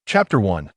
Chapter 1.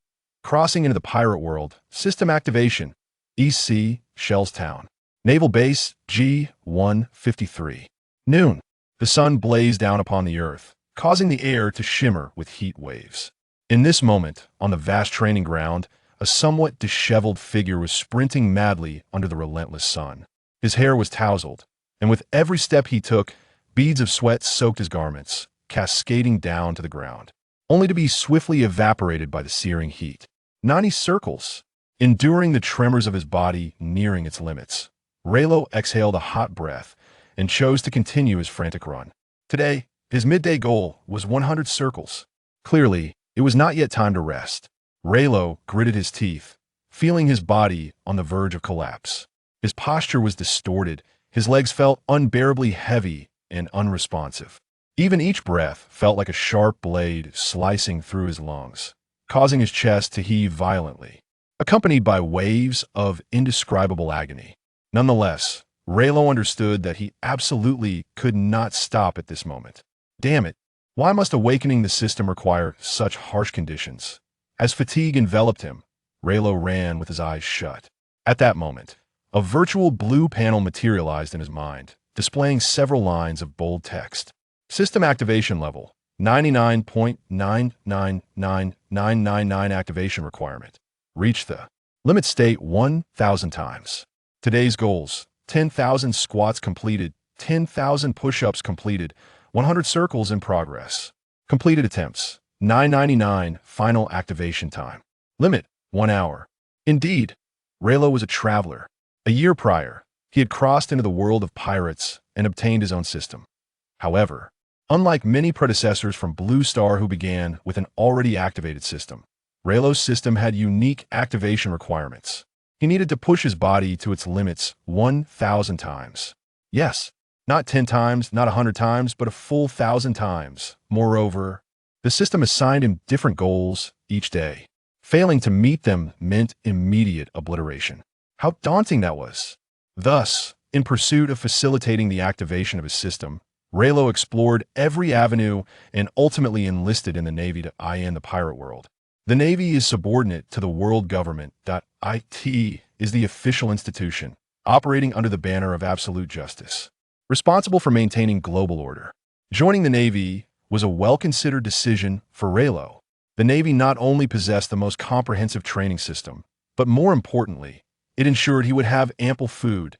Crossing into the Pirate World. System Activation. East Sea, Shellstown. Naval Base, G-153. Noon. The sun blazed down upon the earth, causing the air to shimmer with heat waves. In this moment, on the vast training ground, a somewhat disheveled figure was sprinting madly under the relentless sun. His hair was tousled, and with every step he took, beads of sweat soaked his garments, cascading down to the ground, only to be swiftly evaporated by the searing heat. 90 circles. Enduring the tremors of his body nearing its limits, Rayleigh exhaled a hot breath and chose to continue his frantic run. Today, his midday goal was 100 circles. Clearly, it was not yet time to rest. Rayleigh gritted his teeth, feeling his body on the verge of collapse. His posture was distorted, his legs felt unbearably heavy and unresponsive. Even each breath felt like a sharp blade slicing through his lungs, causing his chest to heave violently, accompanied by waves of indescribable agony. Nonetheless, Rayleigh understood that he absolutely could not stop at this moment. Damn it, why must awakening the system require such harsh conditions? As fatigue enveloped him, Rayleigh ran with his eyes shut. At that moment, a virtual blue panel materialized in his mind, displaying several lines of bold text. System activation level, 99.999999 activation requirement. Reach the limit state 1,000 times. Today's goals: 10,000 squats completed, 10,000 push-ups completed, 100 circles in progress. Completed attempts, 999. Final activation time. Limit, 1 hour. Indeed, Rayleigh was a traveler. A year prior, he had crossed into the world of pirates and obtained his own system. However, unlike many predecessors from Blue Star who began with an already activated system, Rayleigh's system had unique activation requirements. He needed to push his body to its limits 1,000 times. Yes, not 10 times, not 100 times, but a full 1,000 times. Moreover, the system assigned him different goals each day. Failing to meet them meant immediate obliteration. How daunting that was! Thus, in pursuit of facilitating the activation of his system, Rayleigh explored every avenue and ultimately enlisted in the Navy to IN the pirate world. The Navy is subordinate to the world government. IT is the official institution, operating under the banner of absolute justice, responsible for maintaining global order. Joining the Navy was a well-considered decision for Rayleigh. The Navy not only possessed the most comprehensive training system, but more importantly, it ensured he would have ample food.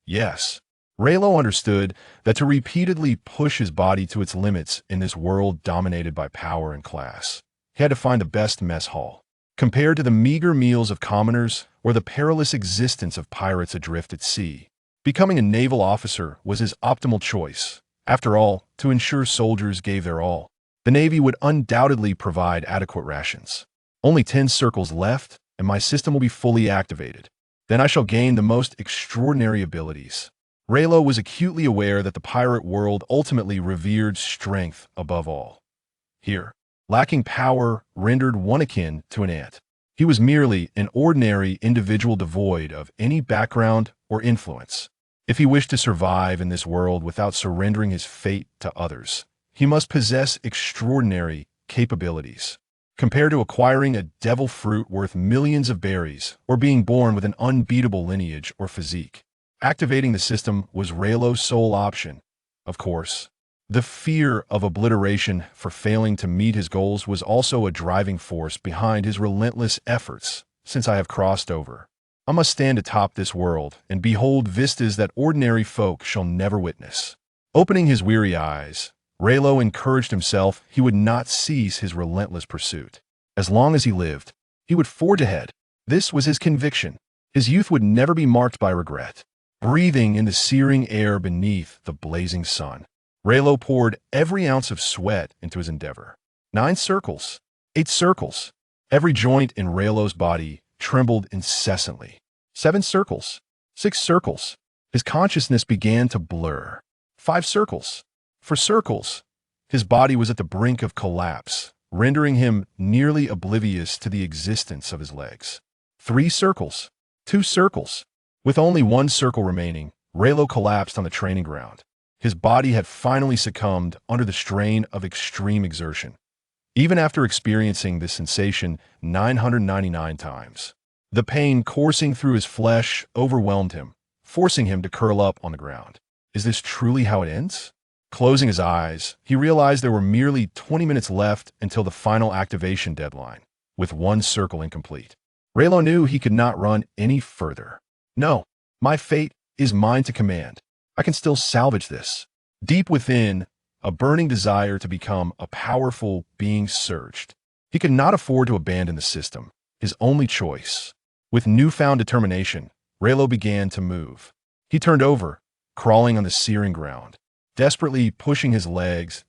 Yes, Rayleigh understood that to repeatedly push his body to its limits in this world dominated by power and class, he had to find the best mess hall. Compared to the meager meals of commoners or the perilous existence of pirates adrift at sea, becoming a naval officer was his optimal choice. After all, to ensure soldiers gave their all, the Navy would undoubtedly provide adequate rations. Only 10 circles left, and my system will be fully activated. Then I shall gain the most extraordinary abilities. Rayleigh was acutely aware that the pirate world ultimately revered strength above all. Here, lacking power rendered one akin to an ant. He was merely an ordinary individual devoid of any background or influence. If he wished to survive in this world without surrendering his fate to others, he must possess extraordinary capabilities. Compared to acquiring a devil fruit worth millions of berries or being born with an unbeatable lineage or physique, activating the system was Rayleigh's sole option. Of course, the fear of obliteration for failing to meet his goals was also a driving force behind his relentless efforts. Since I have crossed over, I must stand atop this world and behold vistas that ordinary folk shall never witness. Opening his weary eyes, Rayleigh encouraged himself he would not cease his relentless pursuit. As long as he lived, he would forge ahead. This was his conviction. His youth would never be marked by regret. Breathing in the searing air beneath the blazing sun, Rayleigh poured every ounce of sweat into his endeavor. 9 circles, 8 circles. Every joint in Rayleigh's body trembled incessantly. 7 circles, 6 circles. His consciousness began to blur. 5 circles. For circles, his body was at the brink of collapse, rendering him nearly oblivious to the existence of his legs. 3 circles, 2 circles. With only 1 circle remaining, Rayleigh collapsed on the training ground. His body had finally succumbed under the strain of extreme exertion. even after experiencing this sensation 999 times. The pain coursing through his flesh overwhelmed him, forcing him to curl up on the ground. Is this truly how it ends? Closing his eyes, he realized there were merely 20 minutes left until the final activation deadline, with one circle incomplete. Rayleigh knew he could not run any further. No, my fate is mine to command. I can still salvage this. Deep within, a burning desire to become a powerful being surged. He could not afford to abandon the system, his only choice. With newfound determination, Rayleigh began to move. He turned over, crawling on the searing ground, desperately pushing his legs.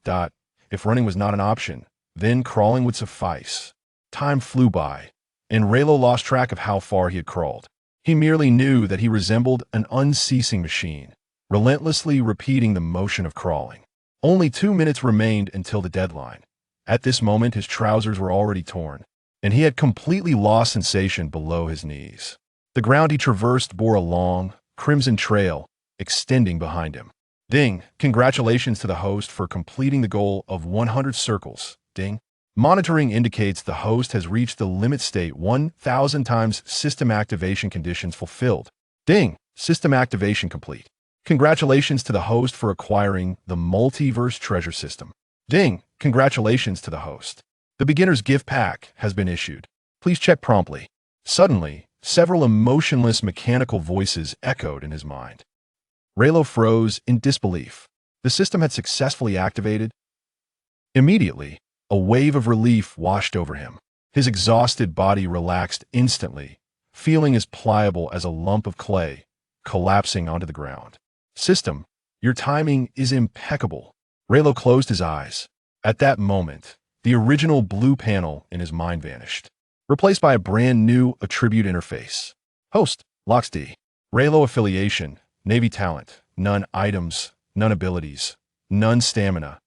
If running was not an option, then crawling would suffice. Time flew by, and Rayleigh lost track of how far he had crawled. He merely knew that he resembled an unceasing machine, relentlessly repeating the motion of crawling. Only 2 minutes remained until the deadline. At this moment, his trousers were already torn, and he had completely lost sensation below his knees. The ground he traversed bore a long, crimson trail extending behind him. Ding! Congratulations to the host for completing the goal of 100 circles. Ding! Monitoring indicates the host has reached the limit state 1,000 times. System activation conditions fulfilled. Ding! System activation complete. Congratulations to the host for acquiring the Multiverse Treasure System. Ding! Congratulations to the host. The beginner's gift pack has been issued. Please check promptly. Suddenly, several emotionless mechanical voices echoed in his mind. Rayleigh froze in disbelief. The system had successfully activated. Immediately, a wave of relief washed over him. His exhausted body relaxed instantly, feeling as pliable as a lump of clay, collapsing onto the ground. System, your timing is impeccable. Rayleigh closed his eyes. At that moment, the original blue panel in his mind vanished, replaced by a brand new attribute interface. Host, LoxD. Rayleigh affiliation, Navy talent, none items, none abilities, none stamina.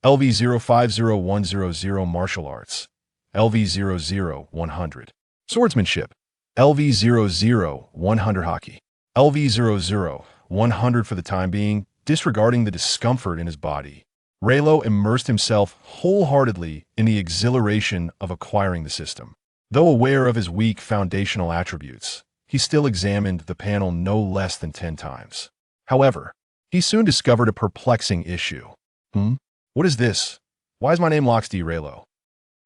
LV050100 martial arts. LV00100 swordsmanship. LV00100 hockey. LV00100 for the time being, disregarding the discomfort in his body. Rayleigh immersed himself wholeheartedly in the exhilaration of acquiring the system. Though aware of his weak foundational attributes, he still examined the panel no less than 10 times. However, he soon discovered a perplexing issue. What is this? Why is my name LoxD Rayleigh?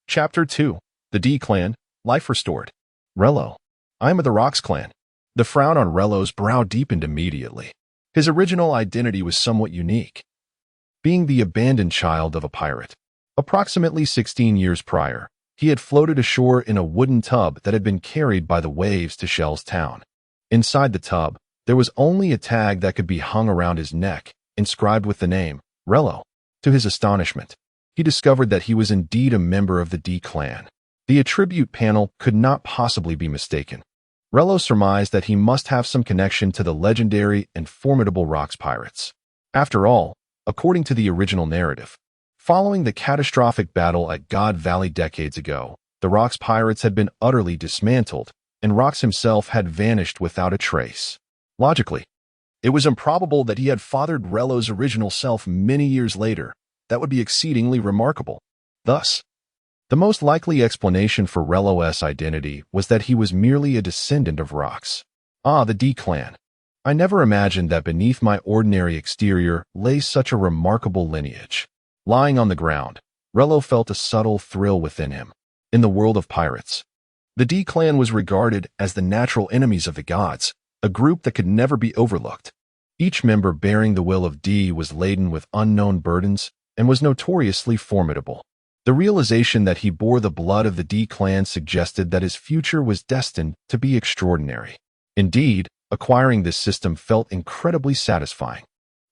Chapter 2. The D Clan, Life Restored. Rayleigh. I am of the Rocks clan. The frown on Rayleigh's brow deepened immediately. His original identity was somewhat unique, being the abandoned child of a pirate. Approximately 16 years prior, he had floated ashore in a wooden tub that had been carried by the waves to Shell's town. Inside the tub, there was only a tag that could be hung around his neck, inscribed with the name, Rayleigh. To his astonishment, he discovered that he was indeed a member of the D Clan. The attribute panel could not possibly be mistaken. Rayleigh surmised that he must have some connection to the legendary and formidable Rocks pirates. After all, according to the original narrative, following the catastrophic battle at God Valley decades ago, the Rocks pirates had been utterly dismantled, and Rocks himself had vanished without a trace. Logically, it was improbable that he had fathered Raylaigh's original self many years later. That would be exceedingly remarkable. Thus, the most likely explanation for Rayleigh's identity was that he was merely a descendant of Rocks. Ah, the D Clan. I never imagined that beneath my ordinary exterior lay such a remarkable lineage. Lying on the ground, Rayleigh felt a subtle thrill within him. In the world of pirates, the D Clan was regarded as the natural enemies of the gods, a group that could never be overlooked. Each member bearing the will of D was laden with unknown burdens and was notoriously formidable. The realization that he bore the blood of the D Clan suggested that his future was destined to be extraordinary. Indeed, acquiring this system felt incredibly satisfying.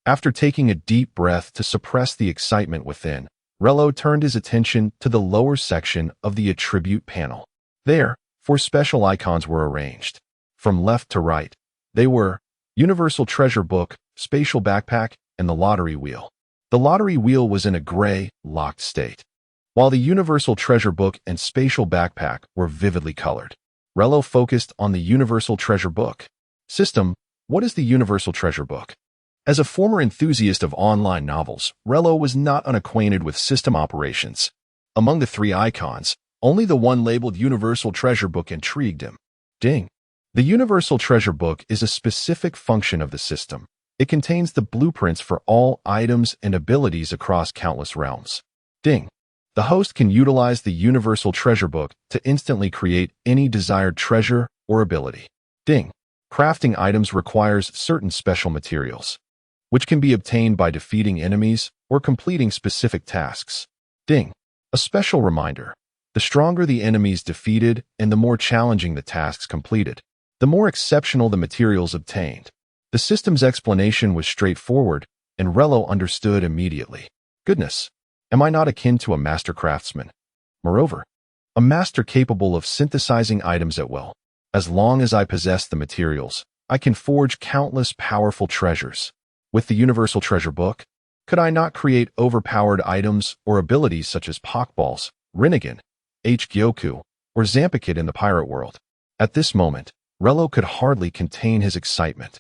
After taking a deep breath to suppress the excitement within, Rayleigh turned his attention to the lower section of the attribute panel. There, 4 special icons were arranged. From left to right, they were Universal Treasure Book, Spatial Backpack, and the Lottery Wheel. The Lottery Wheel was in a gray, locked state, while the Universal Treasure Book and Spatial Backpack were vividly colored. Rayleigh focused on the Universal Treasure Book. System, what is the Universal Treasure Book? As a former enthusiast of online novels, Rayleigh was not unacquainted with system operations. Among the three icons, only the one labeled Universal Treasure Book intrigued him. Ding. The Universal Treasure Book is a specific function of the system. It contains the blueprints for all items and abilities across countless realms. Ding. The host can utilize the Universal Treasure Book to instantly create any desired treasure or ability. Ding. Crafting items requires certain special materials, which can be obtained by defeating enemies or completing specific tasks. Ding. A special reminder. The stronger the enemies defeated and the more challenging the tasks completed, the more exceptional the materials obtained. The system's explanation was straightforward, and Rayleigh understood immediately. Goodness, am I not akin to a master craftsman? Moreover, a master capable of synthesizing items at will. As long as I possess the materials, I can forge countless powerful treasures. With the Universal Treasure Book, could I not create overpowered items or abilities such as Pokeballs, Rinnegan, H-Gyoku, or Zampakit in the pirate world? At this moment, Rayleigh could hardly contain his excitement.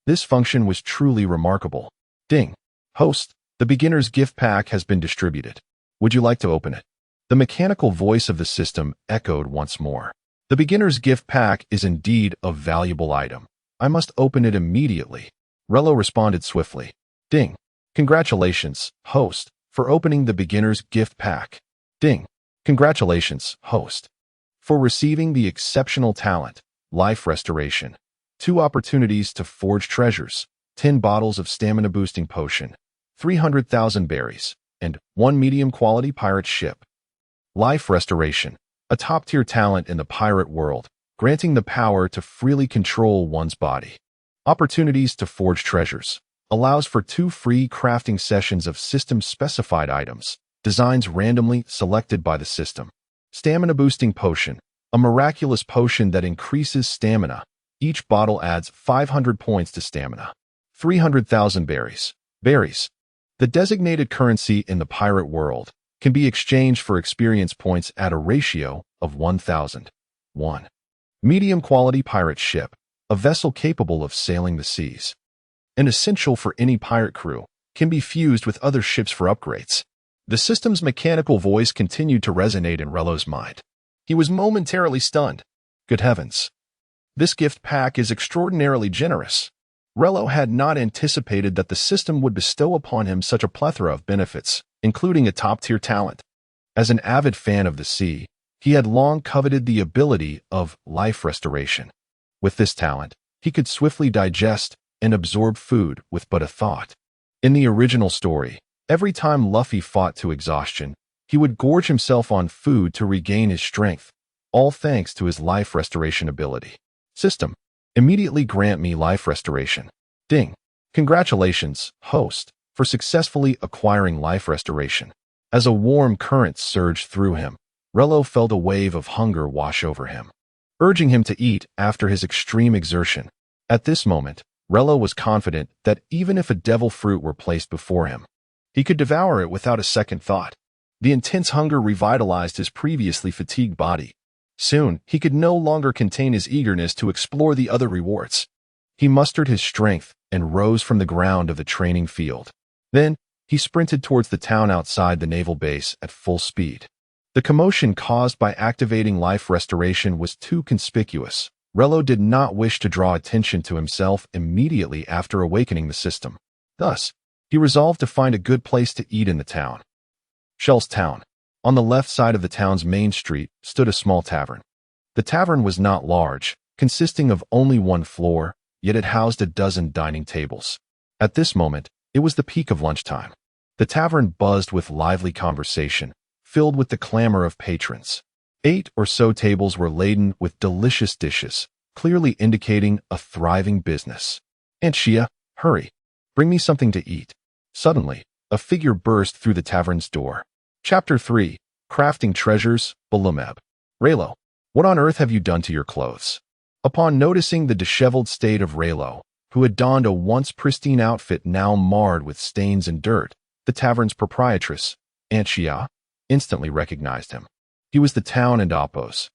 This function was truly remarkable. Ding. Host, the beginner's gift pack has been distributed. Would you like to open it? The mechanical voice of the system echoed once more. The beginner's gift pack is indeed a valuable item. I must open it immediately. Rayleigh responded swiftly. Ding. Congratulations, host, for opening the beginner's gift pack. Ding. Congratulations, host, for receiving the exceptional talent, Life Restoration. 2 opportunities to forge treasures, 10 bottles of stamina-boosting potion, 300,000 berries, and 1 medium-quality pirate ship. Life Restoration, a top-tier talent in the pirate world, granting the power to freely control one's body. Opportunities to forge treasures, allows for 2 free crafting sessions of system-specified items, designs randomly selected by the system. Stamina-boosting potion, a miraculous potion that increases stamina. Each bottle adds 500 points to stamina. 300,000 berries. Berries, the designated currency in the pirate world, can be exchanged for experience points at a ratio of 1,000. 1. Medium-quality pirate ship, a vessel capable of sailing the seas. And essential for any pirate crew, can be fused with other ships for upgrades. The system's mechanical voice continued to resonate in Rayleigh's mind. He was momentarily stunned. Good heavens. This gift pack is extraordinarily generous. Rayleigh had not anticipated that the system would bestow upon him such a plethora of benefits, including a top-tier talent. As an avid fan of the sea, he had long coveted the ability of Life Restoration. With this talent, he could swiftly digest and absorb food with but a thought. In the original story, every time Luffy fought to exhaustion, he would gorge himself on food to regain his strength, all thanks to his Life Restoration ability. System, immediately grant me Life Restoration. Ding. Congratulations, host, for successfully acquiring Life Restoration. As a warm current surged through him, Rayleigh felt a wave of hunger wash over him, urging him to eat after his extreme exertion. At this moment, Rayleigh was confident that even if a devil fruit were placed before him, he could devour it without a second thought. The intense hunger revitalized his previously fatigued body. Soon, he could no longer contain his eagerness to explore the other rewards. He mustered his strength and rose from the ground of the training field. Then, he sprinted towards the town outside the naval base at full speed. The commotion caused by activating Life Restoration was too conspicuous. Rayleigh did not wish to draw attention to himself immediately after awakening the system. Thus, he resolved to find a good place to eat in the town. Shell's Town. On the left side of the town's main street stood a small tavern. The tavern was not large, consisting of only 1 floor, yet it housed a dozen dining tables. At this moment, it was the peak of lunchtime. The tavern buzzed with lively conversation, filled with the clamor of patrons. 8 or so tables were laden with delicious dishes, clearly indicating a thriving business. Aunt Shia, hurry, bring me something to eat. Suddenly, a figure burst through the tavern's door. Chapter 3, Crafting Treasures, Balumeb. Rayleigh, what on earth have you done to your clothes? Upon noticing the disheveled state of Rayleigh, who had donned a once pristine outfit now marred with stains and dirt, the tavern's proprietress, Aunt Shia, instantly recognized him. He was the town and Appo's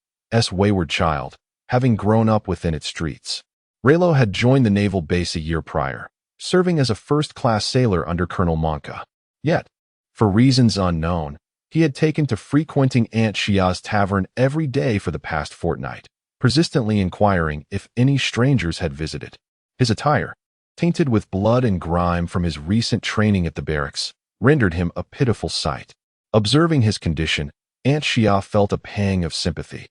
wayward child, having grown up within its streets. Rayleigh had joined the naval base a year prior, serving as a first-class sailor under Colonel Monka. Yet, for reasons unknown, He had taken to frequenting Aunt Xia's tavern every day for the past fortnight, persistently inquiring if any strangers had visited. His attire, tainted with blood and grime from his recent training at the barracks, rendered him a pitiful sight. Observing his condition, Aunt Xia felt a pang of sympathy.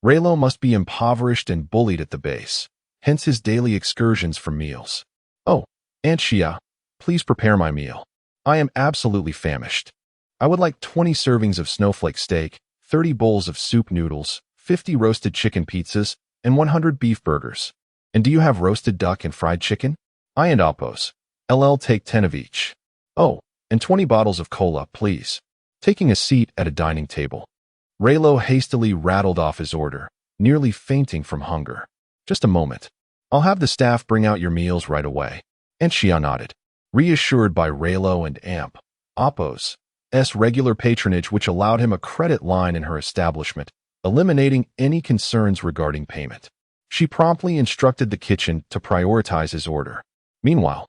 Rayleigh must be impoverished and bullied at the base, hence his daily excursions for meals. "Oh, Aunt Xia, please prepare my meal. I am absolutely famished. I would like 20 servings of snowflake steak, 30 bowls of soup noodles, 50 roasted chicken pizzas, and 100 beef burgers. And do you have roasted duck and fried chicken? I and Oppos. LL take 10 of each. Oh, and 20 bottles of cola, please." Taking a seat at a dining table, Rayleigh hastily rattled off his order, nearly fainting from hunger. "Just a moment. I'll have the staff bring out your meals right away." Aunt Xia nodded, reassured by Rayleigh and Amp Oppos' regular patronage, which allowed him a credit line in her establishment, eliminating any concerns regarding payment. She promptly instructed the kitchen to prioritize his order. Meanwhile,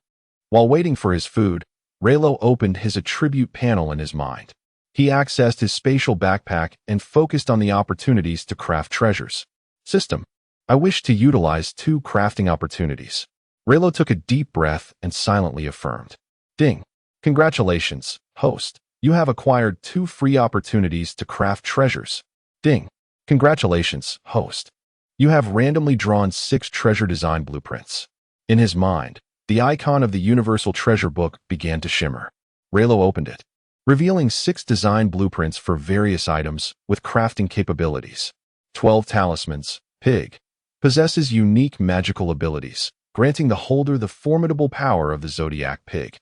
while waiting for his food, Rayleigh opened his attribute panel in his mind. He accessed his spatial backpack and focused on the opportunities to craft treasures. System: I wish to utilize 2 crafting opportunities. Rayleigh took a deep breath and silently affirmed. Ding. Congratulations, host. You have acquired 2 free opportunities to craft treasures. Ding. Congratulations, host. You have randomly drawn 6 treasure design blueprints. In his mind, the icon of the Universal Treasure Book began to shimmer. Rayleigh opened it, revealing 6 design blueprints for various items with crafting capabilities. 12 talismans. Pig. Possesses unique magical abilities, granting the holder the formidable power of the Zodiac Pig.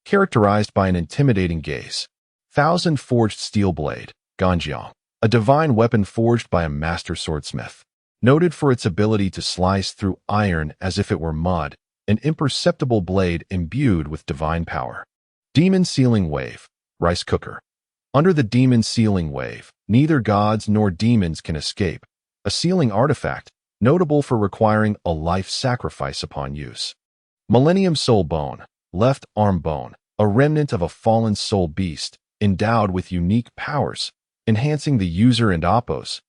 Characterized by an intimidating gaze. 1,000 forged steel blade. Ganjiang. A divine weapon forged by a master swordsmith. Noted for its ability to slice through iron as if it were mud, an imperceptible blade imbued with divine power. Demon Sealing Wave. Rice cooker. Under the Demon Sealing Wave, neither gods nor demons can escape. A sealing artifact, notable for requiring a life sacrifice upon use. Millennium Soul Bone. Left arm bone. A remnant of a fallen soul beast, endowed with unique powers, enhancing the user and Oppos'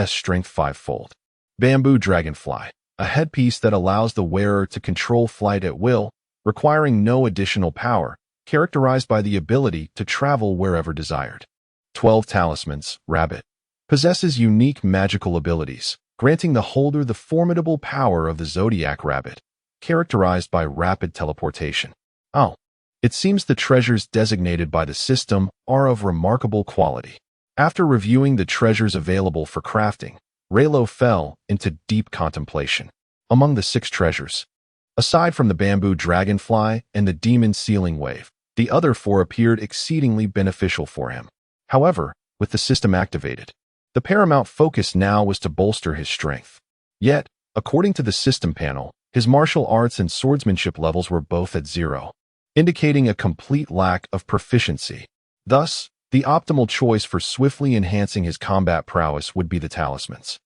strength 5-fold. Bamboo Dragonfly. A headpiece that allows the wearer to control flight at will, requiring no additional power, characterized by the ability to travel wherever desired. 12 talismans. Rabbit. Possesses unique magical abilities, granting the holder the formidable power of the Zodiac Rabbit, characterized by rapid teleportation. Oh, it seems the treasures designated by the system are of remarkable quality. After reviewing the treasures available for crafting, Rayleigh fell into deep contemplation. Among the 6 treasures, aside from the Bamboo Dragonfly and the Demon Sealing Wave, the other 4 appeared exceedingly beneficial for him. However, with the system activated, the paramount focus now was to bolster his strength. Yet, according to the system panel, his martial arts and swordsmanship levels were both at 0, indicating a complete lack of proficiency. Thus, the optimal choice for swiftly enhancing his combat prowess would be the talismans.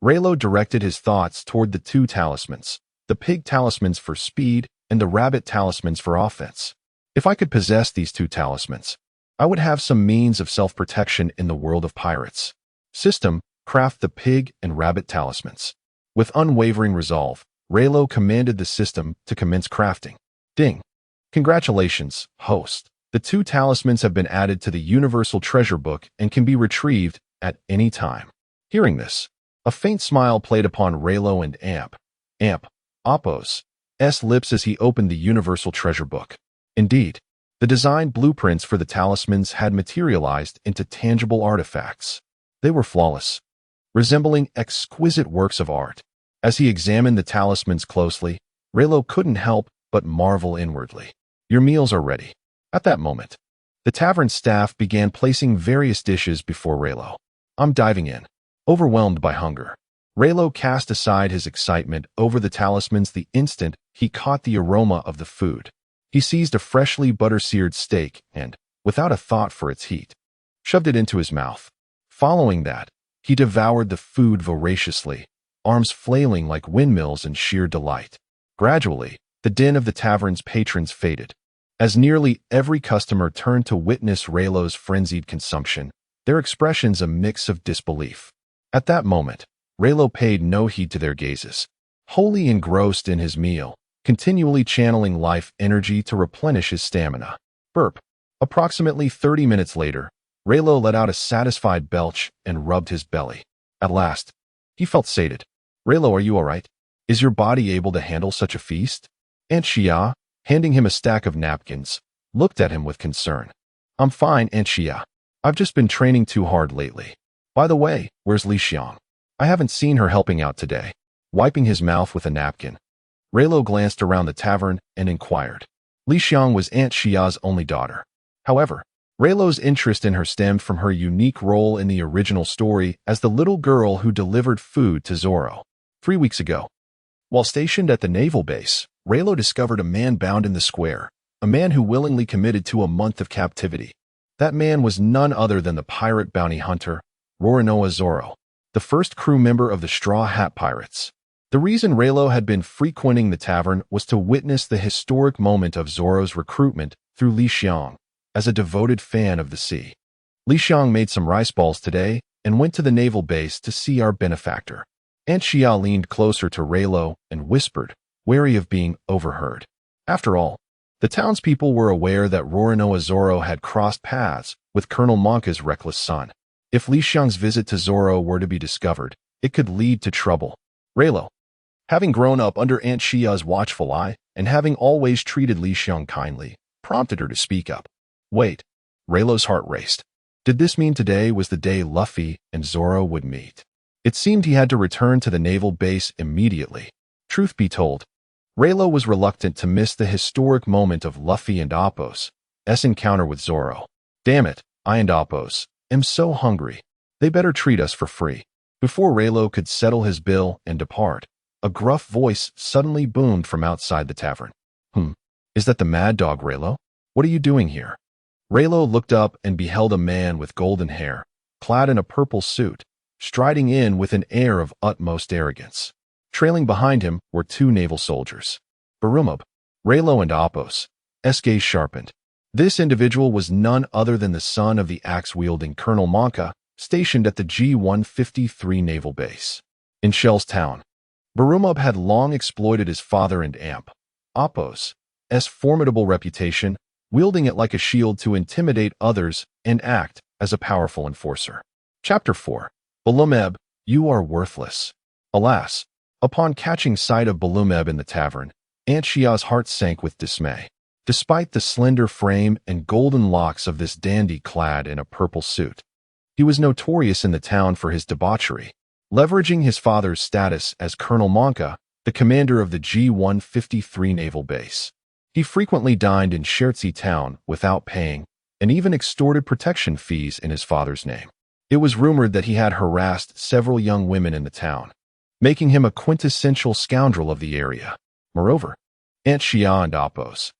Rayleigh directed his thoughts toward the 2 talismans, the pig talismans for speed and the rabbit talismans for offense. If I could possess these 2 talismans, I would have some means of self-protection in the world of pirates. System: craft the pig and rabbit talismans. With unwavering resolve, Rayleigh commanded the system to commence crafting. Ding. Congratulations, host. The 2 talismans have been added to the Universal Treasure Book and can be retrieved at any time. Hearing this, a faint smile played upon Rayleigh and Amp Oppos' lips as he opened the Universal Treasure Book. Indeed, the design blueprints for the talismans had materialized into tangible artifacts. They were flawless, resembling exquisite works of art. As he examined the talismans closely, Rayleigh couldn't help but marvel inwardly. Your meals are ready. At that moment, the tavern staff began placing various dishes before Rayleigh. I'm diving in, overwhelmed by hunger. Rayleigh cast aside his excitement over the talismans the instant he caught the aroma of the food. He seized a freshly butter-seared steak and, without a thought for its heat, shoved it into his mouth. Following that, he devoured the food voraciously, arms flailing like windmills in sheer delight. Gradually, the din of the tavern's patrons faded. As nearly every customer turned to witness Rayleigh's frenzied consumption, their expressions a mix of disbelief. At that moment, Rayleigh paid no heed to their gazes, wholly engrossed in his meal, continually channeling life energy to replenish his stamina. Burp. Approximately 30 minutes later, Rayleigh let out a satisfied belch and rubbed his belly. At last, he felt sated. Rayleigh, are you all right? Is your body able to handle such a feast? Aunt Xia, handing him a stack of napkins, looked at him with concern. I'm fine, Aunt Xia. I've just been training too hard lately. By the way, where's Li Xiang? I haven't seen her helping out today. Wiping his mouth with a napkin, Rayleigh glanced around the tavern and inquired. Li Xiang was Aunt Xia's only daughter. However, Rayleigh's interest in her stemmed from her unique role in the original story as the little girl who delivered food to Zoro. 3 weeks ago, while stationed at the naval base, Rayleigh discovered a man bound in the square, a man who willingly committed to a month of captivity. That man was none other than the pirate bounty hunter, Roronoa Zoro, the first crew member of the Straw Hat Pirates. The reason Rayleigh had been frequenting the tavern was to witness the historic moment of Zoro's recruitment through Li Xiang, as a devoted fan of the sea. Li Xiang made some rice balls today and went to the naval base to see our benefactor. Aunt Xia leaned closer to Rayleigh and whispered, wary of being overheard. After all, the townspeople were aware that Roronoa Zoro had crossed paths with Colonel Monka's reckless son. If Li Xiang's visit to Zoro were to be discovered, it could lead to trouble. Rayleigh, having grown up under Aunt Xia's watchful eye and having always treated Li Xiang kindly, prompted her to speak up. Wait. Rayleigh's heart raced. Did this mean today was the day Luffy and Zoro would meet? It seemed he had to return to the naval base immediately. Truth be told, Rayleigh was reluctant to miss the historic moment of Luffy and Appo's encounter with Zoro. Damn it, I and Appo's am so hungry. They better treat us for free. Before Rayleigh could settle his bill and depart, a gruff voice suddenly boomed from outside the tavern. Is that the mad dog, Rayleigh? What are you doing here? Rayleigh looked up and beheld a man with golden hair, clad in a purple suit, striding in with an air of utmost arrogance. Trailing behind him were 2 naval soldiers. Barumab, Rayleigh and Appo's gaze sharpened. This individual was none other than the son of the axe-wielding Colonel Monka, stationed at the G-153 naval base. In Shell's town, Barumab had long exploited his father and Appo's formidable reputation, wielding it like a shield to intimidate others and act as a powerful enforcer. Chapter 4. Balumeb, you are worthless. Alas, upon catching sight of Balumeb in the tavern, Aunt Xia's heart sank with dismay. Despite the slender frame and golden locks of this dandy clad in a purple suit, he was notorious in the town for his debauchery. Leveraging his father's status as Colonel Monka, the commander of the G-153 naval base, he frequently dined in Shertzi town without paying and even extorted protection fees in his father's name. It was rumored that he had harassed several young women in the town, making him a quintessential scoundrel of the area. Moreover, Aunt Xia and Appo's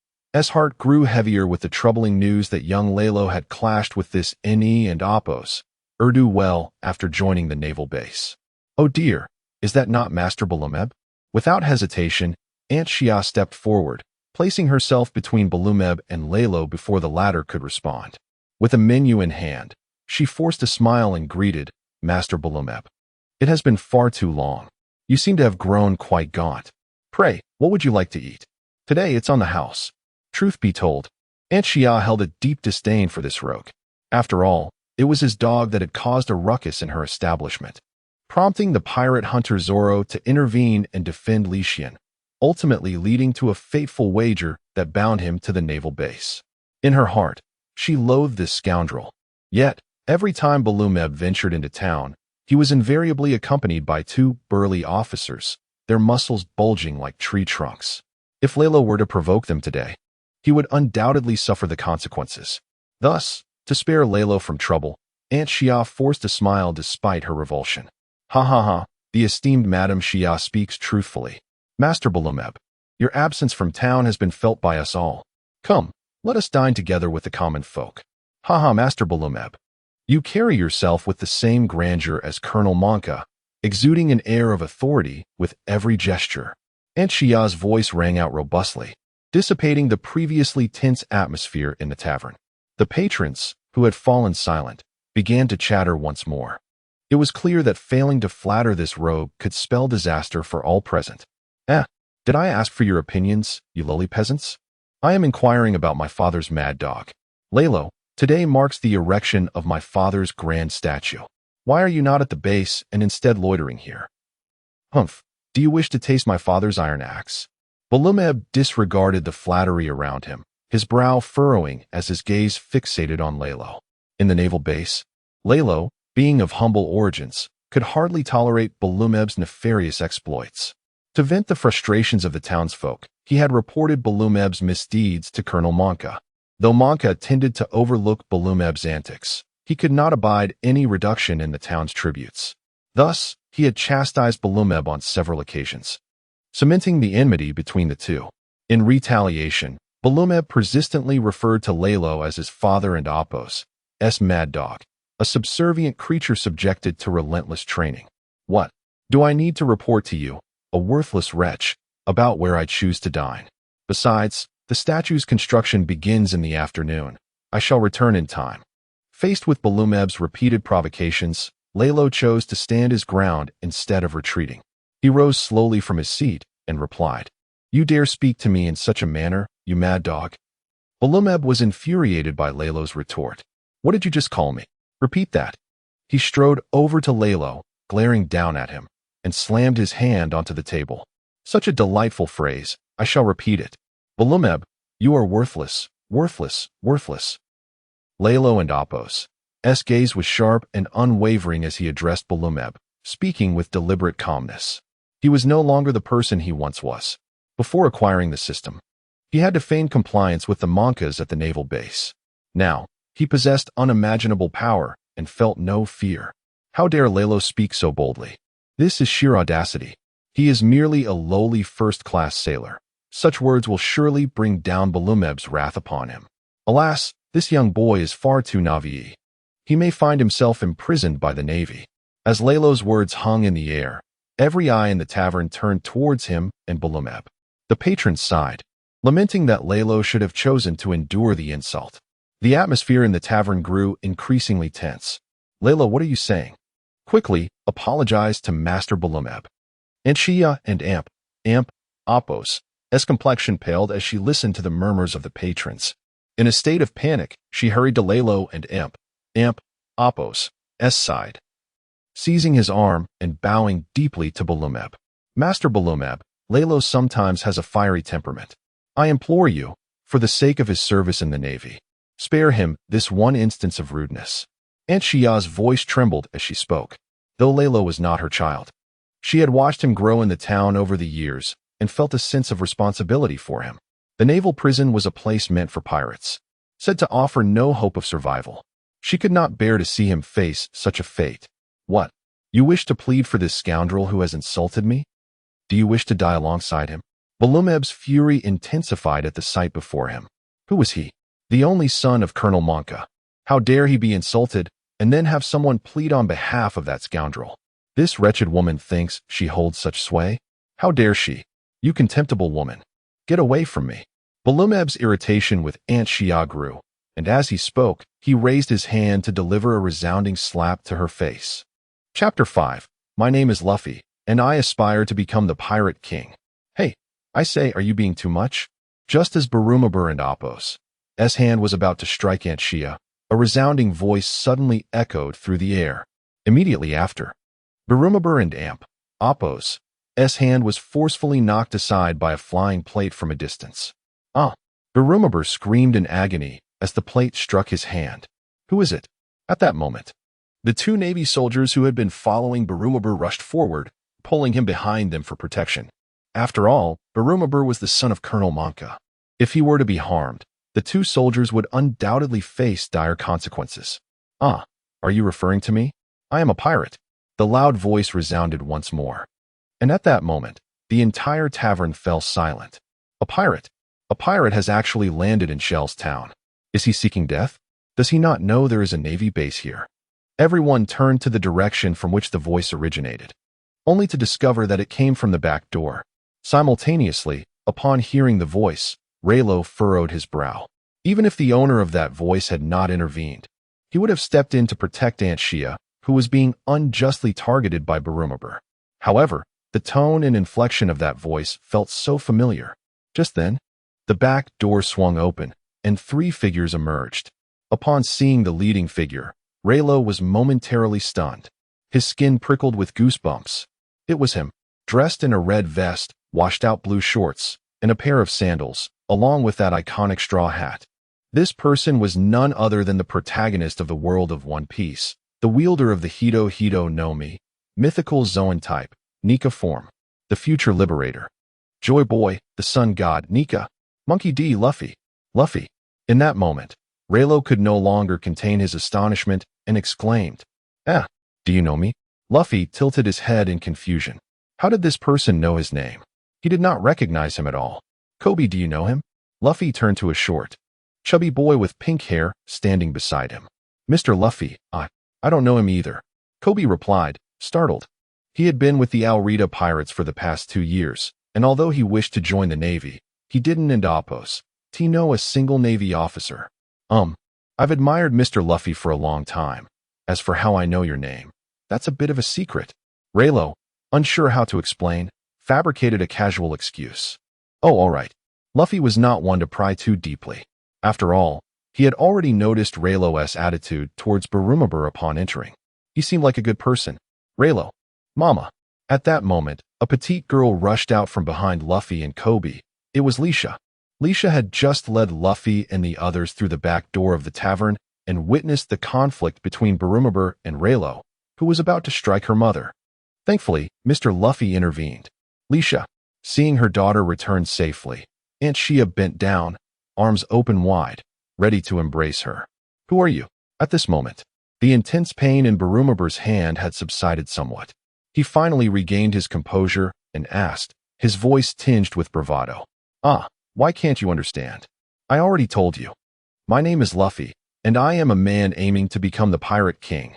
heart grew heavier with the troubling news that young Rayleigh had clashed with this Ne and Appo's well after joining the naval base. Oh dear, is that not Master Balumeb? Without hesitation, Aunt Xia stepped forward, placing herself between Balumeb and Rayleigh before the latter could respond. With a menu in hand, she forced a smile and greeted, Master Balumeb. It has been far too long. You seem to have grown quite gaunt. Pray, what would you like to eat? Today it's on the house. Truth be told, Aunt Xia held a deep disdain for this rogue. After all, it was his dog that had caused a ruckus in her establishment, prompting the pirate hunter Zoro to intervene and defend Li Xiang, ultimately leading to a fateful wager that bound him to the naval base. In her heart, she loathed this scoundrel. Yet, every time Balumeb ventured into town, he was invariably accompanied by 2 burly officers, their muscles bulging like tree trunks. If Rayleigh were to provoke them today, he would undoubtedly suffer the consequences. Thus, to spare Rayleigh from trouble, Aunt Xia forced a smile despite her revulsion. Ha ha ha, the esteemed Madame Xia speaks truthfully. Master Balumeb, your absence from town has been felt by us all. Come, let us dine together with the common folk. Ha ha, Master Balumeb. You carry yourself with the same grandeur as Colonel Monka, exuding an air of authority with every gesture. Aunt Xia's voice rang out robustly, dissipating the previously tense atmosphere in the tavern. The patrons, who had fallen silent, began to chatter once more. It was clear that failing to flatter this rogue could spell disaster for all present. Did I ask for your opinions, you lowly peasants? I am inquiring about my father's mad dog. Rayleigh, today marks the erection of my father's grand statue. Why are you not at the base and instead loitering here? Humph, do you wish to taste my father's iron axe? Balumeb disregarded the flattery around him, his brow furrowing as his gaze fixated on Rayleigh. In the naval base, Rayleigh, being of humble origins, could hardly tolerate Balumeb's nefarious exploits. To vent the frustrations of the townsfolk, he had reported Balumeb's misdeeds to Colonel Monka. Though Monka tended to overlook Balumeb's antics, he could not abide any reduction in the town's tributes. Thus, he had chastised Balumeb on several occasions, cementing the enmity between the two. In retaliation, Balumeb persistently referred to Rayleigh as his father and Apo's mad dog, a subservient creature subjected to relentless training. What do I need to report to you, a worthless wretch, about where I choose to dine? Besides, the statue's construction begins in the afternoon. I shall return in time. Faced with Balumeb's repeated provocations, Rayleigh chose to stand his ground instead of retreating. He rose slowly from his seat and replied, "You dare speak to me in such a manner, you mad dog?" Balumeb was infuriated by Rayleigh's retort. "What did you just call me? Repeat that." He strode over to Rayleigh, glaring down at him, and slammed his hand onto the table. "Such a delightful phrase. I shall repeat it. Balumeb, you are worthless, worthless, worthless." Rayleigh and Apo's gaze was sharp and unwavering as he addressed Balumeb, speaking with deliberate calmness. He was no longer the person he once was. Before acquiring the system, he had to feign compliance with the Monkas at the naval base. Now, he possessed unimaginable power and felt no fear. How dare Rayleigh speak so boldly? This is sheer audacity. He is merely a lowly first-class sailor. Such words will surely bring down Balumeb's wrath upon him. Alas, this young boy is far too naive. He may find himself imprisoned by the Navy. As Rayleigh's words hung in the air, every eye in the tavern turned towards him and Balumeb. The patrons sighed, lamenting that Rayleigh should have chosen to endure the insult. The atmosphere in the tavern grew increasingly tense. "Rayleigh, what are you saying? Quickly, apologize to Master Balumeb." And Shia and Apo's complexion paled as she listened to the murmurs of the patrons. In a state of panic, she hurried to Rayleigh and Apo's side, seizing his arm and bowing deeply to Balumeb. "Master Balumeb, Rayleigh sometimes has a fiery temperament. I implore you, for the sake of his service in the Navy, spare him this one instance of rudeness." Aunt Shia's voice trembled as she spoke. Though Rayleigh was not her child, she had watched him grow in the town over the years and felt a sense of responsibility for him. The naval prison was a place meant for pirates, said to offer no hope of survival. She could not bear to see him face such a fate. "What? You wish to plead for this scoundrel who has insulted me? Do you wish to die alongside him?" Balumeb's fury intensified at the sight before him. Who was he? The only son of Colonel Monka. How dare he be insulted and then have someone plead on behalf of that scoundrel? This wretched woman thinks she holds such sway? How dare she? You contemptible woman! Get away from me! Balumeb's irritation with Aunt Shia grew, and as he spoke, he raised his hand to deliver a resounding slap to her face. Chapter 5. My name is Luffy, and I aspire to become the Pirate King. Hey, I say, are you being too much? Just as Barumabur and Apo's hand was about to strike Aunt Shia, a resounding voice suddenly echoed through the air. Immediately after, Barumabur and Apo's hand was forcefully knocked aside by a flying plate from a distance. Barumabur screamed in agony as the plate struck his hand. Who is it? At that moment, the two Navy soldiers who had been following Barumabur rushed forward, pulling him behind them for protection. After all, Barumabur was the son of Colonel Monka. If he were to be harmed, the two soldiers would undoubtedly face dire consequences. Are you referring to me? I am a pirate. The loud voice resounded once more. And at that moment, the entire tavern fell silent. A pirate? A pirate has actually landed in Shell's town. Is he seeking death? Does he not know there is a Navy base here? Everyone turned to the direction from which the voice originated, only to discover that it came from the back door. Simultaneously, upon hearing the voice, Rayleigh furrowed his brow. Even if the owner of that voice had not intervened, He would have stepped in to protect Aunt Shia, who was being unjustly targeted by Barumabur. However, the tone and inflection of that voice felt so familiar. Just then, the back door swung open, and 3 figures emerged. Upon seeing the leading figure, Rayleigh was momentarily stunned. His skin prickled with goosebumps. It was him, dressed in a red vest, washed-out blue shorts, and a pair of sandals, along with that iconic straw hat. This person was none other than the protagonist of the world of One Piece, the wielder of the Hito Hito no Mi, mythical Zoan type, Nika form, the future liberator. Joy Boy, the sun god, Nika, Monkey D. Luffy. Luffy. In that moment, Rayleigh could no longer contain his astonishment and exclaimed, "Ah, do you know me?" Luffy tilted his head in confusion. How did this person know his name? He did not recognize him at all. Kobe, do you know him? Luffy turned to a short, chubby boy with pink hair standing beside him. Mr. Luffy, I don't know him either. Kobe replied, startled. He had been with the Alrita pirates for the past 2 years, and although he wished to join the Navy, he didn't know a single Navy officer. I've admired Mr. Luffy for a long time. As for how I know your name, that's a bit of a secret. Rayleigh, unsure how to explain, fabricated a casual excuse. Oh, all right. Luffy was not one to pry too deeply. After all, he had already noticed Rayleigh's attitude towards Barumabur upon entering. He seemed like a good person. Rayleigh, Mama. At that moment, a petite girl rushed out from behind Luffy and Kobe. It was Leisha. Leisha had just led Luffy and the others through the back door of the tavern and witnessed the conflict between Barumabur and Rayleigh, who was about to strike her mother. Thankfully, Mr. Luffy intervened. Leisha, seeing her daughter return safely, Aunt Shia bent down, arms open wide, ready to embrace her. Who are you? At this moment, the intense pain in Barumabur's hand had subsided somewhat. He finally regained his composure and asked, his voice tinged with bravado. Why can't you understand? I already told you. My name is Luffy, and I am a man aiming to become the Pirate King.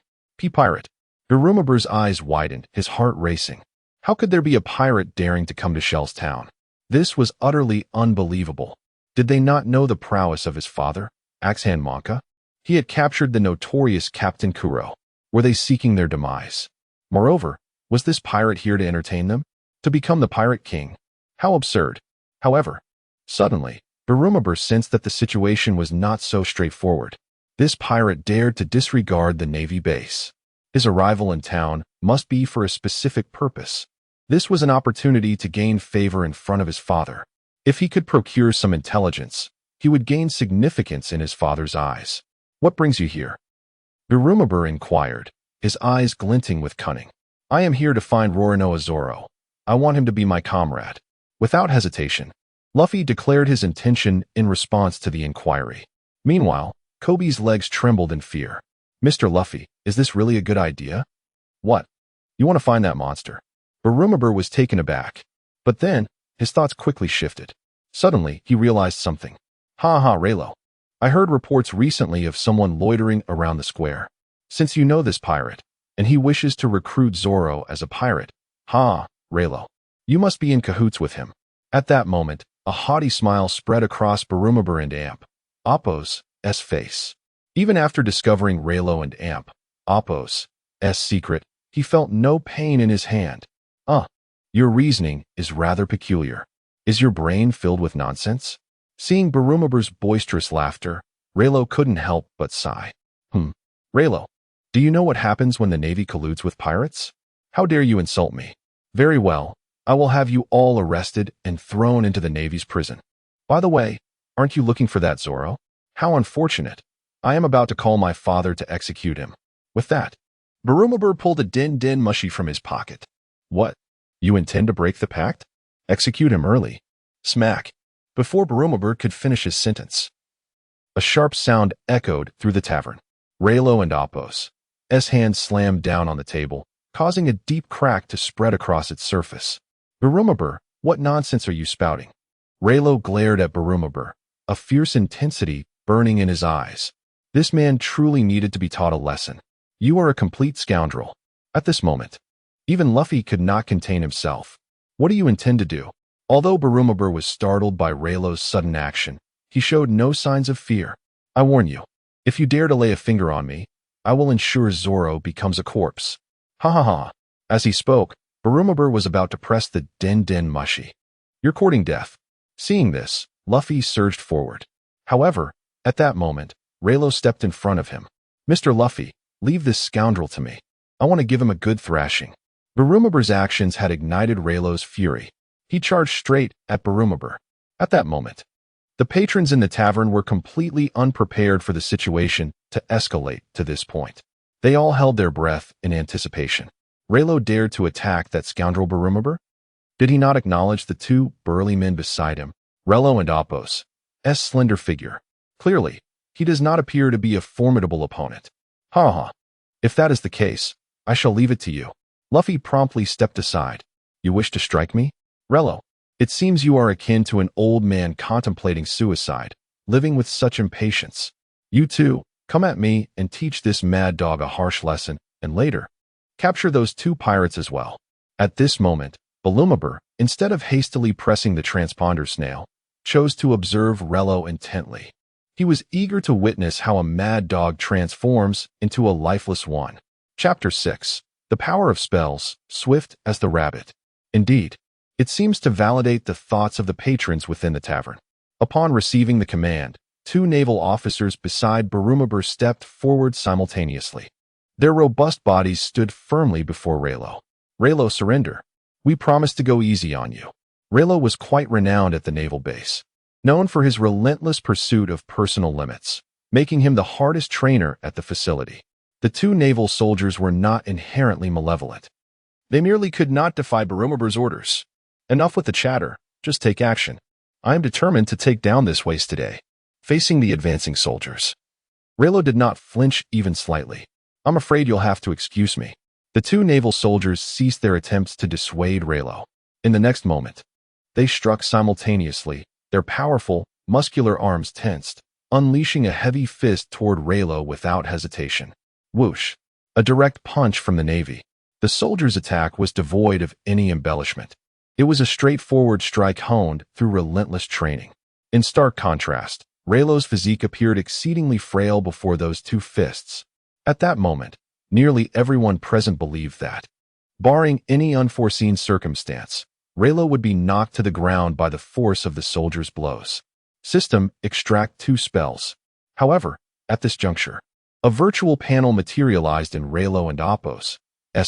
Pirate. Barumabur's eyes widened, his heart racing. How could there be a pirate daring to come to Shell's town? This was utterly unbelievable. Did they not know the prowess of his father, Axehand Monka? He had captured the notorious Captain Kuro. Were they seeking their demise? Moreover, was this pirate here to entertain them? To become the Pirate King? How absurd. However, suddenly, Barumabur sensed that the situation was not so straightforward. This pirate dared to disregard the Navy base. His arrival in town must be for a specific purpose. This was an opportunity to gain favor in front of his father. If he could procure some intelligence, he would gain significance in his father's eyes. What brings you here? Barumabur inquired, his eyes glinting with cunning. I am here to find Roronoa Zoro. I want him to be my comrade. Without hesitation, Luffy declared his intention in response to the inquiry. Meanwhile, Kobe's legs trembled in fear. Mr. Luffy, is this really a good idea? What? You want to find that monster? Barumabur was taken aback. But then, his thoughts quickly shifted. Suddenly, he realized something. Rayleigh. I heard reports recently of someone loitering around the square. Since you know this pirate, and he wishes to recruit Zoro as a pirate, Rayleigh. You must be in cahoots with him. At that moment, a haughty smile spread across Barumabur and Appo's face. Even after discovering Rayleigh and Appo's secret, he felt no pain in his hand. Your reasoning is rather peculiar. Is your brain filled with nonsense? Seeing Barumabur's boisterous laughter, Rayleigh couldn't help but sigh. Rayleigh, do you know what happens when the Navy colludes with pirates? How dare you insult me? Very well, I will have you all arrested and thrown into the Navy's prison. By the way, aren't you looking for that Zoro? How unfortunate. I am about to call my father to execute him. With that, Barumabur pulled a din mushy from his pocket. What? You intend to break the pact? Execute him early. Smack. Before Barumabur could finish his sentence, a sharp sound echoed through the tavern. Rayleigh and Appo's hand slammed down on the table, causing a deep crack to spread across its surface. Barumabur, what nonsense are you spouting? Rayleigh glared at Barumabur, a fierce intensity burning in his eyes. This man truly needed to be taught a lesson. You are a complete scoundrel. At this moment, even Luffy could not contain himself. What do you intend to do? Although Barumabur was startled by Rayleigh's sudden action, he showed no signs of fear. I warn you, If you dare to lay a finger on me, I will ensure Zoro becomes a corpse. Ha ha ha. As he spoke, Barumabur was about to press the den mushi. You're courting death. Seeing this, Luffy surged forward. However, at that moment, Rayleigh stepped in front of him. Mr. Luffy, leave this scoundrel to me. I want to give him a good thrashing. Barumabur's actions had ignited Rayleigh's fury. He charged straight at Barumabur. At that moment, the patrons in the tavern were completely unprepared for the situation to escalate to this point. They all held their breath in anticipation. Rayleigh dared to attack that scoundrel Barumabur? Did he not acknowledge the two burly men beside him, Rayleigh and Apos' slender figure? Clearly, he does not appear to be a formidable opponent. Ha ha. If that is the case, I shall leave it to you. Luffy promptly stepped aside. You wish to strike me? Rayleigh, it seems you are akin to an old man contemplating suicide, living with such impatience. You too, come at me and teach this mad dog a harsh lesson, and later, capture those two pirates as well. At this moment, Barumabur, instead of hastily pressing the transponder snail, chose to observe Rayleigh intently. He was eager to witness how a mad dog transforms into a lifeless one. Chapter 6. The Power of Spells, Swift as the Rabbit. Indeed, it seems to validate the thoughts of the patrons within the tavern. Upon receiving the command, two naval officers beside Barumabur stepped forward simultaneously. Their robust bodies stood firmly before Rayleigh. Rayleigh, surrender. We promise to go easy on you. Rayleigh was quite renowned at the naval base, known for his relentless pursuit of personal limits, making him the hardest trainer at the facility. The two naval soldiers were not inherently malevolent. They merely could not defy Barumabur's orders. Enough with the chatter, just take action. I am determined to take down this waste today. Facing the advancing soldiers, Rayleigh did not flinch even slightly. I'm afraid you'll have to excuse me. The two naval soldiers ceased their attempts to dissuade Rayleigh. In the next moment, they struck simultaneously, their powerful, muscular arms tensed, unleashing a heavy fist toward Rayleigh without hesitation. Whoosh! A direct punch from the Navy. The soldiers' attack was devoid of any embellishment. It was a straightforward strike honed through relentless training. In stark contrast, Rayleigh's physique appeared exceedingly frail before those two fists. At that moment, nearly everyone present believed that, barring any unforeseen circumstance, Rayleigh would be knocked to the ground by the force of the soldiers' blows. System, extract two spells. However, at this juncture, a virtual panel materialized in Rayleigh and Apos'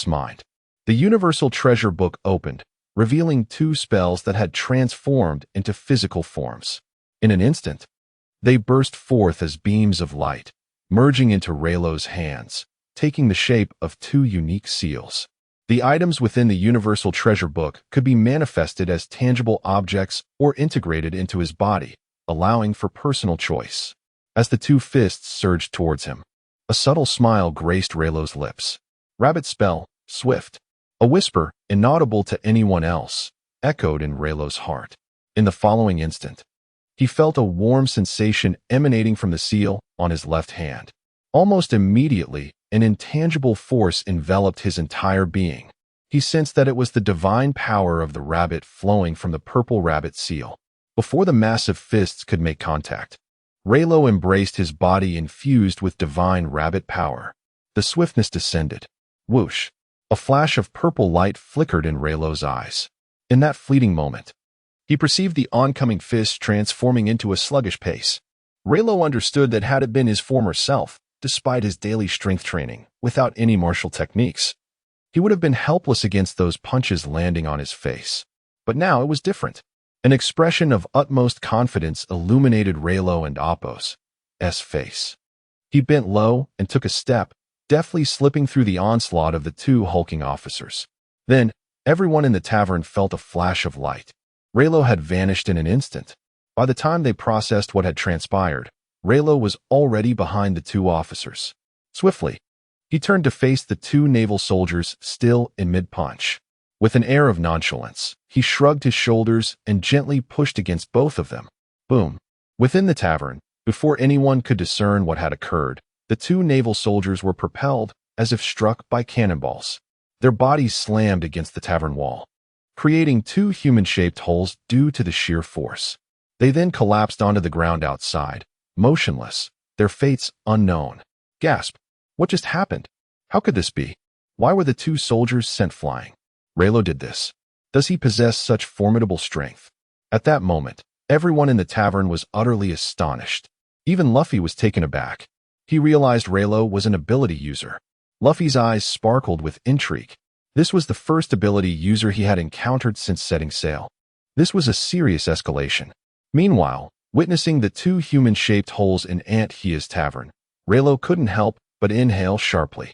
mind. The Universal Treasure Book opened, revealing two spells that had transformed into physical forms. In an instant, they burst forth as beams of light, merging into Rayleigh's hands, taking the shape of two unique seals. The items within the Universal Treasure Book could be manifested as tangible objects or integrated into his body, allowing for personal choice. As the two fists surged towards him, a subtle smile graced Rayleigh's lips. Rabbit spell, Swift. A whisper, inaudible to anyone else, echoed in Rayleigh's heart. In the following instant, he felt a warm sensation emanating from the seal on his left hand. Almost immediately, an intangible force enveloped his entire being. He sensed that it was the divine power of the rabbit flowing from the purple rabbit seal. Before the massive fists could make contact, Rayleigh embraced his body infused with divine rabbit power. The swiftness descended. Whoosh! A flash of purple light flickered in Rayleigh's eyes. In that fleeting moment, he perceived the oncoming fist transforming into a sluggish pace. Rayleigh understood that had it been his former self, despite his daily strength training, without any martial techniques, he would have been helpless against those punches landing on his face. But now it was different. An expression of utmost confidence illuminated Rayleigh and Apos' face. He bent low and took a step, deftly slipping through the onslaught of the two hulking officers. Then, everyone in the tavern felt a flash of light. Rayleigh had vanished in an instant. By the time they processed what had transpired, Rayleigh was already behind the two officers. Swiftly, he turned to face the two naval soldiers still in mid-punch. With an air of nonchalance, he shrugged his shoulders and gently pushed against both of them. Boom! Within the tavern, before anyone could discern what had occurred, the two naval soldiers were propelled as if struck by cannonballs. Their bodies slammed against the tavern wall, creating two human-shaped holes due to the sheer force. They then collapsed onto the ground outside, motionless, their fates unknown. Gasp. What just happened? How could this be? Why were the two soldiers sent flying? Rayleigh did this. Does he possess such formidable strength? At that moment, everyone in the tavern was utterly astonished. Even Luffy was taken aback. He realized Rayleigh was an ability user. Luffy's eyes sparkled with intrigue. This was the first ability user he had encountered since setting sail. This was a serious escalation. Meanwhile, witnessing the two human-shaped holes in Aunt Hia's tavern, Rayleigh couldn't help but inhale sharply.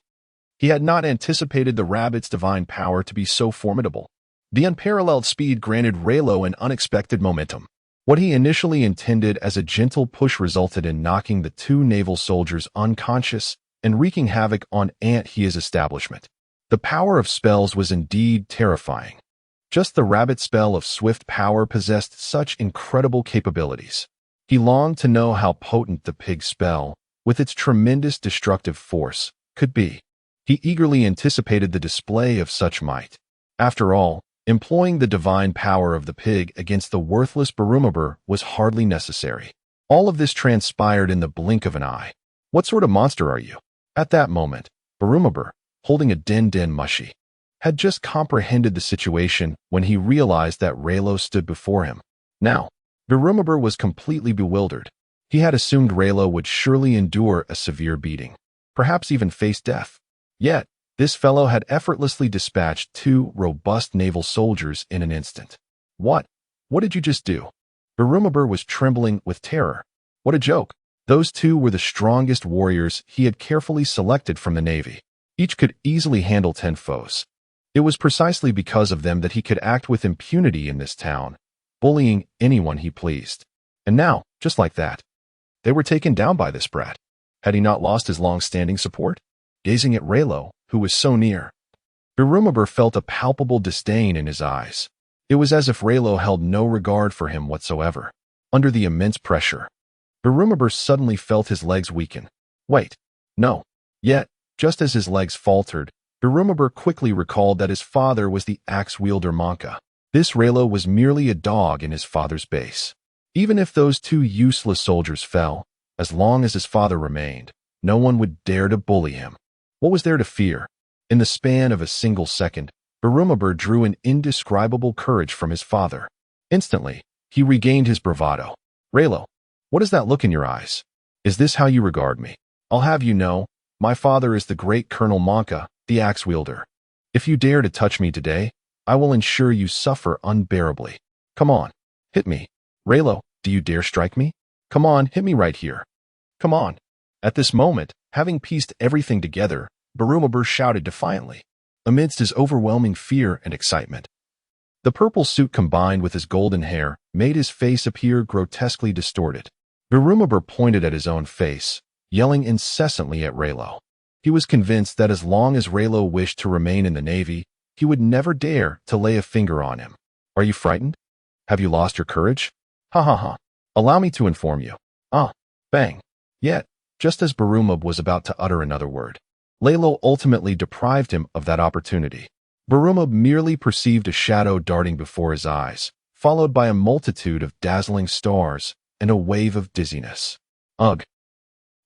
He had not anticipated the rabbit's divine power to be so formidable. The unparalleled speed granted Rayleigh an unexpected momentum. What he initially intended as a gentle push resulted in knocking the two naval soldiers unconscious and wreaking havoc on Aunt Hia's establishment. The power of spells was indeed terrifying. Just the rabbit spell of swift power possessed such incredible capabilities. He longed to know how potent the pig spell, with its tremendous destructive force, could be. He eagerly anticipated the display of such might. After all, employing the divine power of the pig against the worthless Barumabur was hardly necessary. All of this transpired in the blink of an eye. What sort of monster are you? At that moment, Barumabur, holding a din mushy, had just comprehended the situation when he realized that Rayleigh stood before him. Now, Barumabur was completely bewildered. He had assumed Rayleigh would surely endure a severe beating, perhaps even face death. Yet, this fellow had effortlessly dispatched two robust naval soldiers in an instant. What? What did you just do? Barumabur was trembling with terror. What a joke. Those two were the strongest warriors he had carefully selected from the navy. Each could easily handle 10 foes. It was precisely because of them that he could act with impunity in this town, bullying anyone he pleased. And now, just like that, they were taken down by this brat. Had he not lost his long-standing support? Gazing at Rayleigh, who was so near, Barumabur felt a palpable disdain in his eyes. It was as if Rayleigh held no regard for him whatsoever. Under the immense pressure, Barumabur suddenly felt his legs weaken. Wait, no. Yet, just as his legs faltered, Barumabur quickly recalled that his father was the axe-wielder Monka. This Rayleigh was merely a dog in his father's base. Even if those two useless soldiers fell, as long as his father remained, no one would dare to bully him. What was there to fear? In the span of a single second, Barumabur drew an indescribable courage from his father. Instantly, he regained his bravado. Rayleigh, what is that look in your eyes? Is this how you regard me? I'll have you know, my father is the great Colonel Monka, the axe-wielder. If you dare to touch me today, I will ensure you suffer unbearably. Come on, hit me. Rayleigh, do you dare strike me? Come on, hit me right here. Come on. At this moment, having pieced everything together, Barumabur shouted defiantly, amidst his overwhelming fear and excitement. The purple suit combined with his golden hair made his face appear grotesquely distorted. Barumabur pointed at his own face, yelling incessantly at Rayleigh. He was convinced that as long as Rayleigh wished to remain in the navy, he would never dare to lay a finger on him. Are you frightened? Have you lost your courage? Ha ha ha. Allow me to inform you. Ah, bang. Yet, just as Barumabur was about to utter another word, Rayleigh ultimately deprived him of that opportunity. Barumabur merely perceived a shadow darting before his eyes, followed by a multitude of dazzling stars and a wave of dizziness. Ugh!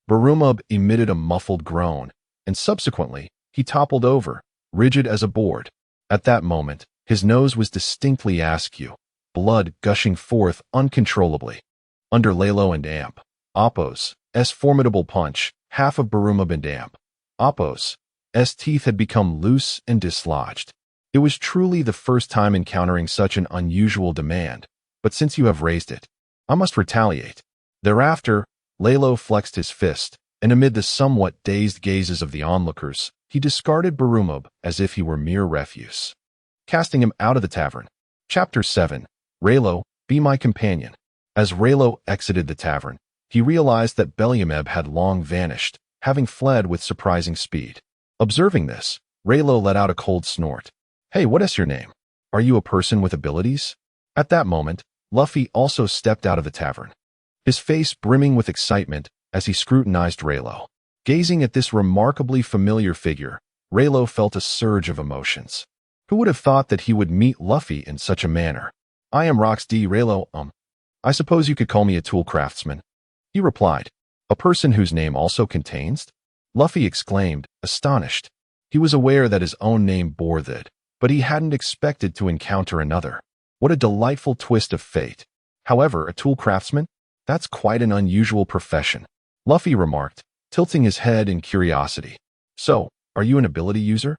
Barumabur emitted a muffled groan, and subsequently, he toppled over, rigid as a board. At that moment, his nose was distinctly askew, blood gushing forth uncontrollably. Under Rayleigh and Amp, Appo's formidable punch, half of Barumabur and Amp, Appo's teeth had become loose and dislodged. It was truly the first time encountering such an unusual demand, but since you have raised it, I must retaliate. Thereafter, Rayleigh flexed his fist, and amid the somewhat dazed gazes of the onlookers, he discarded Barumabur as if he were mere refuse, casting him out of the tavern. Chapter 7. Rayleigh, be my companion. As Rayleigh exited the tavern, he realized that Beliameb had long vanished, having fled with surprising speed. Observing this, Rayleigh let out a cold snort. Hey, what is your name? Are you a person with abilities? At that moment, Luffy also stepped out of the tavern, his face brimming with excitement as he scrutinized Rayleigh. Gazing at this remarkably familiar figure, Rayleigh felt a surge of emotions. Who would have thought that he would meet Luffy in such a manner? I am Rox D. Rayleigh, I suppose you could call me a tool craftsman, he replied. A person whose name also contains? Luffy exclaimed, astonished. He was aware that his own name bore that, but he hadn't expected to encounter another. What a delightful twist of fate. However, a tool craftsman? That's quite an unusual profession, Luffy remarked, tilting his head in curiosity. So, are you an ability user?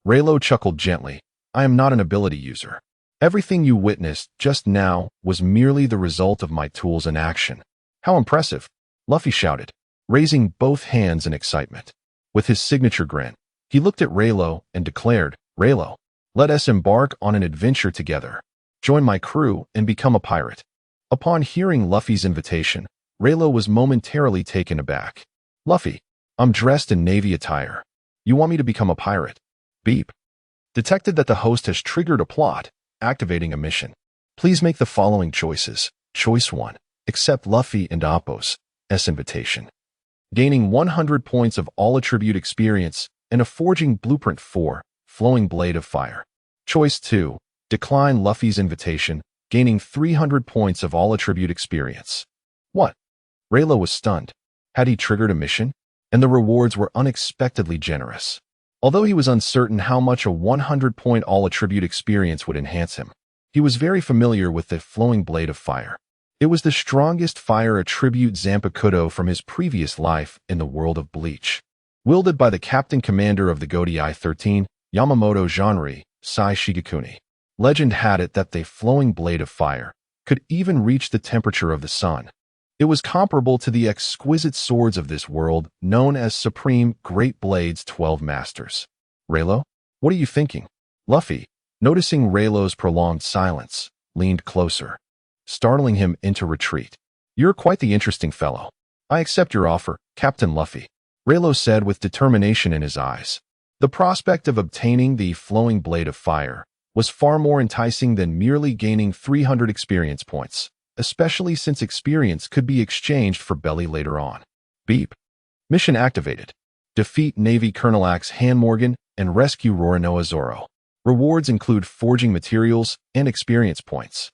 Rayleigh chuckled gently. I am not an ability user. Everything you witnessed just now was merely the result of my tools in action. How impressive, Luffy shouted, raising both hands in excitement. With his signature grin, he looked at Rayleigh and declared, Rayleigh, let us embark on an adventure together. Join my crew and become a pirate. Upon hearing Luffy's invitation, Rayleigh was momentarily taken aback. Luffy, I'm dressed in Navy attire. You want me to become a pirate? Beep. Detected that the host has triggered a plot, activating a mission. Please make the following choices. Choice 1. Accept Luffy and Appo's invitation. Gaining 100 points of all attribute experience and a forging blueprint 4, flowing blade of fire. Choice 2. Decline Luffy's invitation, gaining 300 points of all attribute experience. What? Rayleigh was stunned. Had he triggered a mission? And the rewards were unexpectedly generous. Although he was uncertain how much a 100-point all-attribute experience would enhance him, he was very familiar with the flowing blade of fire. It was the strongest fire attribute Zanpakuto from his previous life in the world of Bleach. Wielded by the captain commander of the Godai 13, Yamamoto Jeanri, Sai Shigekuni. Legend had it that the flowing blade of fire could even reach the temperature of the sun. It was comparable to the exquisite swords of this world known as Supreme Great Blades 12 Masters. Rayleigh, what are you thinking? Luffy, noticing Rayleigh's prolonged silence, leaned closer, startling him into retreat. You're quite the interesting fellow. I accept your offer, Captain Luffy, Rayleigh said with determination in his eyes. The prospect of obtaining the flowing blade of fire was far more enticing than merely gaining 300 experience points, especially since experience could be exchanged for belly later on. Beep. Mission activated. Defeat Navy Colonel Axe Morgan and rescue Roronoa Zoro. Rewards include forging materials and experience points.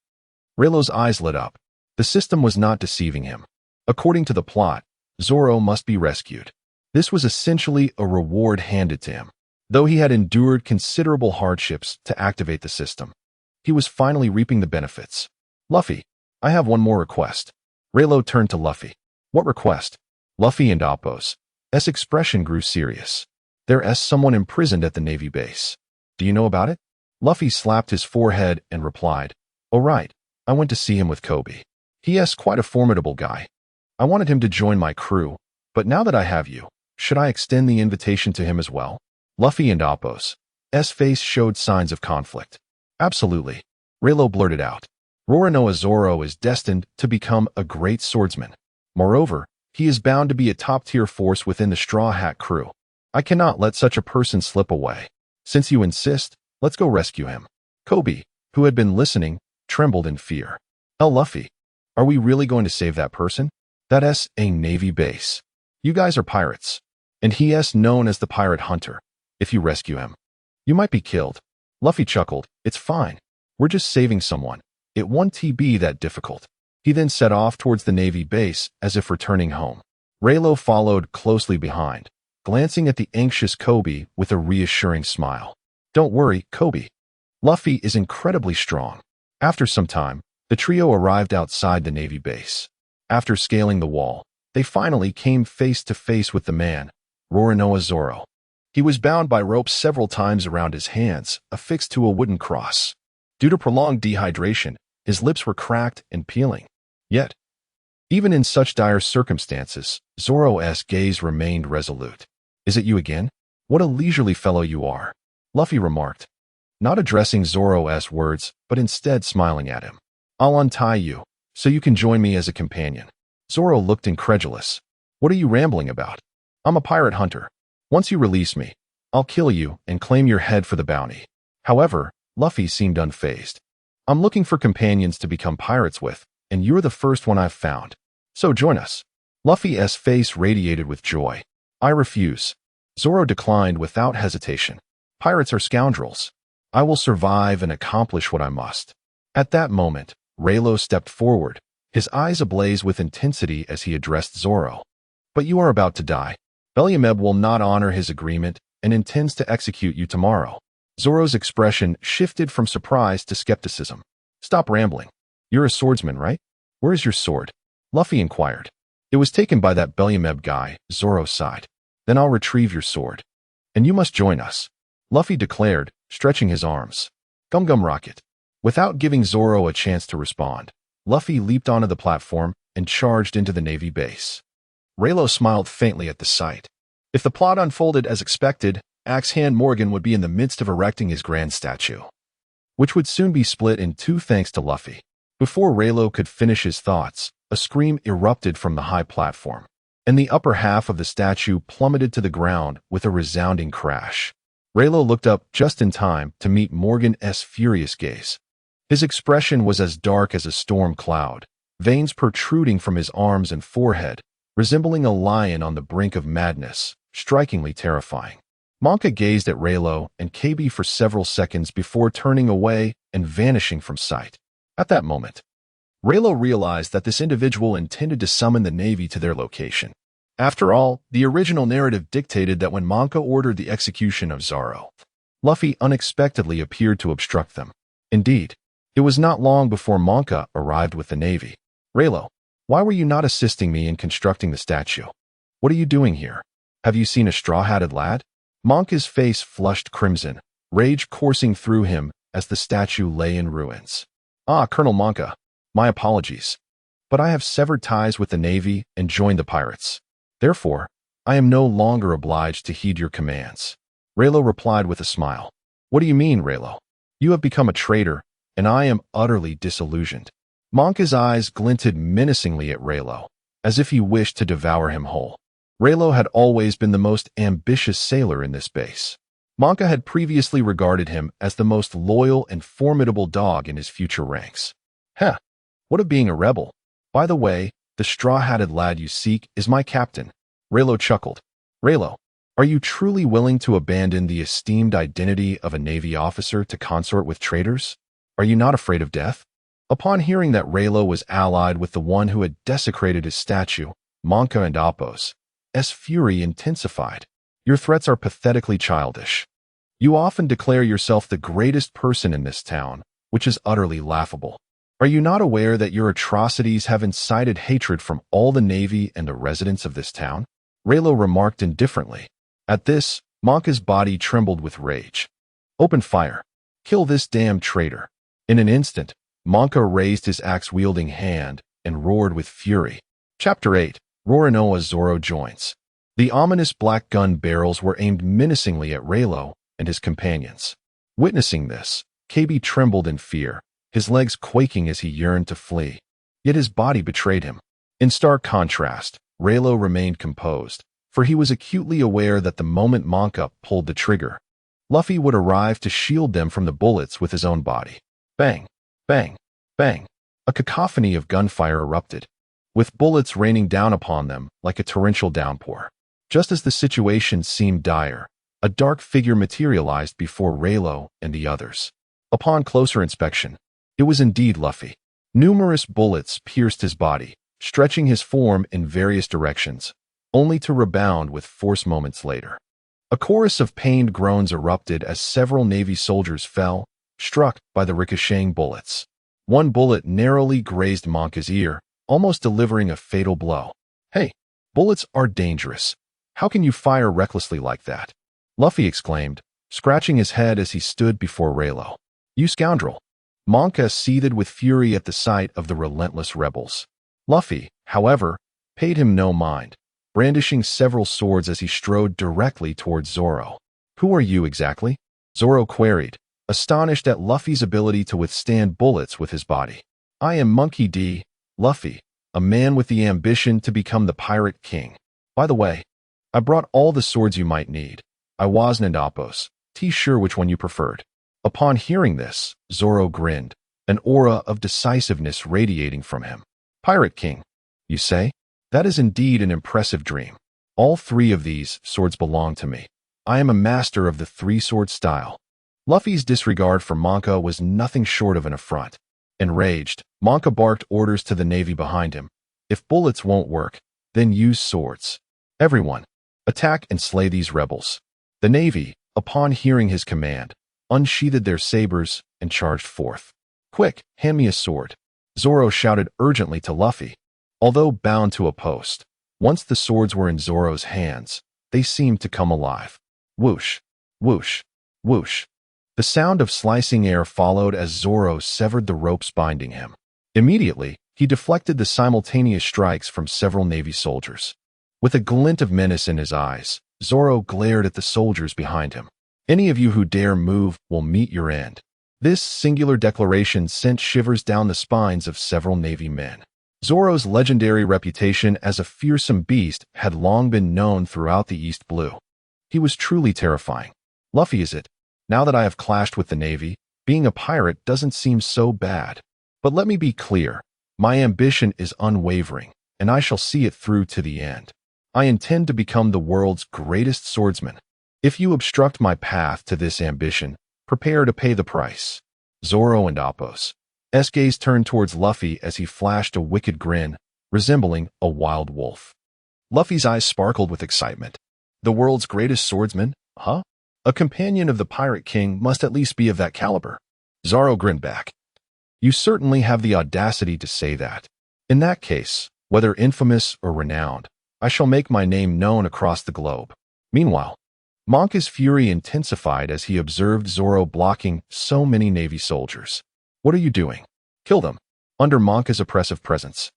Rayleigh's eyes lit up. The system was not deceiving him. According to the plot, Zoro must be rescued. This was essentially a reward handed to him. Though he had endured considerable hardships to activate the system, he was finally reaping the benefits. Luffy, I have one more request. Rayleigh turned to Luffy. What request? Luffy and Appo's expression grew serious. There's someone imprisoned at the Navy base. Do you know about it? Luffy slapped his forehead and replied, Oh right, I went to see him with Kobe. He's quite a formidable guy. I wanted him to join my crew, but now that I have you, should I extend the invitation to him as well? Luffy and Appo's face showed signs of conflict. Absolutely, Rayleigh blurted out. Roronoa Zoro is destined to become a great swordsman. Moreover, he is bound to be a top-tier force within the Straw Hat crew. I cannot let such a person slip away. Since you insist, let's go rescue him. Kobe, who had been listening, trembled in fear. Luffy, are we really going to save that person? That's a Navy base. You guys are pirates, and he is known as the Pirate Hunter. If you rescue him, you might be killed. Luffy chuckled. It's fine. We're just saving someone. It won't be that difficult. He then set off towards the Navy base as if returning home. Rayleigh followed closely behind, glancing at the anxious Kobe with a reassuring smile. Don't worry, Kobe. Luffy is incredibly strong. After some time, the trio arrived outside the Navy base. After scaling the wall, they finally came face to face with the man, Roronoa Zoro. He was bound by ropes several times around his hands, affixed to a wooden cross. Due to prolonged dehydration, his lips were cracked and peeling. Yet, even in such dire circumstances, Zoro's gaze remained resolute. Is it you again? What a leisurely fellow you are, Luffy remarked, not addressing Zoro's words, but instead smiling at him. I'll untie you, so you can join me as a companion. Zoro looked incredulous. What are you rambling about? I'm a pirate hunter. Once you release me, I'll kill you and claim your head for the bounty. However, Luffy seemed unfazed. I'm looking for companions to become pirates with, and you're the first one I've found. So join us. Luffy's face radiated with joy. I refuse. Zoro declined without hesitation. Pirates are scoundrels. I will survive and accomplish what I must. At that moment, Rayleigh stepped forward, his eyes ablaze with intensity as he addressed Zoro. But you are about to die. Belyameb will not honor his agreement and intends to execute you tomorrow. Zoro's expression shifted from surprise to skepticism. Stop rambling. You're a swordsman, right? Where is your sword? Luffy inquired. It was taken by that Belyameb guy, Zoro sighed. Then I'll retrieve your sword. And you must join us, Luffy declared, stretching his arms. Gum Gum Rocket. Without giving Zoro a chance to respond, Luffy leaped onto the platform and charged into the Navy base. Rayleigh smiled faintly at the sight. If the plot unfolded as expected, Axe-Hand Morgan would be in the midst of erecting his grand statue, which would soon be split in two thanks to Luffy. Before Rayleigh could finish his thoughts, a scream erupted from the high platform, and the upper half of the statue plummeted to the ground with a resounding crash. Rayleigh looked up just in time to meet Morgan's furious gaze. His expression was as dark as a storm cloud, veins protruding from his arms and forehead, resembling a lion on the brink of madness, strikingly terrifying. Monka gazed at Rayleigh and KB for several seconds before turning away and vanishing from sight. At that moment, Rayleigh realized that this individual intended to summon the Navy to their location. After all, the original narrative dictated that when Monka ordered the execution of Zoro, Luffy unexpectedly appeared to obstruct them. Indeed, it was not long before Monka arrived with the Navy. Rayleigh, why were you not assisting me in constructing the statue? What are you doing here? Have you seen a straw-hatted lad? Monka's face flushed crimson, rage coursing through him as the statue lay in ruins. Ah, Colonel Monka, my apologies. But I have severed ties with the Navy and joined the pirates. Therefore, I am no longer obliged to heed your commands. Rayleigh replied with a smile. What do you mean, Rayleigh? You have become a traitor, and I am utterly disillusioned. Monka's eyes glinted menacingly at Rayleigh, as if he wished to devour him whole. Rayleigh had always been the most ambitious sailor in this base. Monka had previously regarded him as the most loyal and formidable dog in his future ranks. Heh, what of being a rebel? By the way, the straw-hatted lad you seek is my captain. Rayleigh chuckled. Rayleigh, are you truly willing to abandon the esteemed identity of a Navy officer to consort with traitors? Are you not afraid of death? Upon hearing that Rayleigh was allied with the one who had desecrated his statue, Monka and Appo's fury intensified. Your threats are pathetically childish. You often declare yourself the greatest person in this town, which is utterly laughable. Are you not aware that your atrocities have incited hatred from all the Navy and the residents of this town? Rayleigh remarked indifferently. At this, Monka's body trembled with rage. Open fire. Kill this damned traitor. In an instant, Monka raised his axe-wielding hand and roared with fury. Chapter 8. Roronoa Zoro joins. The ominous black gun barrels were aimed menacingly at Rayleigh and his companions. Witnessing this, KB trembled in fear, his legs quaking as he yearned to flee. Yet his body betrayed him. In stark contrast, Rayleigh remained composed, for he was acutely aware that the moment Monka pulled the trigger, Luffy would arrive to shield them from the bullets with his own body. Bang, bang, bang. A cacophony of gunfire erupted, with bullets raining down upon them like a torrential downpour. Just as the situation seemed dire, a dark figure materialized before Rayleigh and the others. Upon closer inspection, it was indeed Luffy. Numerous bullets pierced his body, stretching his form in various directions, only to rebound with force moments later. A chorus of pained groans erupted as several Navy soldiers fell, struck by the ricocheting bullets. One bullet narrowly grazed Monka's ear, almost delivering a fatal blow. Hey, bullets are dangerous. How can you fire recklessly like that? Luffy exclaimed, scratching his head as he stood before Rayleigh. You scoundrel! Monka seethed with fury at the sight of the relentless rebels. Luffy, however, paid him no mind, brandishing several swords as he strode directly towards Zoro. Who are you exactly? Zoro queried, astonished at Luffy's ability to withstand bullets with his body. I am Monkey D. Luffy, a man with the ambition to become the Pirate King. By the way, I brought all the swords you might need. I wasn't and Appo's. Sure which one you preferred. Upon hearing this, Zoro grinned, an aura of decisiveness radiating from him. Pirate King, you say? That is indeed an impressive dream. All three of these swords belong to me. I am a master of the three-sword style. Luffy's disregard for Monka was nothing short of an affront. Enraged, Monka barked orders to the Navy behind him. If bullets won't work, Then use swords. Everyone, attack and slay these rebels. The Navy, upon hearing his command, unsheathed their sabers and charged forth. Quick, hand me a sword, Zoro shouted urgently to Luffy. Although bound to a post, once the swords were in Zoro's hands, they seemed to come alive. Whoosh, whoosh, whoosh. The sound of slicing air followed as Zoro severed the ropes binding him. Immediately, he deflected the simultaneous strikes from several Navy soldiers. With a glint of menace in his eyes, Zoro glared at the soldiers behind him. Any of you who dare move will meet your end. This singular declaration sent shivers down the spines of several Navy men. Zoro's legendary reputation as a fearsome beast had long been known throughout the East Blue. He was truly terrifying. Luffy, is it? Now that I have clashed with the Navy, being a pirate doesn't seem so bad. But let me be clear, my ambition is unwavering, and I shall see it through to the end. I intend to become the world's greatest swordsman. If you obstruct my path to this ambition, prepare to pay the price. Zoro and Appo's gaze turned towards Luffy as he flashed a wicked grin, resembling a wild wolf. Luffy's eyes sparkled with excitement. The world's greatest swordsman? Huh? A companion of the Pirate King must at least be of that caliber. Zoro grinned back. You certainly have the audacity to say that. In that case, whether infamous or renowned, I shall make my name known across the globe. Meanwhile, Monka's fury intensified as he observed Zoro blocking so many Navy soldiers. What are you doing? Kill them. Under Monka's oppressive presence,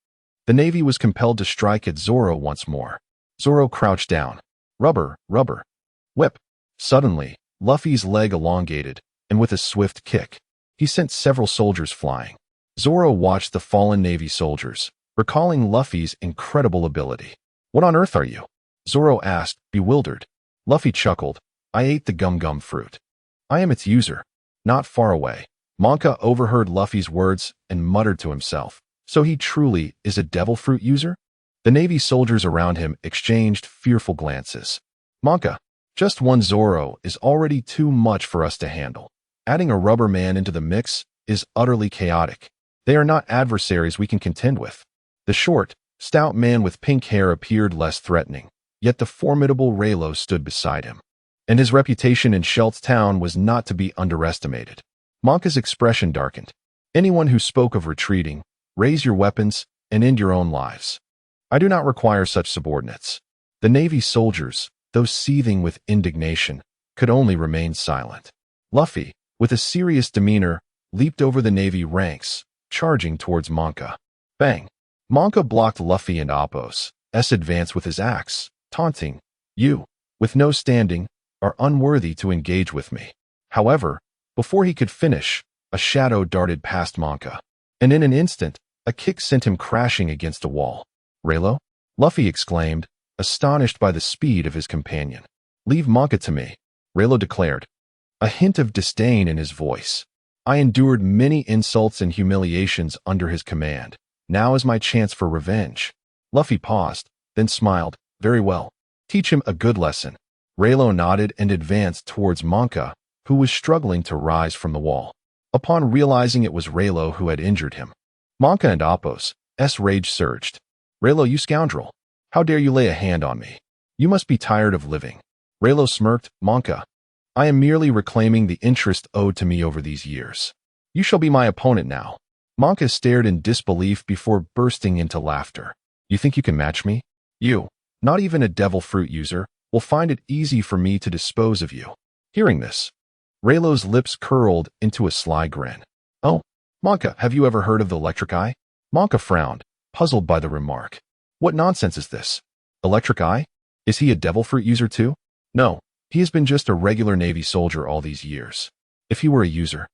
the Navy was compelled to strike at Zoro once more. Zoro crouched down. Rubber, rubber. Whip. Suddenly, Luffy's leg elongated, and with a swift kick, he sent several soldiers flying. Zoro watched the fallen Navy soldiers, recalling Luffy's incredible ability. What on earth are you? Zoro asked, bewildered. Luffy chuckled. I ate the gum-gum fruit. I am its user. Not far away, Monka overheard Luffy's words and muttered to himself. So he truly is a devil fruit user? The Navy soldiers around him exchanged fearful glances. Monka, just one Zoro is already too much for us to handle. Adding a rubber man into the mix is utterly chaotic. They are not adversaries we can contend with. The short, stout man with pink hair appeared less threatening, yet the formidable Rayleigh stood beside him. And his reputation in Shelt's town was not to be underestimated. Monka's expression darkened. Anyone who spoke of retreating, raise your weapons, and end your own lives. I do not require such subordinates. The Navy soldiers, though seething with indignation, could only remain silent. Luffy, with a serious demeanor, leaped over the Navy ranks, charging towards Monka. Bang! Monka blocked Luffy and Appo's advance with his axe, taunting, You, with no standing, are unworthy to engage with me. However, before he could finish, a shadow darted past Monka, and in an instant, a kick sent him crashing against a wall. Rayleigh? Luffy exclaimed, astonished by the speed of his companion. Leave Monka to me, Rayleigh declared, a hint of disdain in his voice. I endured many insults and humiliations under his command. Now is my chance for revenge. Luffy paused, then smiled. Very well. Teach him a good lesson. Rayleigh nodded and advanced towards Monka, who was struggling to rise from the wall. Upon realizing it was Rayleigh who had injured him, Monka and Appo's rage surged. Rayleigh, you scoundrel! How dare you lay a hand on me? You must be tired of living. Rayleigh smirked. Monka, I am merely reclaiming the interest owed to me over these years. You shall be my opponent now. Monka stared in disbelief before bursting into laughter. You think you can match me? You, not even a devil fruit user, will find it easy for me to dispose of you. Hearing this, Rayleigh's lips curled into a sly grin. Oh, Monka, have you ever heard of the Electric Eye? Monka frowned, puzzled by the remark. What nonsense is this? Electric Eye? Is he a devil fruit user too? No, he has been just a regular Navy soldier all these years. If he were a user,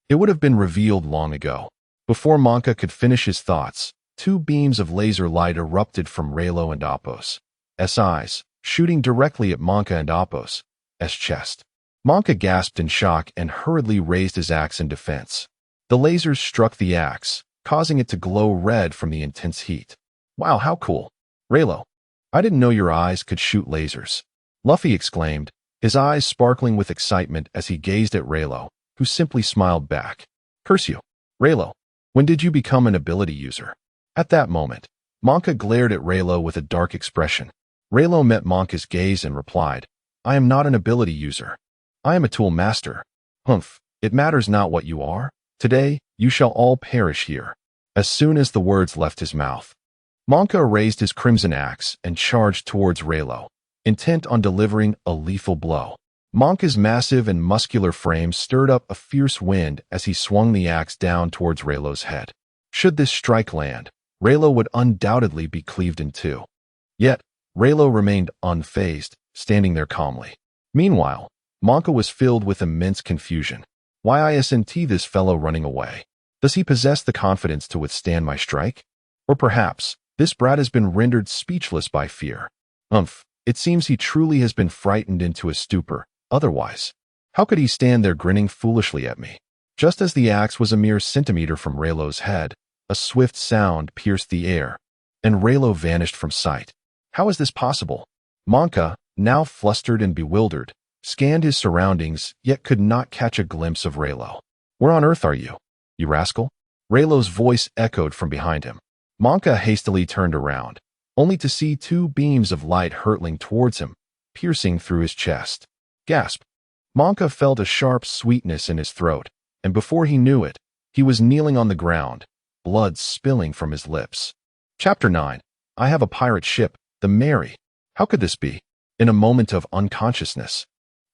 it would have been revealed long ago. Before Monka could finish his thoughts, two beams of laser light erupted from Rayleigh and Appo's eyes, shooting directly at Monka and Appo's chest. Monka gasped in shock and hurriedly raised his axe in defense. The lasers struck the axe, causing it to glow red from the intense heat. Wow, how cool. Rayleigh, I didn't know your eyes could shoot lasers. Luffy exclaimed, his eyes sparkling with excitement as he gazed at Rayleigh, who simply smiled back. Curse you. Rayleigh, when did you become an ability user? At that moment, Monka glared at Rayleigh with a dark expression. Rayleigh met Monka's gaze and replied, I am not an ability user. I am a tool master. Humph, it matters not what you are. Today, you shall all perish here. As soon as the words left his mouth, Monka raised his crimson axe and charged towards Rayleigh, intent on delivering a lethal blow. Monka's massive and muscular frame stirred up a fierce wind as he swung the axe down towards Rayleigh's head. Should this strike land, Rayleigh would undoubtedly be cleaved in two. Yet, Rayleigh remained unfazed, standing there calmly. Meanwhile, Monka was filled with immense confusion. Why isn't this fellow running away? Does he possess the confidence to withstand my strike? Or perhaps, this brat has been rendered speechless by fear. It seems he truly has been frightened into a stupor. Otherwise, how could he stand there grinning foolishly at me? Just as the axe was a mere centimeter from Rayleigh's head, a swift sound pierced the air, and Rayleigh vanished from sight. How is this possible? Monka, now flustered and bewildered, scanned his surroundings, yet could not catch a glimpse of Rayleigh. Where on earth are you, you rascal? Rayleigh's voice echoed from behind him. Monka hastily turned around, only to see two beams of light hurtling towards him, piercing through his chest. Gasp! Monka felt a sharp sweetness in his throat, and before he knew it, he was kneeling on the ground, blood spilling from his lips. Chapter 9. I have a pirate ship, the Mary. How could this be? In a moment of unconsciousness,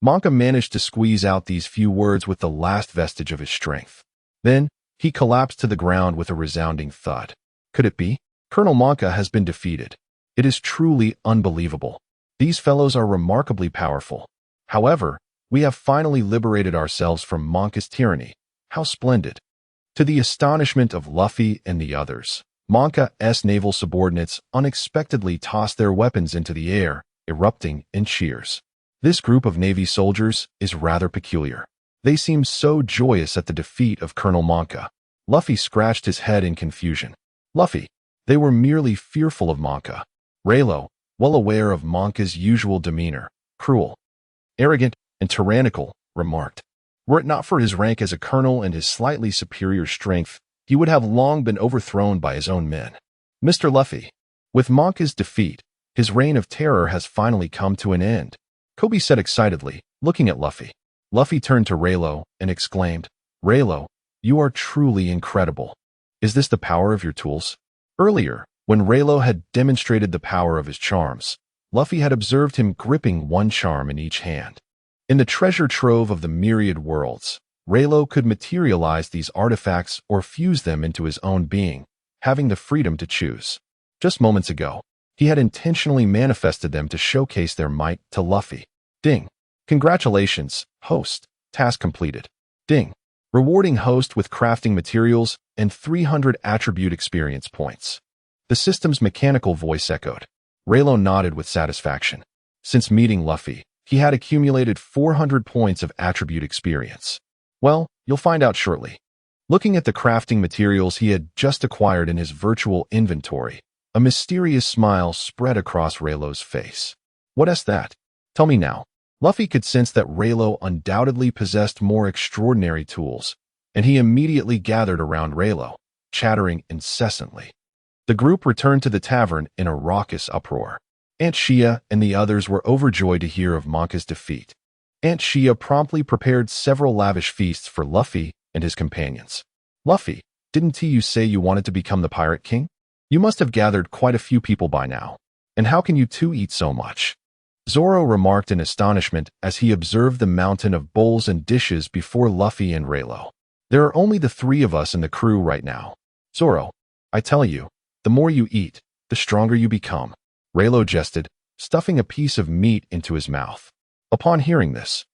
Monka managed to squeeze out these few words with the last vestige of his strength. Then, he collapsed to the ground with a resounding thud. Could it be? Colonel Monka has been defeated. It is truly unbelievable. These fellows are remarkably powerful. However, we have finally liberated ourselves from Monka's tyranny. How splendid! To the astonishment of Luffy and the others, Monka's naval subordinates unexpectedly tossed their weapons into the air, erupting in cheers. This group of Navy soldiers is rather peculiar. They seemed so joyous at the defeat of Colonel Monka. Luffy scratched his head in confusion. Luffy, they were merely fearful of Monka. Rayleigh, well aware of Monka's usual demeanor, cruel, arrogant, and tyrannical, remarked, were it not for his rank as a colonel and his slightly superior strength, he would have long been overthrown by his own men. Mr. Luffy, with Monka's defeat, his reign of terror has finally come to an end, Kobe said excitedly, looking at Luffy. Luffy turned to Rayleigh and exclaimed, Rayleigh, you are truly incredible. Is this the power of your tools? Earlier, when Rayleigh had demonstrated the power of his charms, Luffy had observed him gripping one charm in each hand. In the treasure trove of the myriad worlds, Rayleigh could materialize these artifacts or fuse them into his own being, having the freedom to choose. Just moments ago, he had intentionally manifested them to showcase their might to Luffy. Ding. Congratulations, host. Task completed. Ding. Rewarding host with crafting materials and 300 attribute experience points. The system's mechanical voice echoed. Rayleigh nodded with satisfaction. Since meeting Luffy, he had accumulated 400 points of attribute experience. Well, you'll find out shortly. Looking at the crafting materials he had just acquired in his virtual inventory, a mysterious smile spread across Rayleigh's face. What's that? Tell me now. Luffy could sense that Rayleigh undoubtedly possessed more extraordinary tools, and he immediately gathered around Rayleigh, chattering incessantly. The group returned to the tavern in a raucous uproar. Aunt Shia and the others were overjoyed to hear of Monka's defeat. Aunt Shia promptly prepared several lavish feasts for Luffy and his companions. Luffy, didn't you say you wanted to become the Pirate King? You must have gathered quite a few people by now. And how can you two eat so much? Zoro remarked in astonishment as he observed the mountain of bowls and dishes before Luffy and Rayleigh. There are only the three of us in the crew right now. Zoro, I tell you, the more you eat, the stronger you become. Rayleigh jested, stuffing a piece of meat into his mouth. Upon hearing this,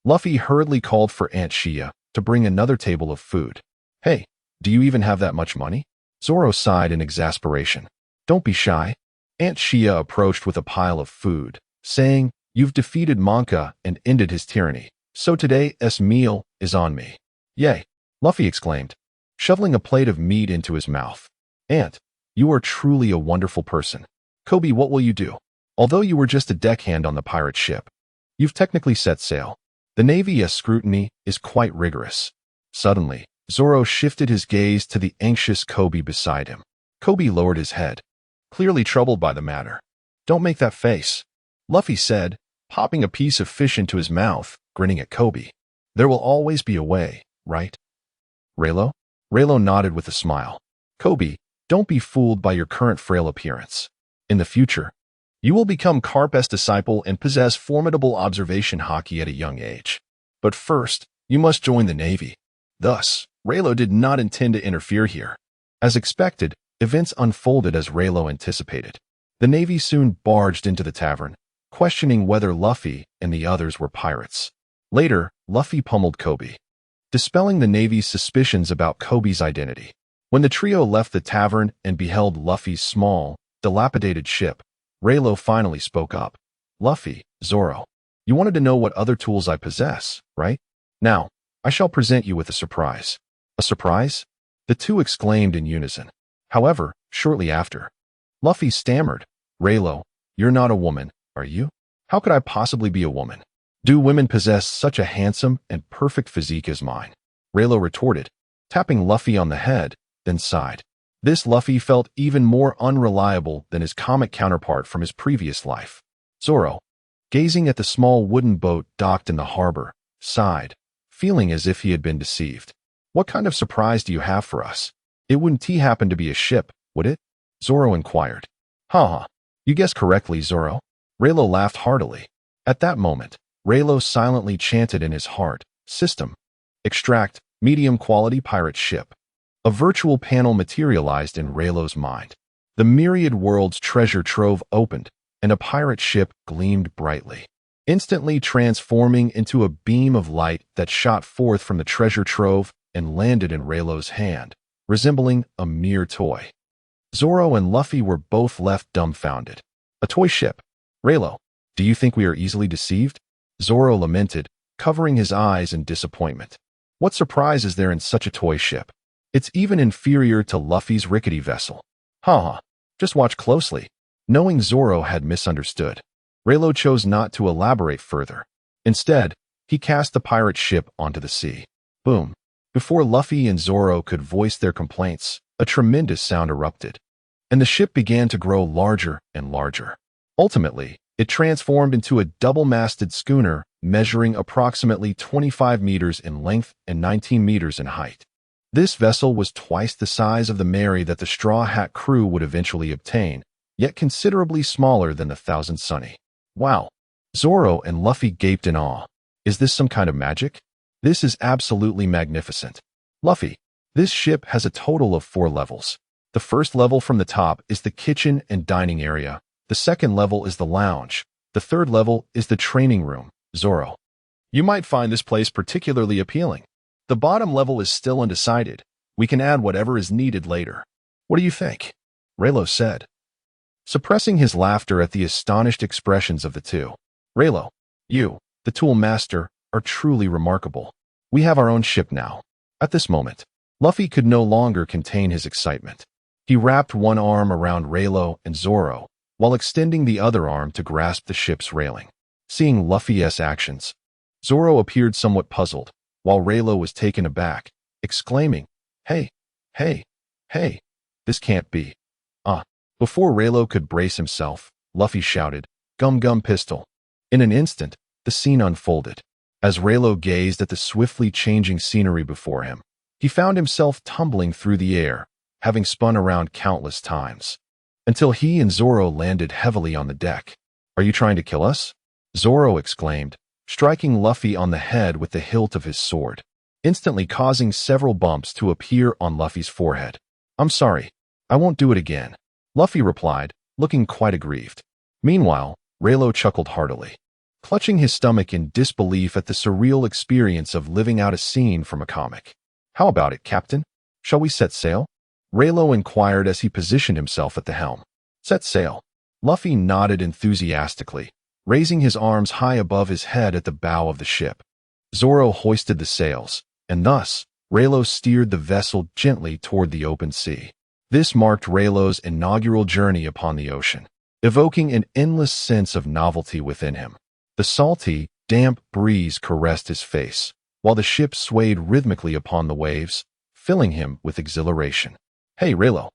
Luffy hurriedly called for Aunt Shia to bring another table of food. Hey, do you even have that much money? Zoro sighed in exasperation. Don't be shy. Aunt Shia approached with a pile of food, saying, You've defeated Monka and ended his tyranny, so today's meal is on me. Yay, Luffy exclaimed, shoveling a plate of meat into his mouth. Aunt, you are truly a wonderful person. Kobe, what will you do? Although you were just a deckhand on the pirate ship, you've technically set sail. The Navy's scrutiny is quite rigorous. Suddenly, Zoro shifted his gaze to the anxious Kobe beside him. Kobe lowered his head, clearly troubled by the matter. "Don't make that face," Luffy said, popping a piece of fish into his mouth, grinning at Kobe. "There will always be a way, right?" "Rayleigh?" Rayleigh nodded with a smile. "Kobe, don't be fooled by your current frail appearance. In the future, you will become Carp's disciple and possess formidable observation haki at a young age. But first, you must join the Navy." Thus, Rayleigh did not intend to interfere here. As expected, events unfolded as Rayleigh anticipated. The Navy soon barged into the tavern, questioning whether Luffy and the others were pirates. Later, Luffy pummeled Kobe, dispelling the Navy's suspicions about Kobe's identity. When the trio left the tavern and beheld Luffy's small, dilapidated ship, Rayleigh finally spoke up. "Luffy, Zoro, you wanted to know what other tools I possess, right? Now, I shall present you with a surprise." "A surprise?" the two exclaimed in unison. However, shortly after, Luffy stammered, "Rayleigh, you're not a woman, are you?" "How could I possibly be a woman? Do women possess such a handsome and perfect physique as mine?" Rayleigh retorted, tapping Luffy on the head, then sighed. This Luffy felt even more unreliable than his comic counterpart from his previous life. Zoro, gazing at the small wooden boat docked in the harbor, sighed, feeling as if he had been deceived. "What kind of surprise do you have for us? It wouldn't happen to be a ship, would it?" Zoro inquired. "Ha. You guessed correctly, Zoro." Rayleigh laughed heartily. At that moment, Rayleigh silently chanted in his heart, "System. Extract, medium-quality pirate ship." A virtual panel materialized in Rayleigh's mind. The myriad world's treasure trove opened, and a pirate ship gleamed brightly, instantly transforming into a beam of light that shot forth from the treasure trove and landed in Rayleigh's hand, resembling a mere toy. Zoro and Luffy were both left dumbfounded. "A toy ship? Rayleigh, do you think we are easily deceived?" Zoro lamented, covering his eyes in disappointment. "What surprise is there in such a toy ship? It's even inferior to Luffy's rickety vessel." "Ha. Just watch closely." Knowing Zoro had misunderstood, Rayleigh chose not to elaborate further. Instead, he cast the pirate ship onto the sea. Boom. Before Luffy and Zoro could voice their complaints, a tremendous sound erupted, and the ship began to grow larger and larger. Ultimately, it transformed into a double-masted schooner measuring approximately 25 meters in length and 19 meters in height. This vessel was twice the size of the Mary that the Straw Hat crew would eventually obtain, yet considerably smaller than the Thousand Sunny. "Wow." Zoro and Luffy gaped in awe. "Is this some kind of magic? This is absolutely magnificent." "Luffy, this ship has a total of 4 levels. The first level from the top is the kitchen and dining area. The second level is the lounge. The third level is the training room." Zoro, "You might find this place particularly appealing. The bottom level is still undecided. We can add whatever is needed later. What do you think?" Rayleigh said, suppressing his laughter at the astonished expressions of the two. "Rayleigh, you, the tool master, are truly remarkable. We have our own ship now." At this moment, Luffy could no longer contain his excitement. He wrapped one arm around Rayleigh and Zoro, while extending the other arm to grasp the ship's railing. Seeing Luffy's actions, Zoro appeared somewhat puzzled, while Rayleigh was taken aback, exclaiming, Hey, this can't be." Before Rayleigh could brace himself, Luffy shouted, "Gum Gum Pistol." In an instant, the scene unfolded. As Rayleigh gazed at the swiftly changing scenery before him, he found himself tumbling through the air, having spun around countless times, until he and Zoro landed heavily on the deck. "Are you trying to kill us?" Zoro exclaimed, striking Luffy on the head with the hilt of his sword, instantly causing several bumps to appear on Luffy's forehead. "I'm sorry. I won't do it again," Luffy replied, looking quite aggrieved. Meanwhile, Rayleigh chuckled heartily, clutching his stomach in disbelief at the surreal experience of living out a scene from a comic. "How about it, Captain? Shall we set sail?" Rayleigh inquired as he positioned himself at the helm. "Set sail." Luffy nodded enthusiastically, raising his arms high above his head at the bow of the ship. Zoro hoisted the sails, and thus, Rayleigh steered the vessel gently toward the open sea. This marked Rayleigh's inaugural journey upon the ocean, evoking an endless sense of novelty within him. The salty, damp breeze caressed his face, while the ship swayed rhythmically upon the waves, filling him with exhilaration. "Hey, Rayleigh,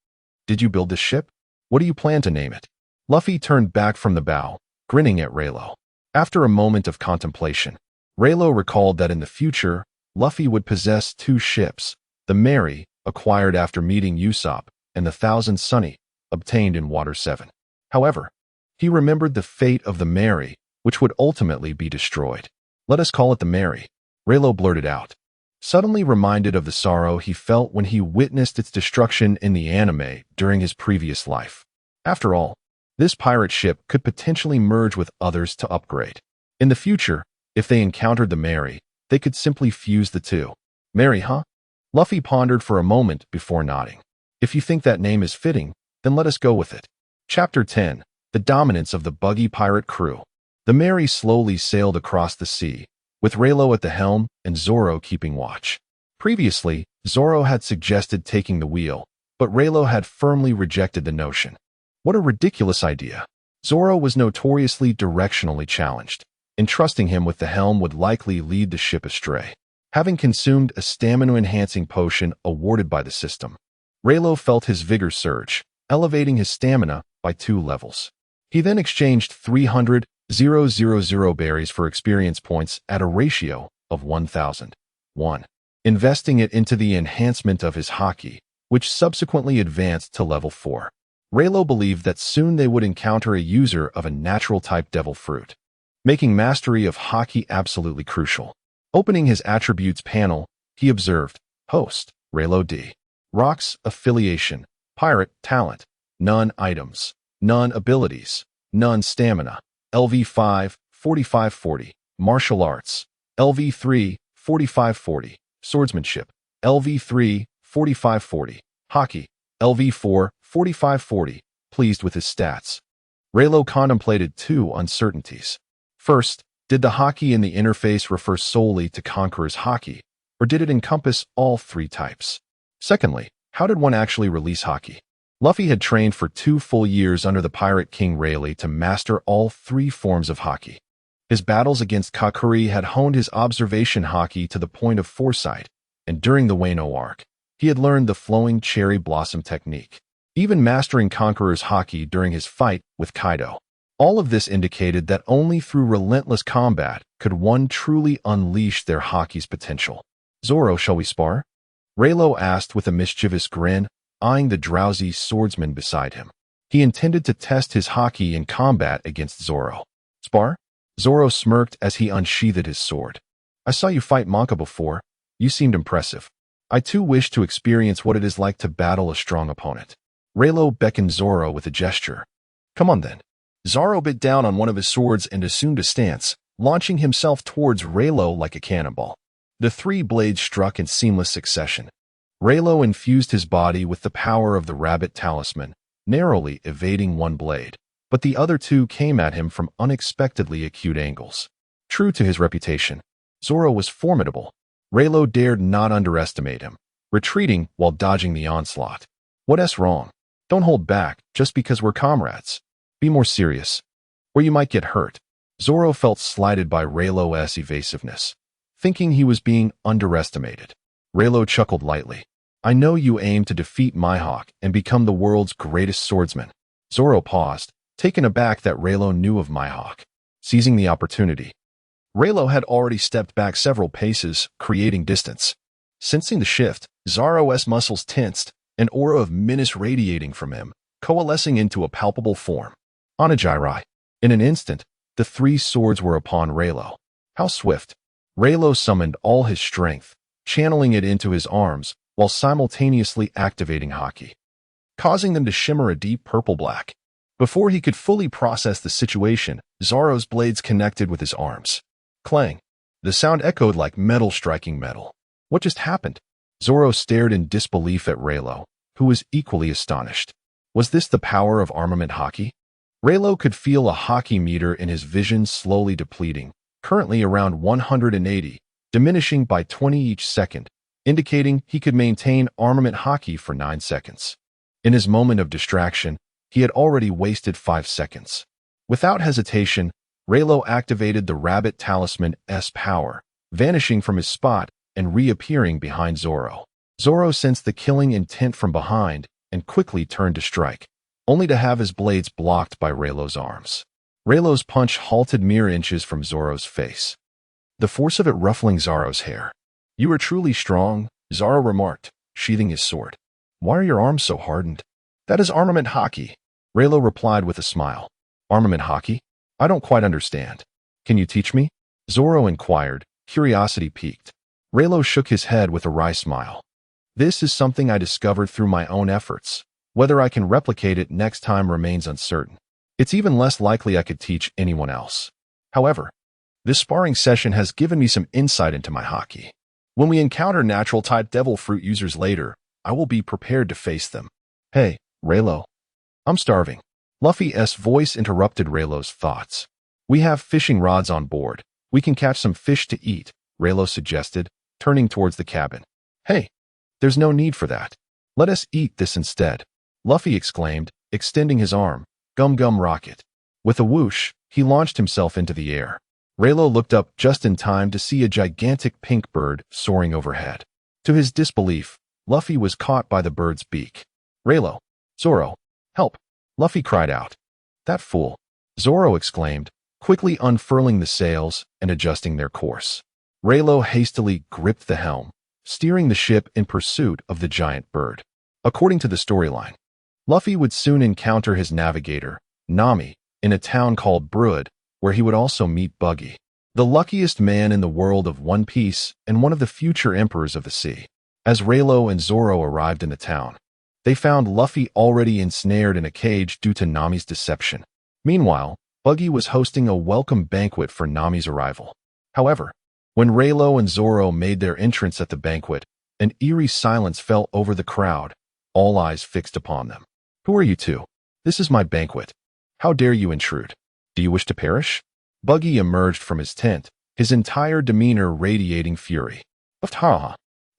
did you build this ship?" What do you plan to name it? Luffy turned back from the bow, grinning at Rayleigh. After a moment of contemplation, Rayleigh recalled that in the future, Luffy would possess two ships, the Mary, acquired after meeting Usopp, and the Thousand Sunny, obtained in Water 7. However, he remembered the fate of the Mary, which would ultimately be destroyed. Let us call it the Mary, Rayleigh blurted out, suddenly reminded of the sorrow he felt when he witnessed its destruction in the anime during his previous life. After all, this pirate ship could potentially merge with others to upgrade. In the future, if they encountered the Mary, they could simply fuse the two. Mary, huh? Luffy pondered for a moment before nodding. If you think that name is fitting, then let us go with it. Chapter 10. The Dominance of the Buggy Pirate Crew. The Mary slowly sailed across the sea, with Rayleigh at the helm and Zoro keeping watch. Previously, Zoro had suggested taking the wheel, but Rayleigh had firmly rejected the notion. What a ridiculous idea. Zoro was notoriously directionally challenged. Entrusting him with the helm would likely lead the ship astray. Having consumed a stamina-enhancing potion awarded by the system, Rayleigh felt his vigor surge, elevating his stamina by 2 levels. He then exchanged 300,000 berries for experience points at a ratio of 1,001, investing it into the enhancement of his haki, which subsequently advanced to level 4. Rayleigh believed that soon they would encounter a user of a natural-type devil fruit, making mastery of haki absolutely crucial. Opening his attributes panel, he observed, Host, Rayleigh D. Rocks, Affiliation, Pirate, Talent, None Items, None Abilities, None Stamina, LV5, 4540, Martial Arts, LV3, 4540, Swordsmanship, LV3, 4540, Haki, LV4, 4540, pleased with his stats. Rayleigh contemplated 2 uncertainties. First, did the haki in the interface refer solely to Conqueror's haki, or did it encompass all 3 types? Secondly, how did one actually release haki? Luffy had trained for 2 full years under the Pirate King Rayleigh to master all 3 forms of haki. His battles against Kakuri had honed his observation haki to the point of foresight, and during the Wano arc, he had learned the flowing cherry blossom technique, even mastering Conqueror's haki during his fight with Kaido. All of this indicated that only through relentless combat could one truly unleash their haki's potential. Zoro, shall we spar? Rayleigh asked with a mischievous grin, eyeing the drowsy swordsman beside him. He intended to test his haki in combat against Zoro. Spar? Zoro smirked as he unsheathed his sword. I saw you fight Monka before. You seemed impressive. I too wish to experience what it is like to battle a strong opponent. Rayleigh beckoned Zoro with a gesture. Come on then. Zoro bit down on one of his swords and assumed a stance, launching himself towards Rayleigh like a cannonball. The 3 blades struck in seamless succession. Rayleigh infused his body with the power of the rabbit talisman, narrowly evading 1 blade, but the other 2 came at him from unexpectedly acute angles. True to his reputation, Zoro was formidable. Rayleigh dared not underestimate him, retreating while dodging the onslaught. What's wrong? Don't hold back just because we're comrades. Be more serious, or you might get hurt. Zoro felt slighted by Rayleigh's evasiveness, thinking he was being underestimated. Rayleigh chuckled lightly. I know you aim to defeat Mihawk and become the world's greatest swordsman. Zoro paused, taken aback that Rayleigh knew of Mihawk. Seizing the opportunity, Rayleigh had already stepped back several paces, creating distance. Sensing the shift, Zoro's muscles tensed, an aura of menace radiating from him, coalescing into a palpable form. Onigiri. In an instant, the 3 swords were upon Rayleigh. How swift! Rayleigh summoned all his strength, channeling it into his arms while simultaneously activating haki, causing them to shimmer a deep purple-black. Before he could fully process the situation, Zoro's blades connected with his arms. Clang! The sound echoed like metal striking metal. What just happened? Zoro stared in disbelief at Rayleigh, who was equally astonished. Was this the power of armament haki? Rayleigh could feel a haki meter in his vision slowly depleting, currently around 180, diminishing by 20 each second, indicating he could maintain armament haki for 9 seconds. In his moment of distraction, he had already wasted 5 seconds. Without hesitation, Rayleigh activated the Rabbit Talisman's power, vanishing from his spot and reappearing behind Zoro. Zoro sensed the killing intent from behind and quickly turned to strike. only to have his blades blocked by Rayleigh's arms. Rayleigh's punch halted mere inches from Zoro's face, the force of it ruffling Zoro's hair. "You are truly strong," Zoro remarked, sheathing his sword. "Why are your arms so hardened?" "That is armament haki," Rayleigh replied with a smile. "Armament haki? I don't quite understand. Can you teach me?" Zoro inquired, curiosity piqued. Rayleigh shook his head with a wry smile. "This is something I discovered through my own efforts. Whether I can replicate it next time remains uncertain. It's even less likely I could teach anyone else. However, this sparring session has given me some insight into my haki. When we encounter natural-type devil fruit users later, I will be prepared to face them." "Hey, Rayleigh. I'm starving." Luffy's voice interrupted Rayleigh's thoughts. "We have fishing rods on board. We can catch some fish to eat," Rayleigh suggested, turning towards the cabin. "Hey, there's no need for that. Let us eat this instead," Luffy exclaimed, extending his arm. "Gum Gum Rocket." With a whoosh, he launched himself into the air. Rayleigh looked up just in time to see a gigantic pink bird soaring overhead. To his disbelief, Luffy was caught by the bird's beak. "Rayleigh! Zoro! Help!" Luffy cried out. "That fool!" Zoro exclaimed, quickly unfurling the sails and adjusting their course. Rayleigh hastily gripped the helm, steering the ship in pursuit of the giant bird. According to the storyline, Luffy would soon encounter his navigator, Nami, in a town called Brood, where he would also meet Buggy, the luckiest man in the world of One Piece and one of the future emperors of the sea. As Rayleigh and Zoro arrived in the town, they found Luffy already ensnared in a cage due to Nami's deception. Meanwhile, Buggy was hosting a welcome banquet for Nami's arrival. However, when Rayleigh and Zoro made their entrance at the banquet, an eerie silence fell over the crowd, all eyes fixed upon them. "Who are you two? This is my banquet. How dare you intrude? Do you wish to perish?" Buggy emerged from his tent, his entire demeanor radiating fury.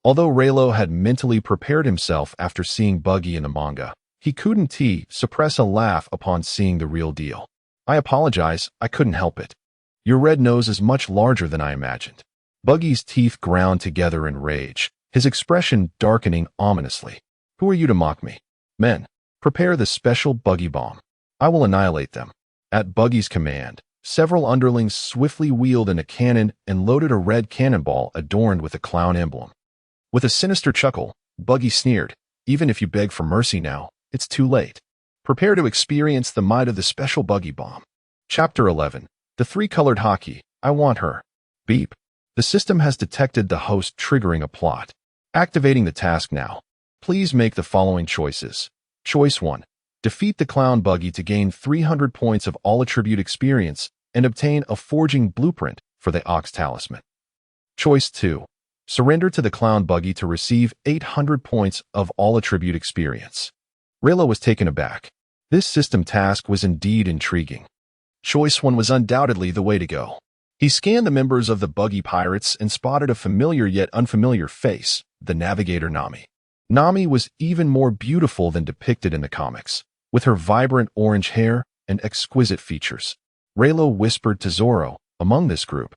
Although Rayleigh had mentally prepared himself after seeing Buggy in the manga, he couldn't suppress a laugh upon seeing the real deal. "I apologize, I couldn't help it. Your red nose is much larger than I imagined." Buggy's teeth ground together in rage, his expression darkening ominously. "Who are you to mock me? Men, prepare the special Buggy Bomb. I will annihilate them." At Buggy's command, several underlings swiftly wheeled in a cannon and loaded a red cannonball adorned with a clown emblem. With a sinister chuckle, Buggy sneered, "Even if you beg for mercy now, it's too late. Prepare to experience the might of the special Buggy Bomb." Chapter 11. The Three-Colored Haki. I want her. Beep. The system has detected the host triggering a plot. Activating the task now. Please make the following choices. Choice 1. Defeat the clown Buggy to gain 300 points of all attribute experience and obtain a forging blueprint for the Ox Talisman. Choice 2. Surrender to the clown Buggy to receive 800 points of all attribute experience. Rayleigh was taken aback. This system task was indeed intriguing. Choice 1 was undoubtedly the way to go. He scanned the members of the Buggy Pirates and spotted a familiar yet unfamiliar face, the navigator Nami. Nami was even more beautiful than depicted in the comics, with her vibrant orange hair and exquisite features. Rayleigh whispered to Zoro, "Among this group,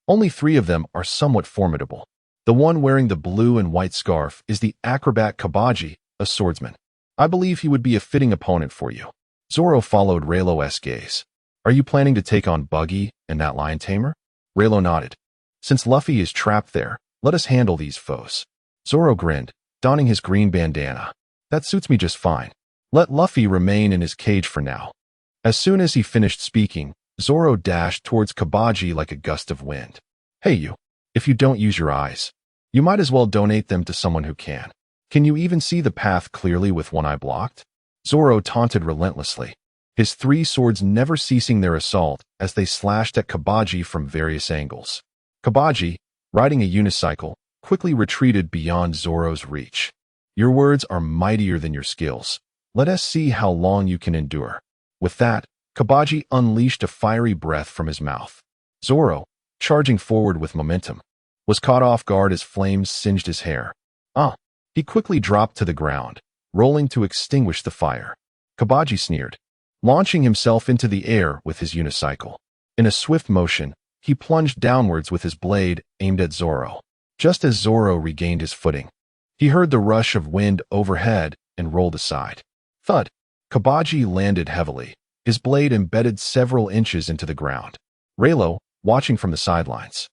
only 3 of them are somewhat formidable. The one wearing the blue and white scarf is the acrobat Kabaji, a swordsman. I believe he would be a fitting opponent for you." Zoro followed Rayleigh's gaze. "Are you planning to take on Buggy and that lion tamer?" Rayleigh nodded. "Since Luffy is trapped there, let us handle these foes." Zoro grinned, donning his green bandana. "That suits me just fine. Let Luffy remain in his cage for now." As soon as he finished speaking, Zoro dashed towards Kabaji like a gust of wind. "Hey you, if you don't use your eyes, you might as well donate them to someone who can. Can you even see the path clearly with one eye blocked?" Zoro taunted relentlessly, his 3 swords never ceasing their assault as they slashed at Kabaji from various angles. Kabaji, riding a unicycle, quickly retreated beyond Zoro's reach. "Your words are mightier than your skills. Let us see how long you can endure." With that, Kabaji unleashed a fiery breath from his mouth. Zoro, charging forward with momentum, was caught off guard as flames singed his hair. He quickly dropped to the ground, rolling to extinguish the fire. Kabaji sneered, launching himself into the air with his unicycle. In a swift motion, he plunged downwards with his blade aimed at Zoro. Just as Zoro regained his footing, he heard the rush of wind overhead and rolled aside. Thud! Kabaji landed heavily, his blade embedded several inches into the ground. Rayleigh, watching from the sidelines,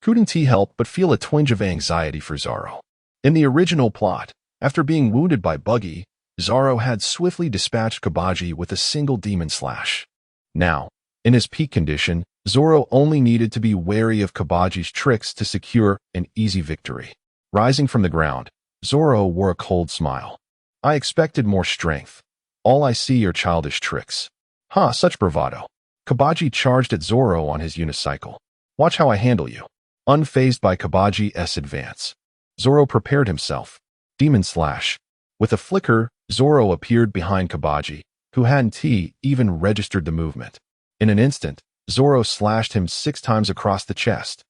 couldn't he help but feel a twinge of anxiety for Zoro. In the original plot, after being wounded by Buggy, Zoro had swiftly dispatched Kabaji with a single demon slash. Now, in his peak condition, Zoro only needed to be wary of Kabaji's tricks to secure an easy victory. Rising from the ground, Zoro wore a cold smile. I expected more strength. All I see are childish tricks. Huh, such bravado. Kabaji charged at Zoro on his unicycle. Watch how I handle you. Unfazed by Kabaji's advance, Zoro prepared himself. Demon slash. With a flicker, Zoro appeared behind Kabaji, who hadn't even registered the movement. In an instant, Zoro slashed him 6 times across the chest.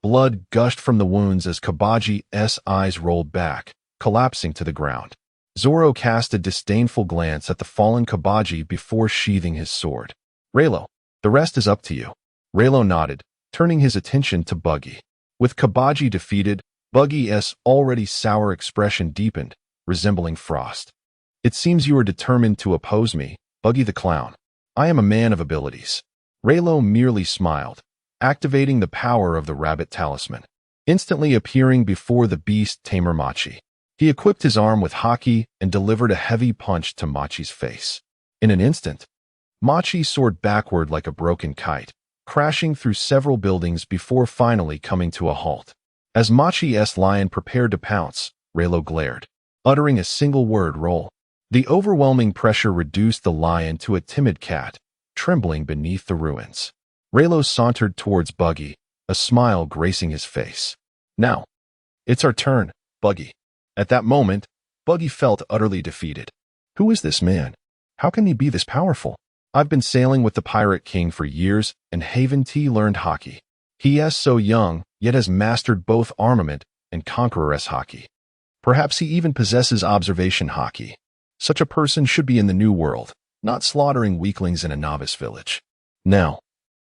Blood gushed from the wounds as Kabaji's eyes rolled back, collapsing to the ground. Zoro cast a disdainful glance at the fallen Kabaji before sheathing his sword. Rayleigh, the rest is up to you. Rayleigh nodded, turning his attention to Buggy. With Kabaji defeated, Buggy's already sour expression deepened, resembling frost. It seems you are determined to oppose me, Buggy the Clown. I am a man of abilities. Rayleigh merely smiled, activating the power of the rabbit talisman, instantly appearing before the beast tamer Machi. He equipped his arm with haki and delivered a heavy punch to Machi's face. In an instant, Machi soared backward like a broken kite, crashing through several buildings before finally coming to a halt. As Machi's lion prepared to pounce, Rayleigh glared, uttering a single word, roll. The overwhelming pressure reduced the lion to a timid cat, trembling beneath the ruins. Rayleigh sauntered towards Buggy, a smile gracing his face. Now, it's our turn, Buggy. At that moment, Buggy felt utterly defeated. Who is this man? How can he be this powerful? I've been sailing with the Pirate King for years, and haven't learned haki. He is so young, yet has mastered both armament and conqueror's haki. Perhaps he even possesses observation haki. Such a person should be in the New World, not slaughtering weaklings in a novice village. Now,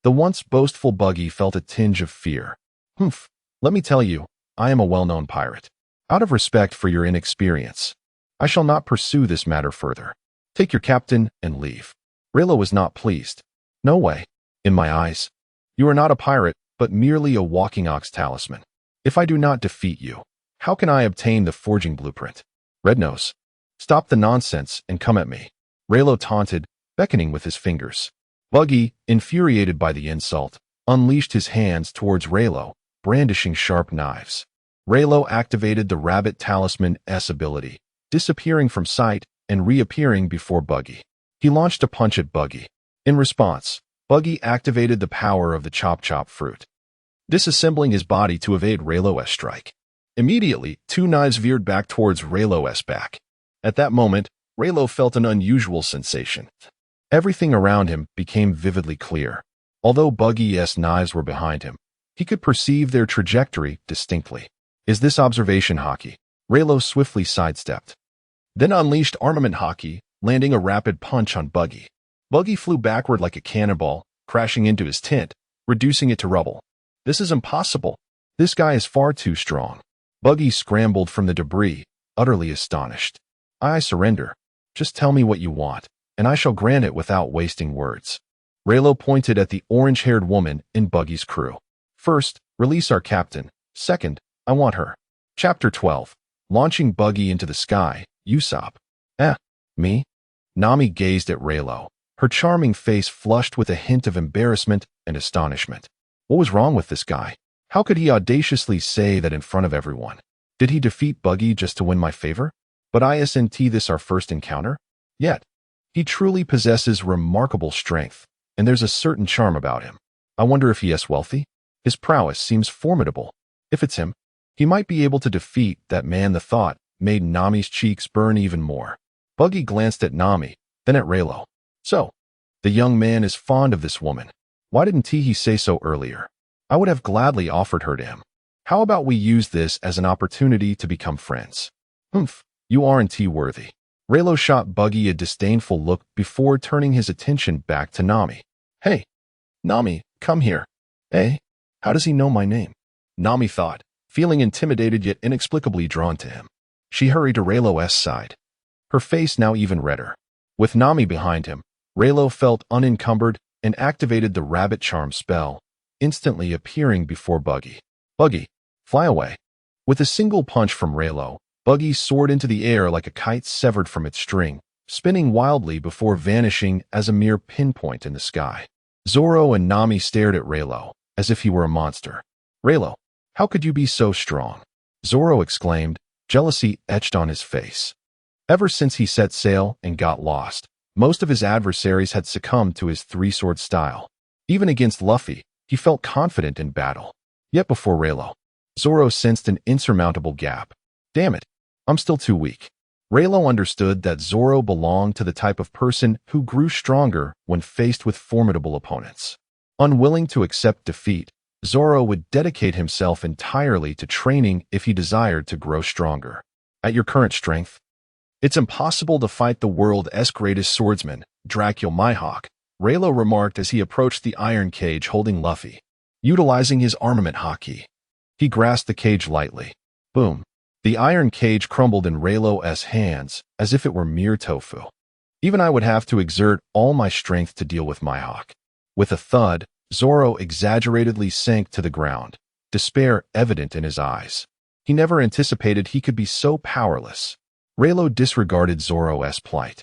the once boastful Buggy felt a tinge of fear. Humph, let me tell you, I am a well-known pirate. Out of respect for your inexperience, I shall not pursue this matter further. Take your captain and leave. Rayleigh was not pleased. No way. In my eyes, you are not a pirate, but merely a walking ox talisman. If I do not defeat you, how can I obtain the forging blueprint? Rednose, stop the nonsense and come at me. Rayleigh taunted, beckoning with his fingers. Buggy, infuriated by the insult, unleashed his hands towards Rayleigh, brandishing sharp knives. Rayleigh activated the rabbit talisman's ability, disappearing from sight and reappearing before Buggy. He launched a punch at Buggy. In response, Buggy activated the power of the chop-chop fruit, disassembling his body to evade Rayleigh's strike. Immediately, 2 knives veered back towards Rayleigh's back. At that moment, Rayleigh felt an unusual sensation. Everything around him became vividly clear. Although Buggy's knives were behind him, he could perceive their trajectory distinctly. Is this observation haki? Rayleigh swiftly sidestepped, then unleashed armament haki, landing a rapid punch on Buggy. Buggy flew backward like a cannonball, crashing into his tent, reducing it to rubble. This is impossible. This guy is far too strong. Buggy scrambled from the debris, utterly astonished. I surrender. Just tell me what you want, and I shall grant it without wasting words. Rayleigh pointed at the orange-haired woman in Buggy's crew. First, release our captain. Second, I want her. Chapter 12. Launching Buggy into the sky, Usopp. Me? Nami gazed at Rayleigh, her charming face flushed with a hint of embarrassment and astonishment. What was wrong with this guy? How could he audaciously say that in front of everyone? Did he defeat Buggy just to win my favor? But isn't this our first encounter? Yet, he truly possesses remarkable strength, and there's a certain charm about him. I wonder if he is wealthy? His prowess seems formidable. If it's him, he might be able to defeat that man. The thought made Nami's cheeks burn even more. Buggy glanced at Nami, then at Rayleigh. So, the young man is fond of this woman. Why didn't he say so earlier? I would have gladly offered her to him. How about we use this as an opportunity to become friends? Humph, you aren't worthy. Rayleigh shot Buggy a disdainful look before turning his attention back to Nami. Hey, Nami, come here. Eh? How does he know my name? Nami thought, feeling intimidated yet inexplicably drawn to him. She hurried to Rayleigh's side, her face now even redder. With Nami behind him, Rayleigh felt unencumbered and activated the rabbit charm spell, instantly appearing before Buggy. Buggy, fly away. With a single punch from Rayleigh, Buggy soared into the air like a kite severed from its string, spinning wildly before vanishing as a mere pinpoint in the sky. Zoro and Nami stared at Rayleigh, as if he were a monster. Rayleigh, how could you be so strong? Zoro exclaimed, jealousy etched on his face. Ever since he set sail and got lost, most of his adversaries had succumbed to his three-sword style. Even against Luffy, he felt confident in battle. Yet before Rayleigh, Zoro sensed an insurmountable gap. Damn it, I'm still too weak. Rayleigh understood that Zoro belonged to the type of person who grew stronger when faced with formidable opponents. Unwilling to accept defeat, Zoro would dedicate himself entirely to training if he desired to grow stronger. At your current strength, it's impossible to fight the world's greatest swordsman, Dracula Mihawk, Rayleigh remarked as he approached the iron cage holding Luffy. Utilizing his armament haki, he grasped the cage lightly. Boom. The iron cage crumbled in Rayleigh's hands as if it were mere tofu. Even I would have to exert all my strength to deal with Mihawk. With a thud, Zoro exaggeratedly sank to the ground, despair evident in his eyes. He never anticipated he could be so powerless. Rayleigh disregarded Zoro's plight,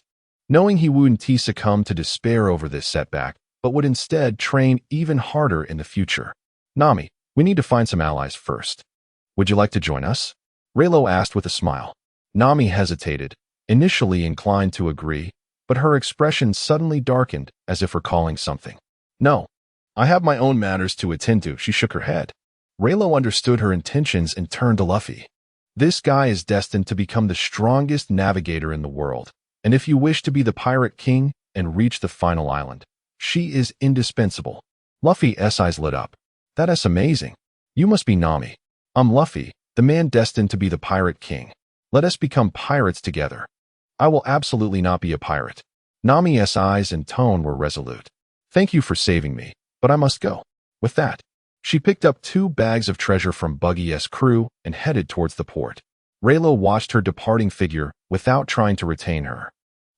knowing he wouldn't succumb to despair over this setback, but would instead train even harder in the future. Nami, we need to find some allies first. Would you like to join us? Rayleigh asked with a smile. Nami hesitated, initially inclined to agree, but her expression suddenly darkened as if recalling something. No, I have my own matters to attend to, she shook her head. Rayleigh understood her intentions and turned to Luffy. This guy is destined to become the strongest navigator in the world, and if you wish to be the pirate king and reach the final island, she is indispensable. Luffy's eyes lit up. That is amazing. You must be Nami. I'm Luffy, the man destined to be the pirate king. Let us become pirates together. I will absolutely not be a pirate. Nami's eyes and tone were resolute. Thank you for saving me, but I must go. With that, she picked up 2 bags of treasure from Buggy's crew and headed towards the port. Rayleigh watched her departing figure without trying to retain her.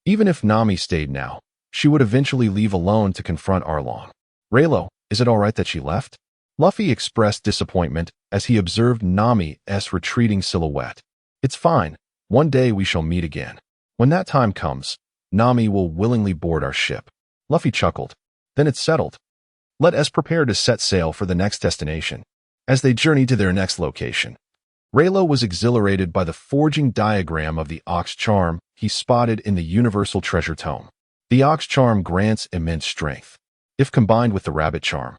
Even if Nami stayed now, she would eventually leave alone to confront Arlong. Rayleigh, is it all right that she left? Luffy expressed disappointment as he observed Nami's retreating silhouette. It's fine. One day we shall meet again. When that time comes, Nami will willingly board our ship. Luffy chuckled. Then it's settled. Let us prepare to set sail for the next destination. As they journeyed to their next location, Rayleigh was exhilarated by the forging diagram of the Ox Charm he spotted in the Universal Treasure Tome. The Ox Charm grants immense strength. If combined with the Rabbit Charm,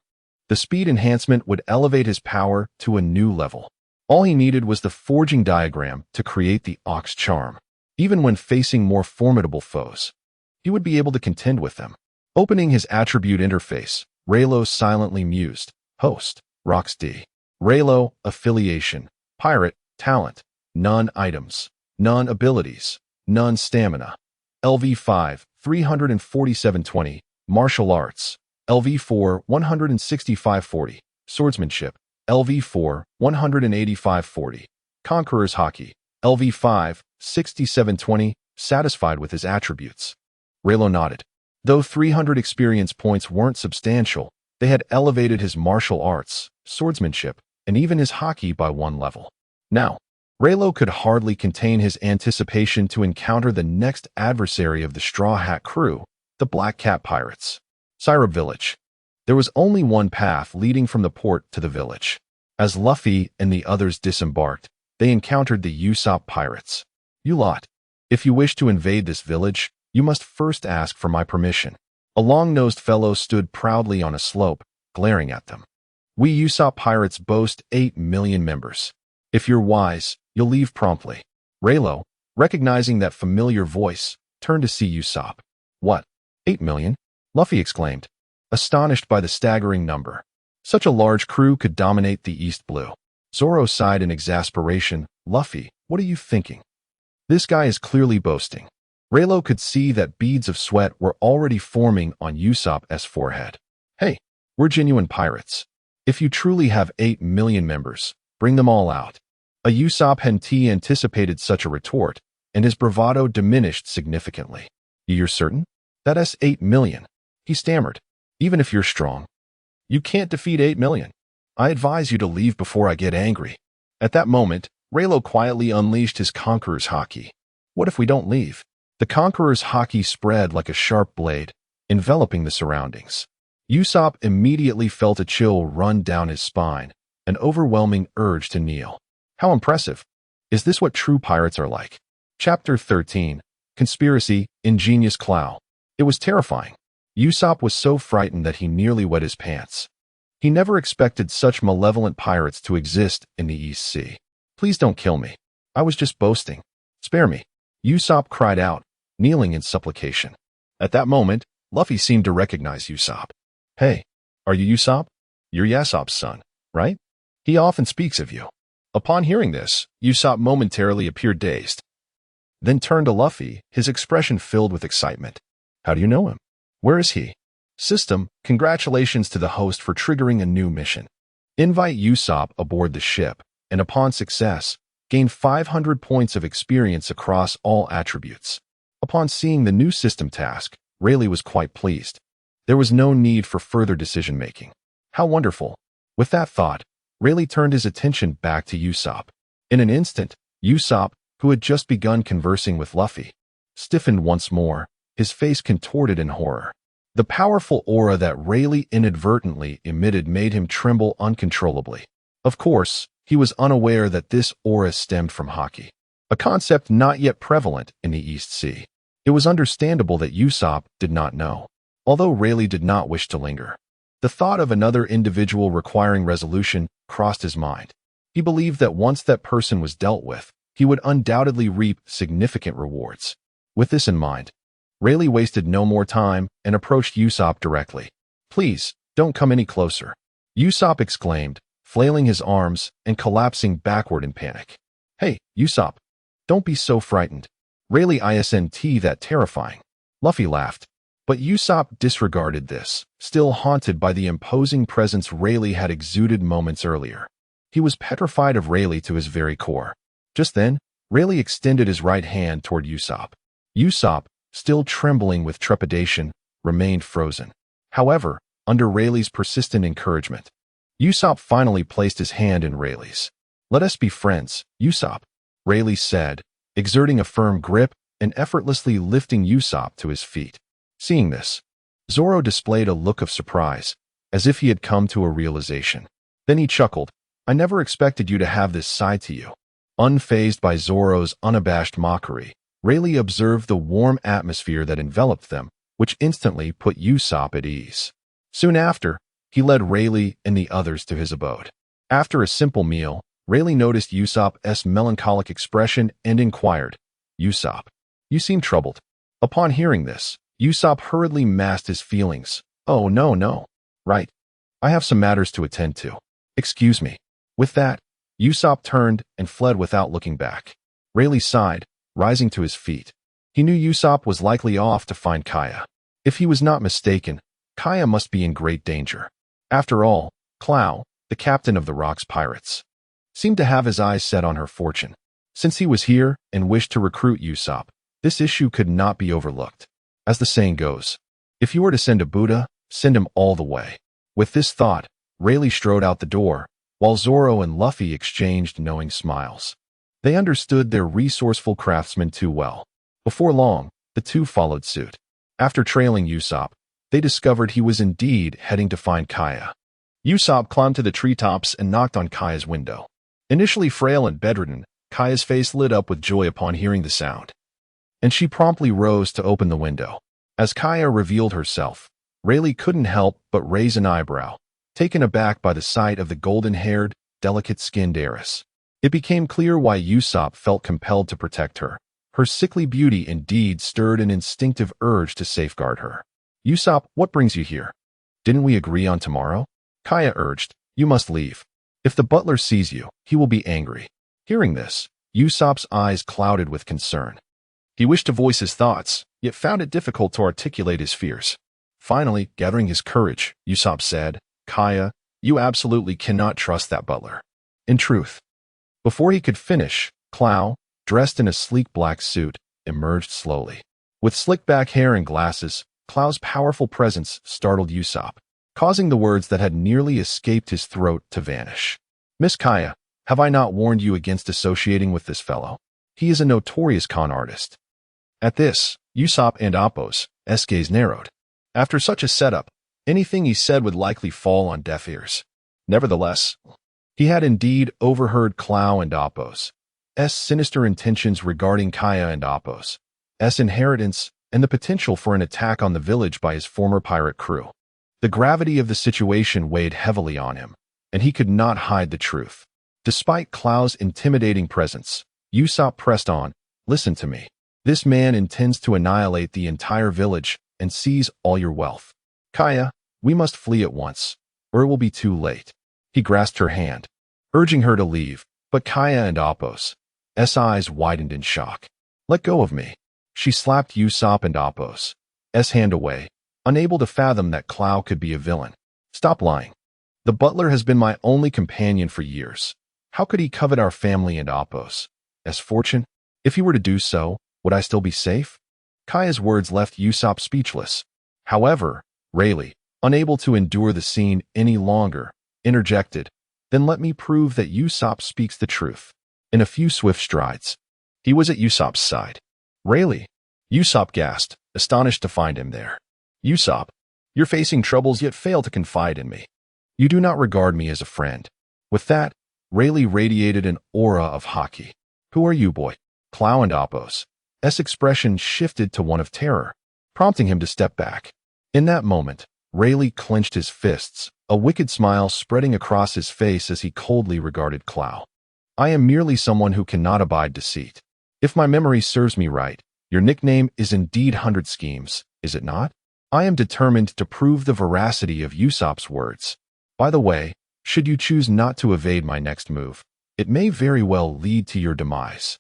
the speed enhancement would elevate his power to a new level. All he needed was the forging diagram to create the Ox Charm. Even when facing more formidable foes, he would be able to contend with them. Opening his attribute interface, Rayleigh silently mused. Host, Rox D. Rayleigh, affiliation, pirate, talent, none items, none abilities, none stamina. LV5, 34720, martial arts. LV4, 16540, swordsmanship. LV4, 18540, conqueror's haki. LV5, 6720, satisfied with his attributes. Rayleigh nodded. Though 300 experience points weren't substantial, they had elevated his martial arts, swordsmanship, and even his haki by 1 level. Now, Rayleigh could hardly contain his anticipation to encounter the next adversary of the Straw Hat crew, the Black Cat Pirates. Syrup Village. There was only one path leading from the port to the village. As Luffy and the others disembarked, they encountered the Usopp Pirates. You lot, if you wish to invade this village, you must first ask for my permission. A long-nosed fellow stood proudly on a slope, glaring at them. We Usopp Pirates boast 8 million members. If you're wise, you'll leave promptly. Rayleigh, recognizing that familiar voice, turned to see Usopp. What? 8 million? Luffy exclaimed, astonished by the staggering number. Such a large crew could dominate the East Blue. Zoro sighed in exasperation. Luffy, what are you thinking? This guy is clearly boasting. Rayleigh could see that beads of sweat were already forming on Usopp's forehead. Hey, we're genuine pirates. If you truly have 8 million members, bring them all out. A Usopp hadn't anticipated such a retort, and his bravado diminished significantly. You're certain? That's 8 million. He stammered. Even if you're strong, you can't defeat 8 million. I advise you to leave before I get angry. At that moment, Rayleigh quietly unleashed his Conqueror's Haki. What if we don't leave? The Conqueror's Haki spread like a sharp blade, enveloping the surroundings. Usopp immediately felt a chill run down his spine, an overwhelming urge to kneel. How impressive! Is this what true pirates are like? Chapter 13. Conspiracy, Ingenious Clow. It was terrifying. Usopp was so frightened that he nearly wet his pants. He never expected such malevolent pirates to exist in the East Sea. Please don't kill me. I was just boasting. Spare me. Usopp cried out, kneeling in supplication. At that moment, Luffy seemed to recognize Usopp. Hey, are you Usopp? You're Yasopp's son, right? He often speaks of you. Upon hearing this, Usopp momentarily appeared dazed, then turned to Luffy, his expression filled with excitement. How do you know him? Where is he? System, congratulations to the host for triggering a new mission. Invite Usopp aboard the ship, and upon success, gain 500 points of experience across all attributes. Upon seeing the new system task, Rayleigh was quite pleased. There was no need for further decision-making. How wonderful! With that thought, Rayleigh turned his attention back to Usopp. In an instant, Usopp, who had just begun conversing with Luffy, stiffened once more, his face contorted in horror. The powerful aura that Rayleigh inadvertently emitted made him tremble uncontrollably. Of course, he was unaware that this aura stemmed from Haki, a concept not yet prevalent in the East Sea. It was understandable that Usopp did not know, although Rayleigh did not wish to linger. The thought of another individual requiring resolution crossed his mind. He believed that once that person was dealt with, he would undoubtedly reap significant rewards. With this in mind, Rayleigh wasted no more time and approached Usopp directly. Please, don't come any closer, Usopp exclaimed, flailing his arms and collapsing backward in panic. Hey, Usopp, don't be so frightened. Rayleigh isn't that terrifying. Luffy laughed, but Usopp disregarded this, still haunted by the imposing presence Rayleigh had exuded moments earlier. He was petrified of Rayleigh to his very core. Just then, Rayleigh extended his right hand toward Usopp. Usopp, still trembling with trepidation, remained frozen. However, under Rayleigh's persistent encouragement, Usopp finally placed his hand in Rayleigh's. Let us be friends, Usopp, Rayleigh said, exerting a firm grip and effortlessly lifting Usopp to his feet. Seeing this, Zoro displayed a look of surprise, as if he had come to a realization. Then he chuckled. I never expected you to have this side to you. Unfazed by Zoro's unabashed mockery, Rayleigh observed the warm atmosphere that enveloped them, which instantly put Usopp at ease. Soon after, he led Rayleigh and the others to his abode. After a simple meal, Rayleigh noticed Usopp's melancholic expression and inquired, Usopp, you seem troubled. Upon hearing this, Usopp hurriedly masked his feelings. Oh, no. Right. I have some matters to attend to. Excuse me. With that, Usopp turned and fled without looking back. Rayleigh sighed, rising to his feet. He knew Usopp was likely off to find Kaya. If he was not mistaken, Kaya must be in great danger. After all, Clow, the captain of the Rock's pirates, seemed to have his eyes set on her fortune. Since he was here and wished to recruit Usopp, this issue could not be overlooked. As the saying goes, if you were to send a Buddha, send him all the way. With this thought, Rayleigh strode out the door, while Zoro and Luffy exchanged knowing smiles. They understood their resourceful craftsman too well. Before long, the two followed suit. After trailing Usopp, they discovered he was indeed heading to find Kaya. Usopp climbed to the treetops and knocked on Kaya's window. Initially frail and bedridden, Kaya's face lit up with joy upon hearing the sound, and she promptly rose to open the window. As Kaya revealed herself, Rayleigh couldn't help but raise an eyebrow, taken aback by the sight of the golden-haired, delicate-skinned heiress. It became clear why Usopp felt compelled to protect her. Her sickly beauty indeed stirred an instinctive urge to safeguard her. Usopp, what brings you here? Didn't we agree on tomorrow? Kaya urged. You must leave. If the butler sees you, he will be angry. Hearing this, Usopp's eyes clouded with concern. He wished to voice his thoughts, yet found it difficult to articulate his fears. Finally, gathering his courage, Usopp said, Kaya, you absolutely cannot trust that butler. In truth. Before he could finish, Clow, dressed in a sleek black suit, emerged slowly. With slick-back hair and glasses, Klau's powerful presence startled Usopp, causing the words that had nearly escaped his throat to vanish. "Miss Kaya, have I not warned you against associating with this fellow? He is a notorious con artist." At this, Usopp and Appo's gaze narrowed. After such a setup, anything he said would likely fall on deaf ears. Nevertheless, he had indeed overheard Klau and Appo's sinister intentions regarding Kaya and Appo's inheritance and the potential for an attack on the village by his former pirate crew. The gravity of the situation weighed heavily on him, and he could not hide the truth. Despite Klau's intimidating presence, Usopp pressed on. "Listen to me. This man intends to annihilate the entire village and seize all your wealth. Kaya, we must flee at once, or it will be too late." He grasped her hand, urging her to leave, but Kaya and Appo's eyes widened in shock. "Let go of me." She slapped Usopp and Appo's hand away, unable to fathom that Klau could be a villain. "Stop lying. The butler has been my only companion for years. How could he covet our family and Appo's fortune? If he were to do so, would I still be safe?" Kaya's words left Usopp speechless. However, Rayleigh, unable to endure the scene any longer, interjected, "Then let me prove that Usopp speaks the truth." In a few swift strides, he was at Usopp's side. "Rayleigh," Usopp gasped, astonished to find him there. "Usopp, you're facing troubles yet fail to confide in me. You do not regard me as a friend." With that, Rayleigh radiated an aura of haki. "Who are you, boy?" Klau and Appo's expression shifted to one of terror, prompting him to step back. In that moment, Rayleigh clenched his fists, a wicked smile spreading across his face as he coldly regarded Klau. "I am merely someone who cannot abide deceit. If my memory serves me right, your nickname is indeed 100 Schemes, is it not?" I am determined to prove the veracity of Usopp's words. By the way, should you choose not to evade my next move, it may very well lead to your demise.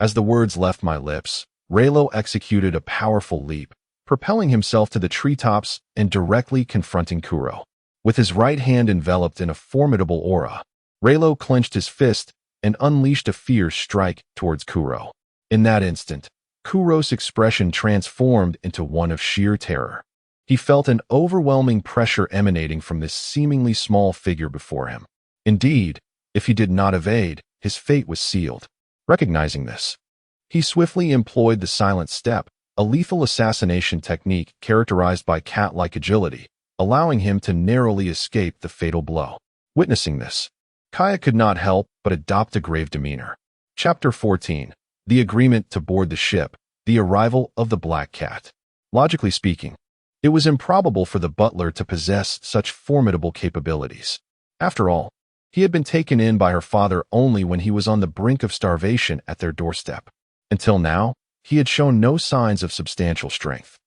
As the words left my lips, Rayleigh executed a powerful leap, propelling himself to the treetops and directly confronting Kuro. With his right hand enveloped in a formidable aura, Rayleigh clenched his fist and unleashed a fierce strike towards Kuro. In that instant, Kuro's expression transformed into one of sheer terror. He felt an overwhelming pressure emanating from this seemingly small figure before him. Indeed, if he did not evade, his fate was sealed. Recognizing this, he swiftly employed the silent step, a lethal assassination technique characterized by cat-like agility, allowing him to narrowly escape the fatal blow. Witnessing this, Kaya could not help but adopt a grave demeanor. Chapter 14. The Agreement to Board the Ship, the Arrival of the Black Cat. Logically speaking, it was improbable for the butler to possess such formidable capabilities. After all, he had been taken in by her father only when he was on the brink of starvation at their doorstep. Until now, he had shown no signs of substantial strength.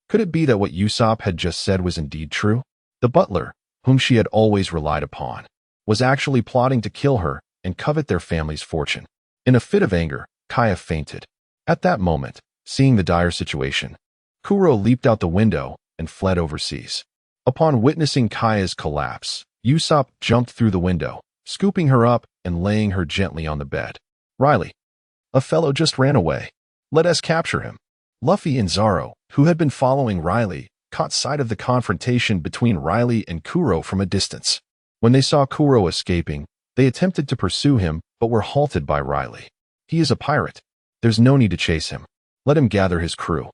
Could it be that what Usopp had just said was indeed true? The butler, whom she had always relied upon, was actually plotting to kill her and covet their family's fortune. In a fit of anger, Kaya fainted. At that moment, seeing the dire situation, Kuro leaped out the window and fled overseas. Upon witnessing Kaya's collapse, Usopp jumped through the window, scooping her up and laying her gently on the bed. "Rayleigh, a fellow just ran away. Let us capture him." Luffy and Zoro, who had been following Rayleigh, caught sight of the confrontation between Rayleigh and Kuro from a distance. When they saw Kuro escaping, they attempted to pursue him but were halted by Rayleigh. "He is a pirate. There's no need to chase him. Let him gather his crew.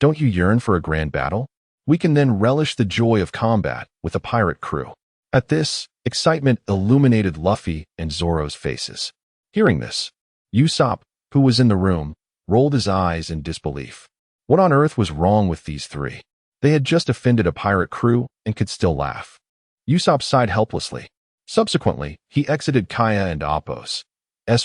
Don't you yearn for a grand battle? We can then relish the joy of combat with a pirate crew." At this, excitement illuminated Luffy and Zoro's faces. Hearing this, Usopp, who was in the room, rolled his eyes in disbelief. What on earth was wrong with these three? They had just offended a pirate crew and could still laugh. Usopp sighed helplessly. Subsequently, he exited Kaya and Appo's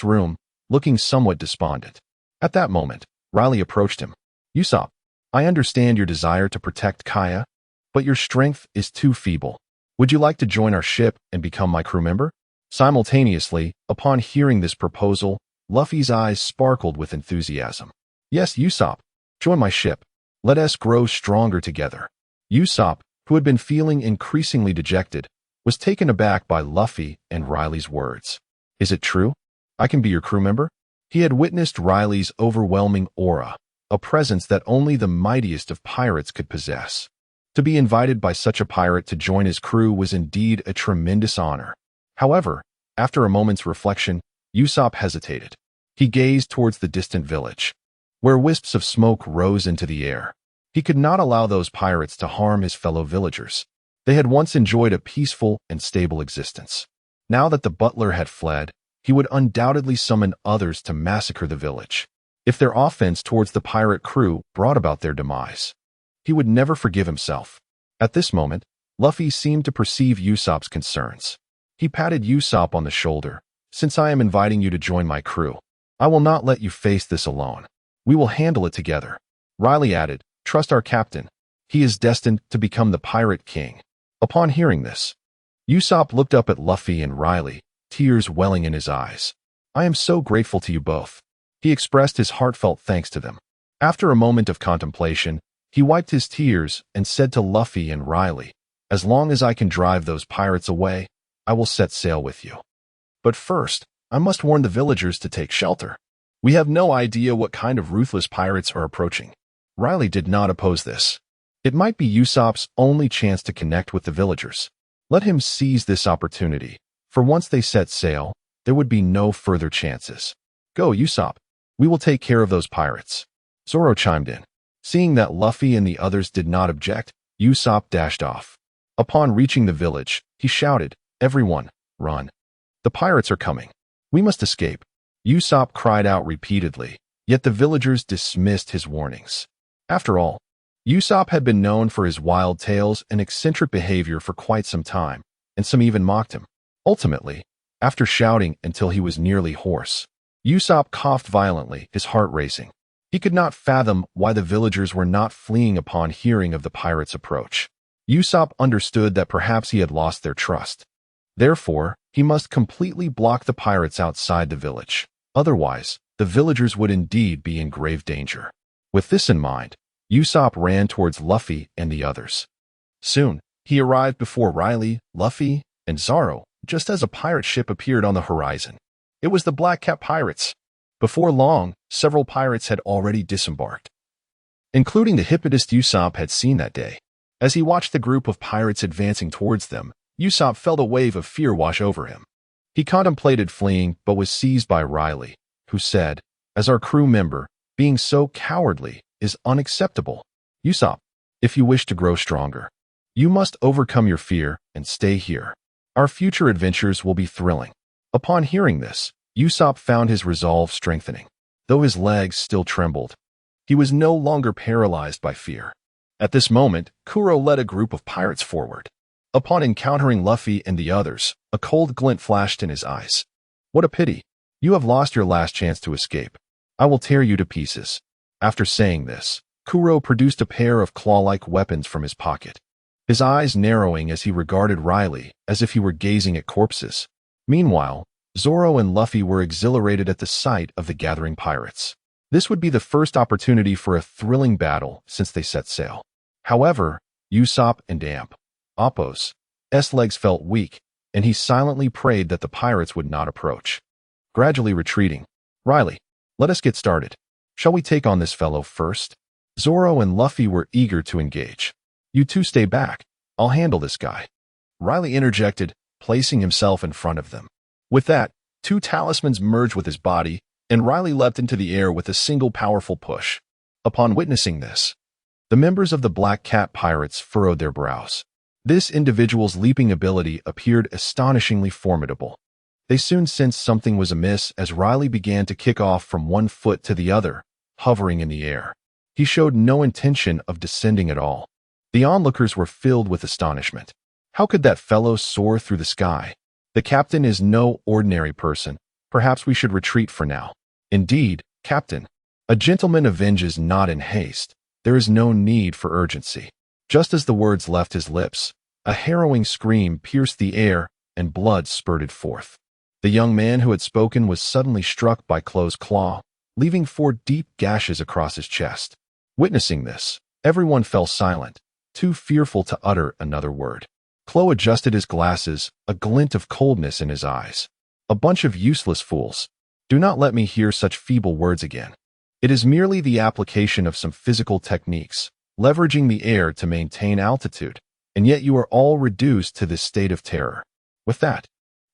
room, looking somewhat despondent. At that moment, Rayleigh approached him. "Usopp, I understand your desire to protect Kaya, but your strength is too feeble. Would you like to join our ship and become my crew member?" Simultaneously, upon hearing this proposal, Luffy's eyes sparkled with enthusiasm. "Yes, Usopp, join my ship. Let us grow stronger together." Usopp, who had been feeling increasingly dejected, was taken aback by Luffy and Rayleigh's words. "Is it true? I can be your crew member?" He had witnessed Rayleigh's overwhelming aura, a presence that only the mightiest of pirates could possess. To be invited by such a pirate to join his crew was indeed a tremendous honor. However, after a moment's reflection, Usopp hesitated. He gazed towards the distant village, where wisps of smoke rose into the air. He could not allow those pirates to harm his fellow villagers. They had once enjoyed a peaceful and stable existence. Now that the butler had fled, he would undoubtedly summon others to massacre the village. If their offense towards the pirate crew brought about their demise, he would never forgive himself. At this moment, Luffy seemed to perceive Usopp's concerns. He patted Usopp on the shoulder. "Since I am inviting you to join my crew, I will not let you face this alone. We will handle it together." Rayleigh added, "Trust our captain. He is destined to become the Pirate King." Upon hearing this, Usopp looked up at Luffy and Rayleigh, tears welling in his eyes. "I am so grateful to you both." He expressed his heartfelt thanks to them. After a moment of contemplation, he wiped his tears and said to Luffy and Rayleigh, "As long as I can drive those pirates away, I will set sail with you. But first, I must warn the villagers to take shelter. We have no idea what kind of ruthless pirates are approaching." Rayleigh did not oppose this. It might be Usopp's only chance to connect with the villagers. Let him seize this opportunity, for once they set sail, there would be no further chances. "Go, Usopp. We will take care of those pirates." Zoro chimed in. Seeing that Luffy and the others did not object, Usopp dashed off. Upon reaching the village, he shouted, "Everyone, run. The pirates are coming. We must escape." Usopp cried out repeatedly, yet the villagers dismissed his warnings. After all, Usopp had been known for his wild tales and eccentric behavior for quite some time, and some even mocked him. Ultimately, after shouting until he was nearly hoarse, Usopp coughed violently, his heart racing. He could not fathom why the villagers were not fleeing upon hearing of the pirates' approach. Usopp understood that perhaps he had lost their trust. Therefore, he must completely block the pirates outside the village. Otherwise, the villagers would indeed be in grave danger. With this in mind, Usopp ran towards Luffy and the others. Soon, he arrived before Rayleigh, Luffy, and Zoro, just as a pirate ship appeared on the horizon. It was the Black Cat Pirates. Before long, several pirates had already disembarked, including the hippotist Usopp had seen that day. As he watched the group of pirates advancing towards them, Usopp felt a wave of fear wash over him. He contemplated fleeing but was seized by Rayleigh, who said, "As our crew member, being so cowardly is unacceptable. Usopp, if you wish to grow stronger, you must overcome your fear and stay here. Our future adventures will be thrilling." Upon hearing this, Usopp found his resolve strengthening. Though his legs still trembled, he was no longer paralyzed by fear. At this moment, Kuro led a group of pirates forward. Upon encountering Luffy and the others, a cold glint flashed in his eyes. "What a pity. You have lost your last chance to escape. I will tear you to pieces." After saying this, Kuro produced a pair of claw-like weapons from his pocket, his eyes narrowing as he regarded Rayleigh as if he were gazing at corpses. Meanwhile, Zoro and Luffy were exhilarated at the sight of the gathering pirates. This would be the first opportunity for a thrilling battle since they set sail. However, Usopp and Appo's legs felt weak, and he silently prayed that the pirates would not approach. Gradually retreating, "Rayleigh, let us get started. Shall we take on this fellow first?" Zoro and Luffy were eager to engage. "You two stay back. I'll handle this guy," Rayleigh interjected, placing himself in front of them. With that, two talismans merged with his body, and Rayleigh leapt into the air with a single powerful push. Upon witnessing this, the members of the Black Cat Pirates furrowed their brows. This individual's leaping ability appeared astonishingly formidable. They soon sensed something was amiss as Rayleigh began to kick off from one foot to the other, hovering in the air. He showed no intention of descending at all. The onlookers were filled with astonishment. How could that fellow soar through the sky? The captain is no ordinary person. Perhaps we should retreat for now. Indeed, Captain, a gentleman avenges not in haste. There is no need for urgency. Just as the words left his lips, a harrowing scream pierced the air and blood spurted forth. The young man who had spoken was suddenly struck by Clo's claw, leaving 4 deep gashes across his chest. Witnessing this, everyone fell silent, too fearful to utter another word. Clo adjusted his glasses, a glint of coldness in his eyes. "A bunch of useless fools. Do not let me hear such feeble words again." It is merely the application of some physical techniques, leveraging the air to maintain altitude, and yet you are all reduced to this state of terror. With that,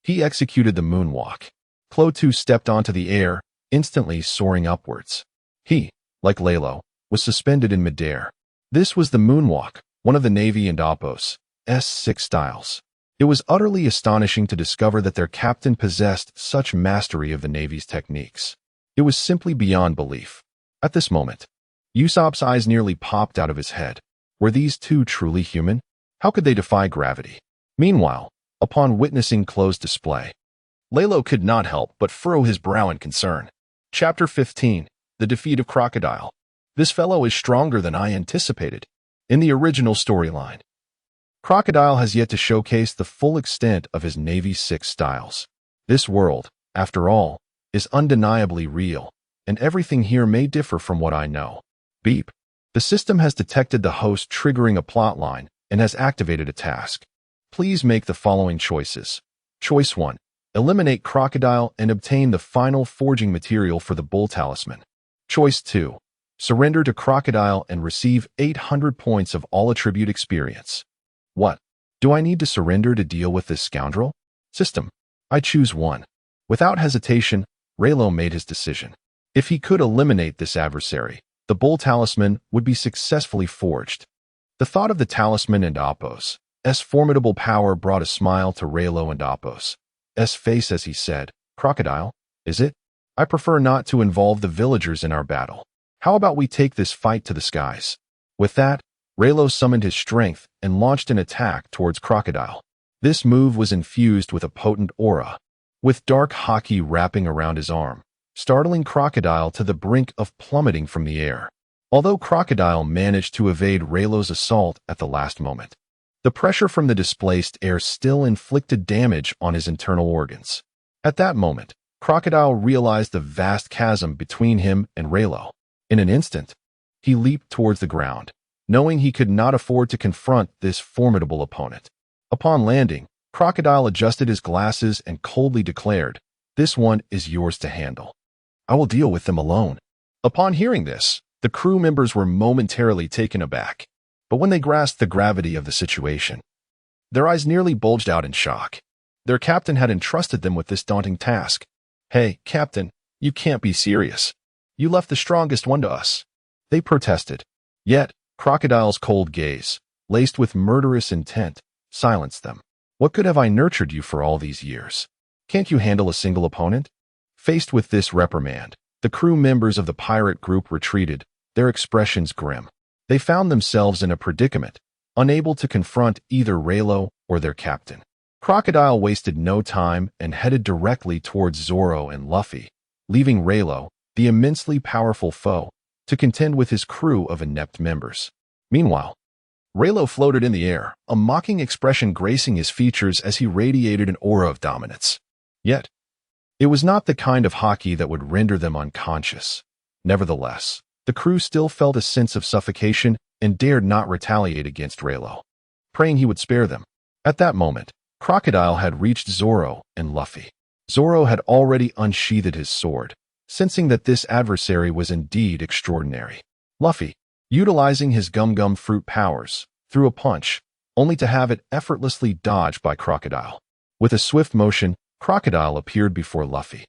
he executed the moonwalk. Clo2 stepped onto the air, instantly soaring upwards. He, like Rayleigh, was suspended in midair. This was the moonwalk, one of the Navy and Oppos's 6 styles. It was utterly astonishing to discover that their captain possessed such mastery of the Navy's techniques. It was simply beyond belief. At this moment, Usopp's eyes nearly popped out of his head. Were these two truly human? How could they defy gravity? Meanwhile, upon witnessing Clo's display, Rayleigh could not help but furrow his brow in concern. Chapter 15. The Defeat of Crocodile. This fellow is stronger than I anticipated. In the original storyline, Crocodile has yet to showcase the full extent of his Navy's 6 styles. This world, after all, is undeniably real, and everything here may differ from what I know. Beep. The system has detected the host triggering a plotline and has activated a task. Please make the following choices. Choice 1. Eliminate Crocodile and obtain the final forging material for the Bull Talisman. Choice 2. Surrender to Crocodile and receive 800 points of all attribute experience. What? Do I need to surrender to deal with this scoundrel? System. I choose 1. Without hesitation, Rayleigh made his decision. If he could eliminate this adversary, the Bull Talisman would be successfully forged. The thought of the talisman and Oppos's formidable power brought a smile to Rayleigh and Oppos's face as he said, Crocodile, is it? I prefer not to involve the villagers in our battle. How about we take this fight to the skies? With that, Rayleigh summoned his strength and launched an attack towards Crocodile. This move was infused with a potent aura, with dark haki wrapping around his arm, startling Crocodile to the brink of plummeting from the air. Although Crocodile managed to evade Rayleigh's assault at the last moment, the pressure from the displaced air still inflicted damage on his internal organs. At that moment, Crocodile realized the vast chasm between him and Rayleigh. In an instant, he leaped towards the ground, knowing he could not afford to confront this formidable opponent. Upon landing, Crocodile adjusted his glasses and coldly declared, "This one is yours to handle. I will deal with them alone." Upon hearing this, the crew members were momentarily taken aback. But when they grasped the gravity of the situation, their eyes nearly bulged out in shock. Their captain had entrusted them with this daunting task. "Hey, Captain, you can't be serious. You left the strongest one to us," they protested. Yet, Crocodile's cold gaze, laced with murderous intent, silenced them. "What good have I nurtured you for all these years? Can't you handle a single opponent?" Faced with this reprimand, the crew members of the pirate group retreated, their expressions grim. They found themselves in a predicament, unable to confront either Rayleigh or their captain. Crocodile wasted no time and headed directly towards Zoro and Luffy, leaving Rayleigh, the immensely powerful foe, to contend with his crew of inept members. Meanwhile, Rayleigh floated in the air, a mocking expression gracing his features as he radiated an aura of dominance. Yet, it was not the kind of haki that would render them unconscious. Nevertheless, the crew still felt a sense of suffocation and dared not retaliate against Rayleigh, praying he would spare them. At that moment, Crocodile had reached Zoro and Luffy. Zoro had already unsheathed his sword, sensing that this adversary was indeed extraordinary. Luffy, utilizing his gum-gum fruit powers, threw a punch, only to have it effortlessly dodged by Crocodile. With a swift motion, Crocodile appeared before Luffy,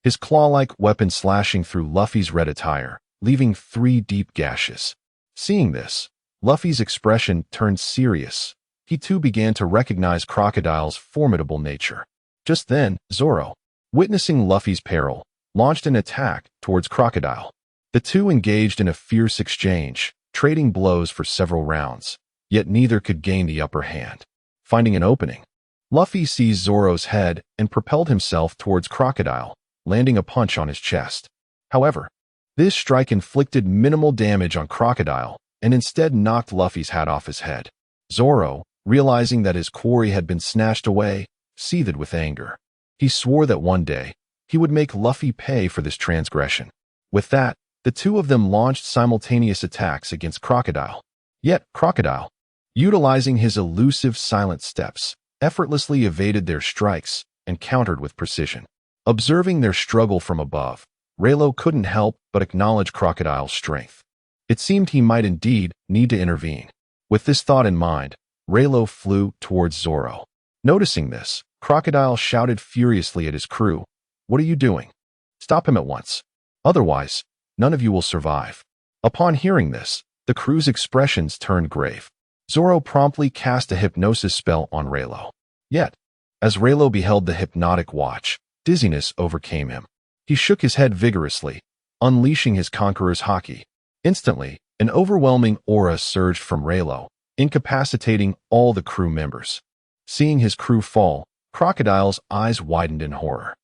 his claw-like weapon slashing through Luffy's red attire, leaving 3 deep gashes. Seeing this, Luffy's expression turned serious. He too began to recognize Crocodile's formidable nature. Just then, Zoro, witnessing Luffy's peril, launched an attack towards Crocodile. The two engaged in a fierce exchange, trading blows for several rounds, yet neither could gain the upper hand. Finding an opening, Luffy seized Zoro's head and propelled himself towards Crocodile, landing a punch on his chest. However, this strike inflicted minimal damage on Crocodile and instead knocked Luffy's hat off his head. Zoro, realizing that his quarry had been snatched away, seethed with anger. He swore that one day, he would make Luffy pay for this transgression. With that, the two of them launched simultaneous attacks against Crocodile. Yet Crocodile, utilizing his elusive silent steps, effortlessly evaded their strikes and countered with precision. Observing their struggle from above, Rayleigh couldn't help but acknowledge Crocodile's strength. It seemed he might indeed need to intervene. With this thought in mind, Rayleigh flew towards Zoro. Noticing this, Crocodile shouted furiously at his crew, "What are you doing? Stop him at once. Otherwise, none of you will survive." Upon hearing this, the crew's expressions turned grave. Zoro promptly cast a hypnosis spell on Rayleigh. Yet, as Rayleigh beheld the hypnotic watch, dizziness overcame him. He shook his head vigorously, unleashing his conqueror's haki. Instantly, an overwhelming aura surged from Rayleigh, incapacitating all the crew members. Seeing his crew fall, Crocodile's eyes widened in horror.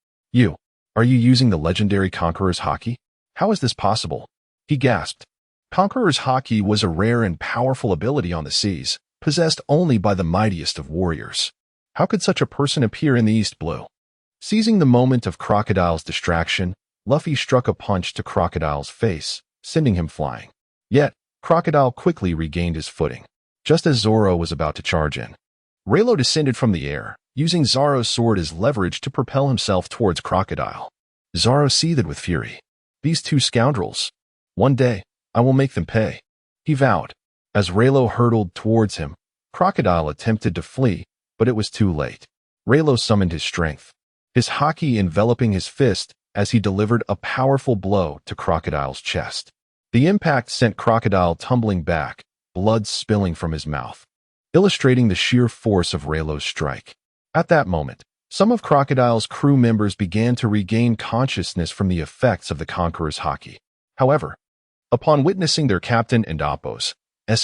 Are you using the legendary Conqueror's Haki? How is this possible?" he gasped. Conqueror's Haki was a rare and powerful ability on the seas, possessed only by the mightiest of warriors. How could such a person appear in the East Blue? Seizing the moment of Crocodile's distraction, Luffy struck a punch to Crocodile's face, sending him flying. Yet, Crocodile quickly regained his footing. Just as Zoro was about to charge in, Rayleigh descended from the air, using Zoro's sword as leverage to propel himself towards Crocodile. Zoro seethed with fury. "These two scoundrels. One day, I will make them pay," he vowed. As Rayleigh hurtled towards him, Crocodile attempted to flee, but it was too late. Rayleigh summoned his strength, his haki enveloping his fist as he delivered a powerful blow to Crocodile's chest. The impact sent Crocodile tumbling back, blood spilling from his mouth, illustrating the sheer force of Rayleigh's strike. At that moment, some of Crocodile's crew members began to regain consciousness from the effects of the Conqueror's haki. However, upon witnessing their captain and Appo's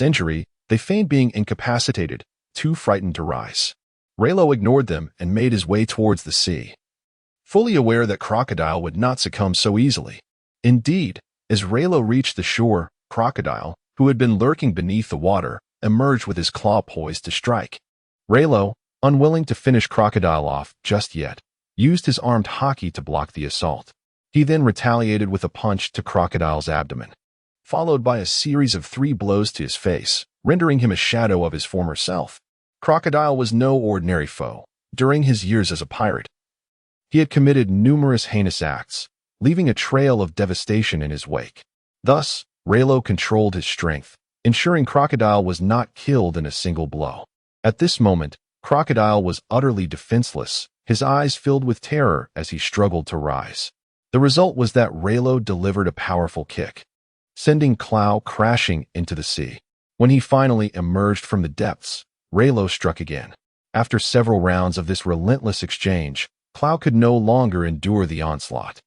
injury, they feigned being incapacitated, too frightened to rise. Rayleigh ignored them and made his way towards the sea, fully aware that Crocodile would not succumb so easily. Indeed, as Rayleigh reached the shore, Crocodile, who had been lurking beneath the water, emerged with his claw poised to strike. Rayleigh, unwilling to finish Crocodile off just yet, used his armed haki to block the assault. He then retaliated with a punch to Crocodile's abdomen, followed by a series of 3 blows to his face, rendering him a shadow of his former self. Crocodile was no ordinary foe. During his years as a pirate, he had committed numerous heinous acts, leaving a trail of devastation in his wake. Thus, Rayleigh controlled his strength, ensuring Crocodile was not killed in a single blow. At this moment, Crocodile was utterly defenseless, his eyes filled with terror as he struggled to rise. The result was that Rayleigh delivered a powerful kick, sending Clow crashing into the sea. When he finally emerged from the depths, Rayleigh struck again. After several rounds of this relentless exchange, Clow could no longer endure the onslaught.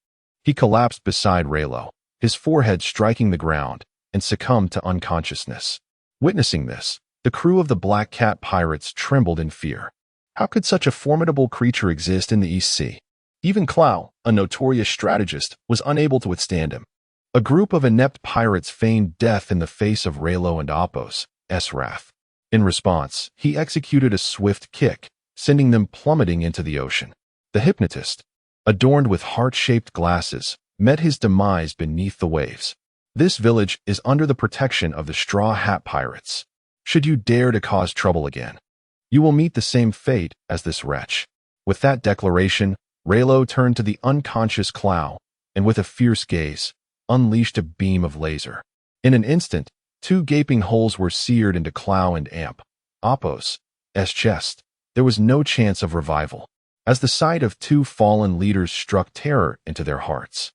He collapsed beside Rayleigh, his forehead striking the ground, and succumbed to unconsciousness. Witnessing this, the crew of the Black Cat pirates trembled in fear. How could such a formidable creature exist in the East Sea? Even Clow, a notorious strategist, was unable to withstand him. A group of inept pirates feigned death in the face of Rayleigh and Appo's wrath. In response, he executed a swift kick, sending them plummeting into the ocean. The hypnotist, adorned with heart-shaped glasses, met his demise beneath the waves. This village is under the protection of the Straw Hat Pirates. Should you dare to cause trouble again, you will meet the same fate as this wretch. With that declaration, Rayleigh turned to the unconscious Clow, and with a fierce gaze, unleashed a beam of laser. In an instant, 2 gaping holes were seared into Clow and Appo's chest. There was no chance of revival, as the sight of 2 fallen leaders struck terror into their hearts.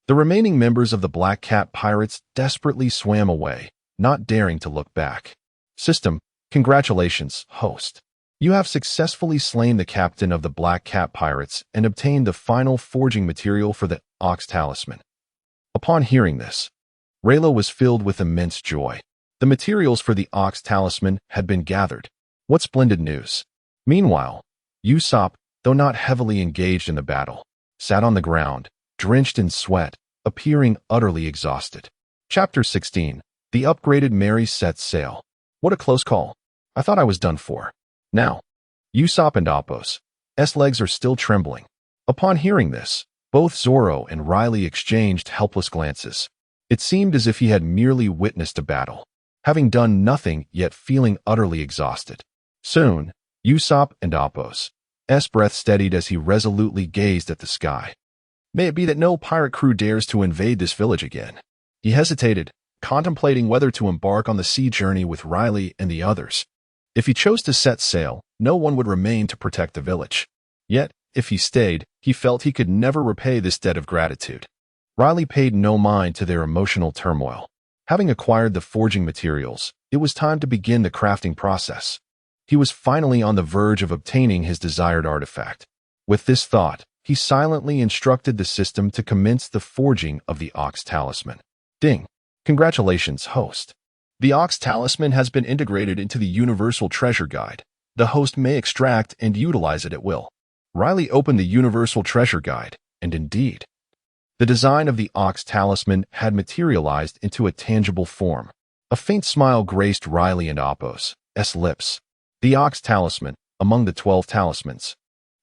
The remaining members of the Black Cat pirates desperately swam away, not daring to look back. System, congratulations, host. You have successfully slain the captain of the Black Cat pirates and obtained the final forging material for the Ox Talisman. Upon hearing this, Rayleigh was filled with immense joy. The materials for the Ox Talisman had been gathered. What splendid news! Meanwhile, Usopp, though not heavily engaged in the battle, sat on the ground, drenched in sweat, appearing utterly exhausted. Chapter 16. The upgraded Mary sets sail. What a close call. I thought I was done for. Now, Usopp and Appo's legs are still trembling. Upon hearing this, both Zoro and Rayleigh exchanged helpless glances. It seemed as if he had merely witnessed a battle, having done nothing yet feeling utterly exhausted. Soon, Usopp and Appo's breath steadied as he resolutely gazed at the sky. May it be that no pirate crew dares to invade this village again. He hesitated, contemplating whether to embark on the sea journey with Rayleigh and the others. If he chose to set sail, no one would remain to protect the village. Yet, if he stayed, he felt he could never repay this debt of gratitude. Rayleigh paid no mind to their emotional turmoil. Having acquired the forging materials, it was time to begin the crafting process. He was finally on the verge of obtaining his desired artifact. With this thought, he silently instructed the system to commence the forging of the Ox Talisman. Ding! Congratulations, host. The Ox Talisman has been integrated into the Universal Treasure Guide. The host may extract and utilize it at will. Rayleigh opened the Universal Treasure Guide, and indeed, the design of the Ox Talisman had materialized into a tangible form. A faint smile graced Rayleigh and Apo's lips. The Ox Talisman, among the 12 talismans,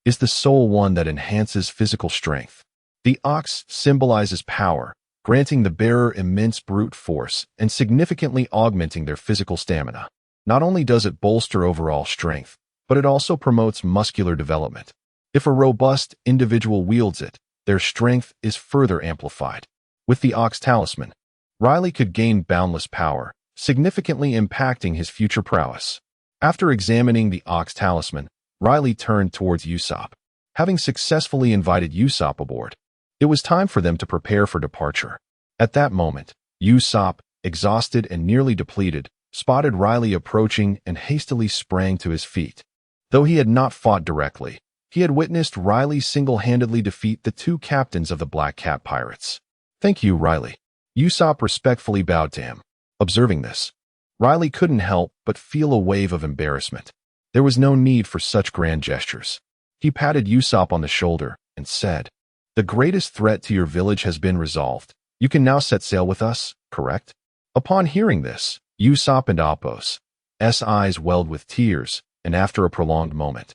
is the sole one that enhances physical strength. The ox symbolizes power, granting the bearer immense brute force and significantly augmenting their physical stamina. Not only does it bolster overall strength, but it also promotes muscular development. If a robust individual wields it, their strength is further amplified. With the Ox Talisman, Rayleigh could gain boundless power, significantly impacting his future prowess. After examining the Ox Talisman, Rayleigh turned towards Usopp. Having successfully invited Usopp aboard, it was time for them to prepare for departure. At that moment, Usopp, exhausted and nearly depleted, spotted Rayleigh approaching and hastily sprang to his feet. Though he had not fought directly, he had witnessed Rayleigh single-handedly defeat the 2 captains of the Black Cat Pirates. "Thank you, Rayleigh." Usopp respectfully bowed to him. Observing this, Rayleigh couldn't help but feel a wave of embarrassment. There was no need for such grand gestures. He patted Usopp on the shoulder and said, "The greatest threat to your village has been resolved. You can now set sail with us, correct?" Upon hearing this, Usopp and Apo's eyes welled with tears, and after a prolonged moment,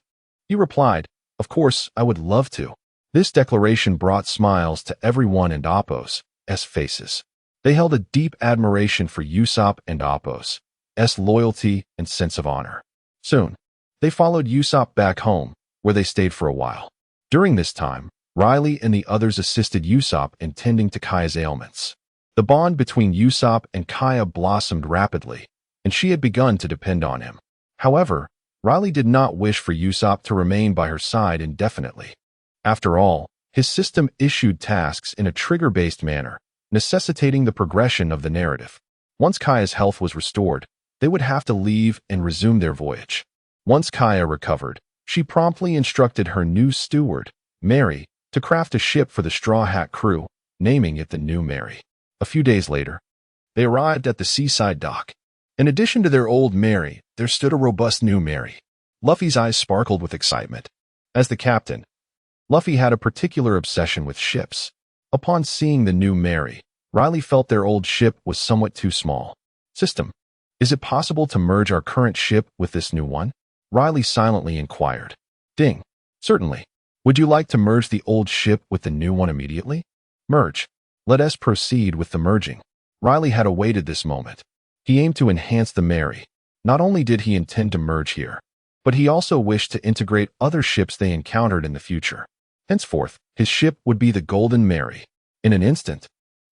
he replied, "Of course, I would love to." This declaration brought smiles to everyone in Apo's faces. They held a deep admiration for Usopp and Apo's loyalty and sense of honor. Soon, they followed Usopp back home, where they stayed for a while. During this time, Rayleigh and the others assisted Usopp in tending to Kaya's ailments. The bond between Usopp and Kaya blossomed rapidly, and she had begun to depend on him. However, Rayleigh did not wish for Usopp to remain by her side indefinitely. After all, his system issued tasks in a trigger-based manner, necessitating the progression of the narrative. Once Kaya's health was restored, they would have to leave and resume their voyage. Once Kaya recovered, she promptly instructed her new steward, Mary, to craft a ship for the Straw Hat crew, naming it the New Mary. A few days later, they arrived at the seaside dock. In addition to their old Mary, there stood a robust new Mary. Luffy's eyes sparkled with excitement. As the captain, Luffy had a particular obsession with ships. Upon seeing the new Mary, Rayleigh felt their old ship was somewhat too small. "System, is it possible to merge our current ship with this new one?" Rayleigh silently inquired. "Ding. Certainly. Would you like to merge the old ship with the new one immediately?" "Merge. Let us proceed with the merging." Rayleigh had awaited this moment. He aimed to enhance the Mary. Not only did he intend to merge here, but he also wished to integrate other ships they encountered in the future. Henceforth, his ship would be the Golden Mary. In an instant,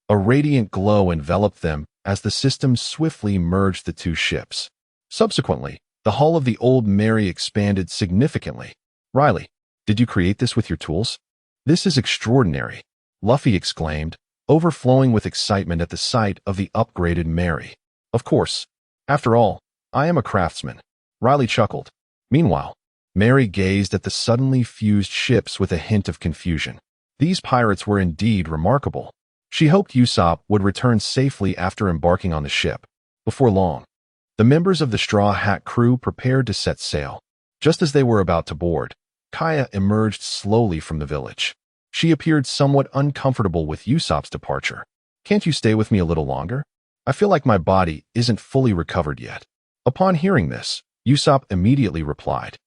a radiant glow enveloped them as the system swiftly merged the 2 ships. Subsequently, the hull of the old Mary expanded significantly. "Rayleigh, did you create this with your tools?" "This is extraordinary," Luffy exclaimed, overflowing with excitement at the sight of the upgraded Mary. "Of course. After all, I am a craftsman." Rayleigh chuckled. Meanwhile, Mary gazed at the suddenly fused ships with a hint of confusion. These pirates were indeed remarkable. She hoped Usopp would return safely after embarking on the ship. Before long, the members of the Straw Hat crew prepared to set sail. Just as they were about to board, Kaya emerged slowly from the village. She appeared somewhat uncomfortable with Usopp's departure. "Can't you stay with me a little longer? I feel like my body isn't fully recovered yet." Upon hearing this, Usopp immediately replied,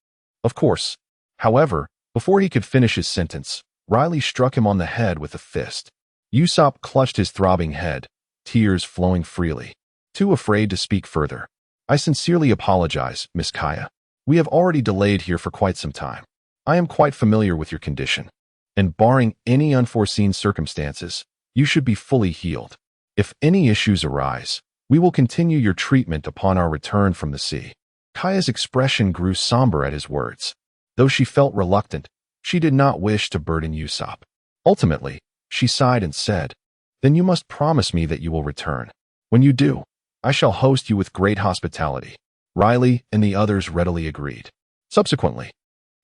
"Of course." However, before he could finish his sentence, Rayleigh struck him on the head with a fist. Usopp clutched his throbbing head, tears flowing freely. Too afraid to speak further. "I sincerely apologize, Miss Kaya. We have already delayed here for quite some time. I am quite familiar with your condition." and barring any unforeseen circumstances, you should be fully healed. If any issues arise, we will continue your treatment upon our return from the sea. Kaya's expression grew somber at his words. Though she felt reluctant, she did not wish to burden Usopp. Ultimately, she sighed and said, "Then you must promise me that you will return. When you do, I shall host you with great hospitality." Rayleigh and the others readily agreed. Subsequently,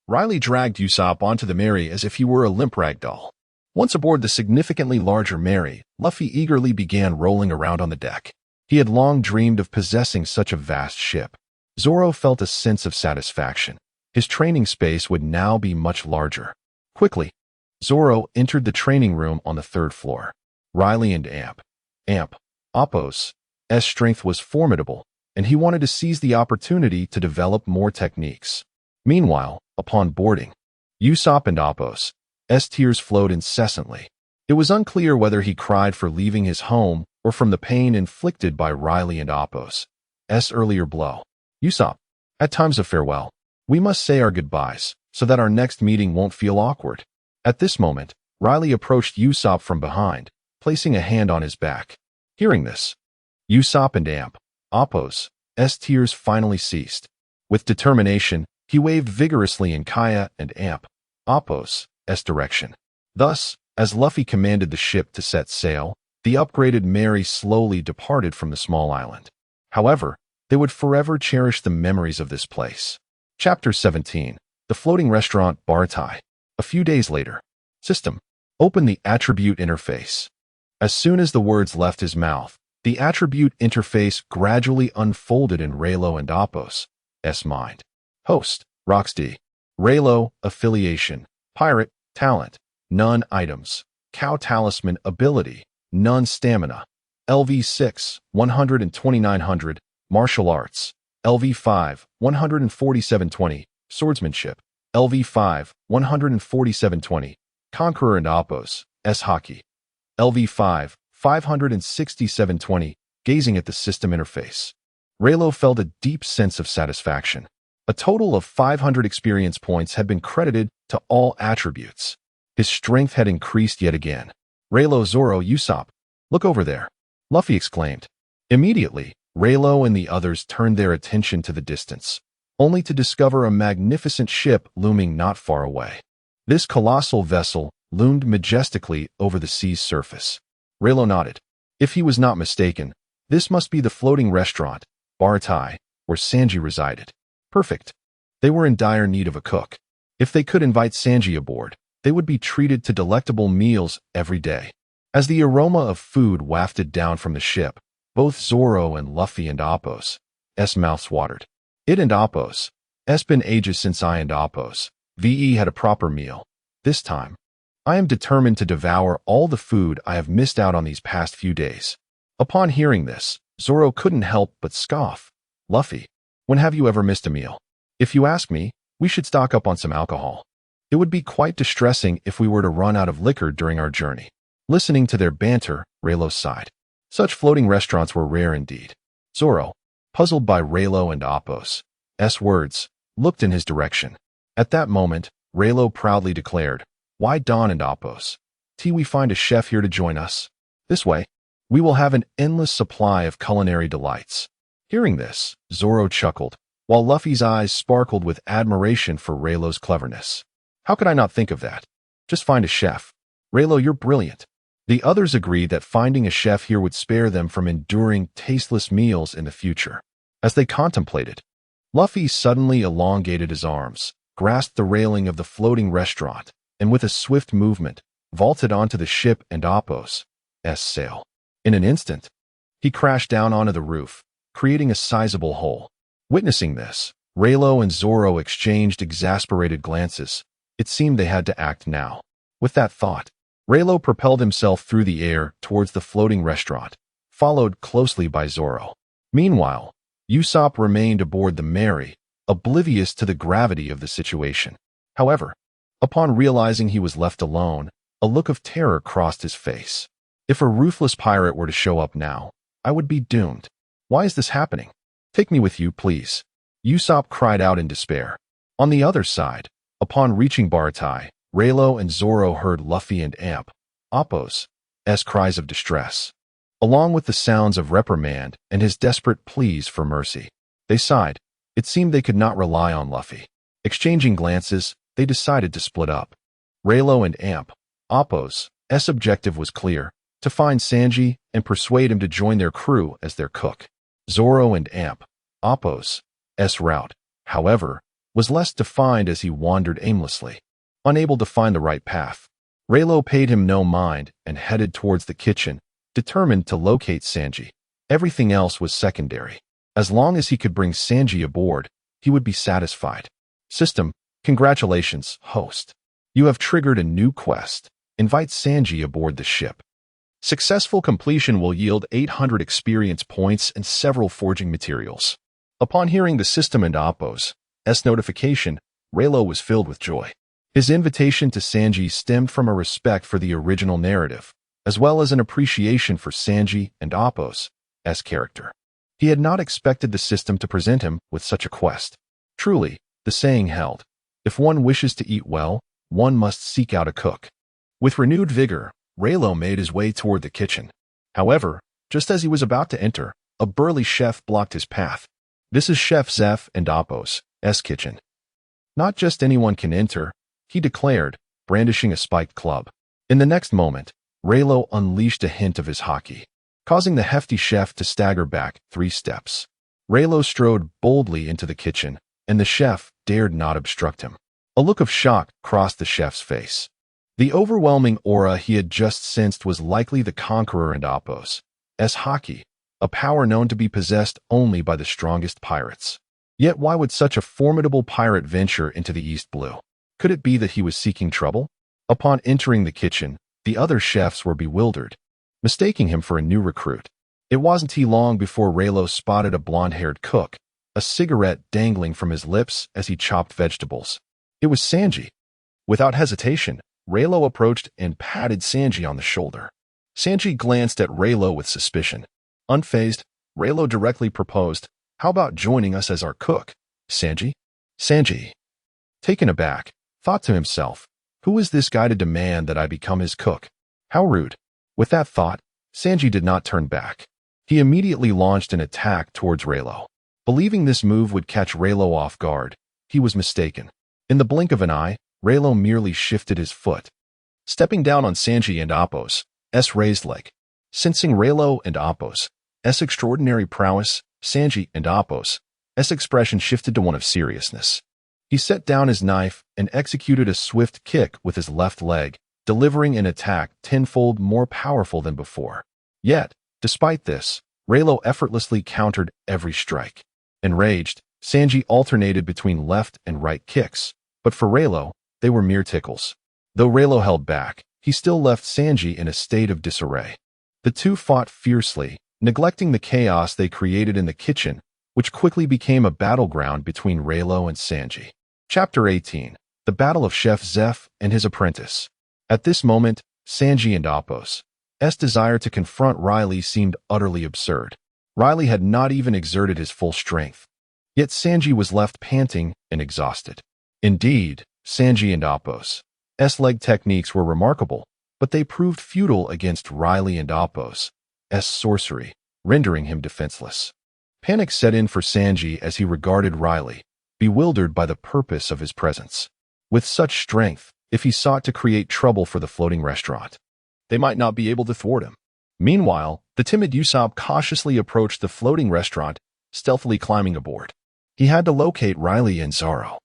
Rayleigh dragged Usopp onto the Mary as if he were a limp rag doll. Once aboard the significantly larger Mary, Luffy eagerly began rolling around on the deck. He had long dreamed of possessing such a vast ship. Zoro felt a sense of satisfaction. His training space would now be much larger. Quickly, Zoro entered the training room on the third floor. Rayleigh and Appo's strength was formidable, and he wanted to seize the opportunity to develop more techniques. Meanwhile, upon boarding, Usopp and Appo's tears flowed incessantly. It was unclear whether he cried for leaving his home or from the pain inflicted by Rayleigh and Appo's earlier blow. Usopp, at times of farewell, we must say our goodbyes so that our next meeting won't feel awkward. At this moment, Rayleigh approached Usopp from behind, placing a hand on his back. Hearing this, Usopp and Appo's tears finally ceased. With determination, he waved vigorously in Kaya and Appo's direction. Thus, as Luffy commanded the ship to set sail, the upgraded Mary slowly departed from the small island. However, they would forever cherish the memories of this place. Chapter 17. The Floating Restaurant Baratai. A few days later. System. Open the attribute interface. As soon as the words left his mouth, the attribute interface gradually unfolded in Rayleigh and Appo's mind. Host. Roxdy. Rayleigh. Affiliation. Pirate. Talent. None items. Cow Talisman. Ability. None stamina. LV6. 12900. Martial Arts. LV5. 14720. Swordsmanship. LV5. 14720. Conqueror and Appo's Hockey. LV5. 56720. Gazing at the system interface, Rayleigh felt a deep sense of satisfaction. A total of 500 experience points had been credited to all attributes. His strength had increased yet again. Rayleigh, Zoro, Usopp, look over there, Luffy exclaimed. Immediately, Rayleigh and the others turned their attention to the distance, only to discover a magnificent ship looming not far away. This colossal vessel loomed majestically over the sea's surface. Rayleigh nodded. If he was not mistaken, this must be the floating restaurant, Baratai, where Sanji resided. Perfect. They were in dire need of a cook. If they could invite Sanji aboard, they would be treated to delectable meals every day. As the aroma of food wafted down from the ship, both Zoro and Luffy and Appo's mouths watered. It and Appo's been ages since I and Appo's had a proper meal. This time, I am determined to devour all the food I have missed out on these past few days. Upon hearing this, Zoro couldn't help but scoff. Luffy, when have you ever missed a meal? If you ask me, we should stock up on some alcohol. It would be quite distressing if we were to run out of liquor during our journey. Listening to their banter, Rayleigh sighed. Such floating restaurants were rare indeed. Zoro, puzzled by Rayleigh and Appo's words, looked in his direction. At that moment, Rayleigh proudly declared, "Why, Don and Appo's, we find a chef here to join us. This way, we will have an endless supply of culinary delights." Hearing this, Zoro chuckled, while Luffy's eyes sparkled with admiration for Rayleigh's cleverness. How could I not think of that? Just find a chef. Rayleigh, you're brilliant. The others agreed that finding a chef here would spare them from enduring tasteless meals in the future. As they contemplated, Luffy suddenly elongated his arms, grasped the railing of the floating restaurant, and with a swift movement, vaulted onto the ship and Appo's sail. In an instant, he crashed down onto the roof, creating a sizable hole. Witnessing this, Rayleigh and Zoro exchanged exasperated glances. It seemed they had to act now. With that thought, Rayleigh propelled himself through the air towards the floating restaurant, followed closely by Zoro. Meanwhile, Usopp remained aboard the Mary, oblivious to the gravity of the situation. However, upon realizing he was left alone, a look of terror crossed his face. If a ruthless pirate were to show up now, I would be doomed. Why is this happening? Take me with you, please. Usopp cried out in despair. On the other side, upon reaching Baratai, Rayleigh and Zoro heard Luffy and Appo's cries of distress, along with the sounds of reprimand and his desperate pleas for mercy. They sighed. It seemed they could not rely on Luffy. Exchanging glances, they decided to split up. Rayleigh and Appo's objective was clear: to find Sanji and persuade him to join their crew as their cook. Zoro and Appo's route, however, was less defined as he wandered aimlessly, unable to find the right path. Rayleigh paid him no mind and headed towards the kitchen, determined to locate Sanji. Everything else was secondary. As long as he could bring Sanji aboard, he would be satisfied. System: congratulations, host. You have triggered a new quest. Invite Sanji aboard the ship. Successful completion will yield 800 experience points and several forging materials. Upon hearing the system and Appo's notification, Rayleigh was filled with joy. His invitation to Sanji stemmed from a respect for the original narrative, as well as an appreciation for Sanji and Appo's character. He had not expected the system to present him with such a quest. Truly, the saying held: if one wishes to eat well, one must seek out a cook. With renewed vigor, Rayleigh made his way toward the kitchen. However, just as he was about to enter, a burly chef blocked his path. This is Chef Zeph and Appo's kitchen. Not just anyone can enter, he declared, brandishing a spiked club. In the next moment, Rayleigh unleashed a hint of his haki, causing the hefty chef to stagger back 3 steps. Rayleigh strode boldly into the kitchen, and the chef dared not obstruct him. A look of shock crossed the chef's face. The overwhelming aura he had just sensed was likely the Conqueror and Appo's haki, a power known to be possessed only by the strongest pirates. Yet why would such a formidable pirate venture into the East Blue? Could it be that he was seeking trouble? Upon entering the kitchen, the other chefs were bewildered, mistaking him for a new recruit. It wasn't long before Rayleigh spotted a blonde-haired cook, a cigarette dangling from his lips as he chopped vegetables. It was Sanji. Without hesitation, Rayleigh approached and patted Sanji on the shoulder. Sanji glanced at Rayleigh with suspicion. Unfazed, Rayleigh directly proposed, "How about joining us as our cook, Sanji?" Sanji, taken aback, thought to himself, "Who is this guy to demand that I become his cook? How rude." With that thought, Sanji did not turn back. He immediately launched an attack towards Rayleigh. Believing this move would catch Rayleigh off guard, he was mistaken. In the blink of an eye, Rayleigh merely shifted his foot, stepping down on Sanji and Appo's raised leg. Sensing Rayleigh and Appo's extraordinary prowess, Sanji and Appo's expression shifted to one of seriousness. He set down his knife and executed a swift kick with his left leg, delivering an attack tenfold more powerful than before. Yet, despite this, Rayleigh effortlessly countered every strike. Enraged, Sanji alternated between left and right kicks, but for Rayleigh, they were mere tickles. Though Rayleigh held back, he still left Sanji in a state of disarray. The two fought fiercely, neglecting the chaos they created in the kitchen, which quickly became a battleground between Rayleigh and Sanji. Chapter 18: The Battle of Chef Zeph and His Apprentice. At this moment, Sanji and Appo's desire to confront Rayleigh seemed utterly absurd. Rayleigh had not even exerted his full strength. Yet Sanji was left panting and exhausted. Indeed, Sanji and Appo's leg techniques were remarkable, but they proved futile against Rayleigh and Appo's sorcery, rendering him defenseless. Panic set in for Sanji as he regarded Rayleigh, bewildered by the purpose of his presence. With such strength, if he sought to create trouble for the floating restaurant, they might not be able to thwart him. Meanwhile, the timid Usopp cautiously approached the floating restaurant, stealthily climbing aboard. He had to locate Rayleigh and Zoro.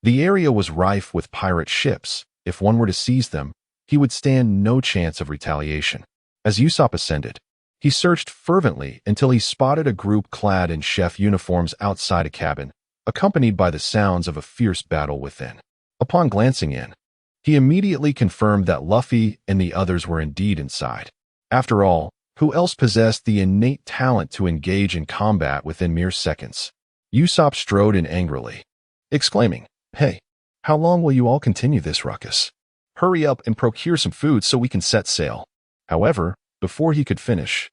The area was rife with pirate ships. If one were to seize them, he would stand no chance of retaliation. As Usopp ascended, he searched fervently until he spotted a group clad in chef uniforms outside a cabin, accompanied by the sounds of a fierce battle within. Upon glancing in, he immediately confirmed that Luffy and the others were indeed inside. After all, who else possessed the innate talent to engage in combat within mere seconds? Usopp strode in angrily, exclaiming, "Hey, how long will you all continue this ruckus? Hurry up and procure some food so we can set sail." However, before he could finish,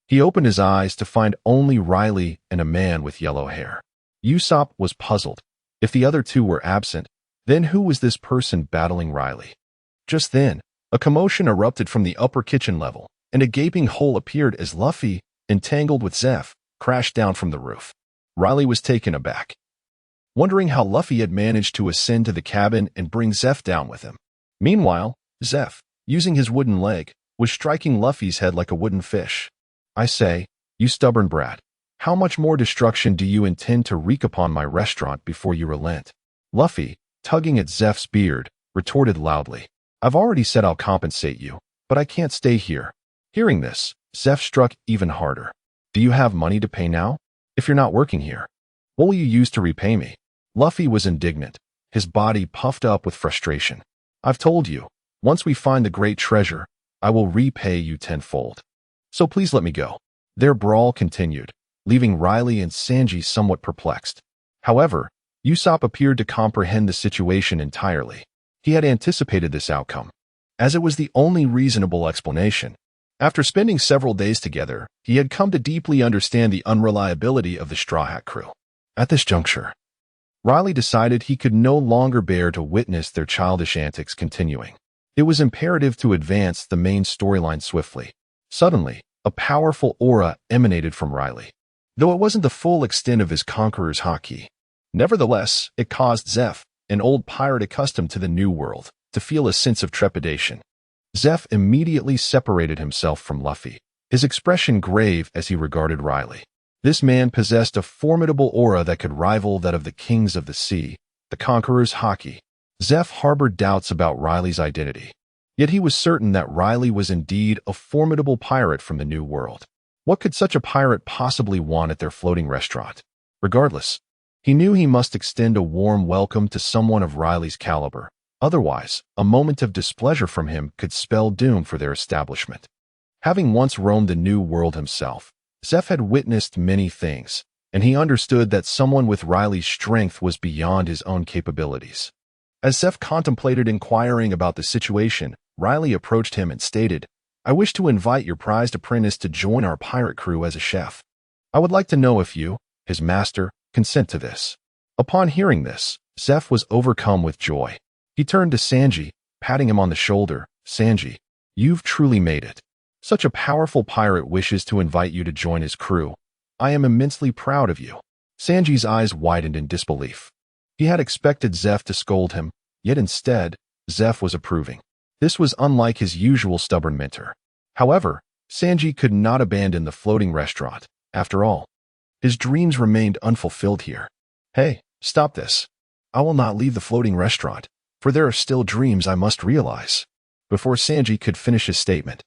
he opened his eyes to find only Rayleigh and a man with yellow hair. Usopp was puzzled. If the other two were absent, Then who was this person battling Rayleigh? Just then, a commotion erupted from the upper kitchen level, and a gaping hole appeared as Luffy, entangled with Zeph, crashed down from the roof. Rayleigh was taken aback, wondering how Luffy had managed to ascend to the cabin and bring Zeph down with him. Meanwhile, Zeph, using his wooden leg, was striking Luffy's head like a wooden fish. "I say, you stubborn brat, how much more destruction do you intend to wreak upon my restaurant before you relent?" Luffy, tugging at Zeph's beard, retorted loudly, "I've already said I'll compensate you, but I can't stay here." Hearing this, Zeph struck even harder. "Do you have money to pay now? If you're not working here, what will you use to repay me?" Luffy was indignant, his body puffed up with frustration. "I've told you, once we find the great treasure, I will repay you tenfold. So please let me go." Their brawl continued, leaving Rayleigh and Sanji somewhat perplexed. However, Usopp appeared to comprehend the situation entirely. He had anticipated this outcome, as it was the only reasonable explanation. After spending several days together, he had come to deeply understand the unreliability of the Straw Hat crew. At this juncture, Rayleigh decided he could no longer bear to witness their childish antics continuing. It was imperative to advance the main storyline swiftly. Suddenly, a powerful aura emanated from Rayleigh, though it wasn't the full extent of his conqueror's haki. Nevertheless, it caused Zeph, an old pirate accustomed to the new world, to feel a sense of trepidation. Zeph immediately separated himself from Luffy, his expression grave as he regarded Rayleigh. This man possessed a formidable aura that could rival that of the kings of the sea, the conqueror's haki. Zeph harbored doubts about Rayleigh's identity, yet he was certain that Rayleigh was indeed a formidable pirate from the New World. What could such a pirate possibly want at their floating restaurant? Regardless, he knew he must extend a warm welcome to someone of Rayleigh's caliber. Otherwise, a moment of displeasure from him could spell doom for their establishment. Having once roamed the New World himself, Zeph had witnessed many things, and he understood that someone with Rayleigh's strength was beyond his own capabilities. As Zeph contemplated inquiring about the situation, Rayleigh approached him and stated, "I wish to invite your prized apprentice to join our pirate crew as a chef. I would like to know if you, his master, consent to this." Upon hearing this, Zeph was overcome with joy. He turned to Sanji, patting him on the shoulder. "Sanji, you've truly made it. Such a powerful pirate wishes to invite you to join his crew. I am immensely proud of you." Sanji's eyes widened in disbelief. He had expected Zeph to scold him, yet instead, Zeph was approving. This was unlike his usual stubborn mentor. However, Sanji could not abandon the floating restaurant. After all, his dreams remained unfulfilled here. "Hey, stop this. I will not leave the floating restaurant, for there are still dreams I must realize." Before Sanji could finish his statement,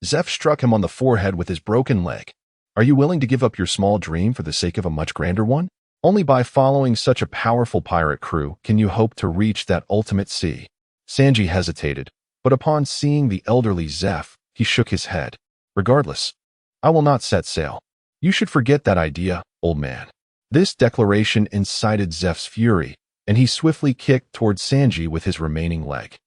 Zeph struck him on the forehead with his broken leg. "Are you willing to give up your small dream for the sake of a much grander one? Only by following such a powerful pirate crew can you hope to reach that ultimate sea." Sanji hesitated, but upon seeing the elderly Zeph, he shook his head. "Regardless, I will not set sail. You should forget that idea, old man." This declaration incited Zeph's fury, and he swiftly kicked towards Sanji with his remaining leg.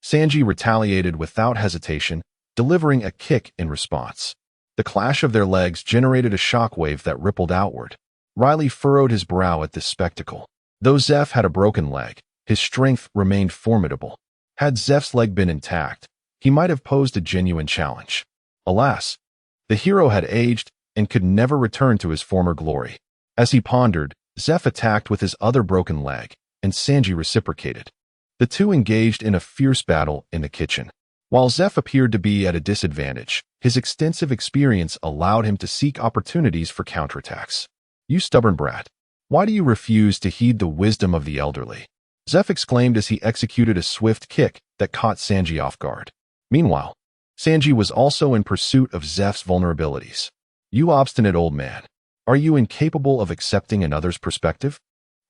Sanji retaliated without hesitation, delivering a kick in response. The clash of their legs generated a shockwave that rippled outward. Rayleigh furrowed his brow at this spectacle. Though Zeph had a broken leg, his strength remained formidable. Had Zeph's leg been intact, he might have posed a genuine challenge. Alas, the hero had aged and could never return to his former glory. As he pondered, Zeph attacked with his other broken leg, and Sanji reciprocated. The two engaged in a fierce battle in the kitchen. While Zeph appeared to be at a disadvantage, his extensive experience allowed him to seek opportunities for counterattacks. "You stubborn brat, why do you refuse to heed the wisdom of the elderly?" Zeph exclaimed as he executed a swift kick that caught Sanji off guard. Meanwhile, Sanji was also in pursuit of Zeph's vulnerabilities. "You obstinate old man, are you incapable of accepting another's perspective?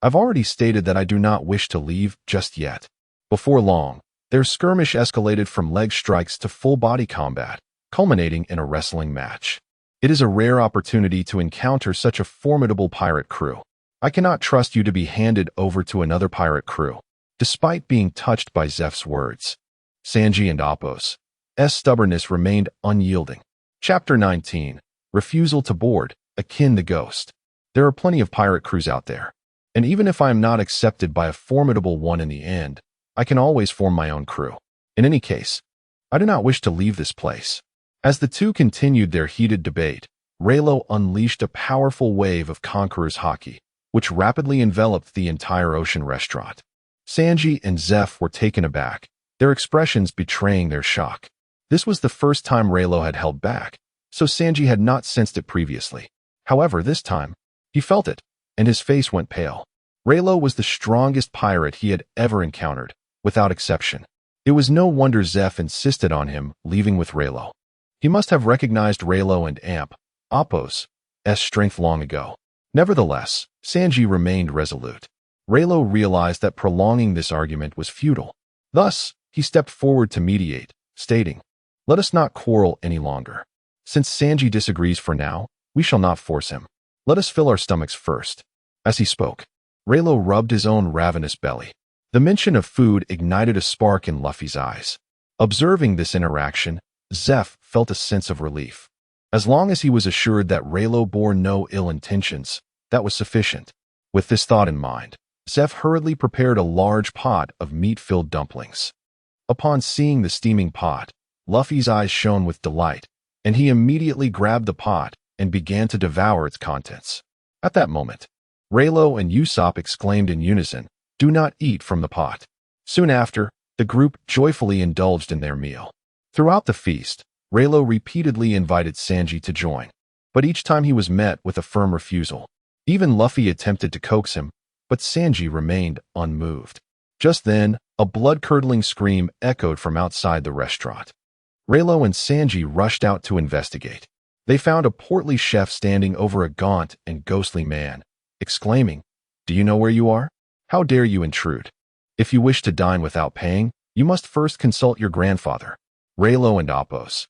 I've already stated that I do not wish to leave just yet." Before long, their skirmish escalated from leg strikes to full-body combat, culminating in a wrestling match. It is a rare opportunity to encounter such a formidable pirate crew. I cannot trust you to be handed over to another pirate crew. Despite being touched by Zeph's words, Sanji and Appo's stubbornness remained unyielding. Chapter 19. Refusal to board, akin the ghost. There are plenty of pirate crews out there, And even if I am not accepted by a formidable one in the end, I can always form my own crew. In any case, I do not wish to leave this place." As the two continued their heated debate, Rayleigh unleashed a powerful wave of Conqueror's haki, which rapidly enveloped the entire ocean restaurant. Sanji and Zeph were taken aback, their expressions betraying their shock. This was the first time Rayleigh had held back, so Sanji had not sensed it previously. However, this time, he felt it, and his face went pale. Rayleigh was the strongest pirate he had ever encountered, without exception. It was no wonder Zeph insisted on him leaving with Rayleigh. He must have recognized Rayleigh and Appo's strength long ago. Nevertheless, Sanji remained resolute. Rayleigh realized that prolonging this argument was futile. Thus, he stepped forward to mediate, stating, "Let us not quarrel any longer. Since Sanji disagrees for now, we shall not force him. Let us fill our stomachs first." As he spoke, Rayleigh rubbed his own ravenous belly. The mention of food ignited a spark in Luffy's eyes. Observing this interaction, Zeph felt a sense of relief. As long as he was assured that Rayleigh bore no ill intentions, that was sufficient. With this thought in mind, Zeph hurriedly prepared a large pot of meat-filled dumplings. Upon seeing the steaming pot, Luffy's eyes shone with delight, and he immediately grabbed the pot and began to devour its contents. At that moment, Rayleigh and Usopp exclaimed in unison, "Do not eat from the pot." Soon after, the group joyfully indulged in their meal. Throughout the feast, Rayleigh repeatedly invited Sanji to join, but each time he was met with a firm refusal. Even Luffy attempted to coax him, but Sanji remained unmoved. Just then, a blood-curdling scream echoed from outside the restaurant. Rayleigh and Sanji rushed out to investigate. They found a portly chef standing over a gaunt and ghostly man, exclaiming, "Do you know where you are? How dare you intrude? If you wish to dine without paying, you must first consult your grandfather." Rayleigh and Appo's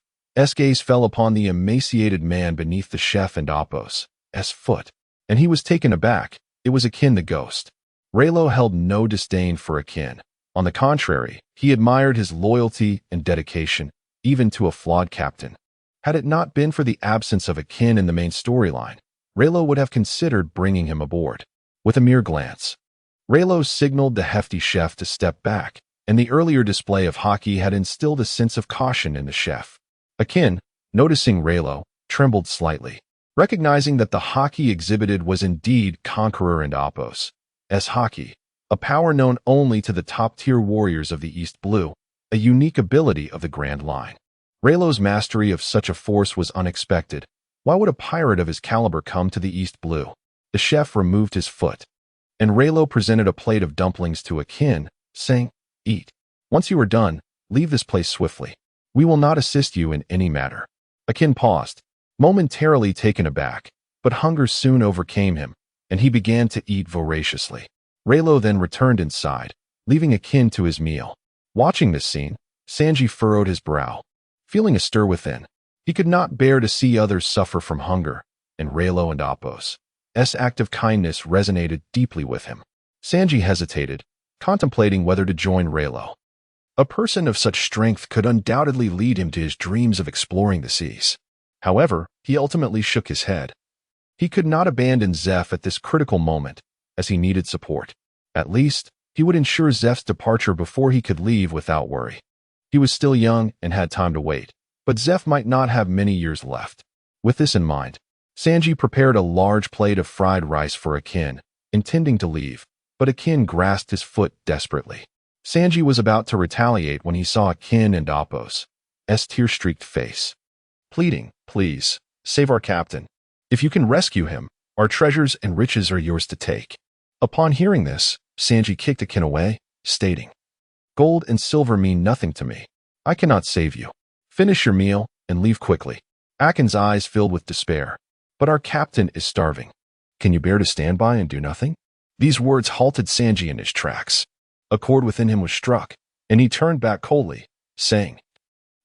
gaze fell upon the emaciated man beneath the chef and Appo's foot, and he was taken aback. It was Akin the ghost. Rayleigh held no disdain for Akin. On the contrary, he admired his loyalty and dedication, even to a flawed captain. Had it not been for the absence of Akin in the main storyline, Rayleigh would have considered bringing him aboard. With a mere glance, Rayleigh signaled the hefty chef to step back, and the earlier display of haki had instilled a sense of caution in the chef. Akin, noticing Rayleigh, trembled slightly. Recognizing that the haki exhibited was indeed Conqueror and Appo's haki, a power known only to the top-tier warriors of the East Blue, a unique ability of the Grand Line. Rayleigh's mastery of such a force was unexpected. Why would a pirate of his caliber come to the East Blue? The chef removed his foot, and Rayleigh presented a plate of dumplings to Akin, saying, "Eat. Once you are done, leave this place swiftly. We will not assist you in any matter." Akin paused, momentarily taken aback, but hunger soon overcame him, and he began to eat voraciously. Rayleigh then returned inside, leaving Akin to his meal. Watching this scene, Sanji furrowed his brow. Feeling a stir within, he could not bear to see others suffer from hunger, and Rayleigh and Appo's act of kindness resonated deeply with him. Sanji hesitated, contemplating whether to join Rayleigh. A person of such strength could undoubtedly lead him to his dreams of exploring the seas. However, he ultimately shook his head. He could not abandon Zeph at this critical moment, as he needed support. At least, he would ensure Zeph's departure before he could leave without worry. He was still young and had time to wait, but Zeph might not have many years left. With this in mind, Sanji prepared a large plate of fried rice for Akin, intending to leave, but Akin grasped his foot desperately. Sanji was about to retaliate when he saw Akin and Appo's tear-streaked face. Pleading, "Please, save our captain. If you can rescue him, our treasures and riches are yours to take." Upon hearing this, Sanji kicked Akin away, stating, "Gold and silver mean nothing to me. I cannot save you. Finish your meal and leave quickly." Akin's eyes filled with despair. "But our captain is starving. Can you bear to stand by and do nothing?" These words halted Sanji in his tracks. A chord within him was struck, and he turned back coldly, saying,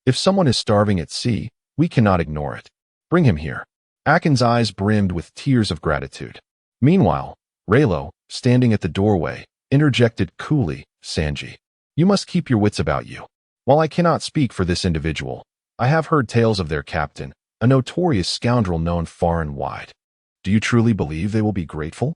"If someone is starving at sea, we cannot ignore it. Bring him here." Akin's eyes brimmed with tears of gratitude. Meanwhile, Rayleigh, standing at the doorway, interjected coolly, "Sanji, you must keep your wits about you. While I cannot speak for this individual, I have heard tales of their captain, a notorious scoundrel known far and wide. Do you truly believe they will be grateful?"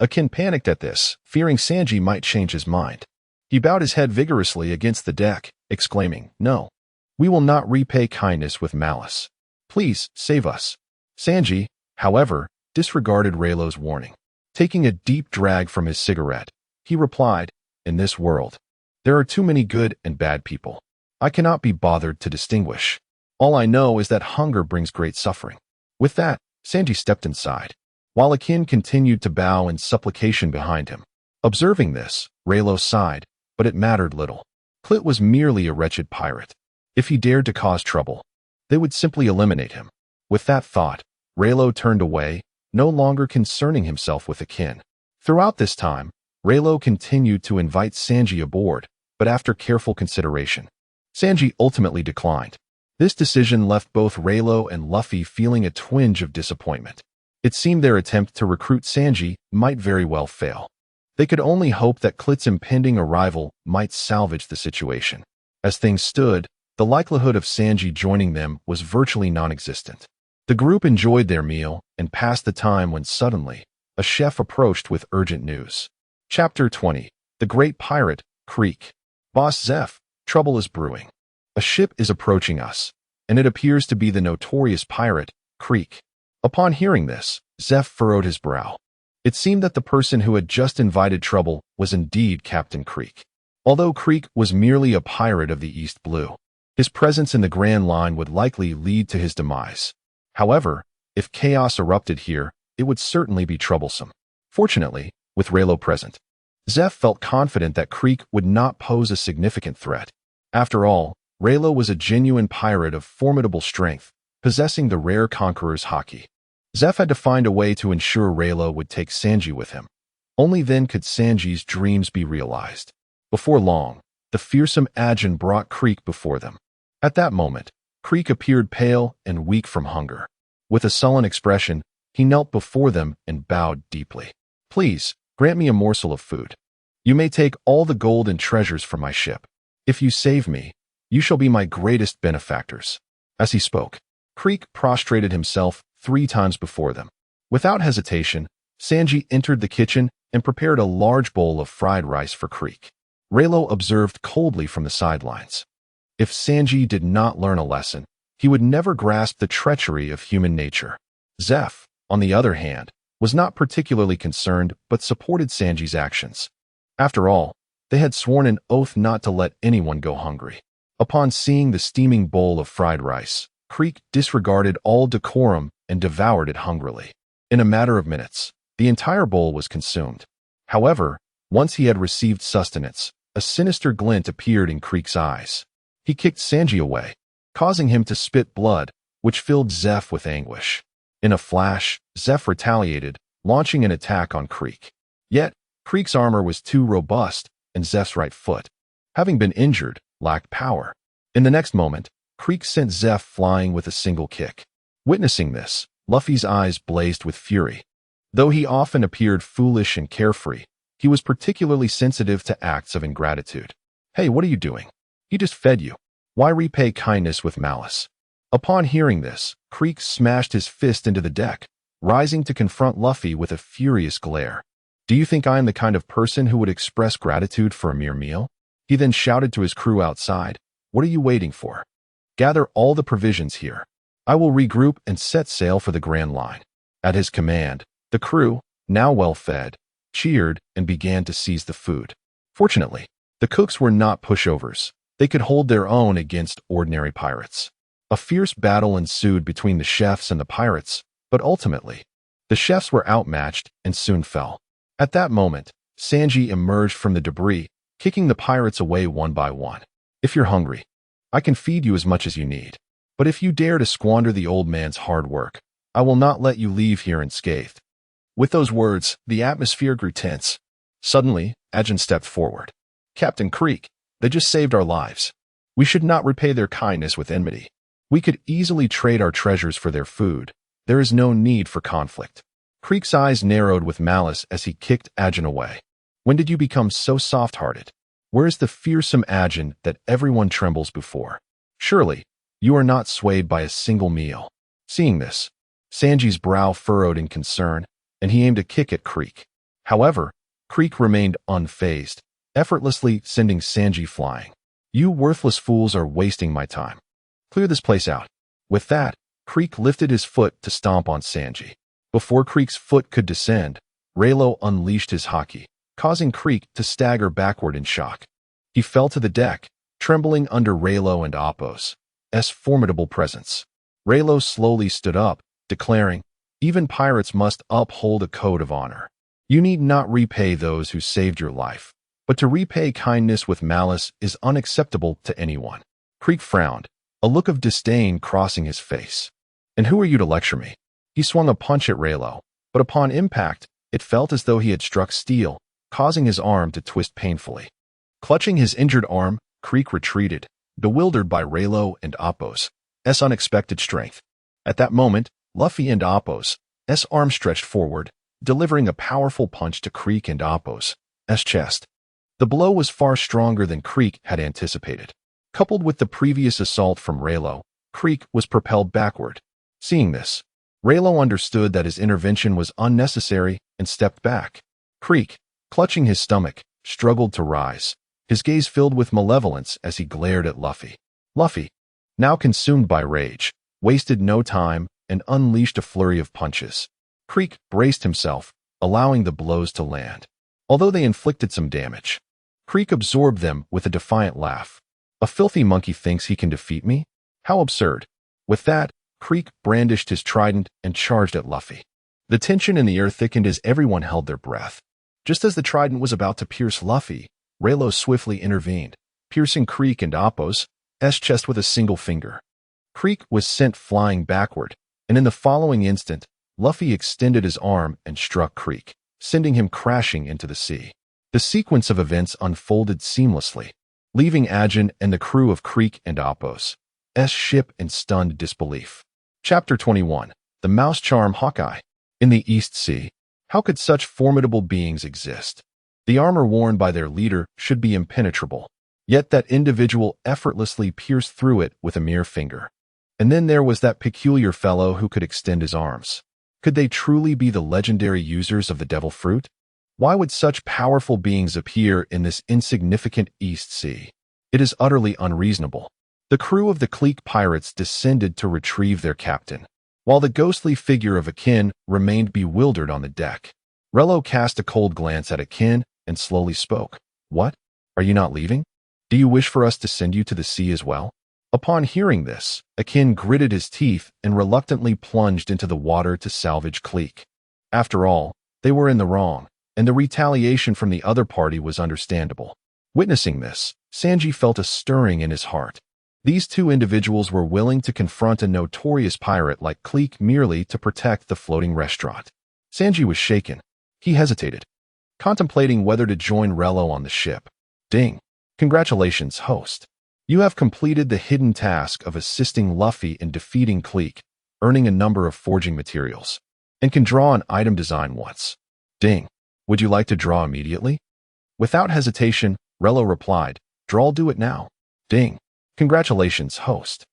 Akin panicked at this, fearing Sanji might change his mind. He bowed his head vigorously against the deck, exclaiming, "No. We will not repay kindness with malice. Please, save us." Sanji, however, disregarded Rayleigh's warning. Taking a deep drag from his cigarette, he replied, "In this world, there are too many good and bad people. I cannot be bothered to distinguish. All I know is that hunger brings great suffering." With that, Sanji stepped inside, while Akin continued to bow in supplication behind him. Observing this, Rayleigh sighed, but it mattered little. Clit was merely a wretched pirate. If he dared to cause trouble, they would simply eliminate him. With that thought, Rayleigh turned away, no longer concerning himself with Akin. Throughout this time, Rayleigh continued to invite Sanji aboard, but after careful consideration, Sanji ultimately declined. This decision left both Rayleigh and Luffy feeling a twinge of disappointment. It seemed their attempt to recruit Sanji might very well fail. They could only hope that Clit's impending arrival might salvage the situation. As things stood, the likelihood of Sanji joining them was virtually non-existent. The group enjoyed their meal and passed the time when suddenly, a chef approached with urgent news. Chapter 20. The Great Pirate, Creek. Boss Zeph, trouble is brewing. A ship is approaching us, and it appears to be the notorious pirate, Creek. Upon hearing this, Zeph furrowed his brow. It seemed that the person who had just invited trouble was indeed Captain Creek. Although Creek was merely a pirate of the East Blue, his presence in the Grand Line would likely lead to his demise. However, if chaos erupted here, it would certainly be troublesome. Fortunately, with Rayleigh present, Zeph felt confident that Creek would not pose a significant threat. After all, Rayleigh was a genuine pirate of formidable strength, possessing the rare conqueror's haki. Zeph had to find a way to ensure Rayleigh would take Sanji with him. Only then could Sanji's dreams be realized. Before long, the fearsome Ajin brought Creek before them. At that moment, Creek appeared pale and weak from hunger. With a sullen expression, he knelt before them and bowed deeply. "Please, grant me a morsel of food. You may take all the gold and treasures from my ship. If you save me, you shall be my greatest benefactors." As he spoke, Creek prostrated himself 3 times before them. Without hesitation, Sanji entered the kitchen and prepared a large bowl of fried rice for Creek. Rayleigh observed coldly from the sidelines. If Sanji did not learn a lesson, he would never grasp the treachery of human nature. Zeph, on the other hand, was not particularly concerned but supported Sanji's actions. After all, they had sworn an oath not to let anyone go hungry. Upon seeing the steaming bowl of fried rice, Creek disregarded all decorum and devoured it hungrily. In a matter of minutes, the entire bowl was consumed. However, once he had received sustenance, a sinister glint appeared in Creek's eyes. He kicked Sanji away, causing him to spit blood, which filled Zeph with anguish. In a flash, Zeph retaliated, launching an attack on Creek. Yet, Creek's armor was too robust, and Zeph's right foot, having been injured, lacked power. In the next moment, Creek sent Zeph flying with a single kick. Witnessing this, Luffy's eyes blazed with fury. Though he often appeared foolish and carefree, he was particularly sensitive to acts of ingratitude. "Hey, what are you doing? He just fed you. Why repay kindness with malice?" Upon hearing this, Creek smashed his fist into the deck, rising to confront Luffy with a furious glare. "Do you think I am the kind of person who would express gratitude for a mere meal?" He then shouted to his crew outside, "What are you waiting for? Gather all the provisions here. I will regroup and set sail for the Grand Line." At his command, the crew, now well fed, cheered and began to seize the food. Fortunately, the cooks were not pushovers. They could hold their own against ordinary pirates. A fierce battle ensued between the chefs and the pirates, but ultimately, the chefs were outmatched and soon fell. At that moment, Sanji emerged from the debris, kicking the pirates away one by one. "If you're hungry, I can feed you as much as you need. But if you dare to squander the old man's hard work, I will not let you leave here unscathed." With those words, the atmosphere grew tense. Suddenly, Ajin stepped forward. "Captain Creek, they just saved our lives. We should not repay their kindness with enmity. We could easily trade our treasures for their food. There is no need for conflict." Creek's eyes narrowed with malice as he kicked Ajin away. "When did you become so soft-hearted? Where is the fearsome Ajin that everyone trembles before? Surely, you are not swayed by a single meal." Seeing this, Sanji's brow furrowed in concern, and he aimed a kick at Creek. However, Creek remained unfazed, effortlessly sending Sanji flying. You worthless fools are wasting my time. Clear this place out. With that, Creek lifted his foot to stomp on Sanji. Before Creek's foot could descend, Rayleigh unleashed his haki, causing Creek to stagger backward in shock. He fell to the deck, trembling under Rayleigh and Appo's formidable presence. Rayleigh slowly stood up, declaring, "Even pirates must uphold a code of honor. You need not repay those who saved your life, but to repay kindness with malice is unacceptable to anyone." Creek frowned, a look of disdain crossing his face. "And who are you to lecture me?" He swung a punch at Rayleigh, but upon impact, it felt as though he had struck steel, causing his arm to twist painfully. Clutching his injured arm, Creek retreated, bewildered by Rayleigh and Appo's unexpected strength. At that moment, Luffy and Appo's arm stretched forward, delivering a powerful punch to Creek and Appo's chest. The blow was far stronger than Creek had anticipated. Coupled with the previous assault from Rayleigh, Creek was propelled backward. Seeing this, Rayleigh understood that his intervention was unnecessary and stepped back. Creek, clutching his stomach, struggled to rise, his gaze filled with malevolence as he glared at Luffy. Luffy, now consumed by rage, wasted no time and unleashed a flurry of punches. Creek braced himself, allowing the blows to land. Although they inflicted some damage, Creek absorbed them with a defiant laugh. "A filthy monkey thinks he can defeat me? How absurd." With that, Creek brandished his trident and charged at Luffy. The tension in the air thickened as everyone held their breath. Just as the trident was about to pierce Luffy, Rayleigh swiftly intervened, piercing Creek and Appo's chest with a single finger. Creek was sent flying backward, and in the following instant, Luffy extended his arm and struck Creek, sending him crashing into the sea. The sequence of events unfolded seamlessly, leaving Ajin and the crew of Creek and Appo's ship in stunned disbelief. Chapter 21. The Mouse Charm Hawkeye. In the East Sea, how could such formidable beings exist? The armor worn by their leader should be impenetrable, yet that individual effortlessly pierced through it with a mere finger. And then there was that peculiar fellow who could extend his arms. Could they truly be the legendary users of the devil fruit? Why would such powerful beings appear in this insignificant East Sea? It is utterly unreasonable. The crew of the Clique pirates descended to retrieve their captain, while the ghostly figure of Akin remained bewildered on the deck. Rayleigh cast a cold glance at Akin and slowly spoke. "What? Are you not leaving? Do you wish for us to send you to the sea as well?" Upon hearing this, Akin gritted his teeth and reluctantly plunged into the water to salvage Clique. After all, they were in the wrong, and the retaliation from the other party was understandable. Witnessing this, Sanji felt a stirring in his heart. These two individuals were willing to confront a notorious pirate like Clique merely to protect the floating restaurant. Sanji was shaken. He hesitated, contemplating whether to join Rayleigh on the ship. Ding. Congratulations, host. You have completed the hidden task of assisting Luffy in defeating Clique, earning a number of forging materials, and can draw an item design once. Ding. Would you like to draw immediately? Without hesitation, Rayleigh replied, "I'll do it now." Ding. Congratulations, host.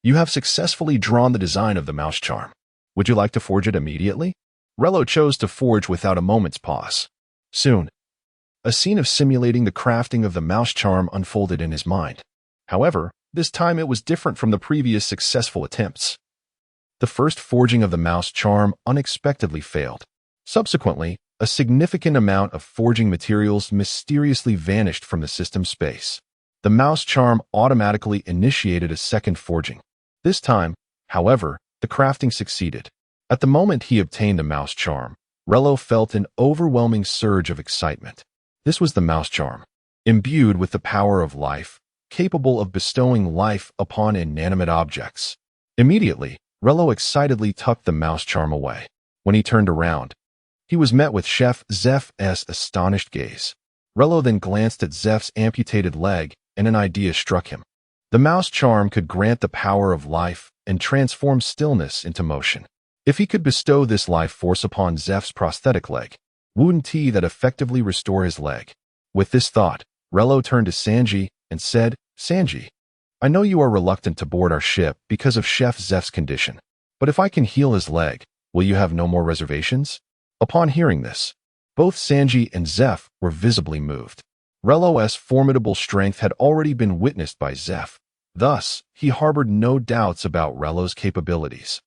You have successfully drawn the design of the mouse charm. Would you like to forge it immediately? Rayleigh chose to forge without a moment's pause. Soon, a scene of simulating the crafting of the mouse charm unfolded in his mind. However, this time it was different from the previous successful attempts. The first forging of the mouse charm unexpectedly failed. Subsequently, a significant amount of forging materials mysteriously vanished from the system space. The mouse charm automatically initiated a second forging. This time, however, the crafting succeeded. At the moment he obtained the mouse charm, Rayleigh felt an overwhelming surge of excitement. This was the mouse charm, imbued with the power of life, capable of bestowing life upon inanimate objects. Immediately, Rayleigh excitedly tucked the mouse charm away. When he turned around, he was met with Chef Zeph's astonished gaze. Rayleigh then glanced at Zeph's amputated leg, and an idea struck him. The mouse charm could grant the power of life and transform stillness into motion. If he could bestow this life force upon Zeph's prosthetic leg, wouldn't he that effectively restore his leg? With this thought, Rayleigh turned to Sanji and said, "Sanji, I know you are reluctant to board our ship because of Chef Zeph's condition, but if I can heal his leg, will you have no more reservations?" Upon hearing this, Both Sanji and Zeph were visibly moved. Rayleigh's formidable strength had already been witnessed by Zeph. Thus, he harbored no doubts about Rayleigh's capabilities.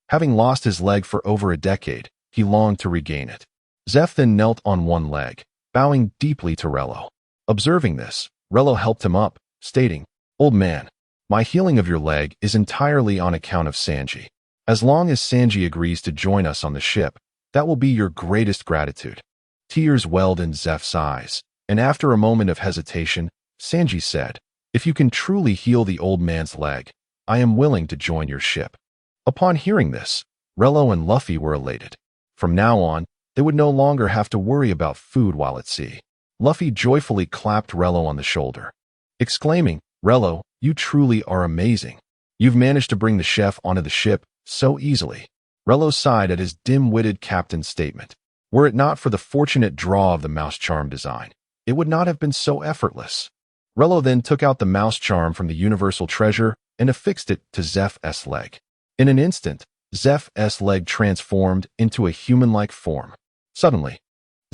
Having lost his leg for over a decade, he longed to regain it. Zeph then knelt on one leg, bowing deeply to Rayleigh. Observing this, Rayleigh helped him up, stating, "Old man, my healing of your leg is entirely on account of Sanji. As long as Sanji agrees to join us on the ship, that will be your greatest gratitude." Tears welled in Zeph's eyes, and after a moment of hesitation, Sanji said, "If you can truly heal the old man's leg, I am willing to join your ship." Upon hearing this, Rayleigh and Luffy were elated. From now on, they would no longer have to worry about food while at sea. Luffy joyfully clapped Rayleigh on the shoulder, exclaiming, "Rayleigh, you truly are amazing. You've managed to bring the chef onto the ship so easily." Rayleigh sighed at his dim-witted captain's statement. Were it not for the fortunate draw of the mouse charm design, it would not have been so effortless. Rayleigh then took out the mouse charm from the universal treasure and affixed it to Zeph's leg. In an instant, Zeph's leg transformed into a human-like form. Suddenly,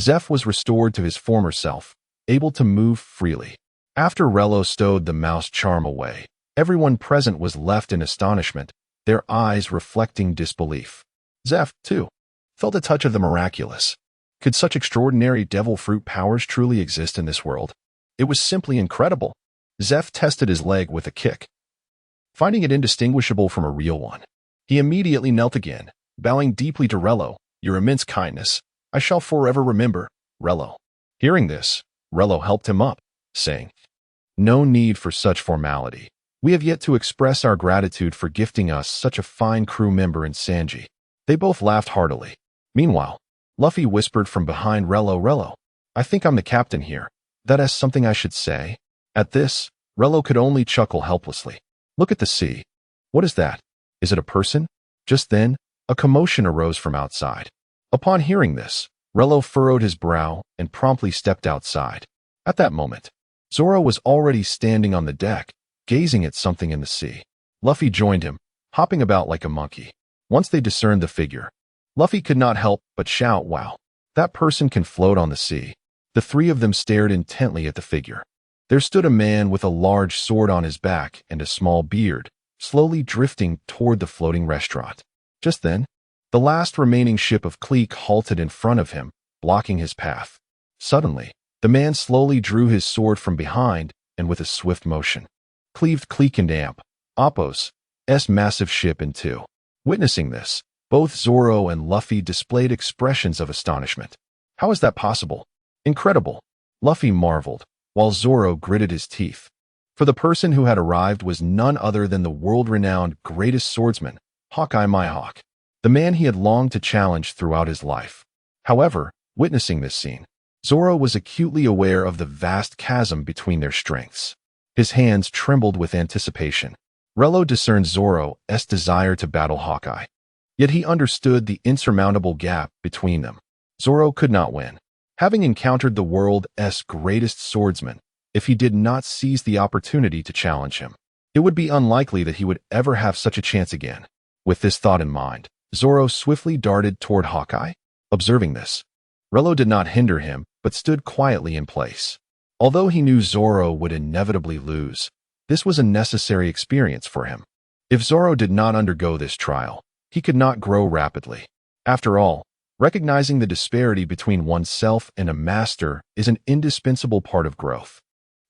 Zeph was restored to his former self, able to move freely. After Rayleigh stowed the mouse charm away, everyone present was left in astonishment, their eyes reflecting disbelief. Zeph, too, felt a touch of the miraculous. Could such extraordinary devil fruit powers truly exist in this world? It was simply incredible. Zeph tested his leg with a kick, finding it indistinguishable from a real one. He immediately knelt again, bowing deeply to Rayleigh. "Your immense kindness I shall forever remember, Rayleigh." Hearing this, Rayleigh helped him up, saying, "No need for such formality. We have yet to express our gratitude for gifting us such a fine crew member in Sanji." They both laughed heartily. Meanwhile, Luffy whispered from behind Rayleigh, "Rayleigh, I think I'm the captain here. That is something I should say." At this, Rayleigh could only chuckle helplessly. "Look at the sea. What is that? Is it a person?" Just then, a commotion arose from outside. Upon hearing this, Rayleigh furrowed his brow and promptly stepped outside. At that moment, Zoro was already standing on the deck, gazing at something in the sea. Luffy joined him, hopping about like a monkey. Once they discerned the figure, Luffy could not help but shout, "Wow, that person can float on the sea." The three of them stared intently at the figure. There stood a man with a large sword on his back and a small beard, slowly drifting toward the floating restaurant. Just then, the last remaining ship of Clique halted in front of him, blocking his path. Suddenly, the man slowly drew his sword from behind and with a swift motion, cleaved Clique and Appo's massive ship in two. Witnessing this, both Zoro and Luffy displayed expressions of astonishment. "How is that possible? Incredible!" Luffy marveled, while Zoro gritted his teeth. For the person who had arrived was none other than the world-renowned greatest swordsman, Hawkeye Mihawk, the man he had longed to challenge throughout his life. However, witnessing this scene, Zoro was acutely aware of the vast chasm between their strengths. His hands trembled with anticipation. Rayleigh discerned Zoro's desire to battle Hawkeye, yet he understood the insurmountable gap between them. Zoro could not win. Having encountered the world's greatest swordsman, if he did not seize the opportunity to challenge him, it would be unlikely that he would ever have such a chance again. With this thought in mind, Zoro swiftly darted toward Hawkeye. Observing this, Rayleigh did not hinder him, but stood quietly in place. Although he knew Zoro would inevitably lose, this was a necessary experience for him. If Zoro did not undergo this trial, he could not grow rapidly. After all, recognizing the disparity between oneself and a master is an indispensable part of growth.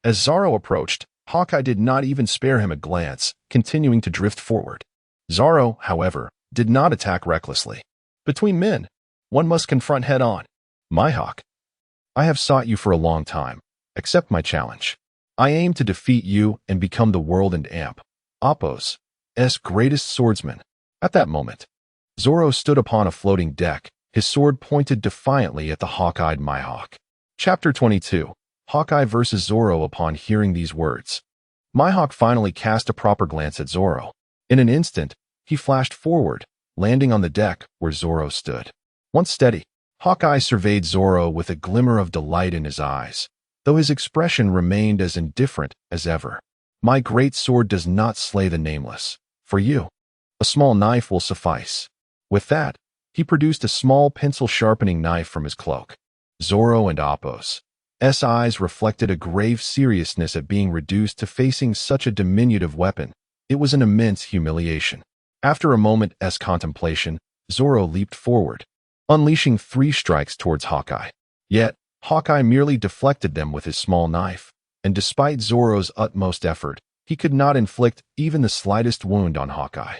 As Zoro approached, Hawkeye did not even spare him a glance, continuing to drift forward. Zoro, however, did not attack recklessly. Between men, one must confront head-on. "Mihawk, I have sought you for a long time. Accept my challenge. I aim to defeat you and become the world and Appo's greatest swordsman." At that moment, Zoro stood upon a floating deck, his sword pointed defiantly at the hawk-eyed Mihawk. Chapter 22. Hawkeye vs. Zoro. Upon hearing these words, Mihawk finally cast a proper glance at Zoro. In an instant, he flashed forward, landing on the deck where Zoro stood. Once steady, Hawkeye surveyed Zoro with a glimmer of delight in his eyes, though his expression remained as indifferent as ever. "My great sword does not slay the nameless. For you, a small knife will suffice." With that, he produced a small pencil-sharpening knife from his cloak. Zoro and Appo's eyes reflected a grave seriousness at being reduced to facing such a diminutive weapon. It was an immense humiliation. After a moment's contemplation, Zoro leaped forward, unleashing 3 strikes towards Hawkeye. Yet, Hawkeye merely deflected them with his small knife, and despite Zoro's utmost effort, he could not inflict even the slightest wound on Hawkeye.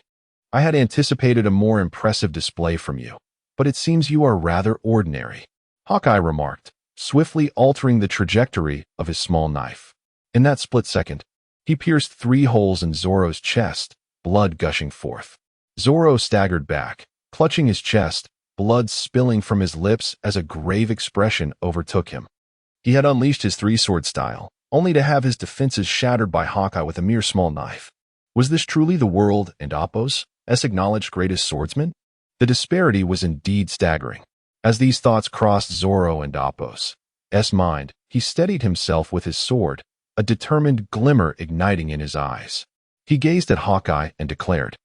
I had anticipated a more impressive display from you, but it seems you are rather ordinary, Hawkeye remarked, swiftly altering the trajectory of his small knife. In that split second, he pierced 3 holes in Zoro's chest, blood gushing forth. Zoro staggered back, clutching his chest, blood spilling from his lips as a grave expression overtook him. He had unleashed his 3-sword style, only to have his defenses shattered by Hawkeye with a mere small knife. Was this truly the world and Appo's acknowledged greatest swordsman? The disparity was indeed staggering. As these thoughts crossed Zoro and Appo's mind, he steadied himself with his sword, a determined glimmer igniting in his eyes. He gazed at Hawkeye and declared,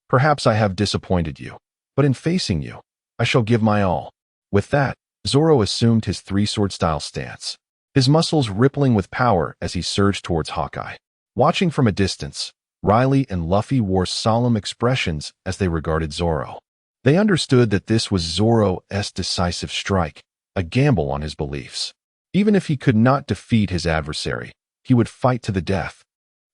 "Perhaps I have disappointed you, but in facing you, I shall give my all." With that, Zoro assumed his 3-sword style stance, his muscles rippling with power as he surged towards Hawkeye. Watching from a distance, Rayleigh and Luffy wore solemn expressions as they regarded Zoro. They understood that this was Zoro's decisive strike, a gamble on his beliefs. Even if he could not defeat his adversary, he would fight to the death,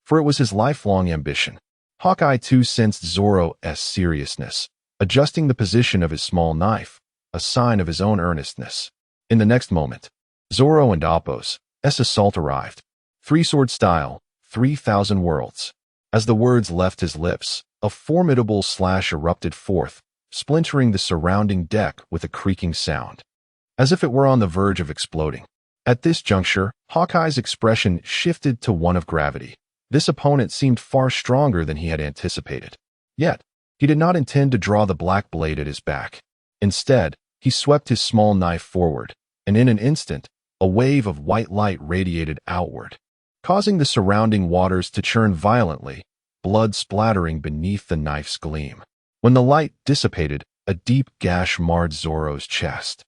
for it was his lifelong ambition. Hawkeye too sensed Zoro's seriousness, adjusting the position of his small knife, a sign of his own earnestness. In the next moment, Zoro and Appo's assault arrived. 3-sword style, 3,000 worlds. As the words left his lips, a formidable slash erupted forth, splintering the surrounding deck with a creaking sound, as if it were on the verge of exploding. At this juncture, Hawkeye's expression shifted to one of gravity. This opponent seemed far stronger than he had anticipated. Yet, he did not intend to draw the black blade at his back. Instead, he swept his small knife forward, and in an instant, a wave of white light radiated outward, causing the surrounding waters to churn violently, blood splattering beneath the knife's gleam. When the light dissipated, a deep gash marred Zoro's chest,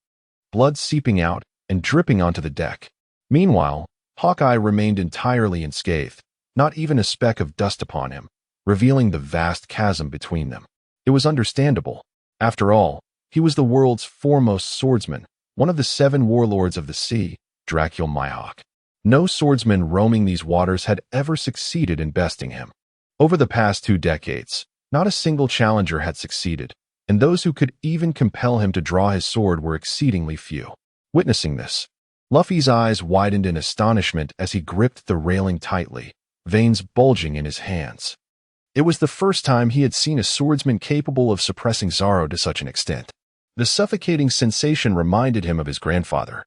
blood seeping out and dripping onto the deck. Meanwhile, Hawkeye remained entirely unscathed, not even a speck of dust upon him, revealing the vast chasm between them. It was understandable. After all, he was the world's foremost swordsman, one of the 7 warlords of the sea, Dracul Mihawk. No swordsman roaming these waters had ever succeeded in besting him. Over the past 2 decades, not a single challenger had succeeded, and those who could even compel him to draw his sword were exceedingly few. Witnessing this, Luffy's eyes widened in astonishment as he gripped the railing tightly, veins bulging in his hands. It was the first time he had seen a swordsman capable of suppressing Zoro to such an extent. The suffocating sensation reminded him of his grandfather.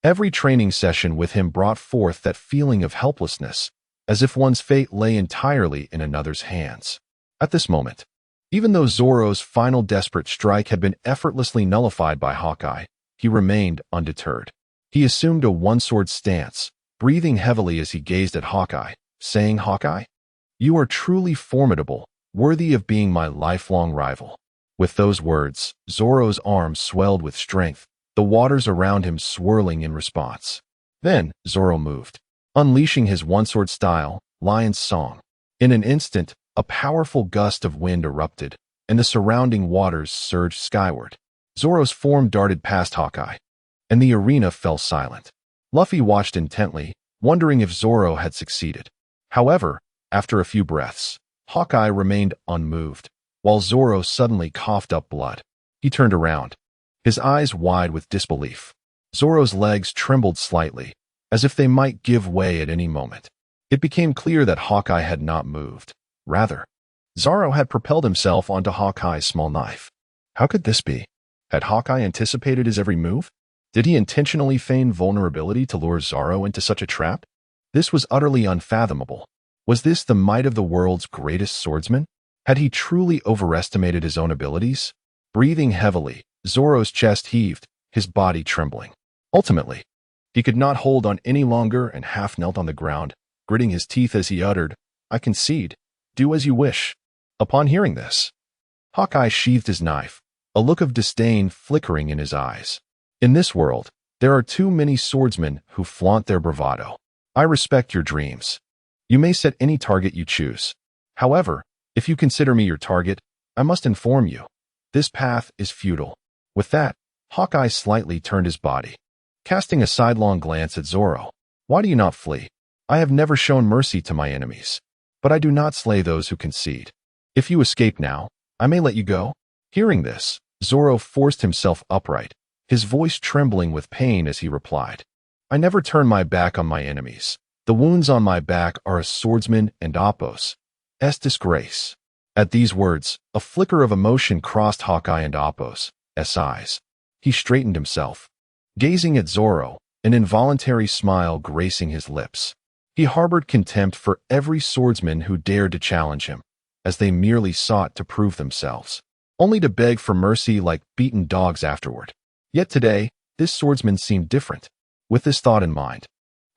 Every training session with him brought forth that feeling of helplessness, as if one's fate lay entirely in another's hands. At this moment, even though Zoro's final desperate strike had been effortlessly nullified by Hawkeye, he remained undeterred. He assumed a 1-sword stance, breathing heavily as he gazed at Hawkeye, saying, "Hawkeye, you are truly formidable, worthy of being my lifelong rival." With those words, Zoro's arms swelled with strength, the waters around him swirling in response. Then, Zoro moved, unleashing his 1-sword style, Lion's Song. In an instant, a powerful gust of wind erupted, and the surrounding waters surged skyward. Zoro's form darted past Hawkeye, and the arena fell silent. Luffy watched intently, wondering if Zoro had succeeded. However, after a few breaths, Hawkeye remained unmoved, while Zoro suddenly coughed up blood. He turned around, his eyes wide with disbelief. Zoro's legs trembled slightly, as if they might give way at any moment. It became clear that Hawkeye had not moved. Rather, Zoro had propelled himself onto Hawkeye's small knife. How could this be? Had Hawkeye anticipated his every move? Did he intentionally feign vulnerability to lure Zoro into such a trap? This was utterly unfathomable. Was this the might of the world's greatest swordsman? Had he truly overestimated his own abilities? Breathing heavily, Zoro's chest heaved, his body trembling. Ultimately, he could not hold on any longer and half knelt on the ground, gritting his teeth as he uttered, "I concede. Do as you wish." Upon hearing this, Hawkeye sheathed his knife, a look of disdain flickering in his eyes. In this world, There are too many swordsmen who flaunt their bravado. I respect your dreams. You may set any target you choose. However, if you consider me your target, I must inform you. This path is futile. With that, Hawkeye slightly turned his body, casting a sidelong glance at Zoro. Why do you not flee? I have never shown mercy to my enemies, but I do not slay those who concede. If you escape now, I may let you go. Hearing this, Zoro forced himself upright, his voice trembling with pain as he replied, I never turn my back on my enemies. The wounds on my back are a swordsman and Appo's disgrace. At these words, a flicker of emotion crossed Hawkeye and Appo's eyes. He straightened himself, gazing at Zoro, an involuntary smile gracing his lips. He harbored contempt for every swordsman who dared to challenge him, as they merely sought to prove themselves, only to beg for mercy like beaten dogs afterward. Yet today, this swordsman seemed different. With this thought in mind,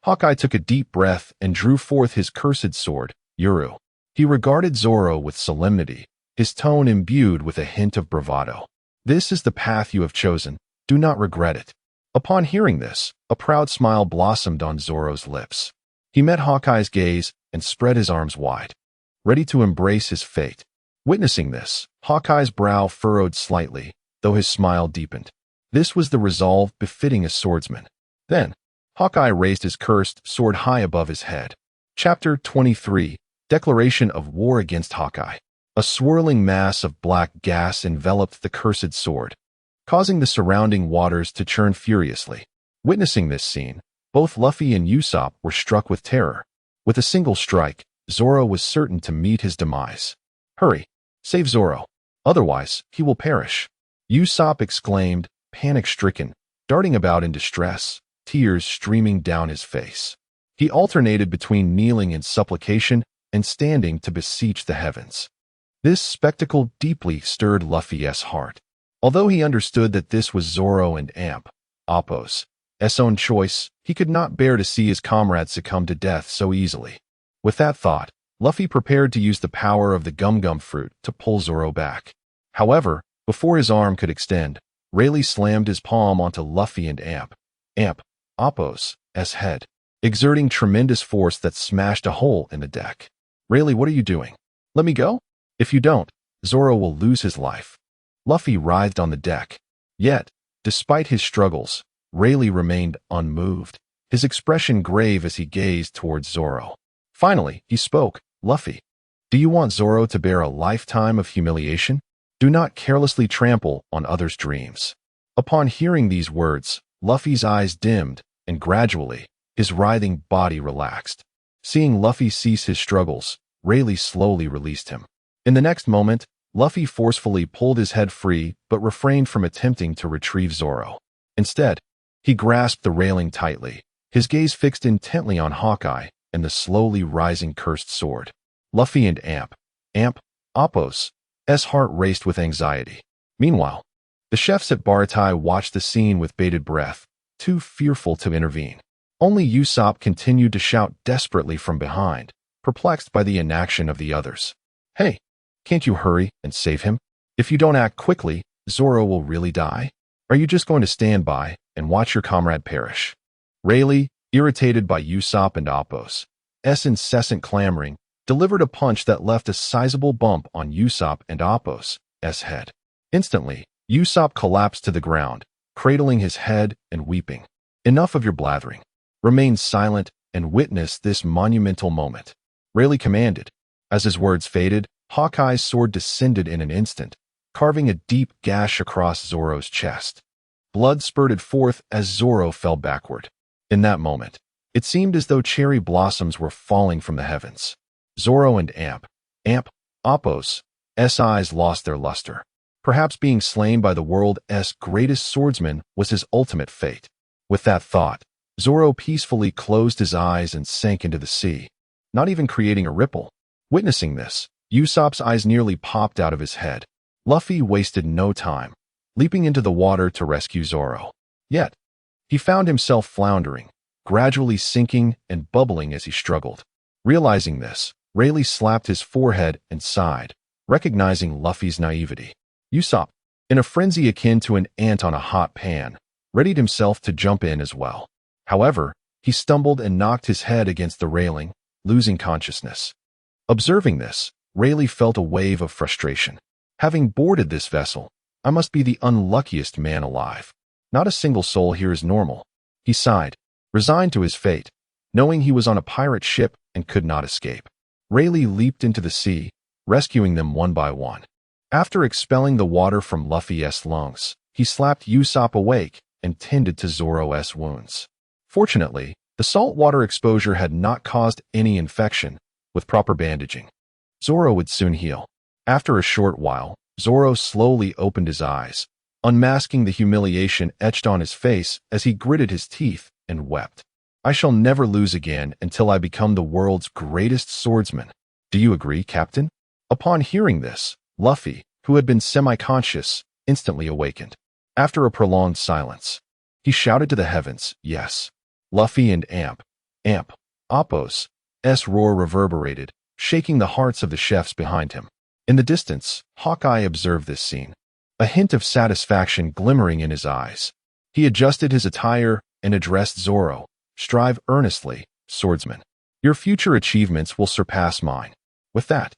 Hawkeye took a deep breath and drew forth his cursed sword, Yuru. He regarded Zoro with solemnity, his tone imbued with a hint of bravado. This is the path you have chosen. Do not regret it. Upon hearing this, a proud smile blossomed on Zoro's lips. He met Hawkeye's gaze and spread his arms wide, ready to embrace his fate. Witnessing this, Hawkeye's brow furrowed slightly, though his smile deepened. This was the resolve befitting a swordsman. Then, Hawkeye raised his cursed sword high above his head. Chapter 23, Declaration of War against Hawkeye. A swirling mass of black gas enveloped the cursed sword, causing the surrounding waters to churn furiously. Witnessing this scene, both Luffy and Usopp were struck with terror. With a single strike, Zoro was certain to meet his demise. Hurry, save Zoro. Otherwise, he will perish. Usopp exclaimed, panic-stricken, darting about in distress, tears streaming down his face. He alternated between kneeling in supplication and standing to beseech the heavens. This spectacle deeply stirred Luffy's heart. Although he understood that this was Zoro and Appo's own choice, he could not bear to see his comrades succumb to death so easily. With that thought, Luffy prepared to use the power of the gum-gum fruit to pull Zoro back. However, before his arm could extend, Rayleigh slammed his palm onto Luffy and Appo's head, exerting tremendous force that smashed a hole in the deck. Rayleigh, what are you doing? Let me go? If you don't, Zoro will lose his life. Luffy writhed on the deck. Yet, despite his struggles, Rayleigh remained unmoved, his expression grave as he gazed towards Zoro. Finally, he spoke. Luffy, do you want Zoro to bear a lifetime of humiliation? Do not carelessly trample on others' dreams. Upon hearing these words, Luffy's eyes dimmed, and gradually, his writhing body relaxed. Seeing Luffy cease his struggles, Rayleigh slowly released him. In the next moment, Luffy forcefully pulled his head free but refrained from attempting to retrieve Zoro. Instead, he grasped the railing tightly, his gaze fixed intently on Hawkeye and the slowly rising cursed sword. Luffy and Appo's heart raced with anxiety. Meanwhile, the chefs at Baratai watched the scene with bated breath, too fearful to intervene. Only Usopp continued to shout desperately from behind, perplexed by the inaction of the others. Hey, can't you hurry and save him? If you don't act quickly, Zoro will really die. Are you just going to stand by and watch your comrade perish? Rayleigh, irritated by Usopp and Appo's incessant clamoring, delivered a punch that left a sizable bump on Usopp and Appo's head. Instantly, Usopp collapsed to the ground, cradling his head and weeping. Enough of your blathering. Remain silent and witness this monumental moment, Rayleigh commanded. As his words faded, Hawkeye's sword descended in an instant, carving a deep gash across Zoro's chest. Blood spurted forth as Zoro fell backward. In that moment, it seemed as though cherry blossoms were falling from the heavens. Zoro and Appo's eyes lost their luster. Perhaps being slain by the world's greatest swordsman was his ultimate fate. With that thought, Zoro peacefully closed his eyes and sank into the sea, not even creating a ripple. Witnessing this, Usopp's eyes nearly popped out of his head. Luffy wasted no time, leaping into the water to rescue Zoro. Yet, he found himself floundering, gradually sinking and bubbling as he struggled. Realizing this, Rayleigh slapped his forehead and sighed, recognizing Luffy's naivety. Usopp, in a frenzy akin to an ant on a hot pan, readied himself to jump in as well. However, he stumbled and knocked his head against the railing, losing consciousness. Observing this, Rayleigh felt a wave of frustration. Having boarded this vessel, I must be the unluckiest man alive. Not a single soul here is normal. He sighed, resigned to his fate, knowing he was on a pirate ship and could not escape. Rayleigh leaped into the sea, rescuing them one by one. After expelling the water from Luffy's lungs, he slapped Usopp awake and tended to Zoro's wounds. Fortunately, the saltwater exposure had not caused any infection. With proper bandaging, Zoro would soon heal. After a short while, Zoro slowly opened his eyes, unmasking the humiliation etched on his face as he gritted his teeth and wept. I shall never lose again until I become the world's greatest swordsman. Do you agree, Captain? Upon hearing this, Luffy, who had been semi-conscious, instantly awakened. After a prolonged silence, he shouted to the heavens, yes. Luffy and Appo's roar reverberated, shaking the hearts of the chefs behind him. In the distance, Hawkeye observed this scene, a hint of satisfaction glimmering in his eyes. He adjusted his attire and addressed Zoro. Strive earnestly, swordsman. Your future achievements will surpass mine. With that,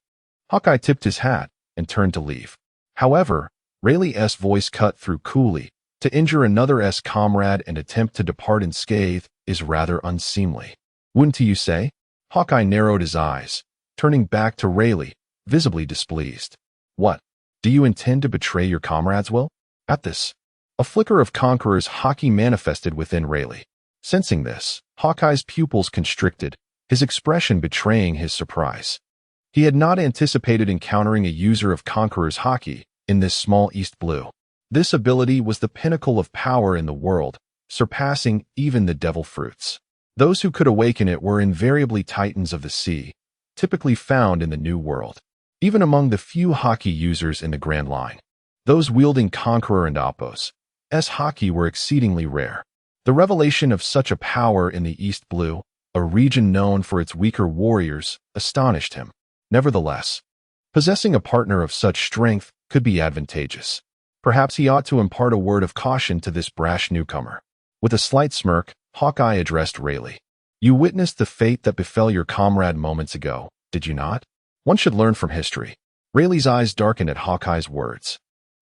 Hawkeye tipped his hat and turned to leave. However, Rayleigh's voice cut through coolly. To injure another's comrade and attempt to depart unscathed is rather unseemly. Wouldn't you say? Hawkeye narrowed his eyes, turning back to Rayleigh, visibly displeased. What? Do you intend to betray your comrades, Will? At this, a flicker of Conqueror's haki manifested within Rayleigh. Sensing this, Hawkeye's pupils constricted, his expression betraying his surprise. He had not anticipated encountering a user of Conqueror's haki in this small East Blue. This ability was the pinnacle of power in the world, surpassing even the devil fruits. Those who could awaken it were invariably titans of the sea, typically found in the New World. Even among the few haki users in the Grand Line, those wielding Conqueror and Appo's haki were exceedingly rare. The revelation of such a power in the East Blue, a region known for its weaker warriors, astonished him. Nevertheless, possessing a partner of such strength could be advantageous. Perhaps he ought to impart a word of caution to this brash newcomer. With a slight smirk, Hawkeye addressed Rayleigh. You witnessed the fate that befell your comrade moments ago, did you not? One should learn from history. Rayleigh's eyes darkened at Hawkeye's words.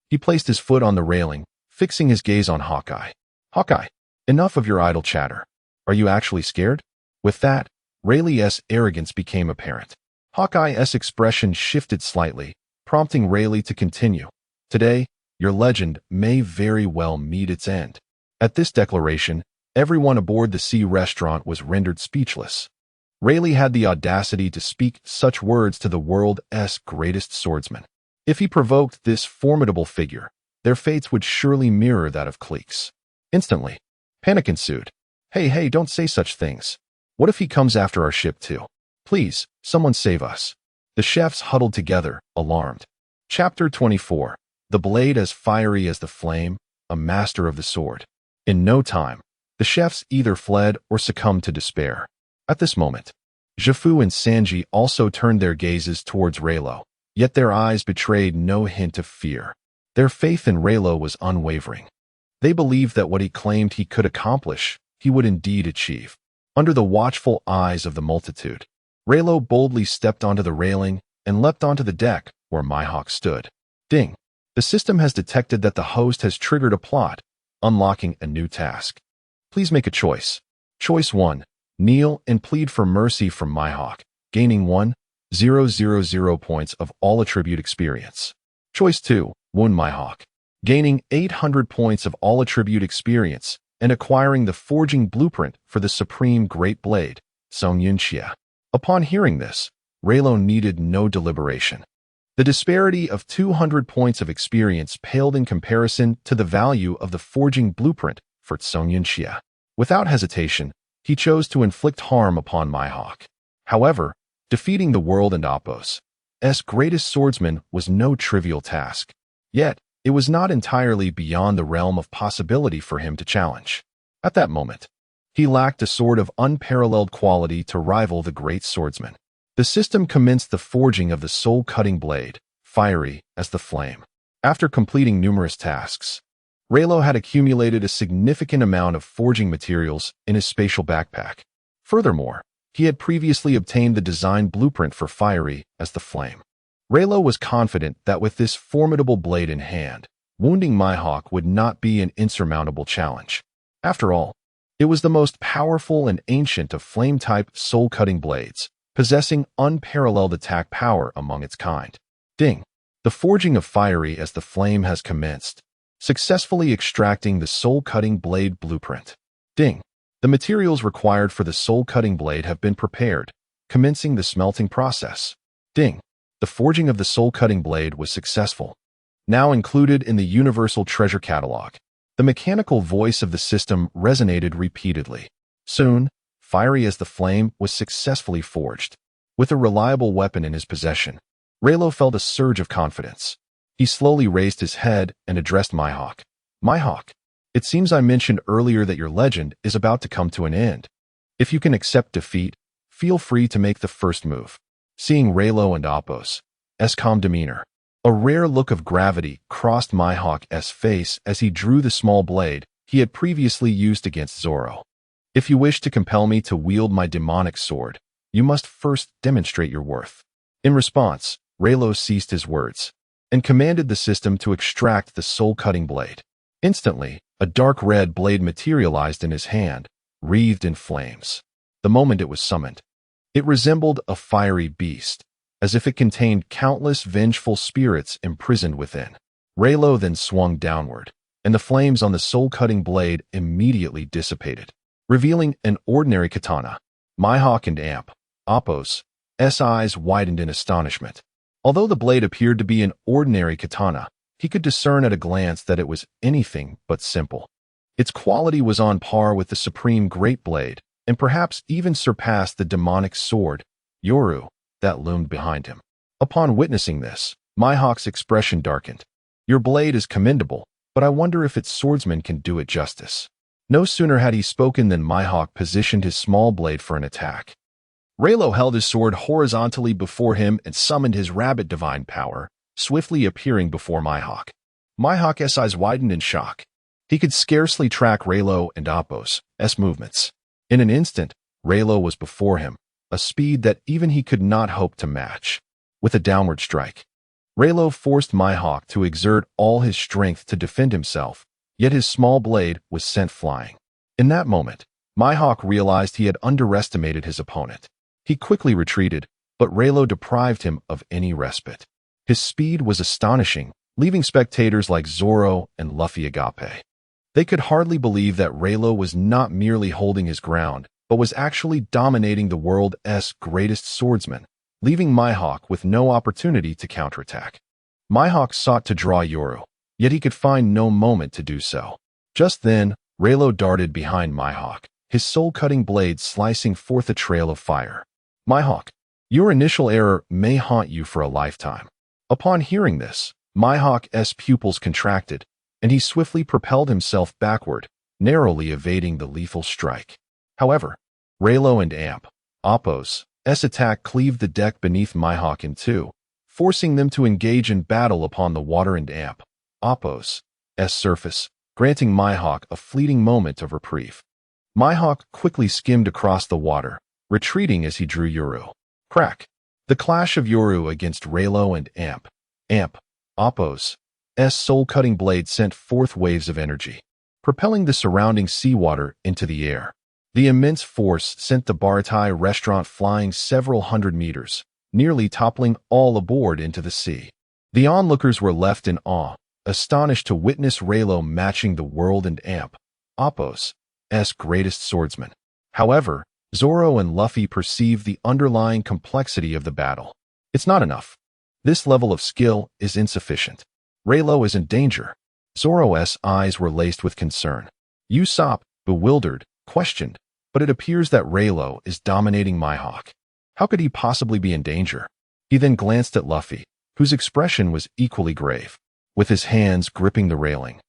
He placed his foot on the railing, fixing his gaze on Hawkeye. Hawkeye, enough of your idle chatter. Are you actually scared? With that, Rayleigh's arrogance became apparent. Hawkeye's expression shifted slightly, prompting Rayleigh to continue. Today, your legend may very well meet its end. At this declaration, everyone aboard the Sea Restaurant was rendered speechless. Rayleigh had the audacity to speak such words to the world's greatest swordsman. If he provoked this formidable figure, their fates would surely mirror that of cliques. Instantly, panic ensued. Hey, don't say such things. What if he comes after our ship too? Please, someone save us. The chefs huddled together, alarmed. Chapter 24. The blade as fiery as the flame, a master of the sword. In no time, the chefs either fled or succumbed to despair. At this moment, Gifu and Sanji also turned their gazes towards Rayleigh, yet their eyes betrayed no hint of fear. Their faith in Rayleigh was unwavering. They believed that what he claimed he could accomplish, he would indeed achieve. Under the watchful eyes of the multitude, Rayleigh boldly stepped onto the railing and leapt onto the deck where Mihawk stood. Ding! The system has detected that the host has triggered a plot, unlocking a new task. Please make a choice. Choice 1. Kneel and plead for mercy from Mihawk, gaining 1,000 points of all attribute experience. Choice 2. Wound Mihawk, gaining 800 points of all attribute experience and acquiring the forging blueprint for the supreme great blade, Songyunxia. Upon hearing this, Rayleigh needed no deliberation. The disparity of 200 points of experience paled in comparison to the value of the forging blueprint for Songyunxia. Without hesitation, he chose to inflict harm upon Mihawk. However, defeating the world and Appo's greatest swordsman was no trivial task. Yet, it was not entirely beyond the realm of possibility for him to challenge. At that moment, he lacked a sword of unparalleled quality to rival the great swordsman. The system commenced the forging of the soul-cutting blade, fiery as the flame. After completing numerous tasks, Rayleigh had accumulated a significant amount of forging materials in his spatial backpack. Furthermore, he had previously obtained the design blueprint for Fiery as the Flame. Rayleigh was confident that with this formidable blade in hand, wounding Mihawk would not be an insurmountable challenge. After all, it was the most powerful and ancient of flame-type soul-cutting blades, possessing unparalleled attack power among its kind. Ding! The forging of Fiery as the Flame has commenced, successfully extracting the soul-cutting blade blueprint. Ding! The materials required for the soul-cutting blade have been prepared, commencing the smelting process. Ding! The forging of the soul-cutting blade was successful. Now included in the Universal Treasure Catalog. The mechanical voice of the system resonated repeatedly. Soon, Fiery as the Flame was successfully forged. With a reliable weapon in his possession, Rayleigh felt a surge of confidence. He slowly raised his head and addressed Mihawk. Mihawk, it seems I mentioned earlier that your legend is about to come to an end. If you can accept defeat, feel free to make the first move. Seeing Rayleigh and Appo's calm demeanor, a rare look of gravity crossed Mihawk's face as he drew the small blade he had previously used against Zoro. If you wish to compel me to wield my demonic sword, you must first demonstrate your worth. In response, Rayleigh ceased his words and commanded the system to extract the soul-cutting blade. Instantly, a dark red blade materialized in his hand, wreathed in flames. The moment it was summoned, it resembled a fiery beast, as if it contained countless vengeful spirits imprisoned within. Rayleigh then swung downward, and the flames on the soul-cutting blade immediately dissipated, revealing an ordinary katana. Mihawk and Appo's eyes widened in astonishment. Although the blade appeared to be an ordinary katana, he could discern at a glance that it was anything but simple. Its quality was on par with the supreme great blade, and perhaps even surpassed the demonic sword, Yoru, that loomed behind him. Upon witnessing this, Mihawk's expression darkened. Your blade is commendable, but I wonder if its swordsman can do it justice. No sooner had he spoken than Mihawk positioned his small blade for an attack. Rayleigh held his sword horizontally before him and summoned his rabbit divine power, swiftly appearing before Mihawk. Mihawk's eyes widened in shock. He could scarcely track Rayleigh and Appo's movements. In an instant, Rayleigh was before him, a speed that even he could not hope to match. With a downward strike, Rayleigh forced Mihawk to exert all his strength to defend himself, yet his small blade was sent flying. In that moment, Mihawk realized he had underestimated his opponent. He quickly retreated, but Rayleigh deprived him of any respite. His speed was astonishing, leaving spectators like Zoro and Luffy agape. They could hardly believe that Rayleigh was not merely holding his ground, but was actually dominating the world's greatest swordsman, leaving Mihawk with no opportunity to counterattack. Mihawk sought to draw Yoru, yet he could find no moment to do so. Just then, Rayleigh darted behind Mihawk, his soul-cutting blade slicing forth a trail of fire. Mihawk, your initial error may haunt you for a lifetime. Upon hearing this, Mihawk's pupils contracted, and he swiftly propelled himself backward, narrowly evading the lethal strike. However, Rayleigh and Appo's attack cleaved the deck beneath Mihawk in two, forcing them to engage in battle upon the water and Appo's surface, granting Mihawk a fleeting moment of reprieve. Mihawk quickly skimmed across the water, retreating as he drew Yoru. Crack! The clash of Yoru against Rayleigh and Appo's soul-cutting blade sent forth waves of energy, propelling the surrounding seawater into the air. The immense force sent the Baratai restaurant flying several hundred meters, nearly toppling all aboard into the sea. The onlookers were left in awe, astonished to witness Rayleigh matching the world and Appo's greatest swordsman. However, Zoro and Luffy perceived the underlying complexity of the battle. It's not enough. This level of skill is insufficient. Rayleigh is in danger. Zoro's eyes were laced with concern. Usopp, bewildered, questioned, but it appears that Rayleigh is dominating Mihawk. How could he possibly be in danger? He then glanced at Luffy, whose expression was equally grave. With his hands gripping the railing,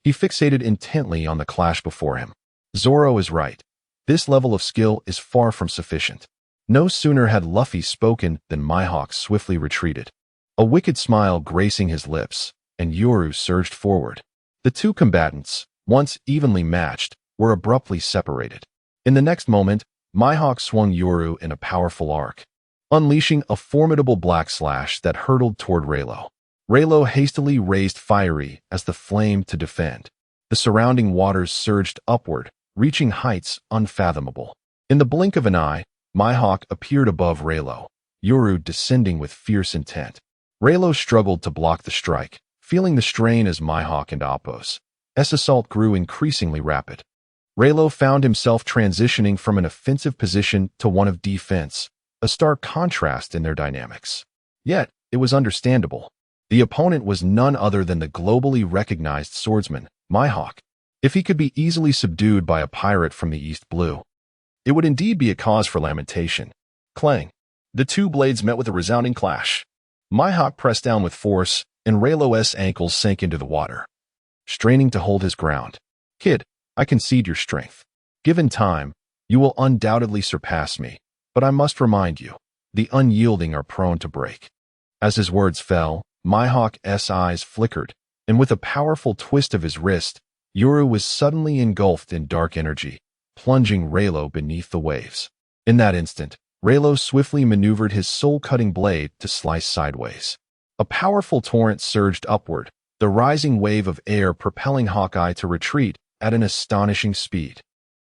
he fixated intently on the clash before him. Zoro is right. This level of skill is far from sufficient. No sooner had Luffy spoken than Mihawk swiftly retreated, a wicked smile gracing his lips, and Yoru surged forward. The two combatants, once evenly matched, were abruptly separated. In the next moment, Mihawk swung Yoru in a powerful arc, unleashing a formidable black slash that hurtled toward Rayleigh. Rayleigh hastily raised Fiery as the flame to defend. The surrounding waters surged upward, reaching heights unfathomable. In the blink of an eye, Mihawk appeared above Rayleigh, Yoru descending with fierce intent. Rayleigh struggled to block the strike, feeling the strain as Mihawk and Appo's assault grew increasingly rapid. Rayleigh found himself transitioning from an offensive position to one of defense, a stark contrast in their dynamics. Yet, it was understandable. The opponent was none other than the globally recognized swordsman, Mihawk. If he could be easily subdued by a pirate from the East Blue, it would indeed be a cause for lamentation. Clang! The two blades met with a resounding clash. Mihawk pressed down with force, and Rayleigh's ankles sank into the water, straining to hold his ground. Kid, I concede your strength. Given time, you will undoubtedly surpass me, but I must remind you, the unyielding are prone to break. As his words fell, Mihawk's eyes flickered, and with a powerful twist of his wrist, Yoru was suddenly engulfed in dark energy, plunging Rayleigh beneath the waves. In that instant, Rayleigh swiftly maneuvered his soul-cutting blade to slice sideways. A powerful torrent surged upward, the rising wave of air propelling Hawkeye to retreat at an astonishing speed.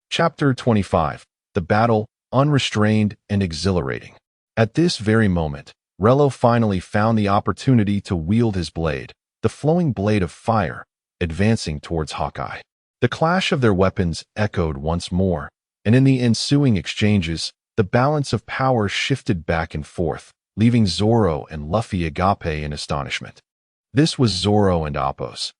Chapter 25. The Battle, Unrestrained and Exhilarating. At this very moment, Rayleigh finally found the opportunity to wield his blade, the flowing blade of fire, advancing towards Hawkeye. The clash of their weapons echoed once more, and in the ensuing exchanges, the balance of power shifted back and forth, leaving Zoro and Luffy agape in astonishment. This was Zoro and Appo's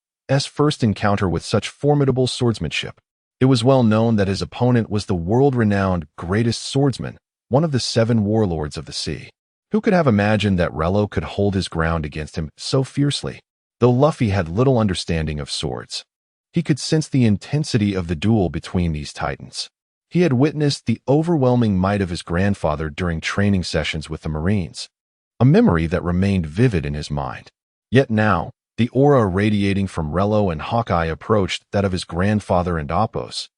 first encounter with such formidable swordsmanship. It was well known that his opponent was the world-renowned greatest swordsman, one of the 7 warlords of the sea. Who could have imagined that Rayleigh could hold his ground against him so fiercely? Though Luffy had little understanding of swords, he could sense the intensity of the duel between these titans. He had witnessed the overwhelming might of his grandfather during training sessions with the Marines, a memory that remained vivid in his mind. Yet now, the aura radiating from Rayleigh and Hawkeye approached that of his grandfather and Appo's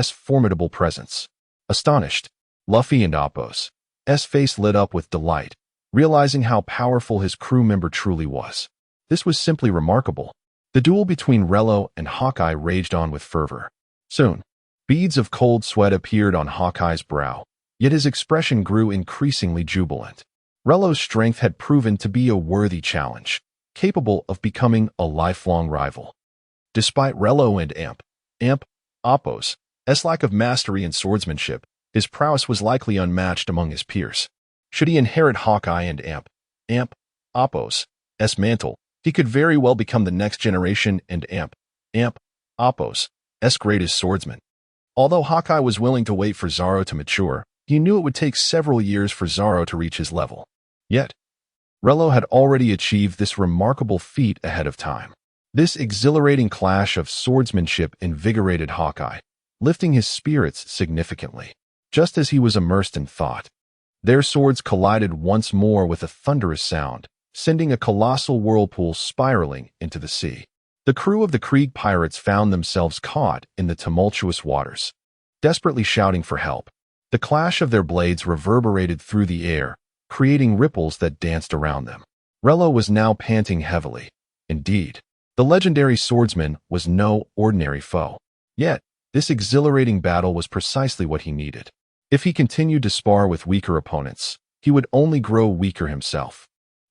formidable presence. Astonished, Luffy and Appo's face lit up with delight, realizing how powerful his crew member truly was. This was simply remarkable. The duel between Rayleigh and Hawkeye raged on with fervor. Soon, beads of cold sweat appeared on Hawkeye's brow, yet his expression grew increasingly jubilant. Rayleigh's strength had proven to be a worthy challenge, capable of becoming a lifelong rival. Despite Rayleigh and Appo's lack of mastery in swordsmanship, his prowess was likely unmatched among his peers. Should he inherit Hawkeye and Appo's mantle, he could very well become the next generation and Appo's greatest swordsman. Although Hawkeye was willing to wait for Zoro to mature, he knew it would take several years for Zoro to reach his level. Yet, Rayleigh had already achieved this remarkable feat ahead of time. This exhilarating clash of swordsmanship invigorated Hawkeye, lifting his spirits significantly. Just as he was immersed in thought, their swords collided once more with a thunderous sound, sending a colossal whirlpool spiraling into the sea. The crew of the Krieg pirates found themselves caught in the tumultuous waters, desperately shouting for help. The clash of their blades reverberated through the air, creating ripples that danced around them. Rayleigh was now panting heavily. Indeed, the legendary swordsman was no ordinary foe. Yet, this exhilarating battle was precisely what he needed. If he continued to spar with weaker opponents, he would only grow weaker himself.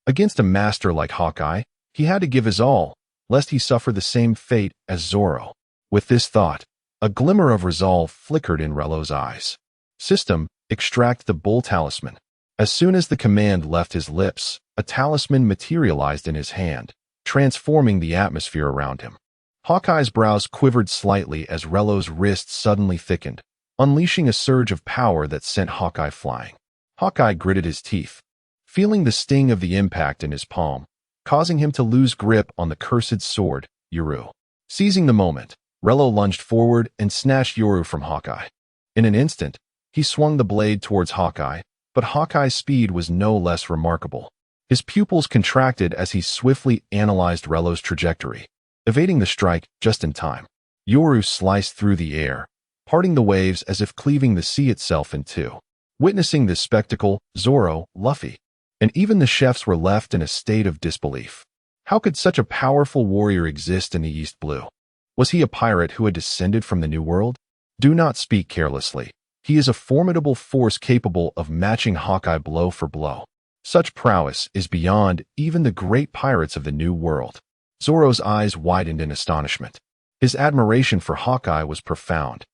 Against a master like Hawkeye, he had to give his all, lest he suffer the same fate as Zoro. With this thought, a glimmer of resolve flickered in Rayleigh's eyes. System, extract the bull talisman. As soon as the command left his lips, a talisman materialized in his hand, transforming the atmosphere around him. Hawkeye's brows quivered slightly as Rayleigh's wrist suddenly thickened, unleashing a surge of power that sent Hawkeye flying. Hawkeye gritted his teeth, feeling the sting of the impact in his palm, causing him to lose grip on the cursed sword, Yoru. Seizing the moment, Rayleigh lunged forward and snatched Yoru from Hawkeye. In an instant, he swung the blade towards Hawkeye, but Hawkeye's speed was no less remarkable. His pupils contracted as he swiftly analyzed Rayleigh's trajectory. evading the strike just in time. Yoru sliced through the air, parting the waves as if cleaving the sea itself in two. Witnessing this spectacle, Zoro, Luffy, and even the chefs were left in a state of disbelief. How could such a powerful warrior exist in the East Blue? Was he a pirate who had descended from the New World? Do not speak carelessly. He is a formidable force capable of matching Hawkeye blow for blow. Such prowess is beyond even the great pirates of the New World. Zoro's eyes widened in astonishment. His admiration for Hawkeye was profound.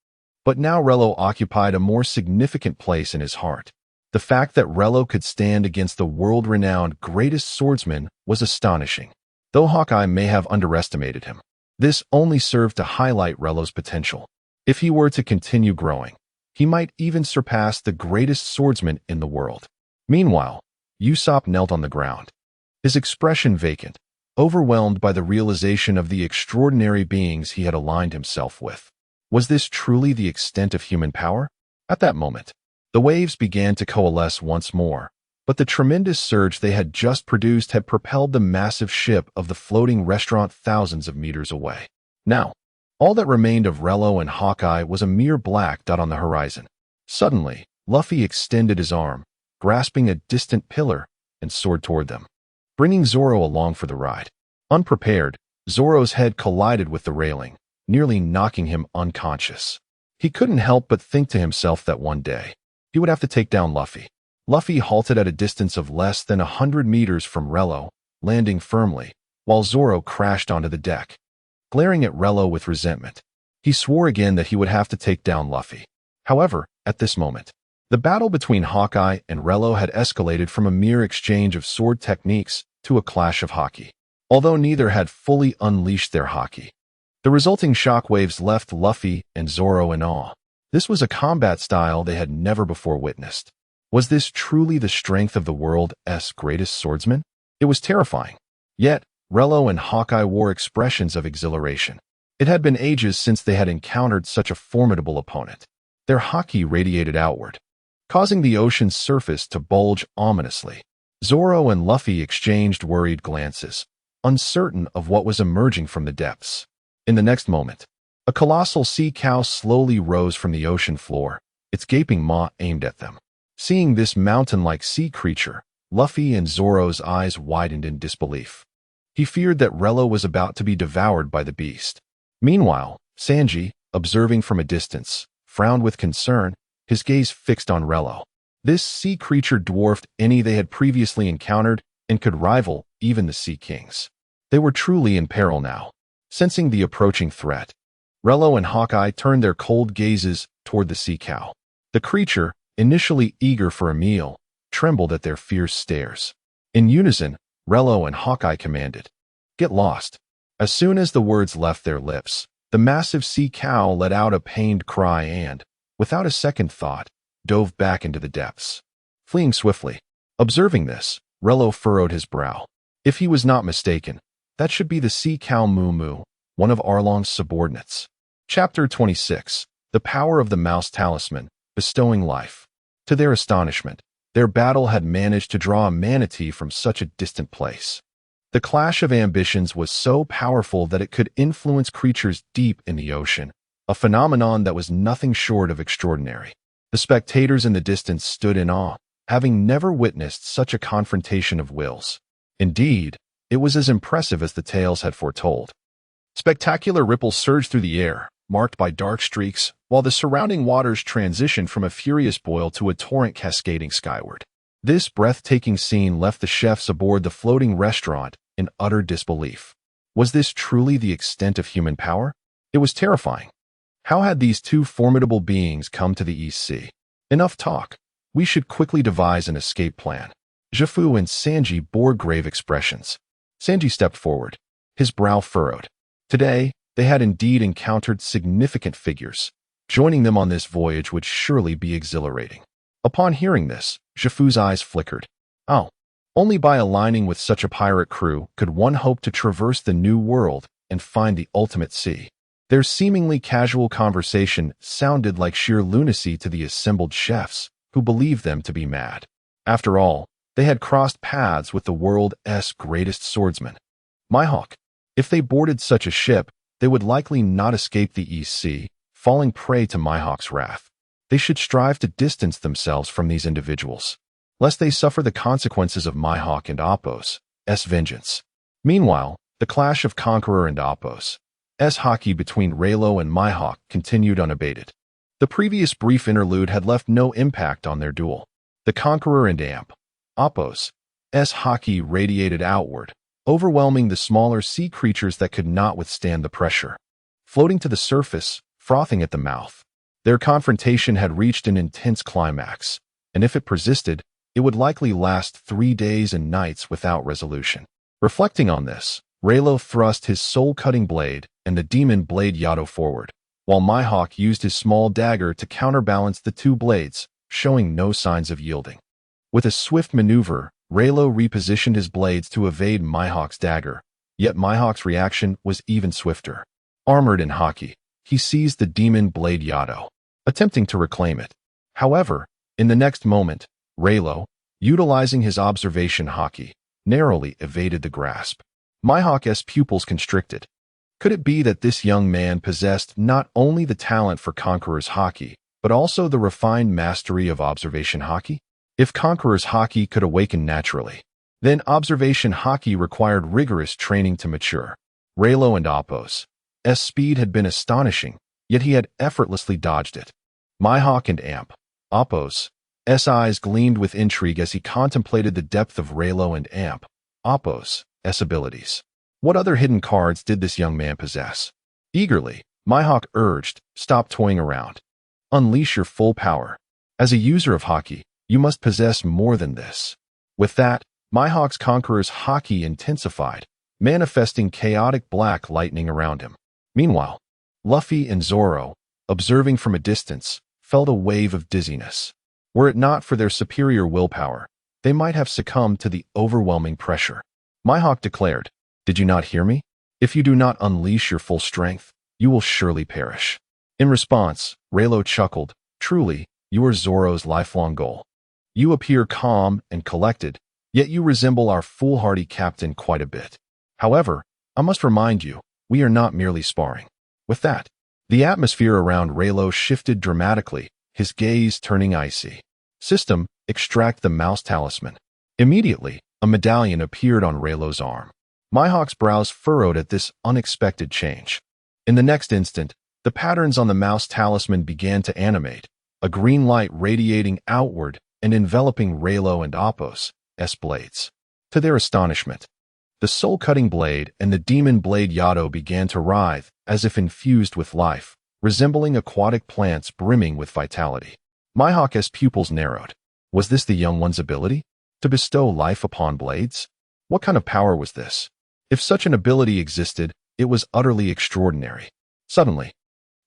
But now Rayleigh occupied a more significant place in his heart. The fact that Rayleigh could stand against the world-renowned greatest swordsman was astonishing. Though Hawkeye may have underestimated him, this only served to highlight Rayleigh's potential. If he were to continue growing, he might even surpass the greatest swordsman in the world. Meanwhile, Usopp knelt on the ground, his expression vacant, overwhelmed by the realization of the extraordinary beings he had aligned himself with. Was this truly the extent of human power? At that moment, the waves began to coalesce once more, but the tremendous surge they had just produced had propelled the massive ship of the floating restaurant thousands of meters away. Now, all that remained of Rayleigh and Hawkeye was a mere black dot on the horizon. Suddenly, Luffy extended his arm, grasping a distant pillar, and soared toward them, bringing Zoro along for the ride. Unprepared, Zoro's head collided with the railing, nearly knocking him unconscious. He couldn't help but think to himself that one day, he would have to take down Luffy. Luffy halted at a distance of less than 100 meters from Rayleigh, landing firmly, while Zoro crashed onto the deck. Glaring at Rayleigh with resentment, he swore again that he would have to take down Luffy. However, at this moment, the battle between Hawkeye and Rayleigh had escalated from a mere exchange of sword techniques to a clash of haki. Although neither had fully unleashed their haki, the resulting shockwaves left Luffy and Zoro in awe. This was a combat style they had never before witnessed. Was this truly the strength of the world's greatest swordsman? It was terrifying. Yet, Rayleigh and Hawkeye wore expressions of exhilaration. It had been ages since they had encountered such a formidable opponent. Their haki radiated outward, causing the ocean's surface to bulge ominously. Zoro and Luffy exchanged worried glances, uncertain of what was emerging from the depths. In the next moment, a colossal sea cow slowly rose from the ocean floor, its gaping maw aimed at them. Seeing this mountain-like sea creature, Luffy and Zoro's eyes widened in disbelief. He feared that Rayleigh was about to be devoured by the beast. Meanwhile, Sanji, observing from a distance, frowned with concern, his gaze fixed on Rayleigh. This sea creature dwarfed any they had previously encountered and could rival even the Sea Kings. They were truly in peril now. Sensing the approaching threat, Rayleigh and Hawkeye turned their cold gazes toward the sea cow. The creature, initially eager for a meal, trembled at their fierce stares. In unison, Rayleigh and Hawkeye commanded, "Get lost." As soon as the words left their lips, the massive sea cow let out a pained cry and, without a second thought, dove back into the depths, fleeing swiftly. Observing this, Rayleigh furrowed his brow. If he was not mistaken, that should be the sea cow Moo Moo, one of Arlong's subordinates. Chapter 26. The Power of the Mouse Talisman, Bestowing Life. To their astonishment, their battle had managed to draw a manatee from such a distant place. The clash of ambitions was so powerful that it could influence creatures deep in the ocean, a phenomenon that was nothing short of extraordinary. The spectators in the distance stood in awe, having never witnessed such a confrontation of wills. Indeed, it was as impressive as the tales had foretold. Spectacular ripples surged through the air, marked by dark streaks, while the surrounding waters transitioned from a furious boil to a torrent cascading skyward. This breathtaking scene left the chefs aboard the floating restaurant in utter disbelief. Was this truly the extent of human power? It was terrifying. How had these two formidable beings come to the East Sea? Enough talk. We should quickly devise an escape plan. Gifu and Sanji bore grave expressions. Sanji stepped forward, his brow furrowed. Today, they had indeed encountered significant figures. Joining them on this voyage would surely be exhilarating. Upon hearing this, Gifu's eyes flickered. Oh, only by aligning with such a pirate crew could one hope to traverse the new world and find the ultimate sea. Their seemingly casual conversation sounded like sheer lunacy to the assembled chefs, who believed them to be mad. After all, they had crossed paths with the world's greatest swordsman. Mihawk, If they boarded such a ship, they would likely not escape the East Sea, falling prey to Mihawk's wrath. They should strive to distance themselves from these individuals, lest they suffer the consequences of Mihawk and Appo's vengeance. Meanwhile, the clash of Conqueror and Appo's hockey between Rayleigh and Mihawk continued unabated. The previous brief interlude had left no impact on their duel. The Conqueror and Appo's hockey radiated outward, overwhelming the smaller sea creatures that could not withstand the pressure. Floating to the surface, frothing at the mouth, their confrontation had reached an intense climax, and if it persisted, it would likely last 3 days and nights without resolution. Reflecting on this, Rayleigh thrust his soul-cutting blade and the demon blade Yado forward, while Mihawk used his small dagger to counterbalance the two blades, showing no signs of yielding. With a swift maneuver, Rayleigh repositioned his blades to evade Mihawk's dagger, yet Mihawk's reaction was even swifter. Armored in hockey, he seized the demon blade Yado, attempting to reclaim it. However, in the next moment, Rayleigh, utilizing his observation hockey, narrowly evaded the grasp. Mihawk's pupils constricted. Could it be that this young man possessed not only the talent for Conqueror's hockey, but also the refined mastery of observation hockey? If Conqueror's hockey could awaken naturally, then observation hockey required rigorous training to mature. Rayleigh and Appo's speed had been astonishing, yet he had effortlessly dodged it. Mihawk and Appo's eyes gleamed with intrigue as he contemplated the depth of Rayleigh and Appo's abilities. What other hidden cards did this young man possess? Eagerly, Mihawk urged, "Stop toying around. Unleash your full power. As a user of hockey, you must possess more than this." With that, Mihawk's Conqueror's hockey intensified, manifesting chaotic black lightning around him. Meanwhile, Luffy and Zoro, observing from a distance, felt a wave of dizziness. Were it not for their superior willpower, they might have succumbed to the overwhelming pressure. Mihawk declared, "Did you not hear me? If you do not unleash your full strength, you will surely perish." In response, Rayleigh chuckled, "Truly, you are Zoro's lifelong goal. You appear calm and collected, yet you resemble our foolhardy captain quite a bit. However, I must remind you, we are not merely sparring." With that, the atmosphere around Rayleigh shifted dramatically, his gaze turning icy. System, extract the mouse talisman. Immediately, a medallion appeared on Rayleigh's arm. Mihawk's brows furrowed at this unexpected change. In the next instant, the patterns on the mouse talisman began to animate, a green light radiating outward and enveloping Rayleigh and Appo's blades. To their astonishment, the soul-cutting blade and the demon blade Yado began to writhe, as if infused with life, resembling aquatic plants brimming with vitality. Mihawk's pupils narrowed. Was this the young one's ability? To bestow life upon blades? What kind of power was this? If such an ability existed, it was utterly extraordinary. Suddenly,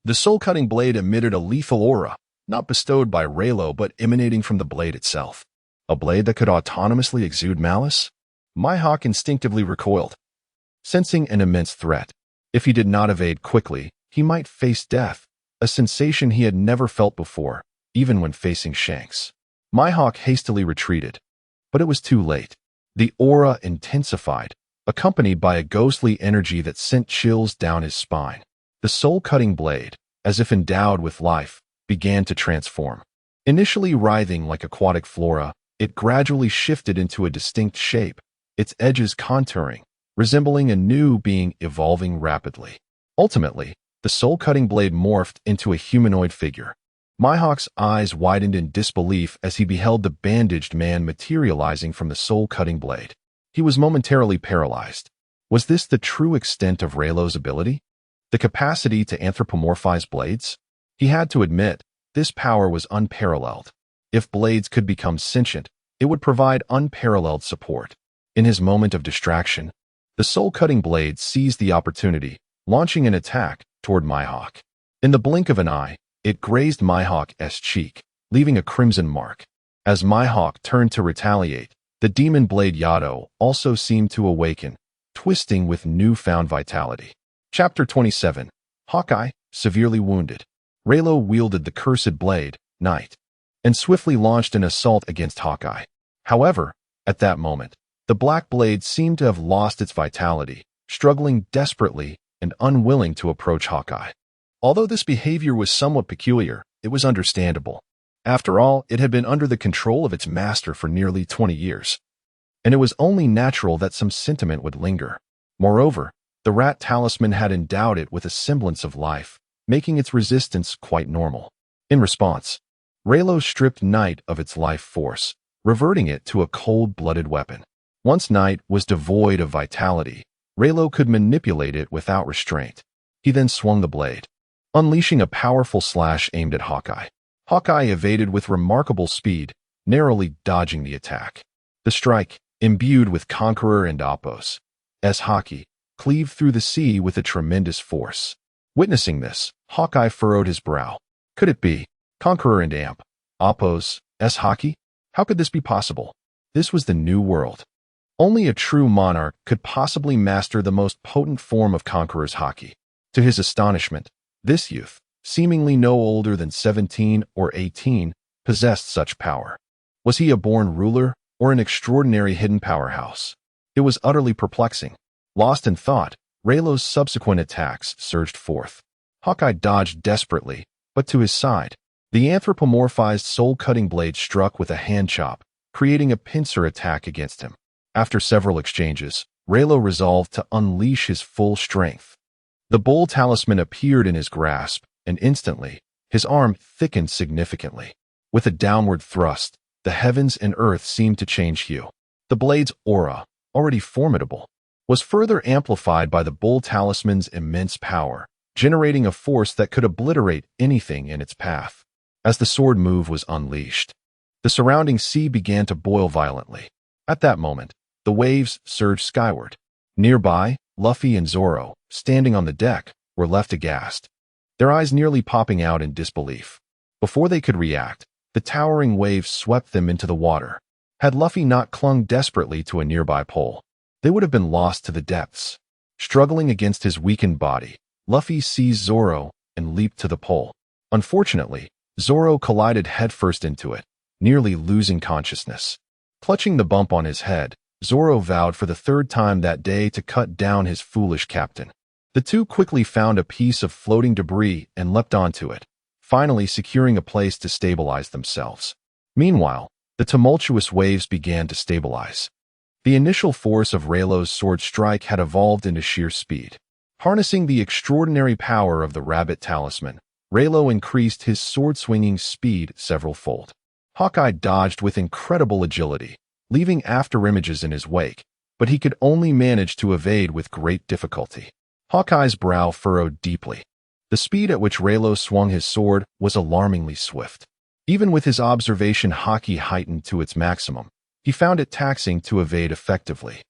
the soul-cutting blade emitted a lethal aura, not bestowed by Rayleigh but emanating from the blade itself. A blade that could autonomously exude malice? Mihawk instinctively recoiled, sensing an immense threat. If he did not evade quickly, he might face death, a sensation he had never felt before, even when facing Shanks. Mihawk hastily retreated, but it was too late. The aura intensified, accompanied by a ghostly energy that sent chills down his spine. The soul-cutting blade, as if endowed with life, began to transform. Initially writhing like aquatic flora, it gradually shifted into a distinct shape, its edges contouring, resembling a new being evolving rapidly. Ultimately, the soul-cutting blade morphed into a humanoid figure. Mihawk's eyes widened in disbelief as he beheld the bandaged man materializing from the soul-cutting blade. He was momentarily paralyzed. Was this the true extent of Rayleigh's ability? The capacity to anthropomorphize blades? He had to admit, this power was unparalleled. If blades could become sentient, it would provide unparalleled support. In his moment of distraction, the soul-cutting blade seized the opportunity, launching an attack toward Mihawk. In the blink of an eye, it grazed Mihawk's cheek, leaving a crimson mark. As Mihawk turned to retaliate, the demon blade Yado also seemed to awaken, twisting with newfound vitality. Chapter 27. Hawkeye, severely wounded. Rayleigh wielded the cursed blade, Night, and swiftly launched an assault against Hawkeye. However, at that moment, the black blade seemed to have lost its vitality, struggling desperately and unwilling to approach Hawkeye. Although this behavior was somewhat peculiar, it was understandable. After all, it had been under the control of its master for nearly 20 years, and it was only natural that some sentiment would linger. Moreover, the rat talisman had endowed it with a semblance of life, making its resistance quite normal. In response, Rayleigh stripped Night of its life force, reverting it to a cold-blooded weapon. Once Night was devoid of vitality, Rayleigh could manipulate it without restraint. He then swung the blade, unleashing a powerful slash aimed at Hawkeye. Hawkeye evaded with remarkable speed, narrowly dodging the attack. The strike, imbued with Conqueror and Appos' Haki, cleaved through the sea with a tremendous force. Witnessing this, Hawkeye furrowed his brow. Could it be? Conqueror and Appos' Haki? How could this be possible? This was the new world. Only a true monarch could possibly master the most potent form of Conqueror's Haki. To his astonishment, this youth, seemingly no older than 17 or 18, possessed such power. Was he a born ruler or an extraordinary hidden powerhouse? It was utterly perplexing. Lost in thought, Rayleigh's subsequent attacks surged forth. Hawkeye dodged desperately, but to his side, the anthropomorphized soul-cutting blade struck with a hand chop, creating a pincer attack against him. After several exchanges, Rayleigh resolved to unleash his full strength. The bull talisman appeared in his grasp, and instantly, his arm thickened significantly. With a downward thrust, the heavens and earth seemed to change hue. The blade's aura, already formidable, was further amplified by the bull talisman's immense power, generating a force that could obliterate anything in its path. As the sword move was unleashed, the surrounding sea began to boil violently. At that moment, the waves surged skyward. Nearby, Luffy and Zoro, standing on the deck, were left aghast, their eyes nearly popping out in disbelief. Before they could react, the towering waves swept them into the water. Had Luffy not clung desperately to a nearby pole, they would have been lost to the depths. Struggling against his weakened body, Luffy seized Zoro and leaped to the pole. Unfortunately, Zoro collided headfirst into it, nearly losing consciousness. Clutching the bump on his head, Zoro vowed for the third time that day to cut down his foolish captain. The two quickly found a piece of floating debris and leapt onto it, finally securing a place to stabilize themselves. Meanwhile, the tumultuous waves began to stabilize. The initial force of Rayleigh's sword strike had evolved into sheer speed. Harnessing the extraordinary power of the rabbit talisman, Rayleigh increased his sword-swinging speed several-fold. Hawkeye dodged with incredible agility, leaving afterimages in his wake, but he could only manage to evade with great difficulty. Hawkeye's brow furrowed deeply. The speed at which Rayleigh swung his sword was alarmingly swift. Even with his observation Haki heightened to its maximum, he found it taxing to evade effectively.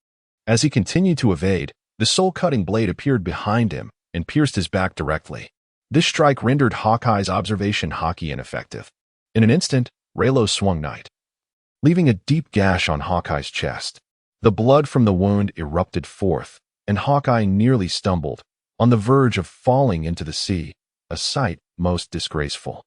As he continued to evade, the soul-cutting blade appeared behind him and pierced his back directly. This strike rendered Hawkeye's observation Haki ineffective. In an instant, Rayleigh swung Night, leaving a deep gash on Hawkeye's chest. The blood from the wound erupted forth, and Hawkeye nearly stumbled, on the verge of falling into the sea, a sight most disgraceful.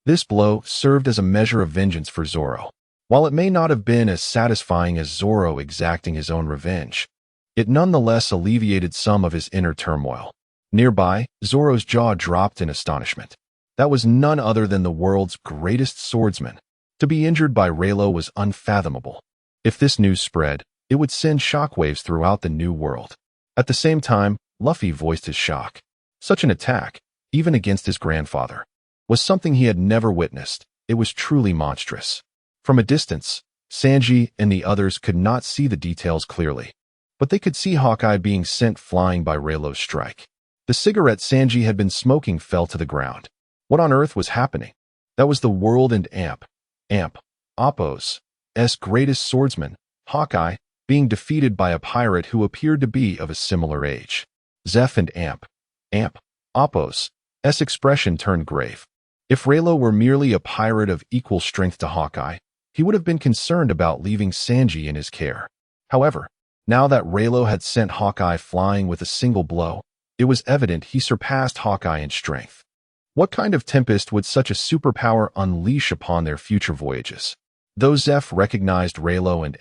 This blow served as a measure of vengeance for Zoro. While it may not have been as satisfying as Zoro exacting his own revenge, it nonetheless alleviated some of his inner turmoil. Nearby, Zoro's jaw dropped in astonishment. That was none other than the world's greatest swordsman. To be injured by Rayleigh was unfathomable. If this news spread, it would send shockwaves throughout the new world. At the same time, Luffy voiced his shock. Such an attack, even against his grandfather, was something he had never witnessed. It was truly monstrous. From a distance, Sanji and the others could not see the details clearly, but they could see Hawkeye being sent flying by Rayleigh's strike. The cigarette Sanji had been smoking fell to the ground. What on earth was happening? That was the world and Appos' greatest swordsman, Hawkeye, being defeated by a pirate who appeared to be of a similar age. Zeph and Appos' expression turned grave. If Rayleigh were merely a pirate of equal strength to Hawkeye, he would have been concerned about leaving Sanji in his care. However, now that Rayleigh had sent Hawkeye flying with a single blow, it was evident he surpassed Hawkeye in strength. What kind of tempest would such a superpower unleash upon their future voyages? Though Zeph recognized Rayleigh and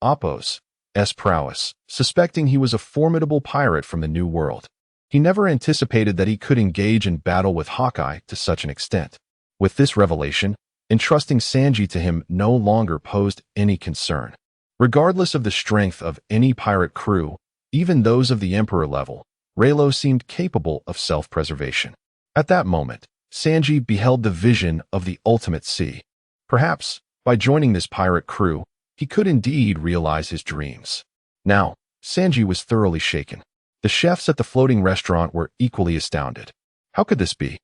Appos' prowess, suspecting he was a formidable pirate from the New World. He never anticipated that he could engage in battle with Hawkeye to such an extent. With this revelation, entrusting Sanji to him no longer posed any concern. Regardless of the strength of any pirate crew, even those of the Emperor level, Rayleigh seemed capable of self-preservation. At that moment, Sanji beheld the vision of the ultimate sea. Perhaps, by joining this pirate crew, he could indeed realize his dreams. Now, Sanji was thoroughly shaken. The chefs at the floating restaurant were equally astounded. How could this be?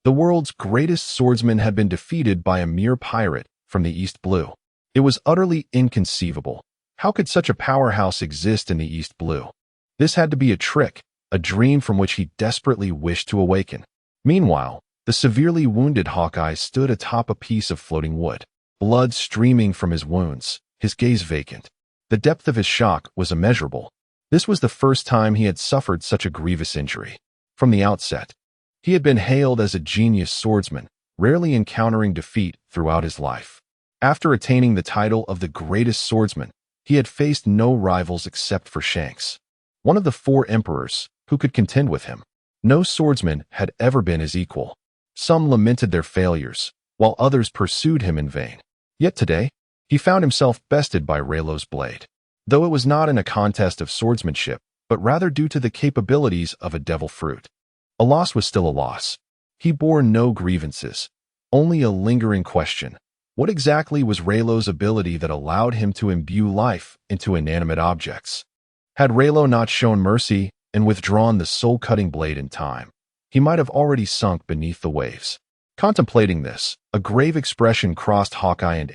The world's greatest swordsman had been defeated by a mere pirate from the East Blue. It was utterly inconceivable. How could such a powerhouse exist in the East Blue? This had to be a trick, a dream from which he desperately wished to awaken. Meanwhile, the severely wounded Hawkeye stood atop a piece of floating wood, blood streaming from his wounds, his gaze vacant. The depth of his shock was immeasurable. This was the first time he had suffered such a grievous injury. From the outset, he had been hailed as a genius swordsman, rarely encountering defeat throughout his life. After attaining the title of the greatest swordsman, he had faced no rivals except for Shanks, one of the 4 emperors, who could contend with him. No swordsman had ever been his equal. Some lamented their failures, while others pursued him in vain. Yet today, he found himself bested by Rayleigh's blade. Though it was not in a contest of swordsmanship, but rather due to the capabilities of a devil fruit. A loss was still a loss. He bore no grievances, only a lingering question. What exactly was Rayleigh's ability that allowed him to imbue life into inanimate objects? Had Rayleigh not shown mercy and withdrawn the soul-cutting blade in time, he might have already sunk beneath the waves. Contemplating this, a grave expression crossed Hawkeye and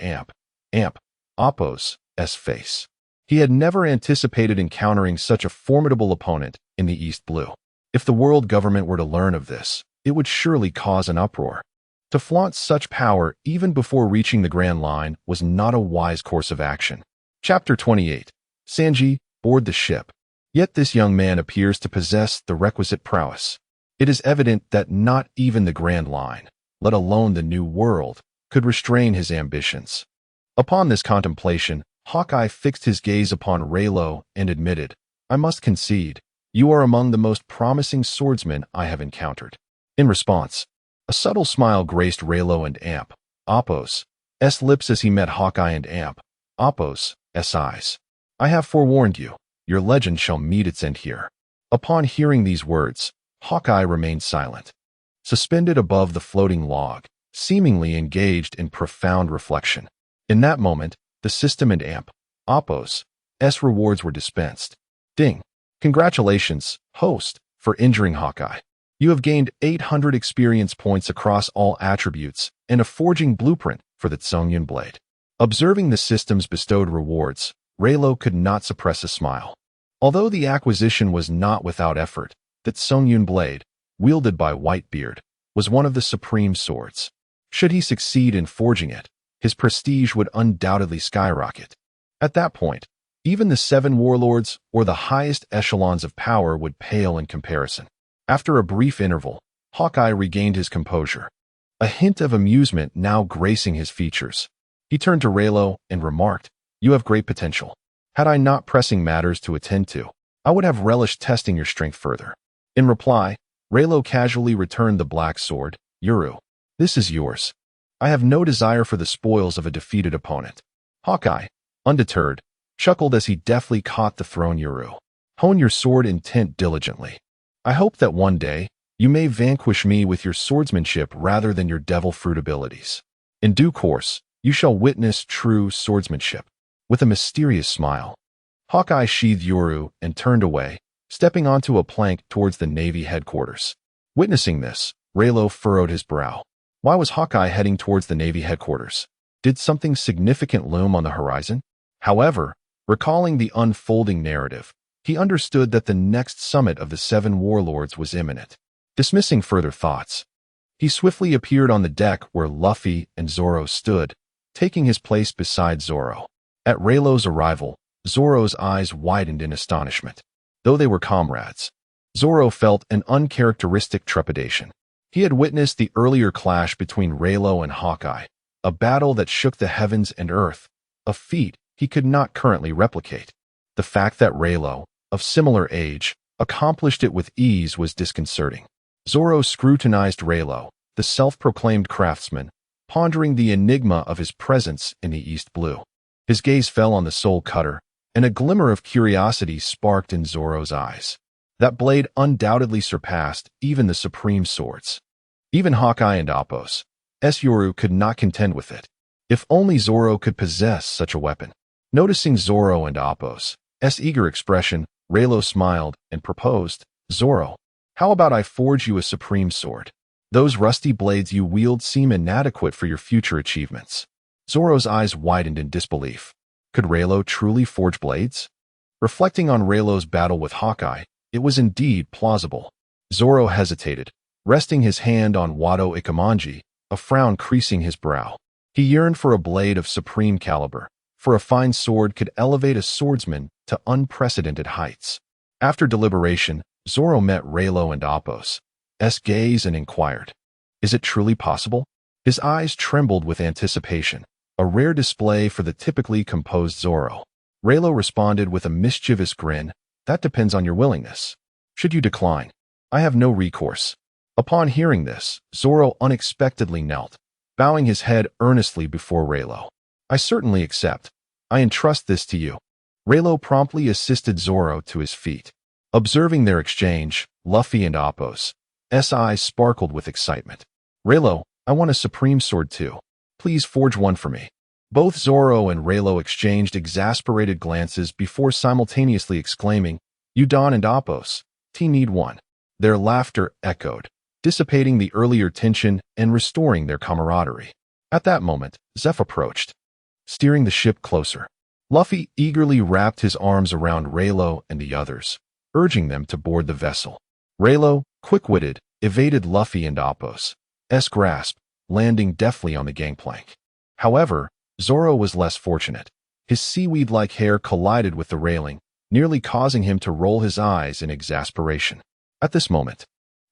Appo's face. He had never anticipated encountering such a formidable opponent in the East Blue. If the world government were to learn of this, it would surely cause an uproar. To flaunt such power even before reaching the Grand Line was not a wise course of action. Chapter 28. Sanji, board the ship. Yet this young man appears to possess the requisite prowess. It is evident that not even the Grand Line, let alone the New World, could restrain his ambitions. Upon this contemplation, Hawkeye fixed his gaze upon Rayleigh and admitted, "I must concede, you are among the most promising swordsmen I have encountered." In response, a subtle smile graced Rayleigh and Appo's lips as he met Hawkeye and Appo's eyes. "I have forewarned you, your legend shall meet its end here." Upon hearing these words, Hawkeye remained silent, suspended above the floating log, seemingly engaged in profound reflection. In that moment, the system and Appo's rewards were dispensed. Ding! Congratulations, host, for injuring Hawkeye. You have gained 800 experience points across all attributes and a forging blueprint for the Tsungyun blade. Observing the system's bestowed rewards, Rayleigh could not suppress a smile. Although the acquisition was not without effort, the Tsungyun blade, wielded by Whitebeard, was one of the supreme swords. Should he succeed in forging it, his prestige would undoubtedly skyrocket. At that point, even the 7 warlords or the highest echelons of power would pale in comparison. After a brief interval, Hawkeye regained his composure, a hint of amusement now gracing his features. He turned to Rayleigh and remarked, "You have great potential. Had I not pressing matters to attend to, I would have relished testing your strength further." In reply, Rayleigh casually returned the black sword. "Yuru, this is yours. I have no desire for the spoils of a defeated opponent." Hawkeye, undeterred, chuckled as he deftly caught the thrown Yuru. "Hone your sword intent diligently. I hope that one day, you may vanquish me with your swordsmanship rather than your devil fruit abilities. In due course, you shall witness true swordsmanship." With a mysterious smile, Hawkeye sheathed Yuru and turned away, stepping onto a plank towards the Navy headquarters. Witnessing this, Rayleigh furrowed his brow. Why was Hawkeye heading towards the Navy headquarters? Did something significant loom on the horizon? However, recalling the unfolding narrative, he understood that the next summit of the 7 warlords was imminent. Dismissing further thoughts, he swiftly appeared on the deck where Luffy and Zoro stood, taking his place beside Zoro. At Rayleigh's arrival, Zoro's eyes widened in astonishment. Though they were comrades, Zoro felt an uncharacteristic trepidation. He had witnessed the earlier clash between Rayleigh and Hawkeye, a battle that shook the heavens and earth, a feat he could not currently replicate. The fact that Rayleigh, of similar age, accomplished it with ease was disconcerting. Zoro scrutinized Rayleigh, the self-proclaimed craftsman, pondering the enigma of his presence in the East Blue. His gaze fell on the soul cutter, and a glimmer of curiosity sparked in Zoro's eyes. That blade undoubtedly surpassed even the supreme swords. Even Hawkeye and Appos' Yoru could not contend with it. If only Zoro could possess such a weapon. Noticing Zoro and Appos' eager expression, Rayleigh smiled and proposed, "Zoro, how about I forge you a supreme sword? Those rusty blades you wield seem inadequate for your future achievements." Zoro's eyes widened in disbelief. Could Rayleigh truly forge blades? Reflecting on Rayleigh's battle with Hawkeye, it was indeed plausible. Zoro hesitated, resting his hand on Wado Ikamanji, a frown creasing his brow. He yearned for a blade of supreme caliber, for a fine sword could elevate a swordsman to unprecedented heights. After deliberation, Zoro met Rayleigh and Appos' gaze and inquired, "Is it truly possible?" His eyes trembled with anticipation, a rare display for the typically composed Zoro. Rayleigh responded with a mischievous grin, "That depends on your willingness. Should you decline, I have no recourse." Upon hearing this, Zoro unexpectedly knelt, bowing his head earnestly before Rayleigh. "I certainly accept. I entrust this to you." Rayleigh promptly assisted Zoro to his feet. Observing their exchange, Luffy and Appos' eyes sparkled with excitement. "Rayleigh, I want a supreme sword too. Please forge one for me." Both Zoro and Rayleigh exchanged exasperated glances before simultaneously exclaiming, "Udon and Appos, need one." Their laughter echoed, dissipating the earlier tension and restoring their camaraderie. At that moment, Zeph approached, steering the ship closer. Luffy eagerly wrapped his arms around Rayleigh and the others, urging them to board the vessel. Rayleigh, quick-witted, evaded Luffy and Appos' grasp, landing deftly on the gangplank. However, Zoro was less fortunate. His seaweed-like hair collided with the railing, nearly causing him to roll his eyes in exasperation. At this moment,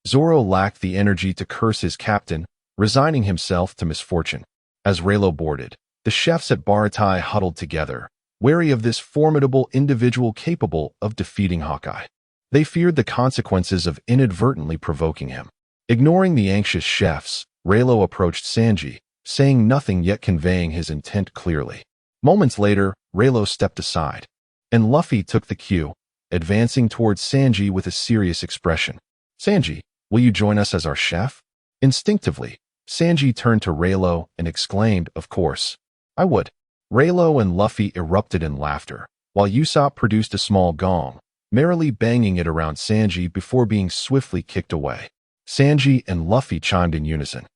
Zoro lacked the energy to curse his captain, resigning himself to misfortune. As Rayleigh boarded, the chefs at Baratai huddled together, wary of this formidable individual capable of defeating Hawkeye. They feared the consequences of inadvertently provoking him. Ignoring the anxious chefs, Rayleigh approached Sanji, saying nothing yet conveying his intent clearly. Moments later, Rayleigh stepped aside, and Luffy took the cue, advancing towards Sanji with a serious expression. "Sanji, will you join us as our chef?" Instinctively, Sanji turned to Rayleigh and exclaimed, "Of course, I would." Rayleigh and Luffy erupted in laughter, while Usopp produced a small gong, merrily banging it around Sanji before being swiftly kicked away. Sanji and Luffy chimed in unison.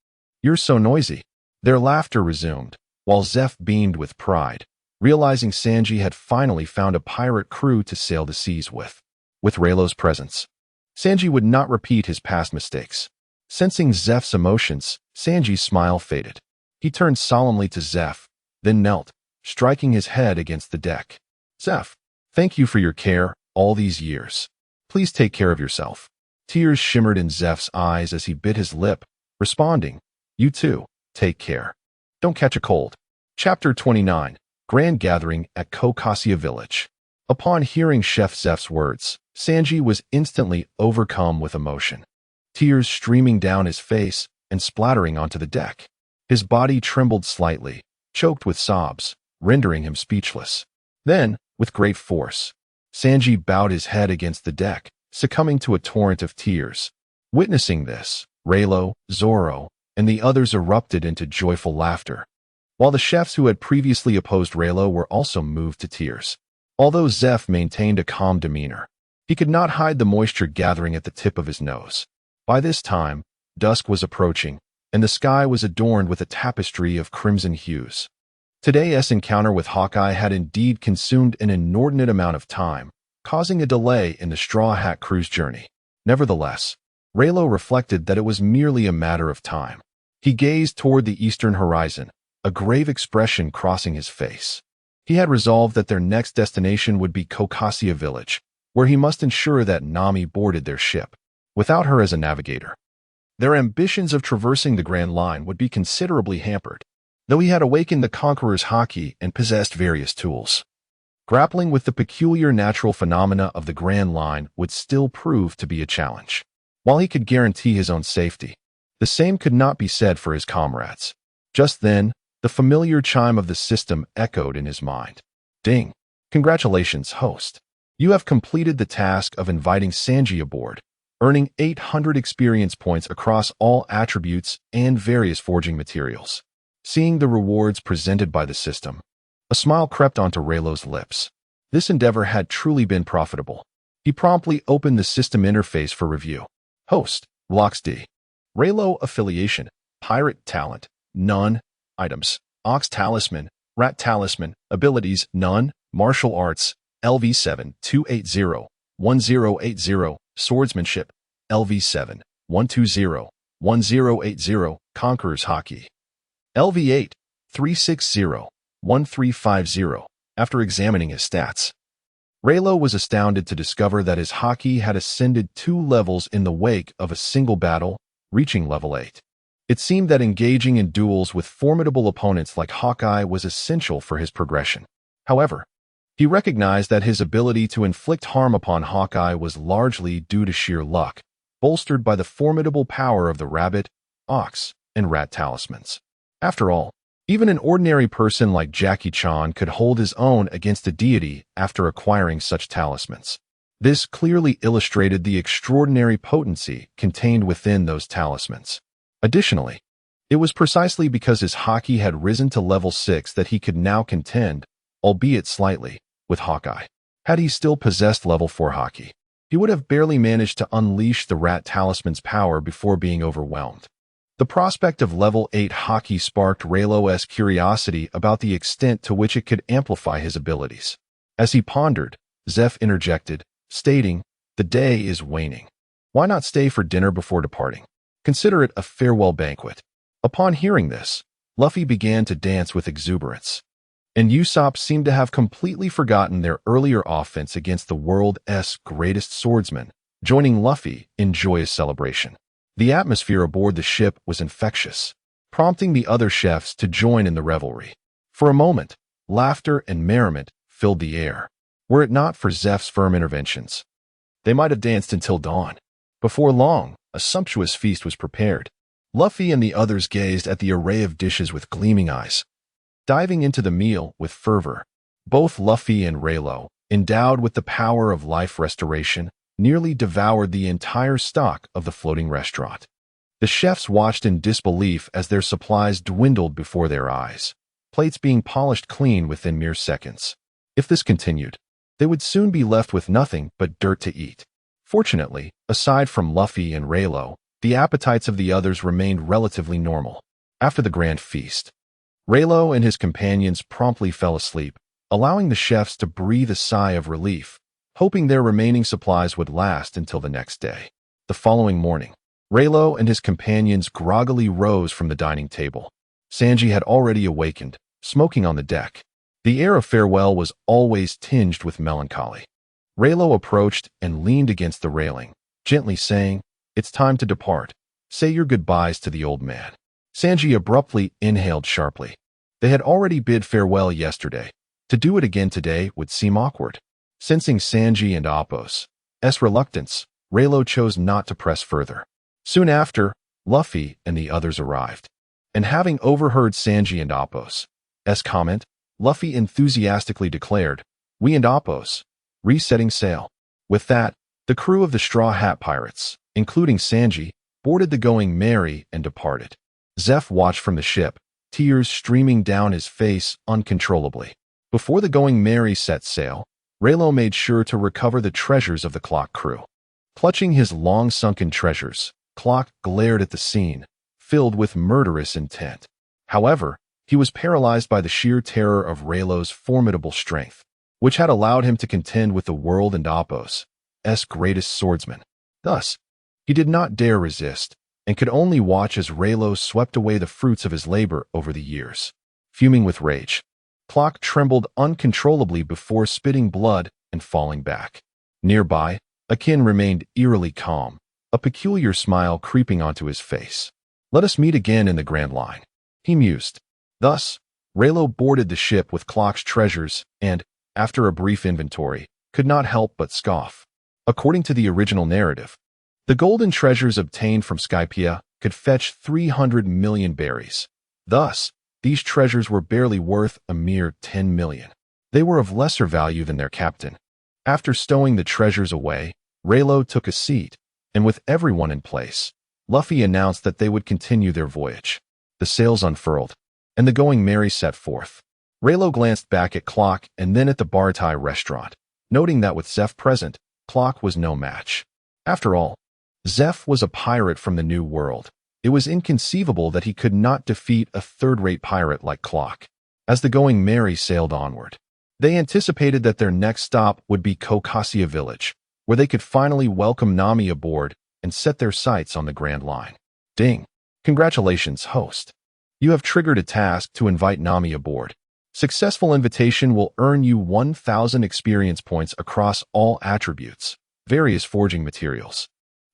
"You're so noisy." Their laughter resumed, while Zeph beamed with pride, realizing Sanji had finally found a pirate crew to sail the seas with. With Rayleigh's presence, Sanji would not repeat his past mistakes. Sensing Zeph's emotions, Sanji's smile faded. He turned solemnly to Zeph, then knelt, striking his head against the deck. "Zeph, thank you for your care all these years. Please take care of yourself." Tears shimmered in Zeph's eyes as he bit his lip, responding, "You too, take care. Don't catch a cold." Chapter 29, Grand Gathering at Kokasia Village. Upon hearing Chef Zeph's words, Sanji was instantly overcome with emotion, tears streaming down his face and splattering onto the deck. His body trembled slightly, choked with sobs, rendering him speechless. Then, with great force, Sanji bowed his head against the deck, succumbing to a torrent of tears. Witnessing this, Rayleigh, Zoro, and the others erupted into joyful laughter, while the chefs who had previously opposed Rayleigh were also moved to tears. Although Zeph maintained a calm demeanor, he could not hide the moisture gathering at the tip of his nose. By this time, dusk was approaching, and the sky was adorned with a tapestry of crimson hues. Today's encounter with Hawkeye had indeed consumed an inordinate amount of time, causing a delay in the Straw Hat crew's journey. Nevertheless, Rayleigh reflected that it was merely a matter of time. He gazed toward the eastern horizon, a grave expression crossing his face. He had resolved that their next destination would be Kokasia Village, where he must ensure that Nami boarded their ship. Without her as a navigator, their ambitions of traversing the Grand Line would be considerably hampered, though he had awakened the Conqueror's haki and possessed various tools. Grappling with the peculiar natural phenomena of the Grand Line would still prove to be a challenge. While he could guarantee his own safety, the same could not be said for his comrades. Just then, the familiar chime of the system echoed in his mind. Ding! Congratulations, host. You have completed the task of inviting Sanji aboard, earning 800 experience points across all attributes and various forging materials. Seeing the rewards presented by the system, a smile crept onto Rayleigh's lips. This endeavor had truly been profitable. He promptly opened the system interface for review. Host, Blocks D. Rayleigh affiliation, Pirate talent, none. Items, Ox talisman, Rat talisman, abilities, none. Martial arts, LV7, 280, 1080, swordsmanship, LV7, 120, 1080, Conqueror's Haki. LV8, 360, 1350. After examining his stats, Rayleigh was astounded to discover that his Haki had ascended 2 levels in the wake of a single battle, reaching level 8. It seemed that engaging in duels with formidable opponents like Hawkeye was essential for his progression. However, he recognized that his ability to inflict harm upon Hawkeye was largely due to sheer luck, bolstered by the formidable power of the rabbit, ox, and rat talismans. After all, even an ordinary person like Jackie Chan could hold his own against a deity after acquiring such talismans. This clearly illustrated the extraordinary potency contained within those talismans. Additionally, it was precisely because his Haki had risen to level 6 that he could now contend, albeit slightly, with Hawkeye. Had he still possessed level 4 Haki, he would have barely managed to unleash the rat talisman's power before being overwhelmed. The prospect of level 8 Haki sparked Rayleigh's curiosity about the extent to which it could amplify his abilities. As he pondered, Zeph interjected, stating, "The day is waning. Why not stay for dinner before departing? Consider it a farewell banquet." Upon hearing this, Luffy began to dance with exuberance, and Usopp seemed to have completely forgotten their earlier offense against the world's greatest swordsman, joining Luffy in joyous celebration. The atmosphere aboard the ship was infectious, prompting the other chefs to join in the revelry. For a moment, laughter and merriment filled the air. Were it not for Zeph's firm interventions, they might have danced until dawn. Before long, a sumptuous feast was prepared. Luffy and the others gazed at the array of dishes with gleaming eyes, diving into the meal with fervor. Both Luffy and Rayleigh, endowed with the power of life restoration, nearly devoured the entire stock of the floating restaurant. The chefs watched in disbelief as their supplies dwindled before their eyes, plates being polished clean within mere seconds. If this continued, they would soon be left with nothing but dirt to eat. Fortunately, aside from Luffy and Rayleigh, the appetites of the others remained relatively normal. After the grand feast, Rayleigh and his companions promptly fell asleep, allowing the chefs to breathe a sigh of relief, hoping their remaining supplies would last until the next day. The following morning, Rayleigh and his companions groggily rose from the dining table. Sanji had already awakened, smoking on the deck. The air of farewell was always tinged with melancholy. Rayleigh approached and leaned against the railing, gently saying, "It's time to depart. Say your goodbyes to the old man." Sanji abruptly inhaled sharply. They had already bid farewell yesterday. To do it again today would seem awkward. Sensing Sanji and Appo's reluctance, Rayleigh chose not to press further. Soon after, Luffy and the others arrived. And having overheard Sanji and Appo's comment, Luffy enthusiastically declared, "We and Appo's resetting sail." With that, the crew of the Straw Hat Pirates, including Sanji, boarded the Going Merry and departed. Zeph watched from the ship, tears streaming down his face uncontrollably. Before the Going Merry set sail, Rayleigh made sure to recover the treasures of the Clock crew. Clutching his long-sunken treasures, Clock glared at the scene, filled with murderous intent. However, he was paralyzed by the sheer terror of Rayleigh's formidable strength, which had allowed him to contend with the world and Appo's greatest swordsman. Thus, he did not dare resist, and could only watch as Rayleigh swept away the fruits of his labor over the years. Fuming with rage, Clock trembled uncontrollably before spitting blood and falling back. Nearby, Akin remained eerily calm, a peculiar smile creeping onto his face. "Let us meet again in the Grand Line," he mused. Thus, Rayleigh boarded the ship with Clock's treasures and, after a brief inventory, could not help but scoff. According to the original narrative, the golden treasures obtained from Skypiea could fetch 300 million berries. Thus, these treasures were barely worth a mere 10 million. They were of lesser value than their captain. After stowing the treasures away, Rayleigh took a seat, and with everyone in place, Luffy announced that they would continue their voyage. The sails unfurled, and the Going Merry set forth. Rayleigh glanced back at Clock and then at the Bartai restaurant, noting that with Zeph present, Clock was no match. After all, Zeph was a pirate from the New World. It was inconceivable that he could not defeat a third-rate pirate like Clock. As the Going Merry sailed onward, they anticipated that their next stop would be Kokasia Village, where they could finally welcome Nami aboard and set their sights on the Grand Line. Ding! Congratulations, host. You have triggered a task to invite Nami aboard. Successful invitation will earn you 1,000 experience points across all attributes, various forging materials,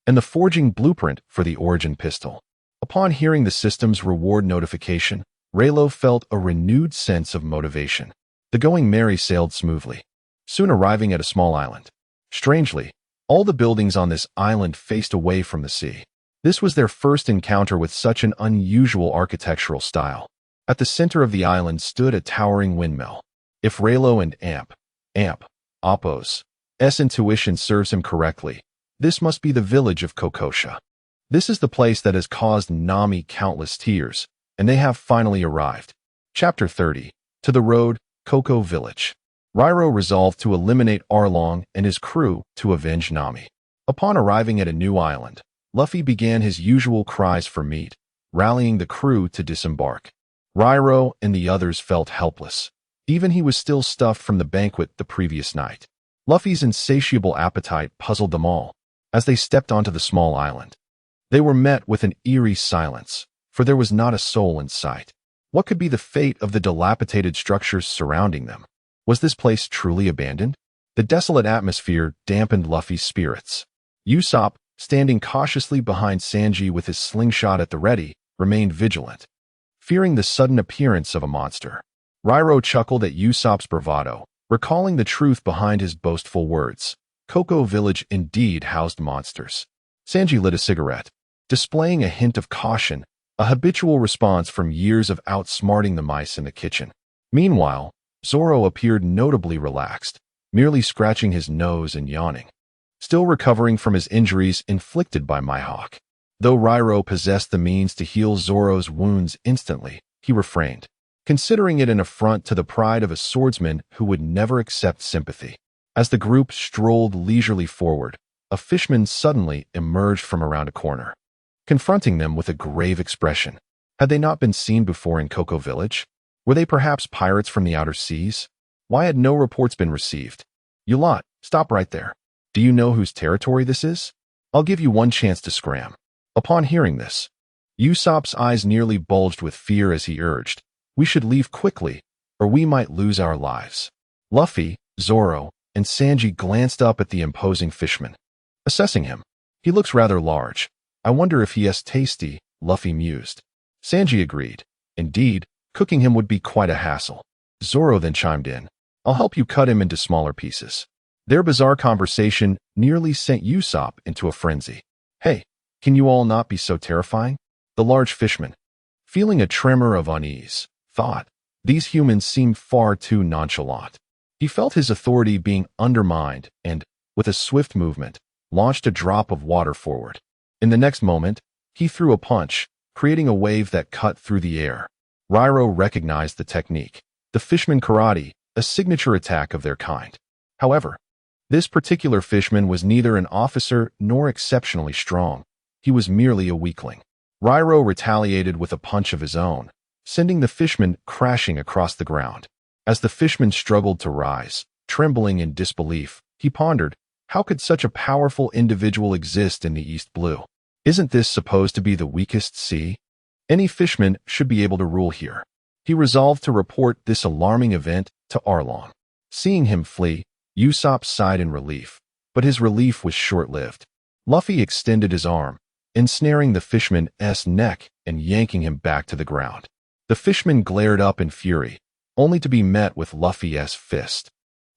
and the forging blueprint for the origin pistol. Upon hearing the system's reward notification, Rayleigh felt a renewed sense of motivation. The Going Merry sailed smoothly, soon arriving at a small island. Strangely, all the buildings on this island faced away from the sea. This was their first encounter with such an unusual architectural style. At the center of the island stood a towering windmill. If Rayleigh and Appo's intuition serves him correctly, this must be the village of Kokosia. This is the place that has caused Nami countless tears, and they have finally arrived. Chapter 30. To the road, Koko Village. Rayleigh resolved to eliminate Arlong and his crew to avenge Nami. Upon arriving at a new island, Luffy began his usual cries for meat, rallying the crew to disembark. Rayleigh and the others felt helpless. Even he was still stuffed from the banquet the previous night. Luffy's insatiable appetite puzzled them all. As they stepped onto the small island, they were met with an eerie silence, for there was not a soul in sight. What could be the fate of the dilapidated structures surrounding them? Was this place truly abandoned? The desolate atmosphere dampened Luffy's spirits. Usopp, standing cautiously behind Sanji with his slingshot at the ready, remained vigilant, fearing the sudden appearance of a monster. Rayleigh chuckled at Usopp's bravado, recalling the truth behind his boastful words. Koko Village indeed housed monsters. Sanji lit a cigarette, displaying a hint of caution, a habitual response from years of outsmarting the mice in the kitchen. Meanwhile, Zoro appeared notably relaxed, merely scratching his nose and yawning, still recovering from his injuries inflicted by Mihawk. Though Rayleigh possessed the means to heal Zoro's wounds instantly, he refrained, considering it an affront to the pride of a swordsman who would never accept sympathy. As the group strolled leisurely forward, a fishman suddenly emerged from around a corner, confronting them with a grave expression. Had they not been seen before in Koko Village? Were they perhaps pirates from the outer seas? Why had no reports been received? You lot, stop right there. Do you know whose territory this is? I'll give you one chance to scram. Upon hearing this, Usopp's eyes nearly bulged with fear as he urged, we should leave quickly, or we might lose our lives. Luffy, Zoro, and Sanji glanced up at the imposing fishman, assessing him. He looks rather large. I wonder if he is tasty, Luffy mused. Sanji agreed. Indeed, cooking him would be quite a hassle. Zoro then chimed in. I'll help you cut him into smaller pieces. Their bizarre conversation nearly sent Usopp into a frenzy. Hey, can you all not be so terrifying? The large fishman, feeling a tremor of unease, thought, these humans seem far too nonchalant. He felt his authority being undermined and, with a swift movement, launched a drop of water forward. In the next moment, he threw a punch, creating a wave that cut through the air. Rayleigh recognized the technique, the fishman karate, a signature attack of their kind. However, this particular fishman was neither an officer nor exceptionally strong. He was merely a weakling. Rayleigh retaliated with a punch of his own, sending the fishman crashing across the ground. As the fishman struggled to rise, trembling in disbelief, he pondered, how could such a powerful individual exist in the East Blue? Isn't this supposed to be the weakest sea? Any fishman should be able to rule here. He resolved to report this alarming event to Arlong. Seeing him flee, Usopp sighed in relief, but his relief was short-lived. Luffy extended his arm, ensnaring the fishman's neck and yanking him back to the ground. The fishman glared up in fury, only to be met with Luffy's fist.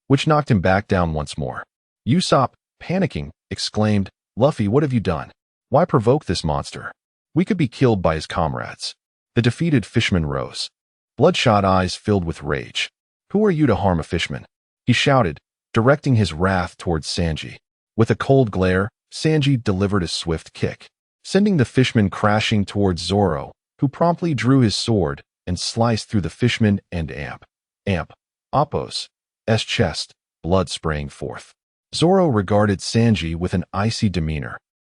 which knocked him back down once more. Usopp, panicking, exclaimed, "Luffy, what have you done? Why provoke this monster? We could be killed by his comrades." The defeated fisherman rose. Bloodshot eyes filled with rage. "Who are you to harm a fisherman?" he shouted, directing his wrath towards Sanji. With a cold glare, Sanji delivered a swift kick, sending the fisherman crashing towards Zoro, who promptly drew his sword and sliced through the fisherman and Appo's chest, blood spraying forth. Zoro regarded Sanji with an icy demeanor.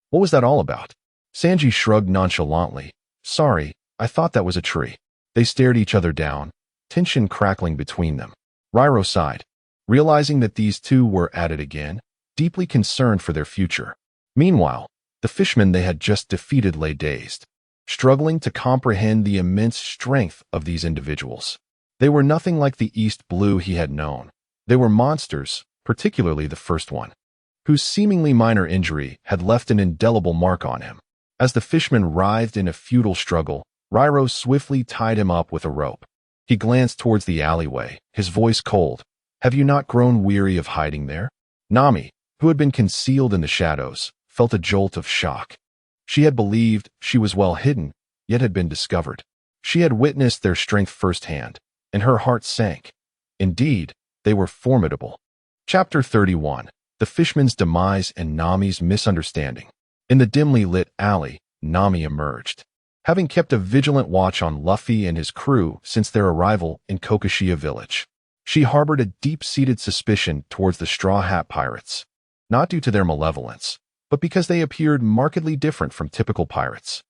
"What was that all about?" Sanji shrugged nonchalantly. "Sorry, I thought that was a tree." They stared each other down, tension crackling between them. Rayleigh sighed, realizing that these two were at it again, deeply concerned for their future. Meanwhile, the fishermen they had just defeated lay dazed, struggling to comprehend the immense strength of these individuals. They were nothing like the East Blue he had known. They were monsters, particularly the first one, whose seemingly minor injury had left an indelible mark on him. As the fisherman writhed in a futile struggle, Rayleigh swiftly tied him up with a rope. He glanced towards the alleyway, his voice cold. "Have you not grown weary of hiding there?" Nami, who had been concealed in the shadows, felt a jolt of shock. She had believed she was well hidden, yet had been discovered. She had witnessed their strength firsthand, and her heart sank. Indeed, they were formidable. Chapter 31. The Fishman's Demise and Nami's Misunderstanding. In the dimly lit alley, Nami emerged, having kept a vigilant watch on Luffy and his crew since their arrival in Kokoshia village. She harbored a deep-seated suspicion towards the Straw Hat Pirates, not due to their malevolence, but because they appeared markedly different from typical pirates.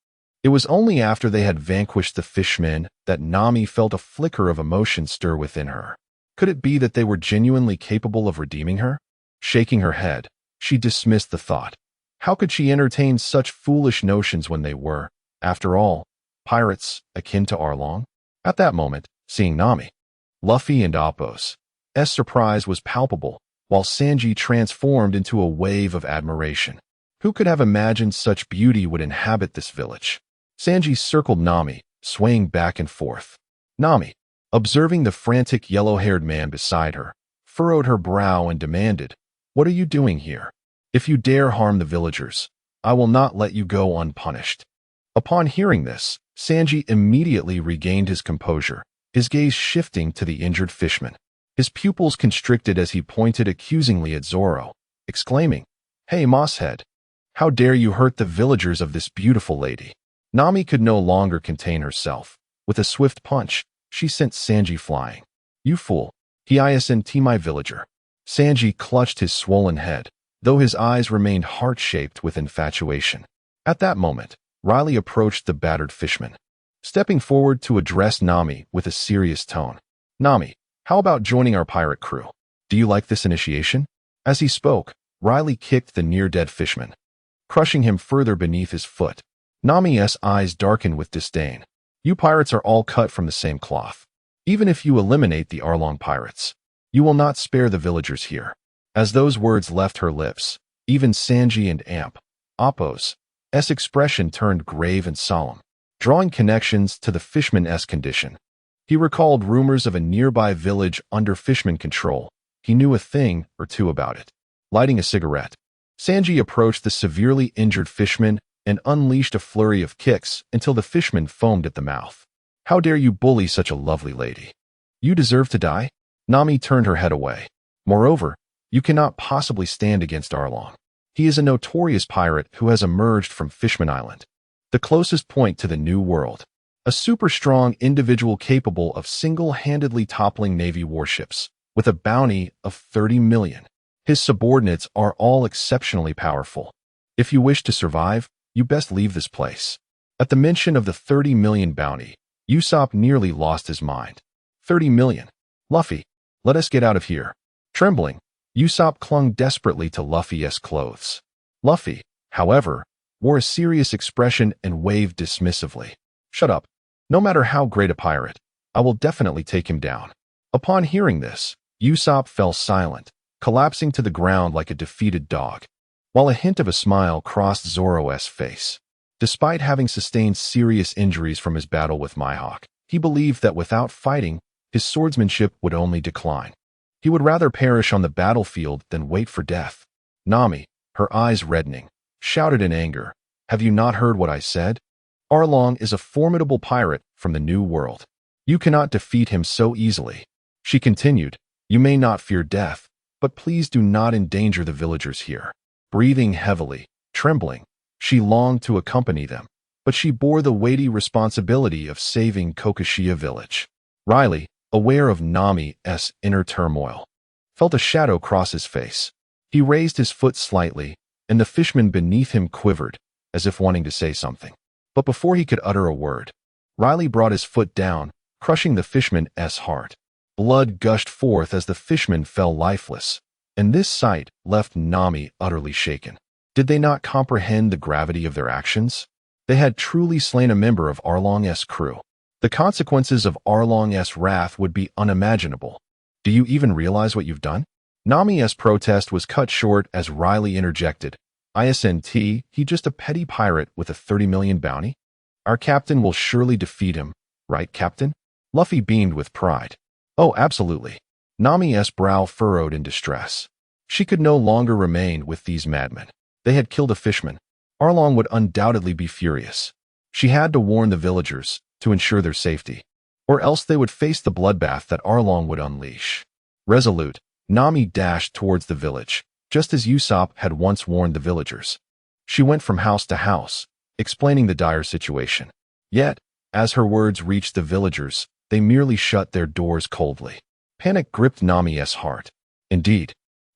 It was only after they had vanquished the fishmen that Nami felt a flicker of emotion stir within her. Could it be that they were genuinely capable of redeeming her? Shaking her head, she dismissed the thought. How could she entertain such foolish notions when they were, after all, pirates akin to Arlong? At that moment, seeing Nami, Luffy and Appo's surprise was palpable, while Sanji transformed into a wave of admiration. Who could have imagined such beauty would inhabit this village? Sanji circled Nami, swaying back and forth. Nami, observing the frantic yellow-haired man beside her, furrowed her brow and demanded, "What are you doing here? If you dare harm the villagers, I will not let you go unpunished." Upon hearing this, Sanji immediately regained his composure, his gaze shifting to the injured fishman. His pupils constricted as he pointed accusingly at Zoro, exclaiming, "Hey, Mosshead, how dare you hurt the villagers of this beautiful lady?" Nami could no longer contain herself. With a swift punch, she sent Sanji flying. "You fool, he isn't my villager." Sanji clutched his swollen head, though his eyes remained heart-shaped with infatuation. At that moment, Rayleigh approached the battered fishman, stepping forward to address Nami with a serious tone. "Nami, how about joining our pirate crew? Do you like this initiation?" As he spoke, Rayleigh kicked the near-dead fishman, crushing him further beneath his foot. Nami's eyes darkened with disdain. "You pirates are all cut from the same cloth. Even if you eliminate the Arlong pirates, you will not spare the villagers here." As those words left her lips, even Sanji and Appo's expression turned grave and solemn, drawing connections to the fishman's condition. He recalled rumors of a nearby village under fishman control. He knew a thing or two about it. Lighting a cigarette, Sanji approached the severely injured fishman and unleashed a flurry of kicks until the fishman foamed at the mouth. "How dare you bully such a lovely lady? You deserve to die." Nami turned her head away. "Moreover, you cannot possibly stand against Arlong. He is a notorious pirate who has emerged from Fishman Island, the closest point to the New World. A super-strong individual capable of single-handedly toppling Navy warships, with a bounty of 30 million. His subordinates are all exceptionally powerful. If you wish to survive, you best leave this place." At the mention of the 30 million bounty, Usopp nearly lost his mind. 30 million. "Luffy, let us get out of here." Trembling, Usopp clung desperately to Luffy's clothes. Luffy, however, wore a serious expression and waved dismissively. "Shut up. No matter how great a pirate, I will definitely take him down." Upon hearing this, Usopp fell silent, collapsing to the ground like a defeated dog, while a hint of a smile crossed Zoro's face. Despite having sustained serious injuries from his battle with Mihawk, he believed that without fighting, his swordsmanship would only decline. He would rather perish on the battlefield than wait for death. Nami, her eyes reddening, shouted in anger, "Have you not heard what I said? Arlong is a formidable pirate from the New World. You cannot defeat him so easily." She continued, "You may not fear death, but please do not endanger the villagers here." Breathing heavily, trembling, she longed to accompany them, but she bore the weighty responsibility of saving Kokoshia village. Rayleigh, aware of Nami's inner turmoil, felt a shadow cross his face. He raised his foot slightly, and the fishman beneath him quivered, as if wanting to say something. But before he could utter a word, Rayleigh brought his foot down, crushing the fishman's heart. Blood gushed forth as the fishman fell lifeless, and this sight left Nami utterly shaken. Did they not comprehend the gravity of their actions? They had truly slain a member of Arlong's crew. The consequences of Arlong's wrath would be unimaginable. "Do you even realize what you've done?" Nami's protest was cut short as Rayleigh interjected, "Isn't he just a petty pirate with a 30 million bounty? Our captain will surely defeat him, right, Captain?" Luffy beamed with pride. "Oh, absolutely." Nami's brow furrowed in distress. She could no longer remain with these madmen. They had killed a fishman. Arlong would undoubtedly be furious. She had to warn the villagers to ensure their safety, or else they would face the bloodbath that Arlong would unleash. Resolute, Nami dashed towards the village, just as Usopp had once warned the villagers. She went from house to house, explaining the dire situation. Yet, as her words reached the villagers, they merely shut their doors coldly. Panic gripped Nami's heart. Indeed,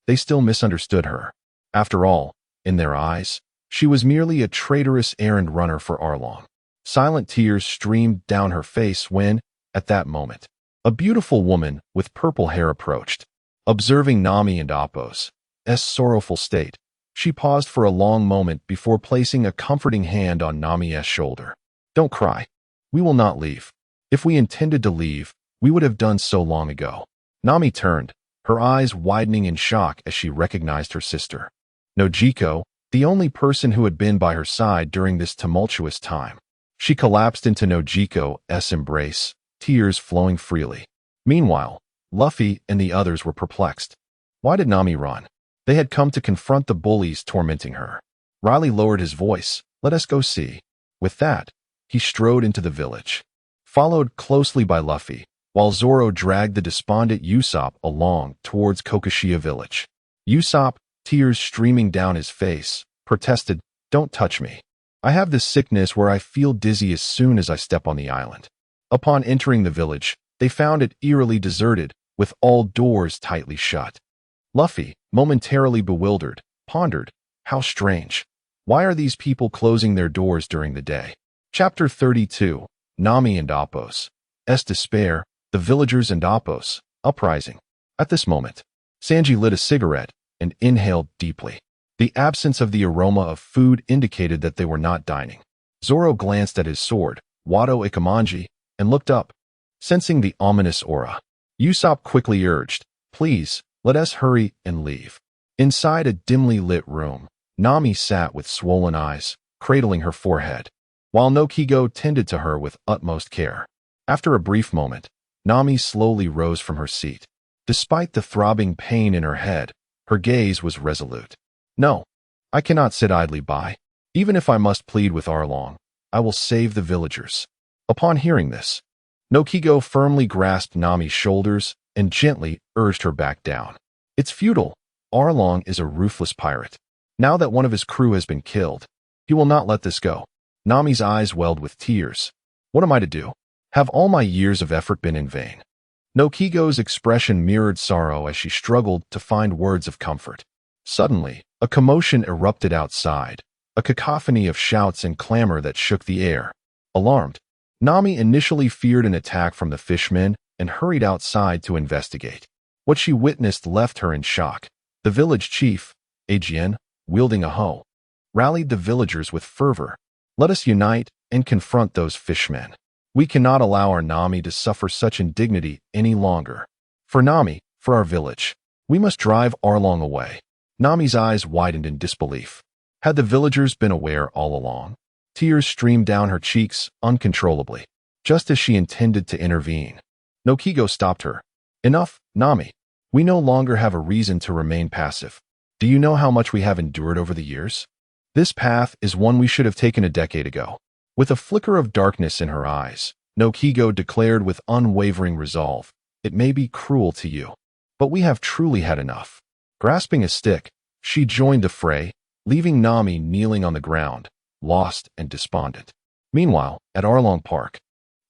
they still misunderstood her. After all, in their eyes, she was merely a traitorous errand runner for Arlong. Silent tears streamed down her face when, at that moment, a beautiful woman with purple hair approached. Observing Nami and Appo's sorrowful state, she paused for a long moment before placing a comforting hand on Nami's shoulder. "Don't cry. We will not leave. If we intended to leave, we would have done so long ago." Nami turned, her eyes widening in shock as she recognized her sister. Nojiko, the only person who had been by her side during this tumultuous time. She collapsed into Nojiko's embrace, tears flowing freely. Meanwhile, Luffy and the others were perplexed. Why did Nami run? They had come to confront the bullies tormenting her. Rayleigh lowered his voice, "Let us go see." With that, he strode into the village, followed closely by Luffy, while Zoro dragged the despondent Usopp along towards Kokoshia village. Usopp, tears streaming down his face, protested, "Don't touch me. I have this sickness where I feel dizzy as soon as I step on the island." Upon entering the village, they found it eerily deserted, with all doors tightly shut. Luffy, momentarily bewildered, pondered, "How strange. Why are these people closing their doors during the day?" Chapter 32, Nami and Appo's despair, the villagers and Appo's uprising. At this moment, Sanji lit a cigarette and inhaled deeply. The absence of the aroma of food indicated that they were not dining. Zoro glanced at his sword, Wado Ikamanji, and looked up, sensing the ominous aura. Usopp quickly urged, "Please, let us hurry and leave." Inside a dimly lit room, Nami sat with swollen eyes, cradling her forehead, while Nokigo tended to her with utmost care. After a brief moment, Nami slowly rose from her seat. Despite the throbbing pain in her head, her gaze was resolute. "No, I cannot sit idly by. Even if I must plead with Arlong, I will save the villagers." Upon hearing this, Nokigo firmly grasped Nami's shoulders and gently urged her back down. "It's futile. Arlong is a ruthless pirate. Now that one of his crew has been killed, he will not let this go." Nami's eyes welled with tears. "What am I to do? Have all my years of effort been in vain?" Nokigo's expression mirrored sorrow as she struggled to find words of comfort. Suddenly, a commotion erupted outside, a cacophony of shouts and clamor that shook the air. Alarmed, Nami initially feared an attack from the fishmen and hurried outside to investigate. What she witnessed left her in shock. The village chief, Ajian, wielding a hoe, rallied the villagers with fervor. "Let us unite and confront those fishmen. We cannot allow our Nami to suffer such indignity any longer. For Nami, for our village, we must drive Arlong away." Nami's eyes widened in disbelief. Had the villagers been aware all along? Tears streamed down her cheeks uncontrollably, just as she intended to intervene. Nokigo stopped her. "Enough, Nami. We no longer have a reason to remain passive. Do you know how much we have endured over the years? This path is one we should have taken a decade ago. With a flicker of darkness in her eyes, Nokigo declared with unwavering resolve, "It may be cruel to you, but we have truly had enough." Grasping a stick, she joined the fray, leaving Nami kneeling on the ground, lost and despondent. Meanwhile, at Arlong Park,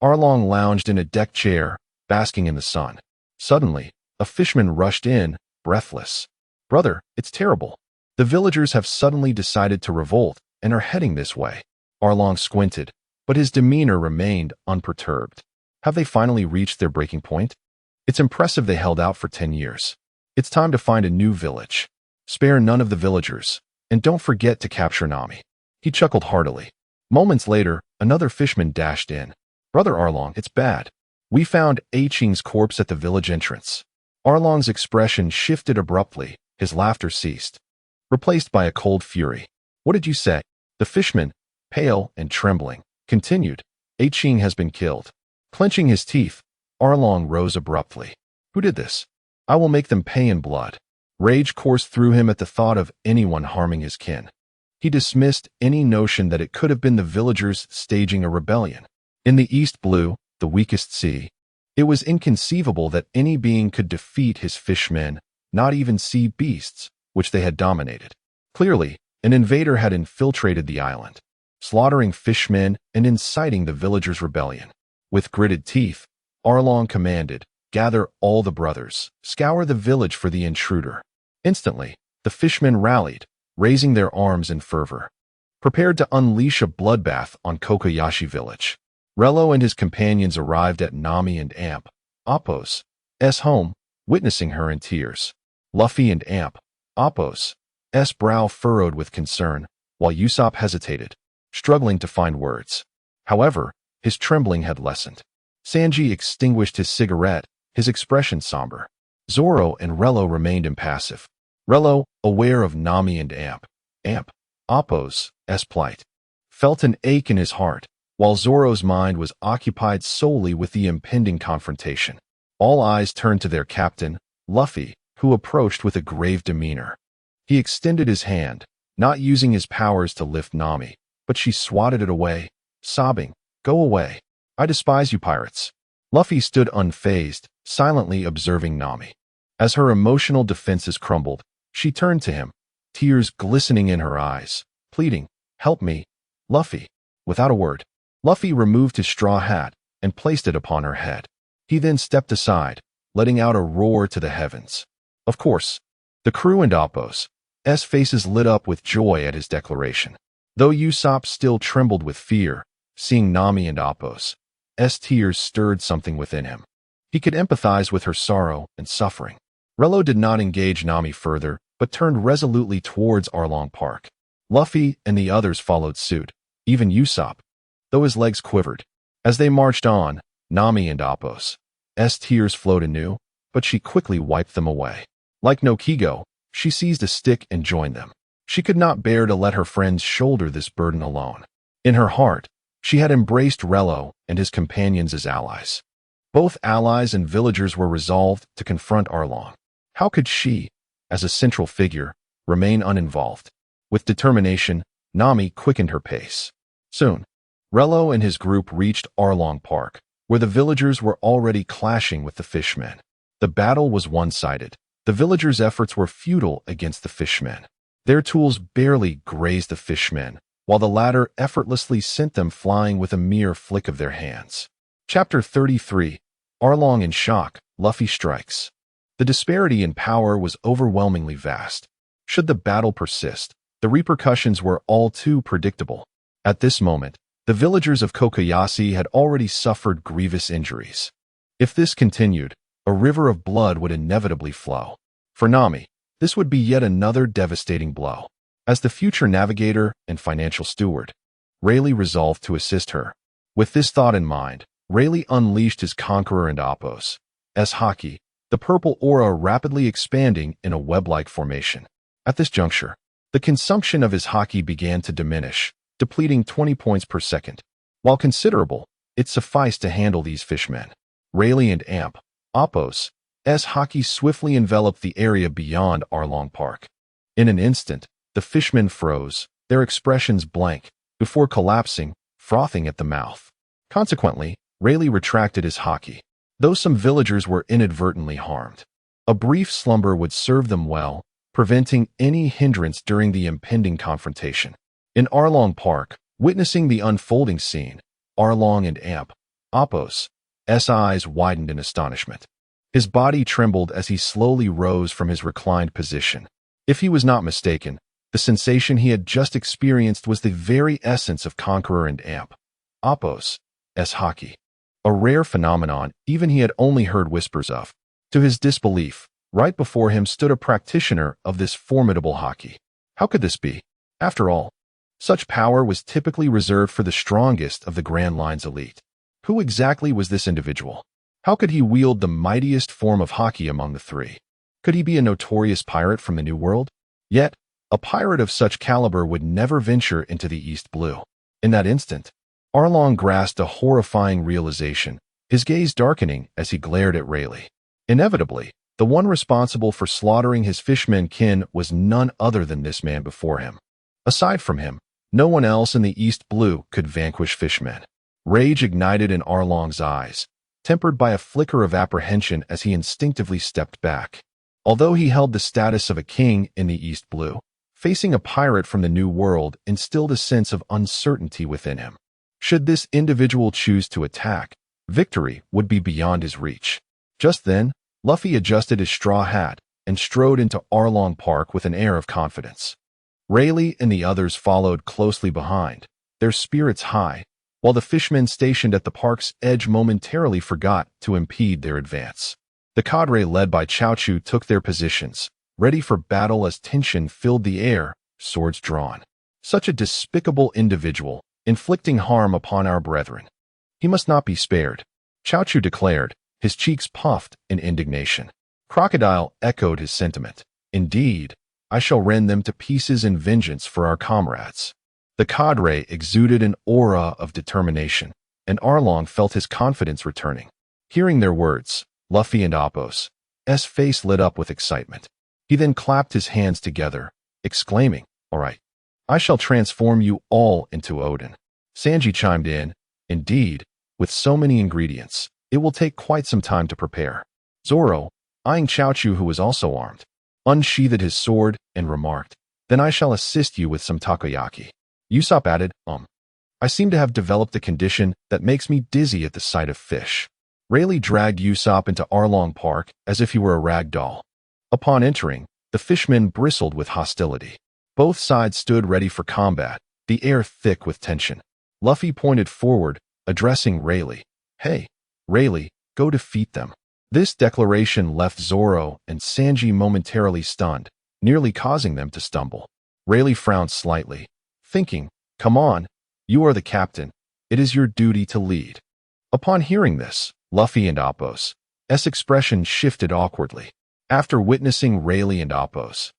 Arlong lounged in a deck chair, basking in the sun. Suddenly, a fisherman rushed in, breathless. "Brother, it's terrible. The villagers have suddenly decided to revolt and are heading this way." Arlong squinted, but his demeanor remained unperturbed. "Have they finally reached their breaking point? It's impressive they held out for 10 years. It's time to find a new village. Spare none of the villagers, and don't forget to capture Nami." He chuckled heartily. Moments later, another fisherman dashed in. "Brother Arlong, it's bad. We found Ching's corpse at the village entrance." Arlong's expression shifted abruptly. His laughter ceased, replaced by a cold fury. "What did you say?" The fisherman, pale and trembling, continued. "Ching has been killed." Clenching his teeth, Arlong rose abruptly. "Who did this? I will make them pay in blood." Rage coursed through him at the thought of anyone harming his kin. He dismissed any notion that it could have been the villagers staging a rebellion. In the East Blue, the weakest sea, it was inconceivable that any being could defeat his fishmen, not even sea beasts, which they had dominated. Clearly, an invader had infiltrated the island, slaughtering fishmen and inciting the villagers' rebellion. With gritted teeth, Arlong commanded, "Gather all the brothers, scour the village for the intruder." Instantly, the fishmen rallied, raising their arms in fervor, prepared to unleash a bloodbath on Kokoyashi village. Rayleigh and his companions arrived at Nami and Appo's home, witnessing her in tears. Luffy and Appo's brow furrowed with concern, while Usopp hesitated, struggling to find words. However, his trembling had lessened. Sanji extinguished his cigarette, his expression somber. Zoro and Rayleigh remained impassive. Rayleigh, aware of Nami and Appo's plight, felt an ache in his heart, while Zoro's mind was occupied solely with the impending confrontation. All eyes turned to their captain, Luffy, who approached with a grave demeanor. He extended his hand, not using his powers to lift Nami, but she swatted it away, sobbing, "Go away. I despise you pirates." Luffy stood unfazed, silently observing Nami. As her emotional defenses crumbled, she turned to him, tears glistening in her eyes, pleading, "Help me, Luffy." Without a word, Luffy removed his straw hat and placed it upon her head. He then stepped aside, letting out a roar to the heavens. Of course, the crew and Appo's faces lit up with joy at his declaration. Though Usopp still trembled with fear, seeing Nami and Appo's tears stirred something within him. He could empathize with her sorrow and suffering. Rayleigh did not engage Nami further, but turned resolutely towards Arlong Park. Luffy and the others followed suit, even Usopp, though his legs quivered. As they marched on, Nami and Appo's tears flowed anew, but she quickly wiped them away. Like Nokigo, she seized a stick and joined them. She could not bear to let her friends shoulder this burden alone. In her heart, she had embraced Rayleigh and his companions as allies. Both allies and villagers were resolved to confront Arlong. How could she, as a central figure, remain uninvolved? With determination, Nami quickened her pace. Soon, Rayleigh and his group reached Arlong Park, where the villagers were already clashing with the fishmen. The battle was one-sided. The villagers' efforts were futile against the fishmen. Their tools barely grazed the fishmen, while the latter effortlessly sent them flying with a mere flick of their hands. Chapter 33. Arlong in shock, Luffy strikes. The disparity in power was overwhelmingly vast. Should the battle persist, the repercussions were all too predictable. At this moment, the villagers of Kokoyashi had already suffered grievous injuries. If this continued, a river of blood would inevitably flow. For Nami, this would be yet another devastating blow. As the future navigator and financial steward, Rayleigh resolved to assist her. With this thought in mind, Rayleigh unleashed his Conqueror and Appo's haki, the purple aura rapidly expanding in a web-like formation. At this juncture, the consumption of his haki began to diminish, depleting 20 points per second. While considerable, it sufficed to handle these fishmen. Rayleigh and Appo's Haki swiftly enveloped the area beyond Arlong Park. In an instant, the fishmen froze, their expressions blank, before collapsing, frothing at the mouth. Consequently, Rayleigh retracted his haki, though some villagers were inadvertently harmed. A brief slumber would serve them well, preventing any hindrance during the impending confrontation. In Arlong Park, witnessing the unfolding scene, Arlong and Apos' eyes widened in astonishment. His body trembled as he slowly rose from his reclined position. If he was not mistaken, the sensation he had just experienced was the very essence of Conqueror and Apos' haki, a rare phenomenon even he had only heard whispers of. To his disbelief, right before him stood a practitioner of this formidable haki. How could this be? After all, such power was typically reserved for the strongest of the Grand Line's elite. Who exactly was this individual? How could he wield the mightiest form of haki among the three? Could he be a notorious pirate from the New World? Yet, a pirate of such caliber would never venture into the East Blue. In that instant, Arlong grasped a horrifying realization, his gaze darkening as he glared at Rayleigh. Inevitably, the one responsible for slaughtering his fishmen kin was none other than this man before him. Aside from him, no one else in the East Blue could vanquish fishmen. Rage ignited in Arlong's eyes, tempered by a flicker of apprehension as he instinctively stepped back. Although he held the status of a king in the East Blue, facing a pirate from the New World instilled a sense of uncertainty within him. Should this individual choose to attack, victory would be beyond his reach. Just then, Luffy adjusted his straw hat and strode into Arlong Park with an air of confidence. Rayleigh and the others followed closely behind, their spirits high, while the fishmen stationed at the park's edge momentarily forgot to impede their advance. The cadre led by Chaochu took their positions, ready for battle as tension filled the air, swords drawn. Such a despicable individual, inflicting harm upon our brethren. He must not be spared, Chaochu declared, his cheeks puffed in indignation. Crocodile echoed his sentiment. Indeed, I shall rend them to pieces in vengeance for our comrades. The cadre exuded an aura of determination, and Arlong felt his confidence returning. Hearing their words, Luffy and Apos' face lit up with excitement. He then clapped his hands together, exclaiming, "All right, I shall transform you all into Odin." Sanji chimed in, "Indeed, with so many ingredients, it will take quite some time to prepare." Zoro, eyeing Chaochu who was also armed, unsheathed his sword and remarked, "Then I shall assist you with some takoyaki." Usopp added, I seem to have developed a condition that makes me dizzy at the sight of fish." Rayleigh dragged Usopp into Arlong Park as if he were a rag doll. Upon entering, the fishmen bristled with hostility. Both sides stood ready for combat, the air thick with tension. Luffy pointed forward, addressing Rayleigh. "Hey, Rayleigh, go defeat them." This declaration left Zoro and Sanji momentarily stunned, nearly causing them to stumble. Rayleigh frowned slightly, thinking, "Come on, you are the captain. It is your duty to lead." Upon hearing this, Luffy and Apos' expression shifted awkwardly. After witnessing Rayleigh and Apos'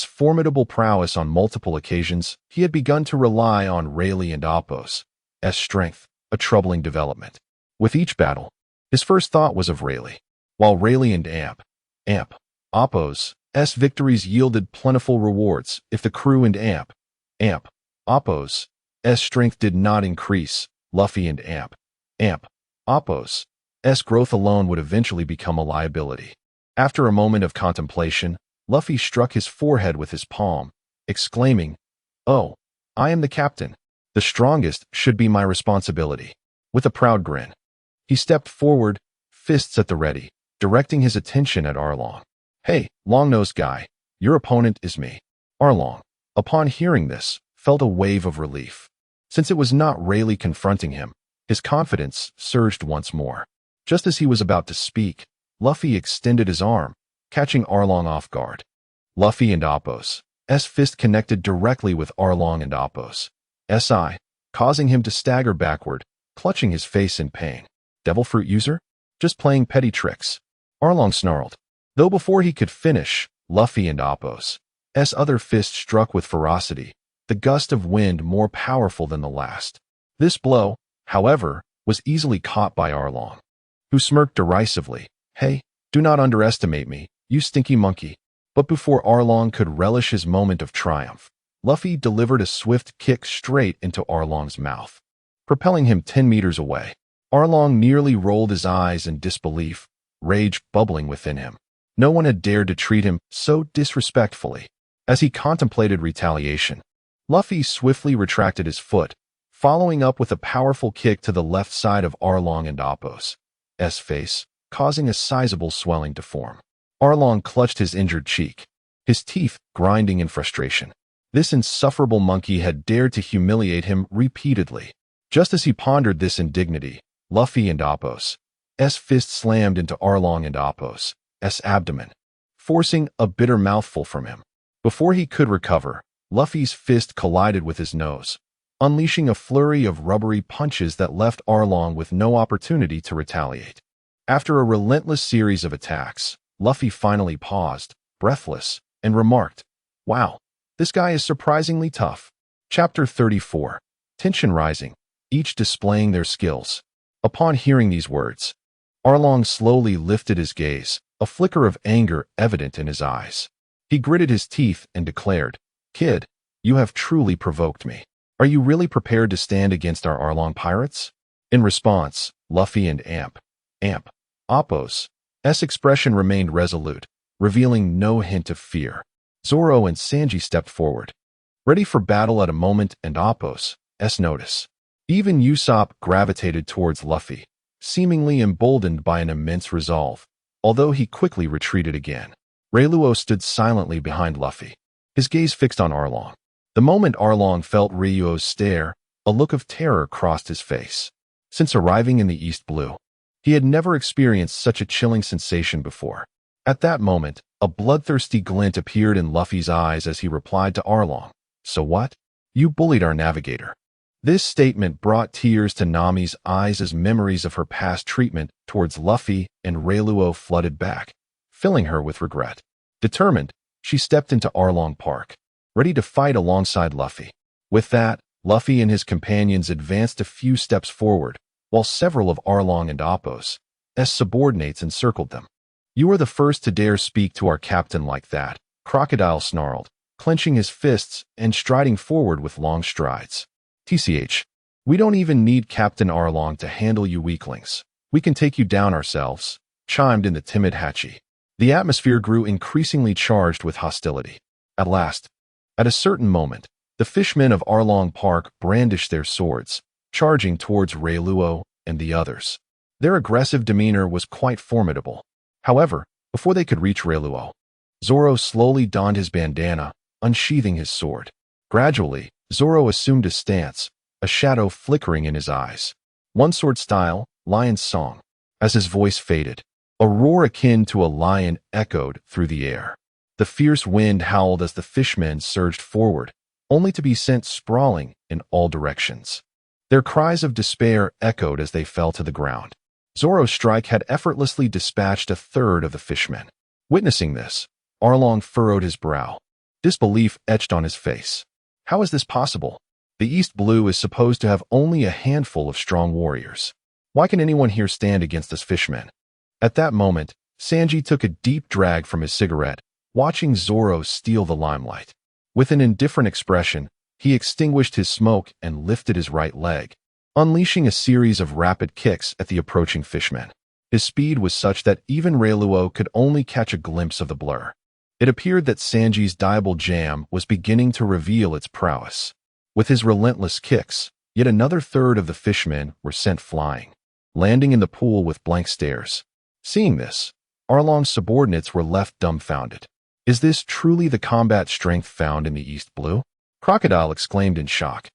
formidable prowess on multiple occasions, he had begun to rely on Rayleigh and Apos' strength, a troubling development. With each battle, his first thought was of Rayleigh. While Rayleigh and Apos' victories yielded plentiful rewards, if the crew and Apos' strength did not increase, Luffy and Apos' growth alone would eventually become a liability. After a moment of contemplation, Luffy struck his forehead with his palm, exclaiming, "Oh, I am the captain. The strongest should be my responsibility." With a proud grin, he stepped forward, fists at the ready, directing his attention at Arlong. "Hey, long-nosed guy, your opponent is me." Arlong, upon hearing this, felt a wave of relief. Since it was not Rayleigh confronting him, his confidence surged once more. Just as he was about to speak, Luffy extended his arm, catching Arlong off guard. Luffy and Apos' fist connected directly with Arlong and Apos' eye, causing him to stagger backward, clutching his face in pain. "Devil fruit user? Just playing petty tricks," Arlong snarled. Though before he could finish, Luffy and Apos' other fist struck with ferocity, the gust of wind more powerful than the last. This blow, however, was easily caught by Arlong, who smirked derisively. "Hey, Do not underestimate me, you stinky monkey. But before Arlong could relish his moment of triumph, Luffy delivered a swift kick straight into Arlong's mouth, propelling him 10 meters away. Arlong nearly rolled his eyes in disbelief, rage bubbling within him. No one had dared to treat him so disrespectfully. As he contemplated retaliation, Luffy swiftly retracted his foot, following up with a powerful kick to the left side of Arlong and Appo's face, causing a sizable swelling to form. Arlong clutched his injured cheek, his teeth grinding in frustration. This insufferable monkey had dared to humiliate him repeatedly. Just as he pondered this indignity, Luffy and Appo's fist slammed into Arlong and Appo's abdomen, forcing a bitter mouthful from him. Before he could recover, Luffy's fist collided with his nose, unleashing a flurry of rubbery punches that left Arlong with no opportunity to retaliate. After a relentless series of attacks, Luffy finally paused, breathless, and remarked, "Wow, this guy is surprisingly tough." Chapter 34. Tension rising, each displaying their skills. Upon hearing these words, Arlong slowly lifted his gaze, a flicker of anger evident in his eyes. He gritted his teeth and declared, "Kid, you have truly provoked me. Are you really prepared to stand against our Arlong pirates?" In response, Luffy and Appo's expression remained resolute, revealing no hint of fear. Zoro and Sanji stepped forward, ready for battle at a moment and Appo's notice. Even Usopp gravitated towards Luffy, seemingly emboldened by an immense resolve, although he quickly retreated again. Rayleigh stood silently behind Luffy, his gaze fixed on Arlong. The moment Arlong felt Ryuo's stare, a look of terror crossed his face. Since arriving in the East Blue, he had never experienced such a chilling sensation before. At that moment, a bloodthirsty glint appeared in Luffy's eyes as he replied to Arlong, "So what? You bullied our navigator." This statement brought tears to Nami's eyes as memories of her past treatment towards Luffy and Rayleigh flooded back, filling her with regret. Determined, she stepped into Arlong Park, ready to fight alongside Luffy. With that, Luffy and his companions advanced a few steps forward, while several of Arlong and Appo's subordinates encircled them. "You are the first to dare speak to our captain like that," Crocodile snarled, clenching his fists and striding forward with long strides. "TCH, we don't even need Captain Arlong to handle you weaklings. We can take you down ourselves," chimed in the timid Hachi. The atmosphere grew increasingly charged with hostility. At last, at a certain moment, the fishmen of Arlong Park brandished their swords, charging towards Rayleigh and the others. Their aggressive demeanor was quite formidable. However, before they could reach Rayleigh, Zoro slowly donned his bandana, unsheathing his sword. Gradually, Zoro assumed a stance, a shadow flickering in his eyes. "One sword style, lion's song." As his voice faded, a roar akin to a lion echoed through the air. The fierce wind howled as the fishmen surged forward, only to be sent sprawling in all directions. Their cries of despair echoed as they fell to the ground. Zoro's strike had effortlessly dispatched a third of the fishmen. Witnessing this, Arlong furrowed his brow. Disbelief etched on his face. How is this possible? The East Blue is supposed to have only a handful of strong warriors. Why can anyone here stand against us fishmen? At that moment, Sanji took a deep drag from his cigarette, watching Zoro steal the limelight. With an indifferent expression, he extinguished his smoke and lifted his right leg, unleashing a series of rapid kicks at the approaching fishmen. His speed was such that even Rayleigh could only catch a glimpse of the blur. It appeared that Sanji's diable jam was beginning to reveal its prowess. With his relentless kicks, yet another third of the fishmen were sent flying, landing in the pool with blank stares. Seeing this, Arlong's subordinates were left dumbfounded. Is this truly the combat strength found in the East Blue? Crocodile exclaimed in shock.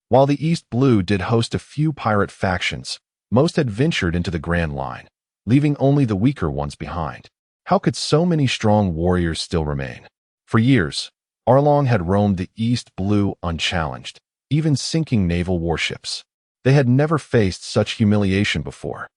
While the East Blue did host a few pirate factions, most had ventured into the Grand Line, leaving only the weaker ones behind. How could so many strong warriors still remain? For years, Arlong had roamed the East Blue unchallenged, even sinking naval warships. They had never faced such humiliation before.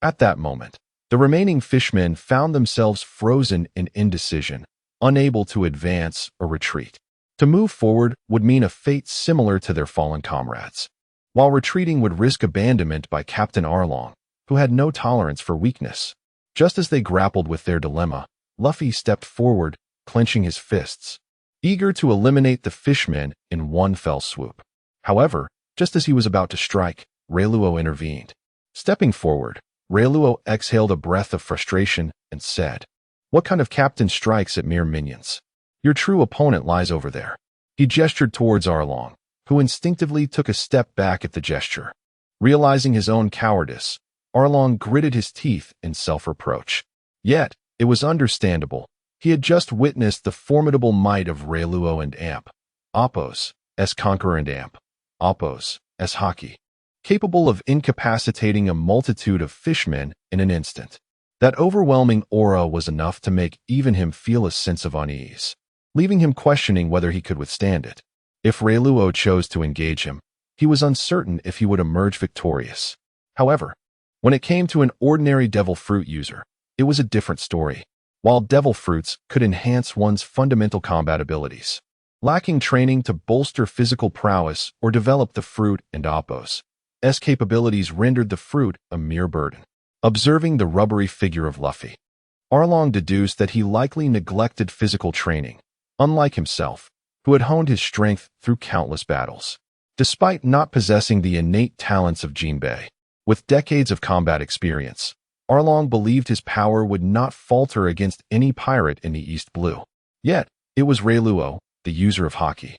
At that moment, the remaining fishmen found themselves frozen in indecision, unable to advance or retreat. To move forward would mean a fate similar to their fallen comrades, while retreating would risk abandonment by Captain Arlong, who had no tolerance for weakness. Just as they grappled with their dilemma, Luffy stepped forward, clenching his fists, eager to eliminate the fishmen in one fell swoop. However, just as he was about to strike, Rayleigh intervened. Stepping forward, Rayleigh exhaled a breath of frustration and said, "What kind of captain strikes at mere minions? Your true opponent lies over there." He gestured towards Arlong, who instinctively took a step back at the gesture. Realizing his own cowardice, Arlong gritted his teeth in self-reproach. Yet, it was understandable. He had just witnessed the formidable might of Rayleigh and Amp, Oppos, as Conqueror and Amp, Oppos, as Haki, capable of incapacitating a multitude of fishmen in an instant. That overwhelming aura was enough to make even him feel a sense of unease, leaving him questioning whether he could withstand it. If Rayleigh chose to engage him, he was uncertain if he would emerge victorious. However, when it came to an ordinary devil fruit user, it was a different story. While devil fruits could enhance one's fundamental combat abilities, lacking training to bolster physical prowess or develop the fruit and Oppos' capabilities rendered the fruit a mere burden. Observing the rubbery figure of Luffy, Arlong deduced that he likely neglected physical training, unlike himself, who had honed his strength through countless battles. Despite not possessing the innate talents of Jinbei, with decades of combat experience, Arlong believed his power would not falter against any pirate in the East Blue. Yet, it was Rayleigh, the user of Haki,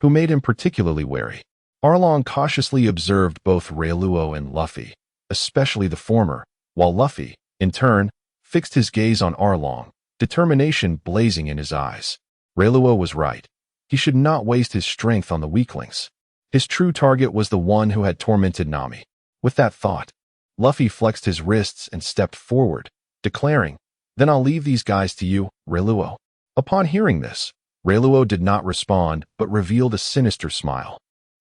who made him particularly wary. Arlong cautiously observed both Rayleigh and Luffy, especially the former, while Luffy, in turn, fixed his gaze on Arlong, determination blazing in his eyes. Rayleigh was right. He should not waste his strength on the weaklings. His true target was the one who had tormented Nami. With that thought, Luffy flexed his wrists and stepped forward, declaring, "Then I'll leave these guys to you, Rayleigh." Upon hearing this, Rayleigh did not respond but revealed a sinister smile.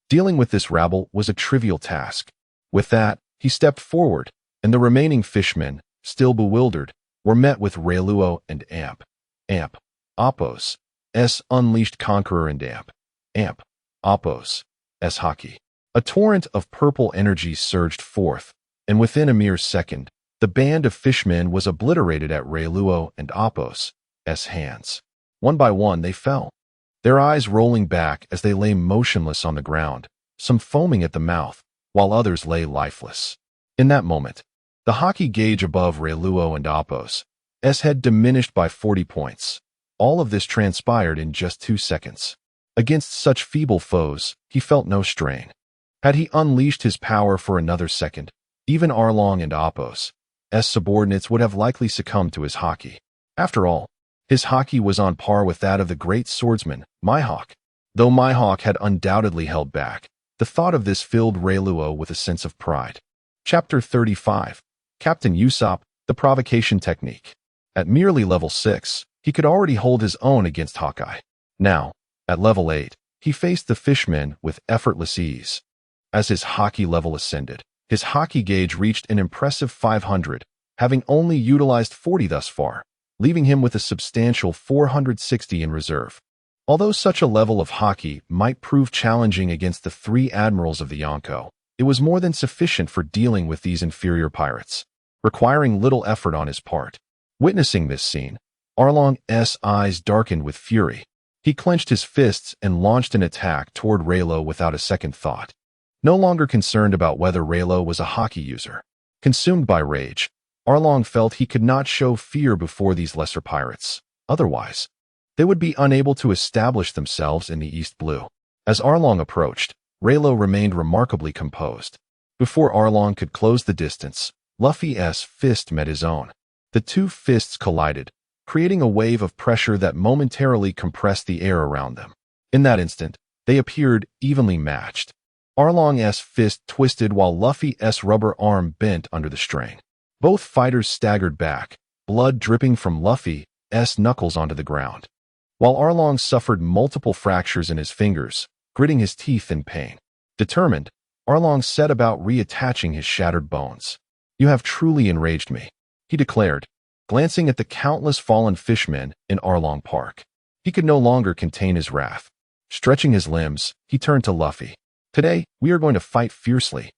Dealing with this rabble was a trivial task. With that, he stepped forward, and the remaining fishmen, still bewildered, were met with Rayleigh and Amp, Oppos, unleashed Conqueror and Amp, Oppos, Haki. A torrent of purple energy surged forth, and within a mere second, the band of fishmen was obliterated at Rayleigh and Oppos' hands. One by one they fell, their eyes rolling back as they lay motionless on the ground, some foaming at the mouth, while others lay lifeless. In that moment, the Haki gauge above Rayleigh and Oppos' had diminished by 40 points. All of this transpired in just 2 seconds. Against such feeble foes, he felt no strain. Had he unleashed his power for another second, even Arlong and Oppos' subordinates would have likely succumbed to his Haki. After all, his Haki was on par with that of the great swordsman, Mihawk. Though Mihawk had undoubtedly held back, the thought of this filled Rayleigh with a sense of pride. Chapter 35. Captain Usopp, the Provocation Technique. At merely level 6, he could already hold his own against Hawkeye. Now, at level 8, he faced the fishmen with effortless ease. As his Haki level ascended, his Haki gauge reached an impressive 500, having only utilized 40 thus far, leaving him with a substantial 460 in reserve. Although such a level of Haki might prove challenging against the 3 admirals of the Yonko, it was more than sufficient for dealing with these inferior pirates, requiring little effort on his part. Witnessing this scene, Arlong's eyes darkened with fury. He clenched his fists and launched an attack toward Rayleigh without a second thought. No longer concerned about whether Rayleigh was a Haki user. Consumed by rage, Arlong felt he could not show fear before these lesser pirates. Otherwise, they would be unable to establish themselves in the East Blue. As Arlong approached, Rayleigh remained remarkably composed. Before Arlong could close the distance, Luffy's fist met his own. The 2 fists collided, creating a wave of pressure that momentarily compressed the air around them. In that instant, they appeared evenly matched. Arlong's fist twisted while Luffy's rubber arm bent under the strain. Both fighters staggered back, blood dripping from Luffy's knuckles onto the ground, while Arlong suffered multiple fractures in his fingers, gritting his teeth in pain. Determined, Arlong set about reattaching his shattered bones. "You have truly enraged me," he declared, glancing at the countless fallen fishmen in Arlong Park. He could no longer contain his wrath. Stretching his limbs, he turned to Luffy. "Today, we are going to fight fiercely."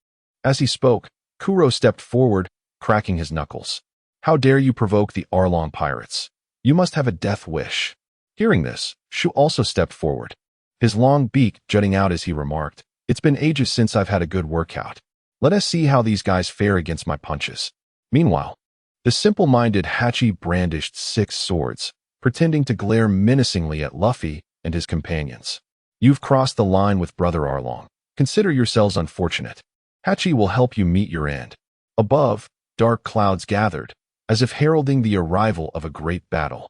As he spoke, Kuro stepped forward, cracking his knuckles. How dare you provoke the Arlong pirates? You must have a death wish. Hearing this, Shu also stepped forward, his long beak jutting out as he remarked, "It's been ages since I've had a good workout. Let us see how these guys fare against my punches." Meanwhile, the simple-minded Hachi brandished 6 swords, pretending to glare menacingly at Luffy and his companions. "You've crossed the line with Brother Arlong. Consider yourselves unfortunate. Hachi will help you meet your end." Above, dark clouds gathered, as if heralding the arrival of a great battle.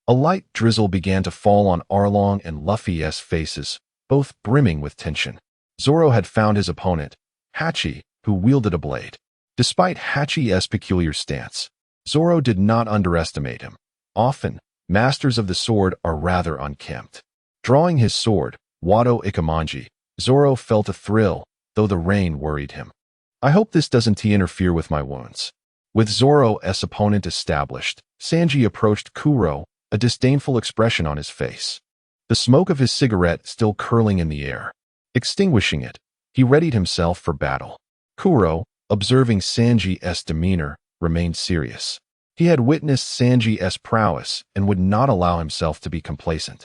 A light drizzle began to fall on Arlong and Luffy's faces, both brimming with tension. Zoro had found his opponent, Hachi, who wielded a blade. Despite Hachi's peculiar stance, Zoro did not underestimate him. Often, masters of the sword are rather unkempt. Drawing his sword, Wado Ikamanji, Zoro felt a thrill, though the rain worried him. "I hope this doesn't interfere with my wounds." With Zoro's opponent established, Sanji approached Kuro, a disdainful expression on his face. The smoke of his cigarette still curling in the air. Extinguishing it, he readied himself for battle. Kuro, observing Sanji's demeanor, remained serious. He had witnessed Sanji's prowess and would not allow himself to be complacent.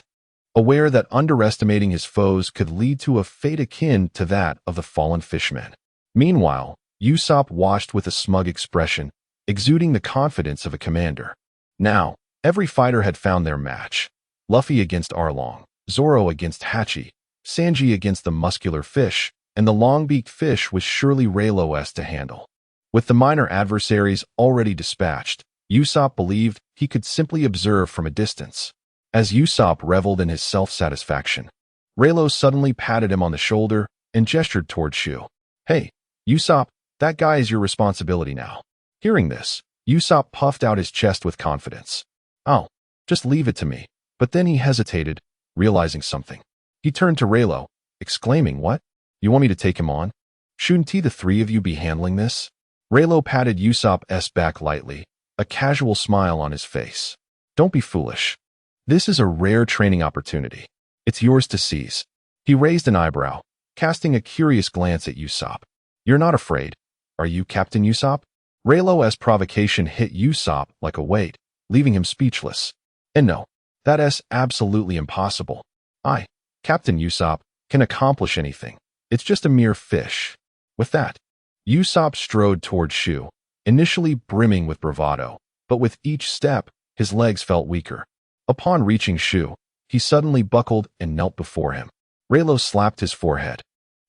Aware that underestimating his foes could lead to a fate akin to that of the fallen fishmen. Meanwhile, Usopp watched with a smug expression, exuding the confidence of a commander. Now, every fighter had found their match. Luffy against Arlong, Zoro against Hachi, Sanji against the muscular fish, and the long-beaked fish was surely Rayleigh's to handle. With the minor adversaries already dispatched, Usopp believed he could simply observe from a distance. As Usopp reveled in his self-satisfaction, Rayleigh suddenly patted him on the shoulder and gestured toward Shu. "Hey, Usopp, that guy is your responsibility now." Hearing this, Usopp puffed out his chest with confidence. "Oh, just leave it to me." But then he hesitated, realizing something. He turned to Rayleigh, exclaiming, "What? You want me to take him on? Shouldn't the 3 of you be handling this?" Rayleigh patted Usopp's back lightly, a casual smile on his face. "Don't be foolish. This is a rare training opportunity. It's yours to seize." He raised an eyebrow, casting a curious glance at Usopp. "You're not afraid, are you, Captain Usopp?" Rayleigh's provocation hit Usopp like a weight, leaving him speechless. "And no, that's absolutely impossible. I, Captain Usopp, can accomplish anything. It's just a mere fish." With that, Usopp strode toward Shu, initially brimming with bravado, but with each step, his legs felt weaker. Upon reaching Shu, he suddenly buckled and knelt before him. Rayleigh slapped his forehead.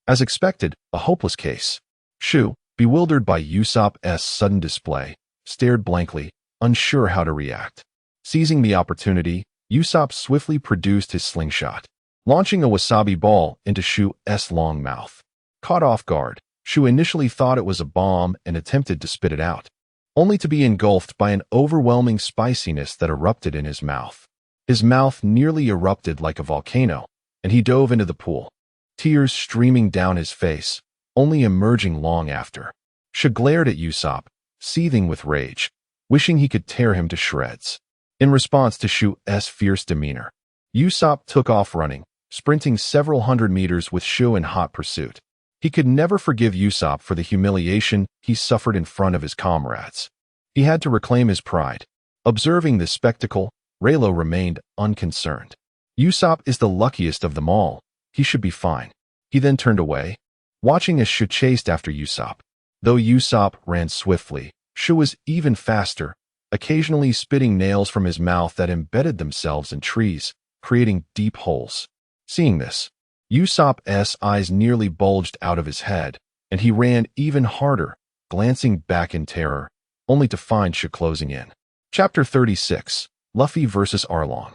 As expected, a hopeless case. Shu, bewildered by Usopp's sudden display, stared blankly, unsure how to react. Seizing the opportunity, Usopp swiftly produced his slingshot, launching a wasabi ball into Shu's long mouth. Caught off guard, Shu initially thought it was a bomb and attempted to spit it out, only to be engulfed by an overwhelming spiciness that erupted in his mouth. His mouth nearly erupted like a volcano, and he dove into the pool, tears streaming down his face, only emerging long after. Shu glared at Usopp, seething with rage, wishing he could tear him to shreds. In response to Shu's fierce demeanor, Usopp took off running, sprinting several hundred meters with Shu in hot pursuit. He could never forgive Usopp for the humiliation he suffered in front of his comrades. He had to reclaim his pride. Observing this spectacle, Rayleigh remained unconcerned. Usopp is the luckiest of them all. He should be fine. He then turned away, watching as Shu chased after Usopp. Though Usopp ran swiftly, Shu was even faster, occasionally spitting nails from his mouth that embedded themselves in trees, creating deep holes. Seeing this, Usopp's eyes nearly bulged out of his head, and he ran even harder, glancing back in terror, only to find Shu closing in. Chapter 36. Luffy vs. Arlong.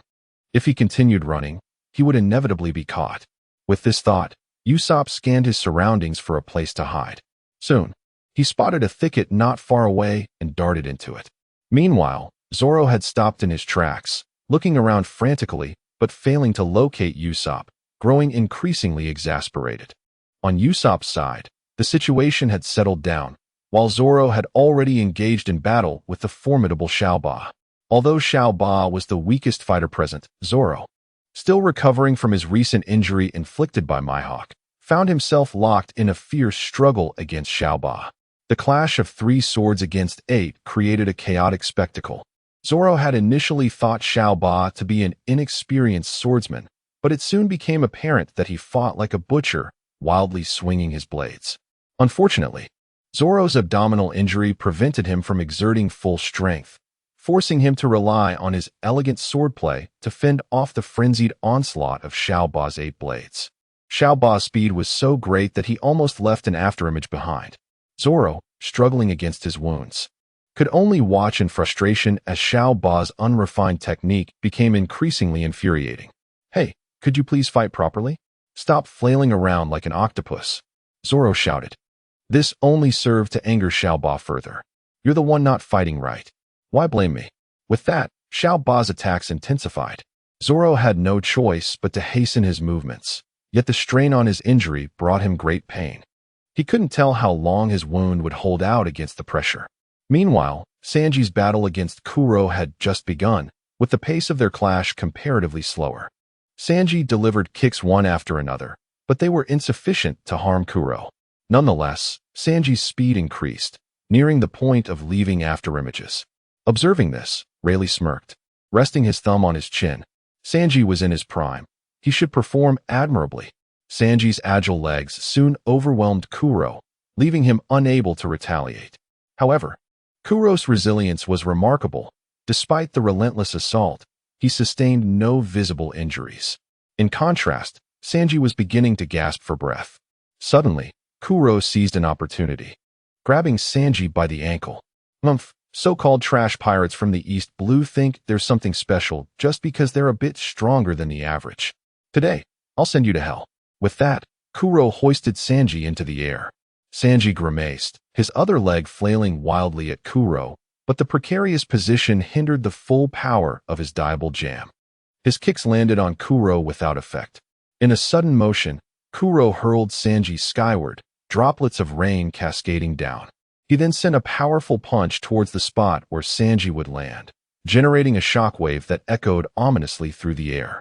If he continued running, he would inevitably be caught. With this thought, Usopp scanned his surroundings for a place to hide. Soon, he spotted a thicket not far away and darted into it. Meanwhile, Zoro had stopped in his tracks, looking around frantically, but failing to locate Usopp, growing increasingly exasperated. On Usopp's side, the situation had settled down, while Zoro had already engaged in battle with the formidable Xiao Ba. Although Xiao Ba was the weakest fighter present, Zoro, still recovering from his recent injury inflicted by Mihawk, found himself locked in a fierce struggle against Xiao Ba. The The clash of 3 swords against 8 created a chaotic spectacle. Zoro had initially thought Xiao Ba to be an inexperienced swordsman, but it soon became apparent that he fought like a butcher, wildly swinging his blades. Unfortunately, Zoro's abdominal injury prevented him from exerting full strength, forcing him to rely on his elegant swordplay to fend off the frenzied onslaught of Xiao Ba's 8 blades. Xiao Ba's speed was so great that he almost left an afterimage behind. Zoro, struggling against his wounds, could only watch in frustration as Xiao Ba's unrefined technique became increasingly infuriating. "Hey, could you please fight properly? Stop flailing around like an octopus," Zoro shouted. This only served to anger Xiao Ba further. "You're the one not fighting right. Why blame me?" With that, Xiao Ba's attacks intensified. Zoro had no choice but to hasten his movements, yet the strain on his injury brought him great pain. He couldn't tell how long his wound would hold out against the pressure. Meanwhile, Sanji's battle against Kuro had just begun, with the pace of their clash comparatively slower. Sanji delivered kicks one after another, but they were insufficient to harm Kuro. Nonetheless, Sanji's speed increased, nearing the point of leaving afterimages. Observing this, Rayleigh smirked, resting his thumb on his chin. Sanji was in his prime. He should perform admirably. Sanji's agile legs soon overwhelmed Kuro, leaving him unable to retaliate. However, Kuro's resilience was remarkable. Despite the relentless assault, he sustained no visible injuries. In contrast, Sanji was beginning to gasp for breath. Suddenly, Kuro seized an opportunity, grabbing Sanji by the ankle. So-called trash pirates from the East Blue think there's something special just because they're a bit stronger than the average. Today, I'll send you to hell. With that, Kuro hoisted Sanji into the air. Sanji grimaced, his other leg flailing wildly at Kuro, but the precarious position hindered the full power of his diable jam. His kicks landed on Kuro without effect. In a sudden motion, Kuro hurled Sanji skyward, droplets of rain cascading down. He then sent a powerful punch towards the spot where Sanji would land, generating a shockwave that echoed ominously through the air.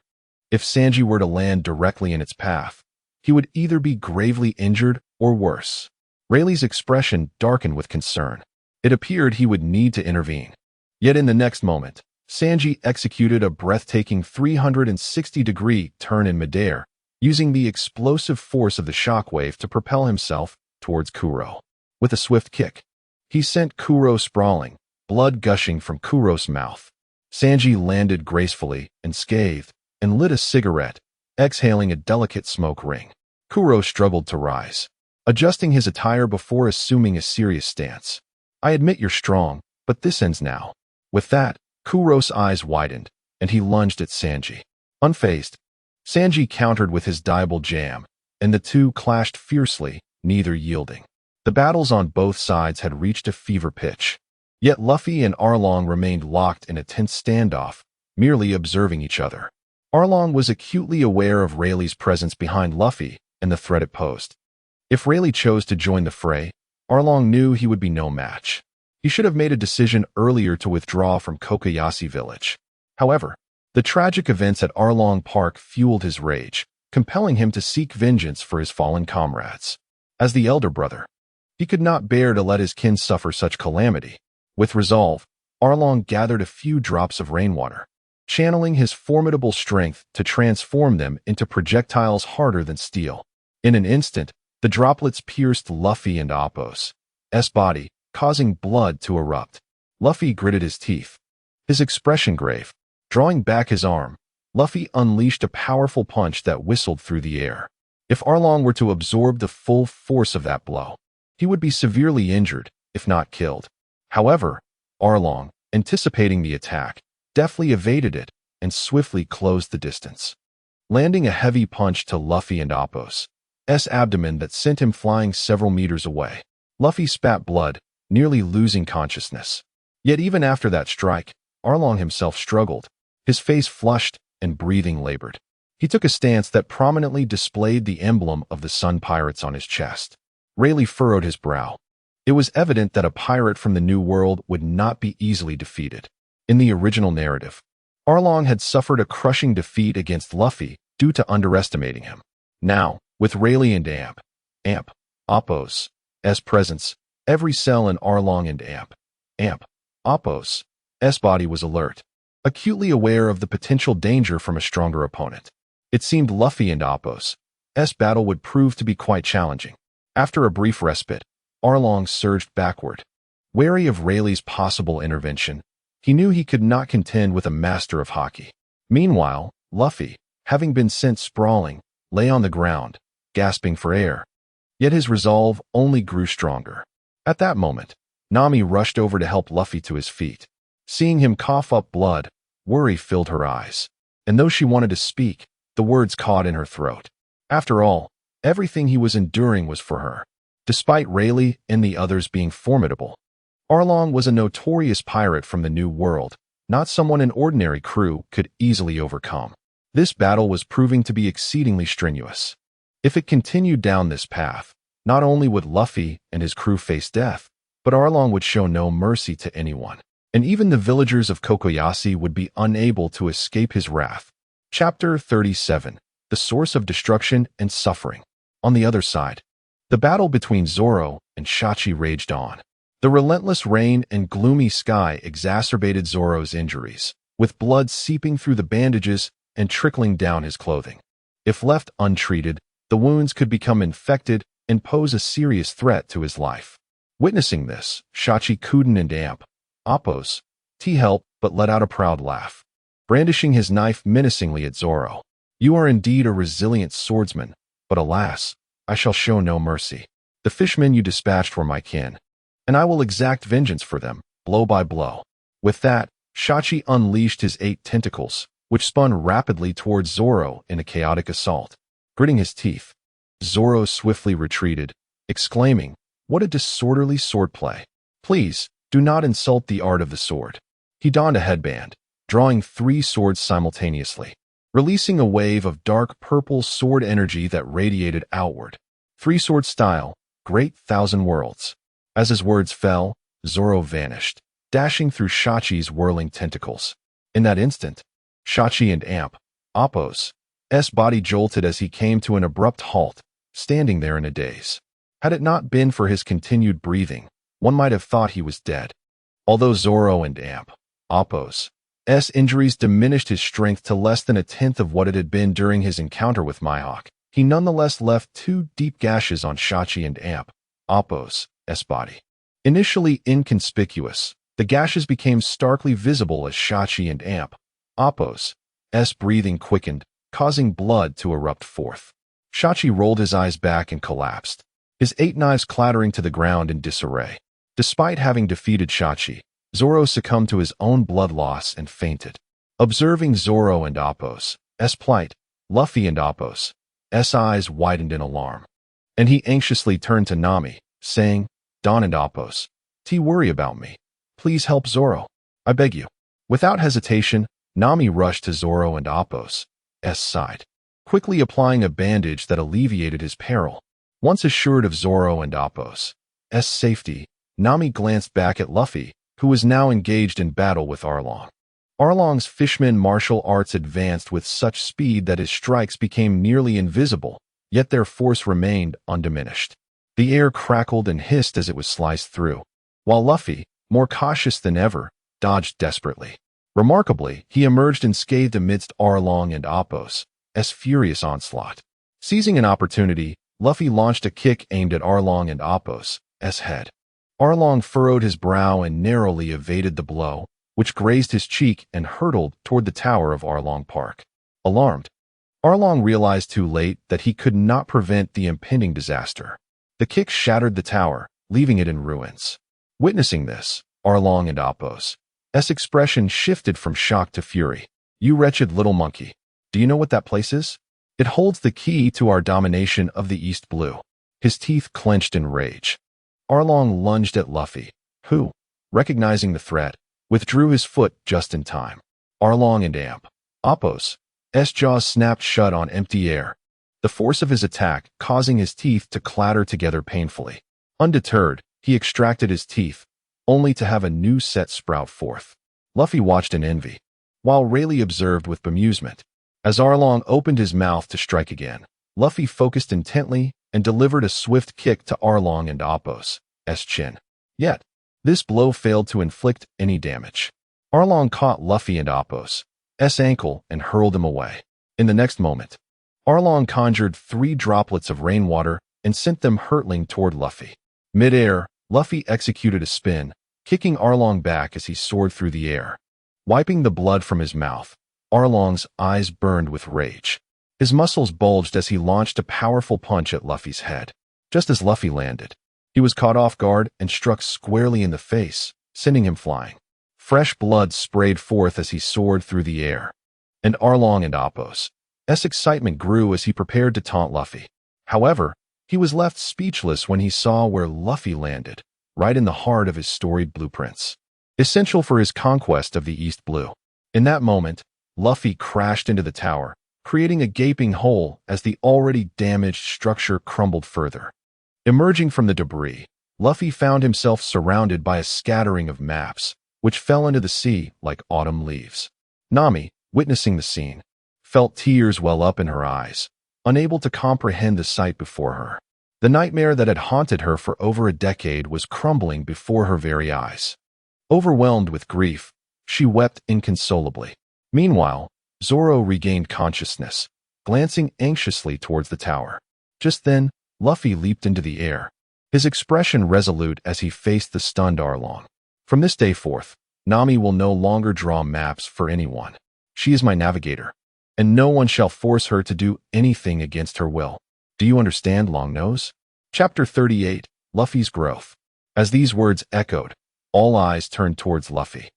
If Sanji were to land directly in its path, he would either be gravely injured or worse. Rayleigh's expression darkened with concern. It appeared he would need to intervene. Yet in the next moment, Sanji executed a breathtaking 360-degree turn in midair, using the explosive force of the shockwave to propel himself towards Kuro. With a swift kick, he sent Kuro sprawling, blood gushing from Kuro's mouth. Sanji landed gracefully, unscathed, and lit a cigarette, exhaling a delicate smoke ring. Kuro struggled to rise, adjusting his attire before assuming a serious stance. "I admit you're strong, but this ends now." With that, Kuro's eyes widened, and he lunged at Sanji. Unfazed, Sanji countered with his diable jam, and the two clashed fiercely, neither yielding. The battles on both sides had reached a fever pitch. Yet Luffy and Arlong remained locked in a tense standoff, merely observing each other. Arlong was acutely aware of Rayleigh's presence behind Luffy and the threat it posed. If Rayleigh chose to join the fray, Arlong knew he would be no match. He should have made a decision earlier to withdraw from Kokoyashi village. However, the tragic events at Arlong Park fueled his rage, compelling him to seek vengeance for his fallen comrades. As the elder brother, he could not bear to let his kin suffer such calamity. With resolve, Arlong gathered a few drops of rainwater, channeling his formidable strength to transform them into projectiles harder than steel. In an instant, the droplets pierced Luffy and Appo's body, causing blood to erupt. Luffy gritted his teeth, his expression grave. Drawing back his arm, Luffy unleashed a powerful punch that whistled through the air. If Arlong were to absorb the full force of that blow, he would be severely injured, if not killed. However, Arlong, anticipating the attack, deftly evaded it and swiftly closed the distance, landing a heavy punch to Luffy and Appo's abdomen that sent him flying several meters away. Luffy spat blood, nearly losing consciousness. Yet even after that strike, Arlong himself struggled, his face flushed and breathing labored. He took a stance that prominently displayed the emblem of the Sun Pirates on his chest. Rayleigh furrowed his brow. It was evident that a pirate from the New World would not be easily defeated. In the original narrative, Arlong had suffered a crushing defeat against Luffy due to underestimating him. Now, with Rayleigh and Appo's presence, Every cell in Arlong and Apos' body was alert, acutely aware of the potential danger from a stronger opponent. It seemed Luffy and Apos' battle would prove to be quite challenging. After a brief respite, Arlong surged backward. Wary of Rayleigh's possible intervention, he knew he could not contend with a master of hockey. Meanwhile, Luffy, having been sent sprawling, lay on the ground, gasping for air. Yet his resolve only grew stronger. At that moment, Nami rushed over to help Luffy to his feet. Seeing him cough up blood, worry filled her eyes. And though she wanted to speak, the words caught in her throat. After all, everything he was enduring was for her. Despite Rayleigh and the others being formidable, Arlong was a notorious pirate from the New World, not someone an ordinary crew could easily overcome. This battle was proving to be exceedingly strenuous. If it continued down this path, not only would Luffy and his crew face death, but Arlong would show no mercy to anyone, and even the villagers of Kokoyashi would be unable to escape his wrath. Chapter 37: The Source of Destruction and Suffering. On the other side, the battle between Zoro and Shachi raged on. The relentless rain and gloomy sky exacerbated Zoro's injuries, with blood seeping through the bandages and trickling down his clothing. If left untreated, the wounds could become infected and pose a serious threat to his life. Witnessing this, Shachi couldn't and Apos' help but let out a proud laugh, brandishing his knife menacingly at Zoro. "You are indeed a resilient swordsman, but alas, I shall show no mercy. The fishmen you dispatched were my kin, and I will exact vengeance for them, blow by blow." With that, Shachi unleashed his 8 tentacles, which spun rapidly towards Zoro in a chaotic assault. Gritting his teeth, Zoro swiftly retreated, exclaiming, "What a disorderly swordplay! Please, do not insult the art of the sword." He donned a headband, drawing 3 swords simultaneously, releasing a wave of dark purple sword energy that radiated outward. 3-sword style, Great Thousand Worlds. As his words fell, Zoro vanished, dashing through Shachi's whirling tentacles. In that instant, Shachi and Apos' body jolted as he came to an abrupt halt, standing there in a daze. Had it not been for his continued breathing, one might have thought he was dead. Although Zoro and Apos' injuries diminished his strength to less than a tenth of what it had been during his encounter with Mihawk, he nonetheless left 2 deep gashes on Shachi and Apos' body. Initially inconspicuous, the gashes became starkly visible as Shachi and Apos' breathing quickened, causing blood to erupt forth. Shachi rolled his eyes back and collapsed, his 8 knives clattering to the ground in disarray. Despite having defeated Shachi, Zoro succumbed to his own blood loss and fainted. Observing Zoro and Apos' plight, Luffy and Apos' eyes widened in alarm, and he anxiously turned to Nami, saying, "Don and Apos, worry about me. Please help Zoro. I beg you." Without hesitation, Nami rushed to Zoro and Apos' side, quickly applying a bandage that alleviated his peril. Once assured of Zoro and Apos' safety, Nami glanced back at Luffy, who was now engaged in battle with Arlong. Arlong's fishman martial arts advanced with such speed that his strikes became nearly invisible, yet their force remained undiminished. The air crackled and hissed as it was sliced through, while Luffy, more cautious than ever, dodged desperately. Remarkably, he emerged unscathed amidst Arlong and Apos' furious onslaught. Seizing an opportunity, Luffy launched a kick aimed at Arlong and Apos' head. Arlong furrowed his brow and narrowly evaded the blow, which grazed his cheek and hurtled toward the tower of Arlong Park. Alarmed, Arlong realized too late that he could not prevent the impending disaster. The kick shattered the tower, leaving it in ruins. Witnessing this, Arlong and Apos' expression shifted from shock to fury. "You wretched little monkey. Do you know what that place is? It holds the key to our domination of the East Blue." His teeth clenched in rage. Arlong lunged at Luffy, who, recognizing the threat, withdrew his foot just in time. Arlong and Apos' jaws snapped shut on empty air, the force of his attack causing his teeth to clatter together painfully. Undeterred, he extracted his teeth, only to have a new set sprout forth. Luffy watched in envy, while Rayleigh observed with bemusement. As Arlong opened his mouth to strike again, Luffy focused intently and delivered a swift kick to Arlong and Apos' chin. Yet, this blow failed to inflict any damage. Arlong caught Luffy and Appo's ankle and hurled him away. In the next moment, Arlong conjured 3 droplets of rainwater and sent them hurtling toward Luffy. Mid-air, Luffy executed a spin, kicking Arlong back as he soared through the air. Wiping the blood from his mouth, Arlong's eyes burned with rage. His muscles bulged as he launched a powerful punch at Luffy's head. Just as Luffy landed, he was caught off guard and struck squarely in the face, sending him flying. Fresh blood sprayed forth as he soared through the air, and Arlong and Appo's excitement grew as he prepared to taunt Luffy. However, he was left speechless when he saw where Luffy landed, right in the heart of his storied blueprints, essential for his conquest of the East Blue. In that moment, Luffy crashed into the tower, creating a gaping hole as the already damaged structure crumbled further. Emerging from the debris, Luffy found himself surrounded by a scattering of maps, which fell into the sea like autumn leaves. Nami, witnessing the scene, felt tears well up in her eyes, unable to comprehend the sight before her. The nightmare that had haunted her for over a decade was crumbling before her very eyes. Overwhelmed with grief, she wept inconsolably. Meanwhile, Zoro regained consciousness, glancing anxiously towards the tower. Just then, Luffy leaped into the air, his expression resolute as he faced the stunned Arlong. From this day forth, Nami will no longer draw maps for anyone. She is my navigator, and no one shall force her to do anything against her will. Do you understand, Longnose? Chapter 38, Luffy's Growth. As these words echoed, all eyes turned towards Luffy.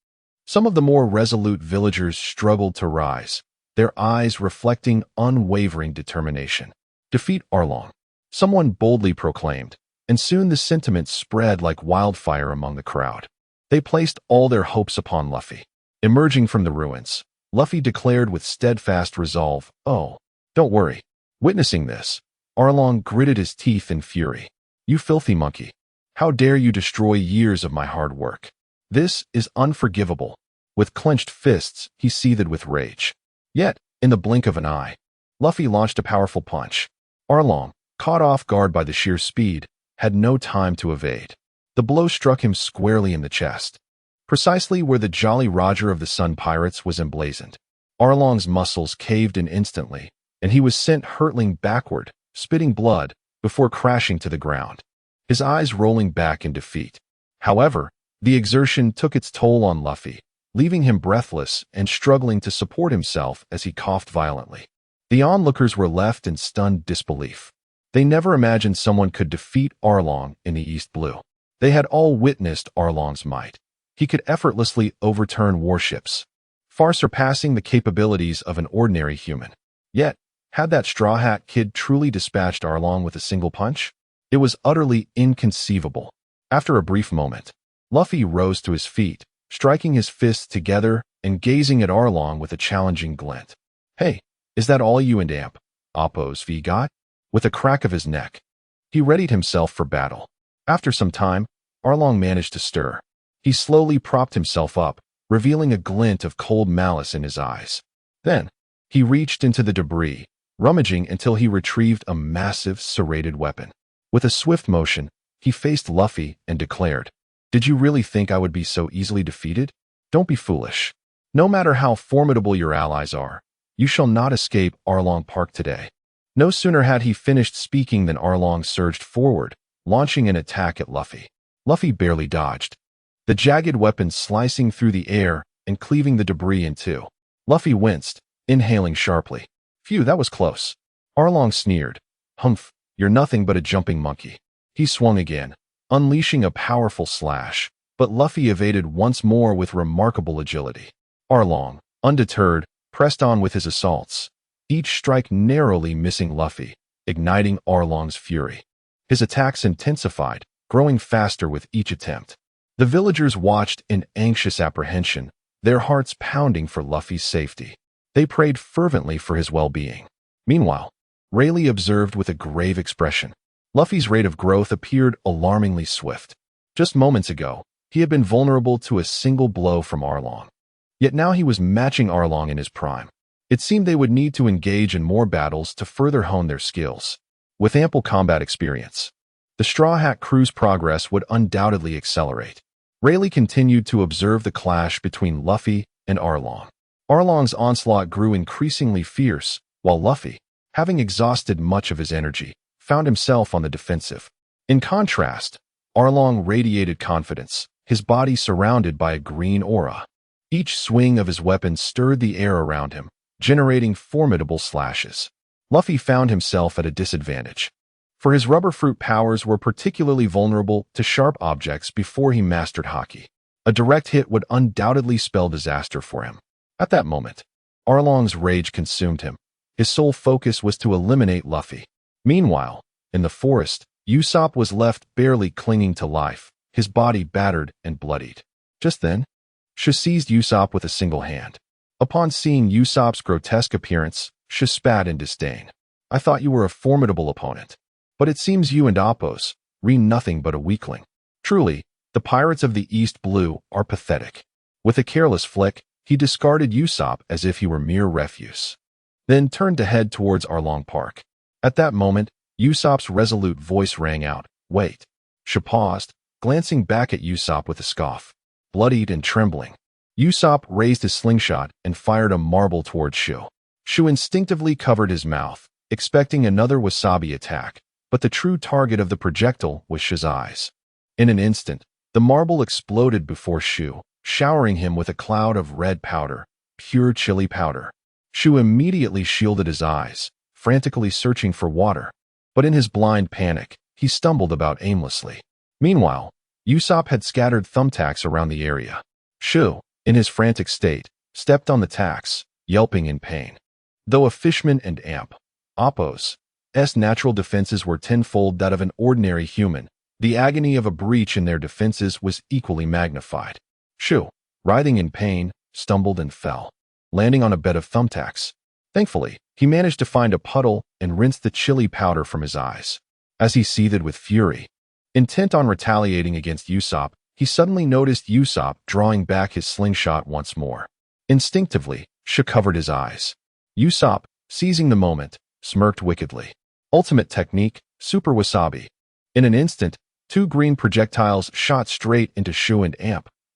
Some of the more resolute villagers struggled to rise, their eyes reflecting unwavering determination. Defeat Arlong, someone boldly proclaimed, and soon the sentiment spread like wildfire among the crowd. They placed all their hopes upon Luffy. Emerging from the ruins, Luffy declared with steadfast resolve, "Oh, don't worry." Witnessing this, Arlong gritted his teeth in fury. "You filthy monkey! How dare you destroy years of my hard work? This is unforgivable." With clenched fists, he seethed with rage. Yet, in the blink of an eye, Luffy launched a powerful punch. Arlong, caught off guard by the sheer speed, had no time to evade. The blow struck him squarely in the chest, precisely where the Jolly Roger of the Sun Pirates was emblazoned. Arlong's muscles caved in instantly, and he was sent hurtling backward, spitting blood, before crashing to the ground, his eyes rolling back in defeat. However, the exertion took its toll on Luffy, leaving him breathless and struggling to support himself as he coughed violently. The onlookers were left in stunned disbelief. They never imagined someone could defeat Arlong in the East Blue. They had all witnessed Arlong's might. He could effortlessly overturn warships, far surpassing the capabilities of an ordinary human. Yet, had that Straw Hat Kid truly dispatched Arlong with a single punch? It was utterly inconceivable. After a brief moment, Luffy rose to his feet, striking his fists together and gazing at Arlong with a challenging glint. "Hey, is that all you and Appo's got?" With a crack of his neck, he readied himself for battle. After some time, Arlong managed to stir. He slowly propped himself up, revealing a glint of cold malice in his eyes. Then, he reached into the debris, rummaging until he retrieved a massive, serrated weapon. With a swift motion, he faced Luffy and declared, "Did you really think I would be so easily defeated? Don't be foolish. No matter how formidable your allies are, you shall not escape Arlong Park today." No sooner had he finished speaking than Arlong surged forward, launching an attack at Luffy. Luffy barely dodged, the jagged weapon slicing through the air and cleaving the debris in two. Luffy winced, inhaling sharply. "Phew, that was close." Arlong sneered. "Humph, you're nothing but a jumping monkey." He swung again, unleashing a powerful slash, but Luffy evaded once more with remarkable agility. Arlong, undeterred, pressed on with his assaults, each strike narrowly missing Luffy, igniting Arlong's fury. His attacks intensified, growing faster with each attempt. The villagers watched in anxious apprehension, their hearts pounding for Luffy's safety. They prayed fervently for his well-being. Meanwhile, Rayleigh observed with a grave expression. Luffy's rate of growth appeared alarmingly swift. Just moments ago, he had been vulnerable to a single blow from Arlong. Yet now he was matching Arlong in his prime. It seemed they would need to engage in more battles to further hone their skills. With ample combat experience, the Straw Hat crew's progress would undoubtedly accelerate. Rayleigh continued to observe the clash between Luffy and Arlong. Arlong's onslaught grew increasingly fierce, while Luffy, having exhausted much of his energy, found himself on the defensive. In contrast, Arlong radiated confidence, his body surrounded by a green aura. Each swing of his weapon stirred the air around him, generating formidable slashes. Luffy found himself at a disadvantage, for his rubber fruit powers were particularly vulnerable to sharp objects before he mastered Haki. A direct hit would undoubtedly spell disaster for him. At that moment, Arlong's rage consumed him. His sole focus was to eliminate Luffy. Meanwhile, in the forest, Usopp was left barely clinging to life, his body battered and bloodied. Just then, Sha seized Usopp with a single hand. Upon seeing Usopp's grotesque appearance, Sha spat in disdain. "I thought you were a formidable opponent. But it seems you and Appos re nothing but a weakling. Truly, the pirates of the East Blue are pathetic." With a careless flick, he discarded Usopp as if he were mere refuse, then turned to head towards Arlong Park. At that moment, Usopp's resolute voice rang out, "Wait." Sha paused, glancing back at Usopp with a scoff. Bloodied and trembling, Usopp raised his slingshot and fired a marble towards Shu. Shu instinctively covered his mouth, expecting another wasabi attack, but the true target of the projectile was Shu's eyes. In an instant, the marble exploded before Shu, showering him with a cloud of red powder, pure chili powder. Shu immediately shielded his eyes, frantically searching for water. But in his blind panic, he stumbled about aimlessly. Meanwhile, Usopp had scattered thumbtacks around the area. Shu, in his frantic state, stepped on the tacks, yelping in pain. Though a fishman and Appos' natural defenses were tenfold that of an ordinary human, the agony of a breach in their defenses was equally magnified. Shu, writhing in pain, stumbled and fell, landing on a bed of thumbtacks. Thankfully, he managed to find a puddle and rinse the chili powder from his eyes. As he seethed with fury, intent on retaliating against Usopp, he suddenly noticed Usopp drawing back his slingshot once more. Instinctively, Sha covered his eyes. Usopp, seizing the moment, smirked wickedly. Ultimate technique, Super Wasabi. In an instant, two green projectiles shot straight into Shu and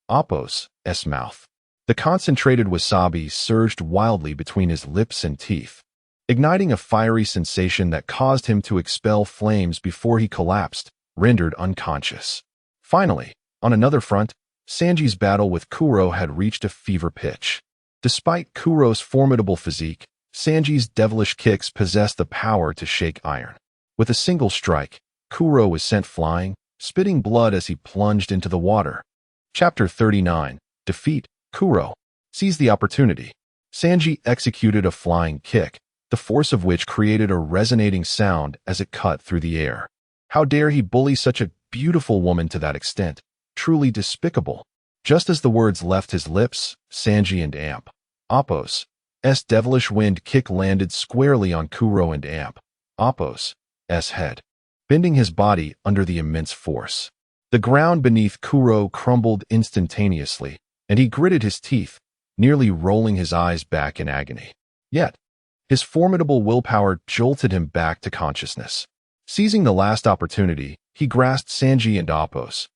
Appos' mouth. The concentrated wasabi surged wildly between his lips and teeth, igniting a fiery sensation that caused him to expel flames before he collapsed, rendered unconscious. Finally, on another front, Sanji's battle with Kuro had reached a fever pitch. Despite Kuro's formidable physique, Sanji's devilish kicks possessed the power to shake iron. With a single strike, Kuro was sent flying, spitting blood as he plunged into the water. Chapter 39. Defeat Kuro. Seize the opportunity. Sanji executed a flying kick, the force of which created a resonating sound as it cut through the air. How dare he bully such a beautiful woman to that extent? Truly despicable. Just as the words left his lips, Sanji and Appos' devilish wind kick landed squarely on Kuro and Appos' head, bending his body under the immense force. The ground beneath Kuro crumbled instantaneously, and he gritted his teeth, nearly rolling his eyes back in agony. Yet, his formidable willpower jolted him back to consciousness. Seizing the last opportunity, he grasped Sanji and Appos'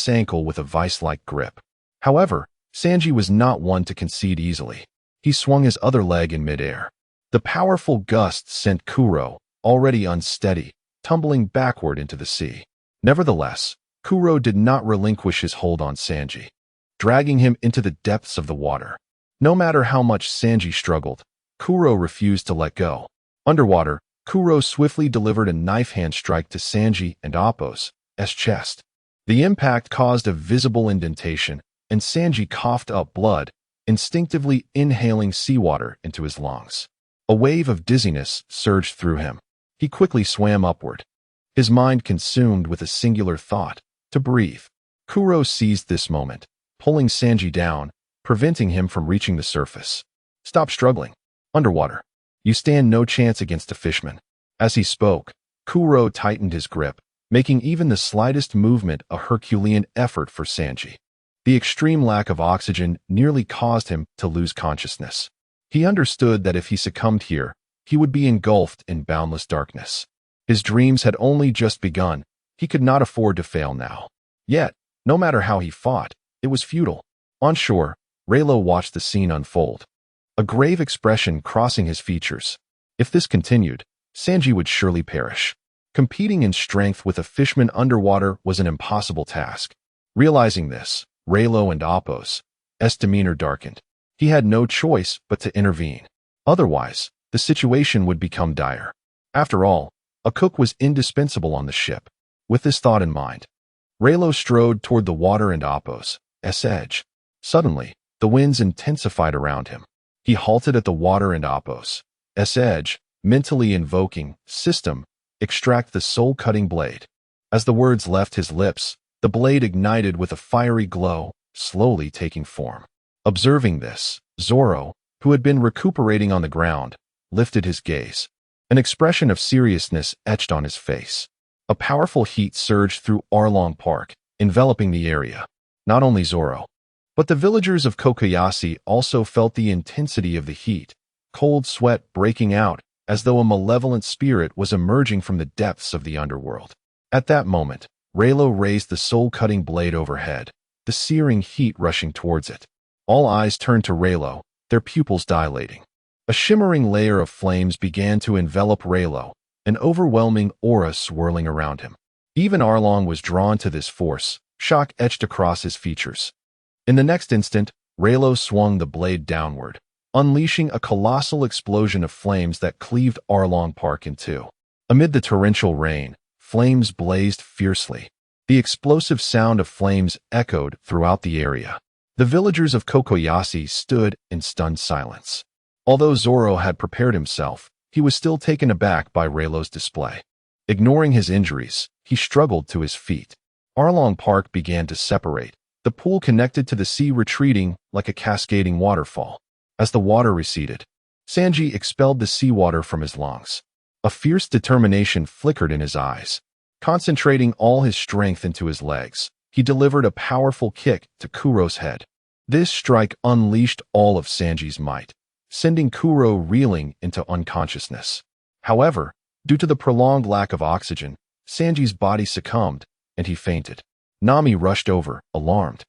ankle with a vice-like grip. However, Sanji was not one to concede easily. He swung his other leg in midair. The powerful gust sent Kuro, already unsteady, tumbling backward into the sea. Nevertheless, Kuro did not relinquish his hold on Sanji, dragging him into the depths of the water. No matter how much Sanji struggled, Kuro refused to let go. Underwater, Kuro swiftly delivered a knife-hand strike to Sanji and Appos' chest. The impact caused a visible indentation, and Sanji coughed up blood, instinctively inhaling seawater into his lungs. A wave of dizziness surged through him. He quickly swam upward, his mind consumed with a singular thought: to breathe. Kuro seized this moment, pulling Sanji down, preventing him from reaching the surface. "Stop struggling. Underwater. You stand no chance against a fishman." As he spoke, Kuro tightened his grip, making even the slightest movement a Herculean effort for Sanji. The extreme lack of oxygen nearly caused him to lose consciousness. He understood that if he succumbed here, he would be engulfed in boundless darkness. His dreams had only just begun, He could not afford to fail now. Yet, no matter how he fought, it was futile. On shore, Rayleigh watched the scene unfold, a grave expression crossing his features. If this continued, Sanji would surely perish. Competing in strength with a fishman underwater was an impossible task. Realizing this, Rayleigh and Appo's demeanor darkened. He had no choice but to intervene. Otherwise, the situation would become dire. After all, a cook was indispensable on the ship. With this thought in mind, Rayleigh strode toward the water and Appo's edge. Suddenly, the winds intensified around him. He halted at the water and Appo's edge, mentally invoking system, extract the soul-cutting blade. As the words left his lips, the blade ignited with a fiery glow, slowly taking form. Observing this, Zoro, who had been recuperating on the ground, lifted his gaze. An expression of seriousness etched on his face. A powerful heat surged through Arlong Park, enveloping the area. Not only Zoro, but the villagers of Kokoyashi also felt the intensity of the heat, cold sweat breaking out as though a malevolent spirit was emerging from the depths of the underworld. At that moment, Rayleigh raised the soul-cutting blade overhead, the searing heat rushing towards it. All eyes turned to Rayleigh, their pupils dilating. A shimmering layer of flames began to envelop Rayleigh, an overwhelming aura swirling around him. Even Arlong was drawn to this force, shock etched across his features. In the next instant, Rayleigh swung the blade downward, unleashing a colossal explosion of flames that cleaved Arlong Park in two. Amid the torrential rain, flames blazed fiercely. The explosive sound of flames echoed throughout the area. The villagers of Kokoyashi stood in stunned silence. Although Zoro had prepared himself, he was still taken aback by Rayleigh's display. Ignoring his injuries, he struggled to his feet. Arlong Park began to separate, the pool connected to the sea retreating like a cascading waterfall. As the water receded, Sanji expelled the seawater from his lungs. A fierce determination flickered in his eyes. Concentrating all his strength into his legs, he delivered a powerful kick to Kuro's head. This strike unleashed all of Sanji's might, sending Kuro reeling into unconsciousness. However, due to the prolonged lack of oxygen, Sanji's body succumbed, and he fainted. Nami rushed over, alarmed,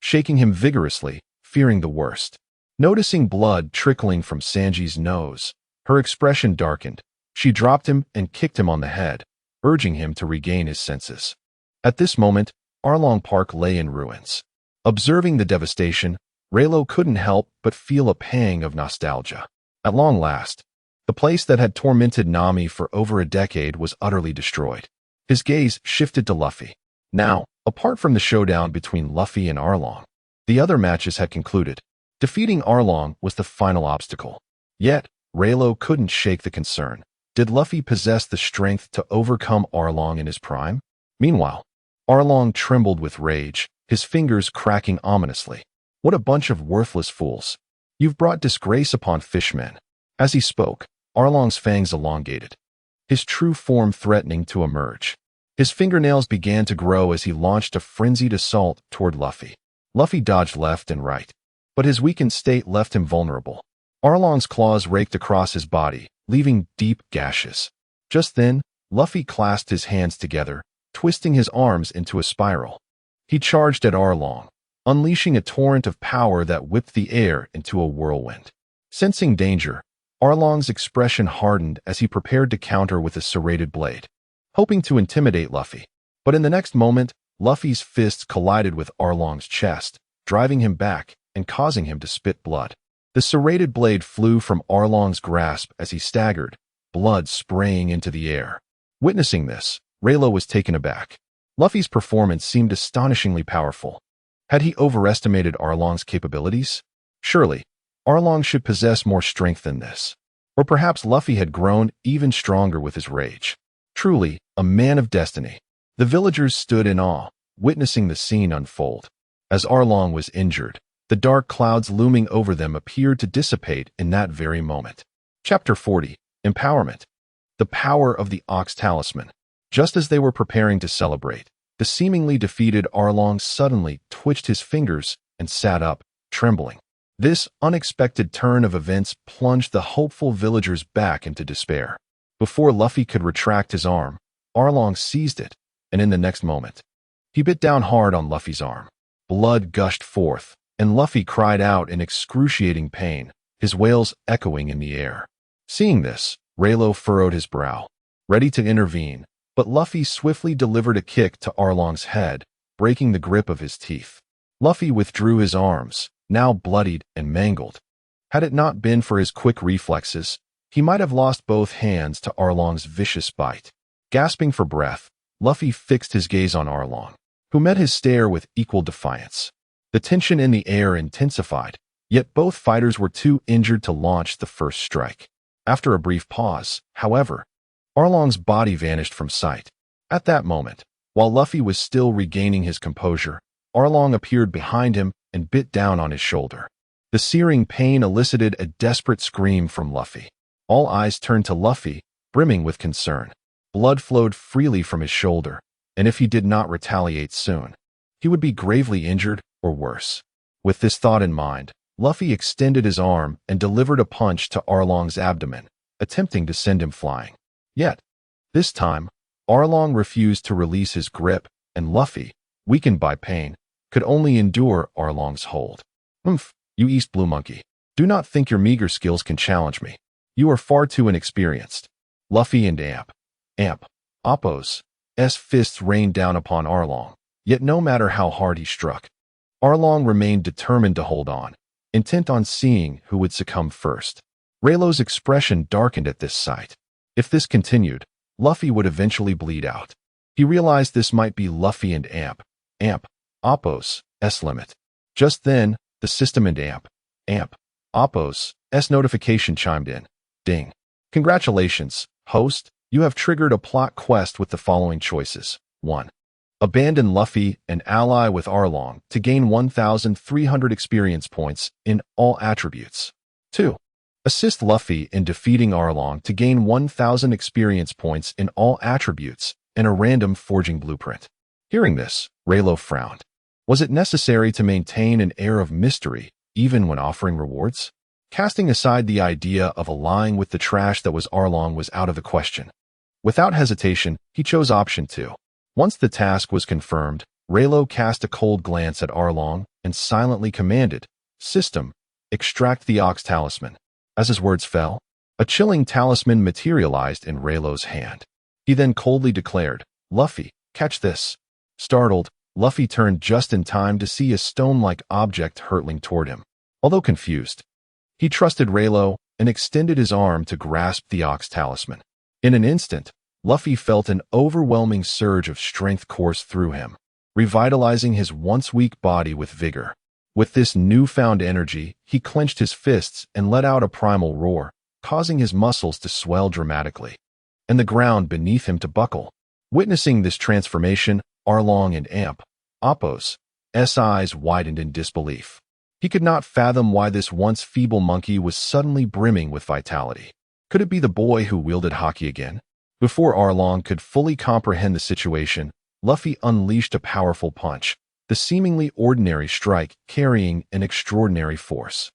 shaking him vigorously, fearing the worst. Noticing blood trickling from Sanji's nose, her expression darkened. She dropped him and kicked him on the head, urging him to regain his senses. At this moment, Arlong Park lay in ruins. Observing the devastation, Rayleigh couldn't help but feel a pang of nostalgia. At long last, the place that had tormented Nami for over a decade was utterly destroyed. His gaze shifted to Luffy. Now, apart from the showdown between Luffy and Arlong, the other matches had concluded. Defeating Arlong was the final obstacle. Yet, Rayleigh couldn't shake the concern. Did Luffy possess the strength to overcome Arlong in his prime? Meanwhile, Arlong trembled with rage, his fingers cracking ominously. What a bunch of worthless fools. You've brought disgrace upon fishmen. As he spoke, Arlong's fangs elongated, his true form threatening to emerge. His fingernails began to grow as he launched a frenzied assault toward Luffy. Luffy dodged left and right, but his weakened state left him vulnerable. Arlong's claws raked across his body, leaving deep gashes. Just then, Luffy clasped his hands together, twisting his arms into a spiral. He charged at Arlong, unleashing a torrent of power that whipped the air into a whirlwind. Sensing danger, Arlong's expression hardened as he prepared to counter with a serrated blade, hoping to intimidate Luffy. But in the next moment, Luffy's fists collided with Arlong's chest, driving him back and causing him to spit blood. The serrated blade flew from Arlong's grasp as he staggered, blood spraying into the air. Witnessing this, Rayleigh was taken aback. Luffy's performance seemed astonishingly powerful. Had he overestimated Arlong's capabilities? Surely, Arlong should possess more strength than this. Or perhaps Luffy had grown even stronger with his rage. Truly, a man of destiny. The villagers stood in awe, witnessing the scene unfold. As Arlong was injured, the dark clouds looming over them appeared to dissipate in that very moment. Chapter 40. Empowerment. The power of the Ox Talisman. Just as they were preparing to celebrate, the seemingly defeated Arlong suddenly twitched his fingers and sat up, trembling. This unexpected turn of events plunged the hopeful villagers back into despair. Before Luffy could retract his arm, Arlong seized it, and in the next moment, he bit down hard on Luffy's arm. Blood gushed forth, and Luffy cried out in excruciating pain, his wails echoing in the air. Seeing this, Rayleigh furrowed his brow, ready to intervene, but Luffy swiftly delivered a kick to Arlong's head, breaking the grip of his teeth. Luffy withdrew his arms, now bloodied and mangled. Had it not been for his quick reflexes, he might have lost both hands to Arlong's vicious bite. Gasping for breath, Luffy fixed his gaze on Arlong, who met his stare with equal defiance. The tension in the air intensified, yet both fighters were too injured to launch the first strike. After a brief pause, however, Arlong's body vanished from sight. At that moment, while Luffy was still regaining his composure, Arlong appeared behind him and bit down on his shoulder. The searing pain elicited a desperate scream from Luffy. All eyes turned to Luffy, brimming with concern. Blood flowed freely from his shoulder, and if he did not retaliate soon, he would be gravely injured or worse. With this thought in mind, Luffy extended his arm and delivered a punch to Arlong's abdomen, attempting to send him flying. Yet, this time, Arlong refused to release his grip, and Luffy, weakened by pain, could only endure Arlong's hold. "Humph, you East Blue Monkey. Do not think your meager skills can challenge me. You are far too inexperienced." Luffy and Appo's fists rained down upon Arlong, yet no matter how hard he struck, Arlong remained determined to hold on, intent on seeing who would succumb first. Rayleigh's expression darkened at this sight. If this continued, Luffy would eventually bleed out. He realized this might be Luffy and Appo's limit. Just then, the system and Appo's notification chimed in. Ding. Congratulations, host. You have triggered a plot quest with the following choices. 1. Abandon Luffy and ally with Arlong to gain 1,300 experience points in all attributes. 2. Assist Luffy in defeating Arlong to gain 1,000 experience points in all attributes and a random forging blueprint. Hearing this, Rayleigh frowned. Was it necessary to maintain an air of mystery even when offering rewards? Casting aside the idea of allying with the trash that was Arlong was out of the question. Without hesitation, he chose option 2. Once the task was confirmed, Rayleigh cast a cold glance at Arlong and silently commanded, "System, extract the Ox Talisman." As his words fell, a chilling talisman materialized in Rayleigh's hand. He then coldly declared, "Luffy, catch this." Startled, Luffy turned just in time to see a stone-like object hurtling toward him. Although confused, he trusted Rayleigh and extended his arm to grasp the Ox Talisman. In an instant, Luffy felt an overwhelming surge of strength course through him, revitalizing his once weak body with vigor. With this newfound energy, he clenched his fists and let out a primal roar, causing his muscles to swell dramatically, and the ground beneath him to buckle. Witnessing this transformation, Arlong and Appo's eyes widened in disbelief. He could not fathom why this once feeble monkey was suddenly brimming with vitality. Could it be the boy who wielded haki again? Before Arlong could fully comprehend the situation, Luffy unleashed a powerful punch, the seemingly ordinary strike carrying an extraordinary force.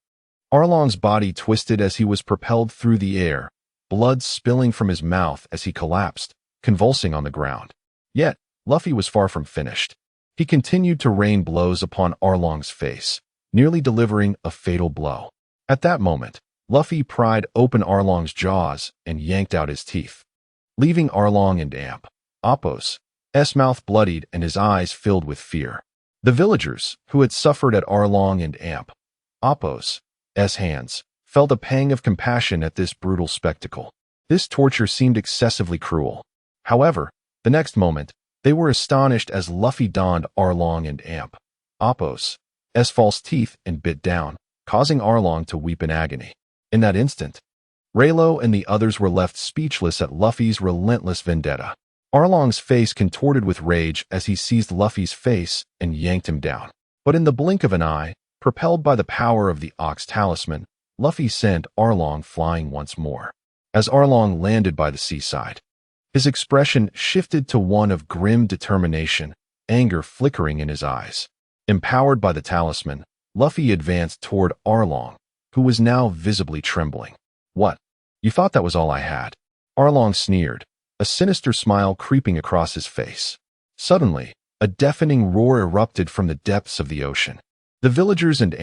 Arlong's body twisted as he was propelled through the air, blood spilling from his mouth as he collapsed, convulsing on the ground. Yet, Luffy was far from finished. He continued to rain blows upon Arlong's face, nearly delivering a fatal blow. At that moment, Luffy pried open Arlong's jaws and yanked out his teeth, leaving Arlong and Appo's mouth bloodied and his eyes filled with fear. The villagers, who had suffered at Arlong and Appo's hands, felt a pang of compassion at this brutal spectacle. This torture seemed excessively cruel. However, the next moment, they were astonished as Luffy donned Arlong and Appo's false teeth and bit down, causing Arlong to weep in agony. In that instant, Rayleigh and the others were left speechless at Luffy's relentless vendetta. Arlong's face contorted with rage as he seized Luffy's face and yanked him down. But in the blink of an eye, propelled by the power of the Ox Talisman, Luffy sent Arlong flying once more. As Arlong landed by the seaside, his expression shifted to one of grim determination, anger flickering in his eyes. Empowered by the talisman, Luffy advanced toward Arlong, who was now visibly trembling. "What? You thought that was all I had?" Arlong sneered, a sinister smile creeping across his face. Suddenly, a deafening roar erupted from the depths of the ocean. The villagers and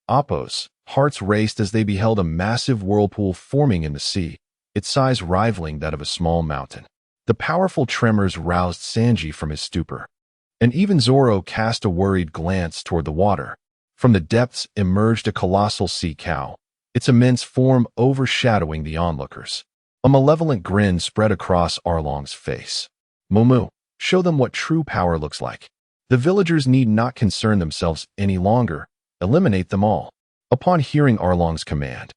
Appos' hearts raced as they beheld a massive whirlpool forming in the sea, its size rivaling that of a small mountain. The powerful tremors roused Sanji from his stupor, and even Zoro cast a worried glance toward the water. From the depths emerged a colossal sea cow, its immense form overshadowing the onlookers. A malevolent grin spread across Arlong's face. "Mumu, show them what true power looks like. The villagers need not concern themselves any longer. Eliminate them all." Upon hearing Arlong's command,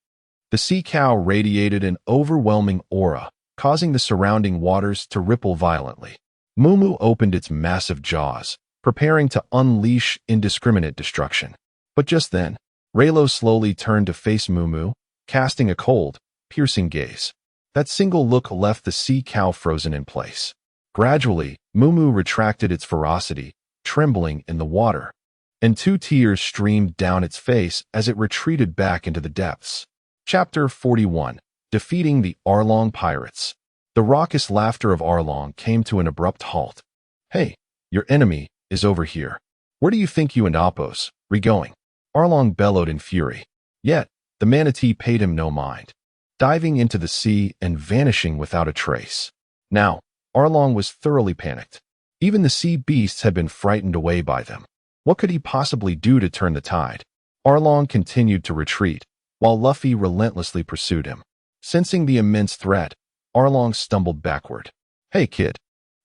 the sea cow radiated an overwhelming aura, causing the surrounding waters to ripple violently. Mumu opened its massive jaws, preparing to unleash indiscriminate destruction. But just then, Rayleigh slowly turned to face Mumu, casting a cold, piercing gaze. That single look left the sea cow frozen in place. Gradually, Mumu retracted its ferocity, trembling in the water, and 2 tears streamed down its face as it retreated back into the depths. Chapter 41. Defeating the Arlong Pirates. The raucous laughter of Arlong came to an abrupt halt. "Hey, your enemy is over here. Where do you think you and Appos are going?" Arlong bellowed in fury. Yet, the manatee paid him no mind, diving into the sea and vanishing without a trace. Now, Arlong was thoroughly panicked. Even the sea beasts had been frightened away by them. What could he possibly do to turn the tide? Arlong continued to retreat, while Luffy relentlessly pursued him. Sensing the immense threat, Arlong stumbled backward. "Hey kid,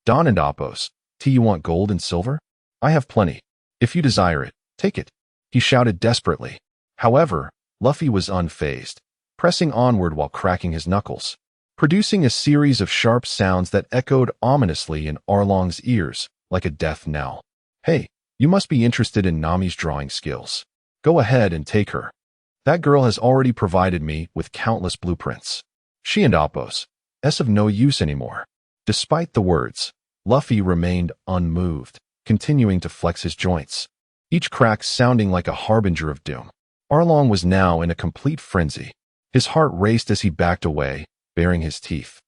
Don and Appos, do you want gold and silver? I have plenty. If you desire it, take it," he shouted desperately. However, Luffy was unfazed, pressing onward while cracking his knuckles, producing a series of sharp sounds that echoed ominously in Arlong's ears like a death knell. "Hey, you must be interested in Nami's drawing skills. Go ahead and take her. That girl has already provided me with countless blueprints. She and Appos is of no use anymore." Despite the words, Luffy remained unmoved, continuing to flex his joints, each crack sounding like a harbinger of doom. Arlong was now in a complete frenzy. His heart raced as he backed away, baring his teeth.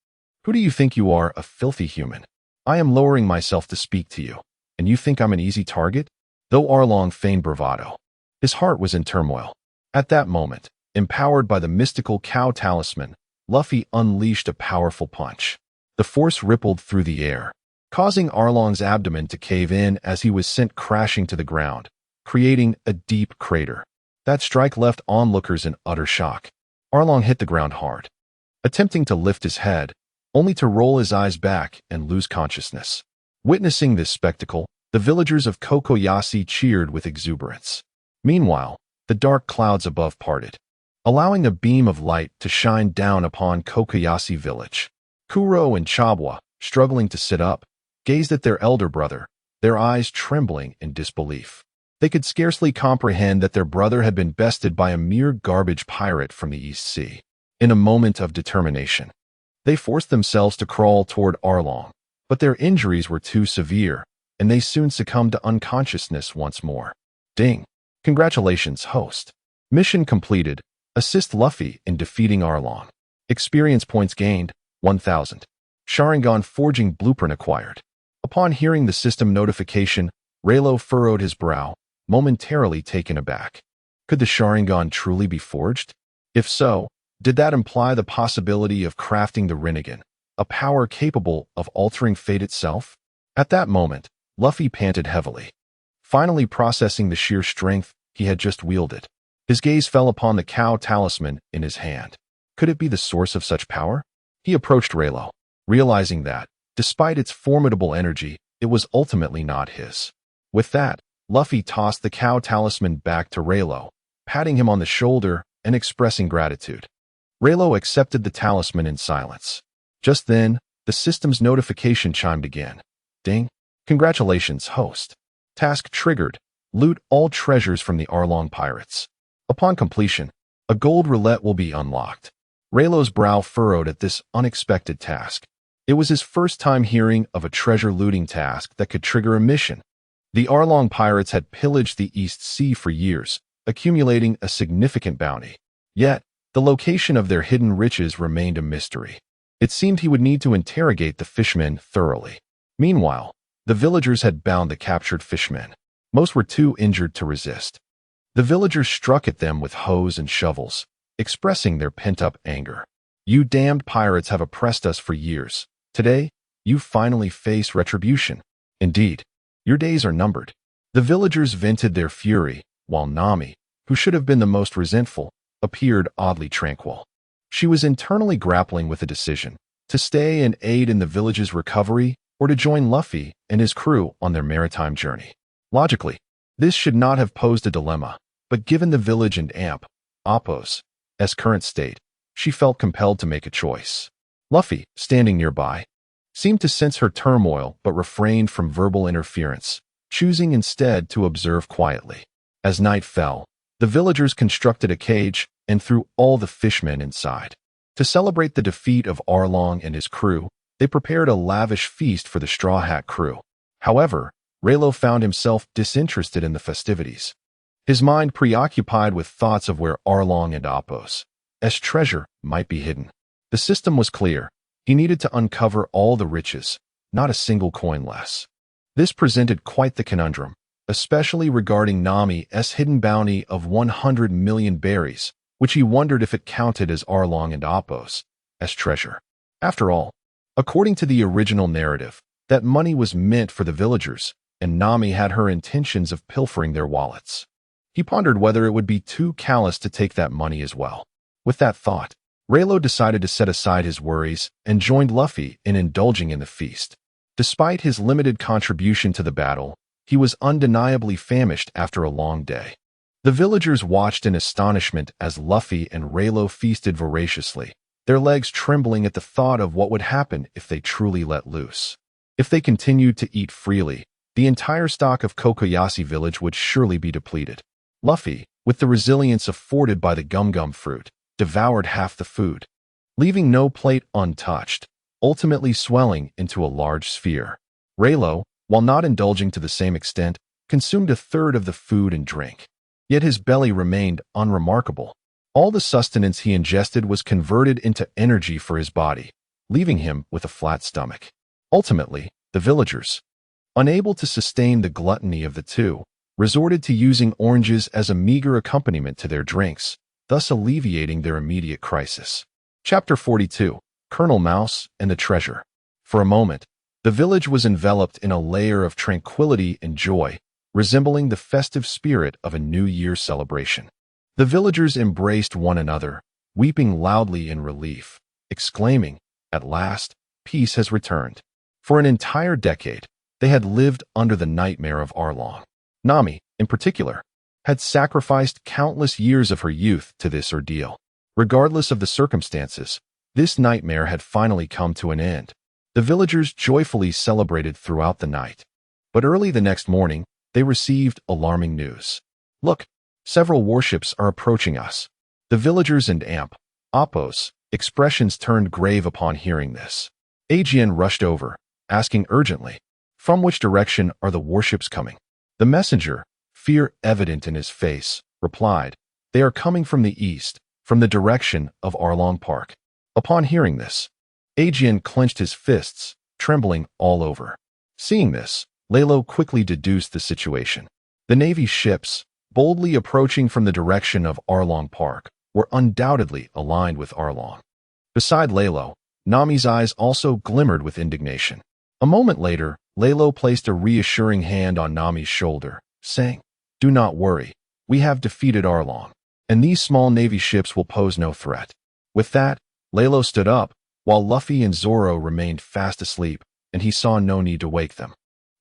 "Who do you think you are, a filthy human? I am lowering myself to speak to you, and you think I'm an easy target?" Though Arlong feigned bravado, his heart was in turmoil. At that moment, empowered by the mystical cow talisman, Luffy unleashed a powerful punch. The force rippled through the air, causing Arlong's abdomen to cave in as he was sent crashing to the ground, creating a deep crater. That strike left onlookers in utter shock. Arlong hit the ground hard, attempting to lift his head, only to roll his eyes back and lose consciousness. Witnessing this spectacle, the villagers of Kokoyasi cheered with exuberance. Meanwhile, the dark clouds above parted, allowing a beam of light to shine down upon Kokoyasi village. Kuro and Chabwa, struggling to sit up, gazed at their elder brother, their eyes trembling in disbelief. They could scarcely comprehend that their brother had been bested by a mere garbage pirate from the East Sea. In a moment of determination, they forced themselves to crawl toward Arlong, but their injuries were too severe, and they soon succumbed to unconsciousness once more. Ding! Congratulations, host. Mission completed. Assist Luffy in defeating Arlong. Experience points gained, 1,000. Sharingan forging blueprint acquired. Upon hearing the system notification, Rayleigh furrowed his brow, momentarily taken aback. Could the Sharingan truly be forged? If so, did that imply the possibility of crafting the Rinnegan, a power capable of altering fate itself? At that moment, Luffy panted heavily, finally processing the sheer strength he had just wielded. His gaze fell upon the cow talisman in his hand. Could it be the source of such power? He approached Rayleigh, realizing that, despite its formidable energy, it was ultimately not his. With that, Luffy tossed the cow talisman back to Rayleigh, patting him on the shoulder and expressing gratitude. Rayleigh accepted the talisman in silence. Just then, the system's notification chimed again. Ding! Congratulations, host. Task triggered. Loot all treasures from the Arlong pirates. Upon completion, a gold roulette will be unlocked. Rayleigh's brow furrowed at this unexpected task. It was his first time hearing of a treasure looting task that could trigger a mission. The Arlong pirates had pillaged the East Sea for years, accumulating a significant bounty. Yet, the location of their hidden riches remained a mystery. It seemed he would need to interrogate the fishmen thoroughly. Meanwhile, The villagers had bound the captured fishmen. Most were too injured to resist. The villagers struck at them with hoes and shovels, expressing their pent-up anger. "You damned pirates have oppressed us for years. Today, you finally face retribution. Indeed, your days are numbered." The villagers vented their fury, while Nami, who should have been the most resentful, appeared oddly tranquil. She was internally grappling with a decision: to stay and aid in the village's recovery, or to join Luffy and his crew on their maritime journey. Logically, this should not have posed a dilemma, but given the village and Appo's current state, she felt compelled to make a choice. Luffy, standing nearby, seemed to sense her turmoil but refrained from verbal interference, choosing instead to observe quietly. As night fell, the villagers constructed a cage and threw all the fishmen inside. To celebrate the defeat of Arlong and his crew, they prepared a lavish feast for the Straw Hat crew. However, Rayleigh found himself disinterested in the festivities. His mind preoccupied with thoughts of where Arlong and Appo's treasure might be hidden. The system was clear. He needed to uncover all the riches, not a single coin less. This presented quite the conundrum, especially regarding Nami's hidden bounty of 100 million berries, which he wondered if it counted as Arlong and Appo's treasure. After all, according to the original narrative, that money was meant for the villagers, and Nami had her intentions of pilfering their wallets. He pondered whether it would be too callous to take that money as well. With that thought, Rayleigh decided to set aside his worries and joined Luffy in indulging in the feast. Despite his limited contribution to the battle, he was undeniably famished after a long day. The villagers watched in astonishment as Luffy and Rayleigh feasted voraciously, their legs trembling at the thought of what would happen if they truly let loose. If they continued to eat freely, the entire stock of Kokoyashi village would surely be depleted. Luffy, with the resilience afforded by the gum-gum fruit, devoured half the food, leaving no plate untouched, ultimately swelling into a large sphere. Rayleigh, while not indulging to the same extent, consumed a third of the food and drink. Yet his belly remained unremarkable. All the sustenance he ingested was converted into energy for his body, leaving him with a flat stomach. Ultimately, the villagers, unable to sustain the gluttony of the two, resorted to using oranges as a meager accompaniment to their drinks, thus alleviating their immediate crisis. Chapter 42: Colonel Mouse and the Treasure. For a moment, the village was enveloped in a layer of tranquility and joy, resembling the festive spirit of a New Year's celebration. The villagers embraced one another, weeping loudly in relief, exclaiming, "At last, peace has returned." For an entire decade, they had lived under the nightmare of Arlong. Nami, in particular, had sacrificed countless years of her youth to this ordeal. Regardless of the circumstances, this nightmare had finally come to an end. The villagers joyfully celebrated throughout the night. But early the next morning, they received alarming news. "Look, several warships are approaching us." The villagers and Appo's expressions turned grave upon hearing this. Ajian rushed over, asking urgently, "From which direction are the warships coming?" The messenger, fear evident in his face, replied, "They are coming from the east, from the direction of Arlong Park." Upon hearing this, Ajian clenched his fists, trembling all over. Seeing this, Rayleigh quickly deduced the situation. The Navy's ships, boldly approaching from the direction of Arlong Park, were undoubtedly aligned with Arlong. Beside Rayleigh, Nami's eyes also glimmered with indignation. A moment later, Rayleigh placed a reassuring hand on Nami's shoulder, saying, "Do not worry, we have defeated Arlong, and these small Navy ships will pose no threat." With that, Rayleigh stood up, while Luffy and Zoro remained fast asleep, and he saw no need to wake them.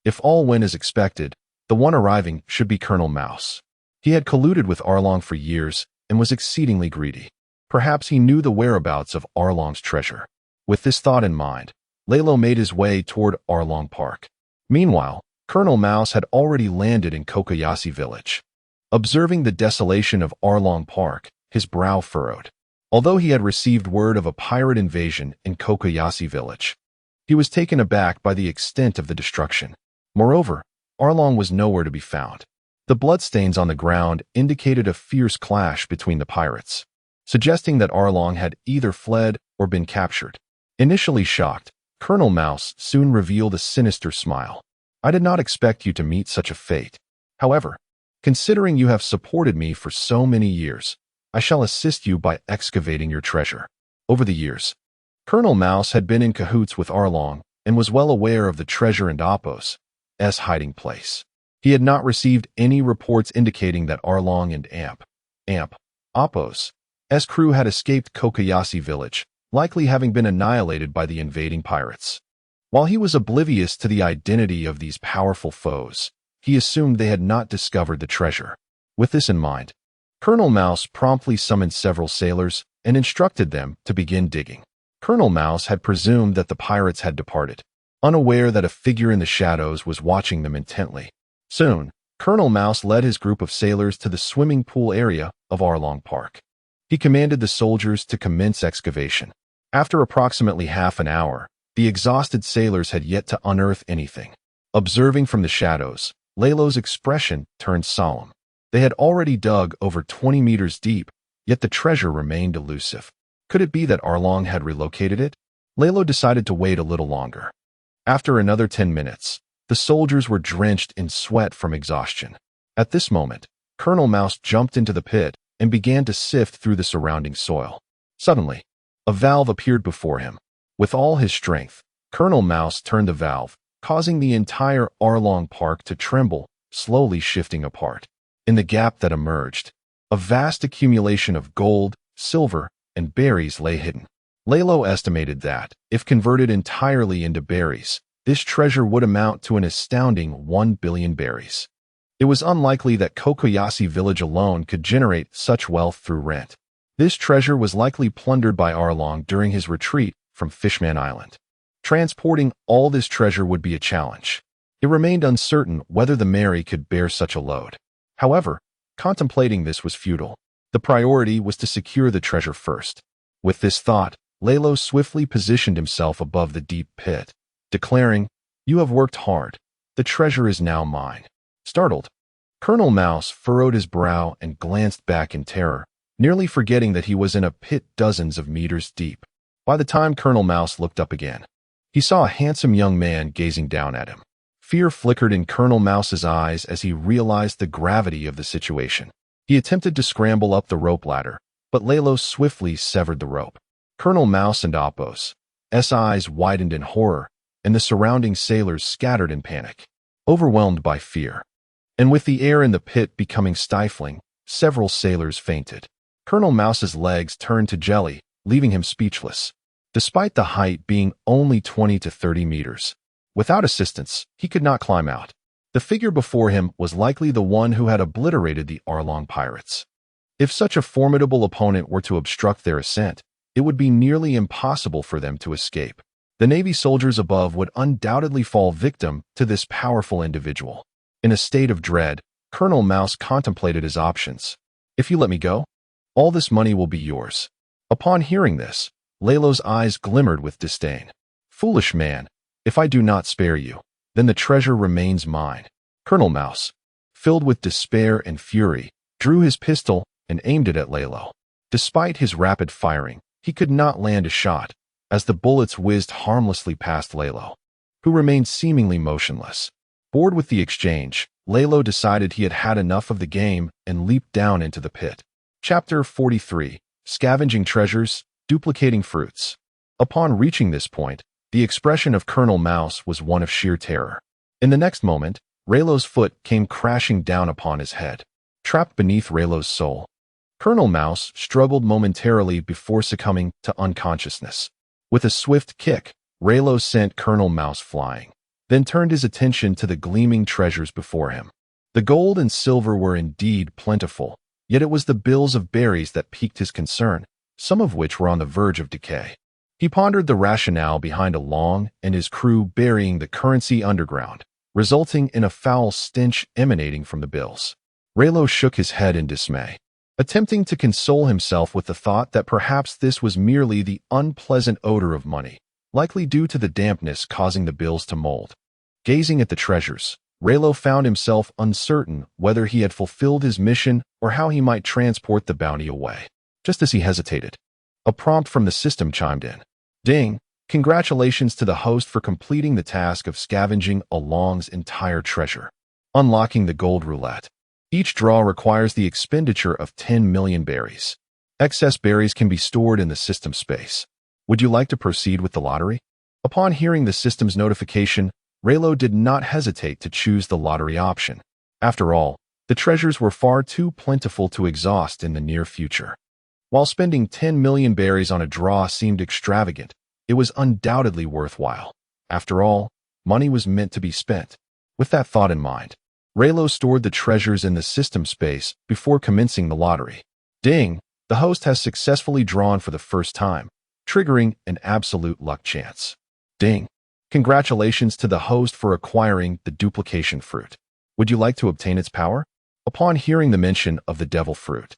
If all went as expected, the one arriving should be Colonel Mouse. He had colluded with Arlong for years and was exceedingly greedy. Perhaps he knew the whereabouts of Arlong's treasure. With this thought in mind, Rayleigh made his way toward Arlong Park. Meanwhile, Colonel Mouse had already landed in Kokoyashi village. Observing the desolation of Arlong Park, his brow furrowed. Although he had received word of a pirate invasion in Kokoyashi village, he was taken aback by the extent of the destruction. Moreover, Arlong was nowhere to be found. The bloodstains on the ground indicated a fierce clash between the pirates, suggesting that Arlong had either fled or been captured. Initially shocked, Colonel Mouse soon revealed a sinister smile. I did not expect you to meet such a fate. However, considering you have supported me for so many years, I shall assist you by excavating your treasure. Over the years, Colonel Mouse had been in cahoots with Arlong and was well aware of the treasure and Apo's hiding place. He had not received any reports indicating that Arlong and Apo's crew had escaped Kokoyasi village, likely having been annihilated by the invading pirates. While he was oblivious to the identity of these powerful foes, he assumed they had not discovered the treasure. With this in mind, Colonel Mouse promptly summoned several sailors and instructed them to begin digging. Colonel Mouse had presumed that the pirates had departed, unaware that a figure in the shadows was watching them intently. Soon, Colonel Mouse led his group of sailors to the swimming pool area of Arlong Park. He commanded the soldiers to commence excavation. After approximately half an hour, the exhausted sailors had yet to unearth anything. Observing from the shadows, Raylough's expression turned solemn. They had already dug over 20 meters deep, yet the treasure remained elusive. Could it be that Arlong had relocated it? Rayleigh decided to wait a little longer. After another 10 minutes, the soldiers were drenched in sweat from exhaustion. At this moment, Colonel Mouse jumped into the pit and began to sift through the surrounding soil. Suddenly, a valve appeared before him. With all his strength, Colonel Mouse turned the valve, causing the entire Arlong Park to tremble, slowly shifting apart. In the gap that emerged, a vast accumulation of gold, silver, and berries lay hidden. Rayleigh estimated that, if converted entirely into berries, this treasure would amount to an astounding 1 billion berries. It was unlikely that Kokoyasi village alone could generate such wealth through rent. This treasure was likely plundered by Arlong during his retreat from Fishman Island. Transporting all this treasure would be a challenge. It remained uncertain whether the Mary could bear such a load. However, contemplating this was futile. The priority was to secure the treasure first. With this thought, Rayleigh swiftly positioned himself above the deep pit, declaring, "You have worked hard. The treasure is now mine." Startled, Colonel Mouse furrowed his brow and glanced back in terror, nearly forgetting that he was in a pit dozens of meters deep. By the time Colonel Mouse looked up again, he saw a handsome young man gazing down at him. Fear flickered in Colonel Mouse's eyes as he realized the gravity of the situation. He attempted to scramble up the rope ladder, but Rayleigh swiftly severed the rope. Colonel Mouse and Apo's eyes widened in horror, and the surrounding sailors scattered in panic, overwhelmed by fear. And with the air in the pit becoming stifling, several sailors fainted. Colonel Mouse's legs turned to jelly, leaving him speechless. Despite the height being only 20 to 30 meters, without assistance, he could not climb out. The figure before him was likely the one who had obliterated the Arlong pirates. If such a formidable opponent were to obstruct their ascent, it would be nearly impossible for them to escape. The Navy soldiers above would undoubtedly fall victim to this powerful individual. In a state of dread, Colonel Mouse contemplated his options. "If you let me go, all this money will be yours." Upon hearing this, Raylough's eyes glimmered with disdain. "Foolish man, if I do not spare you, then the treasure remains mine." Colonel Mouse, filled with despair and fury, drew his pistol and aimed it at Rayleigh. Despite his rapid firing, he could not land a shot, as the bullets whizzed harmlessly past Rayleigh, who remained seemingly motionless. Bored with the exchange, Rayleigh decided he had had enough of the game and leaped down into the pit. Chapter 43. Scavenging Treasures, Duplicating Fruits. Upon reaching this point, the expression of Colonel Mouse was one of sheer terror. In the next moment, Rayleigh's foot came crashing down upon his head, trapped beneath Rayleigh's soul. Colonel Mouse struggled momentarily before succumbing to unconsciousness. With a swift kick, Rayleigh sent Colonel Mouse flying, then turned his attention to the gleaming treasures before him. The gold and silver were indeed plentiful, yet it was the bills of berries that piqued his concern, some of which were on the verge of decay. He pondered the rationale behind Arlong and his crew burying the currency underground, resulting in a foul stench emanating from the bills. Rayleigh shook his head in dismay, attempting to console himself with the thought that perhaps this was merely the unpleasant odor of money, likely due to the dampness causing the bills to mold. Gazing at the treasures, Rayleigh found himself uncertain whether he had fulfilled his mission or how he might transport the bounty away. Just as he hesitated, a prompt from the system chimed in. "Ding, Congratulations to the host for completing the task of scavenging Along's entire treasure. Unlocking the gold roulette. Each draw requires the expenditure of 10 million berries. Excess berries can be stored in the system space. Would you like to proceed with the lottery? Upon hearing the system's notification, Rayleigh did not hesitate to choose the lottery option. After all, the treasures were far too plentiful to exhaust in the near future. While spending 10 million berries on a draw seemed extravagant, it was undoubtedly worthwhile. After all, money was meant to be spent. With that thought in mind, Rayleigh stored the treasures in the system space before commencing the lottery. Ding! The host has successfully drawn for the first time, triggering an absolute luck chance. Ding! Congratulations to the host for acquiring the duplication fruit. Would you like to obtain its power? Upon hearing the mention of the devil fruit,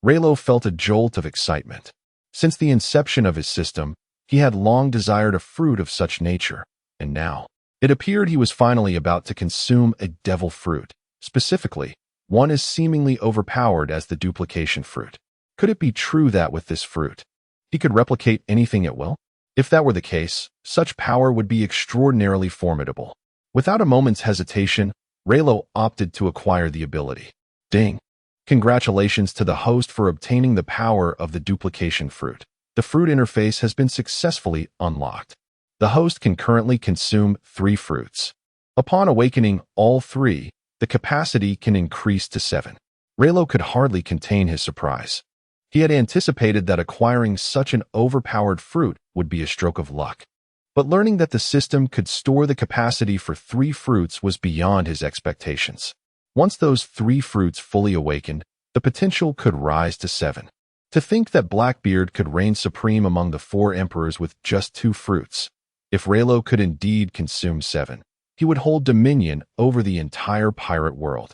Rayleigh felt a jolt of excitement. Since the inception of his system, he had long desired a fruit of such nature, and now it appeared he was finally about to consume a devil fruit. Specifically, one as seemingly overpowered as the duplication fruit. Could it be true that with this fruit, he could replicate anything at will? If that were the case, such power would be extraordinarily formidable. Without a moment's hesitation, Rayleigh opted to acquire the ability. Ding! Congratulations to the host for obtaining the power of the duplication fruit. The fruit interface has been successfully unlocked. The host can currently consume 3 fruits. Upon awakening all 3, the capacity can increase to 7. Rayleigh could hardly contain his surprise. He had anticipated that acquiring such an overpowered fruit would be a stroke of luck. But learning that the system could store the capacity for 3 fruits was beyond his expectations. Once those 3 fruits fully awakened, the potential could rise to 7. To think that Blackbeard could reign supreme among the 4 emperors with just 2 fruits. If Rayleigh could indeed consume 7, he would hold dominion over the entire pirate world.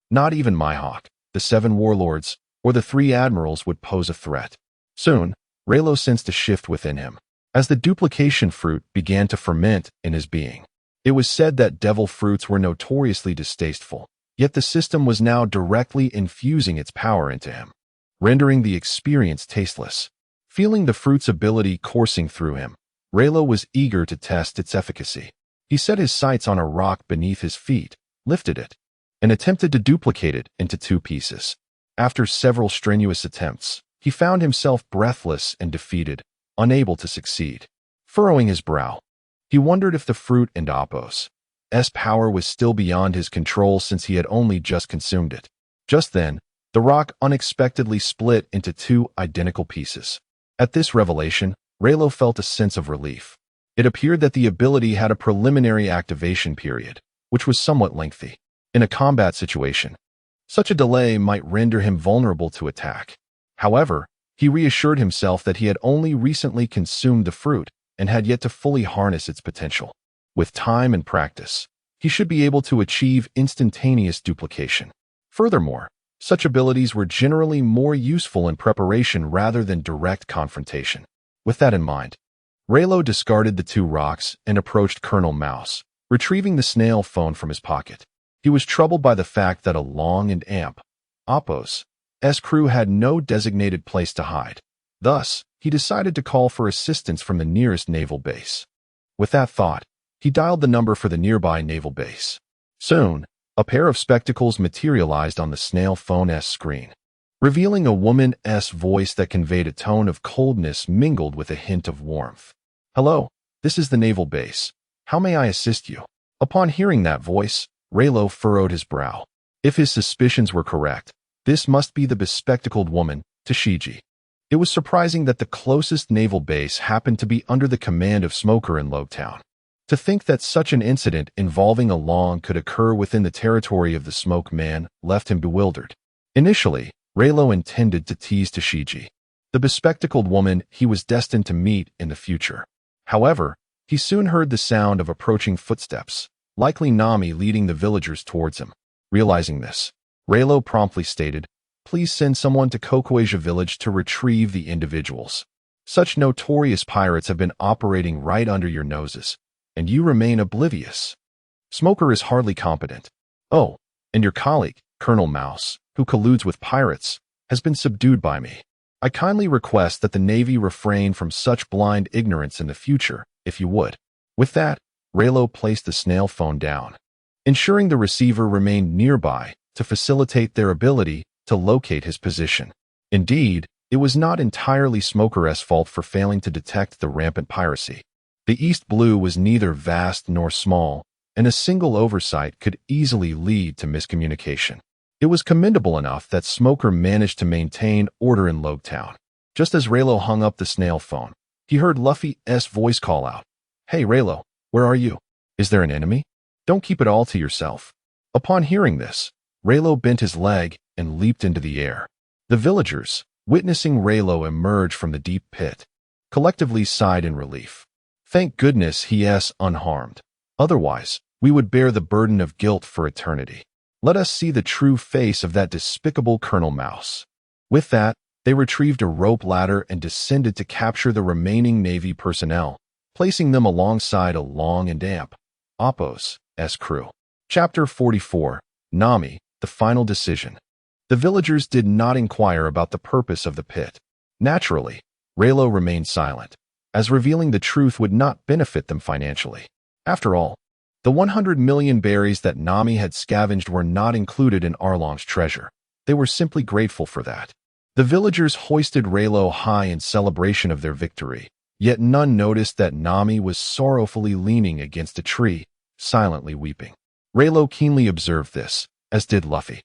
Not even Mihawk, the 7 warlords, or the 3 admirals would pose a threat. Soon, Rayleigh sensed a shift within him, as the duplication fruit began to ferment in his being. It was said that devil fruits were notoriously distasteful, yet the system was now directly infusing its power into him, rendering the experience tasteless. Feeling the fruit's ability coursing through him, Rayleigh was eager to test its efficacy. He set his sights on a rock beneath his feet, lifted it, and attempted to duplicate it into 2 pieces. After several strenuous attempts, he found himself breathless and defeated, unable to succeed. Furrowing his brow, he wondered if the fruit and Apos' power was still beyond his control since he had only just consumed it. Just then, the rock unexpectedly split into 2 identical pieces. At this revelation, Rayleigh felt a sense of relief. It appeared that the ability had a preliminary activation period, which was somewhat lengthy. In a combat situation, such a delay might render him vulnerable to attack. However, he reassured himself that he had only recently consumed the fruit and had yet to fully harness its potential. With time and practice, he should be able to achieve instantaneous duplication. Furthermore, such abilities were generally more useful in preparation rather than direct confrontation. With that in mind, Rayleigh discarded the 2 rocks and approached Colonel Mouse, retrieving the snail phone from his pocket. He was troubled by the fact that Along and Apos' crew had no designated place to hide. Thus, he decided to call for assistance from the nearest naval base. With that thought, he dialed the number for the nearby naval base. Soon, a pair of spectacles materialized on the snail phone's screen, revealing a woman's voice that conveyed a tone of coldness mingled with a hint of warmth. "Hello, this is the naval base. How may I assist you?" Upon hearing that voice, Rayleigh furrowed his brow. If his suspicions were correct, this must be the bespectacled woman, Tashiji. It was surprising that the closest naval base happened to be under the command of Smoker in Logtown. To think that such an incident involving Along could occur within the territory of the Smoke Man left him bewildered. Initially, Rayleigh intended to tease Tashiji, the bespectacled woman he was destined to meet in the future. However, he soon heard the sound of approaching footsteps, likely Nami leading the villagers towards him. Realizing this, Rayleigh promptly stated, "Please send someone to Kokoasia village to retrieve the individuals. Such notorious pirates have been operating right under your noses, and you remain oblivious. Smoker is hardly competent. Oh, and your colleague, Colonel Mouse, who colludes with pirates, has been subdued by me. I kindly request that the Navy refrain from such blind ignorance in the future if you would." With that, Rayleigh placed the snail phone down, ensuring the receiver remained nearby to facilitate their ability to locate his position. Indeed, it was not entirely Smoker's fault for failing to detect the rampant piracy. The East Blue was neither vast nor small, and a single oversight could easily lead to miscommunication. It was commendable enough that Smoker managed to maintain order in Logtown. Just as Rayleigh hung up the snail phone, he heard Luffy's voice call out, "Hey Rayleigh, where are you? Is there an enemy? Don't keep it all to yourself." Upon hearing this, Rayleigh bent his leg and leaped into the air. The villagers, witnessing Rayleigh emerge from the deep pit, collectively sighed in relief. Thank goodness he is unharmed. Otherwise, we would bear the burden of guilt for eternity. Let us see the true face of that despicable Colonel Mouse. With that, they retrieved a rope ladder and descended to capture the remaining Navy personnel, placing them alongside a Long and damp Appo's crew. Chapter 44, Nami, the Final Decision. The villagers did not inquire about the purpose of the pit. Naturally, Rayleigh remained silent, as revealing the truth would not benefit them financially. After all, the 100 million berries that Nami had scavenged were not included in Arlong's treasure. They were simply grateful for that. The villagers hoisted Rayleigh high in celebration of their victory, yet none noticed that Nami was sorrowfully leaning against a tree, silently weeping. Rayleigh keenly observed this, as did Luffy.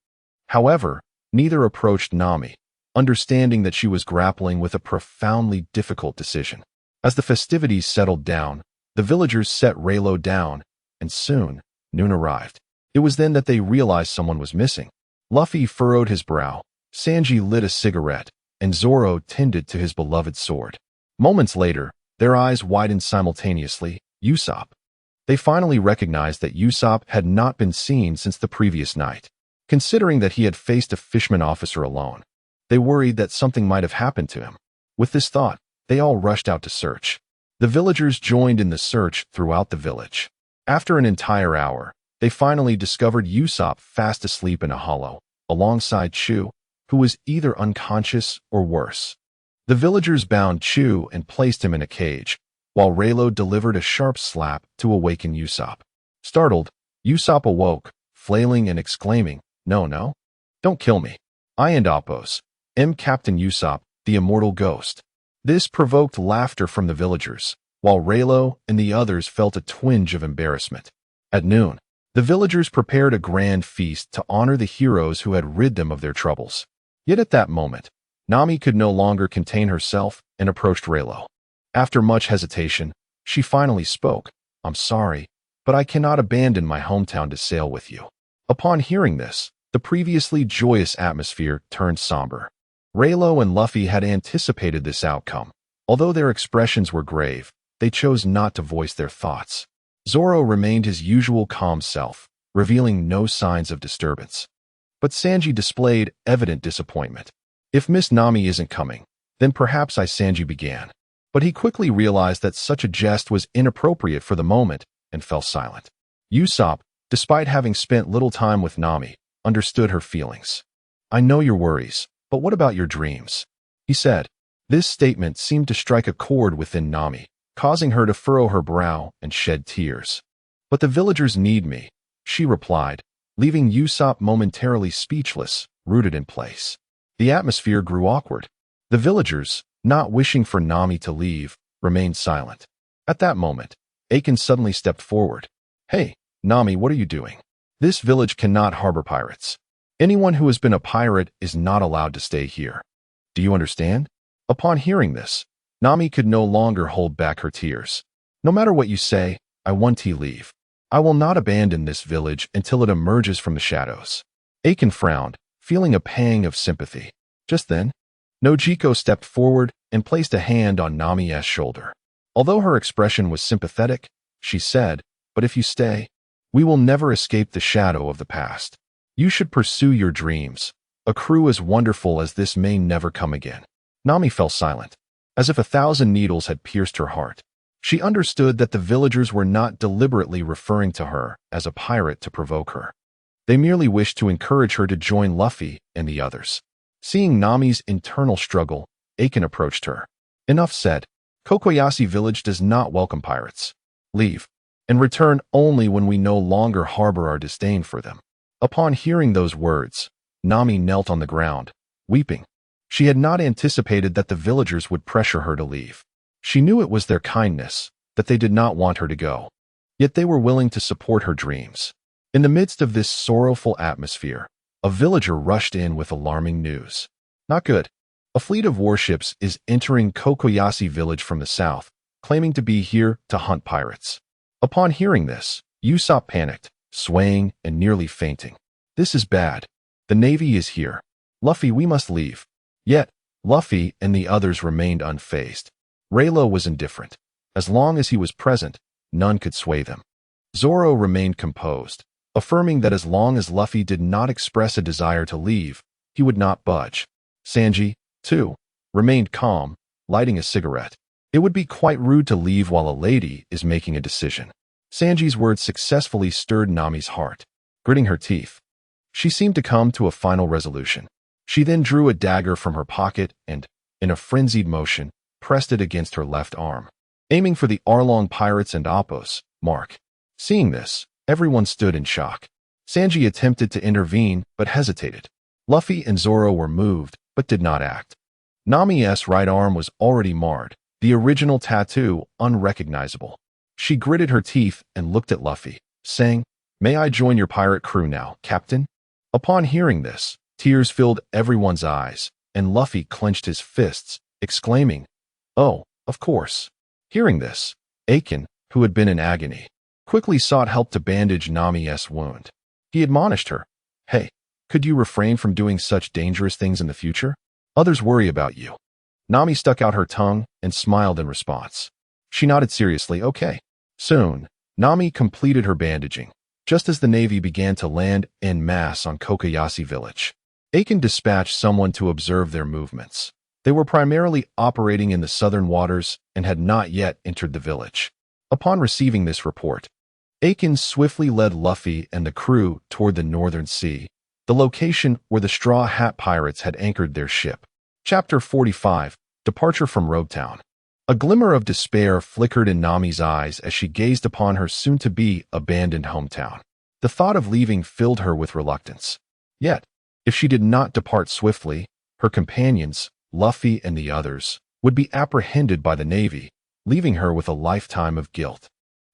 However, neither approached Nami, understanding that she was grappling with a profoundly difficult decision. As the festivities settled down, the villagers set Rayleigh down, and soon, noon arrived. It was then that they realized someone was missing. Luffy furrowed his brow, Sanji lit a cigarette, and Zoro tended to his beloved sword. Moments later, their eyes widened simultaneously. Usopp. They finally recognized that Usopp had not been seen since the previous night. Considering that he had faced a fishman officer alone, they worried that something might have happened to him. With this thought, they all rushed out to search. The villagers joined in the search throughout the village. After an entire hour, they finally discovered Usopp fast asleep in a hollow, alongside Chu, who was either unconscious or worse. The villagers bound Chu and placed him in a cage, while Rayleigh delivered a sharp slap to awaken Usopp. Startled, Usopp awoke, flailing and exclaiming, No, don't kill me. I and Appo's, Captain Usopp, the immortal ghost." This provoked laughter from the villagers, while Rayleigh and the others felt a twinge of embarrassment. At noon, the villagers prepared a grand feast to honor the heroes who had rid them of their troubles. Yet at that moment, Nami could no longer contain herself and approached Rayleigh. After much hesitation, she finally spoke, "I'm sorry, but I cannot abandon my hometown to sail with you." Upon hearing this, the previously joyous atmosphere turned somber. Rayleigh and Luffy had anticipated this outcome. Although their expressions were grave, they chose not to voice their thoughts. Zoro remained his usual calm self, revealing no signs of disturbance. But Sanji displayed evident disappointment. "If Miss Nami isn't coming, then perhaps Sanji began." But he quickly realized that such a jest was inappropriate for the moment and fell silent. Usopp, despite having spent little time with Nami, understood her feelings. "I know your worries, but what about your dreams?" he said. This statement seemed to strike a chord within Nami, causing her to furrow her brow and shed tears. "But the villagers need me," she replied, leaving Usopp momentarily speechless, rooted in place. The atmosphere grew awkward. The villagers, not wishing for Nami to leave, remained silent. At that moment, Aiken suddenly stepped forward. "Hey, Nami, what are you doing? This village cannot harbor pirates. Anyone who has been a pirate is not allowed to stay here. Do you understand?" Upon hearing this, Nami could no longer hold back her tears. "No matter what you say, I want to leave. I will not abandon this village until it emerges from the shadows." Aiken frowned, feeling a pang of sympathy. Just then, Nojiko stepped forward and placed a hand on Nami's shoulder. Although her expression was sympathetic, she said, "But if you stay, we will never escape the shadow of the past. You should pursue your dreams. A crew as wonderful as this may never come again." Nami fell silent, as if 1,000 needles had pierced her heart. She understood that the villagers were not deliberately referring to her as a pirate to provoke her. They merely wished to encourage her to join Luffy and the others. Seeing Nami's internal struggle, Aiken approached her. "Enough said. Kokoyashi village does not welcome pirates. Leave, and return only when we no longer harbor our disdain for them." Upon hearing those words, Nami knelt on the ground, weeping. She had not anticipated that the villagers would pressure her to leave. She knew it was their kindness, that they did not want her to go. Yet they were willing to support her dreams. In the midst of this sorrowful atmosphere, a villager rushed in with alarming news. Not good. A fleet of warships is entering Kokoyashi village from the south, claiming to be here to hunt pirates. Upon hearing this, Usopp panicked, swaying and nearly fainting. "This is bad. The navy is here. Luffy, we must leave." Yet, Luffy and the others remained unfazed. Rayleigh was indifferent. As long as he was present, none could sway them. Zoro remained composed, affirming that as long as Luffy did not express a desire to leave, he would not budge. Sanji, too, remained calm, lighting a cigarette. It would be quite rude to leave while a lady is making a decision. Sanji's words successfully stirred Nami's heart. Gritting her teeth, she seemed to come to a final resolution. She then drew a dagger from her pocket and, in a frenzied motion, pressed it against her left arm, aiming for the Arlong pirates and Appos mark. Seeing this, everyone stood in shock. Sanji attempted to intervene, but hesitated. Luffy and Zoro were moved, but did not act. Nami's right arm was already marred, the original tattoo unrecognizable. She gritted her teeth and looked at Luffy, saying, "May I join your pirate crew now, Captain?" Upon hearing this, tears filled everyone's eyes, and Luffy clenched his fists, exclaiming, "Oh, of course." Hearing this, Aiken, who had been in agony, quickly sought help to bandage Nami's wound. He admonished her, "Hey, could you refrain from doing such dangerous things in the future? Others worry about you." Nami stuck out her tongue and smiled in response. She nodded seriously, "Okay." Soon, Nami completed her bandaging, just as the navy began to land en masse on Kokoyashi village. Aiken dispatched someone to observe their movements. They were primarily operating in the southern waters and had not yet entered the village. Upon receiving this report, Aiken swiftly led Luffy and the crew toward the northern sea, the location where the Straw Hat Pirates had anchored their ship. Chapter 45, Departure from Robetown. A glimmer of despair flickered in Nami's eyes as she gazed upon her soon-to-be abandoned hometown. The thought of leaving filled her with reluctance. Yet, if she did not depart swiftly, her companions, Luffy and the others, would be apprehended by the navy, leaving her with a lifetime of guilt.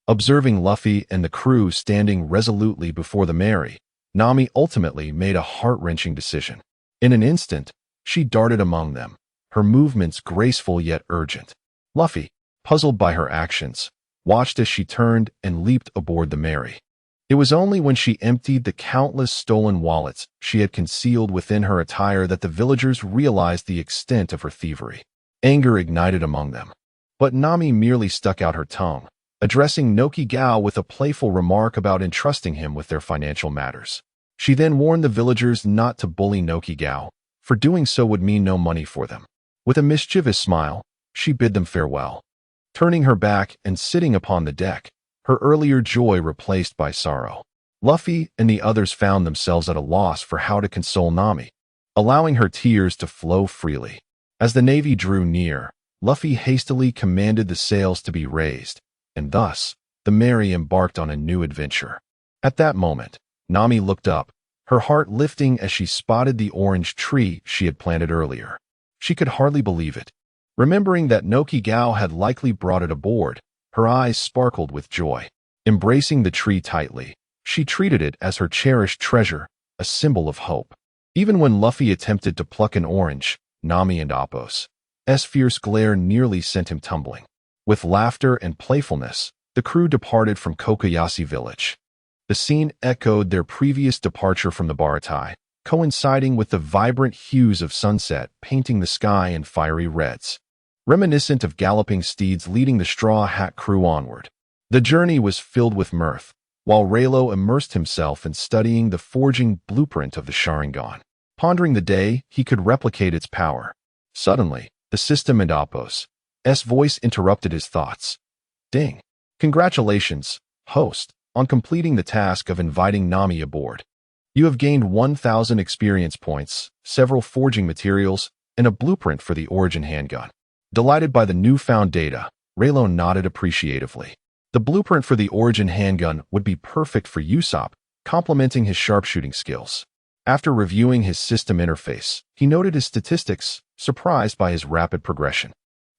Observing Luffy and the crew standing resolutely before the Mary, Nami ultimately made a heart-wrenching decision. In an instant, she darted among them, her movements graceful yet urgent. Luffy, puzzled by her actions, watched as she turned and leaped aboard the Mary. It was only when she emptied the countless stolen wallets she had concealed within her attire that the villagers realized the extent of her thievery. Anger ignited among them. But Nami merely stuck out her tongue, addressing Nokigao with a playful remark about entrusting him with their financial matters. She then warned the villagers not to bully Nokigao, for doing so would mean no money for them. With a mischievous smile, she bid them farewell. Turning her back and sitting upon the deck, her earlier joy replaced by sorrow. Luffy and the others found themselves at a loss for how to console Nami, allowing her tears to flow freely. As the navy drew near, Luffy hastily commanded the sails to be raised, and thus, the Mary embarked on a new adventure. At that moment, Nami looked up, her heart lifting as she spotted the orange tree she had planted earlier. She could hardly believe it. Remembering that Nokigao had likely brought it aboard, her eyes sparkled with joy. Embracing the tree tightly, she treated it as her cherished treasure, a symbol of hope. Even when Luffy attempted to pluck an orange, Nami and Appos' fierce glare nearly sent him tumbling. With laughter and playfulness, the crew departed from Kokoyashi village. The scene echoed their previous departure from the Baratai, coinciding with the vibrant hues of sunset painting the sky in fiery reds, reminiscent of galloping steeds leading the Straw Hat crew onward. The journey was filled with mirth, while Rayleigh immersed himself in studying the forging blueprint of the Sharingan, pondering the day he could replicate its power. Suddenly, the system and Appos' voice interrupted his thoughts. "Ding! Congratulations, host, on completing the task of inviting Nami aboard. You have gained 1,000 experience points, several forging materials, and a blueprint for the origin handgun. Delighted by the newfound data, Rayleigh nodded appreciatively. The blueprint for the Origin handgun would be perfect for Usopp, complementing his sharpshooting skills. After reviewing his system interface, he noted his statistics, surprised by his rapid progression.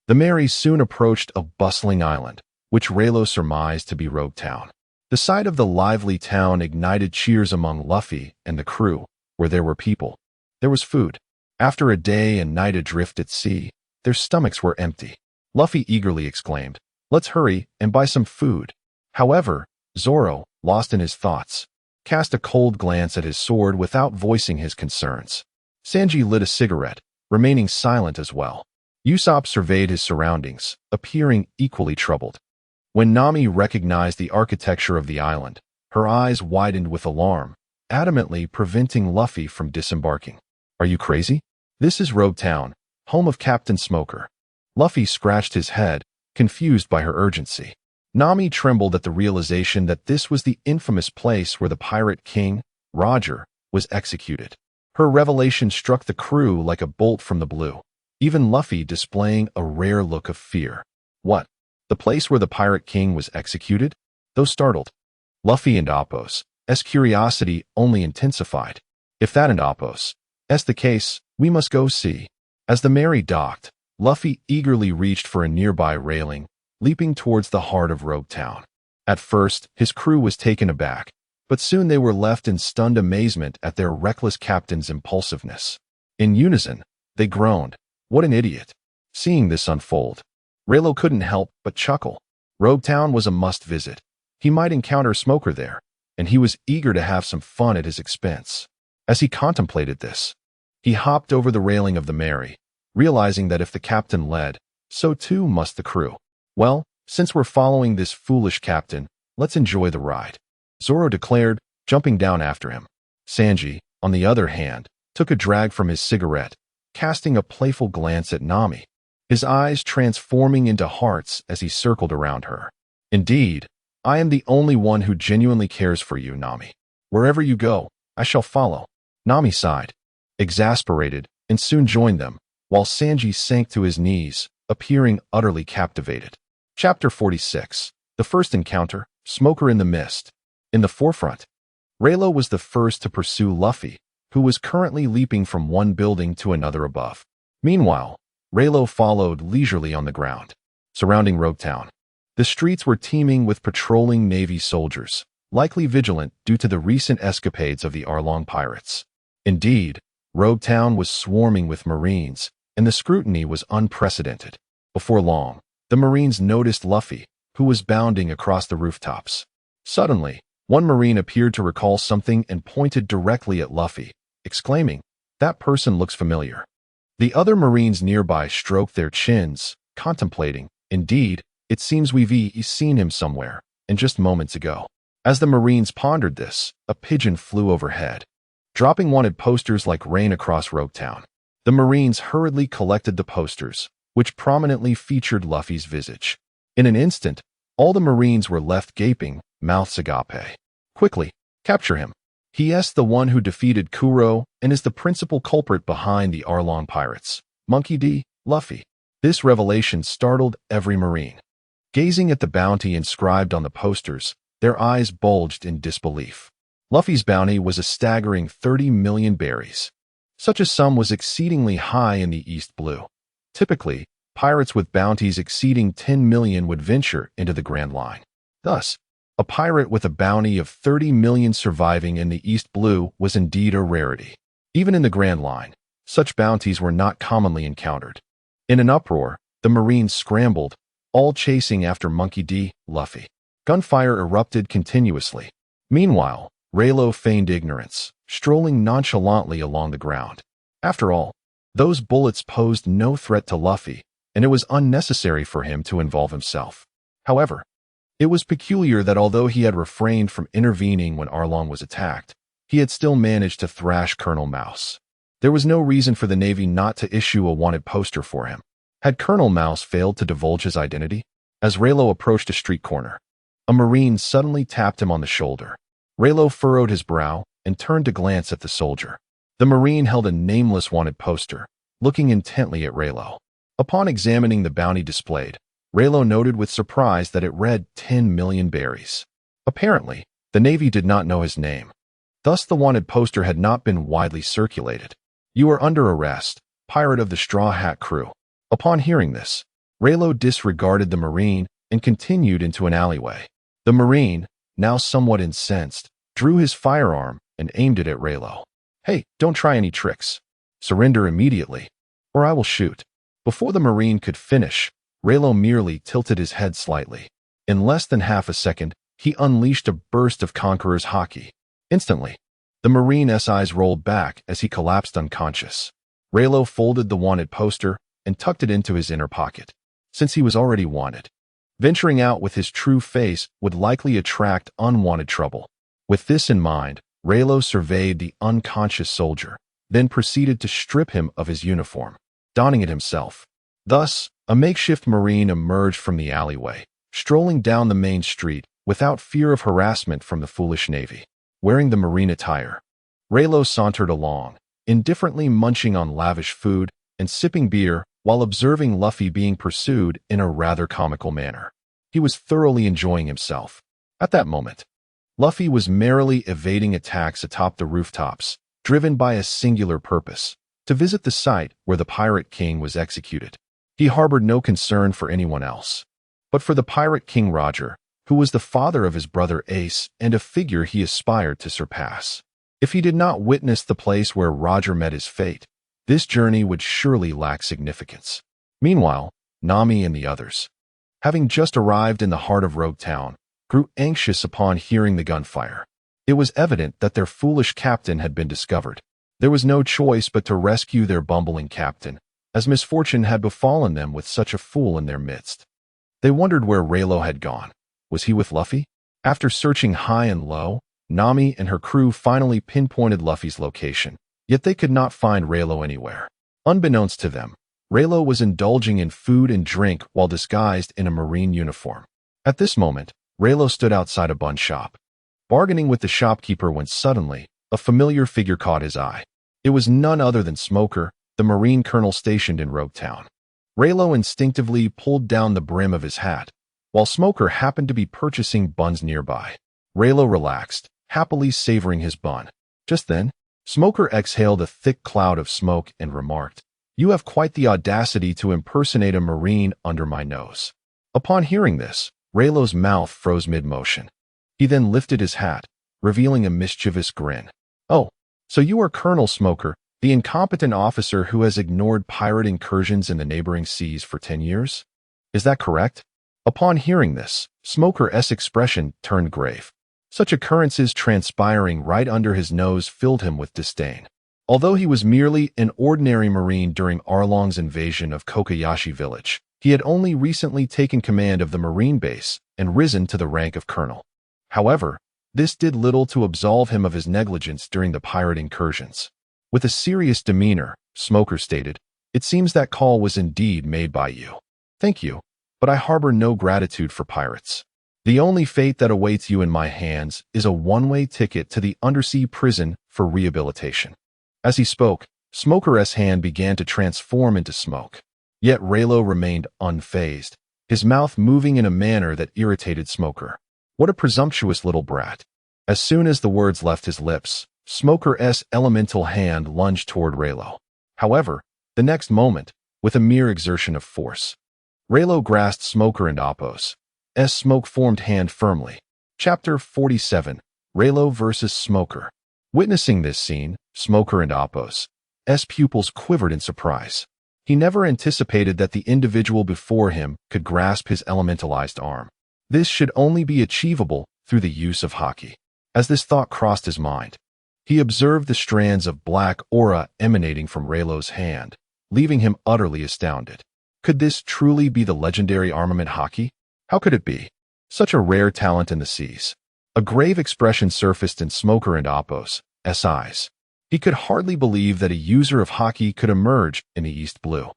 The Mary soon approached a bustling island, which Rayleigh surmised to be Rogue Town. The sight of the lively town ignited cheers among Luffy and the crew, where there were people. There was food. After a day and night adrift at sea, their stomachs were empty. Luffy eagerly exclaimed, "Let's hurry and buy some food." However, Zoro, lost in his thoughts, cast a cold glance at his sword without voicing his concerns. Sanji lit a cigarette, remaining silent as well. Usopp surveyed his surroundings, appearing equally troubled. When Nami recognized the architecture of the island, her eyes widened with alarm, adamantly preventing Luffy from disembarking. "Are you crazy? This is Rogue Town, home of Captain Smoker." Luffy scratched his head, confused by her urgency. Nami trembled at the realization that this was the infamous place where the pirate king, Roger, was executed. Her revelation struck the crew like a bolt from the blue, even Luffy displaying a rare look of fear. What? The place where the pirate king was executed? Though startled, Luffy and Appos' curiosity only intensified. "If that and Appos' the case, we must go see." As the Mary docked, Luffy eagerly reached for a nearby railing, leaping towards the heart of Rogue Town. At first, his crew was taken aback, but soon they were left in stunned amazement at their reckless captain's impulsiveness. In unison, they groaned, "What an idiot!" Seeing this unfold, Rayleigh couldn't help but chuckle. Rogue Town was a must-visit. He might encounter Smoker there, and he was eager to have some fun at his expense. As he contemplated this, he hopped over the railing of the Mary, realizing that if the captain led, so too must the crew. "Well, since we're following this foolish captain, let's enjoy the ride," Zoro declared, jumping down after him. Sanji, on the other hand, took a drag from his cigarette, casting a playful glance at Nami, his eyes transforming into hearts as he circled around her. "Indeed, I am the only one who genuinely cares for you, Nami. Wherever you go, I shall follow." Nami sighed, exasperated, and soon joined them, while Sanji sank to his knees, appearing utterly captivated. Chapter 46. The First Encounter, Smoker in the Mist. In the forefront, Rayleigh was the first to pursue Luffy, who was currently leaping from one building to another above. Meanwhile, Rayleigh followed leisurely on the ground. Surrounding Rogue Town, the streets were teeming with patrolling Navy soldiers, likely vigilant due to the recent escapades of the Arlong pirates. Indeed, Rogue Town was swarming with Marines, and the scrutiny was unprecedented. Before long, the Marines noticed Luffy, who was bounding across the rooftops. Suddenly, one Marine appeared to recall something and pointed directly at Luffy, exclaiming, "That person looks familiar." The other Marines nearby stroked their chins, contemplating, "Indeed, it seems we've seen him somewhere, and just moments ago." As the Marines pondered this, a pigeon flew overhead, dropping wanted posters like rain across Rogue Town. The Marines hurriedly collected the posters, which prominently featured Luffy's visage. In an instant, all the Marines were left gaping, mouths agape. "Quickly, capture him. He's the one who defeated Kuro and is the principal culprit behind the Arlong pirates. Monkey D. Luffy." This revelation startled every Marine. Gazing at the bounty inscribed on the posters, their eyes bulged in disbelief. Luffy's bounty was a staggering 30 million berries. Such a sum was exceedingly high in the East Blue. Typically, pirates with bounties exceeding 10 million would venture into the Grand Line. Thus, a pirate with a bounty of 30 million surviving in the East Blue was indeed a rarity. Even in the Grand Line, such bounties were not commonly encountered. In an uproar, the Marines scrambled, all chasing after Monkey D. Luffy. Gunfire erupted continuously. Meanwhile, Rayleigh feigned ignorance, strolling nonchalantly along the ground. After all, those bullets posed no threat to Luffy, and it was unnecessary for him to involve himself. However, it was peculiar that although he had refrained from intervening when Arlong was attacked, he had still managed to thrash Colonel Mouse. There was no reason for the Navy not to issue a wanted poster for him. Had Colonel Mouse failed to divulge his identity? As Rayleigh approached a street corner, a Marine suddenly tapped him on the shoulder. Rayleigh furrowed his brow and turned to glance at the soldier. The Marine held a nameless wanted poster, looking intently at Rayleigh. Upon examining the bounty displayed, Rayleigh noted with surprise that it read 10 million berries. Apparently, the Navy did not know his name. Thus, the wanted poster had not been widely circulated. "You are under arrest, pirate of the Straw Hat crew." Upon hearing this, Rayleigh disregarded the Marine and continued into an alleyway. The Marine, now somewhat incensed, drew his firearm and aimed it at Rayleigh. "Hey, don't try any tricks. Surrender immediately, or I will shoot." Before the Marine could finish, Rayleigh merely tilted his head slightly. In less than half a second, he unleashed a burst of Conqueror's Haki. Instantly, the Marine's eyes rolled back as he collapsed unconscious. Rayleigh folded the wanted poster and tucked it into his inner pocket. Since he was already wanted, venturing out with his true face would likely attract unwanted trouble. With this in mind, Rayleigh surveyed the unconscious soldier, then proceeded to strip him of his uniform, donning it himself. Thus, a makeshift Marine emerged from the alleyway, strolling down the main street without fear of harassment from the foolish Navy. Wearing the Marine attire, Rayleigh sauntered along, indifferently munching on lavish food and sipping beer while observing Luffy being pursued in a rather comical manner. He was thoroughly enjoying himself. At that moment, Luffy was merrily evading attacks atop the rooftops, driven by a singular purpose: to visit the site where the Pirate King was executed. He harbored no concern for anyone else, but for the Pirate King Roger, who was the father of his brother Ace and a figure he aspired to surpass. If he did not witness the place where Roger met his fate, this journey would surely lack significance. Meanwhile, Nami and the others, having just arrived in the heart of Rogue Town, grew anxious upon hearing the gunfire. It was evident that their foolish captain had been discovered. There was no choice but to rescue their bumbling captain, as misfortune had befallen them with such a fool in their midst. They wondered where Rayleigh had gone. Was he with Luffy? After searching high and low, Nami and her crew finally pinpointed Luffy's location, yet they could not find Rayleigh anywhere. Unbeknownst to them, Rayleigh was indulging in food and drink while disguised in a Marine uniform. At this moment, Rayleigh stood outside a bun shop, bargaining with the shopkeeper when suddenly, a familiar figure caught his eye. It was none other than Smoker, the Marine colonel stationed in Rogue Town. Rayleigh instinctively pulled down the brim of his hat, while Smoker happened to be purchasing buns nearby. Rayleigh relaxed, happily savoring his bun. Just then, Smoker exhaled a thick cloud of smoke and remarked, "You have quite the audacity to impersonate a Marine under my nose." Upon hearing this, Rayleigh's mouth froze mid-motion. He then lifted his hat, revealing a mischievous grin. "Oh, so you are Colonel Smoker, the incompetent officer who has ignored pirate incursions in the neighboring seas for 10 years? Is that correct?" Upon hearing this, Smoker's expression turned grave. Such occurrences transpiring right under his nose filled him with disdain. Although he was merely an ordinary Marine during Arlong's invasion of Kokoyashi Village, he had only recently taken command of the Marine base and risen to the rank of colonel. However, this did little to absolve him of his negligence during the pirate incursions. With a serious demeanor, Smoker stated, "It seems that call was indeed made by you. Thank you, but I harbor no gratitude for pirates. The only fate that awaits you in my hands is a one-way ticket to the undersea prison for rehabilitation." As he spoke, Smoker's hand began to transform into smoke. Yet Rayleigh remained unfazed, his mouth moving in a manner that irritated Smoker. What a presumptuous little brat. As soon as the words left his lips, Smoker's elemental hand lunged toward Rayleigh. However, the next moment, with a mere exertion of force, Rayleigh grasped Smoker and Appo's smoke-formed hand firmly. Chapter 47, Rayleigh vs. Smoker. Witnessing this scene, Smoker and Appo's pupils quivered in surprise. He never anticipated that the individual before him could grasp his elementalized arm. This should only be achievable through the use of Haki. As this thought crossed his mind, he observed the strands of black aura emanating from Rayleigh's hand, leaving him utterly astounded. Could this truly be the legendary armament Haki? How could it be? Such a rare talent in the seas. A grave expression surfaced in Smoker and Appo's eyes. He could hardly believe that a user of Haki could emerge in the East Blue.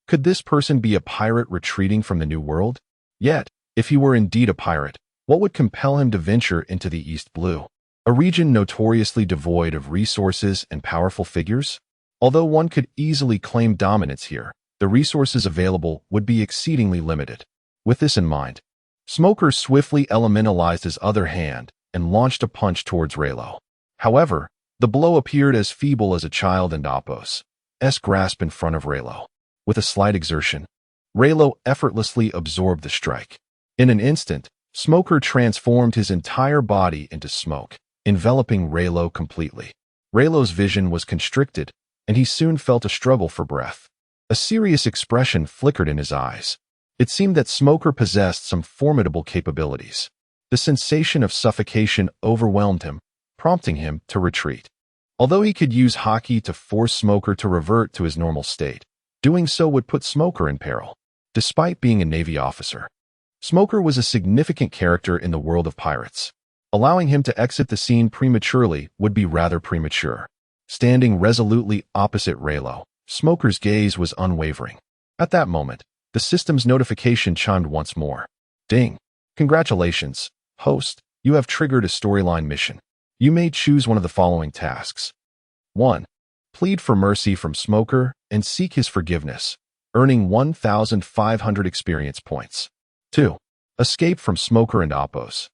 Could this person be a pirate retreating from the New World? Yet, if he were indeed a pirate, what would compel him to venture into the East Blue, a region notoriously devoid of resources and powerful figures? Although one could easily claim dominance here, the resources available would be exceedingly limited. With this in mind, Smoker swiftly elementalized his other hand and launched a punch towards Rayleigh. However, the blow appeared as feeble as a child in Apos' grasp in front of Rayleigh. With a slight exertion, Rayleigh effortlessly absorbed the strike. In an instant, Smoker transformed his entire body into smoke, enveloping Rayleigh completely. Rayleigh's vision was constricted, and he soon felt a struggle for breath. A serious expression flickered in his eyes. It seemed that Smoker possessed some formidable capabilities. The sensation of suffocation overwhelmed him, prompting him to retreat. Although he could use Haki to force Smoker to revert to his normal state, doing so would put Smoker in peril. Despite being a Navy officer, Smoker was a significant character in the world of pirates. Allowing him to exit the scene prematurely would be rather premature. Standing resolutely opposite Rayleigh, Smoker's gaze was unwavering. At that moment, the system's notification chimed once more. Ding! Congratulations, host, you have triggered a storyline mission. You may choose one of the following tasks. 1. Plead for mercy from Smoker and seek his forgiveness, earning 1,500 experience points. 2. Escape from Smoker and Apos'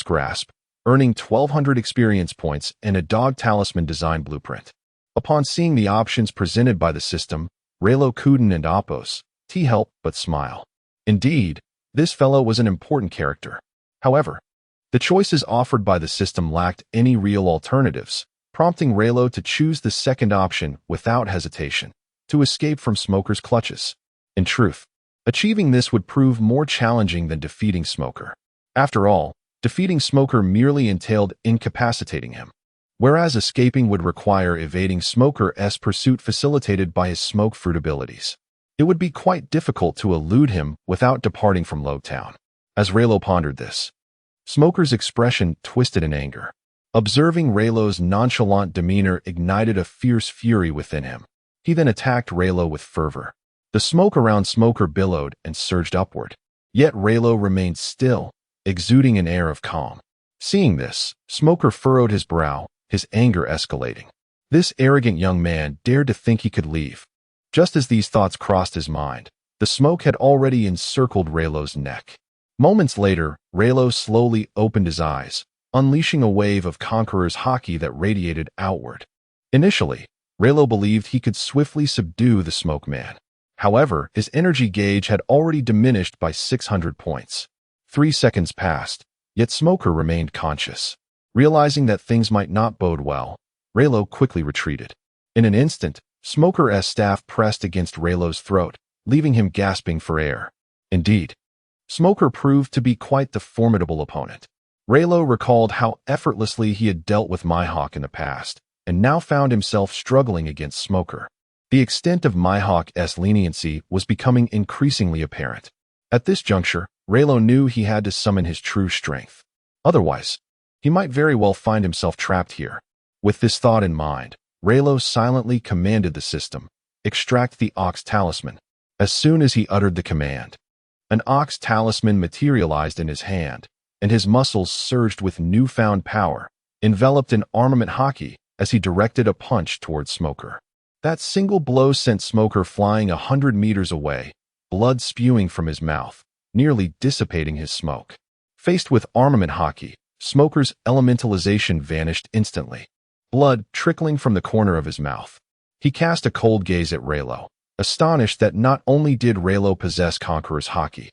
grasp, earning 1,200 experience points and a dog talisman design blueprint. Upon seeing the options presented by the system, Rayleigh couldn't and Apos' help but smile. Indeed, this fellow was an important character. However, the choices offered by the system lacked any real alternatives, prompting Rayleigh to choose the second option without hesitation, to escape from Smoker's clutches. In truth, achieving this would prove more challenging than defeating Smoker. After all, defeating Smoker merely entailed incapacitating him, whereas escaping would require evading Smoker's pursuit facilitated by his smoke fruit abilities. It would be quite difficult to elude him without departing from Lowtown. As Rayleigh pondered this, Smoker's expression twisted in anger. Observing Rayleigh's nonchalant demeanor ignited a fierce fury within him. He then attacked Rayleigh with fervor. The smoke around Smoker billowed and surged upward. Yet Rayleigh remained still, exuding an air of calm. Seeing this, Smoker furrowed his brow, his anger escalating. This arrogant young man dared to think he could leave. Just as these thoughts crossed his mind, the smoke had already encircled Rayleigh's neck. Moments later, Rayleigh slowly opened his eyes, unleashing a wave of Conqueror's Haki that radiated outward. Initially, Rayleigh believed he could swiftly subdue the Smoke Man. However, his energy gauge had already diminished by 600 points. 3 seconds passed, yet Smoker remained conscious. Realizing that things might not bode well, Rayleigh quickly retreated. In an instant, Smoker's staff pressed against Rayleigh's throat, leaving him gasping for air. Indeed, Smoker proved to be quite the formidable opponent. Rayleigh recalled how effortlessly he had dealt with Mihawk in the past, and now found himself struggling against Smoker. The extent of Mihawk's leniency was becoming increasingly apparent. At this juncture, Rayleigh knew he had to summon his true strength. Otherwise, he might very well find himself trapped here. With this thought in mind, Rayleigh silently commanded the system, extract the Ox Talisman. As soon as he uttered the command, an Ox Talisman materialized in his hand, and his muscles surged with newfound power, enveloped in armament Haki as he directed a punch towards Smoker. That single blow sent Smoker flying 100 meters away, blood spewing from his mouth, nearly dissipating his smoke. Faced with armament Haki, Smoker's elementalization vanished instantly, blood trickling from the corner of his mouth. He cast a cold gaze at Rayleigh, astonished that not only did Rayleigh possess Conqueror's Haki,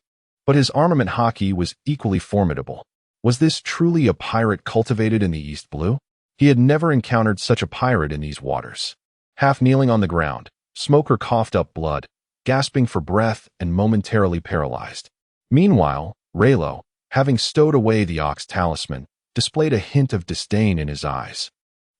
but his armament Haki was equally formidable. Was this truly a pirate cultivated in the East Blue? He had never encountered such a pirate in these waters. Half kneeling on the ground, Smoker coughed up blood, gasping for breath and momentarily paralyzed. Meanwhile, Rayleigh, having stowed away the Ox Talisman, displayed a hint of disdain in his eyes.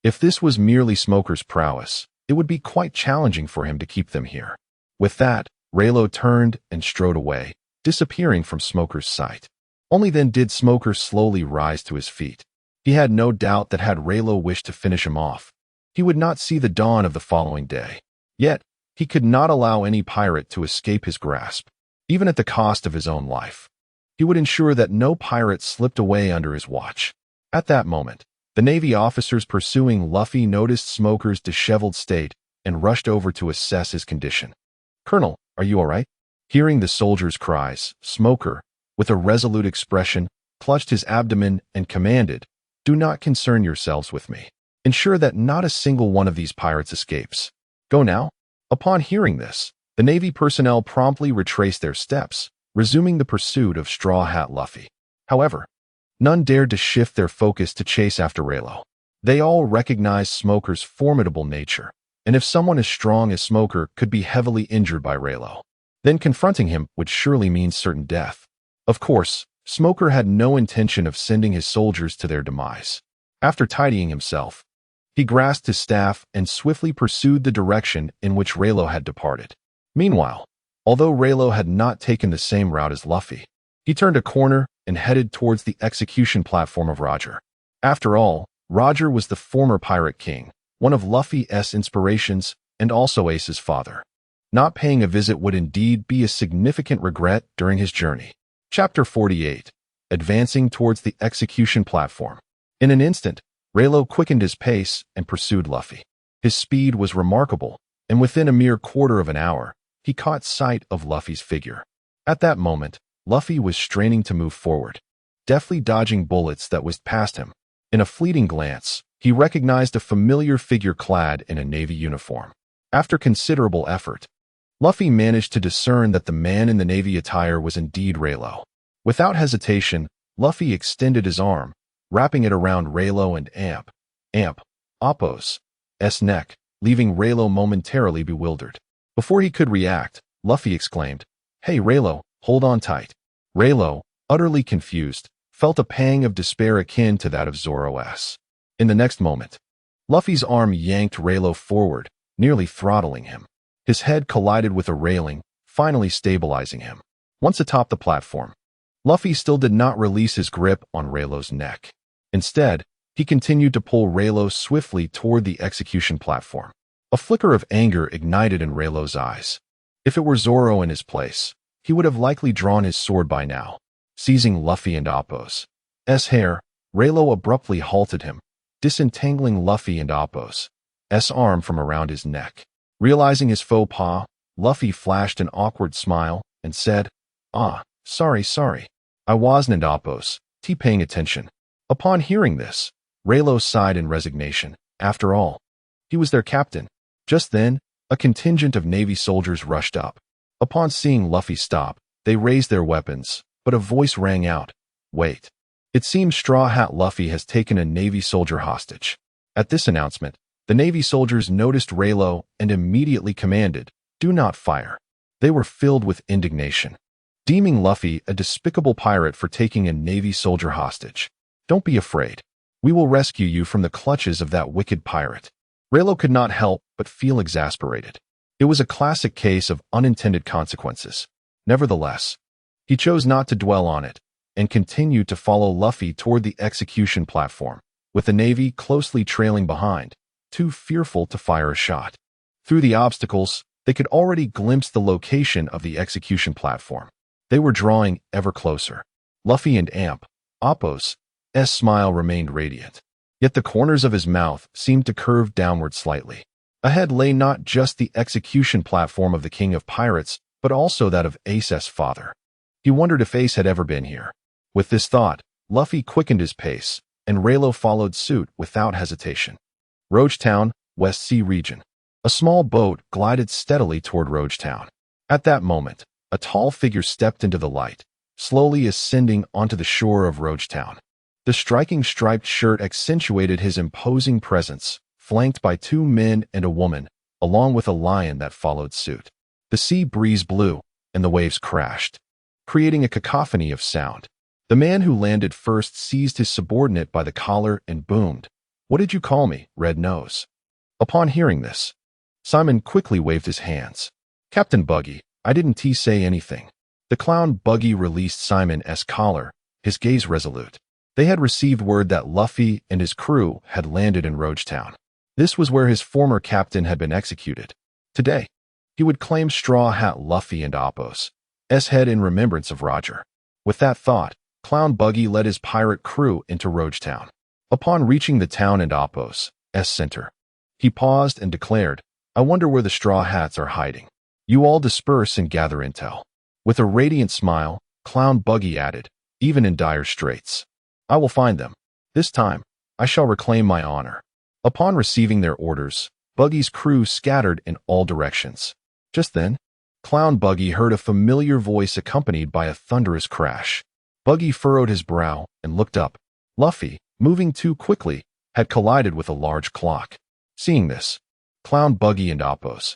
If this was merely Smoker's prowess, it would be quite challenging for him to keep them here. With that, Rayleigh turned and strode away, disappearing from Smoker's sight. Only then did Smoker slowly rise to his feet. He had no doubt that had Rayleigh wished to finish him off, he would not see the dawn of the following day. Yet, he could not allow any pirate to escape his grasp, even at the cost of his own life. He would ensure that no pirate slipped away under his watch. At that moment, the Navy officers pursuing Luffy noticed Smoker's disheveled state and rushed over to assess his condition. "Colonel, Are you all right? Hearing the soldier's cries, Smoker, with a resolute expression, clutched his abdomen and commanded, "Do not concern yourselves with me. Ensure that not a single one of these pirates escapes. Go now." Upon hearing this, the Navy personnel promptly retraced their steps, resuming the pursuit of Straw Hat Luffy. However, none dared to shift their focus to chase after Rayleigh. They all recognized Smoker's formidable nature, and if someone as strong as Smoker could be heavily injured by Rayleigh, then confronting him would surely mean certain death. Of course, Smoker had no intention of sending his soldiers to their demise. After tidying himself, he grasped his staff and swiftly pursued the direction in which Rayleigh had departed. Meanwhile, although Rayleigh had not taken the same route as Luffy, he turned a corner and headed towards the execution platform of Roger. After all, Roger was the former pirate king, one of Luffy's inspirations and also Ace's father. Not paying a visit would indeed be a significant regret during his journey. Chapter 48. Advancing towards the execution platform. In an instant, Rayleigh quickened his pace and pursued Luffy. His speed was remarkable, and within a mere quarter of an hour, he caught sight of Luffy's figure. At that moment, Luffy was straining to move forward, deftly dodging bullets that whizzed past him. In a fleeting glance, he recognized a familiar figure clad in a Navy uniform. After considerable effort, Luffy managed to discern that the man in the Navy attire was indeed Rayleigh. Without hesitation, Luffy extended his arm, wrapping it around Rayleigh and Appo's neck, leaving Rayleigh momentarily bewildered. Before he could react, Luffy exclaimed, "Hey Rayleigh, hold on tight." Rayleigh, utterly confused, felt a pang of despair akin to that of Zoro's. In the next moment, Luffy's arm yanked Rayleigh forward, nearly throttling him. His head collided with a railing, finally stabilizing him. Once atop the platform, Luffy still did not release his grip on Rayleigh's neck. Instead, he continued to pull Rayleigh swiftly toward the execution platform. A flicker of anger ignited in Rayleigh's eyes. If it were Zoro in his place, he would have likely drawn his sword by now. Seizing Luffy and Appo's hair, Rayleigh abruptly halted him, disentangling Luffy and Appo's arm from around his neck. Realizing his faux pas, Luffy flashed an awkward smile and said, Sorry. I wasn't Appo's paying attention." Upon hearing this, Rayleigh sighed in resignation. After all, he was their captain. Just then, a contingent of Navy soldiers rushed up. Upon seeing Luffy stop, they raised their weapons, but a voice rang out, "Wait. It seems Straw Hat Luffy has taken a Navy soldier hostage." At this announcement, the Navy soldiers noticed Rayleigh and immediately commanded, "Do not fire." They were filled with indignation, deeming Luffy a despicable pirate for taking a Navy soldier hostage. "Don't be afraid. We will rescue you from the clutches of that wicked pirate." Rayleigh could not help but feel exasperated. It was a classic case of unintended consequences. Nevertheless, he chose not to dwell on it and continued to follow Luffy toward the execution platform, with the Navy closely trailing behind, too fearful to fire a shot. Through the obstacles, they could already glimpse the location of the execution platform. They were drawing ever closer. Luffy and Appo's smile remained radiant, yet the corners of his mouth seemed to curve downward slightly. Ahead lay not just the execution platform of the King of Pirates, but also that of Ace's father. He wondered if Ace had ever been here. With this thought, Luffy quickened his pace, and Rayleigh followed suit without hesitation. Rogetown, West Sea Region. A small boat glided steadily toward Rogetown. At that moment, a tall figure stepped into the light, slowly ascending onto the shore of Rogetown. The striking striped shirt accentuated his imposing presence, flanked by two men and a woman, along with a lion that followed suit. The sea breeze blew, and the waves crashed, creating a cacophony of sound. The man who landed first seized his subordinate by the collar and boomed, "What did you call me, Red Nose?" Upon hearing this, Simon quickly waved his hands. "Captain Buggy, I didn't say anything." The clown Buggy released Simon's collar, his gaze resolute. They had received word that Luffy and his crew had landed in Rogetown. This was where his former captain had been executed. Today, he would claim Straw Hat Luffy and Appo's head in remembrance of Roger. With that thought, Clown Buggy led his pirate crew into Rogetown. Upon reaching the town and Appo's center, he paused and declared, "I wonder where the Straw Hats are hiding." You all disperse and gather intel. With a radiant smile, Clown Buggy added, even in dire straits. I will find them. This time, I shall reclaim my honor. Upon receiving their orders, Buggy's crew scattered in all directions. Just then, Clown Buggy heard a familiar voice accompanied by a thunderous crash. Buggy furrowed his brow and looked up. Luffy, moving too quickly, had collided with a large clock. Seeing this, Clown Buggy and Appo's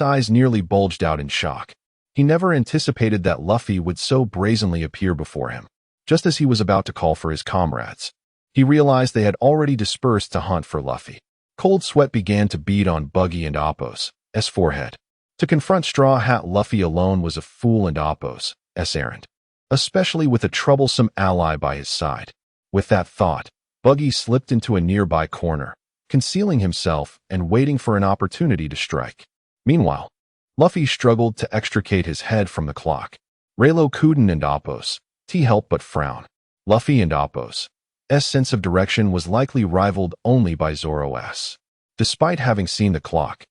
eyes nearly bulged out in shock. He never anticipated that Luffy would so brazenly appear before him. Just as he was about to call for his comrades, he realized they had already dispersed to hunt for Luffy. Cold sweat began to bead on Buggy and Appo's forehead. To confront Straw Hat Luffy alone was a fool and Appo's errand, especially with a troublesome ally by his side. With that thought, Buggy slipped into a nearby corner, concealing himself and waiting for an opportunity to strike. Meanwhile, Luffy struggled to extricate his head from the clock. Rayleigh couldn't and Appo's help but frown. Luffy and Appo's sense of direction was likely rivaled only by Zoro's. Despite having seen the clock,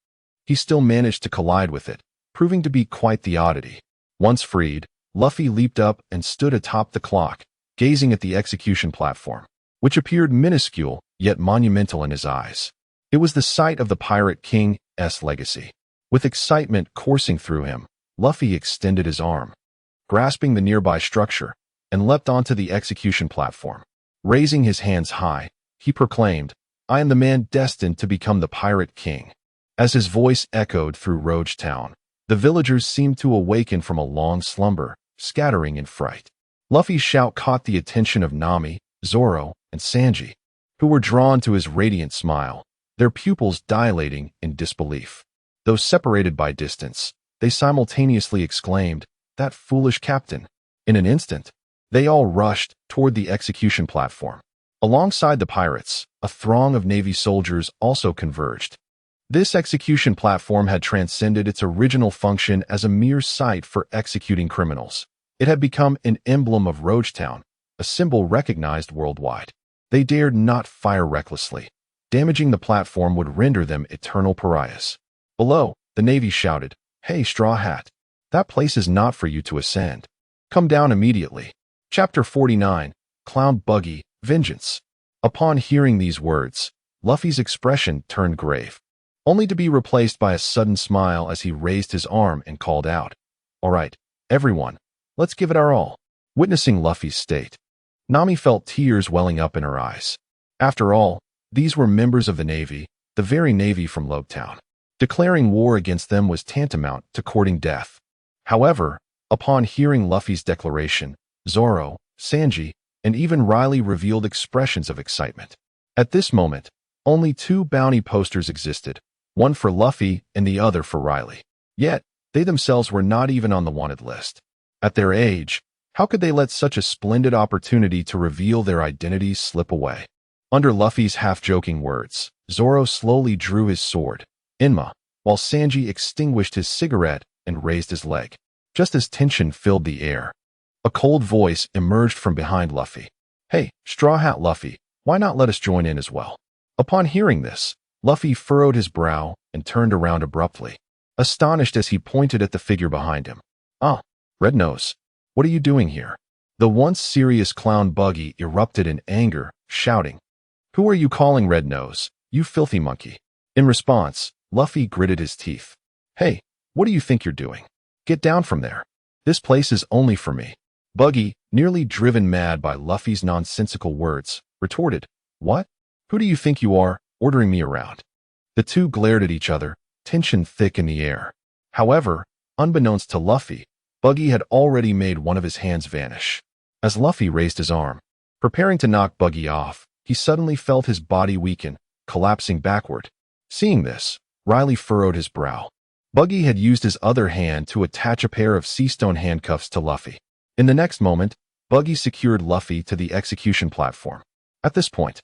he still managed to collide with it, proving to be quite the oddity. Once freed, Luffy leaped up and stood atop the clock, gazing at the execution platform, which appeared minuscule yet monumental in his eyes. It was the site of the Pirate King's legacy. With excitement coursing through him, Luffy extended his arm, grasping the nearby structure, and leapt onto the execution platform. Raising his hands high, he proclaimed, I am the man destined to become the Pirate King. As his voice echoed through Roach Town, the villagers seemed to awaken from a long slumber, scattering in fright. Luffy's shout caught the attention of Nami, Zoro, and Sanji, who were drawn to his radiant smile, their pupils dilating in disbelief. Though separated by distance, they simultaneously exclaimed, That foolish captain! In an instant, they all rushed toward the execution platform. Alongside the pirates, a throng of Navy soldiers also converged. This execution platform had transcended its original function as a mere site for executing criminals. It had become an emblem of Roach Town, a symbol recognized worldwide. They dared not fire recklessly. Damaging the platform would render them eternal pariahs. Below, the Navy shouted, Hey, Straw Hat! That place is not for you to ascend. Come down immediately. Chapter 49, Clown Buggy, Vengeance. Upon hearing these words, Luffy's expression turned grave, only to be replaced by a sudden smile as he raised his arm and called out, All right, everyone, let's give it our all. Witnessing Luffy's state, Nami felt tears welling up in her eyes. After all, these were members of the Navy, the very Navy from Lobetown. Declaring war against them was tantamount to courting death. However, upon hearing Luffy's declaration, Zoro, Sanji, and even Rayleigh revealed expressions of excitement. At this moment, only two bounty posters existed, one for Luffy and the other for Rayleigh. Yet, they themselves were not even on the wanted list. At their age, how could they let such a splendid opportunity to reveal their identities slip away? Under Luffy's half-joking words, Zoro slowly drew his sword, Enma, while Sanji extinguished his cigarette and raised his leg. Just as tension filled the air, a cold voice emerged from behind Luffy. Hey, Straw Hat Luffy, why not let us join in as well? Upon hearing this, Luffy furrowed his brow and turned around abruptly, astonished as he pointed at the figure behind him. Ah, Red Nose, what are you doing here? The once serious Clown Buggy erupted in anger, shouting, Who are you calling Red Nose, you filthy monkey? In response, Luffy gritted his teeth. Hey, what do you think you're doing? Get down from there. This place is only for me. Buggy, nearly driven mad by Luffy's nonsensical words, retorted, What? Who do you think you are, ordering me around? The two glared at each other, tension thick in the air. However, unbeknownst to Luffy, Buggy had already made one of his hands vanish. As Luffy raised his arm, preparing to knock Buggy off, he suddenly felt his body weaken, collapsing backward. Seeing this, Rayleigh furrowed his brow. Buggy had used his other hand to attach a pair of seastone handcuffs to Luffy. In the next moment, Buggy secured Luffy to the execution platform. At this point,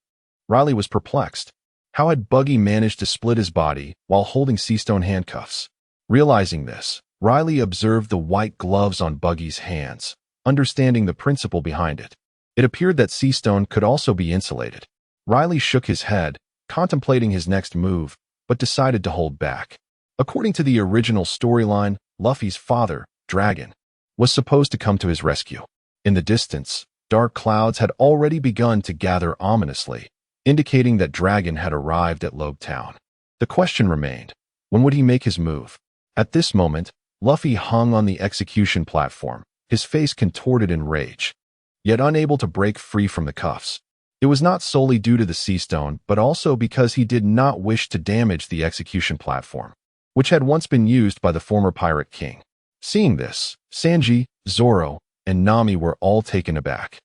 Rayleigh was perplexed. How had Buggy managed to split his body while holding seastone handcuffs? Realizing this, Rayleigh observed the white gloves on Buggy's hands, understanding the principle behind it. It appeared that seastone could also be insulated. Rayleigh shook his head, contemplating his next move, but decided to hold back. According to the original storyline, Luffy's father, Dragon, was supposed to come to his rescue. In the distance, dark clouds had already begun to gather ominously, indicating that Dragon had arrived at Lobe Town. The question remained, when would he make his move? At this moment, Luffy hung on the execution platform, his face contorted in rage, yet unable to break free from the cuffs. It was not solely due to the sea stone, but also because he did not wish to damage the execution platform, which had once been used by the former Pirate King. Seeing this, Sanji, Zoro, and Nami were all taken aback.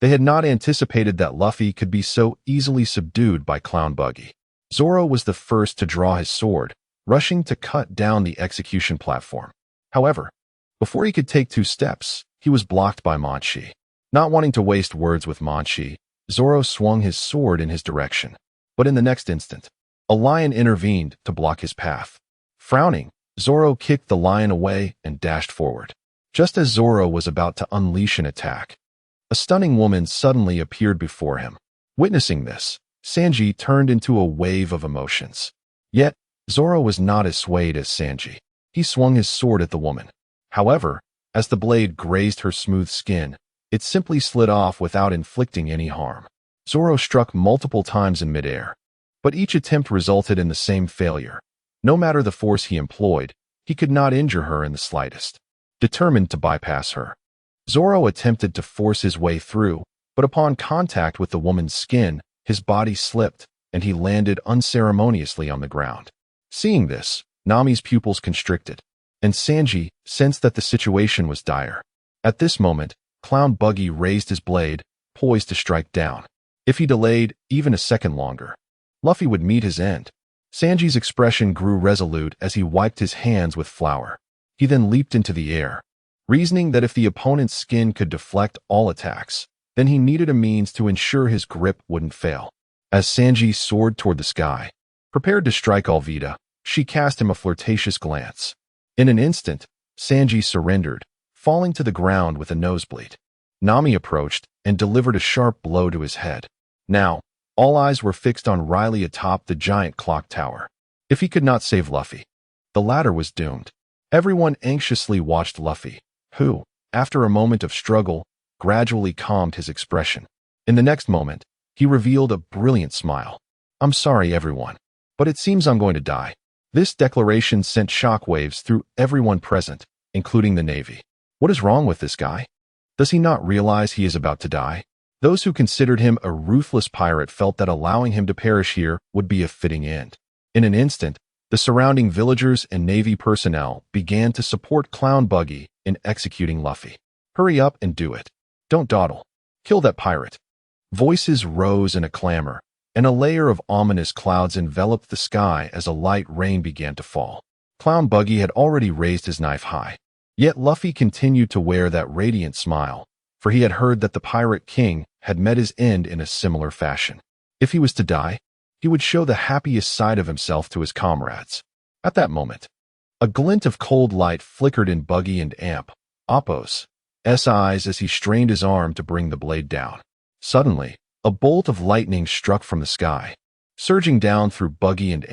They had not anticipated that Luffy could be so easily subdued by Clown Buggy. Zoro was the first to draw his sword, rushing to cut down the execution platform. However, before he could take 2 steps, he was blocked by Monchi. Not wanting to waste words with Monchi, Zoro swung his sword in his direction. But in the next instant, a lion intervened to block his path. Frowning, Zoro kicked the lion away and dashed forward. Just as Zoro was about to unleash an attack, a stunning woman suddenly appeared before him. Witnessing this, Sanji turned into a wave of emotions. Yet, Zoro was not as swayed as Sanji. He swung his sword at the woman. However, as the blade grazed her smooth skin, it simply slid off without inflicting any harm. Zoro struck multiple times in midair, but each attempt resulted in the same failure. No matter the force he employed, he could not injure her in the slightest. Determined to bypass her, Zoro attempted to force his way through, but upon contact with the woman's skin, his body slipped, and he landed unceremoniously on the ground. Seeing this, Nami's pupils constricted, and Sanji sensed that the situation was dire. At this moment, Clown Buggy raised his blade, poised to strike down. If he delayed even a second longer, Luffy would meet his end. Sanji's expression grew resolute as he wiped his hands with flour. He then leaped into the air, reasoning that if the opponent's skin could deflect all attacks, then he needed a means to ensure his grip wouldn't fail. As Sanji soared toward the sky, prepared to strike Alvida, she cast him a flirtatious glance. In an instant, Sanji surrendered, falling to the ground with a nosebleed. Nami approached and delivered a sharp blow to his head. Now, all eyes were fixed on Rayleigh atop the giant clock tower. If he could not save Luffy, the latter was doomed. Everyone anxiously watched Luffy, who, after a moment of struggle, gradually calmed his expression. In the next moment, he revealed a brilliant smile. "I'm sorry, everyone, but it seems I'm going to die." This declaration sent shockwaves through everyone present, including the Navy. What is wrong with this guy? Does he not realize he is about to die? Those who considered him a ruthless pirate felt that allowing him to perish here would be a fitting end. In an instant, the surrounding villagers and Navy personnel began to support Clown Buggy in executing Luffy. "Hurry up and do it. Don't dawdle. Kill that pirate." Voices rose in a clamor, and a layer of ominous clouds enveloped the sky as a light rain began to fall. Clown Buggy had already raised his knife high. Yet Luffy continued to wear that radiant smile, for he had heard that the Pirate King had met his end in a similar fashion. If he was to die, he would show the happiest side of himself to his comrades. At that moment, a glint of cold light flickered in Buggy and Appo's eyes as he strained his arm to bring the blade down. Suddenly, a bolt of lightning struck from the sky, surging down through Buggy and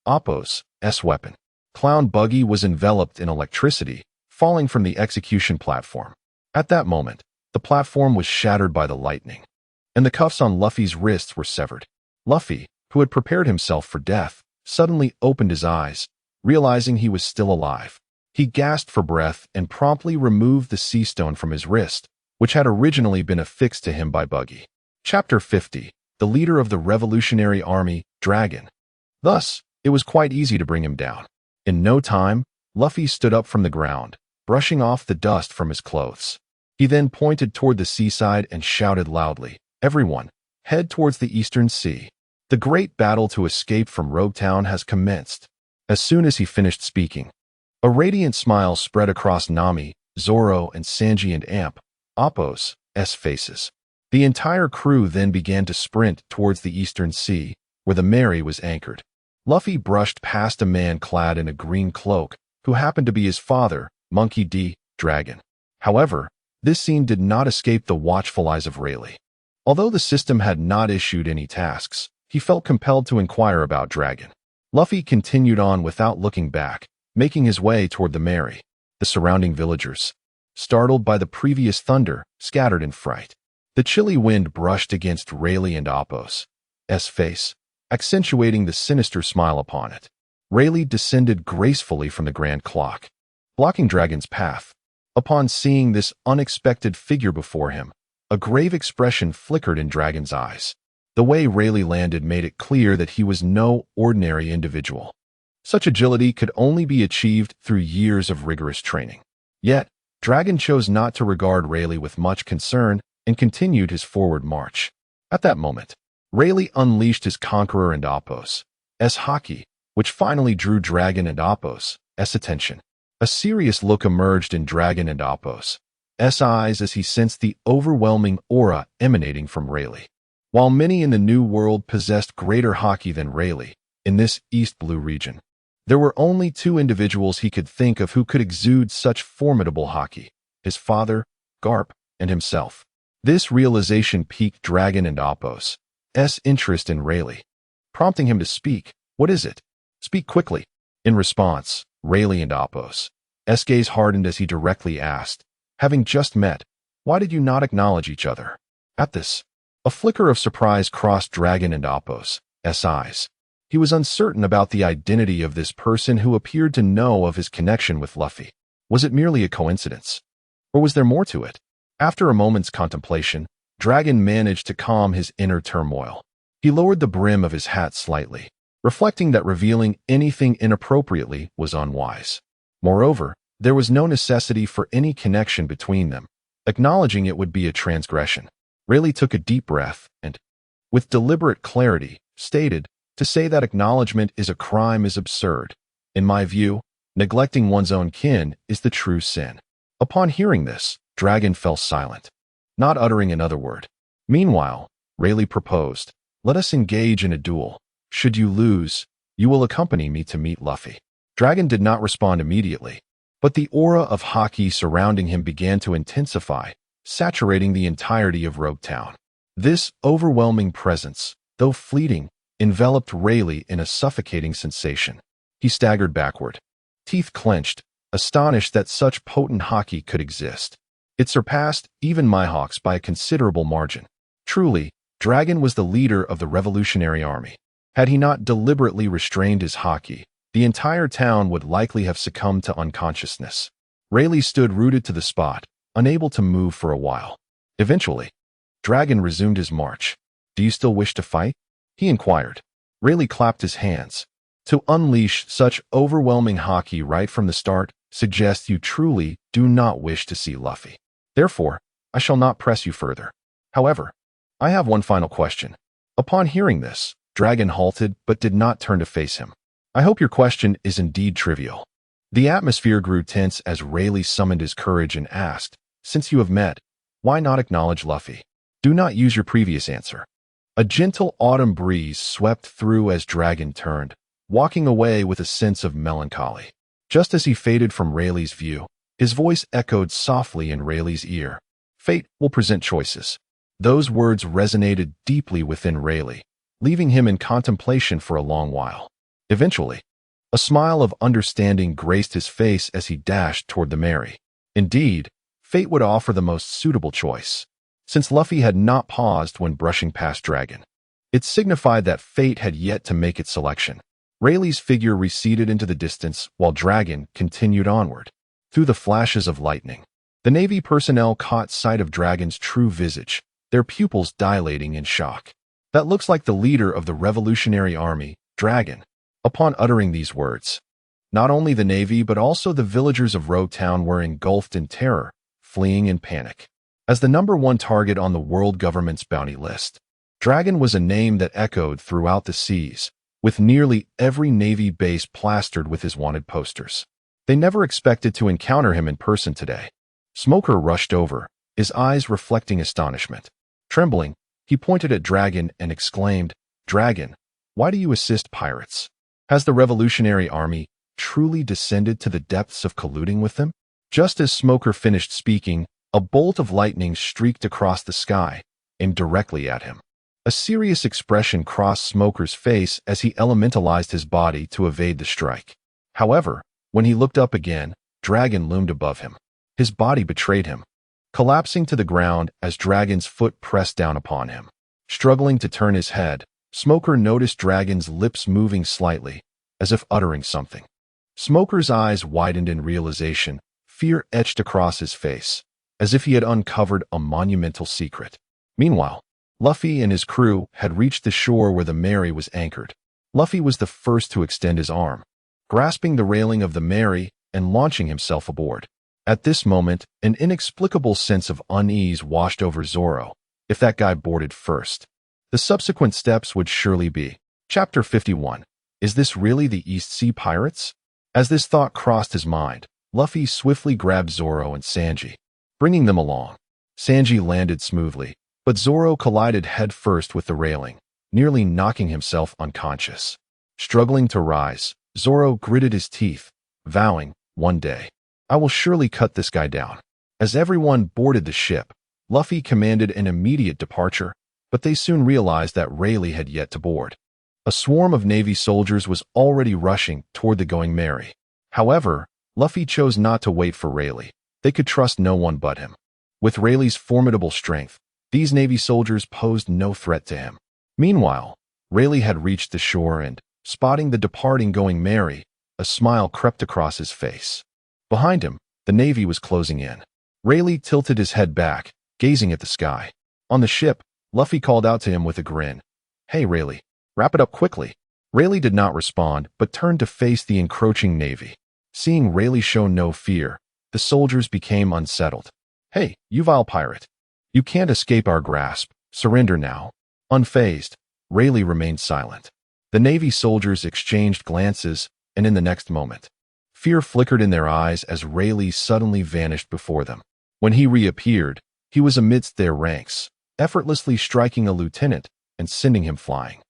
Appo's weapon. Clown Buggy was enveloped in electricity, falling from the execution platform. At that moment, the platform was shattered by the lightning, and the cuffs on Luffy's wrists were severed. Luffy, who had prepared himself for death, suddenly opened his eyes, realizing he was still alive. He gasped for breath and promptly removed the sea stone from his wrist, which had originally been affixed to him by Buggy. Chapter 50. The leader of the Revolutionary Army, Dragon. Thus, it was quite easy to bring him down. In no time, Luffy stood up from the ground, brushing off the dust from his clothes. He then pointed toward the seaside and shouted loudly, "Everyone, head towards the Eastern Sea. The great battle to escape from Rogue Town has commenced." As soon as he finished speaking, a radiant smile spread across Nami, Zoro, and Sanji and Appo's faces. The entire crew then began to sprint towards the Eastern Sea, where the Mary was anchored. Luffy brushed past a man clad in a green cloak, who happened to be his father, Monkey D. Dragon. However, this scene did not escape the watchful eyes of Rayleigh. Although the system had not issued any tasks, he felt compelled to inquire about Dragon. Luffy continued on without looking back, making his way toward the Mary. The surrounding villagers, startled by the previous thunder, scattered in fright. The chilly wind brushed against Rayleigh and Apo's face, accentuating the sinister smile upon it. Rayleigh descended gracefully from the grand clock, blocking Dragon's path. Upon seeing this unexpected figure before him, a grave expression flickered in Dragon's eyes. The way Rayleigh landed made it clear that he was no ordinary individual. Such agility could only be achieved through years of rigorous training. Yet, Dragon chose not to regard Rayleigh with much concern and continued his forward march. At that moment, Rayleigh unleashed his Conqueror and Apo's haki, which finally drew Dragon and Apo's attention. A serious look emerged in Dragon and Apo's eyes as he sensed the overwhelming aura emanating from Rayleigh. While many in the New World possessed greater haki than Rayleigh, in this East Blue region, there were only two individuals he could think of who could exude such formidable haki: his father, Garp, and himself. This realization piqued Dragon and Apo's interest in Rayleigh, prompting him to speak. "What is it? Speak quickly." In response, Rayleigh and Apo's gaze hardened as he directly asked, "Having just met, why did you not acknowledge each other?" At this, a flicker of surprise crossed Dragon and Apo's eyes. He was uncertain about the identity of this person who appeared to know of his connection with Luffy. Was it merely a coincidence? Or was there more to it? After a moment's contemplation, Dragon managed to calm his inner turmoil. He lowered the brim of his hat slightly, reflecting that revealing anything inappropriately was unwise. Moreover, there was no necessity for any connection between them. Acknowledging it would be a transgression. Rayleigh took a deep breath and, with deliberate clarity, stated, "To say that acknowledgement is a crime is absurd. In my view, neglecting one's own kin is the true sin." Upon hearing this, Dragon fell silent, not uttering another word. Meanwhile, Rayleigh proposed, "Let us engage in a duel. Should you lose, you will accompany me to meet Luffy." Dragon did not respond immediately, but the aura of haki surrounding him began to intensify, saturating the entirety of Rogue Town. This overwhelming presence, though fleeting, enveloped Rayleigh in a suffocating sensation. He staggered backward, teeth clenched, astonished that such potent haki could exist. It surpassed even Mihawk's by a considerable margin. Truly, Dragon was the leader of the Revolutionary Army. Had he not deliberately restrained his haki, the entire town would likely have succumbed to unconsciousness. Rayleigh stood rooted to the spot, unable to move for a while. Eventually, Dragon resumed his march. "Do you still wish to fight?" he inquired. Rayleigh clapped his hands. "To unleash such overwhelming haki right from the start suggests you truly do not wish to see Luffy. Therefore, I shall not press you further. However, I have one final question." Upon hearing this, Dragon halted but did not turn to face him. "I hope your question is indeed trivial." The atmosphere grew tense as Rayleigh summoned his courage and asked, "Since you have met, why not acknowledge Luffy? Do not use your previous answer." A gentle autumn breeze swept through as Dragon turned, walking away with a sense of melancholy. Just as he faded from Rayleigh's view, his voice echoed softly in Rayleigh's ear. "Fate will present choices." Those words resonated deeply within Rayleigh, leaving him in contemplation for a long while. Eventually, a smile of understanding graced his face as he dashed toward the Mary. Indeed, fate would offer the most suitable choice. Since Luffy had not paused when brushing past Dragon, it signified that fate had yet to make its selection. Rayleigh's figure receded into the distance while Dragon continued onward. Through the flashes of lightning, the Navy personnel caught sight of Dragon's true visage, their pupils dilating in shock. "That looks like the leader of the Revolutionary Army, Dragon." Upon uttering these words, not only the Navy but also the villagers of Rogue Town were engulfed in terror, fleeing in panic. As the #1 target on the world government's bounty list, Dragon was a name that echoed throughout the seas, with nearly every Navy base plastered with his wanted posters. They never expected to encounter him in person today. Smoker rushed over, his eyes reflecting astonishment. Trembling, he pointed at Dragon and exclaimed, "Dragon, why do you assist pirates? Has the Revolutionary Army truly descended to the depths of colluding with them?" Just as Smoker finished speaking, a bolt of lightning streaked across the sky, aimed directly at him. A serious expression crossed Smoker's face as he elementalized his body to evade the strike. However, When he looked up again, Dragon loomed above him. His body betrayed him, collapsing to the ground as Dragon's foot pressed down upon him. Struggling to turn his head, Smoker noticed Dragon's lips moving slightly, as if uttering something. Smoker's eyes widened in realization, fear etched across his face, as if he had uncovered a monumental secret. Meanwhile, Luffy and his crew had reached the shore where the Mary was anchored. Luffy was the first to extend his arm, grasping the railing of the Mary and launching himself aboard. At this moment, an inexplicable sense of unease washed over Zoro. If that guy boarded first, the subsequent steps would surely be. Chapter 51. Is this really the East Sea Pirates? As this thought crossed his mind, Luffy swiftly grabbed Zoro and Sanji, bringing them along. Sanji landed smoothly, but Zoro collided headfirst with the railing, nearly knocking himself unconscious. Struggling to rise, Zoro gritted his teeth, vowing, one day, I will surely cut this guy down. As everyone boarded the ship, Luffy commanded an immediate departure, but they soon realized that Rayleigh had yet to board. A swarm of Navy soldiers was already rushing toward the Going Merry. However, Luffy chose not to wait for Rayleigh. They could trust no one but him. With Rayleigh's formidable strength, these Navy soldiers posed no threat to him. Meanwhile, Rayleigh had reached the shore and, spotting the departing Going Merry, a smile crept across his face. Behind him, the Navy was closing in. Rayleigh tilted his head back, gazing at the sky. On the ship, Luffy called out to him with a grin. Hey Rayleigh, wrap it up quickly. Rayleigh did not respond, but turned to face the encroaching Navy. Seeing Rayleigh show no fear, the soldiers became unsettled. Hey, you vile pirate. You can't escape our grasp. Surrender now. Unfazed, Rayleigh remained silent. The Navy soldiers exchanged glances, and in the next moment, fear flickered in their eyes as Rayleigh suddenly vanished before them. When he reappeared, he was amidst their ranks, effortlessly striking a lieutenant and sending him flying.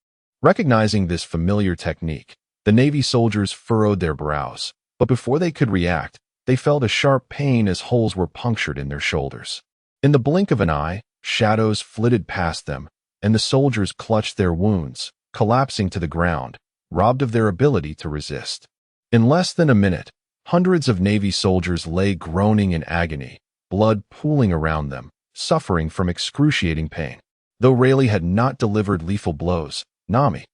Recognizing this familiar technique, the Navy soldiers furrowed their brows, but before they could react, they felt a sharp pain as holes were punctured in their shoulders. In the blink of an eye, shadows flitted past them, and the soldiers clutched their wounds, collapsing to the ground, robbed of their ability to resist. In less than a minute, hundreds of Navy soldiers lay groaning in agony, blood pooling around them, suffering from excruciating pain. Though Rayleigh had not delivered lethal blows, Nami,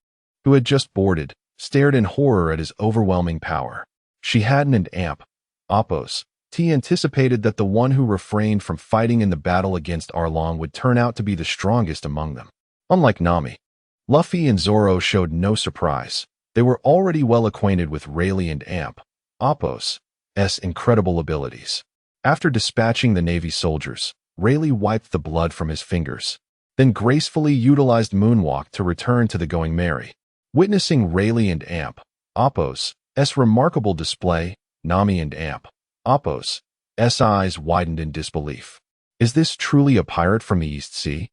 who had just boarded, stared in horror at his overwhelming power. She hadn't an amp, Oppos. T anticipated that the one who refrained from fighting in the battle against Arlong would turn out to be the strongest among them. Unlike Nami, Luffy and Zoro showed no surprise. They were already well acquainted with Rayleigh and Amp, Oppos' incredible abilities. After dispatching the Navy soldiers, Rayleigh wiped the blood from his fingers, then gracefully utilized Moonwalk to return to the Going Merry. Witnessing Rayleigh and Amp, Oppos' remarkable display, Nami and Amp, Oppos' eyes widened in disbelief. Is this truly a pirate from the East Sea?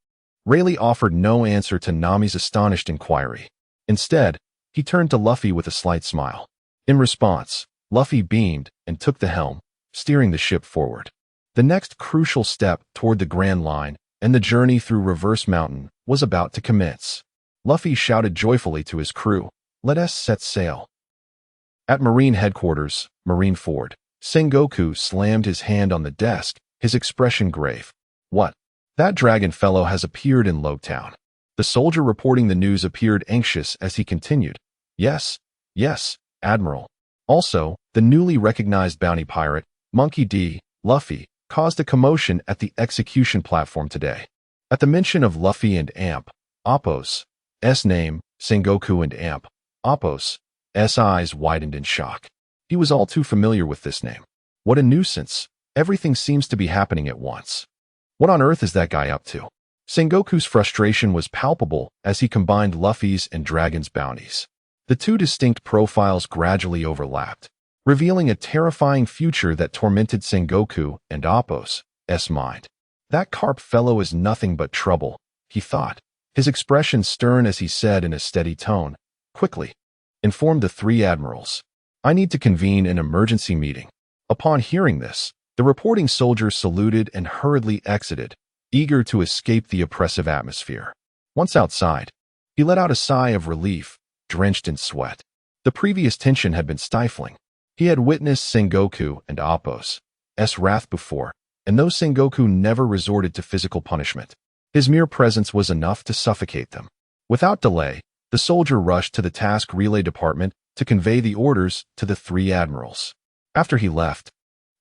Rayleigh offered no answer to Nami's astonished inquiry. Instead, he turned to Luffy with a slight smile. In response, Luffy beamed and took the helm, steering the ship forward. The next crucial step toward the Grand Line and the journey through Reverse Mountain was about to commence. Luffy shouted joyfully to his crew, "Let us set sail." At Marine Headquarters, Marineford, Sengoku slammed his hand on the desk, his expression grave. What? That dragon fellow has appeared in Logtown. The soldier reporting the news appeared anxious as he continued. Yes, Admiral. Also, the newly recognized bounty pirate, Monkey D. Luffy, caused a commotion at the execution platform today. At the mention of Luffy and Amp, Oppos' name, Sengoku and Amp, Oppos' eyes widened in shock. He was all too familiar with this name. What a nuisance. Everything seems to be happening at once. What on earth is that guy up to? Sengoku's frustration was palpable as he combined Luffy's and Dragon's bounties. The two distinct profiles gradually overlapped, revealing a terrifying future that tormented Sengoku and Oppos' mind. That carp fellow is nothing but trouble, he thought, his expression stern as he said in a steady tone, "Quickly, inform the three admirals. I need to convene an emergency meeting." Upon hearing this, the reporting soldiers saluted and hurriedly exited, eager to escape the oppressive atmosphere. Once outside, he let out a sigh of relief, drenched in sweat. The previous tension had been stifling. He had witnessed Sengoku and Appo's wrath before, and though Sengoku never resorted to physical punishment, his mere presence was enough to suffocate them. Without delay, the soldier rushed to the task relay department to convey the orders to the three admirals. After he left,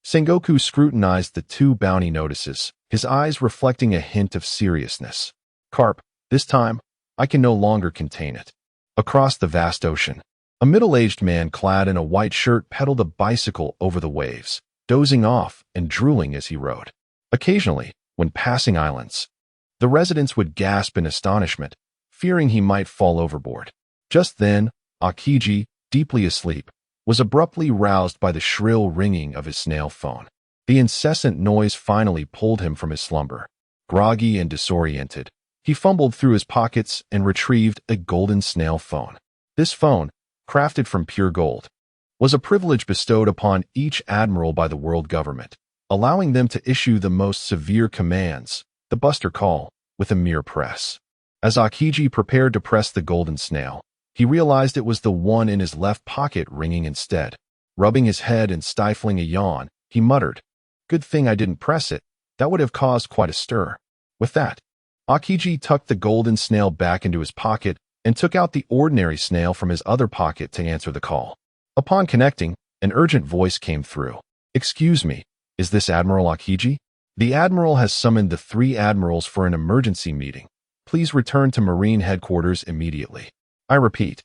Sengoku scrutinized the two bounty notices, his eyes reflecting a hint of seriousness. Carp, this time, I can no longer contain it. Across the vast ocean, a middle-aged man clad in a white shirt pedaled a bicycle over the waves, dozing off and drooling as he rode. Occasionally, when passing islands, the residents would gasp in astonishment, fearing he might fall overboard. Just then, Akiji, deeply asleep, was abruptly roused by the shrill ringing of his snail phone. The incessant noise finally pulled him from his slumber. Groggy and disoriented, he fumbled through his pockets and retrieved a golden snail phone. This phone, crafted from pure gold, was a privilege bestowed upon each admiral by the world government, allowing them to issue the most severe commands, the buster call, with a mere press. As Akiji prepared to press the golden snail, he realized it was the one in his left pocket ringing instead. Rubbing his head and stifling a yawn, he muttered, "Good thing I didn't press it. That would have caused quite a stir." With that, Akiji tucked the golden snail back into his pocket and took out the ordinary snail from his other pocket to answer the call. Upon connecting, an urgent voice came through. "Excuse me, is this Admiral Akiji? The Admiral has summoned the three admirals for an emergency meeting. Please return to Marine Headquarters immediately." I repeat,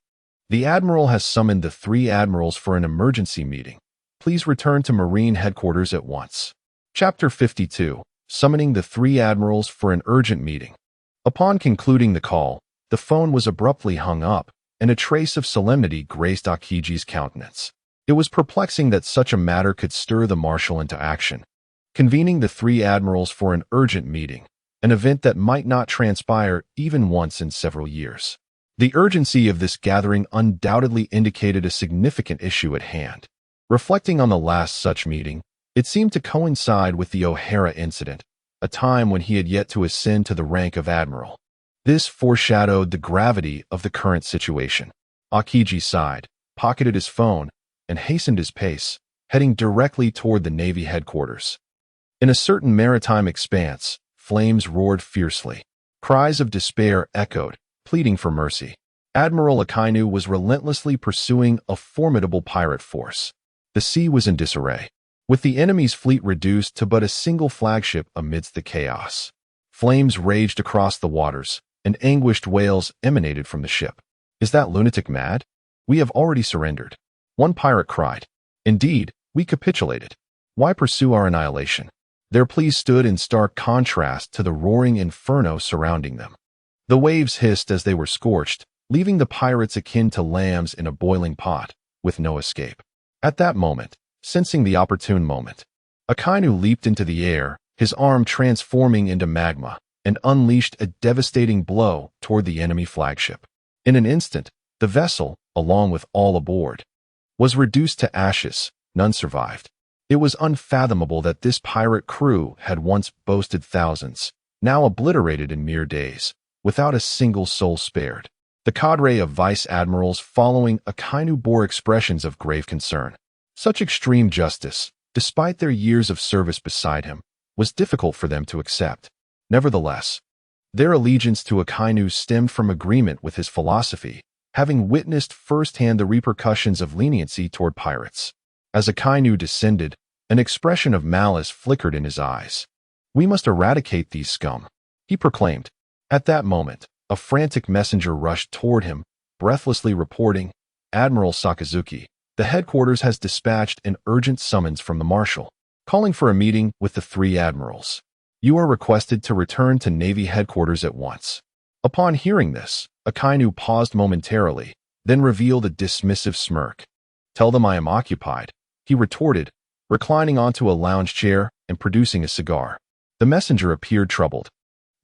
the Admiral has summoned the three admirals for an emergency meeting. Please return to Marine Headquarters at once. Chapter 52, Summoning the Three Admirals for an Urgent Meeting. Upon concluding the call, the phone was abruptly hung up, and a trace of solemnity graced Akiji's countenance. It was perplexing that such a matter could stir the marshal into action, convening the three admirals for an urgent meeting, an event that might not transpire even once in several years. The urgency of this gathering undoubtedly indicated a significant issue at hand. Reflecting on the last such meeting, it seemed to coincide with the O'Hara incident, a time when he had yet to ascend to the rank of admiral. This foreshadowed the gravity of the current situation. Akiji sighed, pocketed his phone, and hastened his pace, heading directly toward the Navy headquarters. In a certain maritime expanse, flames roared fiercely. Cries of despair echoed, pleading for mercy. Admiral Akainu was relentlessly pursuing a formidable pirate force. The sea was in disarray, with the enemy's fleet reduced to but a single flagship amidst the chaos. Flames raged across the waters, and anguished wails emanated from the ship. "Is that lunatic mad? We have already surrendered," one pirate cried. "Indeed, we capitulated. Why pursue our annihilation?" Their pleas stood in stark contrast to the roaring inferno surrounding them. The waves hissed as they were scorched, leaving the pirates akin to lambs in a boiling pot, with no escape. At that moment, sensing the opportune moment, Akainu leaped into the air, his arm transforming into magma, and unleashed a devastating blow toward the enemy flagship. In an instant, the vessel, along with all aboard, was reduced to ashes. None survived. It was unfathomable that this pirate crew had once boasted thousands, now obliterated in mere days, without a single soul spared. The cadre of vice admirals following Akainu bore expressions of grave concern. Such extreme justice, despite their years of service beside him, was difficult for them to accept. Nevertheless, their allegiance to Akainu stemmed from agreement with his philosophy, having witnessed firsthand the repercussions of leniency toward pirates. As Akainu descended, an expression of malice flickered in his eyes. "We must eradicate these scum," he proclaimed. At that moment, a frantic messenger rushed toward him, breathlessly reporting, "Admiral Sakazuki, the headquarters has dispatched an urgent summons from the marshal, calling for a meeting with the three admirals. You are requested to return to Navy headquarters at once." Upon hearing this, Akainu paused momentarily, then revealed a dismissive smirk. "Tell them I am occupied," he retorted, reclining onto a lounge chair and producing a cigar. The messenger appeared troubled.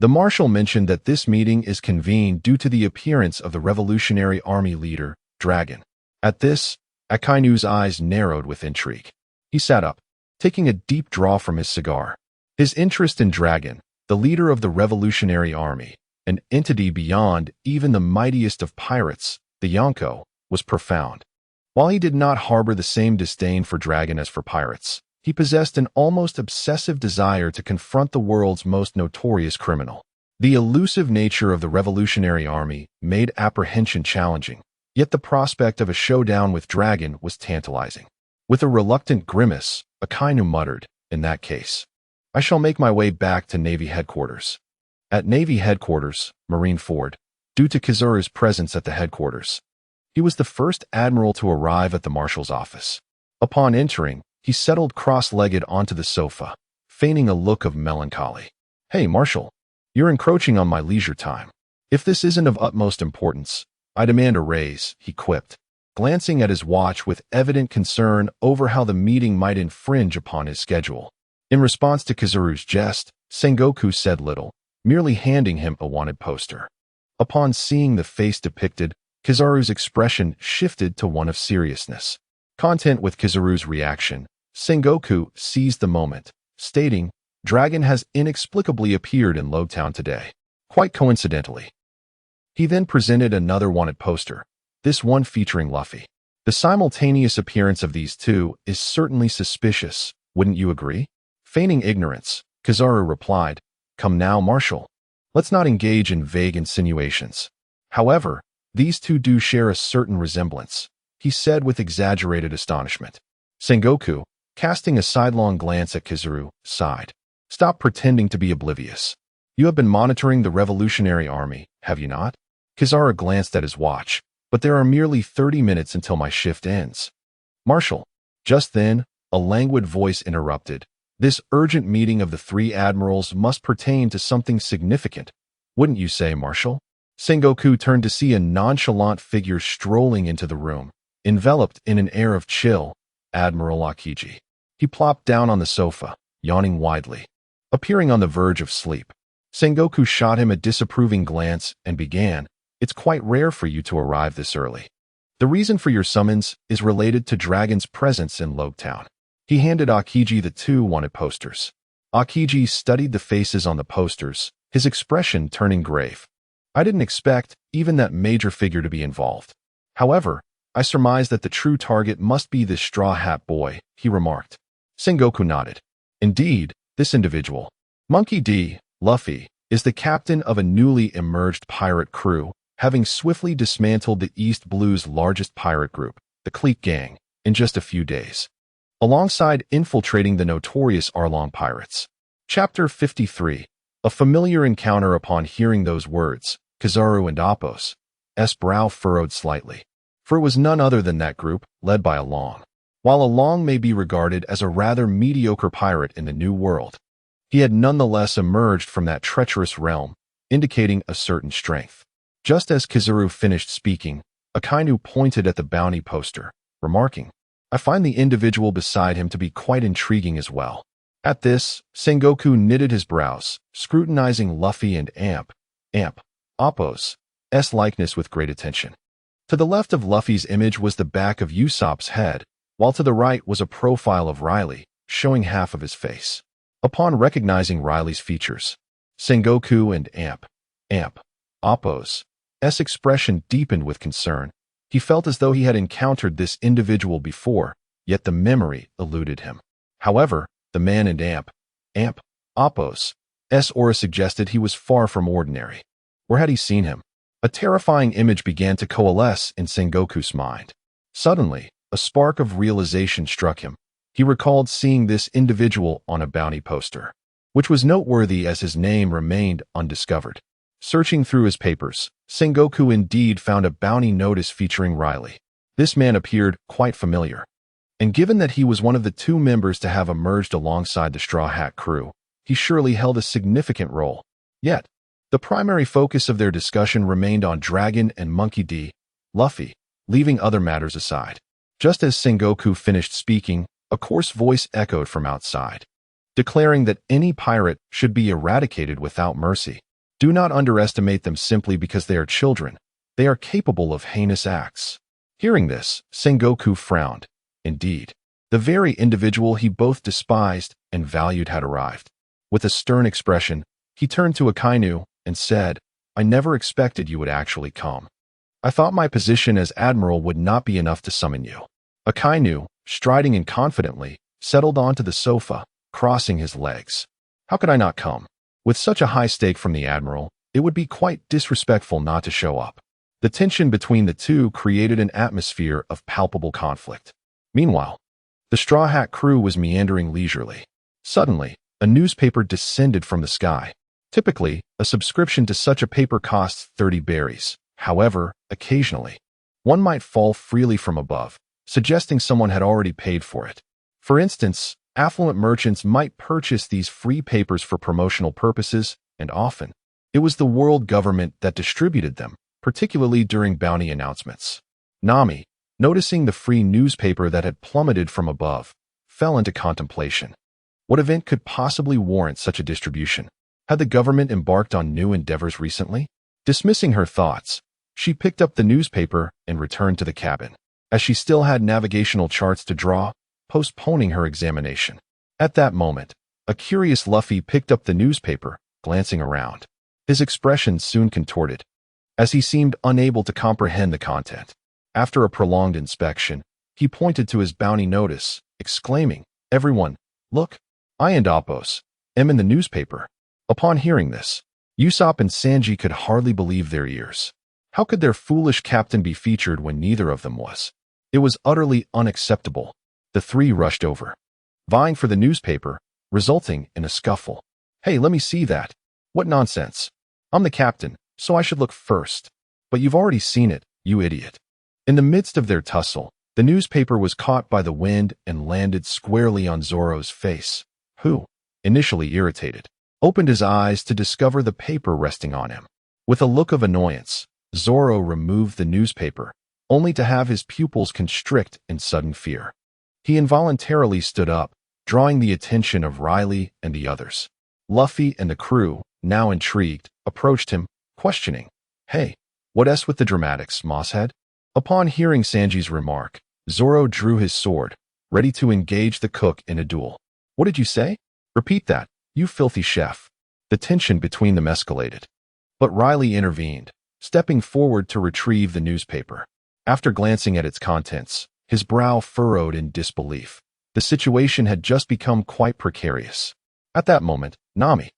The marshal mentioned that this meeting is convened due to the appearance of the Revolutionary Army leader, Dragon. At this, Akainu's eyes narrowed with intrigue. He sat up, taking a deep draw from his cigar. His interest in Dragon, the leader of the Revolutionary Army, an entity beyond even the mightiest of pirates, the Yonko, was profound. While he did not harbor the same disdain for dragon as for pirates, he possessed an almost obsessive desire to confront the world's most notorious criminal. The elusive nature of the Revolutionary Army made apprehension challenging, yet the prospect of a showdown with Dragon was tantalizing. With a reluctant grimace, Akainu muttered, "In that case, I shall make my way back to Navy headquarters." At Navy headquarters, Marineford, due to Kizaru's presence at the headquarters, he was the first admiral to arrive at the marshal's office. Upon entering, he settled cross-legged onto the sofa, feigning a look of melancholy. "Hey, Marshal, you're encroaching on my leisure time. If this isn't of utmost importance, I demand a raise," he quipped, glancing at his watch with evident concern over how the meeting might infringe upon his schedule. In response to Kizaru's jest, Sengoku said little, merely handing him a wanted poster. Upon seeing the face depicted, Kizaru's expression shifted to one of seriousness. Content with Kizaru's reaction, Sengoku seized the moment, stating, "Dragon has inexplicably appeared in Logtown today. Quite coincidentally." He then presented another wanted poster, this one featuring Luffy. The simultaneous appearance of these two is certainly suspicious, wouldn't you agree? Feigning ignorance, Kizaru replied, "Come now, Marshal. Let's not engage in vague insinuations. However, these two do share a certain resemblance," he said with exaggerated astonishment. Sengoku, casting a sidelong glance at Kizaru, sighed. "Stop pretending to be oblivious. You have been monitoring the Revolutionary Army, have you not?" Kizaru glanced at his watch, "But there are merely 30 minutes until my shift ends." "Marshal." Just then, a languid voice interrupted. "This urgent meeting of the three admirals must pertain to something significant, wouldn't you say, Marshal?" Sengoku turned to see a nonchalant figure strolling into the room, enveloped in an air of chill, Admiral Akiji. He plopped down on the sofa, yawning widely. Appearing on the verge of sleep, Sengoku shot him a disapproving glance and began, "It's quite rare for you to arrive this early. The reason for your summons is related to Dragon's presence in Logtown." He handed Akiji the two wanted posters. Akiji studied the faces on the posters, his expression turning grave. "I didn't expect even that major figure to be involved. However, I surmise that the true target must be this Straw Hat boy," he remarked. Sengoku nodded. "Indeed, this individual, Monkey D. Luffy, is the captain of a newly emerged pirate crew, having swiftly dismantled the East Blue's largest pirate group, the Clique Gang, in just a few days, alongside infiltrating the notorious Arlong pirates." Chapter 53. A familiar encounter. Upon hearing those words, Kizaru and Appo's brow furrowed slightly, for it was none other than that group, led by Arlong. While Arlong may be regarded as a rather mediocre pirate in the New World, he had nonetheless emerged from that treacherous realm, indicating a certain strength. Just as Kizaru finished speaking, Akainu pointed at the bounty poster, remarking, "I find the individual beside him to be quite intriguing as well." At this, Sengoku knitted his brows, scrutinizing Luffy and Appo's likeness with great attention. To the left of Luffy's image was the back of Usopp's head, while to the right was a profile of Rayleigh, showing half of his face. Upon recognizing Rayleigh's features, Sengoku and Appo's expression deepened with concern. He felt as though he had encountered this individual before, yet the memory eluded him. However, the man in Appo's aura suggested he was far from ordinary. Where had he seen him? A terrifying image began to coalesce in Sengoku's mind. Suddenly, a spark of realization struck him. He recalled seeing this individual on a bounty poster, which was noteworthy as his name remained undiscovered. Searching through his papers, Sengoku indeed found a bounty notice featuring Rayleigh. This man appeared quite familiar, and given that he was one of the two members to have emerged alongside the Straw Hat crew, he surely held a significant role. Yet, the primary focus of their discussion remained on Dragon and Monkey D. Luffy, leaving other matters aside. Just as Sengoku finished speaking, a coarse voice echoed from outside, declaring that any pirate should be eradicated without mercy. Do not underestimate them simply because they are children. They are capable of heinous acts. Hearing this, Sengoku frowned. Indeed, the very individual he both despised and valued had arrived. With a stern expression, he turned to Akainu and said, "I never expected you would actually come." I thought my position as admiral would not be enough to summon you. Akainu, striding in confidently, settled onto the sofa, crossing his legs. How could I not come? With such a high stake from the admiral, it would be quite disrespectful not to show up. The tension between the two created an atmosphere of palpable conflict. Meanwhile, the Straw Hat crew was meandering leisurely. Suddenly, a newspaper descended from the sky. Typically, a subscription to such a paper costs 30 berries. However, occasionally, one might fall freely from above, suggesting someone had already paid for it. For instance, affluent merchants might purchase these free papers for promotional purposes, and often, it was the world government that distributed them, particularly during bounty announcements. Nami, noticing the free newspaper that had plummeted from above, fell into contemplation. What event could possibly warrant such a distribution? Had the government embarked on new endeavors recently? Dismissing her thoughts, she picked up the newspaper and returned to the cabin, as she still had navigational charts to draw, postponing her examination. At that moment, a curious Luffy picked up the newspaper, glancing around. His expression soon contorted, as he seemed unable to comprehend the content. After a prolonged inspection, he pointed to his bounty notice, exclaiming, "Everyone, look! I and Appos am in the newspaper." Upon hearing this, Usopp and Sanji could hardly believe their ears. How could their foolish captain be featured when neither of them was? It was utterly unacceptable. The three rushed over, vying for the newspaper, resulting in a scuffle. "Hey, let me see that. What nonsense. I'm the captain, so I should look first. But you've already seen it, you idiot." In the midst of their tussle, the newspaper was caught by the wind and landed squarely on Zoro's face, who, initially irritated, opened his eyes to discover the paper resting on him. With a look of annoyance, Zoro removed the newspaper, only to have his pupils constrict in sudden fear. He involuntarily stood up, drawing the attention of Rayleigh and the others. Luffy and the crew, now intrigued, approached him, questioning, "Hey, what's with the dramatics, Mosshead?" Upon hearing Sanji's remark, Zoro drew his sword, ready to engage the cook in a duel. "What did you say? Repeat that, you filthy chef." The tension between them escalated. But Rayleigh intervened, stepping forward to retrieve the newspaper. After glancing at its contents, his brow furrowed in disbelief. The situation had just become quite precarious. At that moment, Nami,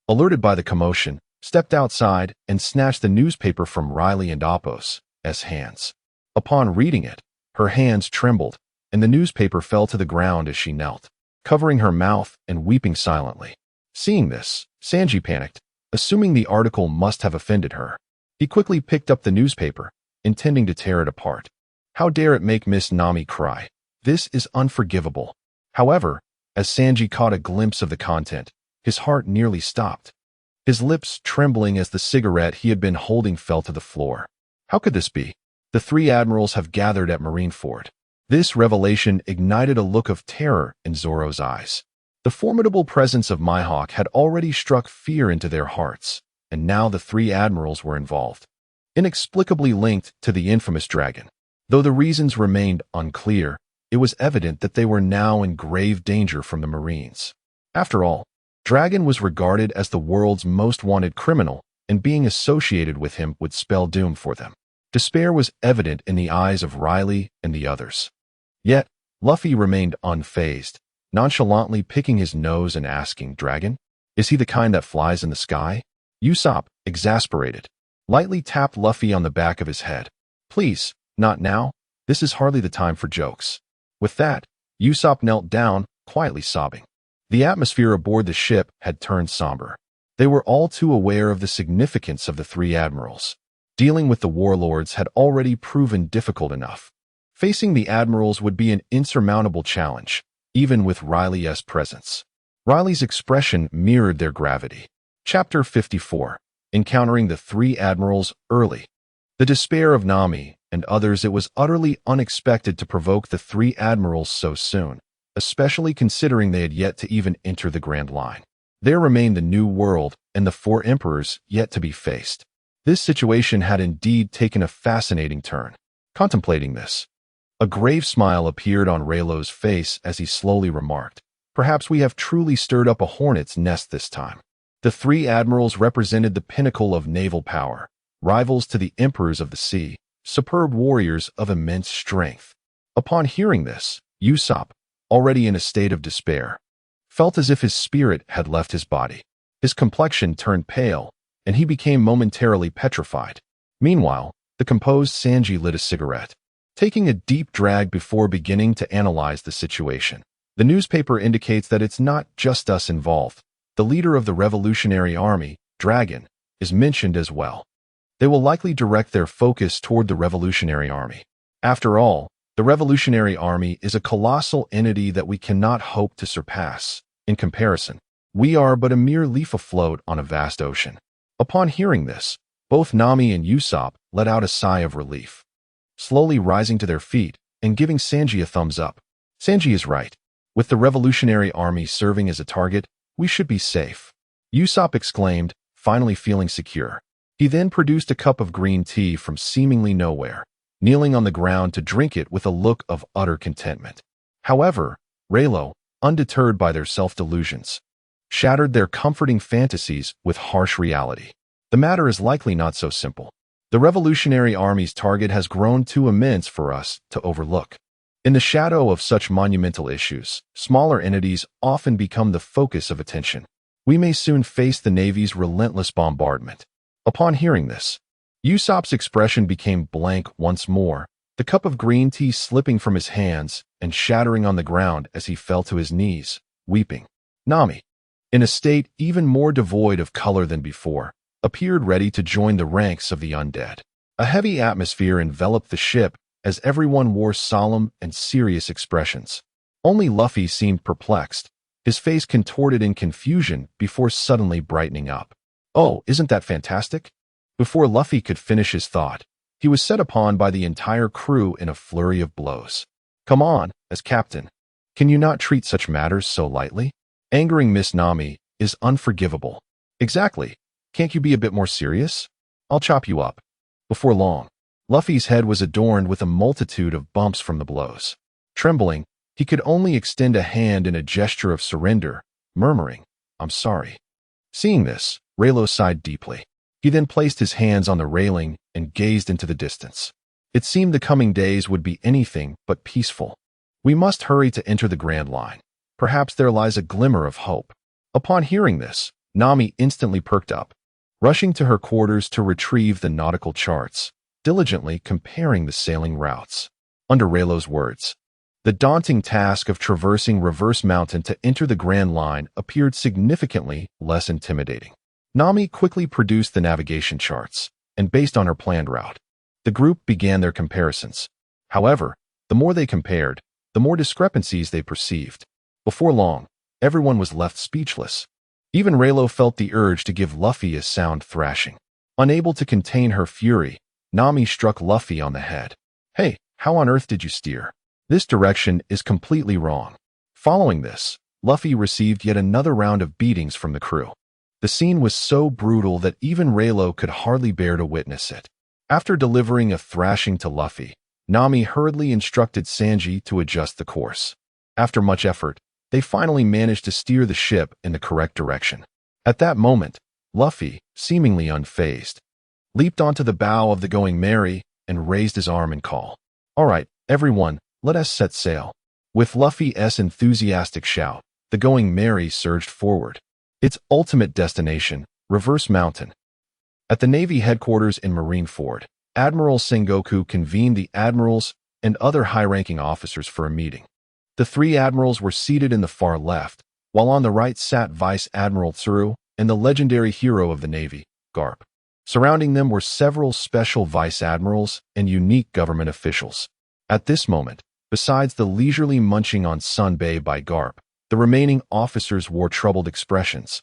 alerted by the commotion, stepped outside and snatched the newspaper from Rayleigh and Appos' hands. Upon reading it, her hands trembled, and the newspaper fell to the ground as she knelt, covering her mouth and weeping silently. Seeing this, Sanji panicked, assuming the article must have offended her. He quickly picked up the newspaper, intending to tear it apart. How dare it make Miss Nami cry? This is unforgivable. However, as Sanji caught a glimpse of the content, his heart nearly stopped. His lips trembling as the cigarette he had been holding fell to the floor. How could this be? The three admirals have gathered at Marineford. This revelation ignited a look of terror in Zoro's eyes. The formidable presence of Mihawk had already struck fear into their hearts, and now the three admirals were involved, inexplicably linked to the infamous dragon. Though the reasons remained unclear, it was evident that they were now in grave danger from the Marines. After all, Dragon was regarded as the world's most wanted criminal, and being associated with him would spell doom for them. Despair was evident in the eyes of Rayleigh and the others. Yet, Luffy remained unfazed, nonchalantly picking his nose and asking, "Dragon? Is he the kind that flies in the sky?" Usopp, exasperated, lightly tapped Luffy on the back of his head. "Please, not now. This is hardly the time for jokes." With that, Usopp knelt down, quietly sobbing. The atmosphere aboard the ship had turned somber. They were all too aware of the significance of the three admirals. Dealing with the warlords had already proven difficult enough. Facing the admirals would be an insurmountable challenge, even with Rayleigh's presence. Rayleigh's expression mirrored their gravity. Chapter 54. Encountering the three admirals early. The despair of Nami and others. It was utterly unexpected to provoke the three admirals so soon, especially considering they had yet to even enter the Grand Line. There remained the New World and the four emperors yet to be faced. This situation had indeed taken a fascinating turn. Contemplating this, a grave smile appeared on Rayleigh's face as he slowly remarked, "Perhaps we have truly stirred up a hornet's nest this time." The three admirals represented the pinnacle of naval power, rivals to the emperors of the sea, superb warriors of immense strength. Upon hearing this, Usopp, already in a state of despair, felt as if his spirit had left his body. His complexion turned pale, and he became momentarily petrified. Meanwhile, the composed Sanji lit a cigarette, taking a deep drag before beginning to analyze the situation. The newspaper indicates that it's not just us involved. The leader of the Revolutionary Army, Dragon, is mentioned as well. They will likely direct their focus toward the Revolutionary Army. After all, the Revolutionary Army is a colossal entity that we cannot hope to surpass. In comparison, we are but a mere leaf afloat on a vast ocean. Upon hearing this, both Nami and Usopp let out a sigh of relief, slowly rising to their feet and giving Sanji a thumbs up. Sanji is right. With the Revolutionary Army serving as a target, we should be safe, Usopp exclaimed, finally feeling secure. He then produced a cup of green tea from seemingly nowhere, kneeling on the ground to drink it with a look of utter contentment. However, Rayleigh, undeterred by their self-delusions, shattered their comforting fantasies with harsh reality. The matter is likely not so simple. The Revolutionary Army's target has grown too immense for us to overlook. In the shadow of such monumental issues, smaller entities often become the focus of attention. We may soon face the Navy's relentless bombardment. Upon hearing this, Usopp's expression became blank once more, the cup of green tea slipping from his hands and shattering on the ground as he fell to his knees, weeping. Nami, in a state even more devoid of color than before, appeared ready to join the ranks of the undead. A heavy atmosphere enveloped the ship as everyone wore solemn and serious expressions. Only Luffy seemed perplexed, his face contorted in confusion before suddenly brightening up. "Oh, isn't that fantastic?" Before Luffy could finish his thought, he was set upon by the entire crew in a flurry of blows. "Come on, as captain. Can you not treat such matters so lightly? Angering Miss Nami is unforgivable." "Exactly. Can't you be a bit more serious? I'll chop you up." Before long, Luffy's head was adorned with a multitude of bumps from the blows. Trembling, he could only extend a hand in a gesture of surrender, murmuring, "I'm sorry." Seeing this, Rayleigh sighed deeply. He then placed his hands on the railing and gazed into the distance. It seemed the coming days would be anything but peaceful. "We must hurry to enter the Grand Line. Perhaps there lies a glimmer of hope." Upon hearing this, Nami instantly perked up, rushing to her quarters to retrieve the nautical charts, diligently comparing the sailing routes. Under Rayleigh's words, the daunting task of traversing Reverse Mountain to enter the Grand Line appeared significantly less intimidating. Nami quickly produced the navigation charts, and based on her planned route, the group began their comparisons. However, the more they compared, the more discrepancies they perceived. Before long, everyone was left speechless. Even Rayleigh felt the urge to give Luffy a sound thrashing. Unable to contain her fury, Nami struck Luffy on the head. "Hey, how on earth did you steer? This direction is completely wrong." Following this, Luffy received yet another round of beatings from the crew. The scene was so brutal that even Rayleigh could hardly bear to witness it. After delivering a thrashing to Luffy, Nami hurriedly instructed Sanji to adjust the course. After much effort, they finally managed to steer the ship in the correct direction. At that moment, Luffy, seemingly unfazed, leaped onto the bow of the Going Merry and raised his arm in call. "All right, everyone, let us set sail." With Luffy's enthusiastic shout, the Going Merry surged forward. Its ultimate destination, Reverse Mountain. At the Navy headquarters in Marineford, Admiral Sengoku convened the admirals and other high-ranking officers for a meeting. The three admirals were seated in the far left, while on the right sat Vice Admiral Tsuru and the legendary hero of the Navy, Garp. Surrounding them were several special vice admirals and unique government officials. At this moment, besides the leisurely munching on sunbae by Garp, the remaining officers wore troubled expressions.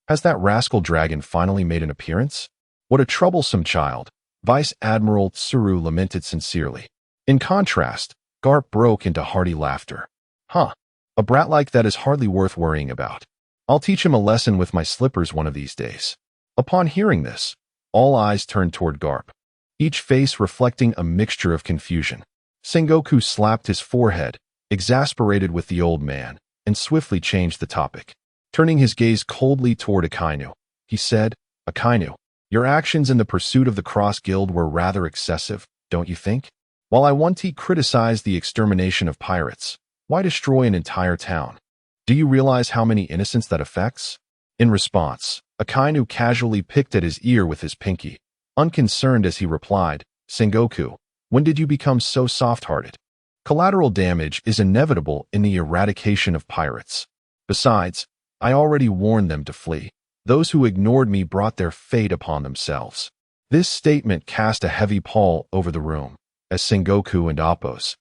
"Has that rascal dragon finally made an appearance? What a troublesome child," Vice Admiral Tsuru lamented sincerely. In contrast, Garp broke into hearty laughter. "Huh, a brat like that is hardly worth worrying about. I'll teach him a lesson with my slippers one of these days." Upon hearing this, all eyes turned toward Garp, each face reflecting a mixture of confusion. Sengoku slapped his forehead, exasperated with the old man, and swiftly changed the topic. Turning his gaze coldly toward Akainu, he said, "Akainu, your actions in the pursuit of the Cross Guild were rather excessive. don't you think? While Iwanti criticized the extermination of pirates, why destroy an entire town? Do you realize how many innocents that affects? In response, Akainu casually picked at his ear with his pinky, unconcerned as he replied, Sengoku, when did you become so soft-hearted? Collateral damage is inevitable in the eradication of pirates. Besides, I already warned them to flee. Those who ignored me brought their fate upon themselves. This statement cast a heavy pall over the room, as Sengoku and Appo's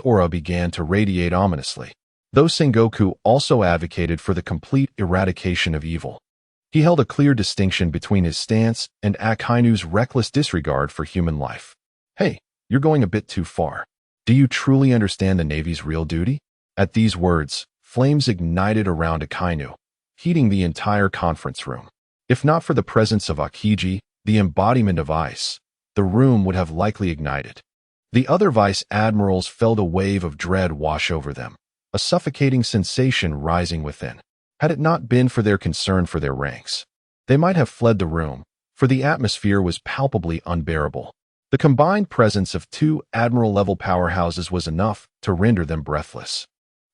aura began to radiate ominously. Though Sengoku also advocated for the complete eradication of evil, he held a clear distinction between his stance and Akainu's reckless disregard for human life. Hey, you're going a bit too far. Do you truly understand the Navy's real duty? At these words, flames ignited around Akainu, heating the entire conference room. If not for the presence of Akiji, the embodiment of ice, the room would have likely ignited. The other vice admirals felt a wave of dread wash over them, a suffocating sensation rising within. Had it not been for their concern for their ranks, they might have fled the room, for the atmosphere was palpably unbearable. The combined presence of two admiral-level powerhouses was enough to render them breathless.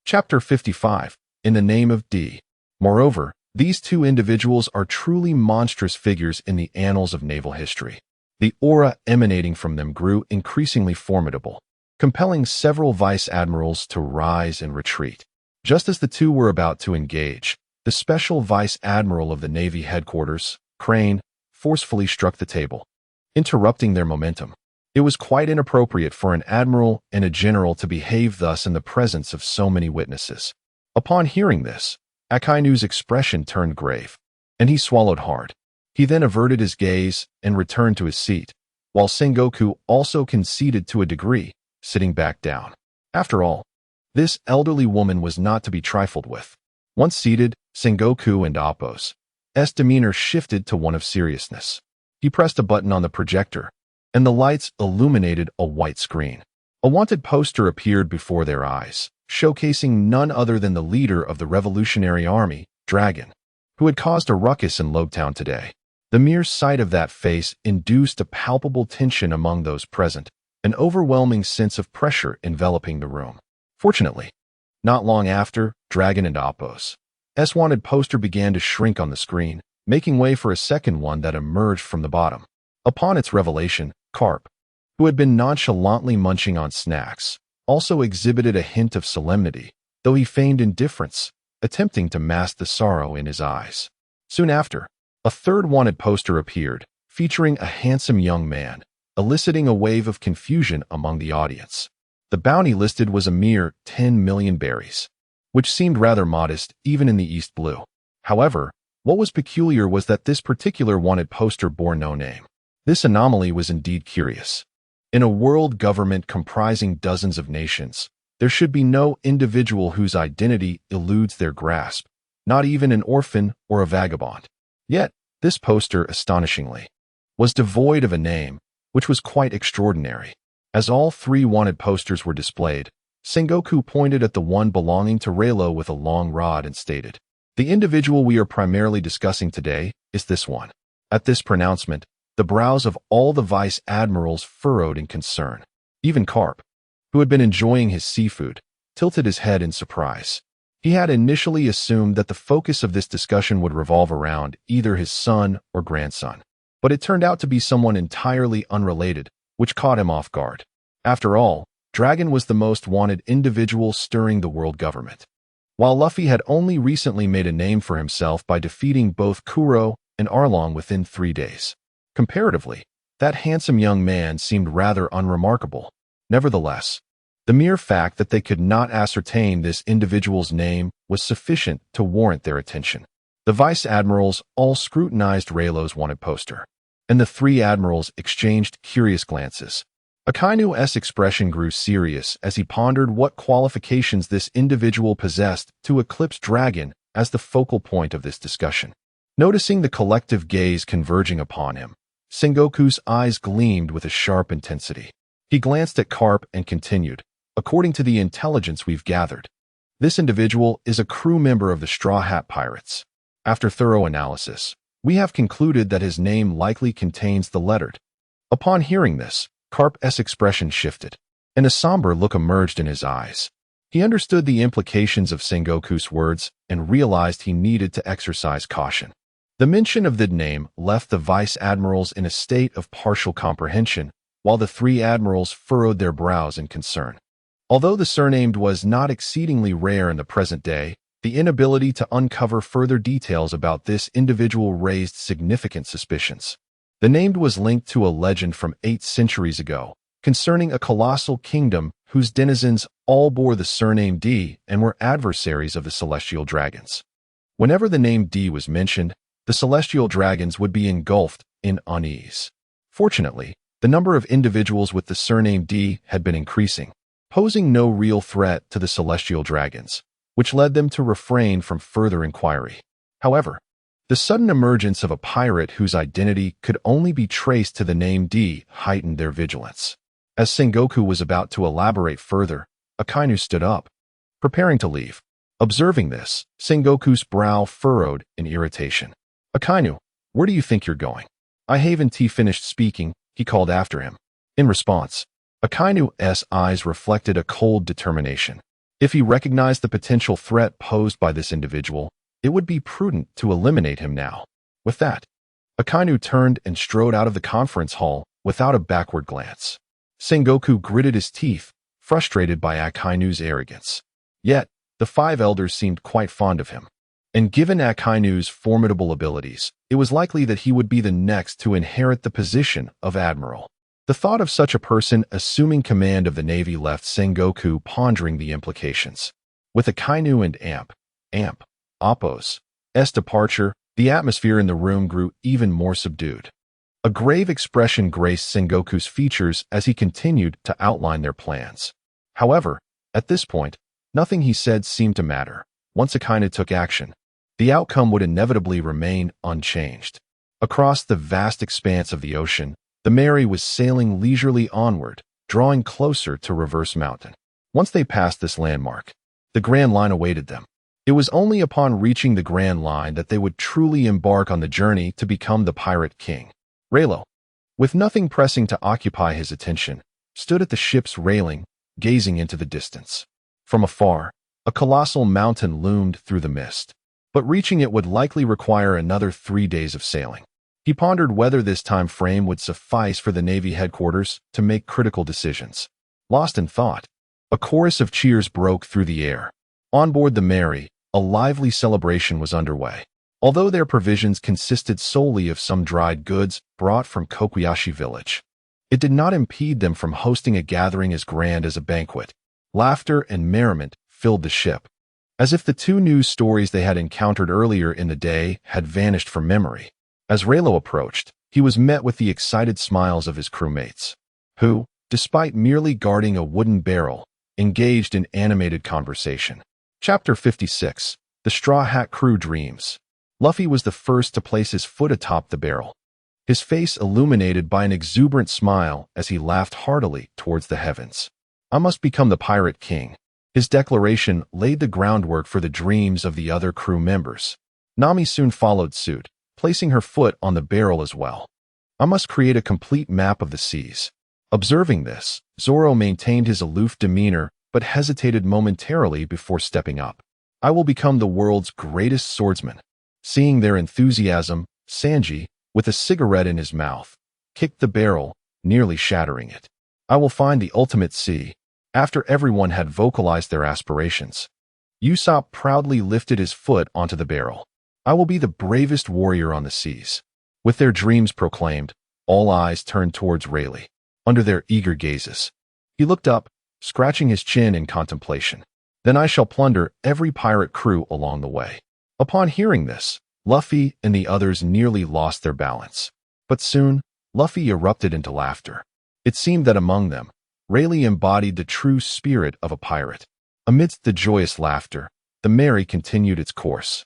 Chapter 55, In the Name of D. Moreover, these two individuals are truly monstrous figures in the annals of naval history. The aura emanating from them grew increasingly formidable, compelling several vice admirals to rise and retreat. Just as the two were about to engage, the special vice admiral of the Navy headquarters, Crane, forcefully struck the table, interrupting their momentum. It was quite inappropriate for an admiral and a general to behave thus in the presence of so many witnesses. Upon hearing this, Akainu's expression turned grave, and he swallowed hard. He then averted his gaze and returned to his seat, while Sengoku also conceded to a degree, sitting back down. After all, this elderly woman was not to be trifled with. Once seated, Sengoku and Appo's demeanor shifted to one of seriousness. He pressed a button on the projector, and the lights illuminated a white screen. A wanted poster appeared before their eyes, showcasing none other than the leader of the Revolutionary Army, Dragon, who had caused a ruckus in Lobetown today. The mere sight of that face induced a palpable tension among those present, an overwhelming sense of pressure enveloping the room. Fortunately, not long after, Dragon and Appo's wanted poster began to shrink on the screen, making way for a second one that emerged from the bottom. Upon its revelation, Carp, who had been nonchalantly munching on snacks, also exhibited a hint of solemnity, though he feigned indifference, attempting to mask the sorrow in his eyes. Soon after, a third wanted poster appeared, featuring a handsome young man, eliciting a wave of confusion among the audience. The bounty listed was a mere 10 million berries, which seemed rather modest even in the East Blue. However, what was peculiar was that this particular wanted poster bore no name. This anomaly was indeed curious. In a world government comprising dozens of nations, there should be no individual whose identity eludes their grasp, not even an orphan or a vagabond. Yet, this poster, astonishingly, was devoid of a name, which was quite extraordinary. As all three wanted posters were displayed, Sengoku pointed at the one belonging to Rayleigh with a long rod and stated, "The individual we are primarily discussing today is this one." At this pronouncement, the brows of all the vice admirals furrowed in concern. Even Carp, who had been enjoying his seafood, tilted his head in surprise. He had initially assumed that the focus of this discussion would revolve around either his son or grandson, but it turned out to be someone entirely unrelated, which caught him off guard. After all, Dragon was the most wanted individual stirring the world government, while Luffy had only recently made a name for himself by defeating both Kuro and Arlong within 3 days. Comparatively, that handsome young man seemed rather unremarkable. Nevertheless, the mere fact that they could not ascertain this individual's name was sufficient to warrant their attention. The vice admirals all scrutinized Rayleigh's wanted poster, and the three admirals exchanged curious glances. Akainu's expression grew serious as he pondered what qualifications this individual possessed to eclipse Dragon as the focal point of this discussion. Noticing the collective gaze converging upon him, Sengoku's eyes gleamed with a sharp intensity. He glanced at Carp and continued, "According to the intelligence we've gathered, this individual is a crew member of the Straw Hat Pirates. After thorough analysis, we have concluded that his name likely contains the letter." Upon hearing this, Carp's expression shifted, and a somber look emerged in his eyes. He understood the implications of Sengoku's words and realized he needed to exercise caution. The mention of the name left the vice admirals in a state of partial comprehension, while the three admirals furrowed their brows in concern. Although the surname was not exceedingly rare in the present day, the inability to uncover further details about this individual raised significant suspicions. The name was linked to a legend from 8 centuries ago, concerning a colossal kingdom whose denizens all bore the surname D and were adversaries of the celestial dragons. Whenever the name D was mentioned, the celestial dragons would be engulfed in unease. Fortunately, the number of individuals with the surname D had been increasing, posing no real threat to the celestial dragons, which led them to refrain from further inquiry. However, the sudden emergence of a pirate whose identity could only be traced to the name D heightened their vigilance. As Sengoku was about to elaborate further, Akainu stood up, preparing to leave. Observing this, Sengoku's brow furrowed in irritation. "Akainu, where do you think you're going?" I haven't finished speaking, he called after him. In response, Akainu's eyes reflected a cold determination. If he recognized the potential threat posed by this individual, it would be prudent to eliminate him now. With that, Akainu turned and strode out of the conference hall without a backward glance. Sengoku gritted his teeth, frustrated by Akainu's arrogance. Yet, the 5 elders seemed quite fond of him. And given Akainu's formidable abilities, it was likely that he would be the next to inherit the position of admiral. The thought of such a person assuming command of the Navy left Sengoku pondering the implications. With Akainu and Appo's departure, the atmosphere in the room grew even more subdued. A grave expression graced Sengoku's features as he continued to outline their plans. However, at this point, nothing he said seemed to matter. Once Akainu took action, the outcome would inevitably remain unchanged. Across the vast expanse of the ocean, the Mary was sailing leisurely onward, drawing closer to Reverse Mountain. Once they passed this landmark, the Grand Line awaited them. It was only upon reaching the Grand Line that they would truly embark on the journey to become the Pirate King. Rayleigh, with nothing pressing to occupy his attention, stood at the ship's railing, gazing into the distance. From afar, a colossal mountain loomed through the mist, but reaching it would likely require another 3 days of sailing. He pondered whether this time frame would suffice for the Navy headquarters to make critical decisions. Lost in thought, a chorus of cheers broke through the air. On board the Mary, a lively celebration was underway. Although their provisions consisted solely of some dried goods brought from Kokuyashi village, it did not impede them from hosting a gathering as grand as a banquet. Laughter and merriment filled the ship, as if the 2 news stories they had encountered earlier in the day had vanished from memory. As Rayleigh approached, he was met with the excited smiles of his crewmates, who, despite merely guarding a wooden barrel, engaged in animated conversation. Chapter 56. The Straw Hat Crew Dreams. Luffy was the first to place his foot atop the barrel, his face illuminated by an exuberant smile as he laughed heartily towards the heavens. "I must become the Pirate King." His declaration laid the groundwork for the dreams of the other crew members. Nami soon followed suit, placing her foot on the barrel as well. "I must create a complete map of the seas." Observing this, Zoro maintained his aloof demeanor but hesitated momentarily before stepping up. "I will become the world's greatest swordsman." Seeing their enthusiasm, Sanji, with a cigarette in his mouth, kicked the barrel, nearly shattering it. "I will find the ultimate sea." After everyone had vocalized their aspirations, Usopp proudly lifted his foot onto the barrel. "I will be the bravest warrior on the seas." With their dreams proclaimed, all eyes turned towards Rayleigh. Under their eager gazes, he looked up, scratching his chin in contemplation. "Then I shall plunder every pirate crew along the way." Upon hearing this, Luffy and the others nearly lost their balance. But soon, Luffy erupted into laughter. It seemed that among them, Rayleigh embodied the true spirit of a pirate. Amidst the joyous laughter, the Mary continued its course,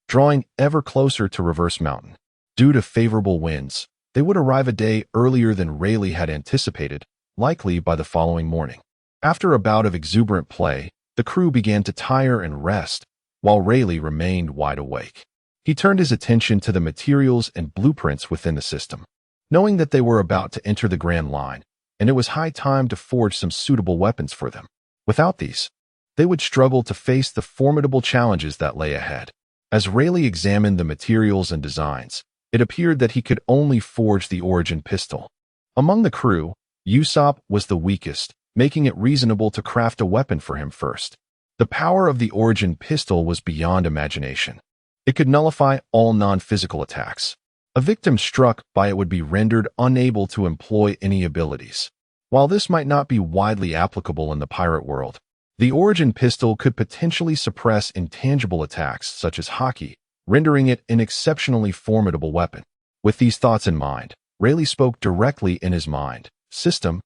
drawing ever closer to Reverse Mountain. Due to favorable winds, they would arrive a day earlier than Rayleigh had anticipated, likely by the following morning. After a bout of exuberant play, the crew began to tire and rest, while Rayleigh remained wide awake. He turned his attention to the materials and blueprints within the system. Knowing that they were about to enter the Grand Line, and it was high time to forge some suitable weapons for them. Without these, they would struggle to face the formidable challenges that lay ahead. As Rayleigh examined the materials and designs, it appeared that he could only forge the Origin pistol. Among the crew, Usopp was the weakest, making it reasonable to craft a weapon for him first. The power of the Origin pistol was beyond imagination. It could nullify all non-physical attacks. A victim struck by it would be rendered unable to employ any abilities. While this might not be widely applicable in the pirate world, the Origin pistol could potentially suppress intangible attacks such as Haki, rendering it an exceptionally formidable weapon. With these thoughts in mind, Rayleigh spoke directly in his mind. System,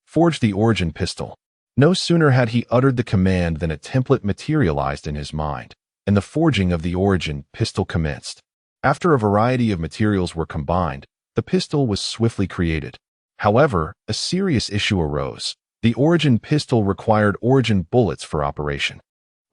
forge the Origin pistol. No sooner had he uttered the command than a template materialized in his mind, and the forging of the Origin pistol commenced. After a variety of materials were combined, the pistol was swiftly created. However, a serious issue arose. The Origin pistol required Origin bullets for operation.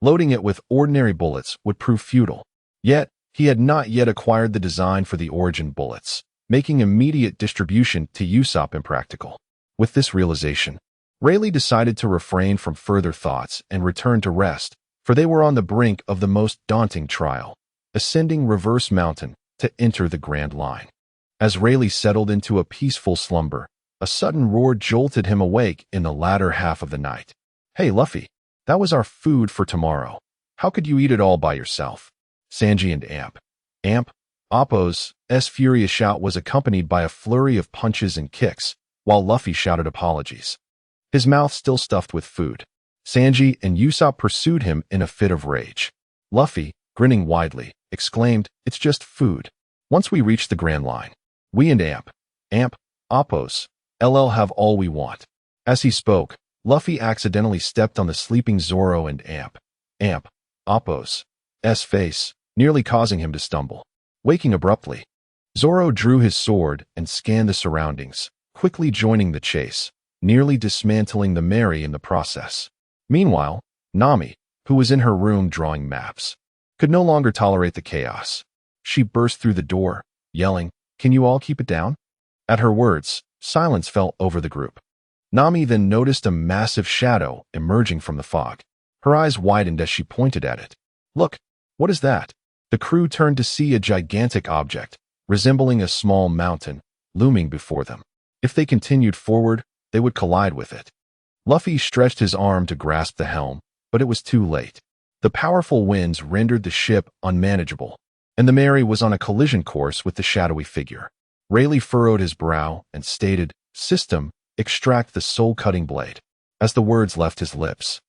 Loading it with ordinary bullets would prove futile. Yet, he had not yet acquired the design for the Origin bullets, making immediate distribution to Usopp impractical. With this realization, Rayleigh decided to refrain from further thoughts and return to rest, for they were on the brink of the most daunting trial, ascending Reverse Mountain to enter the Grand Line. As Rayleigh settled into a peaceful slumber, a sudden roar jolted him awake in the latter half of the night. "Hey, Luffy, that was our food for tomorrow. How could you eat it all by yourself?" Sanji and Appo's furious shout was accompanied by a flurry of punches and kicks, while Luffy shouted apologies. His mouth still stuffed with food. Sanji and Usopp pursued him in a fit of rage. Luffy, grinning widely, exclaimed, "It's just food. Once we reach the Grand Line, we and Appo's have all we want." As he spoke, Luffy accidentally stepped on the sleeping Zoro and Appo's face, nearly causing him to stumble. Waking abruptly, Zoro drew his sword and scanned the surroundings, quickly joining the chase, nearly dismantling the Mary in the process. Meanwhile, Nami, who was in her room drawing maps, could no longer tolerate the chaos. She burst through the door, yelling, "Can you all keep it down?" At her words, silence fell over the group. Nami then noticed a massive shadow emerging from the fog. Her eyes widened as she pointed at it. "Look, what is that?" The crew turned to see a gigantic object, resembling a small mountain, looming before them. If they continued forward, they would collide with it. Luffy stretched his arm to grasp the helm, but it was too late. The powerful winds rendered the ship unmanageable, and the Mary was on a collision course with the shadowy figure. Rayleigh furrowed his brow and stated, "System, extract the soul-cutting blade." As the words left his lips,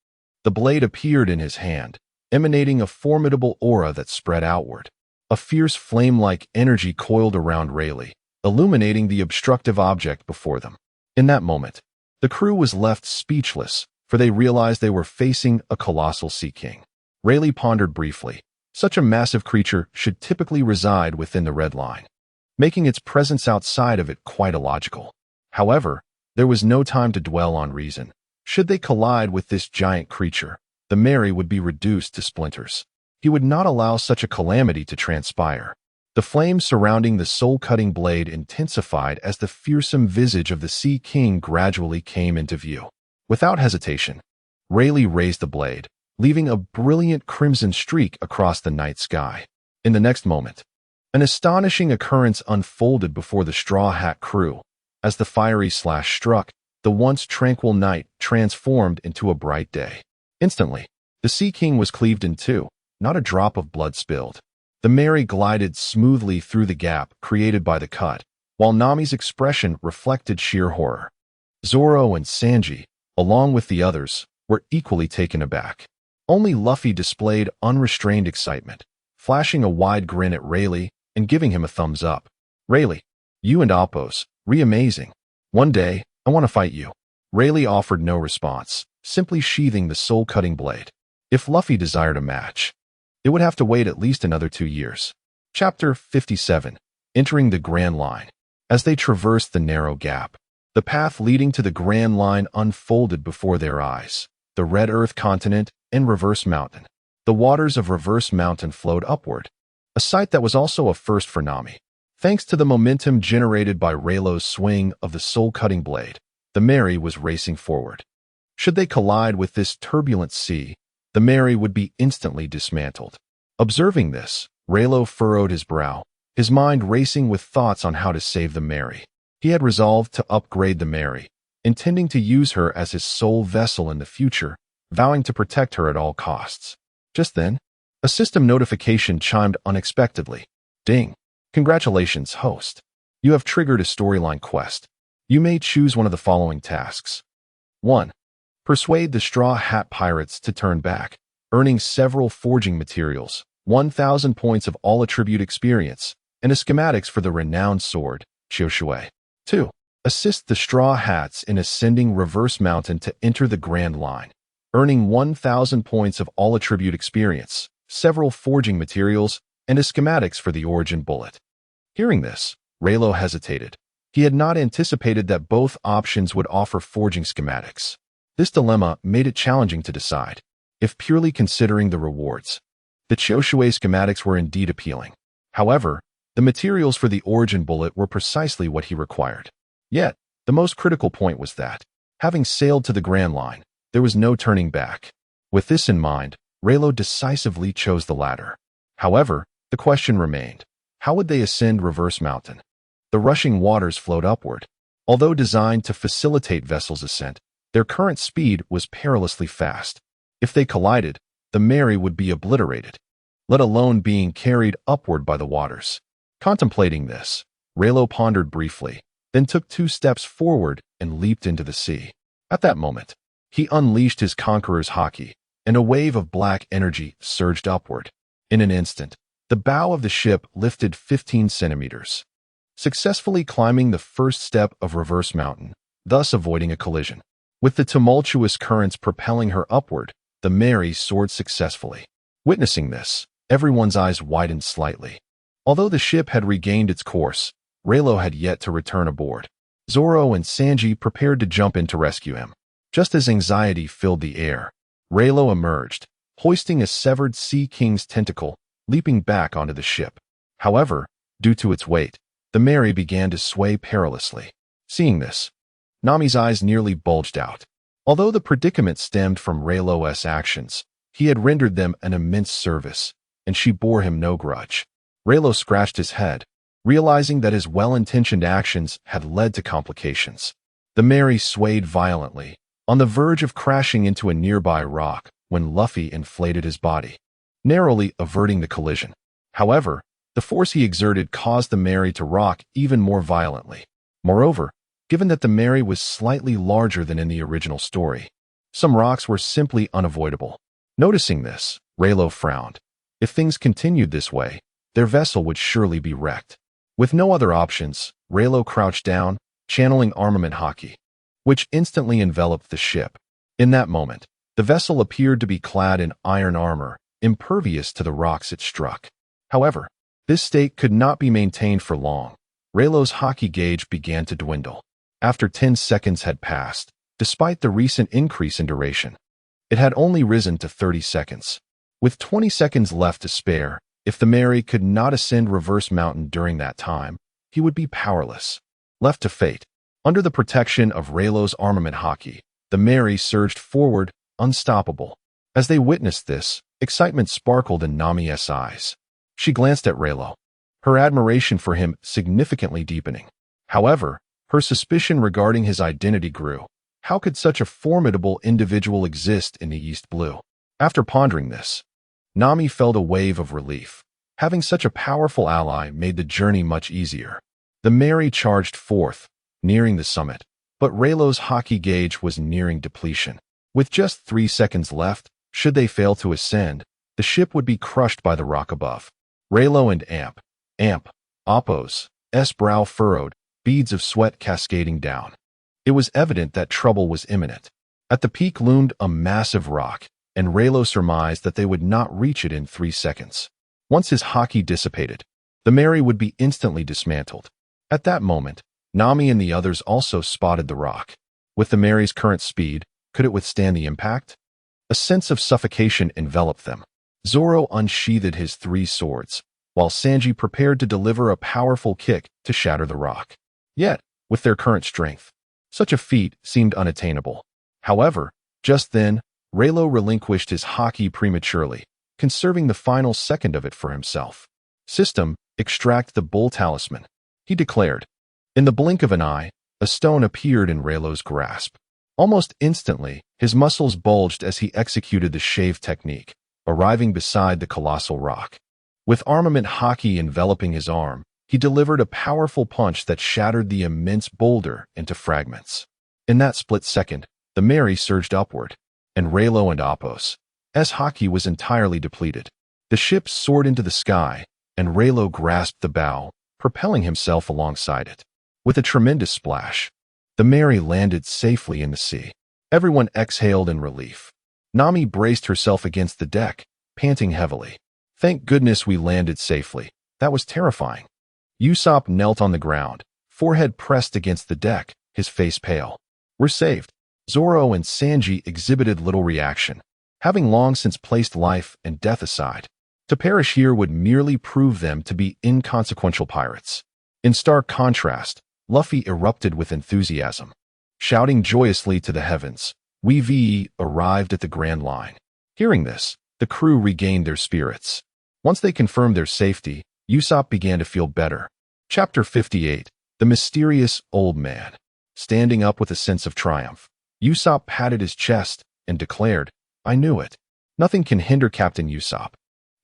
the blade appeared in his hand, emanating a formidable aura that spread outward. A fierce flame-like energy coiled around Rayleigh, illuminating the obstructive object before them. In that moment, the crew was left speechless, for they realized they were facing a colossal sea king. Rayleigh pondered briefly. Such a massive creature should typically reside within the Red Line, making its presence outside of it quite illogical. However, there was no time to dwell on reason. Should they collide with this giant creature, the Mary would be reduced to splinters. He would not allow such a calamity to transpire. The flames surrounding the soul-cutting blade intensified as the fearsome visage of the Sea King gradually came into view. Without hesitation, Rayleigh raised the blade, leaving a brilliant crimson streak across the night sky. In the next moment, an astonishing occurrence unfolded before the Straw Hat crew. As the fiery slash struck, the once tranquil night transformed into a bright day. Instantly, the Sea King was cleaved in two, not a drop of blood spilled. The Mary glided smoothly through the gap created by the cut, while Nami's expression reflected sheer horror. Zoro and Sanji, along with the others, were equally taken aback. Only Luffy displayed unrestrained excitement, flashing a wide grin at Rayleigh and giving him a thumbs up. "Rayleigh, you and Appo's, amazing. One day, I want to fight you." Rayleigh offered no response, simply sheathing the soul-cutting blade. If Luffy desired a match, it would have to wait at least another 2 years. Chapter 57. Entering the Grand Line. As they traversed the narrow gap, the path leading to the Grand Line unfolded before their eyes. The Red Earth continent and Reverse Mountain. The waters of Reverse Mountain flowed upward, a sight that was also a first for Nami. Thanks to the momentum generated by Rayleigh's swing of the soul-cutting blade, The Mary was racing forward. Should they collide with this turbulent sea, the Mary would be instantly dismantled. Observing this, Rayleigh furrowed his brow, his mind racing with thoughts on how to save the Mary. He had resolved to upgrade the Mary, intending to use her as his sole vessel in the future, vowing to protect her at all costs. Just then, a system notification chimed unexpectedly. Ding! Congratulations, host. You have triggered a storyline quest. You may choose one of the following tasks. 1. Persuade the Straw Hat Pirates to turn back, earning several forging materials, 1,000 points of all attribute experience, and a schematics for the renowned sword, Chioshui. 2. Assist the Straw Hats in ascending Reverse Mountain to enter the Grand Line, earning 1,000 points of all attribute experience, several forging materials, and a schematics for the Origin Bullet. Hearing this, Rayleigh hesitated. He had not anticipated that both options would offer forging schematics. This dilemma made it challenging to decide, if purely considering the rewards. The Chioshui schematics were indeed appealing. However, the materials for the Origin Bullet were precisely what he required. Yet, the most critical point was that, having sailed to the Grand Line, there was no turning back. With this in mind, Rayleigh decisively chose the latter. However, the question remained, how would they ascend Reverse Mountain? The rushing waters flowed upward. Although designed to facilitate vessels' ascent, their current speed was perilously fast. If they collided, the Mary would be obliterated, let alone being carried upward by the waters. Contemplating this, Rayleigh pondered briefly, then took 2 steps forward and leaped into the sea. At that moment, he unleashed his Conqueror's Haki, and a wave of black energy surged upward. In an instant, the bow of the ship lifted 15 centimeters, successfully climbing the first step of Reverse Mountain, thus avoiding a collision. With the tumultuous currents propelling her upward, the Mary soared successfully. Witnessing this, everyone's eyes widened slightly. Although the ship had regained its course, Rayleigh had yet to return aboard. Zoro and Sanji prepared to jump in to rescue him. Just as anxiety filled the air, Rayleigh emerged, hoisting a severed Sea King's tentacle, leaping back onto the ship. However, due to its weight, the Mary began to sway perilously. Seeing this, Nami's eyes nearly bulged out. Although the predicament stemmed from Rayleigh's actions, he had rendered them an immense service, and she bore him no grudge. Rayleigh scratched his head, realizing that his well-intentioned actions had led to complications. The Mary swayed violently, on the verge of crashing into a nearby rock when Luffy inflated his body, narrowly averting the collision. However, the force he exerted caused the Mary to rock even more violently. Moreover, given that the Mary was slightly larger than in the original story, some rocks were simply unavoidable. Noticing this, Rayleigh frowned. If things continued this way, their vessel would surely be wrecked. With no other options, Rayleigh crouched down, channeling Armament Haki, which instantly enveloped the ship. In that moment, the vessel appeared to be clad in iron armor, impervious to the rocks it struck. However, this state could not be maintained for long. Rayleigh's Haki gauge began to dwindle. After 10 seconds had passed, despite the recent increase in duration, it had only risen to 30 seconds. With 20 seconds left to spare, if the Mary could not ascend Reverse Mountain during that time, he would be powerless. Left to fate, under the protection of Rayleigh's Armament Haki, the Mary surged forward, unstoppable. As they witnessed this, excitement sparkled in Nami's eyes. She glanced at Rayleigh, her admiration for him significantly deepening. However, her suspicion regarding his identity grew. How could such a formidable individual exist in the East Blue? After pondering this, Nami felt a wave of relief. Having such a powerful ally made the journey much easier. The Mary charged forth, nearing the summit, but Rayleigh's Haki gauge was nearing depletion. With just 3 seconds left, should they fail to ascend, the ship would be crushed by the rock above. Rayleigh and Appo's brow furrowed, beads of sweat cascading down. It was evident that trouble was imminent. At the peak loomed a massive rock, and Rayleigh surmised that they would not reach it in 3 seconds. Once his Haki dissipated, the Mary would be instantly dismantled. At that moment, Nami and the others also spotted the rock. With the Mary's current speed, could it withstand the impact? A sense of suffocation enveloped them. Zoro unsheathed his 3 swords, while Sanji prepared to deliver a powerful kick to shatter the rock. Yet, with their current strength, Such a feat seemed unattainable. However, just then, Rayleigh relinquished his hockey prematurely, conserving the final second of it for himself. System, extract the bull talisman, he declared. In the blink of an eye, a stone appeared in Rayleigh's grasp. Almost instantly, his muscles bulged as he executed the shave technique, arriving beside the colossal rock. With armament hockey enveloping his arm, he delivered a powerful punch that shattered the immense boulder into fragments. In that split second, the Mary surged upward, and Rayleigh and Apos' hockey was entirely depleted. The ship soared into the sky, and Rayleigh grasped the bow, propelling himself alongside it. With a tremendous splash, the Mary landed safely in the sea. Everyone exhaled in relief. Nami braced herself against the deck, panting heavily. Thank goodness we landed safely. That was terrifying. Usopp knelt on the ground, forehead pressed against the deck, his face pale. We're saved. Zoro and Sanji exhibited little reaction, having long since placed life and death aside. To perish here would merely prove them to be inconsequential pirates. In stark contrast, Luffy erupted with enthusiasm. Shouting joyously to the heavens, we arrived at the Grand Line. Hearing this, the crew regained their spirits. Once they confirmed their safety, Usopp began to feel better. Chapter 58, The Mysterious Old Man. Standing up with a sense of triumph, Usopp patted his chest and declared, I knew it. Nothing can hinder Captain Usopp.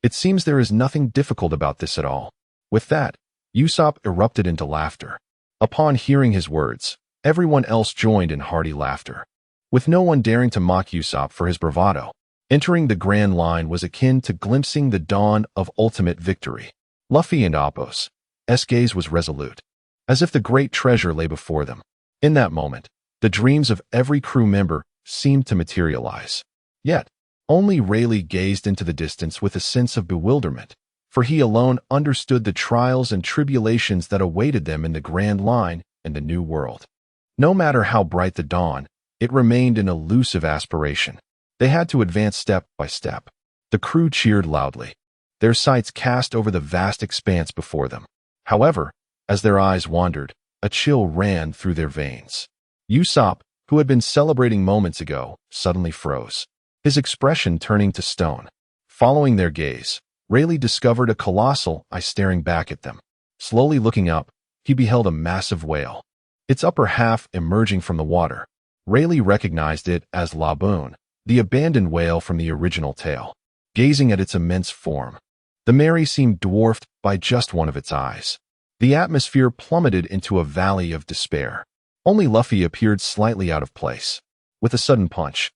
It seems there is nothing difficult about this at all. With that, Usopp erupted into laughter. Upon hearing his words, everyone else joined in hearty laughter. With no one daring to mock Usopp for his bravado, entering the Grand Line was akin to glimpsing the dawn of ultimate victory. Luffy and Apos' gaze was resolute, as if the great treasure lay before them. In that moment, the dreams of every crew member seemed to materialize. Yet, only Rayleigh gazed into the distance with a sense of bewilderment, for he alone understood the trials and tribulations that awaited them in the Grand Line and the New World. No matter how bright the dawn, it remained an elusive aspiration. They had to advance step by step. The crew cheered loudly, their sights cast over the vast expanse before them. However, as their eyes wandered, a chill ran through their veins. Usopp, who had been celebrating moments ago, suddenly froze, his expression turning to stone. Following their gaze, Rayleigh discovered a colossal eye staring back at them. Slowly looking up, he beheld a massive whale, its upper half emerging from the water. Rayleigh recognized it as Laboon, the abandoned whale from the original tale. Gazing at its immense form, the Mary seemed dwarfed by just one of its eyes. The atmosphere plummeted into a valley of despair. Only Luffy appeared slightly out of place. With a sudden punch,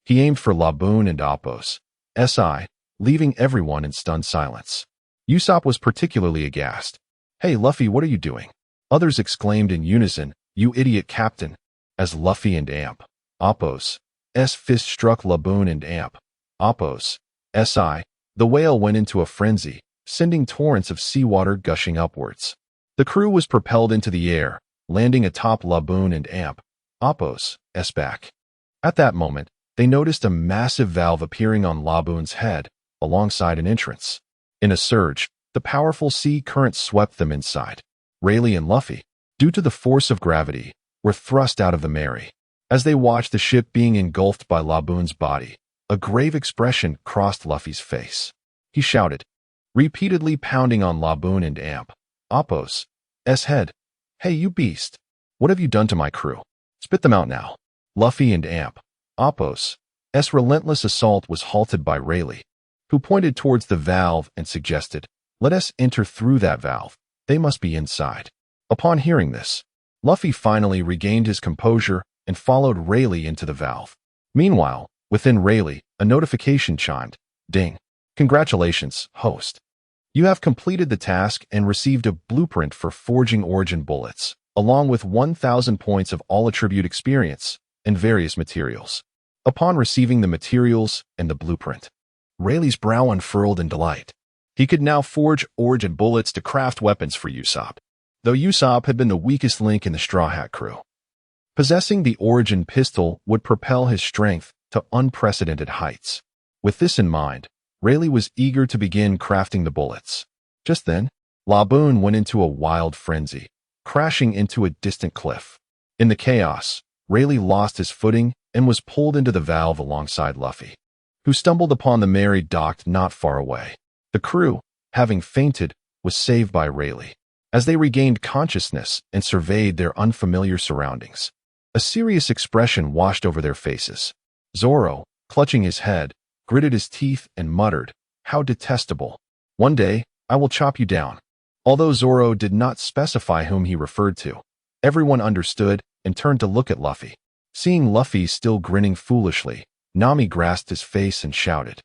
he aimed for Laboon and Apos' eye, leaving everyone in stunned silence. Usopp was particularly aghast. Hey Luffy, what are you doing? Others exclaimed in unison, you idiot captain, as Luffy and Apos' fist struck Laboon and Apos' eye. The whale went into a frenzy, sending torrents of seawater gushing upwards. The crew was propelled into the air, landing atop Laboon and Apos' back. At that moment, they noticed a massive valve appearing on Laboon's head, alongside an entrance. In a surge, the powerful sea current swept them inside. Rayleigh and Luffy, due to the force of gravity, were thrust out of the Mary. As they watched the ship being engulfed by Laboon's body, a grave expression crossed Luffy's face. He shouted, repeatedly pounding on Laboon and Apos' head. Hey, you beast! What have you done to my crew? Spit them out now. Luffy and Apos' relentless assault was halted by Rayleigh, who pointed towards the valve and suggested, let us enter through that valve. They must be inside. Upon hearing this, Luffy finally regained his composure and followed Rayleigh into the valve. Meanwhile, within Rayleigh, a notification chimed. Ding. Congratulations, host. You have completed the task and received a blueprint for forging origin bullets, along with 1,000 points of all attribute experience and various materials. Upon receiving the materials and the blueprint, Rayleigh's brow unfurled in delight. He could now forge origin bullets to craft weapons for Usopp, though Usopp had been the weakest link in the Straw Hat crew. Possessing the origin pistol would propel his strength to unprecedented heights. With this in mind, Rayleigh was eager to begin crafting the bullets. Just then, Laboon went into a wild frenzy, crashing into a distant cliff. In the chaos, Rayleigh lost his footing and was pulled into the valve alongside Luffy, who stumbled upon the Mary docked not far away. The crew, having fainted, was saved by Rayleigh. As they regained consciousness and surveyed their unfamiliar surroundings, a serious expression washed over their faces. Zoro, clutching his head, gritted his teeth and muttered, "How detestable. One day, I will chop you down." Although Zoro did not specify whom he referred to, everyone understood and turned to look at Luffy. Seeing Luffy still grinning foolishly, Nami grasped his face and shouted,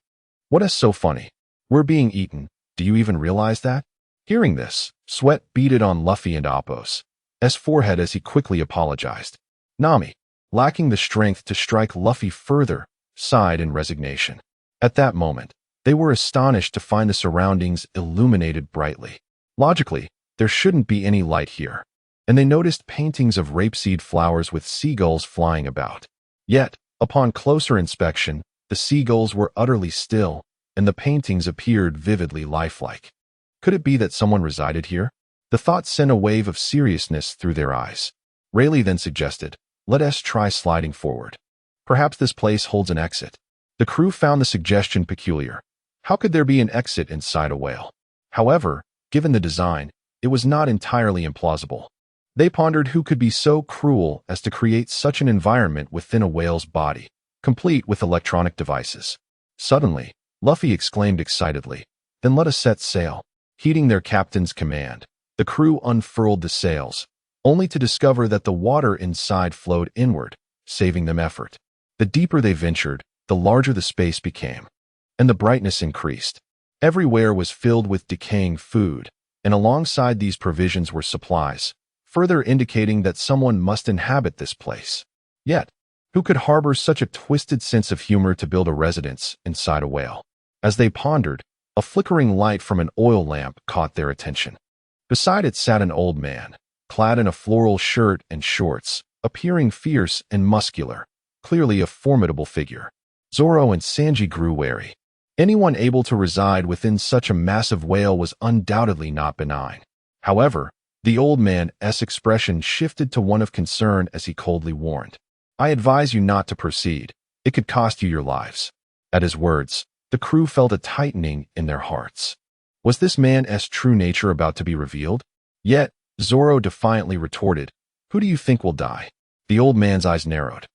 "What is so funny? We're being eaten. Do you even realize that?" Hearing this, sweat beaded on Luffy and Appo's forehead as he quickly apologized. Nami, lacking the strength to strike Luffy further, sighed in resignation. At that moment, they were astonished to find the surroundings illuminated brightly. Logically, there shouldn't be any light here, and they noticed paintings of rapeseed flowers with seagulls flying about. Yet, upon closer inspection, the seagulls were utterly still, and the paintings appeared vividly lifelike. Could it be that someone resided here? The thought sent a wave of seriousness through their eyes. Rayleigh then suggested, "Let us try sliding forward. Perhaps this place holds an exit." The crew found the suggestion peculiar. How could there be an exit inside a whale? However, given the design, it was not entirely implausible. They pondered who could be so cruel as to create such an environment within a whale's body, complete with electronic devices. Suddenly, Luffy exclaimed excitedly, "Then let us set sail." Heeding their captain's command, the crew unfurled the sails, only to discover that the water inside flowed inward, saving them effort. The deeper they ventured, the larger the space became, and the brightness increased. Everywhere was filled with decaying food, and alongside these provisions were supplies, further indicating that someone must inhabit this place. Yet, who could harbor such a twisted sense of humor to build a residence inside a whale? As they pondered, a flickering light from an oil lamp caught their attention. Beside it sat an old man, clad in a floral shirt and shorts, appearing fierce and muscular, clearly a formidable figure. Zoro and Sanji grew wary. Anyone able to reside within such a massive whale was undoubtedly not benign. However, the old man's expression shifted to one of concern as he coldly warned, "I advise you not to proceed. It could cost you your lives." At his words, the crew felt a tightening in their hearts. Was this man's true nature about to be revealed? Yet, Zoro defiantly retorted, "Who do you think will die?" The old man's eyes narrowed,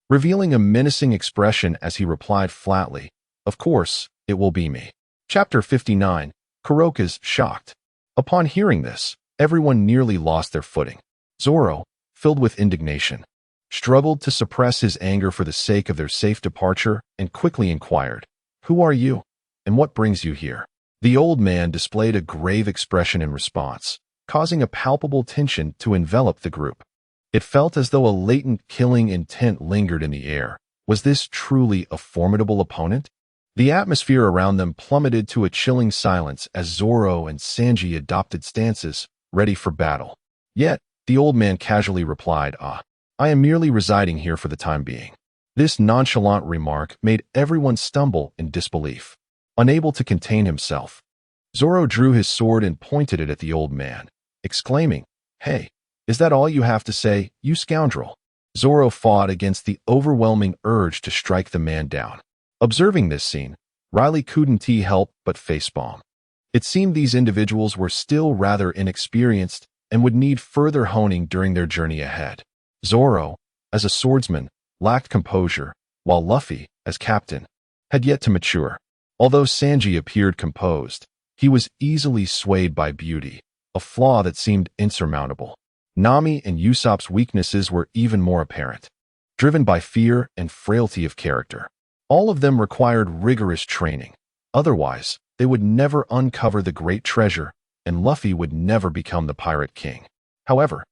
revealing a menacing expression as he replied flatly, "Of course, it will be me." Chapter 59, Kuroka's shocked. Upon hearing this, everyone nearly lost their footing. Zoro, filled with indignation, struggled to suppress his anger for the sake of their safe departure and quickly inquired, "Who are you, and what brings you here?" The old man displayed a grave expression in response, causing a palpable tension to envelop the group. It felt as though a latent killing intent lingered in the air. Was this truly a formidable opponent? The atmosphere around them plummeted to a chilling silence as Zoro and Sanji adopted stances, ready for battle. Yet, the old man casually replied, I am merely residing here for the time being." This nonchalant remark made everyone stumble in disbelief. Unable to contain himself, Zoro drew his sword and pointed it at the old man, exclaiming, "Hey, is that all you have to say, you scoundrel?" Zoro fought against the overwhelming urge to strike the man down. Observing this scene, Rayleigh couldn't help but facepalm. It seemed these individuals were still rather inexperienced and would need further honing during their journey ahead. Zoro, as a swordsman, lacked composure, while Luffy, as captain, had yet to mature. Although Sanji appeared composed, he was easily swayed by beauty, a flaw that seemed insurmountable. Nami and Usopp's weaknesses were even more apparent, driven by fear and frailty of character. All of them required rigorous training. Otherwise, they would never uncover the great treasure, and Luffy would never become the Pirate King. However,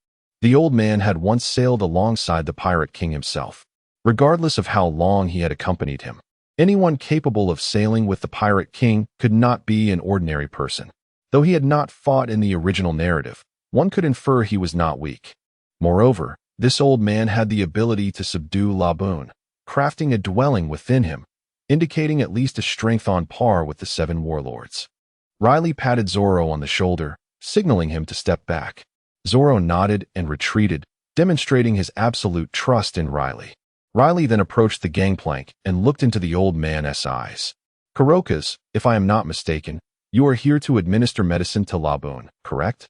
the old man had once sailed alongside the Pirate King himself. Regardless of how long he had accompanied him, anyone capable of sailing with the Pirate King could not be an ordinary person. Though he had not fought in the original narrative, one could infer he was not weak. Moreover, this old man had the ability to subdue Laboon, crafting a dwelling within him, indicating at least a strength on par with the 7 warlords. Rayleigh patted Zoro on the shoulder, signaling him to step back. Zoro nodded and retreated, demonstrating his absolute trust in Rayleigh. Rayleigh then approached the gangplank and looked into the old man's eyes. "Kurokas, if I am not mistaken, you are here to administer medicine to Laboon, correct?"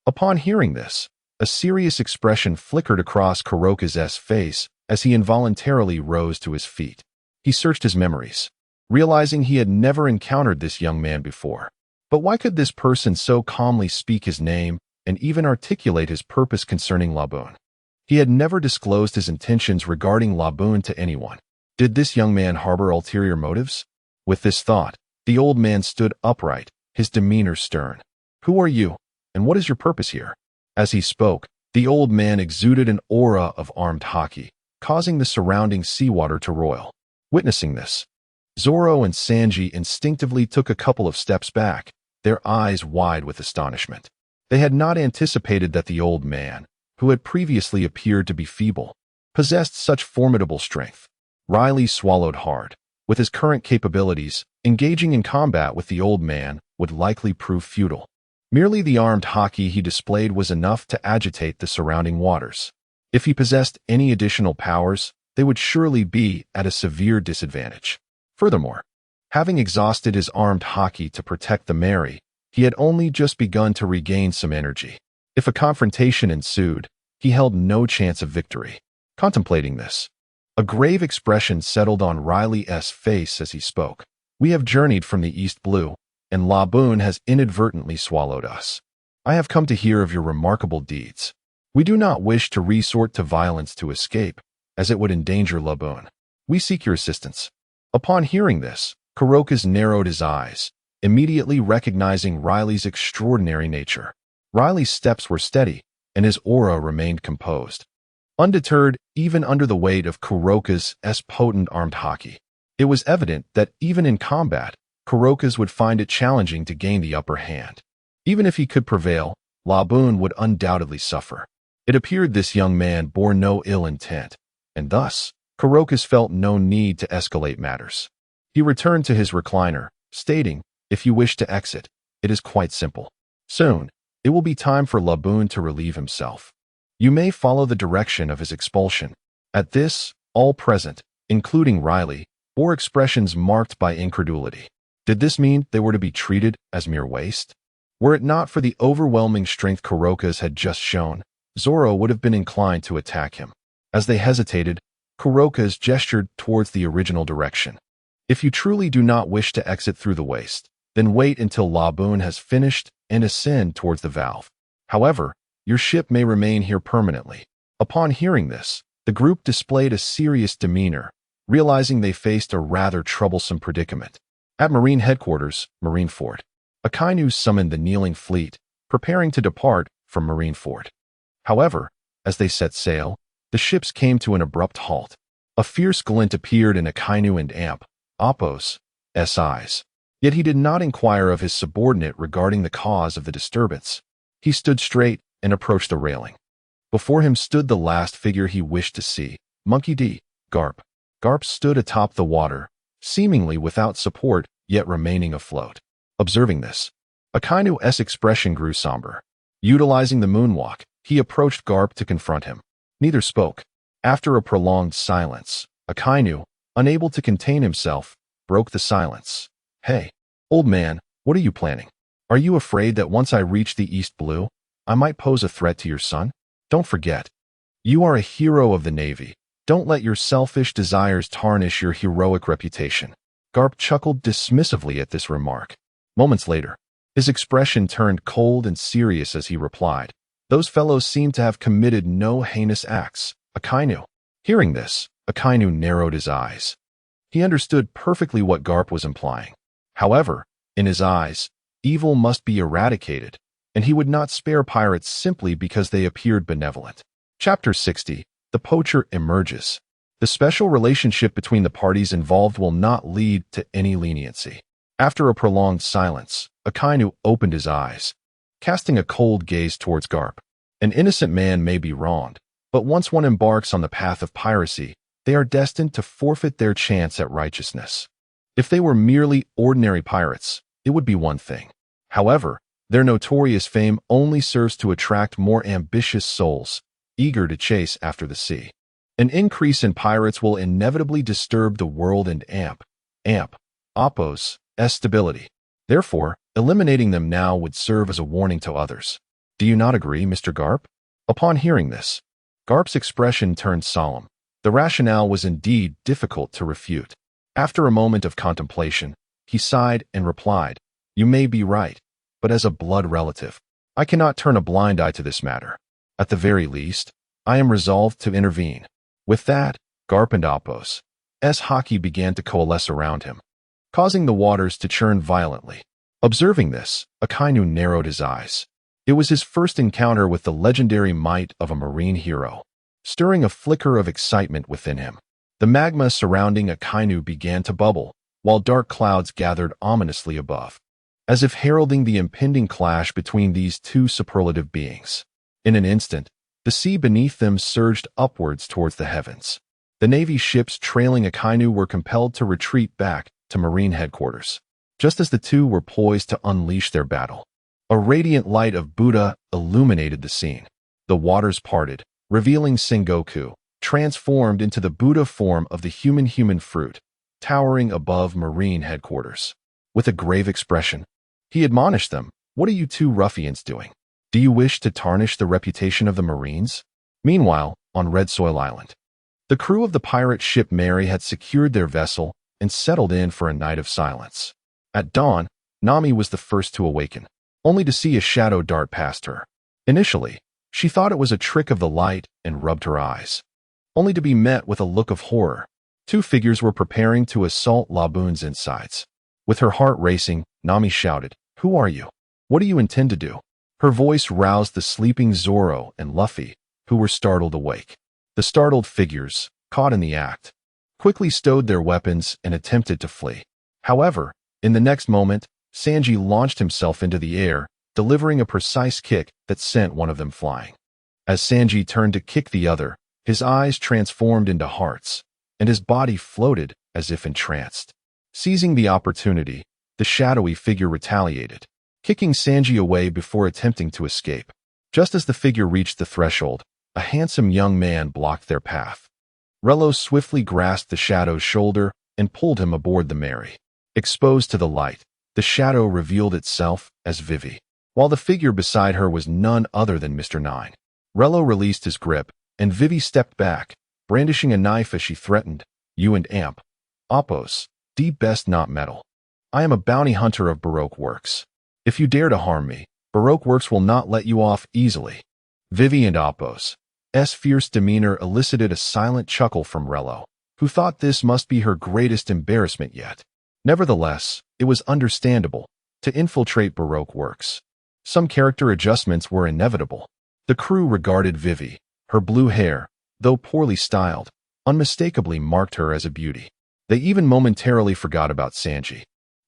Upon hearing this, a serious expression flickered across Kurokas' face as he involuntarily rose to his feet. He searched his memories, realizing he had never encountered this young man before. But why could this person so calmly speak his name and even articulate his purpose concerning Laboon? He had never disclosed his intentions regarding Laboon to anyone. Did this young man harbor ulterior motives? With this thought, the old man stood upright, his demeanor stern. "Who are you, and what is your purpose here?" As he spoke, the old man exuded an aura of armed haki, causing the surrounding seawater to roil. Witnessing this, Zoro and Sanji instinctively took a couple of steps back, their eyes wide with astonishment. They had not anticipated that the old man, who had previously appeared to be feeble, possessed such formidable strength. Rayleigh swallowed hard. With his current capabilities, engaging in combat with the old man would likely prove futile. Merely the armed haki he displayed was enough to agitate the surrounding waters. If he possessed any additional powers, they would surely be at a severe disadvantage. Furthermore, having exhausted his armed haki to protect the Mary, he had only just begun to regain some energy. If a confrontation ensued, he held no chance of victory. Contemplating this, a grave expression settled on Rayleigh's face as he spoke. "We have journeyed from the East Blue, and Laboon has inadvertently swallowed us. I have come to hear of your remarkable deeds. We do not wish to resort to violence to escape, as it would endanger Laboon. We seek your assistance." Upon hearing this, Kurokas narrowed his eyes, immediately recognizing Rayleigh's extraordinary nature. Rayleigh's steps were steady, and his aura remained composed. Undeterred even under the weight of Kurokas' potent armed haki, it was evident that even in combat, Kurokas would find it challenging to gain the upper hand. Even if he could prevail, Laboon would undoubtedly suffer. It appeared this young man bore no ill intent, and thus, Kurokas felt no need to escalate matters. He returned to his recliner, stating, "If you wish to exit, it is quite simple. Soon, it will be time for Laboon to relieve himself. You may follow the direction of his expulsion." At this, all present, including Rayleigh, bore expressions marked by incredulity. Did this mean they were to be treated as mere waste? Were it not for the overwhelming strength Kurokas had just shown, Zoro would have been inclined to attack him. As they hesitated, Kurokas gestured towards the original direction. "If you truly do not wish to exit through the waste, then wait until Laboon has finished and ascend towards the valve. However, your ship may remain here permanently." Upon hearing this, the group displayed a serious demeanor, realizing they faced a rather troublesome predicament. At Marine Headquarters, Marineford, Akainu summoned the kneeling fleet, preparing to depart from Marineford. However, as they set sail, the ships came to an abrupt halt. A fierce glint appeared in Akainu and Appo's eyes. Yet he did not inquire of his subordinate regarding the cause of the disturbance. He stood straight and approached the railing. Before him stood the last figure he wished to see, Monkey D. Garp. Garp stood atop the water, seemingly without support, yet remaining afloat. Observing this, Akainu's expression grew somber. Utilizing the moonwalk, he approached Garp to confront him. Neither spoke. After a prolonged silence, Akainu, unable to contain himself, broke the silence. "Hey, old man, what are you planning? Are you afraid that once I reach the East Blue, I might pose a threat to your son? Don't forget, you are a hero of the Navy. Don't let your selfish desires tarnish your heroic reputation." Garp chuckled dismissively at this remark. Moments later, his expression turned cold and serious as he replied, "Those fellows seem to have committed no heinous acts, Akainu." Hearing this, Akainu narrowed his eyes. He understood perfectly what Garp was implying. However, in his eyes, evil must be eradicated, and he would not spare pirates simply because they appeared benevolent. Chapter 60. The Poacher Emerges. The special relationship between the parties involved will not lead to any leniency. After a prolonged silence, Akainu opened his eyes, casting a cold gaze towards Garp. An innocent man may be wronged, but once one embarks on the path of piracy, they are destined to forfeit their chance at righteousness. If they were merely ordinary pirates, it would be one thing. However, their notorious fame only serves to attract more ambitious souls, eager to chase after the sea. An increase in pirates will inevitably disturb the world and Oppos' stability. Therefore, eliminating them now would serve as a warning to others. Do you not agree, Mr. Garp? Upon hearing this, Garp's expression turned solemn. The rationale was indeed difficult to refute. After a moment of contemplation, he sighed and replied, "You may be right, but as a blood relative, I cannot turn a blind eye to this matter. At the very least, I am resolved to intervene." With that, Garp and Oppos' hockey began to coalesce around him, causing the waters to churn violently. Observing this, Akainu narrowed his eyes. It was his first encounter with the legendary might of a marine hero, stirring a flicker of excitement within him. The magma surrounding Akainu began to bubble, while dark clouds gathered ominously above, as if heralding the impending clash between these two superlative beings. In an instant, the sea beneath them surged upwards towards the heavens. The Navy ships trailing Akainu were compelled to retreat back to Marine headquarters, just as the two were poised to unleash their battle. A radiant light of Buddha illuminated the scene. The waters parted, revealing Sengoku, transformed into the Buddha form of the human fruit, towering above Marine headquarters. With a grave expression, he admonished them, "What are you two ruffians doing? Do you wish to tarnish the reputation of the Marines?" Meanwhile, on Red Soil Island, the crew of the pirate ship Mary had secured their vessel and settled in for a night of silence. At dawn, Nami was the first to awaken, only to see a shadow dart past her. Initially, she thought it was a trick of the light and rubbed her eyes, only to be met with a look of horror. Two figures were preparing to assault Laboon's insides. With her heart racing, Nami shouted, "Who are you? What do you intend to do?" Her voice roused the sleeping Zoro and Luffy, who were startled awake. The startled figures, caught in the act, quickly stowed their weapons and attempted to flee. However, in the next moment, Sanji launched himself into the air, delivering a precise kick that sent one of them flying. As Sanji turned to kick the other, his eyes transformed into hearts, and his body floated as if entranced. Seizing the opportunity, the shadowy figure retaliated, kicking Sanji away before attempting to escape. Just as the figure reached the threshold, a handsome young man blocked their path. Rayleigh swiftly grasped the shadow's shoulder and pulled him aboard the Mary. Exposed to the light, the shadow revealed itself as Vivi, while the figure beside her was none other than Mr. Nine. Rayleigh released his grip, and Vivi stepped back, brandishing a knife as she threatened, "You and Oppos, best not meddle. I am a bounty hunter of Baroque Works. If you dare to harm me, Baroque Works will not let you off easily." Vivi and Oppos' fierce demeanor elicited a silent chuckle from Rayleigh, who thought this must be her greatest embarrassment yet. Nevertheless, it was understandable to infiltrate Baroque Works. Some character adjustments were inevitable. The crew regarded Vivi. Her blue hair, though poorly styled, unmistakably marked her as a beauty. They even momentarily forgot about Sanji,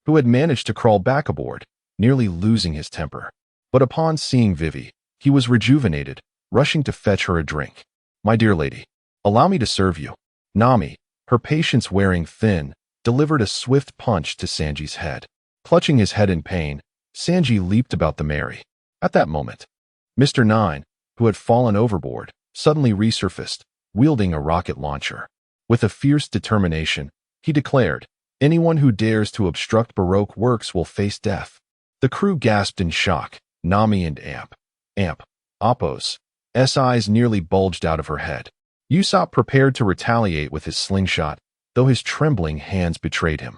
who had managed to crawl back aboard, nearly losing his temper. But upon seeing Vivi, he was rejuvenated, rushing to fetch her a drink. "My dear lady, allow me to serve you." Nami, her patience wearing thin, delivered a swift punch to Sanji's head. Clutching his head in pain, Sanji leaped about the Mary. At that moment, Mr. Nine, who had fallen overboard, suddenly resurfaced, wielding a rocket launcher. With a fierce determination, he declared, "Anyone who dares to obstruct Baroque Works will face death." The crew gasped in shock. Nami and Oppos' eyes nearly bulged out of her head. Usopp prepared to retaliate with his slingshot, though his trembling hands betrayed him.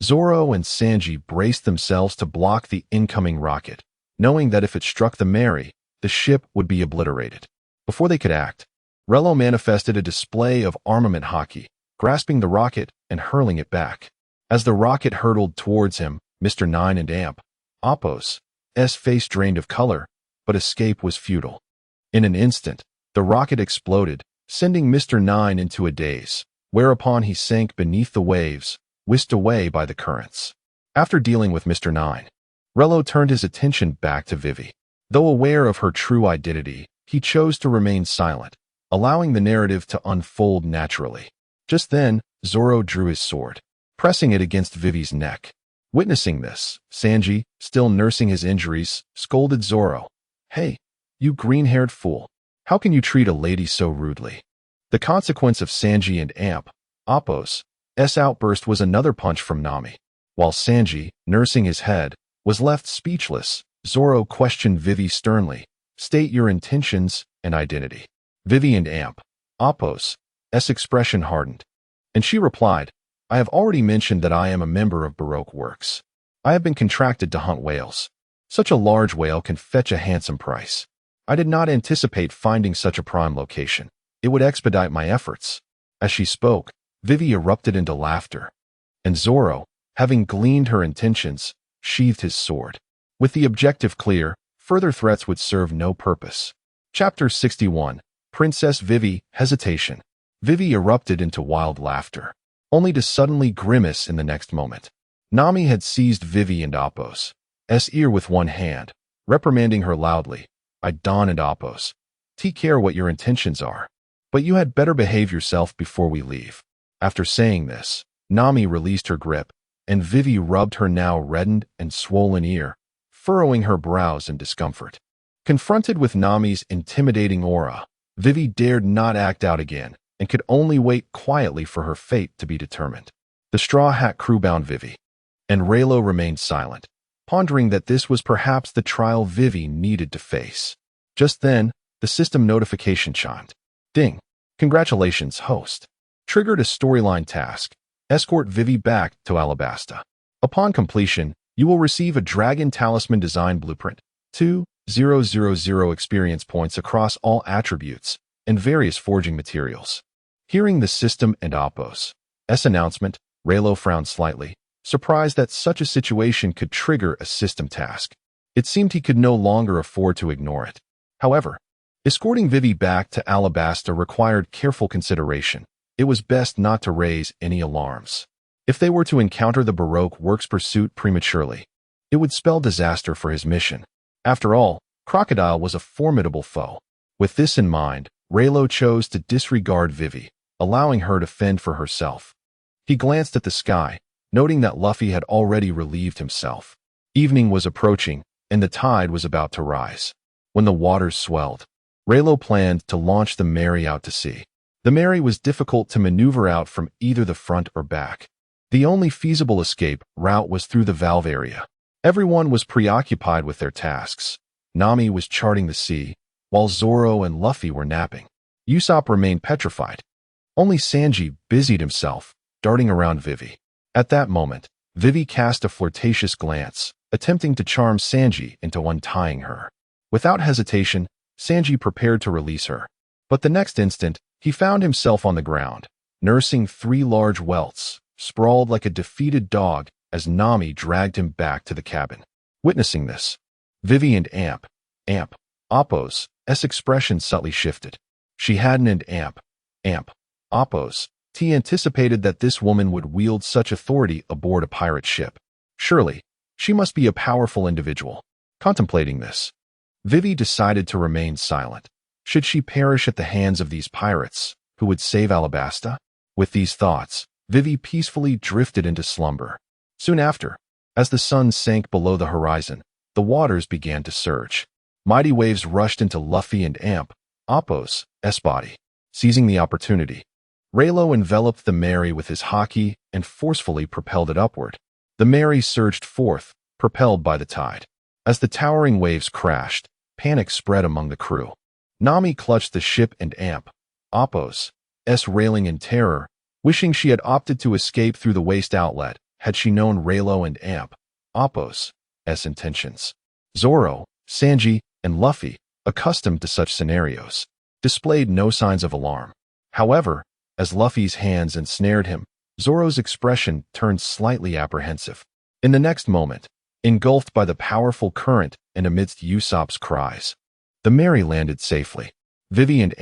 Zoro and Sanji braced themselves to block the incoming rocket, knowing that if it struck the Mary, the ship would be obliterated. Before they could act, Rayleigh manifested a display of armament hockey, grasping the rocket and hurling it back. As the rocket hurtled towards him, Mr. Nine and Oppos' face drained of color, but escape was futile. In an instant, the rocket exploded, sending Mr. Nine into a daze, whereupon he sank beneath the waves, whisked away by the currents. After dealing with Mr. Nine, Rayleigh turned his attention back to Vivi. Though aware of her true identity, he chose to remain silent, allowing the narrative to unfold naturally. Just then, Zoro drew his sword, pressing it against Vivi's neck. Witnessing this, Sanji, still nursing his injuries, scolded Zoro. "Hey, you green-haired fool. How can you treat a lady so rudely? The consequence of Sanji and Amp, Appo's outburst was another punch from Nami. While Sanji, nursing his head, was left speechless, Zoro questioned Vivi sternly. State your intentions and identity. Vivi and Amp, Appo's expression hardened, and she replied, I have already mentioned that I am a member of Baroque Works. I have been contracted to hunt whales. Such a large whale can fetch a handsome price. I did not anticipate finding such a prime location. It would expedite my efforts. As she spoke, Vivi erupted into laughter, and Zoro, having gleaned her intentions, sheathed his sword. With the objective clear, further threats would serve no purpose. Chapter 61. Princess Vivi, Hesitation. Vivi erupted into wild laughter, only to suddenly grimace in the next moment. Nami had seized Vivi and Appo's ear with one hand, reprimanding her loudly. I Don and Appo's. Take care what your intentions are. But you had better behave yourself before we leave. After saying this, Nami released her grip, and Vivi rubbed her now reddened and swollen ear, furrowing her brows in discomfort. Confronted with Nami's intimidating aura, Vivi dared not act out again and could only wait quietly for her fate to be determined. The Straw Hat crew bound Vivi, and Rayleigh remained silent, pondering that this was perhaps the trial Vivi needed to face. Just then, the system notification chimed. Ding! Congratulations, host. Triggered a storyline task. Escort Vivi back to Alabasta. Upon completion, you will receive a Dragon Talisman Design Blueprint, 2,000 experience points across all attributes, and various forging materials. Hearing the system and Appo's announcement, Rayleigh frowned slightly, surprised that such a situation could trigger a system task. It seemed he could no longer afford to ignore it. However, escorting Vivi back to Alabasta required careful consideration. It was best not to raise any alarms. If they were to encounter the Baroque Works pursuit prematurely, it would spell disaster for his mission. After all, Crocodile was a formidable foe. With this in mind, Rayleigh chose to disregard Vivi, allowing her to fend for herself. He glanced at the sky, noting that Luffy had already relieved himself. Evening was approaching, and the tide was about to rise. When the waters swelled, Rayleigh planned to launch the Mary out to sea. The Mary was difficult to maneuver out from either the front or back. The only feasible escape route was through the valve area. Everyone was preoccupied with their tasks. Nami was charting the sea, while Zoro and Luffy were napping. Usopp remained petrified. Only Sanji busied himself, darting around Vivi. At that moment, Vivi cast a flirtatious glance, attempting to charm Sanji into untying her. Without hesitation, Sanji prepared to release her. But the next instant, he found himself on the ground, nursing 3 large welts, sprawled like a defeated dog as Nami dragged him back to the cabin. Witnessing this, Vivi and Amp, Appo's expression subtly shifted. She hadn't Amp, Appo's anticipated that this woman would wield such authority aboard a pirate ship. Surely, she must be a powerful individual. Contemplating this, Vivi decided to remain silent. Should she perish at the hands of these pirates, who would save Alabasta? With these thoughts, Vivi peacefully drifted into slumber. Soon after, as the sun sank below the horizon, the waters began to surge. Mighty waves rushed into Luffy and Appo's body. Seizing the opportunity, Rayleigh enveloped the Mary with his haki and forcefully propelled it upward. The Mary surged forth, propelled by the tide. As the towering waves crashed, panic spread among the crew. Nami clutched the ship and Appo's railing in terror, wishing she had opted to escape through the waste outlet had she known Rayleigh and Appo's intentions. Zoro, Sanji, and Luffy, accustomed to such scenarios, displayed no signs of alarm. However, as Luffy's hands ensnared him, Zoro's expression turned slightly apprehensive. In the next moment, engulfed by the powerful current and amidst Usopp's cries, the Mary landed safely. Vivi and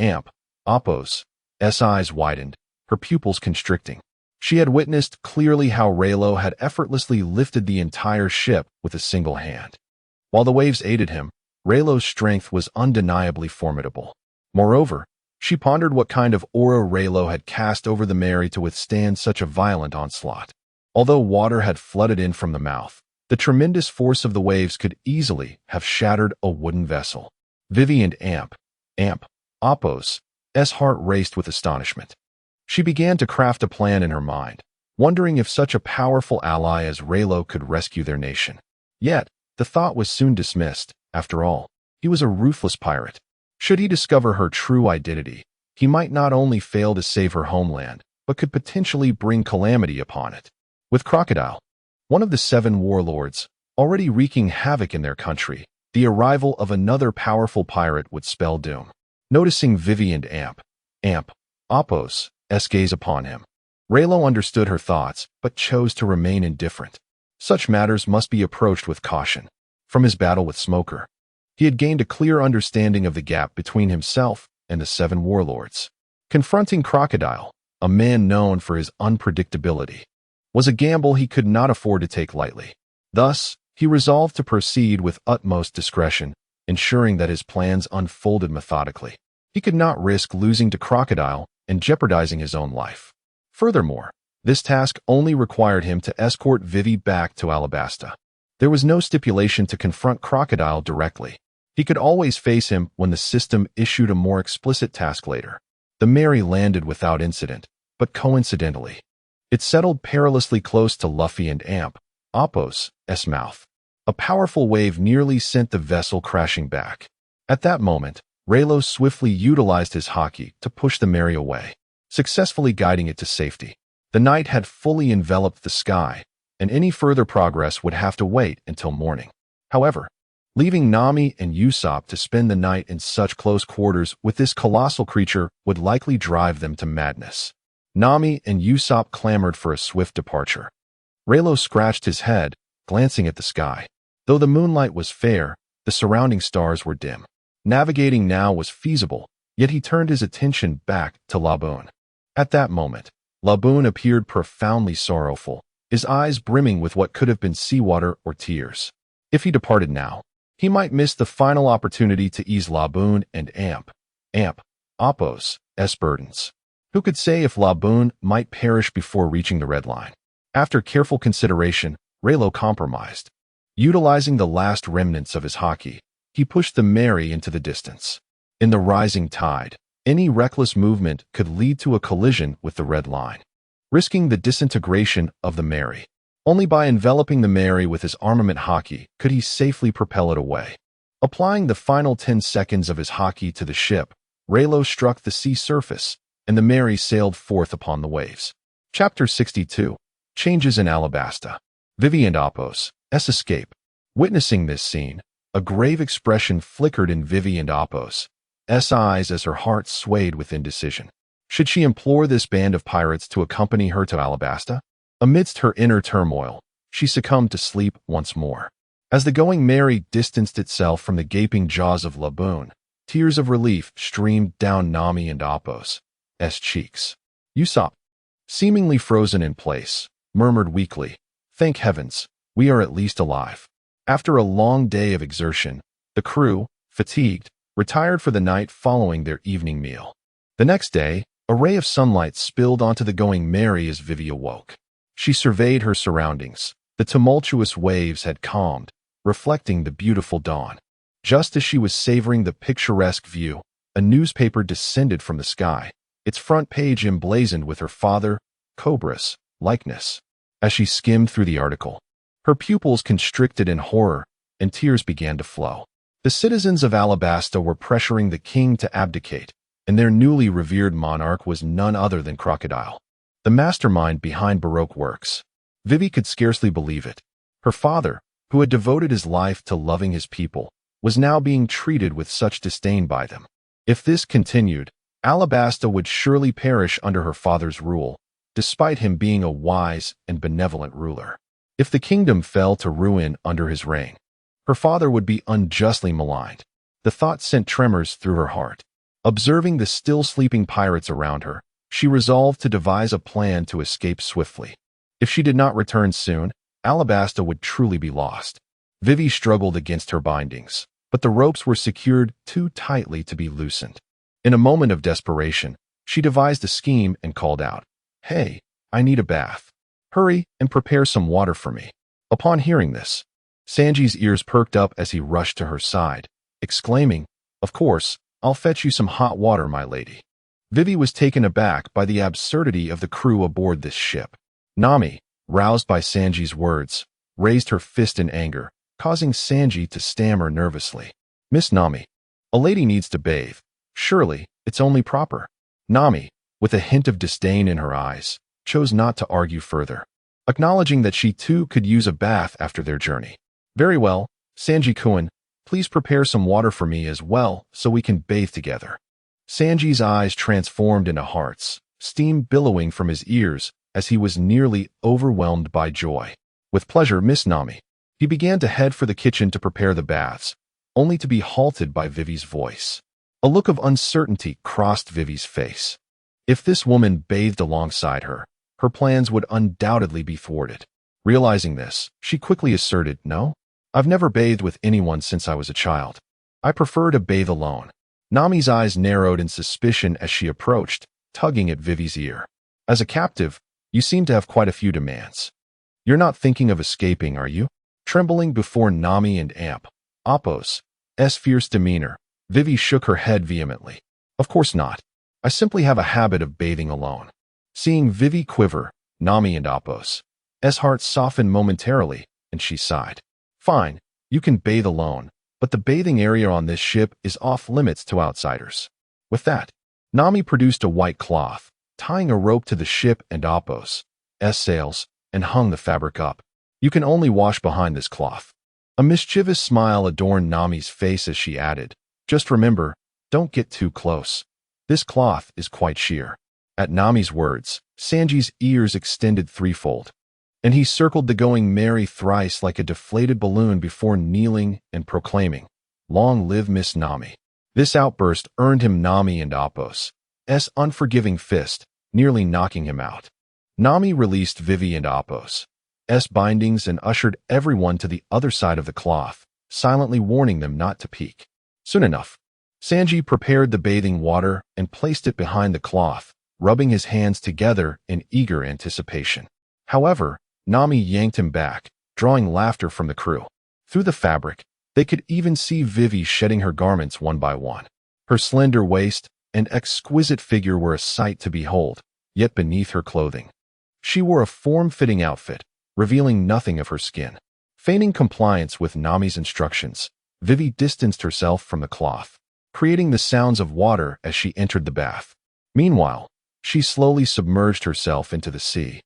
Appo's eyes widened, her pupils constricting. She had witnessed clearly how Rayleigh had effortlessly lifted the entire ship with a single hand. While the waves aided him, Rayleigh's strength was undeniably formidable. Moreover, she pondered what kind of aura Rayleigh had cast over the Mary to withstand such a violent onslaught. Although water had flooded in from the mouth, the tremendous force of the waves could easily have shattered a wooden vessel. Vivi and Apos. Heart raced with astonishment. She began to craft a plan in her mind, wondering if such a powerful ally as Rayleigh could rescue their nation. Yet, the thought was soon dismissed. After all, he was a ruthless pirate. Should he discover her true identity, he might not only fail to save her homeland, but could potentially bring calamity upon it. With Crocodile, one of the 7 warlords, already wreaking havoc in their country, the arrival of another powerful pirate would spell doom. Noticing Vivi and Apos' gaze upon him, Rayleigh understood her thoughts, but chose to remain indifferent. Such matters must be approached with caution. From his battle with Smoker, he had gained a clear understanding of the gap between himself and the 7 warlords. Confronting Crocodile, a man known for his unpredictability, was a gamble he could not afford to take lightly. Thus, he resolved to proceed with utmost discretion, ensuring that his plans unfolded methodically. He could not risk losing to Crocodile and jeopardizing his own life. Furthermore, this task only required him to escort Vivi back to Alabasta. There was no stipulation to confront Crocodile directly. He could always face him when the system issued a more explicit task later. The Mary landed without incident, but coincidentally, it settled perilously close to Luffy and Apos' mouth. A powerful wave nearly sent the vessel crashing back. At that moment, Rayleigh swiftly utilized his haki to push the Mary away, successfully guiding it to safety. The night had fully enveloped the sky, and any further progress would have to wait until morning. However, leaving Nami and Usopp to spend the night in such close quarters with this colossal creature would likely drive them to madness. Nami and Usopp clamored for a swift departure. Rayleigh scratched his head, glancing at the sky. Though the moonlight was fair, the surrounding stars were dim. Navigating now was feasible, yet he turned his attention back to Laboon. At that moment, Laboon appeared profoundly sorrowful, his eyes brimming with what could have been seawater or tears. If he departed now, he might miss the final opportunity to ease Laboon and Apos' burdens. Who could say if Laboon might perish before reaching the red line? After careful consideration, Rayleigh compromised. Utilizing the last remnants of his haki, he pushed the Mary into the distance. In the rising tide, any reckless movement could lead to a collision with the red line, risking the disintegration of the Mary. Only by enveloping the Mary with his armament haki could he safely propel it away. Applying the final 10 seconds of his haki to the ship, Rayleigh struck the sea surface, and the Mary sailed forth upon the waves. Chapter 62. Changes in Alabasta. Vivi and Apos' escape. Witnessing this scene, a grave expression flickered in Vivi and Apos' eyes as her heart swayed with indecision. Should she implore this band of pirates to accompany her to Alabasta? Amidst her inner turmoil, she succumbed to sleep once more. As the Going Mary distanced itself from the gaping jaws of Laboon, tears of relief streamed down Nami and Apos' cheeks. Usopp, seemingly frozen in place, murmured weakly, "Thank heavens, we are at least alive." After a long day of exertion, the crew, fatigued, retired for the night following their evening meal. The next day, a ray of sunlight spilled onto the Going Mary as Vivi awoke. She surveyed her surroundings. The tumultuous waves had calmed, reflecting the beautiful dawn. Just as she was savoring the picturesque view, a newspaper descended from the sky, its front page emblazoned with her father, Cobra's, likeness. As she skimmed through the article, her pupils constricted in horror, and tears began to flow. The citizens of Alabasta were pressuring the king to abdicate, and their newly revered monarch was none other than Crocodile, the mastermind behind Baroque works. Vivi could scarcely believe it. Her father, who had devoted his life to loving his people, was now being treated with such disdain by them. If this continued, Alabasta would surely perish under her father's rule, despite him being a wise and benevolent ruler. If the kingdom fell to ruin under his reign, her father would be unjustly maligned. The thought sent tremors through her heart. Observing the still sleeping pirates around her, she resolved to devise a plan to escape swiftly. If she did not return soon, Alabasta would truly be lost. Vivi struggled against her bindings, but the ropes were secured too tightly to be loosened. In a moment of desperation, she devised a scheme and called out, "Hey, I need a bath. Hurry and prepare some water for me." Upon hearing this, Sanji's ears perked up as he rushed to her side, exclaiming, "Of course, I'll fetch you some hot water, my lady. Vivi was taken aback by the absurdity of the crew aboard this ship. Nami, roused by Sanji's words, raised her fist in anger, causing Sanji to stammer nervously. Miss Nami, a lady needs to bathe. Surely, it's only proper. Nami, with a hint of disdain in her eyes, chose not to argue further, acknowledging that she too could use a bath after their journey. Very well, Sanji-kun, please prepare some water for me as well so we can bathe together. Sanji's eyes transformed into hearts, steam billowing from his ears as he was nearly overwhelmed by joy. With pleasure, Miss Nami. He began to head for the kitchen to prepare the baths, only to be halted by Vivi's voice. A look of uncertainty crossed Vivi's face. If this woman bathed alongside her, her plans would undoubtedly be thwarted. Realizing this, she quickly asserted, No, I've never bathed with anyone since I was a child. I prefer to bathe alone. Nami's eyes narrowed in suspicion as she approached, tugging at Vivi's ear. As a captive, you seem to have quite a few demands. You're not thinking of escaping, are you? Trembling before Nami and Appo's fierce demeanor, Vivi shook her head vehemently. Of course not. I simply have a habit of bathing alone. Seeing Vivi quiver, Nami and Appo's hearts softened momentarily, and she sighed. Fine, you can bathe alone, but the bathing area on this ship is off limits to outsiders. With that, Nami produced a white cloth, tying a rope to the ship and Appo's sails, and hung the fabric up. You can only wash behind this cloth. A mischievous smile adorned Nami's face as she added, Just remember, don't get too close. This cloth is quite sheer. At Nami's words, Sanji's ears extended threefold, and he circled the going merry thrice like a deflated balloon before kneeling and proclaiming, Long live Miss Nami. This outburst earned him Nami and Appo's unforgiving fist, nearly knocking him out. Nami released Vivi and Appo's bindings and ushered everyone to the other side of the cloth, silently warning them not to peek. Soon enough, Sanji prepared the bathing water and placed it behind the cloth, rubbing his hands together in eager anticipation. However, Nami yanked him back, drawing laughter from the crew. Through the fabric, they could even see Vivi shedding her garments one by one. Her slender waist and exquisite figure were a sight to behold, yet beneath her clothing, she wore a form-fitting outfit, revealing nothing of her skin. Feigning compliance with Nami's instructions, Vivi distanced herself from the cloth, creating the sounds of water as she entered the bath. Meanwhile, she slowly submerged herself into the sea,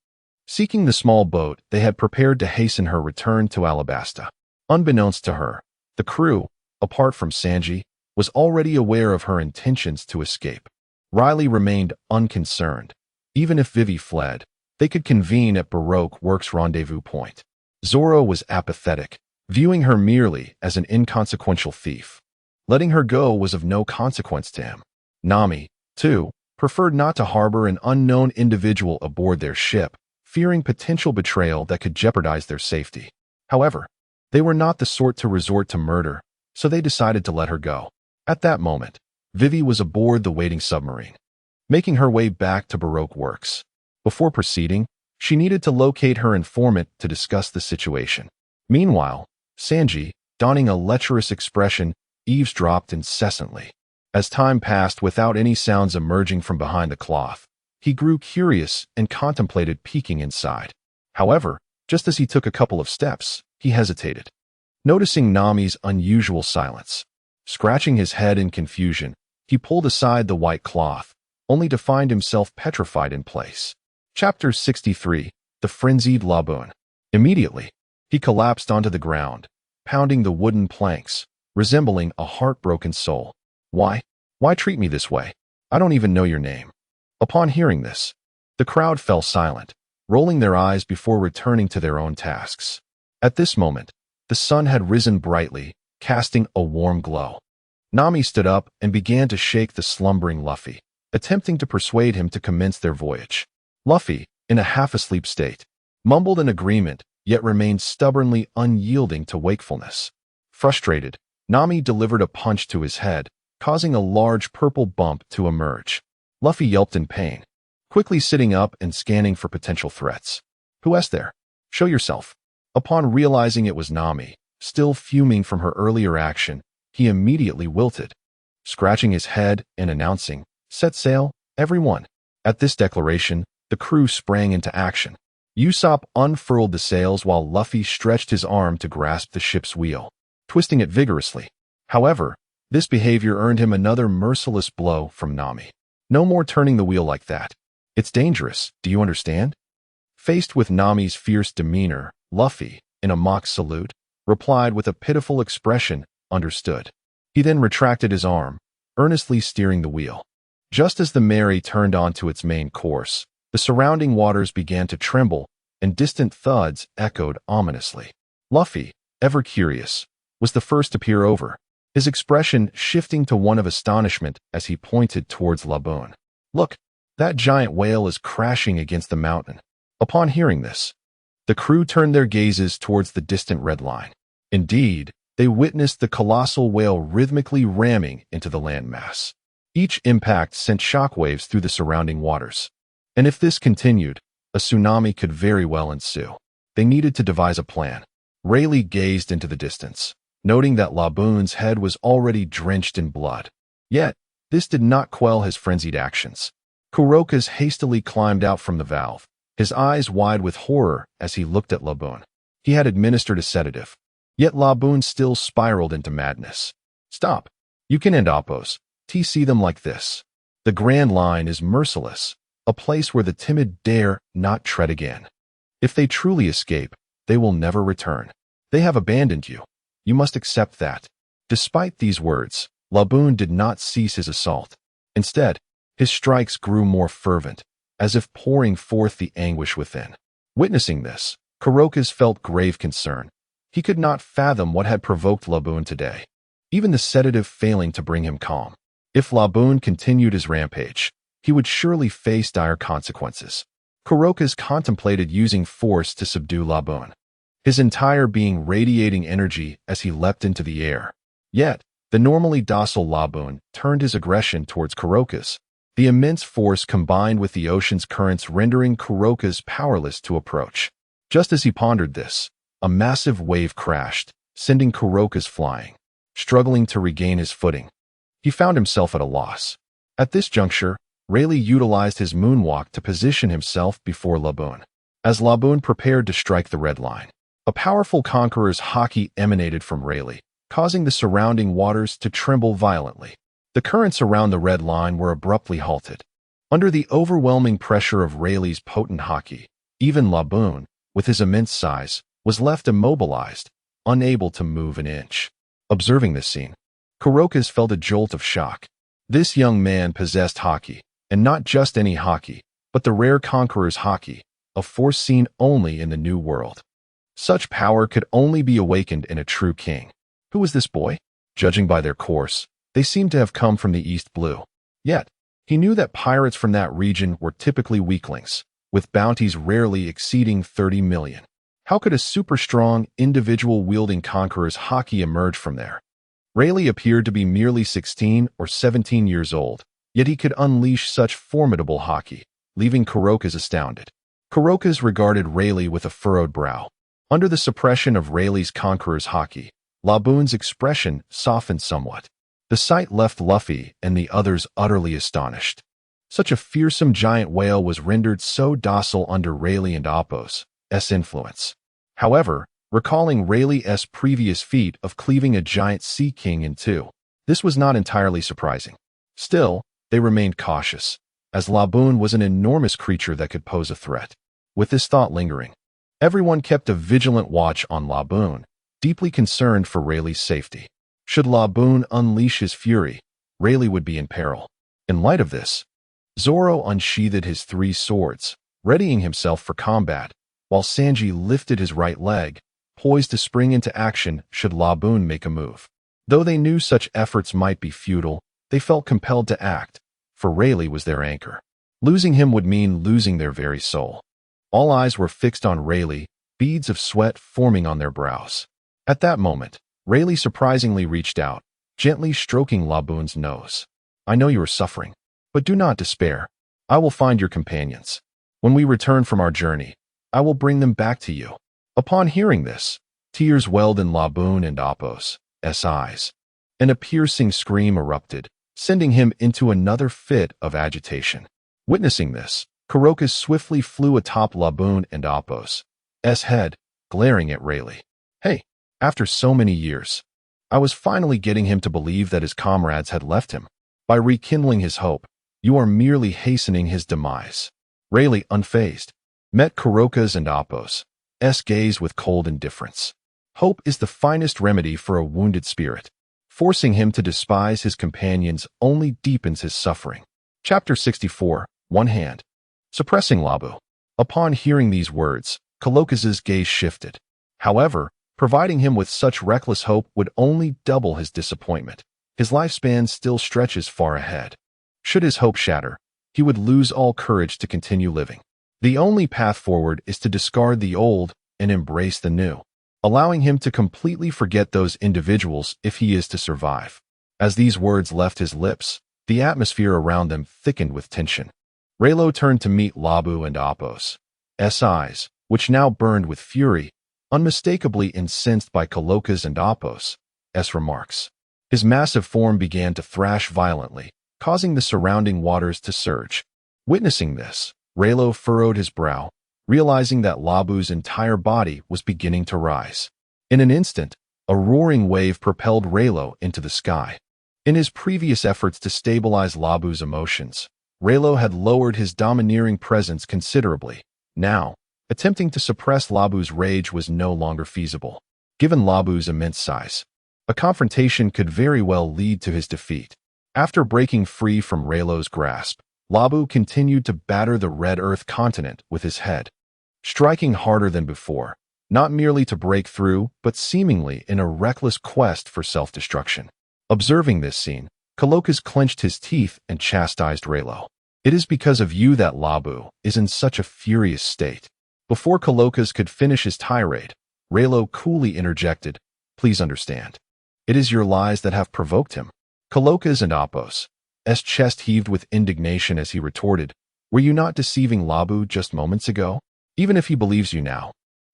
seeking the small boat they had prepared to hasten her return to Alabasta. Unbeknownst to her, the crew, apart from Sanji, was already aware of her intentions to escape. Rayleigh remained unconcerned. Even if Vivi fled, they could convene at Baroque Works' rendezvous point. Zoro was apathetic, viewing her merely as an inconsequential thief. Letting her go was of no consequence to him. Nami, too, preferred not to harbor an unknown individual aboard their ship, fearing potential betrayal that could jeopardize their safety. However, they were not the sort to resort to murder, so they decided to let her go. At that moment, Vivi was aboard the waiting submarine, making her way back to Baroque Works. Before proceeding, she needed to locate her informant to discuss the situation. Meanwhile, Sanji, donning a lecherous expression, eavesdropped incessantly. As time passed without any sounds emerging from behind the cloth, he grew curious and contemplated peeking inside. However, just as he took a couple of steps, he hesitated, noticing Nami's unusual silence. Scratching his head in confusion, he pulled aside the white cloth, only to find himself petrified in place. Chapter 63, The Frenzied Laboon. Immediately, he collapsed onto the ground, pounding the wooden planks, resembling a heartbroken soul. Why treat me this way? I don't even know your name. Upon hearing this, the crowd fell silent, rolling their eyes before returning to their own tasks. At this moment, the sun had risen brightly, casting a warm glow. Nami stood up and began to shake the slumbering Luffy, attempting to persuade him to commence their voyage. Luffy, in a half-asleep state, mumbled an agreement, yet remained stubbornly unyielding to wakefulness. Frustrated, Nami delivered a punch to his head, causing a large purple bump to emerge. Luffy yelped in pain, quickly sitting up and scanning for potential threats. Who's there? Show yourself. Upon realizing it was Nami, still fuming from her earlier action, he immediately wilted. scratching his head and announcing, "Set sail, everyone." At this declaration, the crew sprang into action. Usopp unfurled the sails while Luffy stretched his arm to grasp the ship's wheel, twisting it vigorously. However, this behavior earned him another merciless blow from Nami. "No more turning the wheel like that. It's dangerous, do you understand?" Faced with Nami's fierce demeanor, Luffy, in a mock salute, replied with a pitiful expression, "Understood." He then retracted his arm, earnestly steering the wheel. Just as the Mary turned onto its main course, the surrounding waters began to tremble, and distant thuds echoed ominously. Luffy, ever curious, was the first to peer over, his expression shifting to one of astonishment as he pointed towards Laboon. "Look, that giant whale is crashing against the mountain." Upon hearing this, the crew turned their gazes towards the distant red line. Indeed, they witnessed the colossal whale rhythmically ramming into the landmass. Each impact sent shockwaves through the surrounding waters. And if this continued, a tsunami could very well ensue. They needed to devise a plan. Rayleigh gazed into the distance, noting that Laboon's head was already drenched in blood. Yet, this did not quell his frenzied actions. Kuroka's hastily climbed out from the valve, his eyes wide with horror as he looked at Laboon. He had administered a sedative. Yet Laboon still spiraled into madness. "Stop. You can end Oppos. See them like this. The Grand Line is merciless, a place where the timid dare not tread again. If they truly escape, they will never return. They have abandoned you. You must accept that." Despite these words, Laboon did not cease his assault. Instead, his strikes grew more fervent, as if pouring forth the anguish within. Witnessing this, Kurokas felt grave concern. He could not fathom what had provoked Laboon today, even the sedative failing to bring him calm. If Laboon continued his rampage, he would surely face dire consequences. Kurokas contemplated using force to subdue Laboon, his entire being radiating energy as he leapt into the air. Yet, the normally docile Laboon turned his aggression towards Kurokas, the immense force combined with the ocean's currents rendering Kurokas powerless to approach. Just as he pondered this, a massive wave crashed, sending Kurokas flying. Struggling to regain his footing, he found himself at a loss. At this juncture, Rayleigh utilized his moonwalk to position himself before Laboon. As Laboon prepared to strike the red line, a powerful conqueror's haki emanated from Rayleigh, causing the surrounding waters to tremble violently. The currents around the red line were abruptly halted. Under the overwhelming pressure of Rayleigh's potent haki, even Laboon, with his immense size, was left immobilized, unable to move an inch. Observing this scene, Kurokas felt a jolt of shock. This young man possessed haki, and not just any haki, but the rare conqueror's haki, a force seen only in the New World. Such power could only be awakened in a true king. Who was this boy? Judging by their course, they seemed to have come from the East Blue. Yet, he knew that pirates from that region were typically weaklings, with bounties rarely exceeding 30 million. How could a super-strong, individual-wielding conqueror's haki emerge from there? Rayleigh appeared to be merely 16 or 17 years old, yet he could unleash such formidable haki, leaving Kurokas astounded. Kurokas regarded Rayleigh with a furrowed brow. Under the suppression of Rayleigh's conqueror's haki, Laboon's expression softened somewhat. The sight left Luffy and the others utterly astonished. Such a fearsome giant whale was rendered so docile under Rayleigh and Oppos' influence. However, recalling Rayleigh's previous feat of cleaving a giant sea king in two, this was not entirely surprising. Still, they remained cautious, as Laboon was an enormous creature that could pose a threat. With this thought lingering, everyone kept a vigilant watch on Laboon, deeply concerned for Rayleigh's safety. Should Laboon unleash his fury, Rayleigh would be in peril. In light of this, Zoro unsheathed his 3 swords, readying himself for combat, while Sanji lifted his right leg, poised to spring into action should Laboon make a move. Though they knew such efforts might be futile, they felt compelled to act, for Rayleigh was their anchor. Losing him would mean losing their very soul. All eyes were fixed on Rayleigh, beads of sweat forming on their brows. At that moment, Rayleigh surprisingly reached out, gently stroking Laboon's nose. "I know you are suffering, but do not despair. I will find your companions. When we return from our journey, I will bring them back to you." Upon hearing this, tears welled in Laboon and Oppos' eyes, and a piercing scream erupted, sending him into another fit of agitation. Witnessing this, Kurokas swiftly flew atop Laboon and Apos' head, glaring at Rayleigh. Hey, after so many years, I was finally getting him to believe that his comrades had left him. By rekindling his hope, you are merely hastening his demise. Rayleigh, unfazed, met Kurokas and Apos' gaze with cold indifference. Hope is the finest remedy for a wounded spirit. Forcing him to despise his companions only deepens his suffering. Chapter 64. One Hand. Suppressing Labu. Upon hearing these words, Kurokas' gaze shifted. However, providing him with such reckless hope would only double his disappointment. His lifespan still stretches far ahead. Should his hope shatter, he would lose all courage to continue living. The only path forward is to discard the old and embrace the new, allowing him to completely forget those individuals if he is to survive. As these words left his lips, the atmosphere around them thickened with tension. Rayleigh turned to meet Labu and Apos' eyes, which now burned with fury, unmistakably incensed by Kurokas and Apos' remarks. His massive form began to thrash violently, causing the surrounding waters to surge. Witnessing this, Rayleigh furrowed his brow, realizing that Labu's entire body was beginning to rise. In an instant, a roaring wave propelled Rayleigh into the sky. In his previous efforts to stabilize Labu's emotions, Rayleigh had lowered his domineering presence considerably. Now, attempting to suppress Labu's rage was no longer feasible. Given Labu's immense size, a confrontation could very well lead to his defeat. After breaking free from Rayleigh's grasp, Labu continued to batter the Red Earth continent with his head, striking harder than before, not merely to break through, but seemingly in a reckless quest for self-destruction. Observing this scene, Kurokas clenched his teeth and chastised Rayleigh. It is because of you that Labu is in such a furious state. Before Kurokas could finish his tirade, Rayleigh coolly interjected, "Please understand. It is your lies that have provoked him." Kurokas and Apos' chest heaved with indignation as he retorted, "Were you not deceiving Labu just moments ago? Even if he believes you now,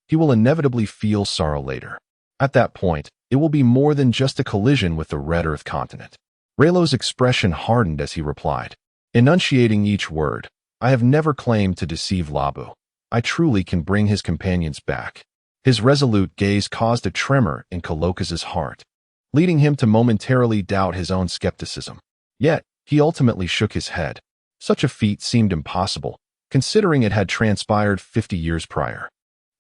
he will inevitably feel sorrow later. At that point, it will be more than just a collision with the Red Earth continent." Rayleigh's expression hardened as he replied, enunciating each word, "I have never claimed to deceive Labu. I truly can bring his companions back." His resolute gaze caused a tremor in Kurokas' heart, leading him to momentarily doubt his own skepticism. Yet, he ultimately shook his head. Such a feat seemed impossible, considering it had transpired 50 years prior.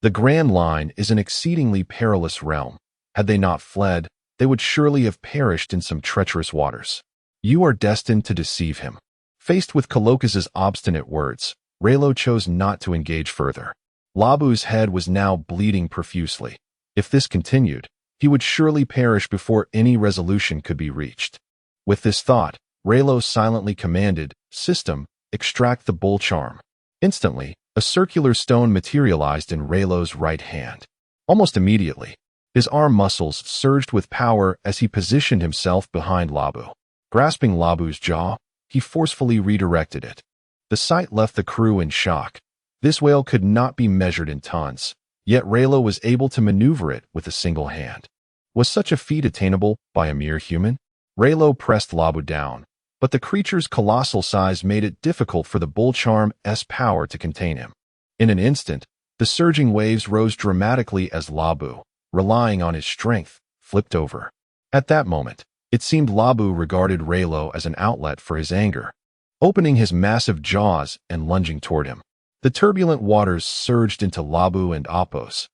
The Grand Line is an exceedingly perilous realm. Had they not fled, they would surely have perished in some treacherous waters. You are destined to deceive him. Faced with Kurokas' obstinate words, Rayleigh chose not to engage further. Labu's head was now bleeding profusely. If this continued, he would surely perish before any resolution could be reached. With this thought, Rayleigh silently commanded, "System, extract the bull charm." Instantly, a circular stone materialized in Rayleigh's right hand. Almost immediately, his arm muscles surged with power as he positioned himself behind Labu. Grasping Labu's jaw, he forcefully redirected it. The sight left the crew in shock. This whale could not be measured in tons, yet Rayleigh was able to maneuver it with a single hand. Was such a feat attainable by a mere human? Rayleigh pressed Labu down, but the creature's colossal size made it difficult for the bull charm's power to contain him. In an instant, the surging waves rose dramatically as Labu, relying on his strength, flipped over. At that moment, it seemed Labu regarded Rayleigh as an outlet for his anger, opening his massive jaws and lunging toward him. The turbulent waters surged into Labu and Apos'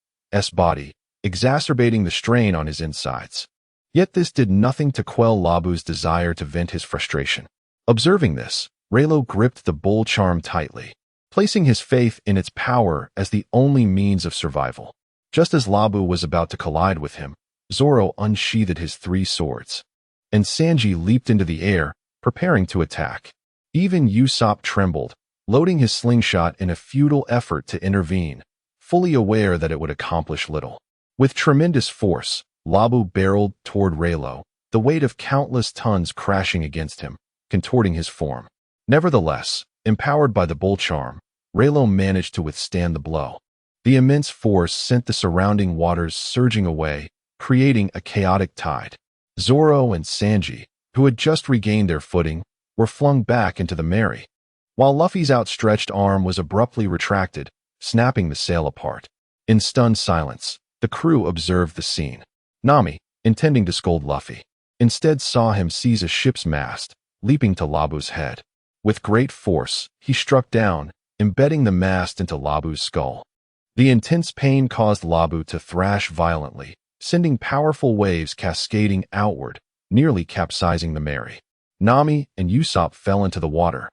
body, exacerbating the strain on his insides. Yet this did nothing to quell Labu's desire to vent his frustration. Observing this, Rayleigh gripped the bull charm tightly, placing his faith in its power as the only means of survival. Just as Labu was about to collide with him, Zoro unsheathed his 3 swords, and Sanji leaped into the air, preparing to attack. Even Usopp trembled, loading his slingshot in a futile effort to intervene, fully aware that it would accomplish little. With tremendous force, Labu barreled toward Rayleigh, the weight of countless tons crashing against him, contorting his form. Nevertheless, empowered by the bull charm, Rayleigh managed to withstand the blow. The immense force sent the surrounding waters surging away, creating a chaotic tide. Zoro and Sanji, who had just regained their footing, were flung back into the Mary, while Luffy's outstretched arm was abruptly retracted, snapping the sail apart. In stunned silence, the crew observed the scene. Nami, intending to scold Luffy, instead saw him seize a ship's mast, leaping to Labu's head. With great force, he struck down, embedding the mast into Labu's skull. The intense pain caused Labu to thrash violently, sending powerful waves cascading outward, nearly capsizing the Mary. Nami and Usopp fell into the water,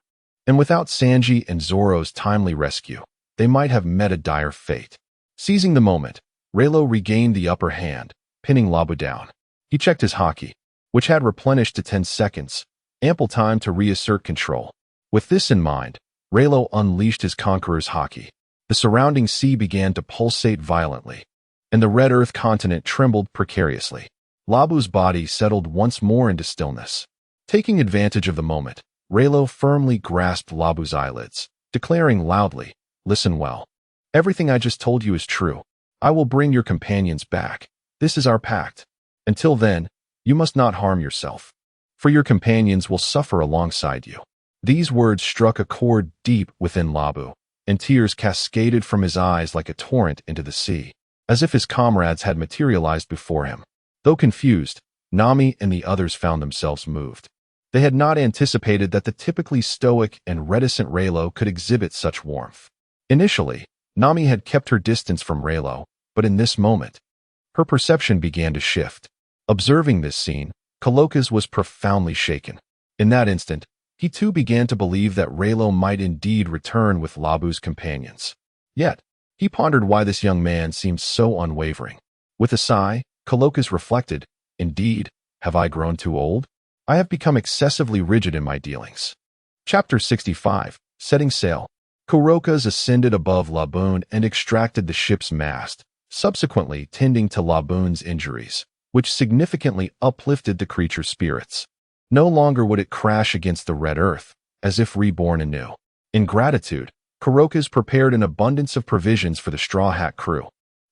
and without Sanji and Zoro's timely rescue, they might have met a dire fate. Seizing the moment, Rayleigh regained the upper hand, pinning Labu down. He checked his haki, which had replenished to 10 seconds, ample time to reassert control. With this in mind, Rayleigh unleashed his Conqueror's haki. The surrounding sea began to pulsate violently, and the Red Earth continent trembled precariously. Labu's body settled once more into stillness. Taking advantage of the moment, Rayleigh firmly grasped Labu's eyelids, declaring loudly, "Listen well. Everything I just told you is true. I will bring your companions back. This is our pact. Until then, you must not harm yourself, for your companions will suffer alongside you." These words struck a chord deep within Labu, and tears cascaded from his eyes like a torrent into the sea, as if his comrades had materialized before him. Though confused, Nami and the others found themselves moved. They had not anticipated that the typically stoic and reticent Rayleigh could exhibit such warmth. Initially, Nami had kept her distance from Rayleigh, but in this moment, her perception began to shift. Observing this scene, Coloccus was profoundly shaken. In that instant, he too began to believe that Rayleigh might indeed return with Labu's companions. Yet, he pondered why this young man seemed so unwavering. With a sigh, Coloccus reflected, "Indeed, have I grown too old? I have become excessively rigid in my dealings." Chapter 65, Setting Sail. Coloccus ascended above Laboon and extracted the ship's mast, subsequently tending to Laboon's injuries, which significantly uplifted the creature's spirits. No longer would it crash against the red earth, as if reborn anew. In gratitude, Coloccus prepared an abundance of provisions for the Straw Hat crew.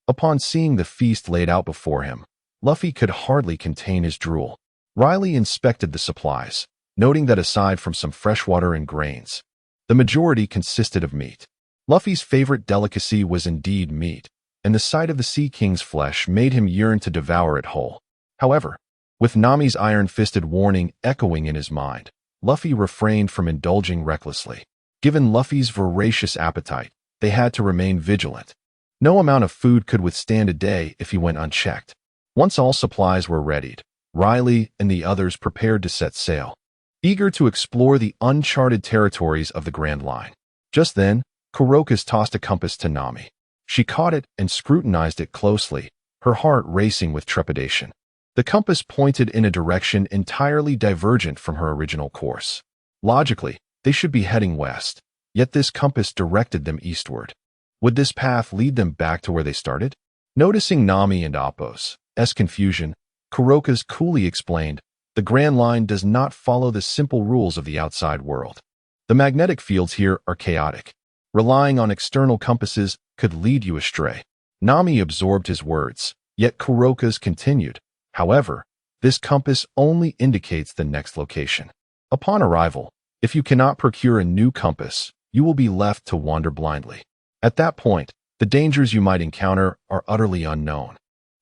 Upon seeing the feast laid out before him, Luffy could hardly contain his drool. Rayleigh inspected the supplies, noting that aside from some fresh water and grains, the majority consisted of meat. Luffy's favorite delicacy was indeed meat, and the sight of the Sea King's flesh made him yearn to devour it whole. However, with Nami's iron-fisted warning echoing in his mind, Luffy refrained from indulging recklessly. Given Luffy's voracious appetite, they had to remain vigilant. No amount of food could withstand a day if he went unchecked. Once all supplies were readied, Rayleigh and the others prepared to set sail, eager to explore the uncharted territories of the Grand Line. Just then, Coloccus tossed a compass to Nami. She caught it and scrutinized it closely, her heart racing with trepidation. The compass pointed in a direction entirely divergent from her original course. Logically, they should be heading west, yet this compass directed them eastward. Would this path lead them back to where they started? Noticing Nami and Appo's confusion, Coloccus coolly explained, "The Grand Line does not follow the simple rules of the outside world. The magnetic fields here are chaotic. Relying on external compasses could lead you astray." Nami absorbed his words, yet Coloccus continued, "However, this compass only indicates the next location. Upon arrival, if you cannot procure a new compass, you will be left to wander blindly. At that point, the dangers you might encounter are utterly unknown."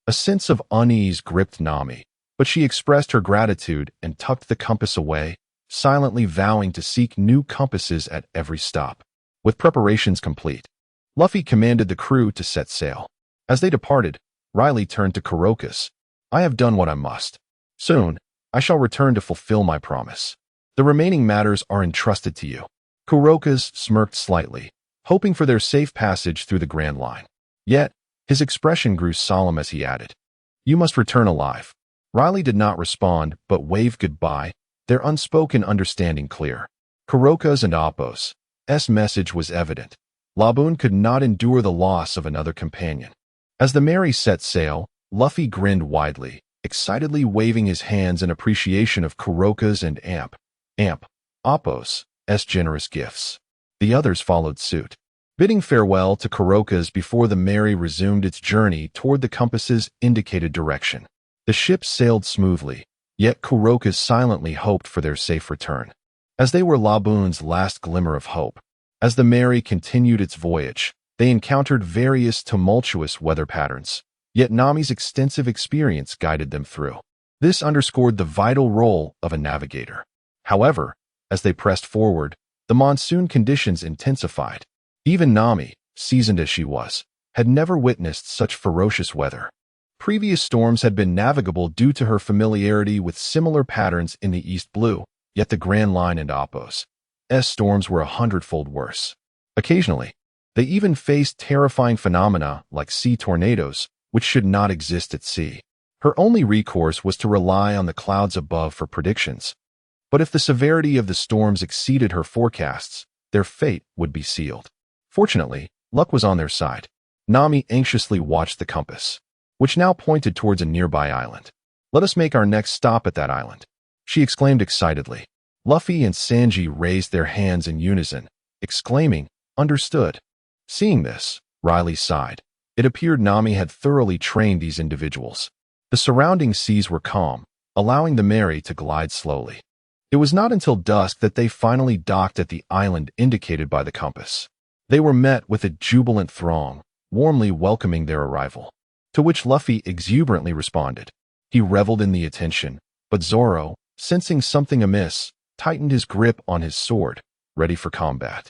A sense of unease gripped Nami, but she expressed her gratitude and tucked the compass away, silently vowing to seek new compasses at every stop. With preparations complete, Luffy commanded the crew to set sail. As they departed, Rayleigh turned to Coloccus. "I have done what I must. Soon, I shall return to fulfill my promise. The remaining matters are entrusted to you." Coloccus smirked slightly, hoping for their safe passage through the Grand Line. Yet, his expression grew solemn as he added, "You must return alive." Rayleigh did not respond, but waved goodbye, their unspoken understanding clear. Coloccus and Appo's message was evident. Laboon could not endure the loss of another companion. As the Mary set sail, Luffy grinned widely, excitedly waving his hands in appreciation of Coloccus and Appo's generous gifts. The others followed suit. Bidding farewell to Coloccus before the Mary resumed its journey toward the compass's indicated direction, the ship sailed smoothly, Yet Kurokas silently hoped for their safe return, as they were Laboon's last glimmer of hope. As the Mary continued its voyage, they encountered various tumultuous weather patterns, yet Nami's extensive experience guided them through. This underscored the vital role of a navigator. However, as they pressed forward, the monsoon conditions intensified. Even Nami, seasoned as she was, had never witnessed such ferocious weather. Previous storms had been navigable due to her familiarity with similar patterns in the East Blue, yet the Grand Line and Appos' storms were 100-fold worse. Occasionally, they even faced terrifying phenomena like sea tornadoes, which should not exist at sea. Her only recourse was to rely on the clouds above for predictions. But if the severity of the storms exceeded her forecasts, their fate would be sealed. Fortunately, luck was on their side. Nami anxiously watched the compass, which now pointed towards a nearby island. "Let us make our next stop at that island," she exclaimed excitedly. Luffy and Sanji raised their hands in unison, exclaiming, "Understood." Seeing this, Rayleigh sighed. It appeared Nami had thoroughly trained these individuals. The surrounding seas were calm, allowing the Mary to glide slowly. It was not until dusk that they finally docked at the island indicated by the compass. They were met with a jubilant throng, warmly welcoming their arrival, to which Luffy exuberantly responded. He reveled in the attention, but Zoro, sensing something amiss, tightened his grip on his sword, ready for combat.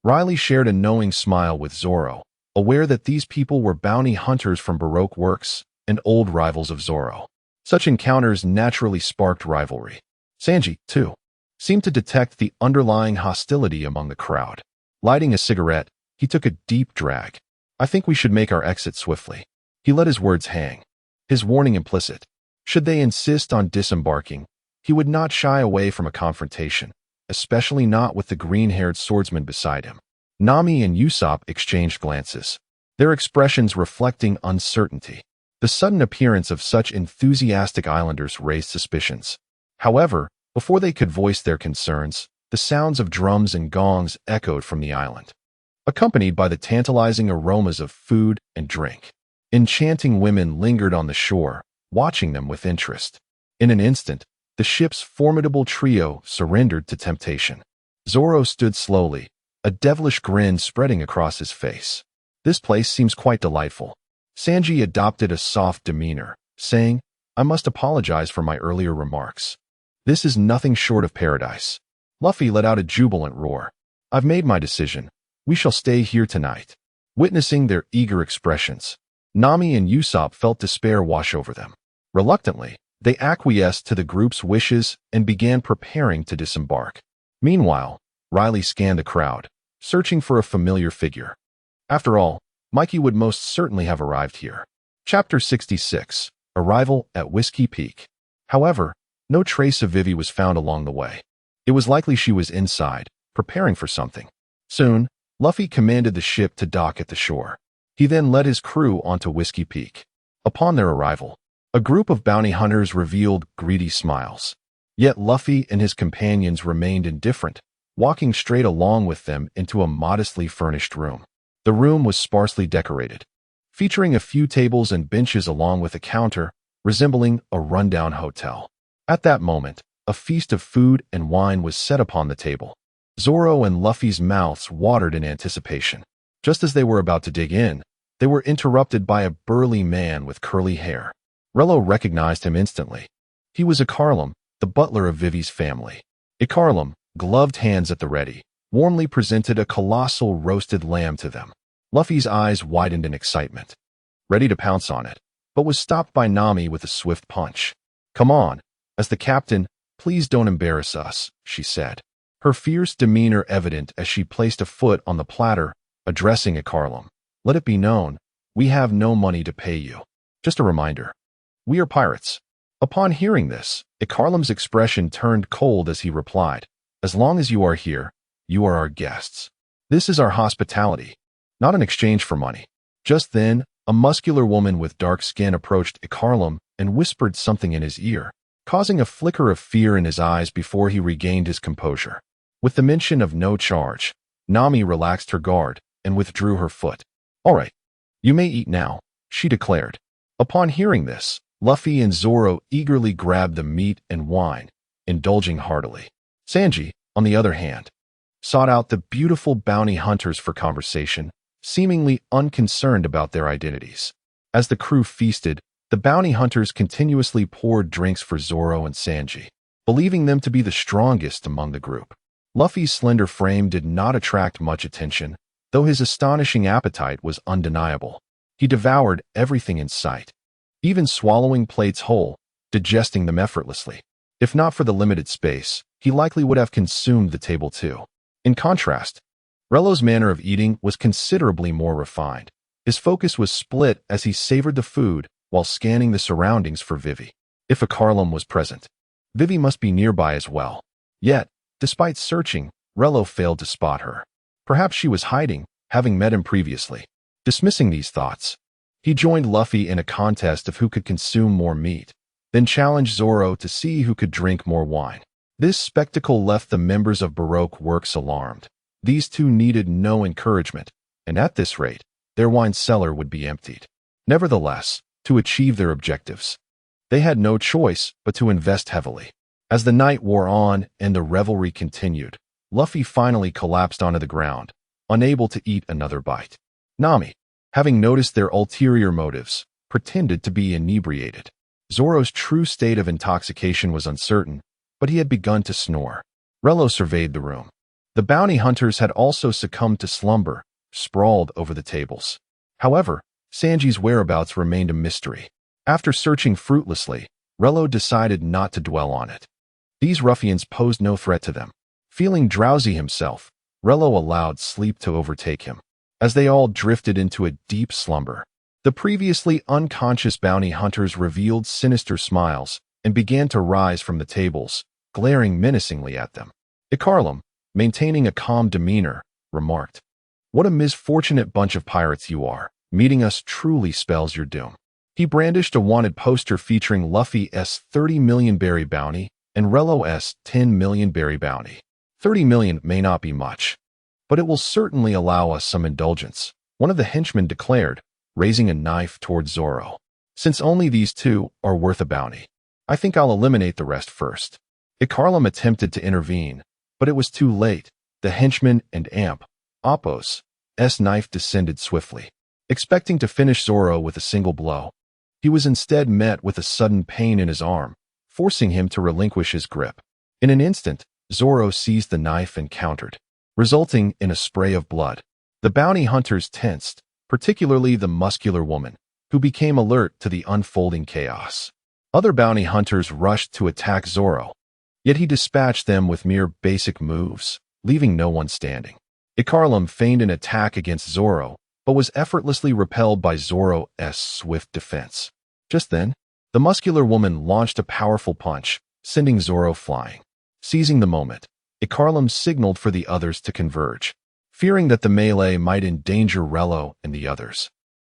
Rayleigh shared a knowing smile with Zoro, aware that these people were bounty hunters from Baroque works and old rivals of Zoro. Such encounters naturally sparked rivalry. Sanji, too, seemed to detect the underlying hostility among the crowd. Lighting a cigarette, he took a deep drag. "I think we should make our exit swiftly." He let his words hang, his warning implicit. Should they insist on disembarking, he would not shy away from a confrontation, especially not with the green-haired swordsman beside him. Nami and Usopp exchanged glances, their expressions reflecting uncertainty. The sudden appearance of such enthusiastic islanders raised suspicions. However, before they could voice their concerns, the sounds of drums and gongs echoed from the island, accompanied by the tantalizing aromas of food and drink. Enchanting women lingered on the shore, watching them with interest. In an instant, the ship's formidable trio surrendered to temptation. Zoro stood slowly, a devilish grin spreading across his face. "This place seems quite delightful." Sanji adopted a soft demeanor, saying, "I must apologize for my earlier remarks. This is nothing short of paradise." Luffy let out a jubilant roar. "I've made my decision. We shall stay here tonight." Witnessing their eager expressions, Nami and Usopp felt despair wash over them. Reluctantly, they acquiesced to the group's wishes and began preparing to disembark. Meanwhile, Rayleigh scanned the crowd, searching for a familiar figure. After all, Mikey would most certainly have arrived here. Chapter 66. Arrival at Whiskey Peak. However, no trace of Vivi was found along the way. It was likely she was inside, preparing for something. Soon, Luffy commanded the ship to dock at the shore. He then led his crew onto Whiskey Peak. Upon their arrival, a group of bounty hunters revealed greedy smiles. Yet Luffy and his companions remained indifferent, walking straight along with them into a modestly furnished room. The room was sparsely decorated, featuring a few tables and benches along with a counter, resembling a rundown hotel. At that moment, a feast of food and wine was set upon the table. Zoro and Luffy's mouths watered in anticipation. Just as they were about to dig in, they were interrupted by a burly man with curly hair. Rayleigh recognized him instantly. He was Ikarlum, the butler of Vivi's family. Ikarlum, gloved hands at the ready, warmly presented a colossal roasted lamb to them. Luffy's eyes widened in excitement, ready to pounce on it, but was stopped by Nami with a swift punch. "Come on, as the captain, please don't embarrass us," she said, her fierce demeanor evident as she placed a foot on the platter, addressing Ikarlum. "Let it be known, we have no money to pay you. Just a reminder, we are pirates." Upon hearing this, Ikarlum's expression turned cold as he replied, "As long as you are here, you are our guests. This is our hospitality, not an exchange for money." Just then, a muscular woman with dark skin approached Ikarlum and whispered something in his ear, causing a flicker of fear in his eyes before he regained his composure. With the mention of no charge, Nami relaxed her guard and withdrew her foot. "All right, you may eat now," she declared. Upon hearing this, Luffy and Zoro eagerly grabbed the meat and wine, indulging heartily. Sanji, on the other hand, sought out the beautiful bounty hunters for conversation, seemingly unconcerned about their identities. As the crew feasted, the bounty hunters continuously poured drinks for Zoro and Sanji, believing them to be the strongest among the group. Luffy's slender frame did not attract much attention, though his astonishing appetite was undeniable. He devoured everything in sight, even swallowing plates whole, digesting them effortlessly. If not for the limited space, he likely would have consumed the table too. In contrast, Rayleigh's manner of eating was considerably more refined. His focus was split as he savored the food while scanning the surroundings for Vivi. If a Carlum was present, Vivi must be nearby as well. Yet, despite searching, Rayleigh failed to spot her. Perhaps she was hiding, having met him previously. Dismissing these thoughts, he joined Luffy in a contest of who could consume more meat, then challenged Zoro to see who could drink more wine. This spectacle left the members of Baroque Works alarmed. These two needed no encouragement, and at this rate, their wine cellar would be emptied. Nevertheless, to achieve their objectives, they had no choice but to invest heavily. As the night wore on and the revelry continued, Luffy finally collapsed onto the ground, unable to eat another bite. Nami, having noticed their ulterior motives, pretended to be inebriated. Zoro's true state of intoxication was uncertain, but he had begun to snore. Rayleigh surveyed the room. The bounty hunters had also succumbed to slumber, sprawled over the tables. However, Sanji's whereabouts remained a mystery. After searching fruitlessly, Rayleigh decided not to dwell on it. These ruffians posed no threat to them. Feeling drowsy himself, Rayleigh allowed sleep to overtake him. As they all drifted into a deep slumber, the previously unconscious bounty hunters revealed sinister smiles and began to rise from the tables, glaring menacingly at them. Icarlum, maintaining a calm demeanor, remarked, "What a misfortunate bunch of pirates you are. Meeting us truly spells your doom." He brandished a wanted poster featuring Luffy's 30 million berry bounty and Rayleigh's 10 million berry bounty. 30 million may not be much, but it will certainly allow us some indulgence, one of the henchmen declared, raising a knife toward Zoro. "Since only these two are worth a bounty, I think I'll eliminate the rest first." Icarlum attempted to intervene, but it was too late. The henchman and amp, Appo's knife descended swiftly. Expecting to finish Zoro with a single blow, he was instead met with a sudden pain in his arm, forcing him to relinquish his grip. In an instant, Zoro seized the knife and countered, resulting in a spray of blood. The bounty hunters tensed, particularly the muscular woman, who became alert to the unfolding chaos. Other bounty hunters rushed to attack Zoro, yet he dispatched them with mere basic moves, leaving no one standing. Icarlum feigned an attack against Zoro, but was effortlessly repelled by Zoro's swift defense. Just then, the muscular woman launched a powerful punch, sending Zoro flying. Seizing the moment, Icarlum signaled for the others to converge, fearing that the melee might endanger Rayleigh and the others.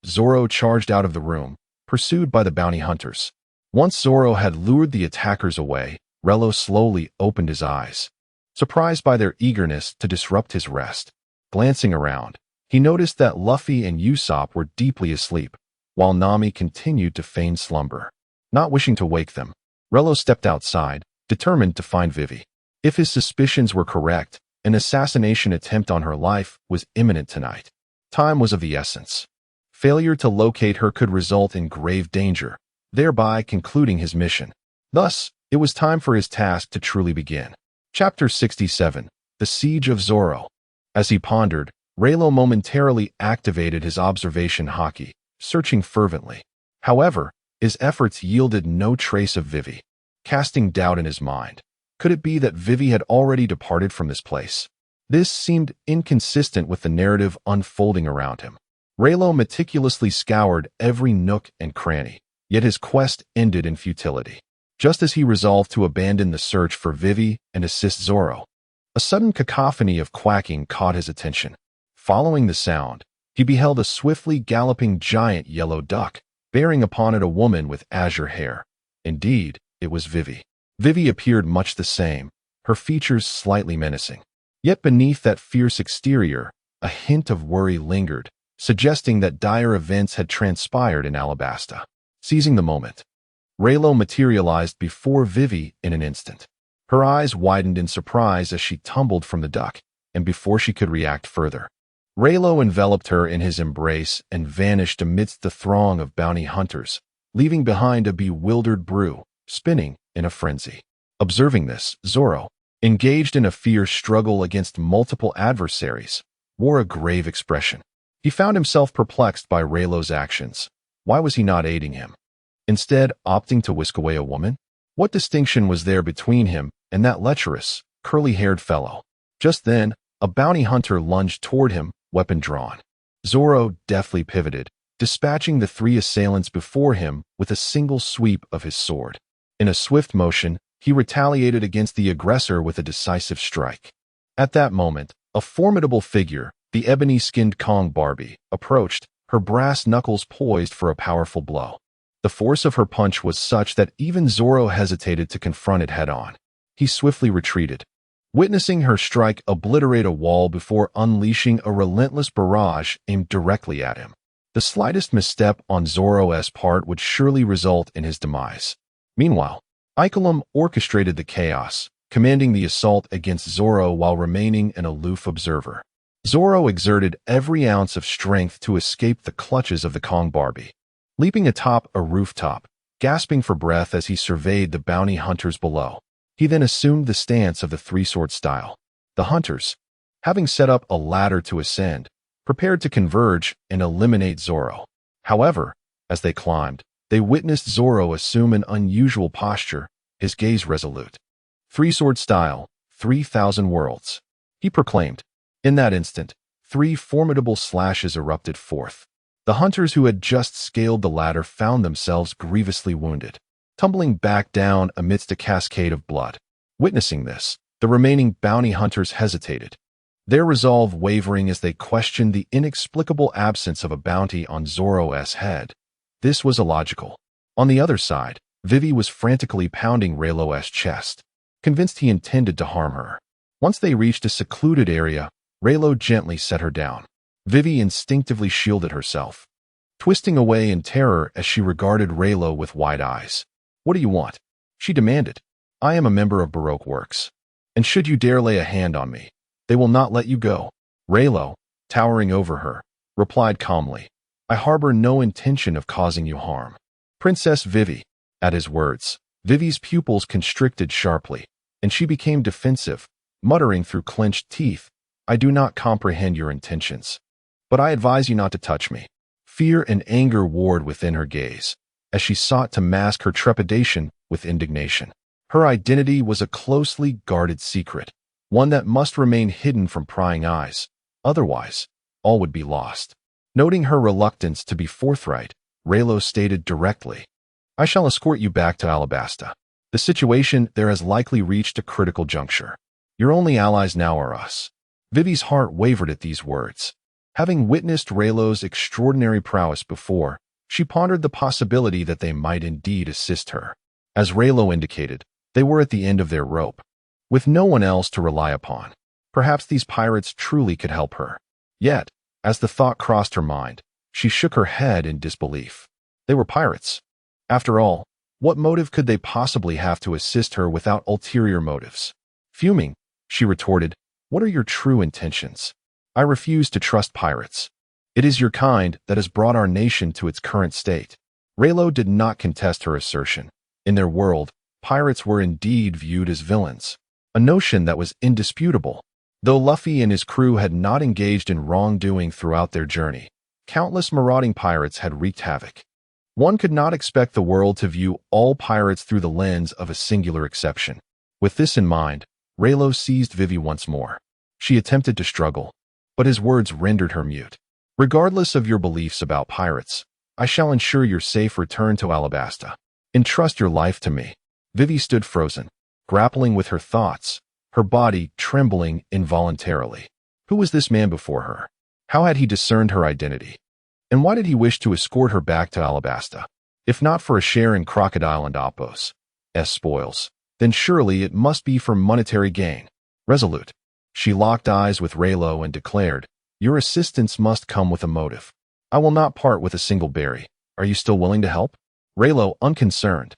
Zoro charged out of the room, pursued by the bounty hunters. Once Zoro had lured the attackers away, Rayleigh slowly opened his eyes, surprised by their eagerness to disrupt his rest. Glancing around, he noticed that Luffy and Usopp were deeply asleep, while Nami continued to feign slumber. Not wishing to wake them, Rayleigh stepped outside, determined to find Vivi. If his suspicions were correct, an assassination attempt on her life was imminent tonight. Time was of the essence. Failure to locate her could result in grave danger, thereby concluding his mission. Thus, it was time for his task to truly begin. Chapter 67, The Siege of Zoro. As he pondered, Rayleigh momentarily activated his observation haki, searching fervently. However, his efforts yielded no trace of Vivi. Casting doubt in his mind, could it be that Vivi had already departed from this place? This seemed inconsistent with the narrative unfolding around him. Rayleigh meticulously scoured every nook and cranny, yet his quest ended in futility. Just as he resolved to abandon the search for Vivi and assist Zoro, a sudden cacophony of quacking caught his attention. Following the sound, he beheld a swiftly galloping giant yellow duck, bearing upon it a woman with azure hair. Indeed, it was Vivi. Vivi appeared much the same, her features slightly menacing. Yet beneath that fierce exterior, a hint of worry lingered, suggesting that dire events had transpired in Alabasta. Seizing the moment, Rayleigh materialized before Vivi in an instant. Her eyes widened in surprise as she tumbled from the duck, and before she could react further, Rayleigh enveloped her in his embrace and vanished amidst the throng of bounty hunters, leaving behind a bewildered Brew, spinning in a frenzy. Observing this, Zoro, engaged in a fierce struggle against multiple adversaries, wore a grave expression. He found himself perplexed by Rayleigh's actions. Why was he not aiding him? Instead, opting to whisk away a woman? What distinction was there between him and that lecherous, curly-haired fellow? Just then, a bounty hunter lunged toward him, weapon drawn. Zoro deftly pivoted, dispatching the three assailants before him with a single sweep of his sword. In a swift motion, he retaliated against the aggressor with a decisive strike. At that moment, a formidable figure, the ebony-skinned Kong Barbie, approached, her brass knuckles poised for a powerful blow. The force of her punch was such that even Zoro hesitated to confront it head-on. He swiftly retreated, witnessing her strike obliterate a wall before unleashing a relentless barrage aimed directly at him. The slightest misstep on Zoro's part would surely result in his demise. Meanwhile, Ikelim orchestrated the chaos, commanding the assault against Zoro while remaining an aloof observer. Zoro exerted every ounce of strength to escape the clutches of the Kong Barbie. Leaping atop a rooftop, gasping for breath as he surveyed the bounty hunters below, he then assumed the stance of the three-sword style. The hunters, having set up a ladder to ascend, prepared to converge and eliminate Zoro. However, as they climbed, they witnessed Zoro assume an unusual posture, his gaze resolute. Three-sword style, 3,000 worlds, he proclaimed. In that instant, three formidable slashes erupted forth. The hunters who had just scaled the ladder found themselves grievously wounded, tumbling back down amidst a cascade of blood. Witnessing this, the remaining bounty hunters hesitated, their resolve wavering as they questioned the inexplicable absence of a bounty on Zoro's head. This was illogical. On the other side, Vivi was frantically pounding Rayleigh's chest, convinced he intended to harm her. Once they reached a secluded area, Rayleigh gently set her down. Vivi instinctively shielded herself, twisting away in terror as she regarded Rayleigh with wide eyes. "What do you want?" she demanded. "I am a member of Baroque Works, and should you dare lay a hand on me, they will not let you go." Rayleigh, towering over her, replied calmly, "I harbor no intention of causing you harm." "Princess Vivi." At his words, Vivi's pupils constricted sharply, and she became defensive, muttering through clenched teeth, "I do not comprehend your intentions, but I advise you not to touch me." Fear and anger warred within her gaze, as she sought to mask her trepidation with indignation. Her identity was a closely guarded secret, one that must remain hidden from prying eyes. Otherwise, all would be lost. Noting her reluctance to be forthright, Rayleigh stated directly, "I shall escort you back to Alabasta. The situation there has likely reached a critical juncture. Your only allies now are us." Vivi's heart wavered at these words. Having witnessed Rayleigh's extraordinary prowess before, she pondered the possibility that they might indeed assist her. As Rayleigh indicated, they were at the end of their rope, with no one else to rely upon. Perhaps these pirates truly could help her. Yet, as the thought crossed her mind, she shook her head in disbelief. They were pirates. After all, what motive could they possibly have to assist her without ulterior motives? Fuming, she retorted, "What are your true intentions? I refuse to trust pirates. It is your kind that has brought our nation to its current state." Rayleigh did not contest her assertion. In their world, pirates were indeed viewed as villains, a notion that was indisputable. Though Luffy and his crew had not engaged in wrongdoing throughout their journey, countless marauding pirates had wreaked havoc. One could not expect the world to view all pirates through the lens of a singular exception. With this in mind, Rayleigh seized Vivi once more. She attempted to struggle, but his words rendered her mute. "Regardless of your beliefs about pirates, I shall ensure your safe return to Alabasta. Entrust your life to me." Vivi stood frozen, grappling with her thoughts, her body trembling involuntarily. Who was this man before her? How had he discerned her identity? And why did he wish to escort her back to Alabasta? If not for a share in Crocodile and Apos' spoils, then surely it must be for monetary gain. Resolute, she locked eyes with Rayleigh and declared, "Your assistance must come with a motive. I will not part with a single berry. Are you still willing to help?" Rayleigh, unconcerned,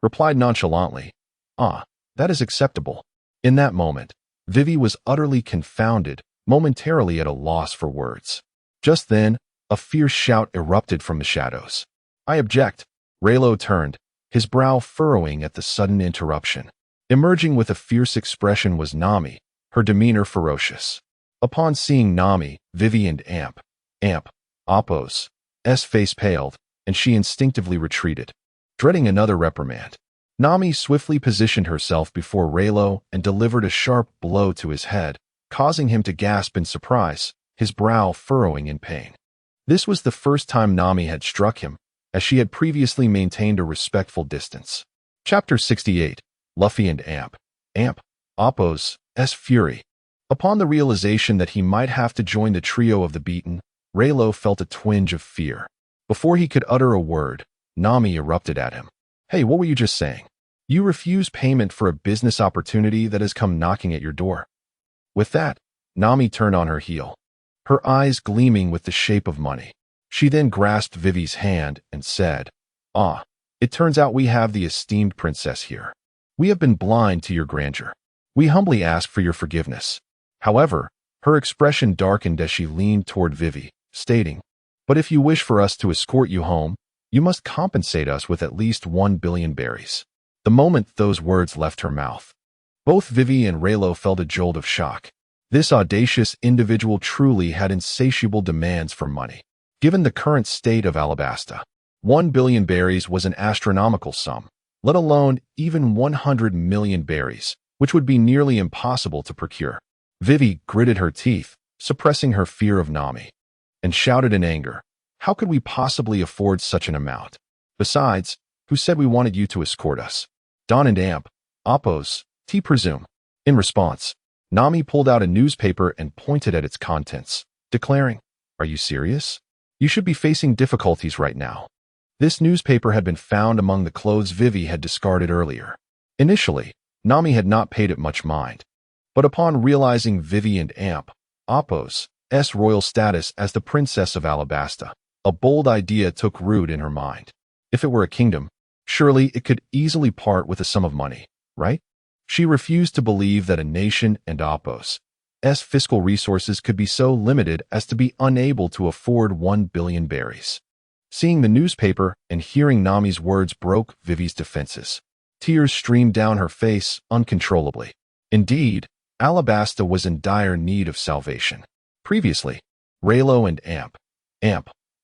replied nonchalantly, "Ah, that is acceptable." In that moment, Vivi was utterly confounded, momentarily at a loss for words. Just then, a fierce shout erupted from the shadows. "I object." Rayleigh turned, his brow furrowing at the sudden interruption. Emerging with a fierce expression was Nami, her demeanor ferocious. Upon seeing Nami, Vivi and Appo's face paled, and she instinctively retreated, dreading another reprimand. Nami swiftly positioned herself before Rayleigh and delivered a sharp blow to his head, causing him to gasp in surprise, his brow furrowing in pain. This was the first time Nami had struck him, as she had previously maintained a respectful distance. Chapter 68. Luffy and Appo's fury. Upon the realization that he might have to join the trio of the beaten, Rayleigh felt a twinge of fear. Before he could utter a word, Nami erupted at him. "Hey, what were you just saying? You refuse payment for a business opportunity that has come knocking at your door." With that, Nami turned on her heel, her eyes gleaming with the shape of money. She then grasped Vivi's hand and said, "Ah, it turns out we have the esteemed princess here. We have been blind to your grandeur. We humbly ask for your forgiveness." However, her expression darkened as she leaned toward Vivi, stating, "But if you wish for us to escort you home, you must compensate us with at least 1 billion berries." The moment those words left her mouth, both Vivi and Rayleigh felt a jolt of shock. This audacious individual truly had insatiable demands for money. Given the current state of Alabasta, 1 billion berries was an astronomical sum, let alone even 100 million berries, which would be nearly impossible to procure. Vivi gritted her teeth, suppressing her fear of Nami, and shouted in anger, "How could we possibly afford such an amount? Besides, who said we wanted you to escort us? Don and Appo's, presume." In response, Nami pulled out a newspaper and pointed at its contents, declaring, "Are you serious? You should be facing difficulties right now." This newspaper had been found among the clothes Vivi had discarded earlier. Initially, Nami had not paid it much mind, but upon realizing Vivi and Appo's royal status as the Princess of Alabasta, a bold idea took root in her mind. If it were a kingdom, surely it could easily part with a sum of money, right? She refused to believe that a nation and Appo's fiscal resources could be so limited as to be unable to afford 1 billion berries. Seeing the newspaper and hearing Nami's words broke Vivi's defenses. Tears streamed down her face uncontrollably. Indeed, Alabasta was in dire need of salvation. Previously, Rayleigh and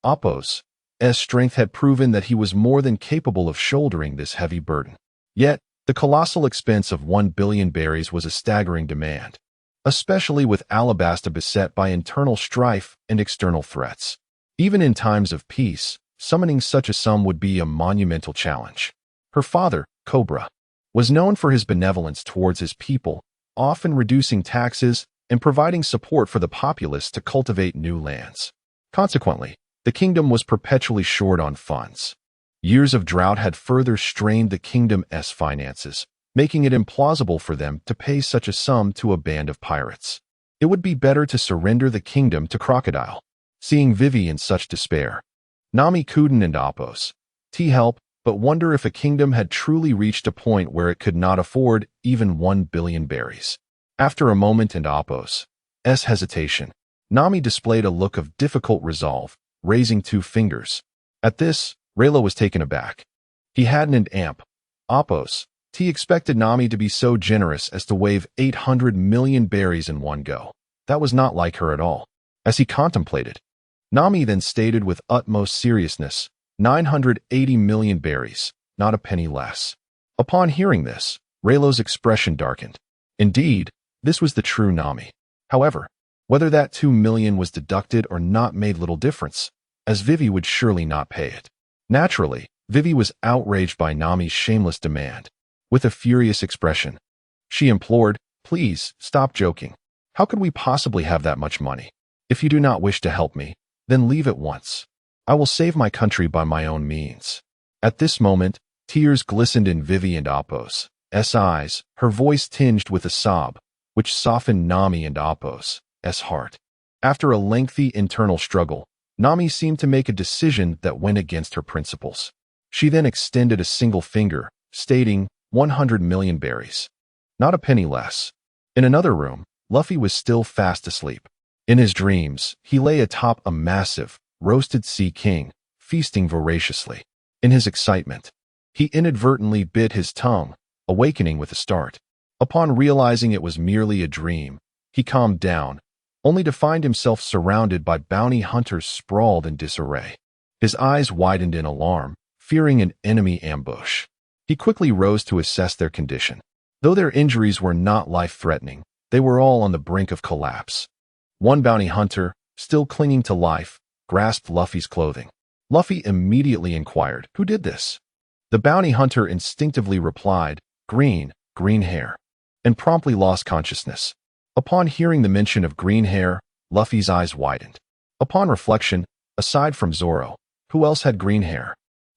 Appo's strength had proven that he was more than capable of shouldering this heavy burden. Yet, the colossal expense of 1 billion berries was a staggering demand, especially with Alabasta beset by internal strife and external threats. Even in times of peace, summoning such a sum would be a monumental challenge. Her father, Cobra, was known for his benevolence towards his people, often reducing taxes and providing support for the populace to cultivate new lands. Consequently, the kingdom was perpetually short on funds. Years of drought had further strained the kingdom's finances, making it implausible for them to pay such a sum to a band of pirates. It would be better to surrender the kingdom to Crocodile. Seeing Vivi in such despair, Nami couldn't and Appo's help but wonder if a kingdom had truly reached a point where it could not afford even 1 billion berries. After a moment and Appo's hesitation, Nami displayed a look of difficult resolve, raising 2 fingers. At this, Rayleigh was taken aback. He hadn't and Appo's expected Nami to be so generous as to wave 800 million berries in one go. That was not like her at all. As he contemplated, Nami then stated with utmost seriousness, 980 million berries, not a penny less. Upon hearing this, Rayleigh's expression darkened. Indeed, this was the true Nami. However, whether that 2 million was deducted or not made little difference, as Vivi would surely not pay it. Naturally, Vivi was outraged by Nami's shameless demand. With a furious expression, she implored, "Please, stop joking. How could we possibly have that much money? If you do not wish to help me, then leave at once. I will save my country by my own means." At this moment, tears glistened in Vivi and Appo's eyes, her voice tinged with a sob, which softened Nami and Appo's heart. After a lengthy internal struggle, Nami seemed to make a decision that went against her principles. She then extended a single finger, stating 100 million berries. Not a penny less. In another room, Luffy was still fast asleep. In his dreams, he lay atop a massive, roasted sea king, feasting voraciously. In his excitement, he inadvertently bit his tongue, awakening with a start. Upon realizing it was merely a dream, he calmed down, only to find himself surrounded by bounty hunters sprawled in disarray. His eyes widened in alarm, fearing an enemy ambush. He quickly rose to assess their condition. Though their injuries were not life-threatening, they were all on the brink of collapse. One bounty hunter, still clinging to life, grasped Luffy's clothing. Luffy immediately inquired, "Who did this?" The bounty hunter instinctively replied, green hair," and promptly lost consciousness. Upon hearing the mention of green hair, Luffy's eyes widened. Upon reflection, aside from Zoro, who else had green hair?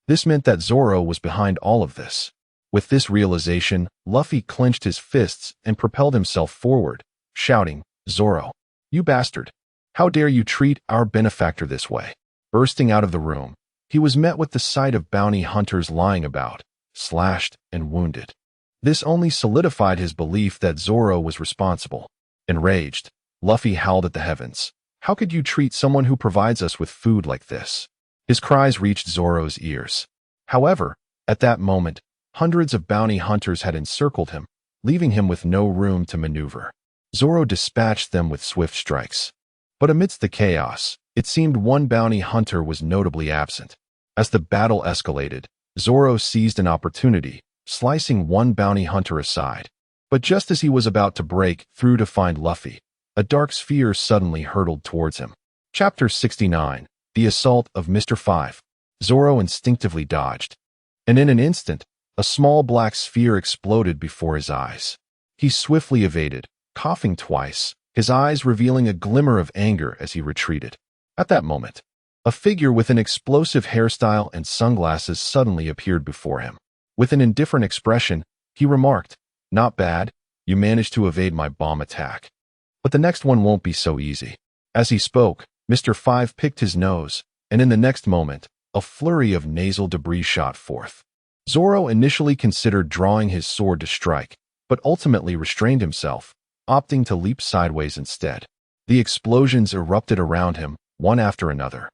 This meant that Zoro was behind all of this. With this realization, Luffy clenched his fists and propelled himself forward, shouting, "Zoro, you bastard! How dare you treat our benefactor this way?" Bursting out of the room, he was met with the sight of bounty hunters lying about, slashed and wounded. This only solidified his belief that Zoro was responsible. Enraged, Luffy howled at the heavens. "How could you treat someone who provides us with food like this?" His cries reached Zoro's ears. However, at that moment, hundreds of bounty hunters had encircled him, leaving him with no room to maneuver. Zoro dispatched them with swift strikes. But amidst the chaos, it seemed one bounty hunter was notably absent. As the battle escalated, Zoro seized an opportunity, slicing one bounty hunter aside. But just as he was about to break through to find Luffy, a dark sphere suddenly hurtled towards him. Chapter 69. The Assault of Mr. 5. Zoro instinctively dodged. And in an instant, a small black sphere exploded before his eyes. He swiftly evaded, coughing twice, his eyes revealing a glimmer of anger as he retreated. At that moment, a figure with an explosive hairstyle and sunglasses suddenly appeared before him. With an indifferent expression, he remarked, "Not bad, you managed to evade my bomb attack. But the next one won't be so easy." As he spoke, Mr. 5 picked his nose, and in the next moment, a flurry of nasal debris shot forth. Zoro initially considered drawing his sword to strike, but ultimately restrained himself, opting to leap sideways instead. The explosions erupted around him, one after another,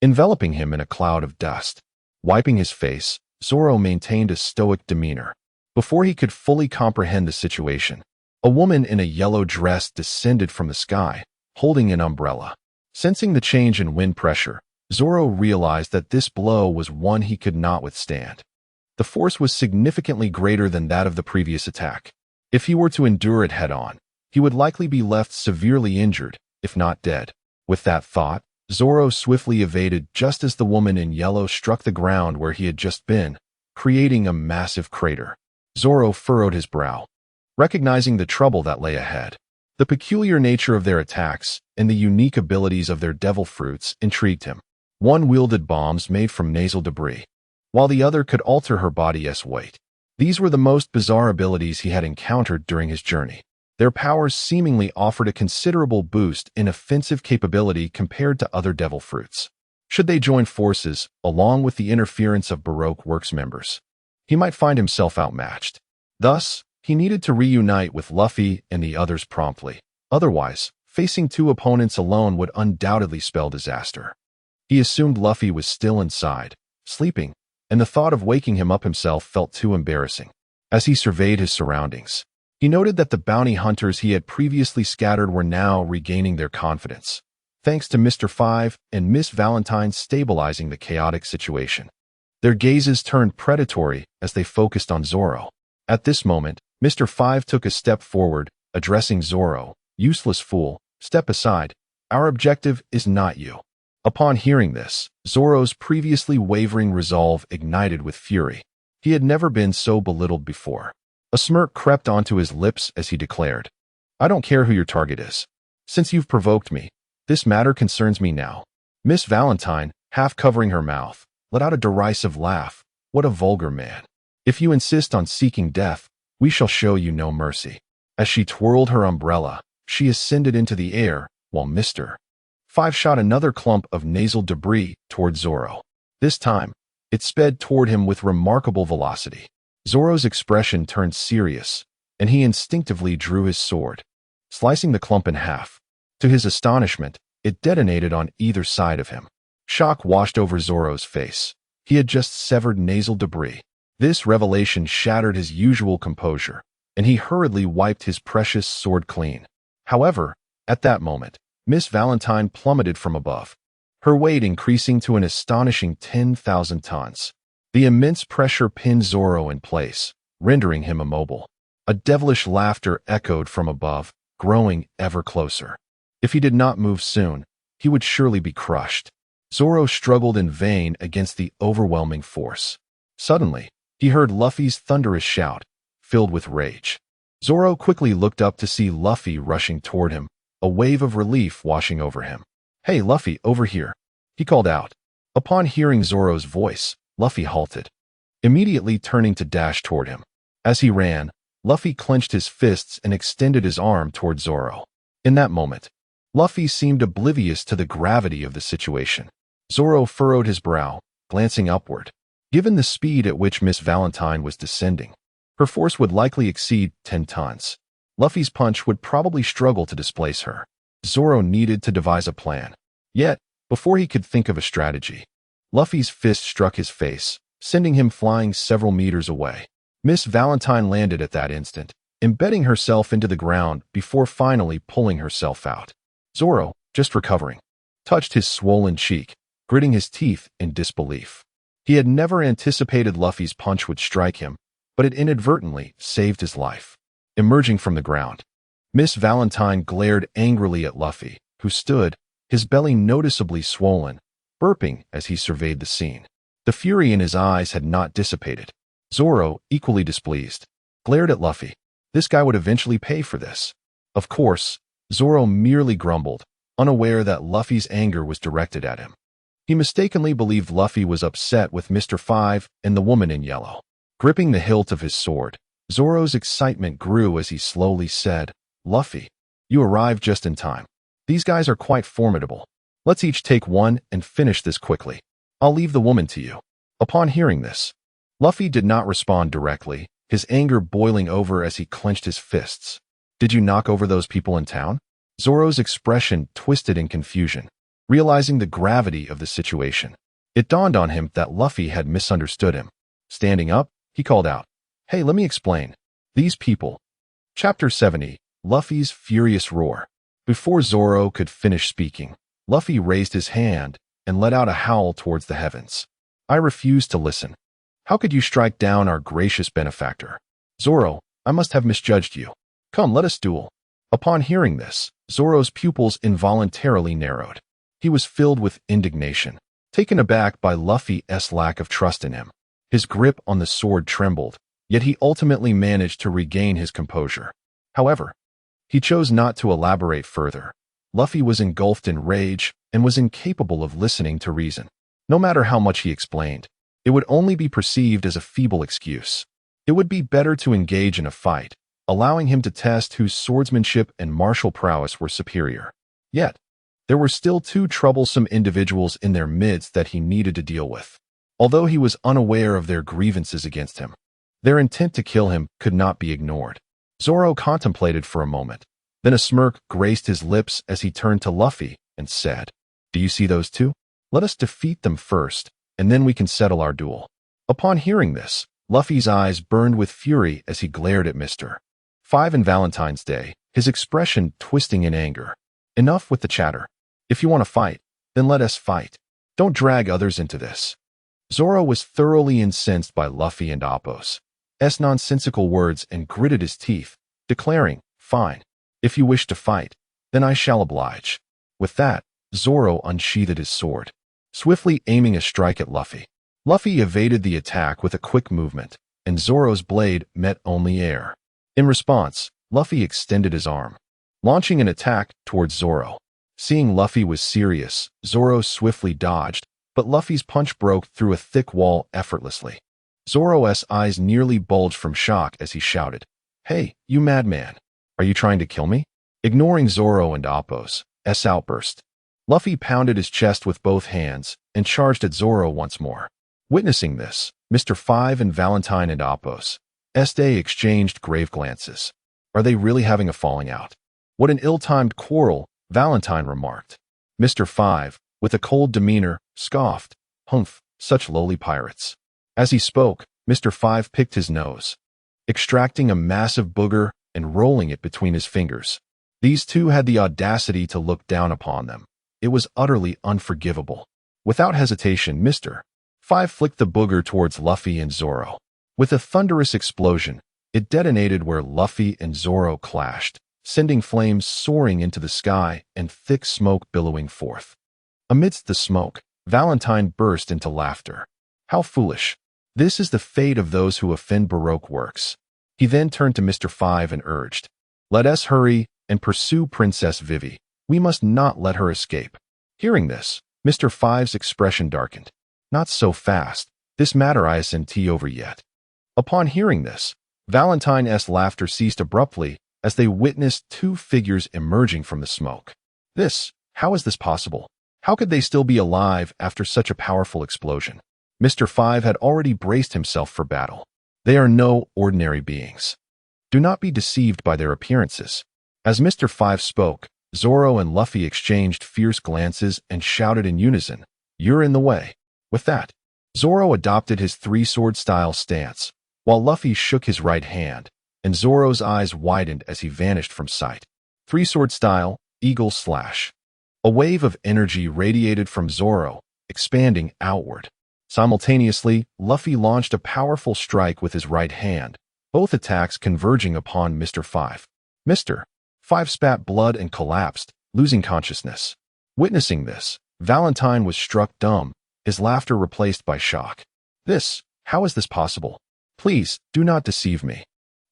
enveloping him in a cloud of dust. Wiping his face, Zoro maintained a stoic demeanor. Before he could fully comprehend the situation, a woman in a yellow dress descended from the sky, holding an umbrella. Sensing the change in wind pressure, Zoro realized that this blow was one he could not withstand. The force was significantly greater than that of the previous attack. If he were to endure it head-on, he would likely be left severely injured, if not dead. With that thought, Zoro swiftly evaded just as the woman in yellow struck the ground where he had just been, creating a massive crater. Zoro furrowed his brow, recognizing the trouble that lay ahead. The peculiar nature of their attacks and the unique abilities of their devil fruits intrigued him. One wielded bombs made from nasal debris, while the other could alter her body's weight. These were the most bizarre abilities he had encountered during his journey. Their powers seemingly offered a considerable boost in offensive capability compared to other devil fruits. Should they join forces, along with the interference of Baroque Works members, he might find himself outmatched. Thus, he needed to reunite with Luffy and the others promptly. Otherwise, facing two opponents alone would undoubtedly spell disaster. He assumed Luffy was still inside, sleeping, and the thought of waking him up himself felt too embarrassing. As he surveyed his surroundings, he noted that the bounty hunters he had previously scattered were now regaining their confidence, thanks to Mr. 5 and Miss Valentine stabilizing the chaotic situation. Their gazes turned predatory as they focused on Zoro. At this moment, Mr. 5 took a step forward, addressing Zoro. "Useless fool, step aside. Our objective is not you." Upon hearing this, Zoro's previously wavering resolve ignited with fury. He had never been so belittled before. A smirk crept onto his lips as he declared, "I don't care who your target is. Since you've provoked me, this matter concerns me now." Miss Valentine, half covering her mouth, let out a derisive laugh. "What a vulgar man. If you insist on seeking death, we shall show you no mercy." As she twirled her umbrella, she ascended into the air, while Mr. 5 shot another clump of nasal debris toward Zoro. This time, it sped toward him with remarkable velocity. Zoro's expression turned serious, and he instinctively drew his sword, slicing the clump in half. To his astonishment, it detonated on either side of him. Shock washed over Zoro's face. He had just severed nasal debris. This revelation shattered his usual composure, and he hurriedly wiped his precious sword clean. However, at that moment, Miss Valentine plummeted from above, her weight increasing to an astonishing 10,000 tons. The immense pressure pinned Zoro in place, rendering him immobile. A devilish laughter echoed from above, growing ever closer. If he did not move soon, he would surely be crushed. Zoro struggled in vain against the overwhelming force. Suddenly, he heard Luffy's thunderous shout, filled with rage. Zoro quickly looked up to see Luffy rushing toward him, a wave of relief washing over him. "Hey, Luffy, over here," he called out. Upon hearing Zoro's voice, Luffy halted, immediately turning to dash toward him. As he ran, Luffy clenched his fists and extended his arm toward Zoro. In that moment, Luffy seemed oblivious to the gravity of the situation. Zoro furrowed his brow, glancing upward. Given the speed at which Miss Valentine was descending, her force would likely exceed 10 tons. Luffy's punch would probably struggle to displace her. Zoro needed to devise a plan. Yet, before he could think of a strategy, Luffy's fist struck his face, sending him flying several meters away. Miss Valentine landed at that instant, embedding herself into the ground before finally pulling herself out. Zoro, just recovering, touched his swollen cheek, gritting his teeth in disbelief. He had never anticipated Luffy's punch would strike him, but it inadvertently saved his life. Emerging from the ground, Miss Valentine glared angrily at Luffy, who stood, his belly noticeably swollen, burping as he surveyed the scene. The fury in his eyes had not dissipated. Zoro, equally displeased, glared at Luffy. This guy would eventually pay for this. Of course, Zoro merely grumbled, unaware that Luffy's anger was directed at him. He mistakenly believed Luffy was upset with Mr. Five and the woman in yellow. Gripping the hilt of his sword, Zoro's excitement grew as he slowly said, "Luffy, you arrived just in time. These guys are quite formidable. Let's each take one and finish this quickly. I'll leave the woman to you." Upon hearing this, Luffy did not respond directly, his anger boiling over as he clenched his fists. "Did you knock over those people in town?" Zoro's expression twisted in confusion, realizing the gravity of the situation. It dawned on him that Luffy had misunderstood him. Standing up, he called out, "Hey, let me explain. These people." Chapter 70, Luffy's Furious Roar. Before Zoro could finish speaking, Luffy raised his hand and let out a howl towards the heavens. "I refuse to listen. How could you strike down our gracious benefactor? Zoro, I must have misjudged you. Come, let us duel." Upon hearing this, Zoro's pupils involuntarily narrowed. He was filled with indignation, taken aback by Luffy's lack of trust in him. His grip on the sword trembled, yet he ultimately managed to regain his composure. However, he chose not to elaborate further. Luffy was engulfed in rage and was incapable of listening to reason. No matter how much he explained, it would only be perceived as a feeble excuse. It would be better to engage in a fight, allowing him to test whose swordsmanship and martial prowess were superior. Yet, there were still two troublesome individuals in their midst that he needed to deal with. Although he was unaware of their grievances against him, their intent to kill him could not be ignored. Zoro contemplated for a moment. Then a smirk graced his lips as he turned to Luffy and said, "Do you see those two? Let us defeat them first, and then we can settle our duel." Upon hearing this, Luffy's eyes burned with fury as he glared at Mr. Five and Valentine's Day, his expression twisting in anger. "Enough with the chatter. If you want to fight, then let us fight. Don't drag others into this." Zoro was thoroughly incensed by Luffy and Appo's nonsensical words and gritted his teeth, declaring, "Fine. If you wish to fight, then I shall oblige." With that, Zoro unsheathed his sword, swiftly aiming a strike at Luffy. Luffy evaded the attack with a quick movement, and Zoro's blade met only air. In response, Luffy extended his arm, launching an attack towards Zoro. Seeing Luffy was serious, Zoro swiftly dodged, but Luffy's punch broke through a thick wall effortlessly. Zoro's eyes nearly bulged from shock as he shouted, "Hey, you madman! Are you trying to kill me?" Ignoring Zoro and Appo's outburst, Luffy pounded his chest with both hands and charged at Zoro once more. Witnessing this, Mr. Five and Valentine and Apos Este exchanged grave glances. Are they really having a falling out? What an ill-timed quarrel, Valentine remarked. Mr. Five, with a cold demeanor, scoffed. Humph, such lowly pirates. As he spoke, Mr. Five picked his nose, extracting a massive booger and rolling it between his fingers. These two had the audacity to look down upon them. It was utterly unforgivable. Without hesitation, Mr. Five flicked the booger towards Luffy and Zoro. With a thunderous explosion, it detonated where Luffy and Zoro clashed, sending flames soaring into the sky and thick smoke billowing forth. Amidst the smoke, Valentine burst into laughter. How foolish. This is the fate of those who offend Baroque works. He then turned to Mr. Five and urged, "Let us hurry and pursue Princess Vivi. We must not let her escape." Hearing this, Mr. Five's expression darkened. "Not so fast. This matter isn't over yet." Upon hearing this, Valentine's laughter ceased abruptly as they witnessed two figures emerging from the smoke. How is this possible? How could they still be alive after such a powerful explosion? Mr. Five had already braced himself for battle. They are no ordinary beings. Do not be deceived by their appearances. As Mr. Five spoke, Zoro and Luffy exchanged fierce glances and shouted in unison, "You're in the way." With that, Zoro adopted his three-sword style stance, while Luffy shook his right hand, and Zoro's eyes widened as he vanished from sight. Three-sword style, eagle slash. A wave of energy radiated from Zoro, expanding outward. Simultaneously, Luffy launched a powerful strike with his right hand, both attacks converging upon Mr. Five. Mr. Five spat blood and collapsed, losing consciousness. Witnessing this, Valentine was struck dumb, his laughter replaced by shock. How is this possible? Please, do not deceive me.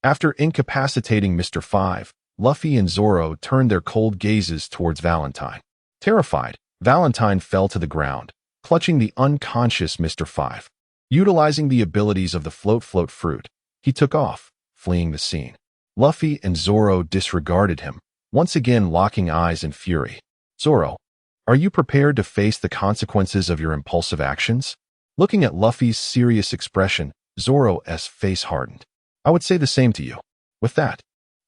After incapacitating Mr. Five, Luffy and Zoro turned their cold gazes towards Valentine. Terrified, Valentine fell to the ground, clutching the unconscious Mr. Five. Utilizing the abilities of the float fruit, he took off, fleeing the scene. Luffy and Zoro disregarded him, once again locking eyes in fury. "Zoro, are you prepared to face the consequences of your impulsive actions?" Looking at Luffy's serious expression, Zoro's face hardened. "I would say the same to you." With that,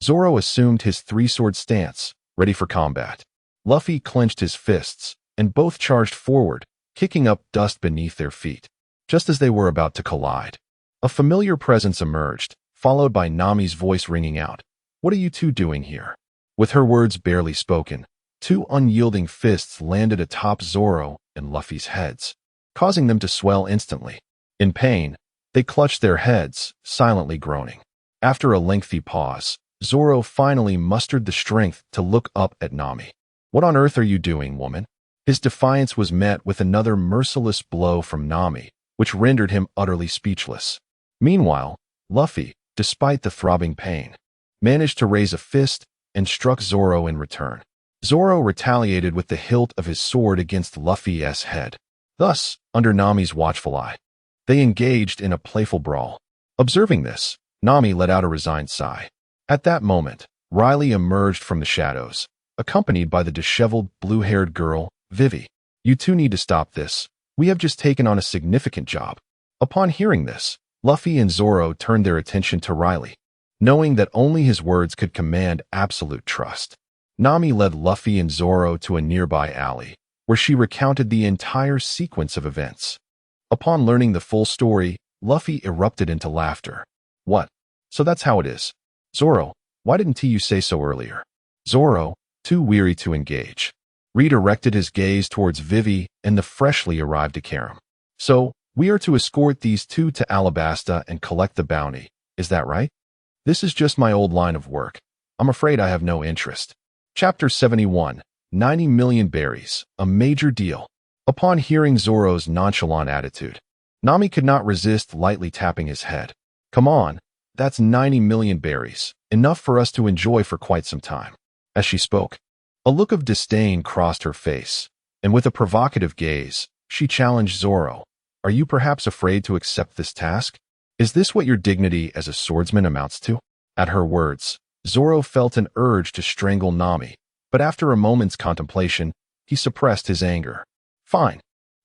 Zoro assumed his three-sword stance, ready for combat. Luffy clenched his fists, and both charged forward, kicking up dust beneath their feet. Just as they were about to collide, a familiar presence emerged, followed by Nami's voice ringing out, "What are you two doing here?" With her words barely spoken, two unyielding fists landed atop Zoro and Luffy's heads, causing them to swell instantly. In pain, they clutched their heads, silently groaning. After a lengthy pause, Zoro finally mustered the strength to look up at Nami. "What on earth are you doing, woman?" His defiance was met with another merciless blow from Nami, which rendered him utterly speechless. Meanwhile, Luffy, despite the throbbing pain, managed to raise a fist and struck Zoro in return. Zoro retaliated with the hilt of his sword against Luffy's head. Thus, under Nami's watchful eye, they engaged in a playful brawl. Observing this, Nami let out a resigned sigh. At that moment, Rayleigh emerged from the shadows, accompanied by the disheveled, blue-haired girl, Vivi. "You two need to stop this. We have just taken on a significant job." Upon hearing this, Luffy and Zoro turned their attention to Rayleigh, knowing that only his words could command absolute trust. Nami led Luffy and Zoro to a nearby alley, where she recounted the entire sequence of events. Upon learning the full story, Luffy erupted into laughter. "What? So that's how it is. Zoro, why didn't you say so earlier?" Zoro, too weary to engage, redirected his gaze towards Vivi and the freshly arrived Ikarim. "So, we are to escort these two to Alabasta and collect the bounty, is that right?" "This is just my old line of work. I'm afraid I have no interest." Chapter 71, 90 million berries, a major deal. Upon hearing Zoro's nonchalant attitude, Nami could not resist lightly tapping his head. "Come on, that's 90 million berries, enough for us to enjoy for quite some time." As she spoke, a look of disdain crossed her face, and with a provocative gaze, she challenged Zoro. "Are you perhaps afraid to accept this task? Is this what your dignity as a swordsman amounts to?" At her words, Zoro felt an urge to strangle Nami, but after a moment's contemplation, he suppressed his anger. "Fine.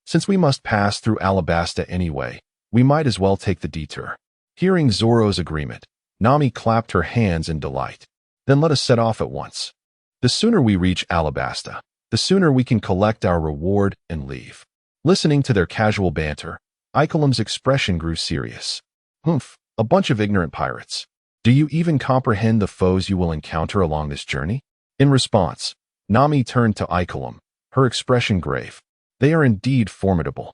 Since we must pass through Alabasta anyway, We might as well take the detour. Hearing Zoro's agreement, Nami clapped her hands in delight. Then let us set off at once. The sooner we reach Alabasta, the sooner we can collect our reward and leave. Listening to their casual banter, Ikelim's expression grew serious. Humph, a bunch of ignorant pirates. Do you even comprehend the foes you will encounter along this journey? In response, Nami turned to Ikelim, her expression grave. They are indeed formidable.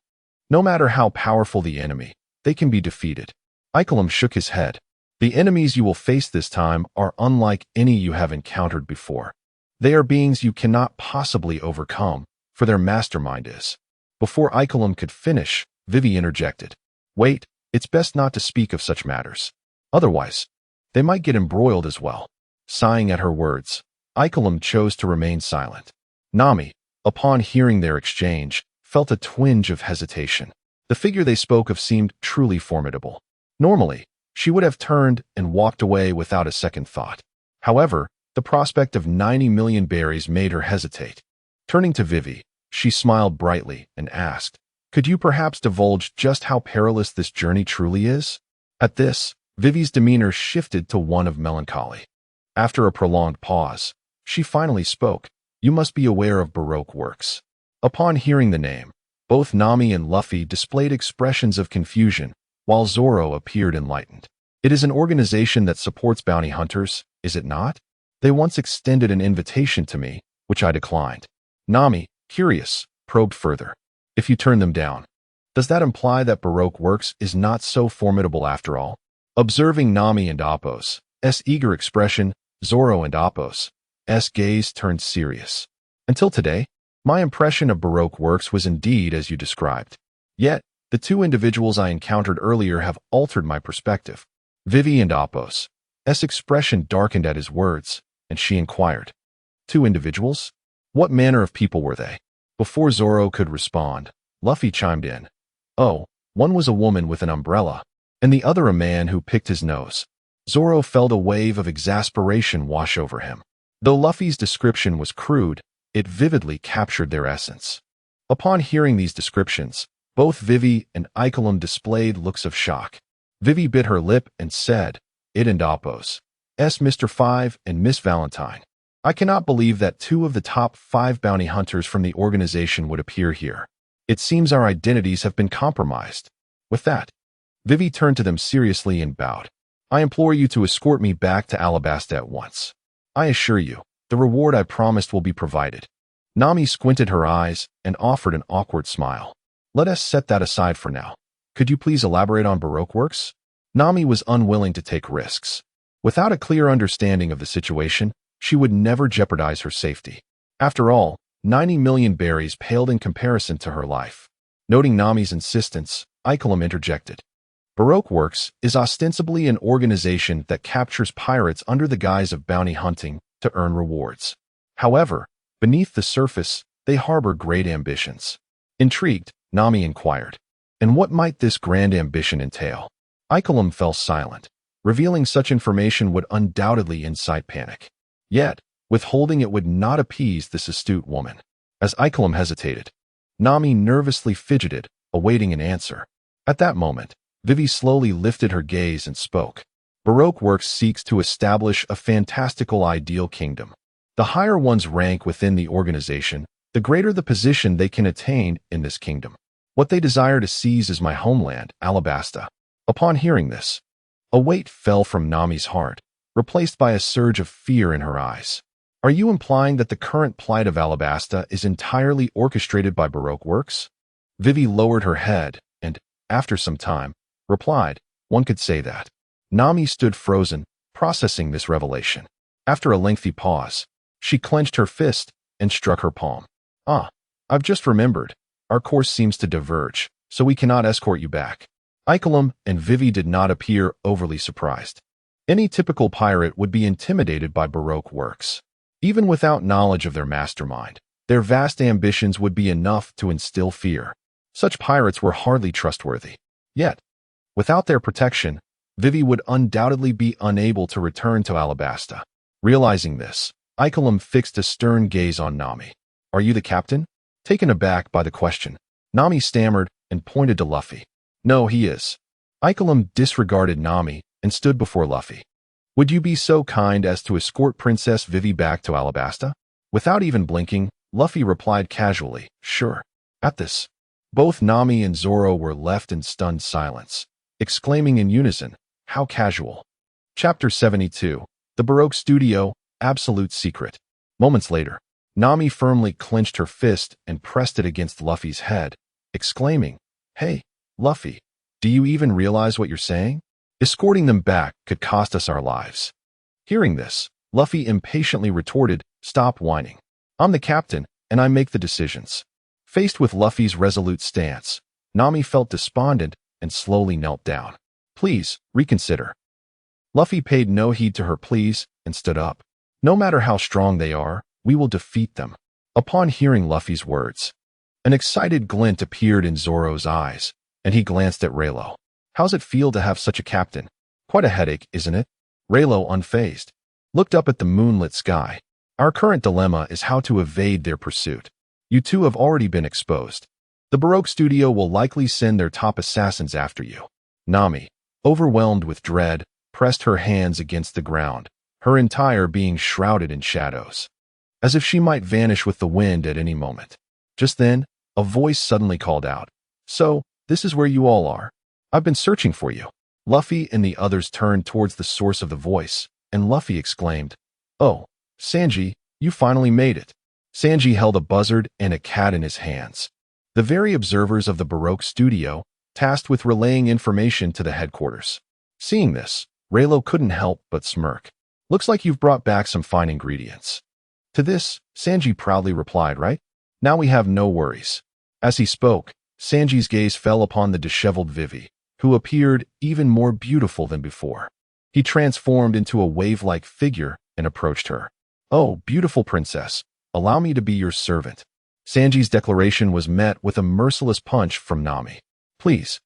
No matter how powerful the enemy, they can be defeated. Ikelim shook his head. The enemies you will face this time are unlike any you have encountered before. They are beings you cannot possibly overcome, for their mastermind is. Before Ikelim could finish, Vivi interjected. Wait, it's best not to speak of such matters. Otherwise, they might get embroiled as well. Sighing at her words, Ikelim chose to remain silent. Nami, upon hearing their exchange, felt a twinge of hesitation. The figure they spoke of seemed truly formidable. Normally, she would have turned and walked away without a second thought. However, the prospect of 90 million berries made her hesitate. Turning to Vivi, she smiled brightly and asked, Could you perhaps divulge just how perilous this journey truly is? At this, Vivi's demeanor shifted to one of melancholy. After a prolonged pause, she finally spoke. You must be aware of Baroque Works. Upon hearing the name, both Nami and Luffy displayed expressions of confusion, while Zoro appeared enlightened. It is an organization that supports bounty hunters, is it not? They once extended an invitation to me, which I declined. Nami, curious, probed further. If you turn them down, does that imply that Baroque Works is not so formidable after all? Observing Nami and Appo's eager expression, Zoro and Appo's gaze turned serious. Until today, my impression of Baroque Works was indeed as you described. Yet, the two individuals I encountered earlier have altered my perspective. Vivi and Appo's expression darkened at his words, and she inquired. Two individuals? What manner of people were they? Before Zoro could respond, Luffy chimed in. Oh, one was a woman with an umbrella, and the other a man who picked his nose. Zoro felt a wave of exasperation wash over him. Though Luffy's description was crude, it vividly captured their essence. Upon hearing these descriptions, both Vivi and Ikelim displayed looks of shock. Vivi bit her lip and said, It and Appo's Mr. 5 and Miss Valentine. I cannot believe that two of the top 5 bounty hunters from the organization would appear here. It seems our identities have been compromised. With that, Vivi turned to them seriously and bowed. I implore you to escort me back to Alabasta at once. I assure you, the reward I promised will be provided. Nami squinted her eyes and offered an awkward smile. Let us set that aside for now. Could you please elaborate on Baroque Works? Nami was unwilling to take risks. Without a clear understanding of the situation, she would never jeopardize her safety. After all, 90 million berries paled in comparison to her life. Noting Nami's insistence, Ikelim interjected. Baroque Works is ostensibly an organization that captures pirates under the guise of bounty hunting to earn rewards. However, beneath the surface, they harbor great ambitions. Intrigued, Nami inquired, and what might this grand ambition entail? Ikelim fell silent. Revealing such information would undoubtedly incite panic. Yet, withholding it would not appease this astute woman. As Ikelim hesitated, Nami nervously fidgeted, awaiting an answer. At that moment, Vivi slowly lifted her gaze and spoke. Baroque Works seeks to establish a fantastical ideal kingdom. The higher one's rank within the organization, the greater the position they can attain in this kingdom. What they desire to seize is my homeland, Alabasta. Upon hearing this, a weight fell from Nami's heart, replaced by a surge of fear in her eyes. Are you implying that the current plight of Alabasta is entirely orchestrated by Baroque Works? Vivi lowered her head and, after some time, replied, One could say that. Nami stood frozen, processing this revelation. After a lengthy pause, she clenched her fist and struck her palm. I've just remembered. Our course seems to diverge, so we cannot escort you back. Ikelim and Vivi did not appear overly surprised. Any typical pirate would be intimidated by Baroque Works. Even without knowledge of their mastermind, their vast ambitions would be enough to instill fear. Such pirates were hardly trustworthy. Yet, without their protection, Vivi would undoubtedly be unable to return to Alabasta. Realizing this, Ikelim fixed a stern gaze on Nami. Are you the captain? Taken aback by the question, Nami stammered and pointed to Luffy. No, he is. Ikelam disregarded Nami and stood before Luffy. Would you be so kind as to escort Princess Vivi back to Alabasta? Without even blinking, Luffy replied casually, sure. At this, both Nami and Zoro were left in stunned silence, exclaiming in unison, how casual. Chapter 72, The Baroque Studio, Absolute Secret. Moments later, Nami firmly clenched her fist and pressed it against Luffy's head, exclaiming, hey, Luffy, do you even realize what you're saying? Escorting them back could cost us our lives. Hearing this, Luffy impatiently retorted, stop whining. I'm the captain, and I make the decisions. Faced with Luffy's resolute stance, Nami felt despondent and slowly knelt down. Please, reconsider. Luffy paid no heed to her pleas and stood up. No matter how strong they are, we will defeat them. Upon hearing Luffy's words, an excited glint appeared in Zoro's eyes, and he glanced at Rayleigh. How's it feel to have such a captain? Quite a headache, isn't it? Rayleigh, unfazed, looked up at the moonlit sky. Our current dilemma is how to evade their pursuit. You two have already been exposed. The Baroque Studio will likely send their top assassins after you. Nami, overwhelmed with dread, pressed her hands against the ground, her entire being shrouded in shadows, as if she might vanish with the wind at any moment. Just then, a voice suddenly called out, so, this is where you all are. I've been searching for you. Luffy and the others turned towards the source of the voice, and Luffy exclaimed, oh, Sanji, you finally made it. Sanji held a buzzard and a cat in his hands. The very observers of the Baroque Studio, tasked with relaying information to the headquarters. Seeing this, Rayleigh couldn't help but smirk. Looks like you've brought back some fine ingredients. To this, Sanji proudly replied, right? Now we have no worries. As he spoke, Sanji's gaze fell upon the disheveled Vivi, who appeared even more beautiful than before. He transformed into a wave-like figure and approached her. Oh, beautiful princess, allow me to be your servant. Sanji's declaration was met with a merciless punch from Nami. Please,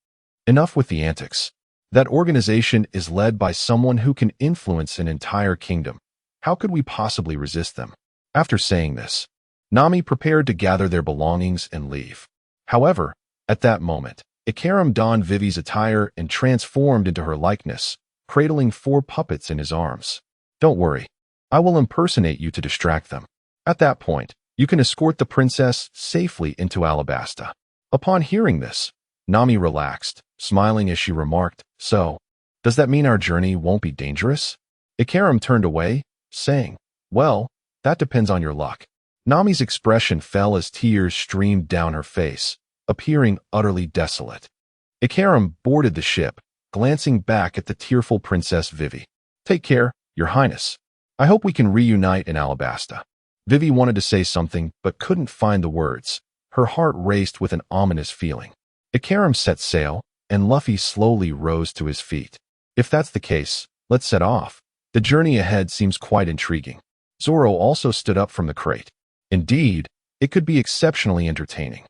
enough with the antics. That organization is led by someone who can influence an entire kingdom. How could we possibly resist them? After saying this, Nami prepared to gather their belongings and leave. However, at that moment, Ikaram donned Vivi's attire and transformed into her likeness, cradling 4 puppets in his arms. Don't worry, I will impersonate you to distract them. At that point, you can escort the princess safely into Alabasta. Upon hearing this, Nami relaxed, smiling as she remarked, so, does that mean our journey won't be dangerous? Ikaram turned away, saying, well, that depends on your luck. Nami's expression fell as tears streamed down her face, appearing utterly desolate. Ikaram boarded the ship, glancing back at the tearful Princess Vivi. Take care, Your Highness. I hope we can reunite in Alabasta. Vivi wanted to say something, but couldn't find the words. Her heart raced with an ominous feeling. Ikaram set sail, and Luffy slowly rose to his feet. If that's the case, let's set off. The journey ahead seems quite intriguing. Zoro also stood up from the crate. Indeed, it could be exceptionally entertaining.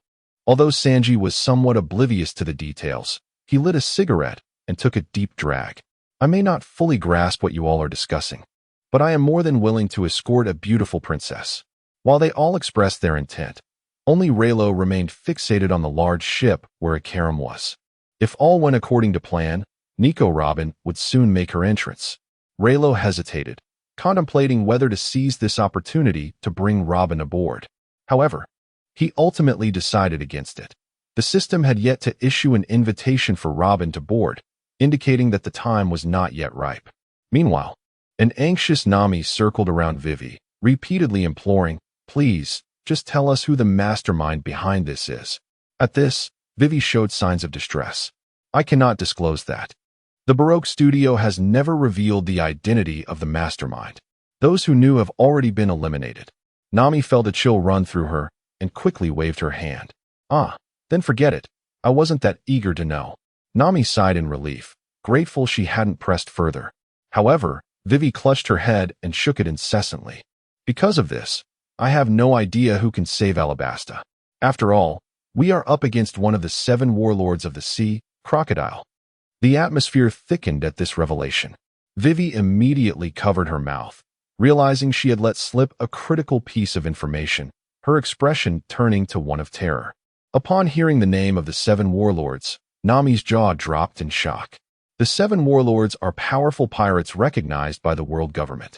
Although Sanji was somewhat oblivious to the details, he lit a cigarette and took a deep drag. I may not fully grasp what you all are discussing, but I am more than willing to escort a beautiful princess. While they all expressed their intent, only Rayleigh remained fixated on the large ship where Ikaram was. If all went according to plan, Nico Robin would soon make her entrance. Rayleigh hesitated, contemplating whether to seize this opportunity to bring Robin aboard. However, he ultimately decided against it. The system had yet to issue an invitation for Robin to board, indicating that the time was not yet ripe. Meanwhile, an anxious Nami circled around Vivi, repeatedly imploring, please, just tell us who the mastermind behind this is. At this, Vivi showed signs of distress. I cannot disclose that. The Baroque Studio has never revealed the identity of the mastermind. Those who knew have already been eliminated. Nami felt a chill run through her and quickly waved her hand. Ah, then forget it. I wasn't that eager to know. Nami sighed in relief, grateful she hadn't pressed further. However, Vivi clutched her head and shook it incessantly. Because of this, I have no idea who can save Alabasta. After all, we are up against one of the 7 warlords of the sea, Crocodile. The atmosphere thickened at this revelation. Vivi immediately covered her mouth, realizing she had let slip a critical piece of information, her expression turning to one of terror. Upon hearing the name of the 7 warlords, Nami's jaw dropped in shock. The seven warlords are powerful pirates recognized by the world government,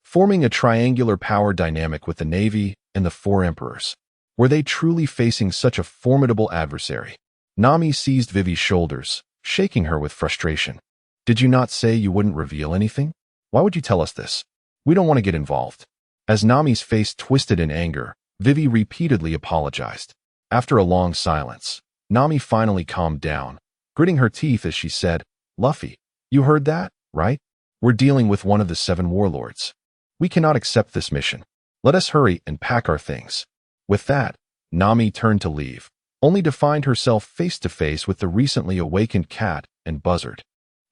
forming a triangular power dynamic with the Navy and the four emperors. Were they truly facing such a formidable adversary? Nami seized Vivi's shoulders, shaking her with frustration. Did you not say you wouldn't reveal anything? Why would you tell us this? We don't want to get involved. As Nami's face twisted in anger, Vivi repeatedly apologized. After a long silence, Nami finally calmed down, gritting her teeth as she said, Luffy, you heard that, right? We're dealing with one of the seven warlords. We cannot accept this mission. Let us hurry and pack our things. With that, Nami turned to leave, only to find herself face to face with the recently awakened cat and buzzard.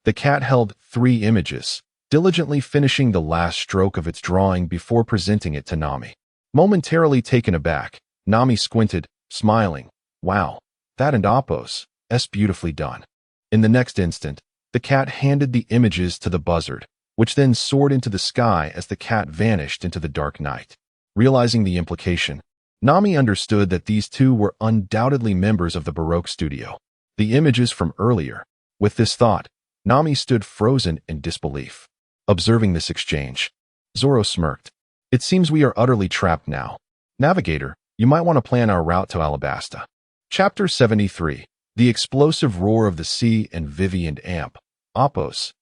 The cat held 3 images, diligently finishing the last stroke of its drawing before presenting it to Nami. Momentarily taken aback, Nami squinted, smiling. Wow, that and Appo's, beautifully done. In the next instant, the cat handed the images to the buzzard, which then soared into the sky as the cat vanished into the dark night. Realizing the implication, Nami understood that these two were undoubtedly members of the Baroque studio, the images from earlier. With this thought, Nami stood frozen in disbelief. Observing this exchange, Zoro smirked. It seems we are utterly trapped now. Navigator, you might want to plan our route to Alabasta. Chapter 73. The explosive roar of the sea and Vivi and Amp. Appo's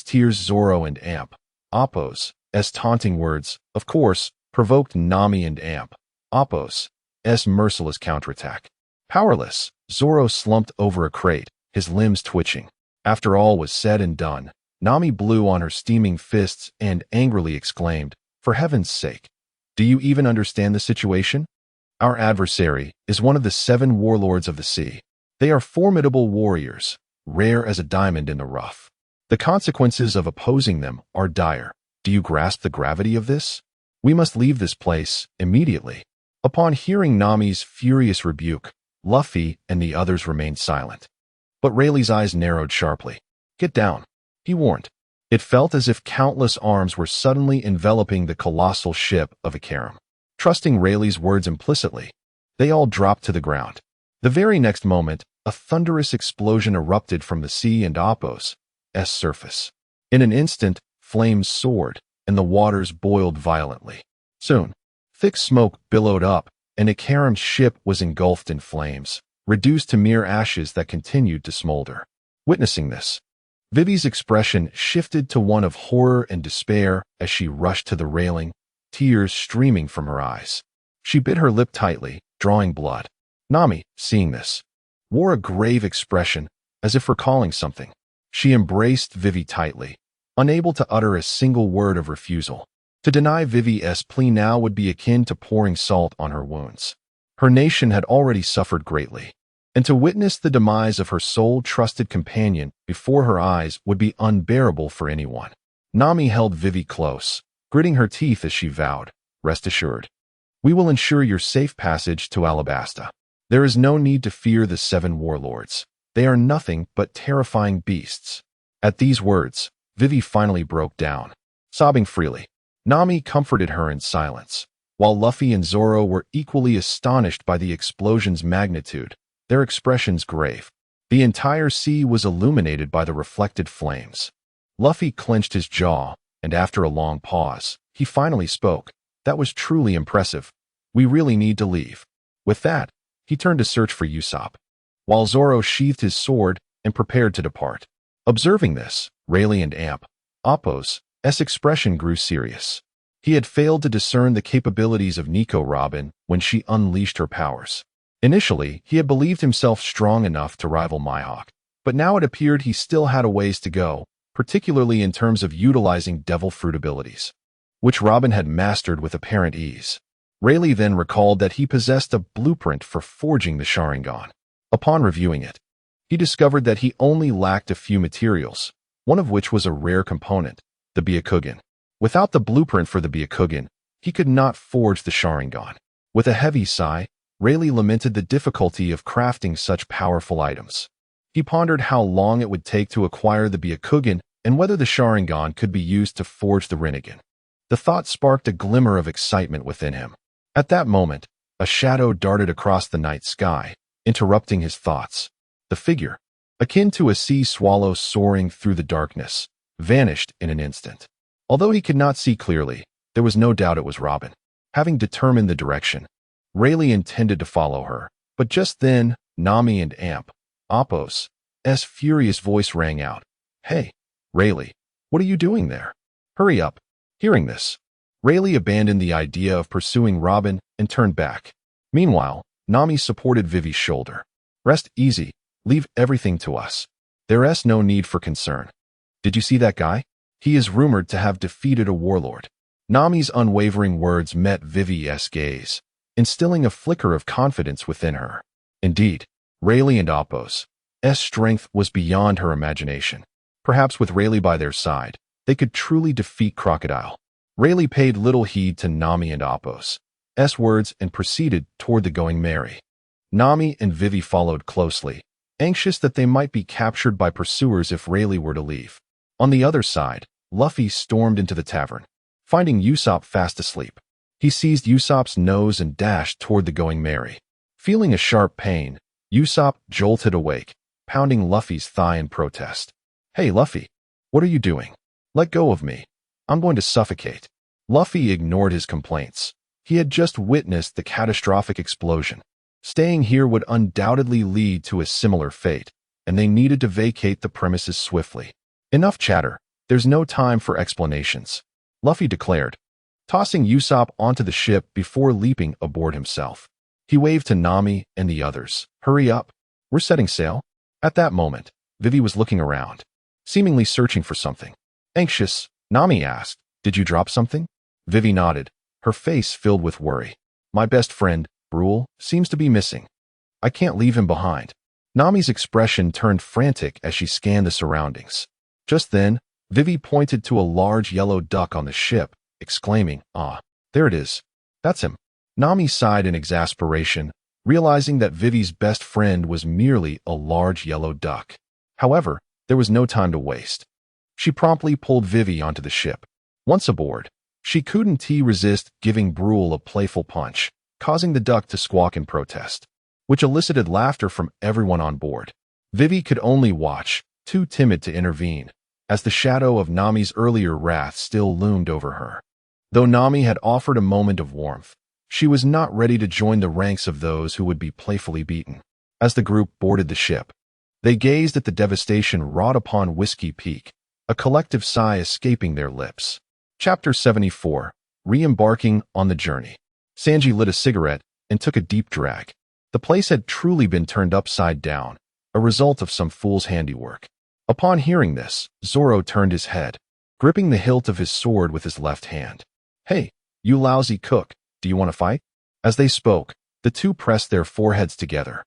tears. Zoro and Amp. Appo's taunting words, of course, provoked Nami and Amp. Appo's merciless counterattack. Powerless, Zoro slumped over a crate, his limbs twitching. After all was said and done, Nami blew on her steaming fists and angrily exclaimed, For heaven's sake, do you even understand the situation? Our adversary is one of the 7 warlords of the sea. They are formidable warriors, rare as a diamond in the rough. The consequences of opposing them are dire. Do you grasp the gravity of this? We must leave this place immediately. Upon hearing Nami's furious rebuke, Luffy and the others remained silent. But Rayleigh's eyes narrowed sharply. Get down, he warned. It felt as if countless arms were suddenly enveloping the colossal ship of Ikaram. Trusting Rayleigh's words implicitly, they all dropped to the ground. The very next moment, a thunderous explosion erupted from the sea and Appo's surface. In an instant, flames soared, and the waters boiled violently. Soon, thick smoke billowed up, and Ikaram's ship was engulfed in flames, reduced to mere ashes that continued to smolder. Witnessing this, Vivi's expression shifted to one of horror and despair as she rushed to the railing, tears streaming from her eyes. She bit her lip tightly, drawing blood. Nami, seeing this, wore a grave expression, as if recalling something. She embraced Vivi tightly, unable to utter a single word of refusal. To deny Vivi's plea now would be akin to pouring salt on her wounds. Her nation had already suffered greatly, and to witness the demise of her sole trusted companion before her eyes would be unbearable for anyone. Nami held Vivi close, gritting her teeth as she vowed, Rest assured, we will ensure your safe passage to Alabasta. There is no need to fear the 7 warlords. They are nothing but terrifying beasts. At these words, Vivi finally broke down, sobbing freely. Nami comforted her in silence. While Luffy and Zoro were equally astonished by the explosion's magnitude, their expressions grave. The entire sea was illuminated by the reflected flames. Luffy clenched his jaw, and after a long pause, he finally spoke. That was truly impressive. We really need to leave. With that, he turned to search for Usopp, while Zoro sheathed his sword and prepared to depart. Observing this, Rayleigh and Appo's expression grew serious. He had failed to discern the capabilities of Nico Robin when she unleashed her powers. Initially, he had believed himself strong enough to rival Mihawk, but now it appeared he still had a ways to go, particularly in terms of utilizing Devil Fruit abilities, which Robin had mastered with apparent ease. Rayleigh then recalled that he possessed a blueprint for forging the Sharingan. Upon reviewing it, he discovered that he only lacked a few materials, one of which was a rare component, the Byakugan. Without the blueprint for the Byakugan, he could not forge the Sharingan. With a heavy sigh, Rayleigh lamented the difficulty of crafting such powerful items. He pondered how long it would take to acquire the Byakugan and whether the Sharingan could be used to forge the Rinnegan. The thought sparked a glimmer of excitement within him. At that moment, a shadow darted across the night sky, interrupting his thoughts. The figure, akin to a sea swallow soaring through the darkness, vanished in an instant. Although he could not see clearly, there was no doubt it was Robin. Having determined the direction, Rayleigh intended to follow her, but just then, Nami and Apos' furious voice rang out. "Hey, Rayleigh, what are you doing there? Hurry up." Hearing this, Rayleigh abandoned the idea of pursuing Robin and turned back. Meanwhile, Nami supported Vivi's shoulder. "Rest easy, leave everything to us. There's no need for concern. Did you see that guy? He is rumored to have defeated a warlord." Nami's unwavering words met Vivi's gaze, instilling a flicker of confidence within her. Indeed, Rayleigh and Apos' strength was beyond her imagination. Perhaps with Rayleigh by their side, they could truly defeat Crocodile. Rayleigh paid little heed to Nami and Apos' words and proceeded toward the Going Merry. Nami and Vivi followed closely, anxious that they might be captured by pursuers if Rayleigh were to leave. On the other side, Luffy stormed into the tavern, finding Usopp fast asleep. He seized Usopp's nose and dashed toward the Going Merry. Feeling a sharp pain, Usopp jolted awake, pounding Luffy's thigh in protest. "Hey, Luffy, what are you doing? Let go of me. I'm going to suffocate." Luffy ignored his complaints. He had just witnessed the catastrophic explosion. Staying here would undoubtedly lead to a similar fate, and they needed to vacate the premises swiftly. "Enough chatter. There's no time for explanations," Luffy declared, tossing Usopp onto the ship before leaping aboard himself. He waved to Nami and the others. "Hurry up. We're setting sail." At that moment, Vivi was looking around, seemingly searching for something. Anxious, Nami asked, "Did you drop something?" Vivi nodded, her face filled with worry. "My best friend, Brule, seems to be missing. I can't leave him behind." Nami's expression turned frantic as she scanned the surroundings. Just then, Vivi pointed to a large yellow duck on the ship, exclaiming, "Ah, there it is. That's him." Nami sighed in exasperation, realizing that Vivi's best friend was merely a large yellow duck. However, there was no time to waste. She promptly pulled Vivi onto the ship. Once aboard, she couldn't resist giving Brule a playful punch, causing the duck to squawk in protest, which elicited laughter from everyone on board. Vivi could only watch, too timid to intervene, as the shadow of Nami's earlier wrath still loomed over her. Though Nami had offered a moment of warmth, she was not ready to join the ranks of those who would be playfully beaten. As the group boarded the ship, they gazed at the devastation wrought upon Whiskey Peak, a collective sigh escaping their lips. Chapter 74, Re-embarking on the Journey. Sanji lit a cigarette and took a deep drag. The place had truly been turned upside down, a result of some fool's handiwork. Upon hearing this, Zoro turned his head, gripping the hilt of his sword with his left hand. "Hey, you lousy cook, do you want to fight?" As they spoke, the two pressed their foreheads together,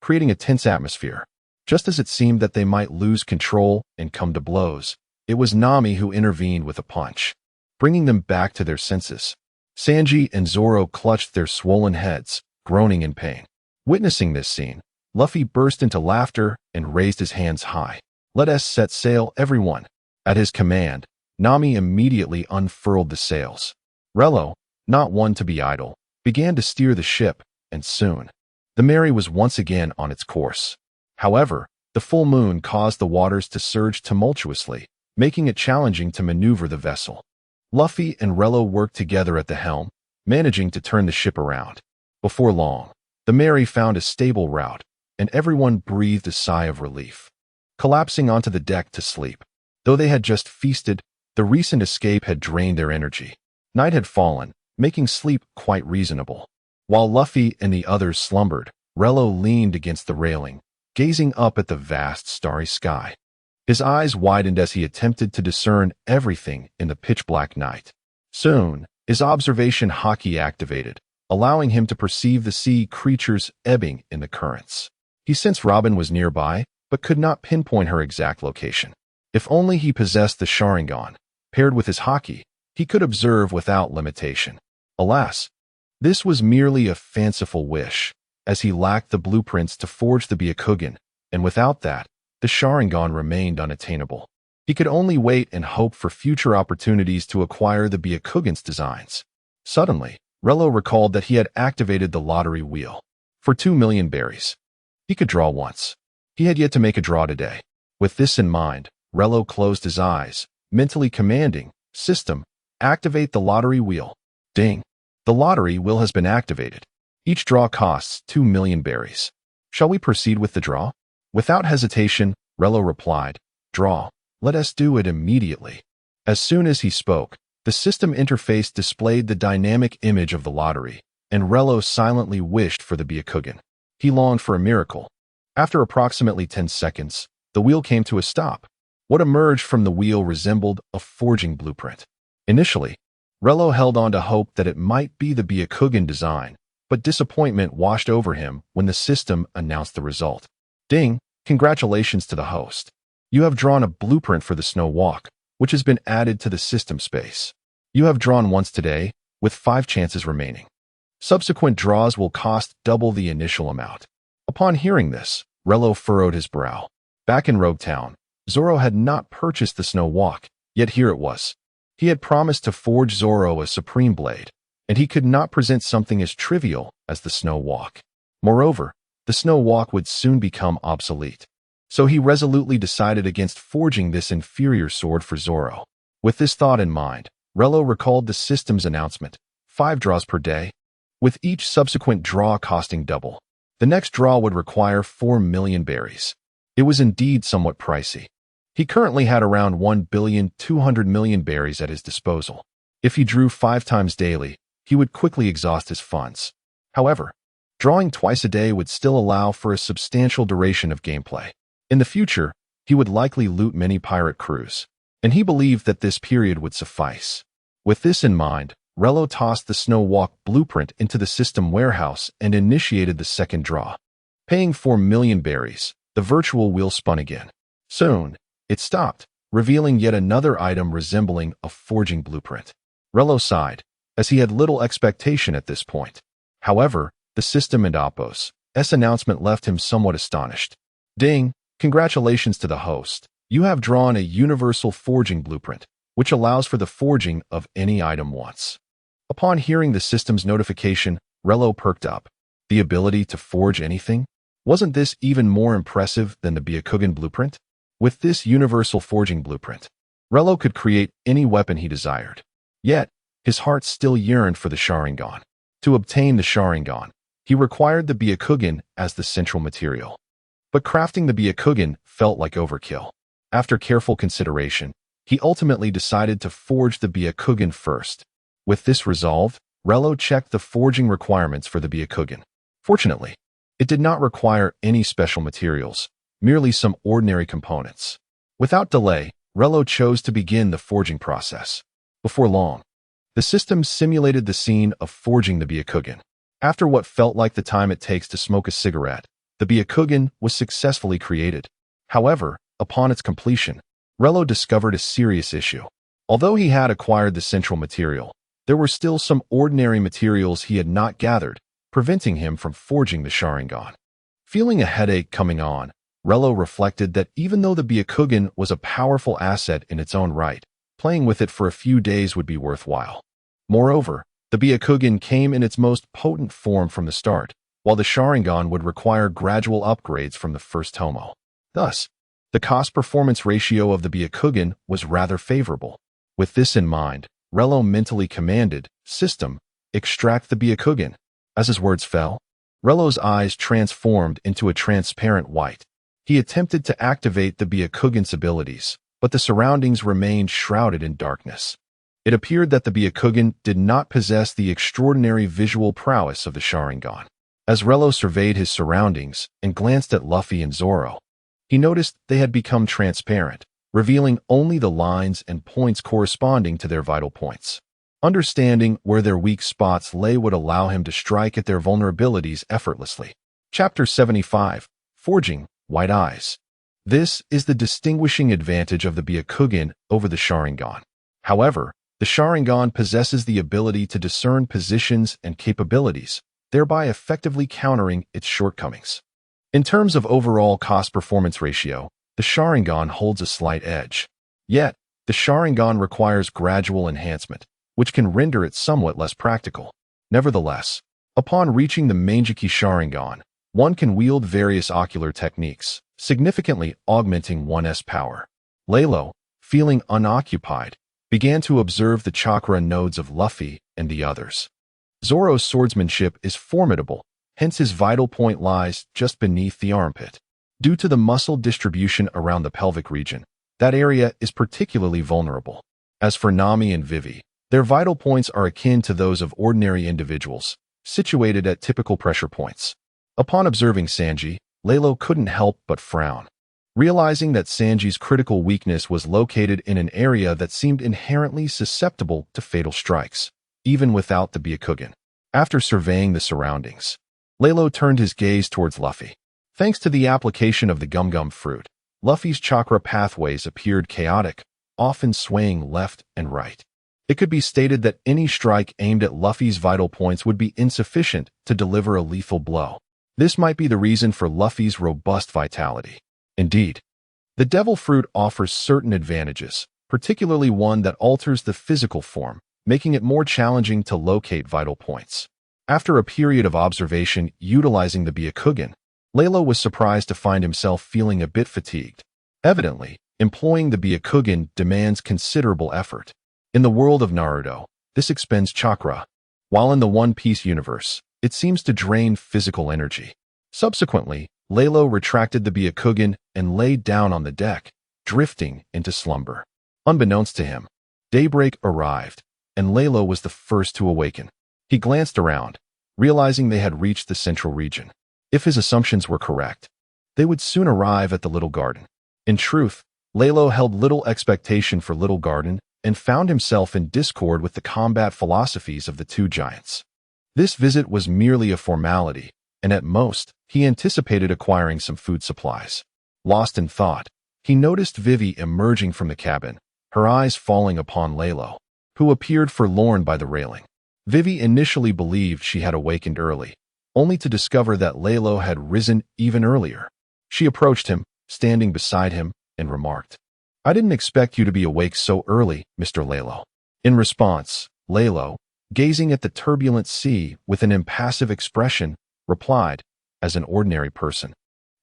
creating a tense atmosphere. Just as it seemed that they might lose control and come to blows, it was Nami who intervened with a punch, bringing them back to their senses. Sanji and Zoro clutched their swollen heads, groaning in pain. Witnessing this scene, Luffy burst into laughter and raised his hands high. "Let us set sail, everyone." At his command, Nami immediately unfurled the sails. Rayleigh, not one to be idle, began to steer the ship, and soon, the Merry was once again on its course. However, the full moon caused the waters to surge tumultuously, making it challenging to maneuver the vessel. Luffy and Rayleigh worked together at the helm, managing to turn the ship around. Before long, the Merry found a stable route, and everyone breathed a sigh of relief, collapsing onto the deck to sleep. Though they had just feasted, the recent escape had drained their energy. Night had fallen, making sleep quite reasonable. While Luffy and the others slumbered, Rayleigh leaned against the railing, gazing up at the vast starry sky. His eyes widened as he attempted to discern everything in the pitch-black night. Soon, his observation haki activated, allowing him to perceive the sea creatures ebbing in the currents. He sensed Robin was nearby, but could not pinpoint her exact location. If only he possessed the Sharingan, paired with his haki, he could observe without limitation. Alas, this was merely a fanciful wish, as he lacked the blueprints to forge the Byakugan, and without that, the Sharingan remained unattainable. He could only wait and hope for future opportunities to acquire the Byakugan's designs. Suddenly, Rayleigh recalled that he had activated the lottery wheel. For 2 million berries, he could draw once. He had yet to make a draw today. With this in mind, Rayleigh closed his eyes, mentally commanding, "System, activate the lottery wheel." Ding! The lottery wheel has been activated. Each draw costs 2 million berries. Shall we proceed with the draw? Without hesitation, Rayleigh replied, "Draw. Let us do it immediately." As soon as he spoke, the system interface displayed the dynamic image of the lottery, and Rayleigh silently wished for the Byakugan. He longed for a miracle. After approximately 10 seconds, the wheel came to a stop. What emerged from the wheel resembled a forging blueprint. Initially, Rayleigh held on to hope that it might be the Byakugan design, but disappointment washed over him when the system announced the result. Ding! Congratulations to the host. You have drawn a blueprint for the snow walk, which has been added to the system space. You have drawn once today, with 5 chances remaining. Subsequent draws will cost double the initial amount. Upon hearing this, Rayleigh furrowed his brow. Back in Rogue Town, Zoro had not purchased the snow walk, yet here it was. He had promised to forge Zoro a supreme blade, and he could not present something as trivial as the snow walk. Moreover, the snow walk would soon become obsolete. So he resolutely decided against forging this inferior sword for Zoro. With this thought in mind, Rayleigh recalled the system's announcement, 5 draws per day, with each subsequent draw costing double. The next draw would require 4 million berries. It was indeed somewhat pricey. He currently had around 1,200,000,000 berries at his disposal. If he drew 5 times daily, he would quickly exhaust his funds. However, drawing twice a day would still allow for a substantial duration of gameplay. In the future, he would likely loot many pirate crews, and he believed that this period would suffice. With this in mind, Rayleigh tossed the snow walk blueprint into the system warehouse and initiated the second draw. Paying 4 million berries, the virtual wheel spun again. Soon, it stopped, revealing yet another item resembling a forging blueprint. Rayleigh sighed, as he had little expectation at this point. However, the system and Oppo's announcement left him somewhat astonished. Ding! Congratulations to the host. You have drawn a universal forging blueprint, which allows for the forging of any item once. Upon hearing the system's notification, Rayleigh perked up. The ability to forge anything? Wasn't this even more impressive than the Byakugan blueprint? With this universal forging blueprint, Rayleigh could create any weapon he desired. Yet, his heart still yearned for the Sharingan. To obtain the Sharingan, he required the Byakugan as the central material. But crafting the Byakugan felt like overkill. After careful consideration, he ultimately decided to forge the Byakugan first. With this resolve, Rayleigh checked the forging requirements for the Byakugan. Fortunately, it did not require any special materials, merely some ordinary components. Without delay, Rayleigh chose to begin the forging process. Before long, the system simulated the scene of forging the Byakugan. After what felt like the time it takes to smoke a cigarette, the Byakugan was successfully created. However, upon its completion, Rayleigh discovered a serious issue. Although he had acquired the central material, there were still some ordinary materials he had not gathered, preventing him from forging the Sharingan. Feeling a headache coming on, Rayleigh reflected that even though the Byakugan was a powerful asset in its own right, playing with it for a few days would be worthwhile. Moreover, the Byakugan came in its most potent form from the start, while the Sharingan would require gradual upgrades from the first Tomo. Thus, the cost-performance ratio of the Byakugan was rather favorable. With this in mind, Rayleigh mentally commanded, "System, extract the Byakugan." As his words fell, Rayleigh's eyes transformed into a transparent white. He attempted to activate the Byakugan's abilities, but the surroundings remained shrouded in darkness. It appeared that the Byakugan did not possess the extraordinary visual prowess of the Sharingan. As Rayleigh surveyed his surroundings and glanced at Luffy and Zoro, he noticed they had become transparent, revealing only the lines and points corresponding to their vital points. Understanding where their weak spots lay would allow him to strike at their vulnerabilities effortlessly. Chapter 75. Forging White Eyes. This is the distinguishing advantage of the Byakugan over the Sharingan. However, the Sharingan possesses the ability to discern positions and capabilities, thereby effectively countering its shortcomings. In terms of overall cost-performance ratio, the Sharingan holds a slight edge. Yet, the Sharingan requires gradual enhancement, which can render it somewhat less practical. Nevertheless, upon reaching the Manjiki Sharingan, one can wield various ocular techniques, significantly augmenting one's power. Rayleigh, feeling unoccupied, began to observe the chakra nodes of Luffy and the others. Zoro's swordsmanship is formidable, hence his vital point lies just beneath the armpit. Due to the muscle distribution around the pelvic region, that area is particularly vulnerable. As for Nami and Vivi, their vital points are akin to those of ordinary individuals, situated at typical pressure points. Upon observing Sanji, Rayleigh couldn't help but frown. Realizing that Sanji's critical weakness was located in an area that seemed inherently susceptible to fatal strikes, even without the Byakugan. After surveying the surroundings, Rayleigh turned his gaze towards Luffy. Thanks to the application of the gum-gum fruit, Luffy's chakra pathways appeared chaotic, often swaying left and right. It could be stated that any strike aimed at Luffy's vital points would be insufficient to deliver a lethal blow. This might be the reason for Luffy's robust vitality. Indeed, the devil fruit offers certain advantages, particularly one that alters the physical form, making it more challenging to locate vital points. After a period of observation utilizing the Byakugan, Rayleigh was surprised to find himself feeling a bit fatigued. Evidently, employing the Byakugan demands considerable effort. In the world of Naruto, this expends chakra, while in the One Piece universe, it seems to drain physical energy. Subsequently, Rayleigh retracted the Byakugan and laid down on the deck, drifting into slumber. Unbeknownst to him, daybreak arrived, and Rayleigh was the first to awaken. He glanced around, realizing they had reached the central region. If his assumptions were correct, they would soon arrive at the Little Garden. In truth, Rayleigh held little expectation for Little Garden and found himself in discord with the combat philosophies of the two giants. This visit was merely a formality, and at most, he anticipated acquiring some food supplies. Lost in thought, he noticed Vivi emerging from the cabin, her eyes falling upon Rayleigh, who appeared forlorn by the railing. Vivi initially believed she had awakened early, only to discover that Rayleigh had risen even earlier. She approached him, standing beside him, and remarked, "I didn't expect you to be awake so early, Mr. Rayleigh." In response, Rayleigh, gazing at the turbulent sea with an impassive expression, replied, as an ordinary person,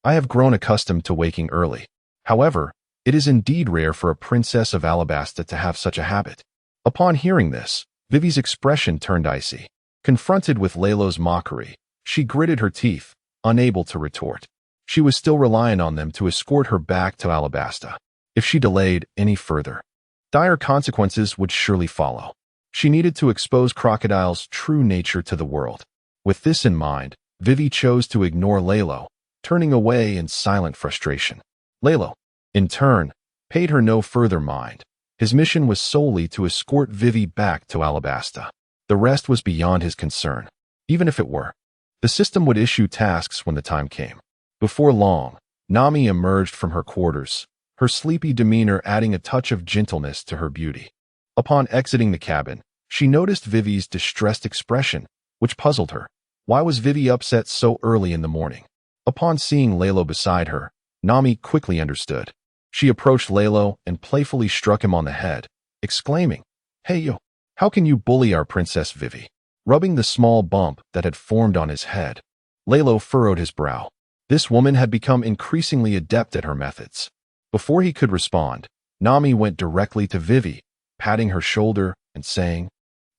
"I have grown accustomed to waking early. However, it is indeed rare for a princess of Alabasta to have such a habit." Upon hearing this, Vivi's expression turned icy. Confronted with Rayleigh's mockery, she gritted her teeth, unable to retort. She was still relying on them to escort her back to Alabasta. If she delayed any further, dire consequences would surely follow. She needed to expose Crocodile's true nature to the world. With this in mind, Vivi chose to ignore Rayleigh, turning away in silent frustration. Rayleigh, in turn, paid her no further mind. His mission was solely to escort Vivi back to Alabasta. The rest was beyond his concern. Even if it were, the system would issue tasks when the time came. Before long, Nami emerged from her quarters, her sleepy demeanor adding a touch of gentleness to her beauty. Upon exiting the cabin, she noticed Vivi's distressed expression, which puzzled her. Why was Vivi upset so early in the morning? Upon seeing Rayleigh beside her, Nami quickly understood. She approached Rayleigh and playfully struck him on the head, exclaiming, "Hey yo, how can you bully our Princess Vivi?" Rubbing the small bump that had formed on his head, Rayleigh furrowed his brow. This woman had become increasingly adept at her methods. Before he could respond, Nami went directly to Vivi, patting her shoulder and saying,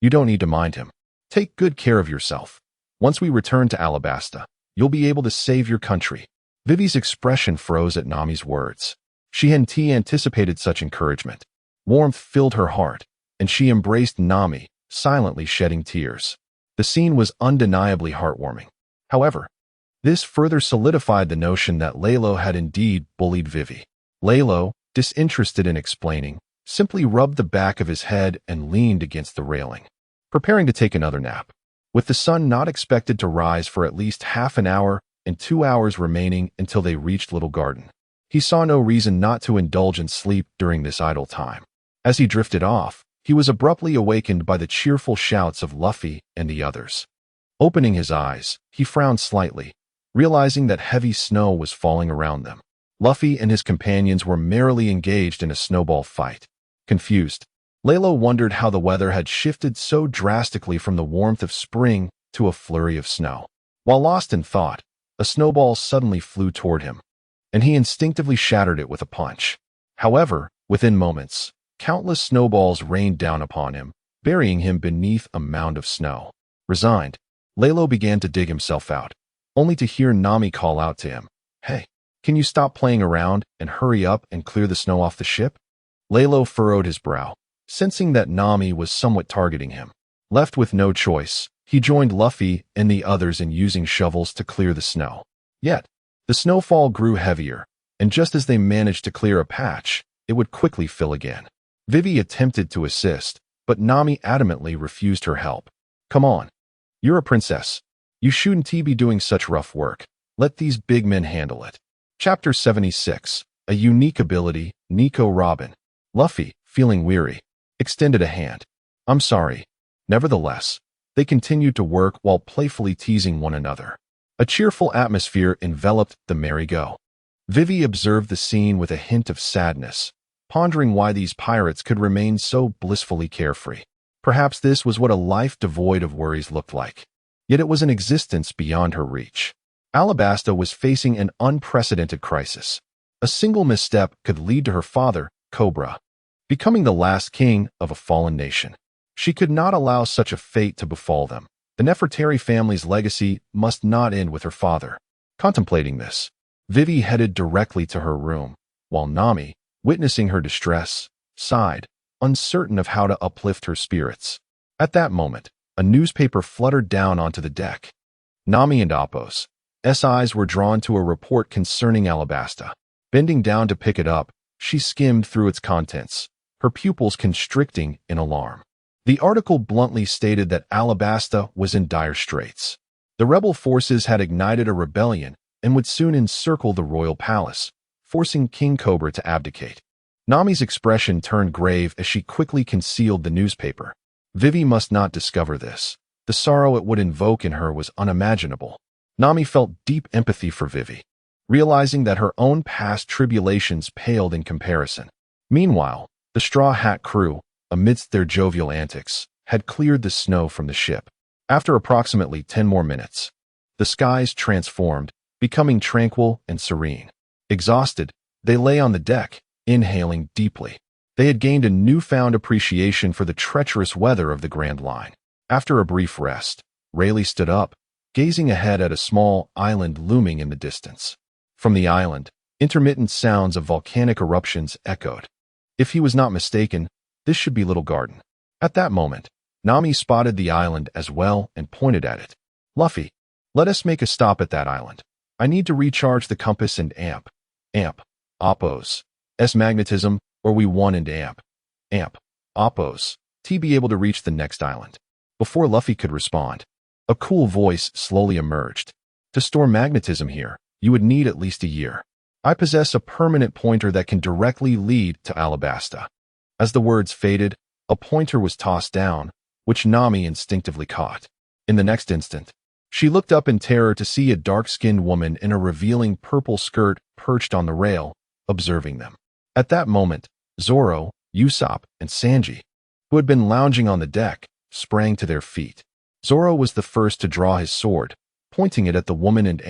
"You don't need to mind him. Take good care of yourself. Once we return to Alabasta, you'll be able to save your country." Vivi's expression froze at Nami's words. She hadn't anticipated such encouragement. Warmth filled her heart, and she embraced Nami, silently shedding tears. The scene was undeniably heartwarming. However, this further solidified the notion that Rayleigh had indeed bullied Vivi. Rayleigh, disinterested in explaining, simply rubbed the back of his head and leaned against the railing, preparing to take another nap. With the sun not expected to rise for at least half an hour and 2 hours remaining until they reached Little Garden, he saw no reason not to indulge in sleep during this idle time. As he drifted off, he was abruptly awakened by the cheerful shouts of Luffy and the others. Opening his eyes, he frowned slightly, realizing that heavy snow was falling around them. Luffy and his companions were merrily engaged in a snowball fight. Confused, Rayleigh wondered how the weather had shifted so drastically from the warmth of spring to a flurry of snow. While lost in thought, a snowball suddenly flew toward him. and he instinctively shattered it with a punch. However, within moments, countless snowballs rained down upon him, burying him beneath a mound of snow. Resigned, Rayleigh began to dig himself out, only to hear Nami call out to him, "Hey, can you stop playing around and hurry up and clear the snow off the ship?" Rayleigh furrowed his brow, sensing that Nami was somewhat targeting him. Left with no choice, he joined Luffy and the others in using shovels to clear the snow. Yet, the snowfall grew heavier, and just as they managed to clear a patch, it would quickly fill again. Vivi attempted to assist, but Nami adamantly refused her help. "Come on. You're a princess. You shouldn't be doing such rough work. Let these big men handle it." Chapter 76. A unique ability, Nico Robin. Luffy, feeling weary, extended a hand. "I'm sorry." Nevertheless, they continued to work while playfully teasing one another. A cheerful atmosphere enveloped the merry-go. Vivi observed the scene with a hint of sadness, pondering why these pirates could remain so blissfully carefree. Perhaps this was what a life devoid of worries looked like. Yet it was an existence beyond her reach. Alabasta was facing an unprecedented crisis. A single misstep could lead to her father, Cobra, becoming the last king of a fallen nation. She could not allow such a fate to befall them. The Nefertari family's legacy must not end with her father. Contemplating this, Vivi headed directly to her room, while Nami, witnessing her distress, sighed, uncertain of how to uplift her spirits. At that moment, a newspaper fluttered down onto the deck. Nami and Appo's eyes were drawn to a report concerning Alabasta. Bending down to pick it up, she skimmed through its contents, her pupils constricting in alarm. The article bluntly stated that Alabasta was in dire straits. The rebel forces had ignited a rebellion and would soon encircle the royal palace, forcing King Cobra to abdicate. Nami's expression turned grave as she quickly concealed the newspaper. Vivi must not discover this. The sorrow it would invoke in her was unimaginable. Nami felt deep empathy for Vivi, realizing that her own past tribulations paled in comparison. Meanwhile, the Straw Hat crew, amidst their jovial antics, had cleared the snow from the ship. After approximately 10 more minutes, the skies transformed, becoming tranquil and serene. Exhausted, they lay on the deck, inhaling deeply. They had gained a newfound appreciation for the treacherous weather of the Grand Line. After a brief rest, Rayleigh stood up, gazing ahead at a small island looming in the distance. From the island, intermittent sounds of volcanic eruptions echoed. If he was not mistaken, this should be Little Garden. At that moment, Nami spotted the island as well and pointed at it. "Luffy, let us make a stop at that island. I need to recharge the compass and amp Appo's magnetism, or we want and amp Appo's to be able to reach the next island." Before Luffy could respond, a cool voice slowly emerged. "To store magnetism here, you would need at least a year. I possess a permanent pointer that can directly lead to Alabasta." As the words faded, a pointer was tossed down, which Nami instinctively caught. In the next instant, she looked up in terror to see a dark-skinned woman in a revealing purple skirt perched on the rail, observing them. At that moment, Zoro, Usopp, and Sanji, who had been lounging on the deck, sprang to their feet. Zoro was the first to draw his sword, pointing it at the woman and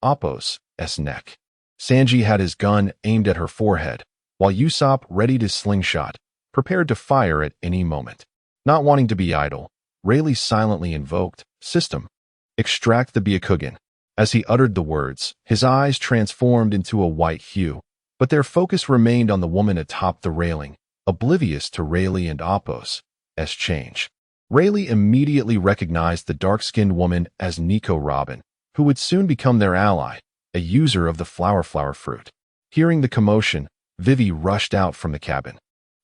Appo's neck. Sanji had his gun aimed at her forehead, while Usopp readied his slingshot, prepared to fire at any moment. Not wanting to be idle, Rayleigh silently invoked, "System, extract the Byakugan." As he uttered the words, his eyes transformed into a white hue, but their focus remained on the woman atop the railing, oblivious to Rayleigh and Appo's change. Rayleigh immediately recognized the dark-skinned woman as Nico Robin, who would soon become their ally, a user of the flower fruit. Hearing the commotion, Vivi rushed out from the cabin.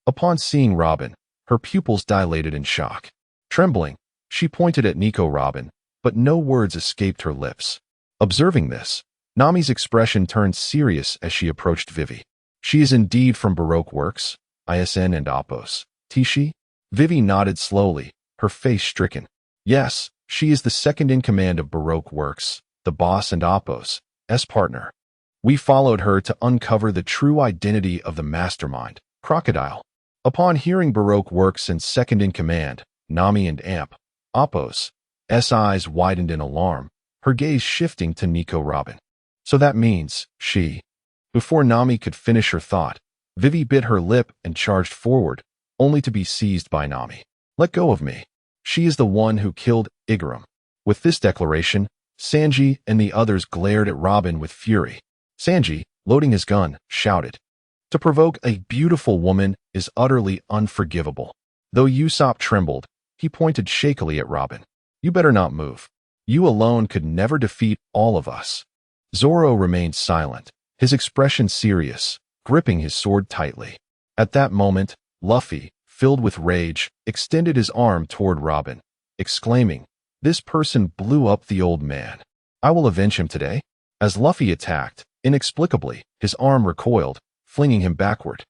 Upon seeing Robin, her pupils dilated in shock. Trembling, she pointed at Nico Robin, but no words escaped her lips. Observing this, Nami's expression turned serious as she approached Vivi. "She is indeed from Baroque Works, ISN and Appo's. Tishi?" Vivi nodded slowly, her face stricken. "Yes, she is the second in command of Baroque Works, the boss and Appo's partner. We followed her to uncover the true identity of the mastermind, Crocodile." Upon hearing Baroque Works and second in command, Nami and Appo's eyes widened in alarm, her gaze shifting to Nico Robin. "So that means she..." Before Nami could finish her thought, Vivi bit her lip and charged forward, only to be seized by Nami. "Let go of me. She is the one who killed Igaram." With this declaration, Sanji and the others glared at Robin with fury. Sanji, loading his gun, shouted, "To provoke a beautiful woman is utterly unforgivable." Though Usopp trembled, he pointed shakily at Robin. "You better not move. You alone could never defeat all of us." Zoro remained silent, his expression serious, gripping his sword tightly. At that moment, Luffy, filled with rage, extended his arm toward Robin, exclaiming, "This person blew up the old man. I will avenge him today." As Luffy attacked, inexplicably, his arm recoiled, flinging him backward.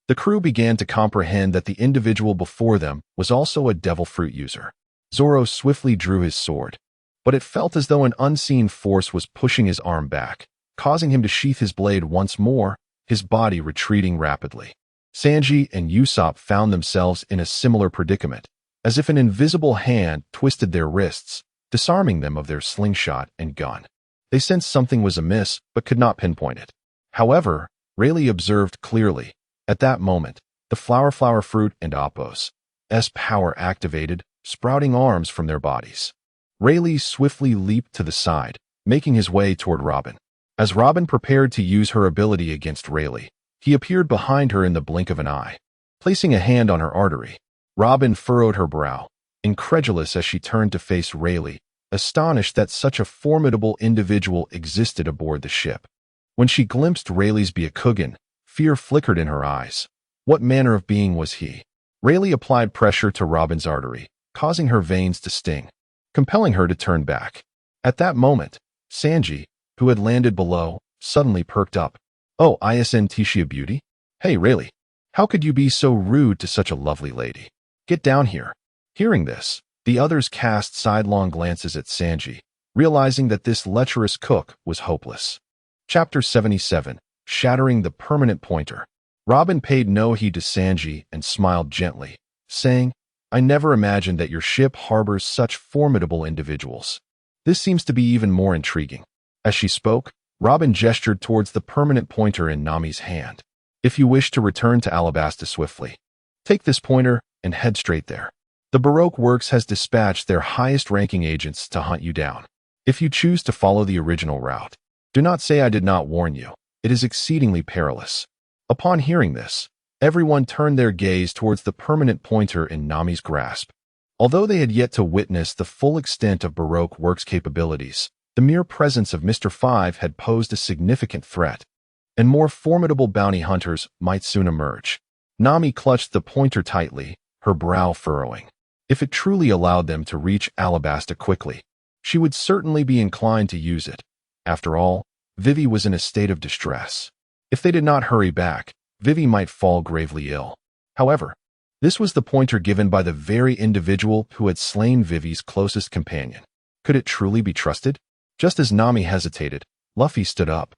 The crew began to comprehend that the individual before them was also a devil fruit user. Zoro swiftly drew his sword, but it felt as though an unseen force was pushing his arm back, causing him to sheath his blade once more, his body retreating rapidly. Sanji and Usopp found themselves in a similar predicament, as if an invisible hand twisted their wrists, disarming them of their slingshot and gun. They sensed something was amiss, but could not pinpoint it. However, Rayleigh observed clearly. At that moment, the flower fruit and Appo's power activated, sprouting arms from their bodies. Rayleigh swiftly leaped to the side, making his way toward Robin. As Robin prepared to use her ability against Rayleigh, he appeared behind her in the blink of an eye. Placing a hand on her artery, Robin furrowed her brow, incredulous as she turned to face Rayleigh, astonished that such a formidable individual existed aboard the ship. When she glimpsed Rayleigh's Byakugan, fear flickered in her eyes. What manner of being was he? Rayleigh applied pressure to Robin's artery, causing her veins to sting, compelling her to turn back. At that moment, Sanji, who had landed below, suddenly perked up. "Oh, isn't Tishia beauty? Hey, Rayleigh, how could you be so rude to such a lovely lady? Get down here." Hearing this, the others cast sidelong glances at Sanji, realizing that this lecherous cook was hopeless. Chapter 77, Shattering the Permanent Pointer. Robin paid no heed to Sanji and smiled gently, saying, "I never imagined that your ship harbors such formidable individuals. This seems to be even more intriguing." As she spoke, Robin gestured towards the permanent pointer in Nami's hand. "If you wish to return to Alabasta swiftly, take this pointer and head straight there. The Baroque Works has dispatched their highest-ranking agents to hunt you down. If you choose to follow the original route, do not say I did not warn you. It is exceedingly perilous." Upon hearing this, everyone turned their gaze towards the permanent pointer in Nami's grasp. Although they had yet to witness the full extent of Baroque Works' capabilities, the mere presence of Mr. Five had posed a significant threat, and more formidable bounty hunters might soon emerge. Nami clutched the pointer tightly, her brow furrowing. If it truly allowed them to reach Alabasta quickly, she would certainly be inclined to use it. After all, Vivi was in a state of distress. If they did not hurry back, Vivi might fall gravely ill. However, this was the pointer given by the very individual who had slain Vivi's closest companion. Could it truly be trusted? Just as Nami hesitated, Luffy stood up,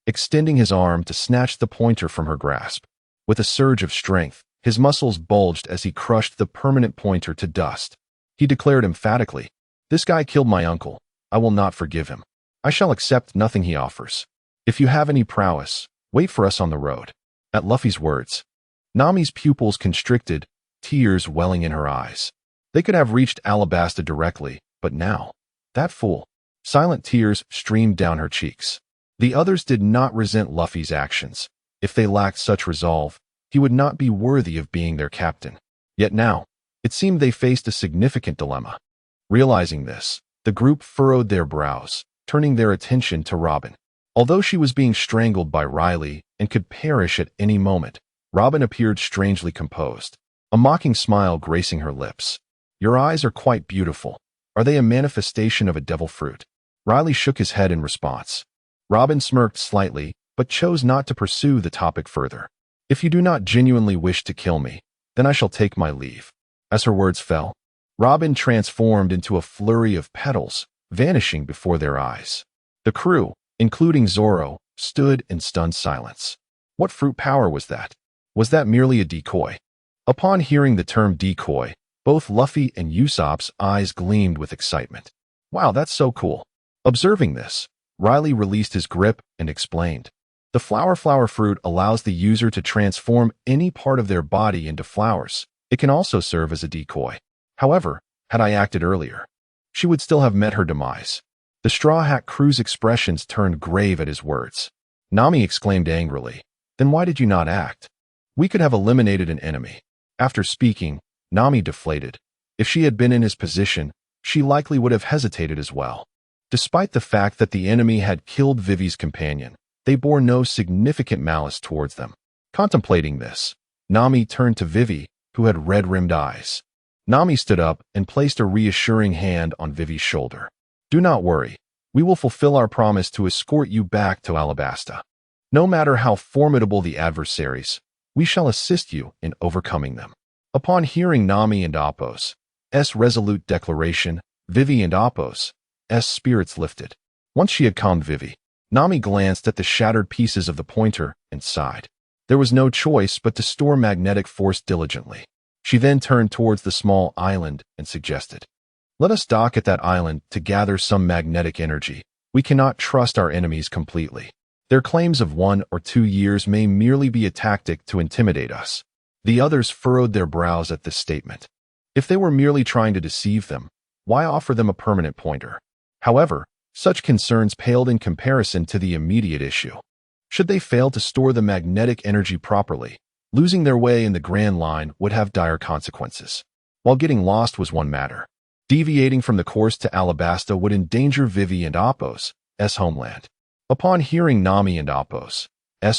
extending his arm to snatch the pointer from her grasp. With a surge of strength, his muscles bulged as he crushed the permanent pointer to dust. He declared emphatically, "This guy killed my uncle. I will not forgive him. I shall accept nothing he offers. If you have any prowess, wait for us on the road." At Luffy's words, Nami's pupils constricted, tears welling in her eyes. They could have reached Alabasta directly, but now, that fool. Silent tears streamed down her cheeks. The others did not resent Luffy's actions. If they lacked such resolve, he would not be worthy of being their captain. Yet now, it seemed they faced a significant dilemma. Realizing this, the group furrowed their brows, turning their attention to Robin. Although she was being strangled by Rayleigh and could perish at any moment, Robin appeared strangely composed, a mocking smile gracing her lips. "Your eyes are quite beautiful. Are they a manifestation of a devil fruit?" Rayleigh shook his head in response. Robin smirked slightly, but chose not to pursue the topic further. "If you do not genuinely wish to kill me, then I shall take my leave." As her words fell, Robin transformed into a flurry of petals, vanishing before their eyes. The crew, including Zoro, stood in stunned silence. What fruit power was that? Was that merely a decoy? Upon hearing the term decoy, both Luffy and Usopp's eyes gleamed with excitement. "Wow, that's so cool." Observing this, Rayleigh released his grip and explained, The flower fruit allows the user to transform any part of their body into flowers. It can also serve as a decoy. However, had I acted earlier, she would still have met her demise. The Straw Hat Crew's expressions turned grave at his words. Nami exclaimed angrily, "Then why did you not act? We could have eliminated an enemy." After speaking, Nami deflated. If she had been in his position, she likely would have hesitated as well. Despite the fact that the enemy had killed Vivi's companion, they bore no significant malice towards them. Contemplating this, Nami turned to Vivi, who had red-rimmed eyes. Nami stood up and placed a reassuring hand on Vivi's shoulder. "Do not worry. We will fulfill our promise to escort you back to Alabasta. No matter how formidable the adversaries, we shall assist you in overcoming them." Upon hearing Nami and Appo's resolute declaration, Vivi and Appo's spirits lifted. Once she had calmed Vivi, Nami glanced at the shattered pieces of the pointer and sighed. There was no choice but to store magnetic force diligently. She then turned towards the small island and suggested, "Let us dock at that island to gather some magnetic energy. We cannot trust our enemies completely. Their claims of 1 or 2 years may merely be a tactic to intimidate us." The others furrowed their brows at this statement. If they were merely trying to deceive them, why offer them a permanent pointer? However, such concerns paled in comparison to the immediate issue. Should they fail to store the magnetic energy properly, losing their way in the Grand Line would have dire consequences. While getting lost was one matter, deviating from the course to Alabasta would endanger Vivi and Appo's homeland. Upon hearing Nami and Appo's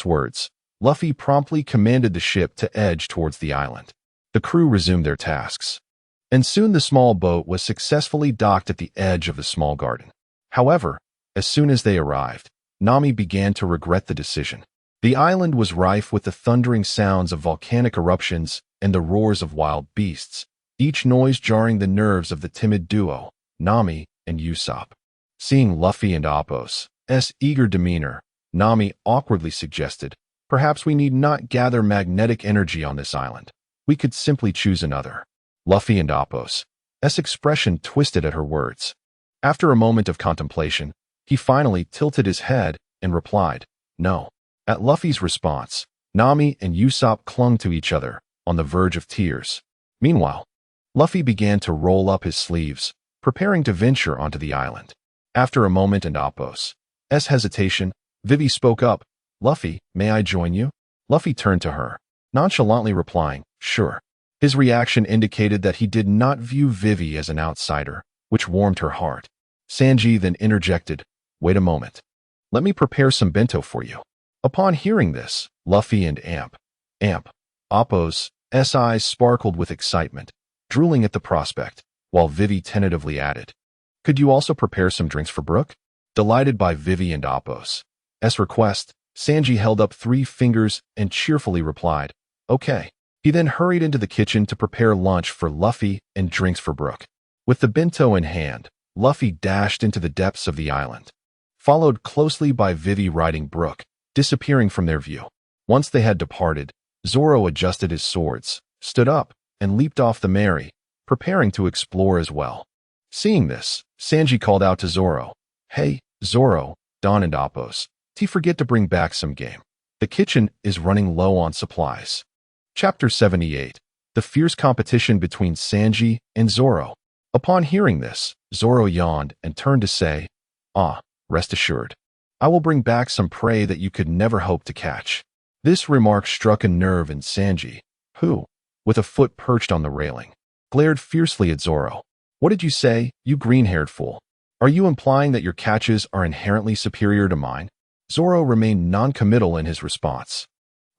words, Luffy promptly commanded the ship to edge towards the island. The crew resumed their tasks, and soon the small boat was successfully docked at the edge of the small garden. However, as soon as they arrived, Nami began to regret the decision. The island was rife with the thundering sounds of volcanic eruptions and the roars of wild beasts, each noise jarring the nerves of the timid duo, Nami and Usopp. Seeing Luffy and Appo's eager demeanor, Nami awkwardly suggested, "Perhaps we need not gather magnetic energy on this island. We could simply choose another." Luffy and Appo's expression twisted at her words. After a moment of contemplation, he finally tilted his head and replied, "No." At Luffy's response, Nami and Usopp clung to each other, on the verge of tears. Meanwhile, Luffy began to roll up his sleeves, preparing to venture onto the island. After a moment and Appo's hesitation, Vivi spoke up, "Luffy, may I join you?" Luffy turned to her, nonchalantly replying, "Sure." His reaction indicated that he did not view Vivi as an outsider, which warmed her heart. Sanji then interjected, "Wait a moment. Let me prepare some bento for you." Upon hearing this, Luffy and Appo's eyes sparkled with excitement, drooling at the prospect, while Vivi tentatively added, "Could you also prepare some drinks for Brook?" Delighted by Vivi and Appo's request, Sanji held up 3 fingers and cheerfully replied, "Okay." He then hurried into the kitchen to prepare lunch for Luffy and drinks for Brook. With the bento in hand, Luffy dashed into the depths of the island, followed closely by Vivi riding Brook, disappearing from their view. Once they had departed, Zoro adjusted his swords, stood up, and leaped off the Mary, preparing to explore as well. Seeing this, Sanji called out to Zoro, "Hey, Zoro, Don and Appo's, forget to bring back some game. The kitchen is running low on supplies." Chapter 78. The Fierce Competition Between Sanji and Zoro. Upon hearing this, Zoro yawned and turned to say, "Rest assured. I will bring back some prey that you could never hope to catch." This remark struck a nerve in Sanji, who, with a foot perched on the railing, glared fiercely at Zoro. "What did you say, you green-haired fool? Are you implying that your catches are inherently superior to mine?" Zoro remained non-committal in his response.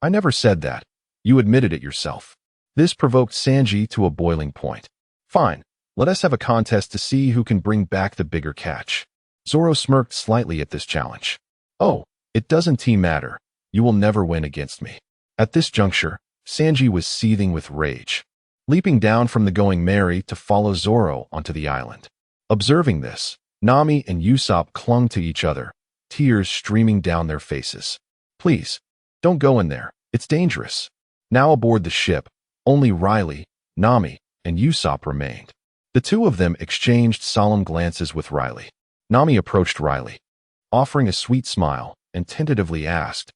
"I never said that. You admitted it yourself." This provoked Sanji to a boiling point. "Fine, let us have a contest to see who can bring back the bigger catch." Zoro smirked slightly at this challenge. "Oh, it doesn't matter. You will never win against me." At this juncture, Sanji was seething with rage, leaping down from the Going Merry to follow Zoro onto the island. Observing this, Nami and Usopp clung to each other, tears streaming down their faces. "Please, don't go in there. It's dangerous." Now aboard the ship, only Rayleigh, Nami, and Usopp remained. The two of them exchanged solemn glances with Rayleigh. Nami approached Rayleigh, offering a sweet smile, and tentatively asked,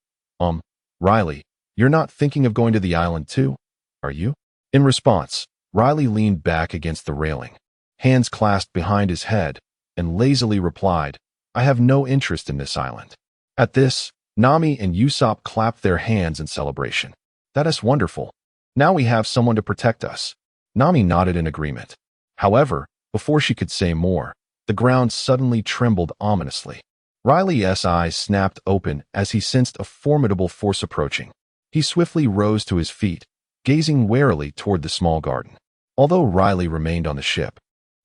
Rayleigh, you're not thinking of going to the island too, are you? In response, Rayleigh leaned back against the railing, hands clasped behind his head, and lazily replied, I have no interest in this island. At this, Nami and Usopp clapped their hands in celebration. That is wonderful. Now we have someone to protect us. Nami nodded in agreement. However, before she could say more, the ground suddenly trembled ominously. Rayleigh's eyes snapped open as he sensed a formidable force approaching. He swiftly rose to his feet, gazing warily toward the small garden. Although Rayleigh remained on the ship,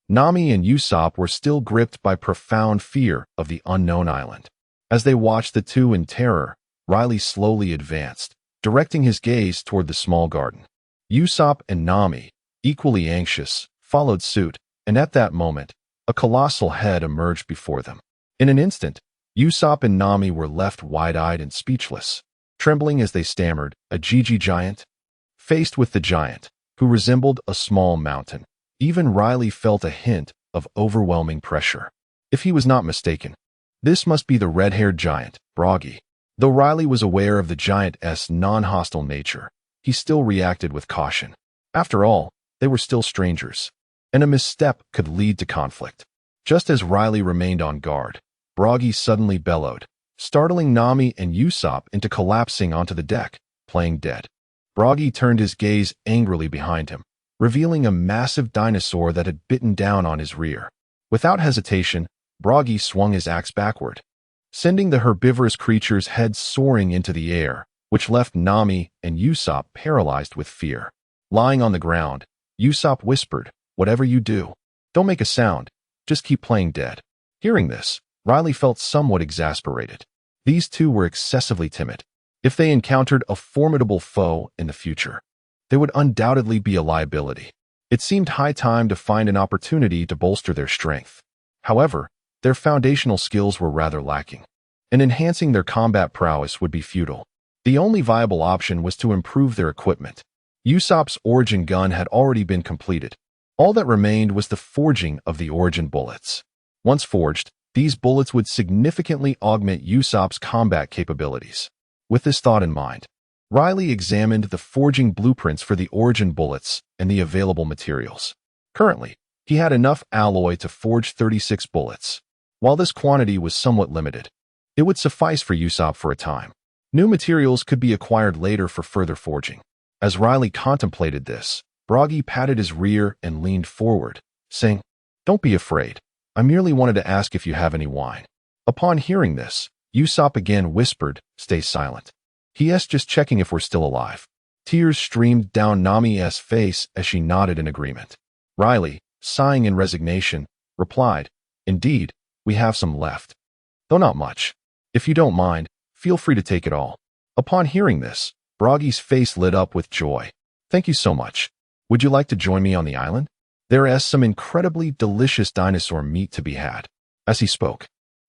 Nami and Usopp were still gripped by profound fear of the unknown island. As they watched the two in terror, Rayleigh slowly advanced, directing his gaze toward the small garden. Usopp and Nami, equally anxious, followed suit, and at that moment, a colossal head emerged before them. In an instant, Usopp and Nami were left wide-eyed and speechless, trembling as they stammered, a Gigi giant? Faced with the giant, who resembled a small mountain, even Rayleigh felt a hint of overwhelming pressure. If he was not mistaken, this must be the red-haired giant, Broggy. Though Rayleigh was aware of the giant's non-hostile nature, he still reacted with caution. After all, they were still strangers, and a misstep could lead to conflict. Just as Rayleigh remained on guard, Broggy suddenly bellowed, startling Nami and Usopp into collapsing onto the deck, playing dead. Broggy turned his gaze angrily behind him, revealing a massive dinosaur that had bitten down on his rear. Without hesitation, Broggy swung his axe backward, sending the herbivorous creature's head soaring into the air, which left Nami and Usopp paralyzed with fear. Lying on the ground, Usopp whispered, Whatever you do, don't make a sound, just keep playing dead. Hearing this, Rayleigh felt somewhat exasperated. These two were excessively timid. If they encountered a formidable foe in the future, they would undoubtedly be a liability. It seemed high time to find an opportunity to bolster their strength. However, their foundational skills were rather lacking, and enhancing their combat prowess would be futile. The only viable option was to improve their equipment. Usopp's origin gun had already been completed. All that remained was the forging of the origin bullets. Once forged, these bullets would significantly augment Usopp's combat capabilities. With this thought in mind, Rayleigh examined the forging blueprints for the origin bullets and the available materials. Currently, he had enough alloy to forge 36 bullets. While this quantity was somewhat limited, it would suffice for Usopp for a time. New materials could be acquired later for further forging. As Rayleigh contemplated this, Broggy patted his rear and leaned forward, saying, Don't be afraid. I merely wanted to ask if you have any wine. Upon hearing this, Usopp again whispered, Stay silent. He.S. just checking if we're still alive. Tears streamed down Nami's face as she nodded in agreement. Rayleigh, sighing in resignation, replied, Indeed, we have some left. Though not much. If you don't mind, feel free to take it all. Upon hearing this, Broggy's face lit up with joy. Thank you so much. Would you like to join me on the island? There is some incredibly delicious dinosaur meat to be had. As he spoke,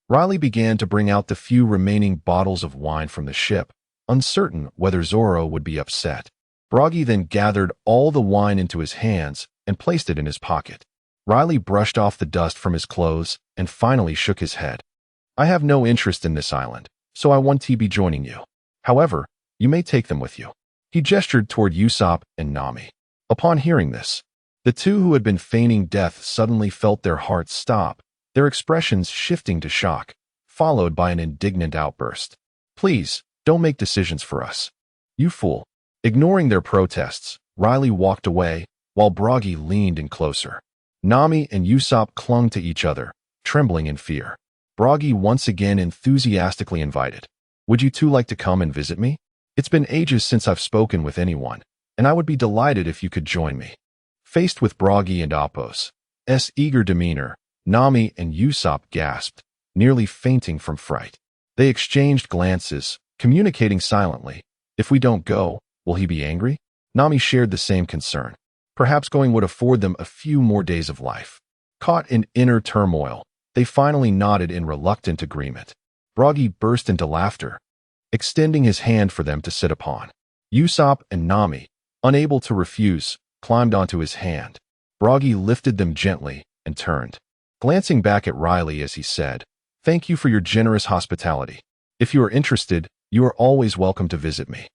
Rayleigh began to bring out the few remaining bottles of wine from the ship, uncertain whether Zoro would be upset. Broggy then gathered all the wine into his hands and placed it in his pocket. Rayleigh brushed off the dust from his clothes and finally shook his head. I have no interest in this island, so I won't be joining you. However, you may take them with you. He gestured toward Usopp and Nami. Upon hearing this, the two who had been feigning death suddenly felt their hearts stop, their expressions shifting to shock, followed by an indignant outburst. Please, don't make decisions for us. You fool. Ignoring their protests, Rayleigh walked away, while Broggy leaned in closer. Nami and Usopp clung to each other, trembling in fear. Broggy once again enthusiastically invited. Would you two like to come and visit me? It's been ages since I've spoken with anyone, and I would be delighted if you could join me. Faced with Broggy and Appo's eager demeanor, Nami and Usopp gasped, nearly fainting from fright. They exchanged glances, communicating silently. If we don't go, will he be angry? Nami shared the same concern. Perhaps going would afford them a few more days of life. Caught in inner turmoil, they finally nodded in reluctant agreement. Broggy burst into laughter, extending his hand for them to sit upon. Usopp and Nami, unable to refuse, climbed onto his hand. Broggy lifted them gently and turned, glancing back at Rayleigh as he said, Thank you for your generous hospitality. If you are interested, You are always welcome to visit me.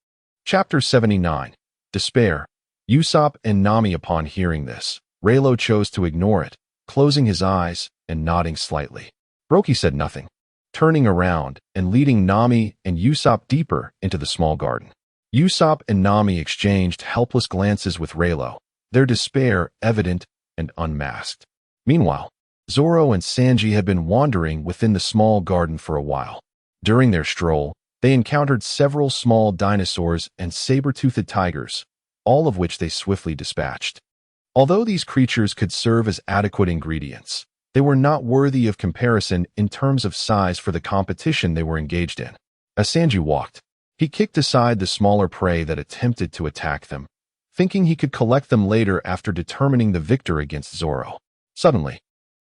Chapter 79. Despair. Usopp and Nami. Upon hearing this, Rayleigh chose to ignore it, closing his eyes and nodding slightly. Broky said nothing, turning around and leading Nami and Usopp deeper into the small garden. Usopp and Nami exchanged helpless glances with Rayleigh, their despair evident and unmasked. Meanwhile, Zoro and Sanji had been wandering within the small garden for a while. During their stroll, they encountered several small dinosaurs and saber-toothed tigers, all of which they swiftly dispatched. Although these creatures could serve as adequate ingredients, they were not worthy of comparison in terms of size for the competition they were engaged in. As Sanji walked, he kicked aside the smaller prey that attempted to attack them, thinking he could collect them later after determining the victor against Zoro. Suddenly,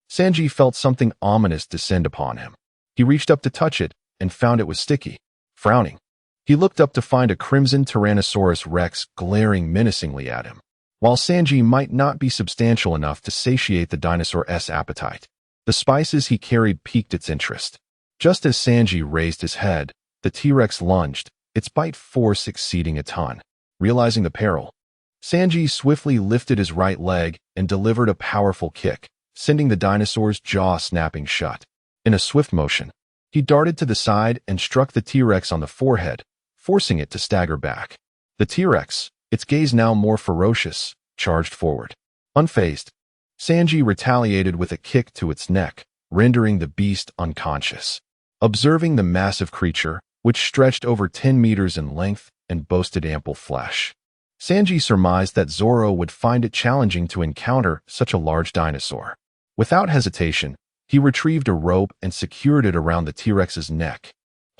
Sanji felt something ominous descend upon him. He reached up to touch it and found it was sticky. Frowning, he looked up to find a crimson Tyrannosaurus Rex glaring menacingly at him. While Sanji might not be substantial enough to satiate the dinosaur's appetite, the spices he carried piqued its interest. Just as Sanji raised his head, the T-Rex lunged, its bite force exceeding a ton. Realizing the peril, Sanji swiftly lifted his right leg and delivered a powerful kick, sending the dinosaur's jaw snapping shut. In a swift motion, he darted to the side and struck the T-Rex on the forehead, forcing it to stagger back. The T-Rex, its gaze now more ferocious, charged forward. Unfazed, Sanji retaliated with a kick to its neck, rendering the beast unconscious. Observing the massive creature, which stretched over 10 meters in length and boasted ample flesh, Sanji surmised that Zoro would find it challenging to encounter such a large dinosaur. Without hesitation, he retrieved a rope and secured it around the T-Rex's neck,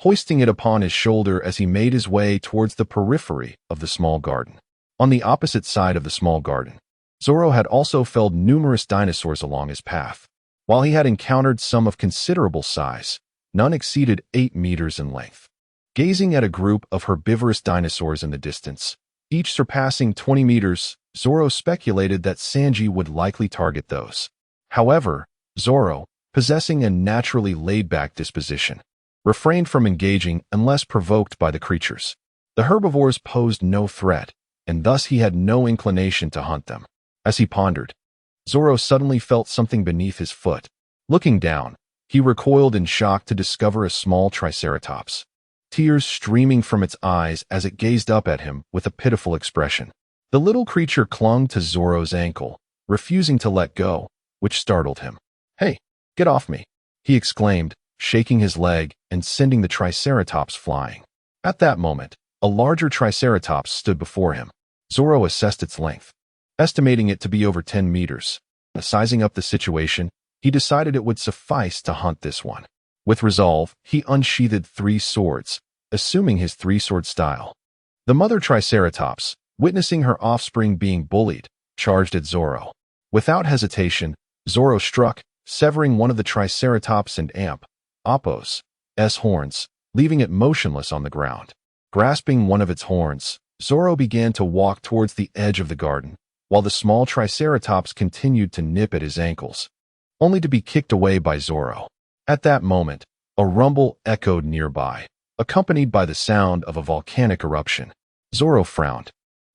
hoisting it upon his shoulder as he made his way towards the periphery of the small garden. On the opposite side of the small garden, Zoro had also felled numerous dinosaurs along his path. While he had encountered some of considerable size, none exceeded 8 meters in length. Gazing at a group of herbivorous dinosaurs in the distance, each surpassing 20 meters, Zoro speculated that Sanji would likely target those. However, Zoro, possessing a naturally laid-back disposition, refrained from engaging unless provoked by the creatures. The herbivores posed no threat, and thus he had no inclination to hunt them. As he pondered, Zoro suddenly felt something beneath his foot. Looking down, he recoiled in shock to discover a small triceratops, tears streaming from its eyes as it gazed up at him with a pitiful expression. The little creature clung to Zoro's ankle, refusing to let go, which startled him. "Hey, get off me," he exclaimed, shaking his leg and sending the triceratops flying. At that moment, a larger triceratops stood before him. Zoro assessed its length, estimating it to be over 10 meters. Sizing up the situation, he decided it would suffice to hunt this one. With resolve, he unsheathed 3 swords, assuming his 3-sword style. The mother triceratops, witnessing her offspring being bullied, charged at Zoro. Without hesitation, Zoro struck, severing one of the triceratops and Appo's horns, leaving it motionless on the ground. Grasping one of its horns, Zoro began to walk towards the edge of the garden, while the small triceratops continued to nip at his ankles, only to be kicked away by Zoro. At that moment, a rumble echoed nearby, accompanied by the sound of a volcanic eruption. Zoro frowned.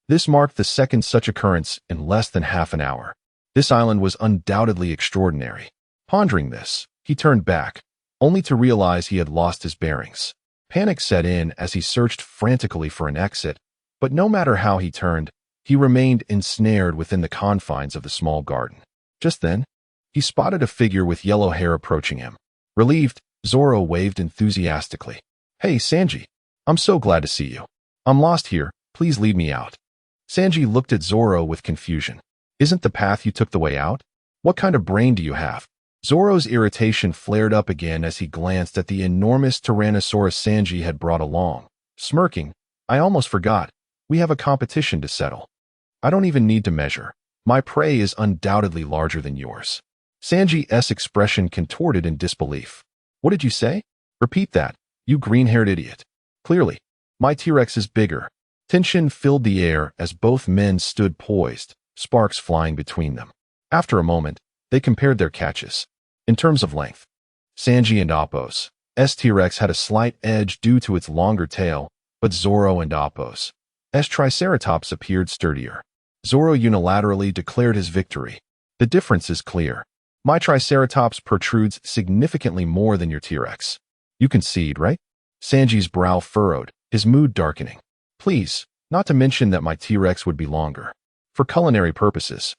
This marked the second such occurrence in less than half an hour. This island was undoubtedly extraordinary. Pondering this, he turned back, only to realize he had lost his bearings. Panic set in as he searched frantically for an exit, but no matter how he turned, he remained ensnared within the confines of the small garden. Just then, he spotted a figure with yellow hair approaching him. Relieved, Zoro waved enthusiastically. "Hey, Sanji. I'm so glad to see you. I'm lost here. Please lead me out." Sanji looked at Zoro with confusion. "Isn't the path you took the way out? What kind of brain do you have?" Zoro's irritation flared up again as he glanced at the enormous Tyrannosaurus Sanji had brought along. Smirking, "I almost forgot. We have a competition to settle. I don't even need to measure. My prey is undoubtedly larger than yours." Sanji's expression contorted in disbelief. "What did you say? Repeat that, you green-haired idiot." "Clearly, my T-Rex is bigger." Tension filled the air as both men stood poised, sparks flying between them. After a moment, they compared their catches. In terms of length, Sanji and Appo's T-Rex had a slight edge due to its longer tail, but Zoro and Appo's Triceratops appeared sturdier. Zoro unilaterally declared his victory. The difference is clear. My Triceratops protrudes significantly more than your T-Rex. You concede, right? Sanji's brow furrowed, his mood darkening. Please, not to mention that my T-Rex would be longer. For culinary purposes.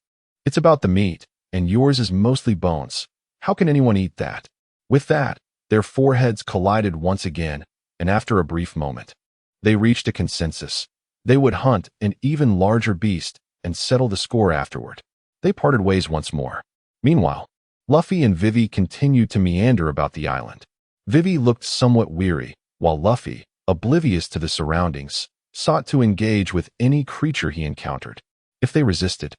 It's about the meat, and yours is mostly bones. How can anyone eat that? With that, their foreheads collided once again, and after a brief moment, they reached a consensus. They would hunt an even larger beast and settle the score afterward. They parted ways once more. Meanwhile, Luffy and Vivi continued to meander about the island. Vivi looked somewhat weary, while Luffy, oblivious to the surroundings, sought to engage with any creature he encountered. If they resisted,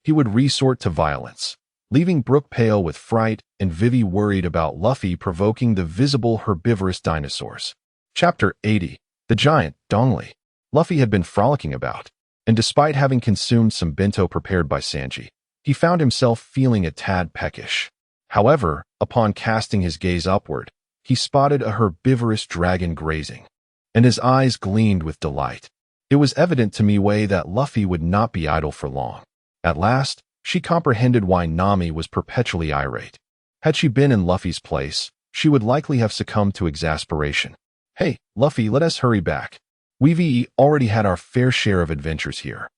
he would resort to violence, leaving Brook pale with fright and Vivi worried about Luffy provoking the visible herbivorous dinosaurs. Chapter 80. The Giant, Dongli. Luffy had been frolicking about, and despite having consumed some bento prepared by Sanji, he found himself feeling a tad peckish. However, upon casting his gaze upward, he spotted a herbivorous dragon grazing, and his eyes gleamed with delight. It was evident to Miwei that Luffy would not be idle for long. At last, she comprehended why Nami was perpetually irate. Had she been in Luffy's place, she would likely have succumbed to exasperation. Hey, Luffy, let us hurry back. We've already had our fair share of adventures here.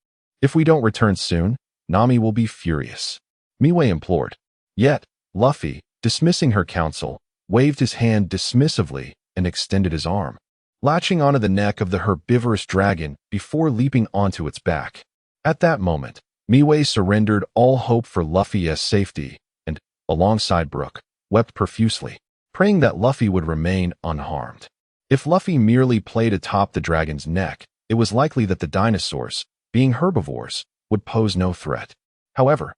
If we don't return soon, Nami will be furious. Miwei implored. Yet, Luffy, dismissing her counsel, waved his hand dismissively and extended his arm, latching onto the neck of the herbivorous dragon before leaping onto its back. At that moment, Miwei surrendered all hope for Luffy's safety and, alongside Brook, wept profusely, praying that Luffy would remain unharmed. If Luffy merely played atop the dragon's neck, it was likely that the dinosaurs, being herbivores, would pose no threat. However,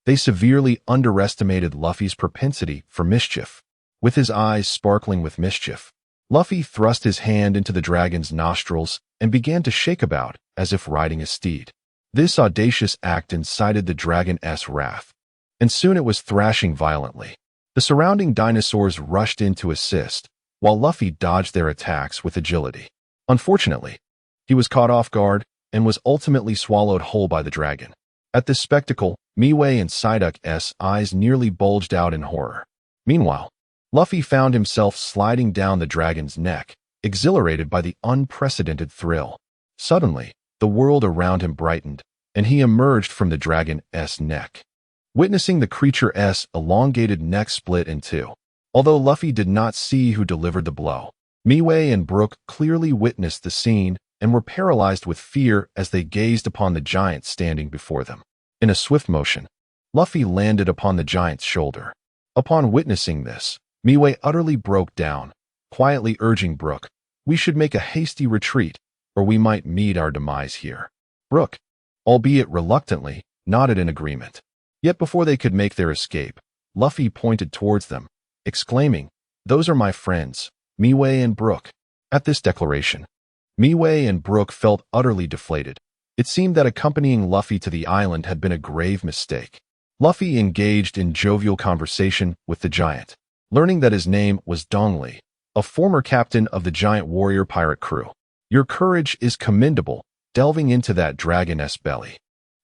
they severely underestimated Luffy's propensity for mischief. With his eyes sparkling with mischief, Luffy thrust his hand into the dragon's nostrils and began to shake about as if riding a steed. This audacious act incited the dragon's wrath, and soon it was thrashing violently. The surrounding dinosaurs rushed in to assist, while Luffy dodged their attacks with agility. Unfortunately, he was caught off guard and was ultimately swallowed whole by the dragon. At this spectacle, Miwei and Psyduck's eyes nearly bulged out in horror. Meanwhile, Luffy found himself sliding down the dragon's neck, exhilarated by the unprecedented thrill. Suddenly, the world around him brightened, and he emerged from the dragon's neck. Witnessing the creature's elongated neck split in two. Although Luffy did not see who delivered the blow, Miwei and Brook clearly witnessed the scene and were paralyzed with fear as they gazed upon the giant standing before them. In a swift motion, Luffy landed upon the giant's shoulder. Upon witnessing this, Miwei utterly broke down, quietly urging Brook, "We should make a hasty retreat, or we might meet our demise here." Brook, albeit reluctantly, nodded in agreement. Yet before they could make their escape, Luffy pointed towards them, exclaiming, "Those are my friends, Miwei and Brook." At this declaration, Miwei and Brook felt utterly deflated. It seemed that accompanying Luffy to the island had been a grave mistake. Luffy engaged in jovial conversation with the giant, learning that his name was Dongli, a former captain of the giant warrior pirate crew. "Your courage is commendable, delving into that dragon's belly.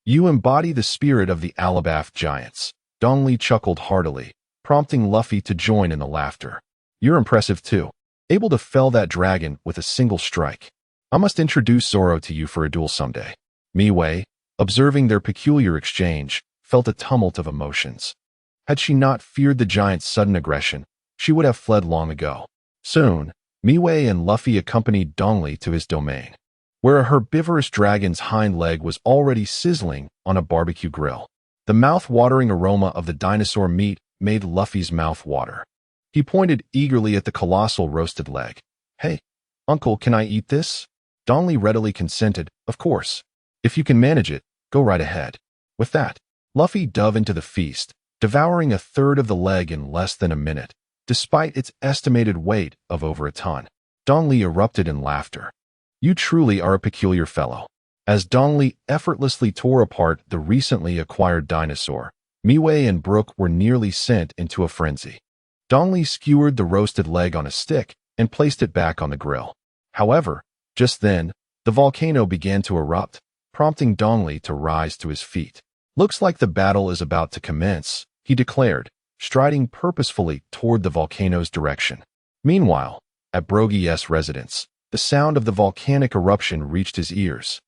You embody the spirit of the Alabath giants." Dongli chuckled heartily, prompting Luffy to join in the laughter. "You're impressive too, able to fell that dragon with a single strike. I must introduce Zoro to you for a duel someday." Miwei, observing their peculiar exchange, felt a tumult of emotions. Had she not feared the giant's sudden aggression, she would have fled long ago. Soon, Miwei and Luffy accompanied Dongli to his domain, where a herbivorous dragon's hind leg was already sizzling on a barbecue grill. The mouth-watering aroma of the dinosaur meat made Luffy's mouth water. He pointed eagerly at the colossal roasted leg. "Hey, Uncle, can I eat this?" Dongli readily consented. "Of course. If you can manage it, go right ahead." With that, Luffy dove into the feast, devouring a third of the leg in less than a minute, despite its estimated weight of over a ton. Dongli erupted in laughter. "You truly are a peculiar fellow." As Dongli effortlessly tore apart the recently acquired dinosaur, Miwei and Brook were nearly sent into a frenzy. Dongli skewered the roasted leg on a stick and placed it back on the grill. However, just then, the volcano began to erupt, prompting Dongli to rise to his feet. "Looks like the battle is about to commence," he declared, striding purposefully toward the volcano's direction. Meanwhile, at Brogy's residence, the sound of the volcanic eruption reached his ears.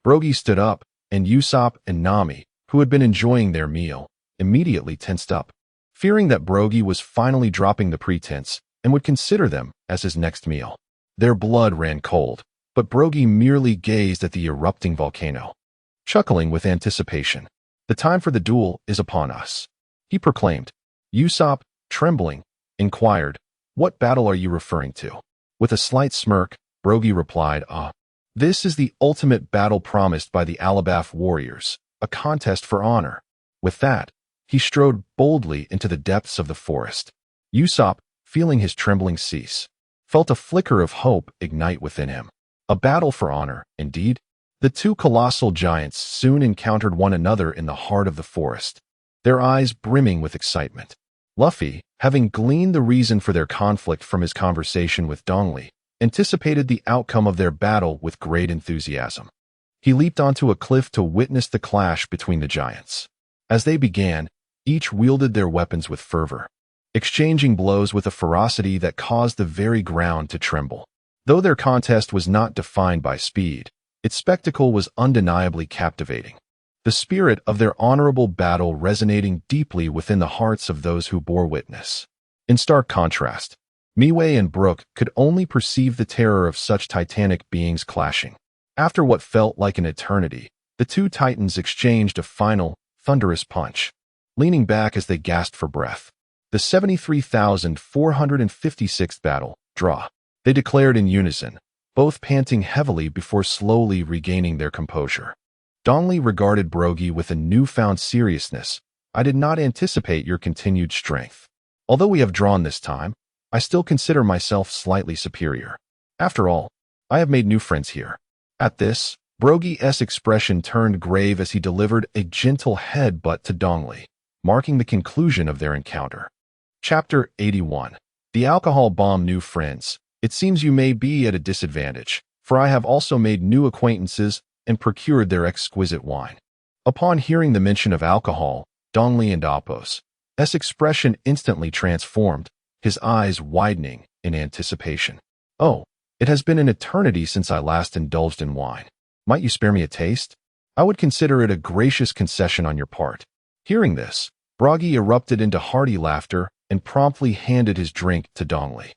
Brogy stood up, and Usopp and Nami, who had been enjoying their meal, immediately tensed up. Fearing that Brogy was finally dropping the pretense and would consider them as his next meal. Their blood ran cold, but Brogy merely gazed at the erupting volcano. Chuckling with anticipation, "The time for the duel is upon us," he proclaimed. Usopp, trembling, inquired, "What battle are you referring to?" With a slight smirk, Brogy replied, This is the ultimate battle promised by the Alabaf warriors, a contest for honor." With that, he strode boldly into the depths of the forest. Usopp, feeling his trembling cease, felt a flicker of hope ignite within him. A battle for honor, indeed. The two colossal giants soon encountered one another in the heart of the forest, their eyes brimming with excitement. Luffy, having gleaned the reason for their conflict from his conversation with Dongli, anticipated the outcome of their battle with great enthusiasm. He leaped onto a cliff to witness the clash between the giants. As they began, each wielded their weapons with fervor, exchanging blows with a ferocity that caused the very ground to tremble. Though their contest was not defined by speed, its spectacle was undeniably captivating, the spirit of their honorable battle resonating deeply within the hearts of those who bore witness. In stark contrast, Miwei and Brook could only perceive the terror of such titanic beings clashing. After what felt like an eternity, the two titans exchanged a final, thunderous punch, leaning back as they gasped for breath. "The 73,456th battle, draw," they declared in unison, both panting heavily before slowly regaining their composure. Dongli regarded Brogy with a newfound seriousness. "I did not anticipate your continued strength. Although we have drawn this time, I still consider myself slightly superior. After all, I have made new friends here." At this, Brogy's expression turned grave as he delivered a gentle headbutt to Dongli, marking the conclusion of their encounter. Chapter 81. The Alcohol Bomb. New friends. It seems you may be at a disadvantage, for I have also made new acquaintances and procured their exquisite wine. Upon hearing the mention of alcohol, Dongli and Appo's expression instantly transformed, his eyes widening in anticipation. "Oh, it has been an eternity since I last indulged in wine. Might you spare me a taste? I would consider it a gracious concession on your part." Hearing this, Brogy erupted into hearty laughter and promptly handed his drink to Dongli.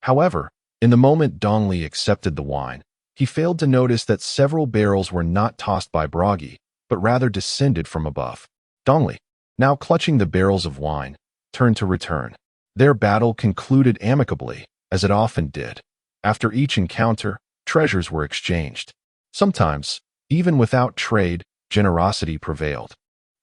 However, in the moment Dongli accepted the wine, he failed to notice that several barrels were not tossed by Brogy, but rather descended from above. Dongli, now clutching the barrels of wine, turned to return. Their battle concluded amicably, as it often did. After each encounter, treasures were exchanged. Sometimes, even without trade, generosity prevailed,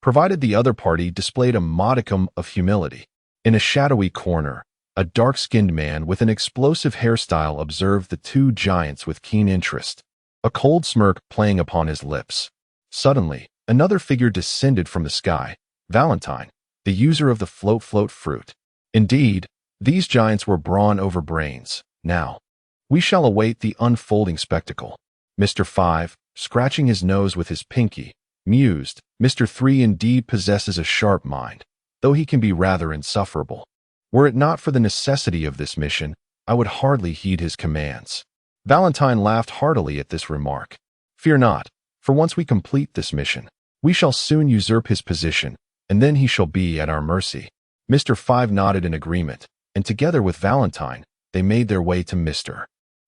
provided the other party displayed a modicum of humility. In a shadowy corner, a dark-skinned man with an explosive hairstyle observed the two giants with keen interest, a cold smirk playing upon his lips. Suddenly, another figure descended from the sky, Valentine, the user of the float fruit. Indeed, these giants were brawn over brains. Now, we shall await the unfolding spectacle. Mr. 5, scratching his nose with his pinky, mused, "Mr. 3 indeed possesses a sharp mind, though he can be rather insufferable. Were it not for the necessity of this mission, I would hardly heed his commands." Valentine laughed heartily at this remark. "Fear not, for once we complete this mission, we shall soon usurp his position, and then he shall be at our mercy." Mr. 5 nodded in agreement, and together with Valentine, they made their way to Mr.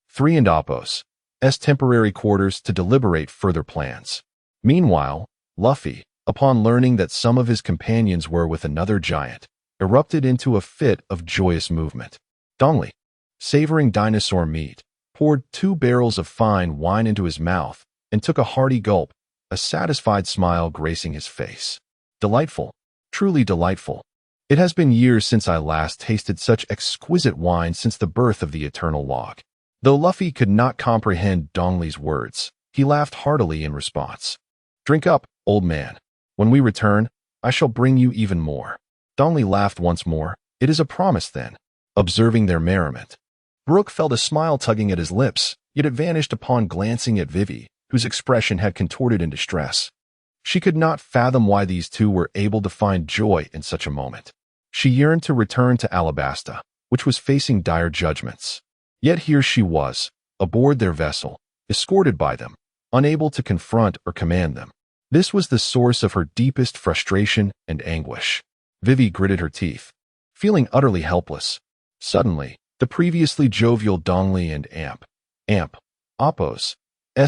3 and Appo's temporary quarters to deliberate further plans. Meanwhile, Luffy, upon learning that some of his companions were with another giant, erupted into a fit of joyous movement. Dongli, savoring dinosaur meat, poured 2 barrels of fine wine into his mouth and took a hearty gulp, a satisfied smile gracing his face. "Delightful, truly delightful. It has been years since I last tasted such exquisite wine since the birth of the eternal log." Though Luffy could not comprehend Dongli's words, he laughed heartily in response. "Drink up, old man. When we return, I shall bring you even more." Dongli laughed once more, It is a promise, then. Observing their merriment, Brooke felt a smile tugging at his lips, yet it vanished upon glancing at Vivi, whose expression had contorted in distress. She could not fathom why these two were able to find joy in such a moment. She yearned to return to Alabasta, which was facing dire judgments. Yet here she was, aboard their vessel, escorted by them, unable to confront or command them. This was the source of her deepest frustration and anguish. Vivi gritted her teeth, feeling utterly helpless. Suddenly, the previously jovial Dongli and Apos'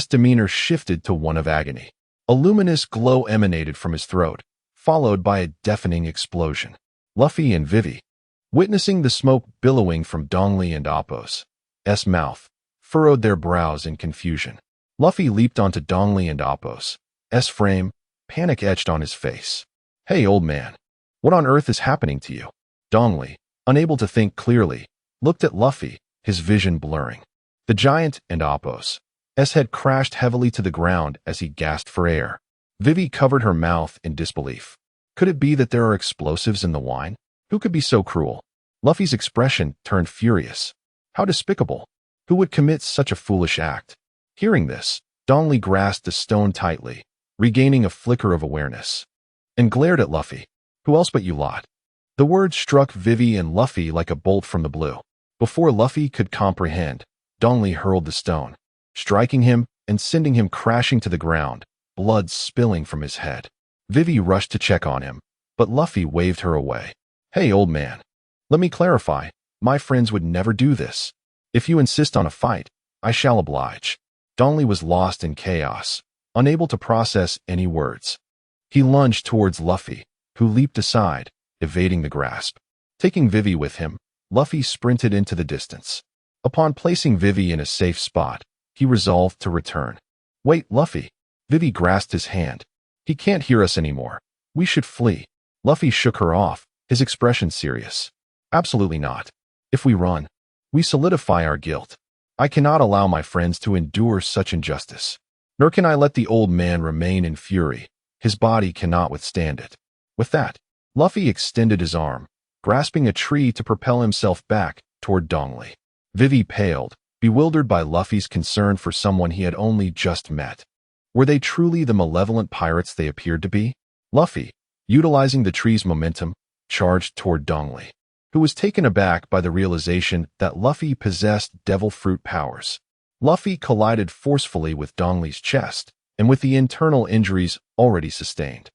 demeanor shifted to one of agony. A luminous glow emanated from his throat, followed by a deafening explosion. Luffy and Vivi, witnessing the smoke billowing from Dongli and Apos' mouth, furrowed their brows in confusion. Luffy leaped onto Dongli and Apos' frame, panic etched on his face. "Hey, old man, what on earth is happening to you?" Dongli, unable to think clearly, looked at Luffy, his vision blurring. The giant and Apos' head crashed heavily to the ground as he gasped for air. Vivi covered her mouth in disbelief. Could it be that there are explosives in the wine? Who could be so cruel? Luffy's expression turned furious. How despicable! Who would commit such a foolish act? Hearing this, Dongli grasped the stone tightly, regaining a flicker of awareness, and glared at Luffy. "Who else but you lot?" The words struck Vivi and Luffy like a bolt from the blue. Before Luffy could comprehend, Dongli hurled the stone, striking him and sending him crashing to the ground, blood spilling from his head. Vivi rushed to check on him, but Luffy waved her away. "Hey, old man. Let me clarify. My friends would never do this. If you insist on a fight, I shall oblige." Dongli was lost in chaos, unable to process any words. He lunged towards Luffy, who leaped aside, evading the grasp. Taking Vivi with him, Luffy sprinted into the distance. Upon placing Vivi in a safe spot, he resolved to return. "Wait, Luffy." Vivi grasped his hand. "He can't hear us anymore. We should flee." Luffy shook her off, his expression serious. "Absolutely not. If we run, we solidify our guilt. I cannot allow my friends to endure such injustice. Nor can I let the old man remain in fury. His body cannot withstand it." With that, Luffy extended his arm, grasping a tree to propel himself back toward Dongli. Vivi paled, bewildered by Luffy's concern for someone he had only just met. Were they truly the malevolent pirates they appeared to be? Luffy, utilizing the tree's momentum, charged toward Dongli, who was taken aback by the realization that Luffy possessed devil fruit powers. Luffy collided forcefully with Dongli's chest, and with the internal injuries already sustained,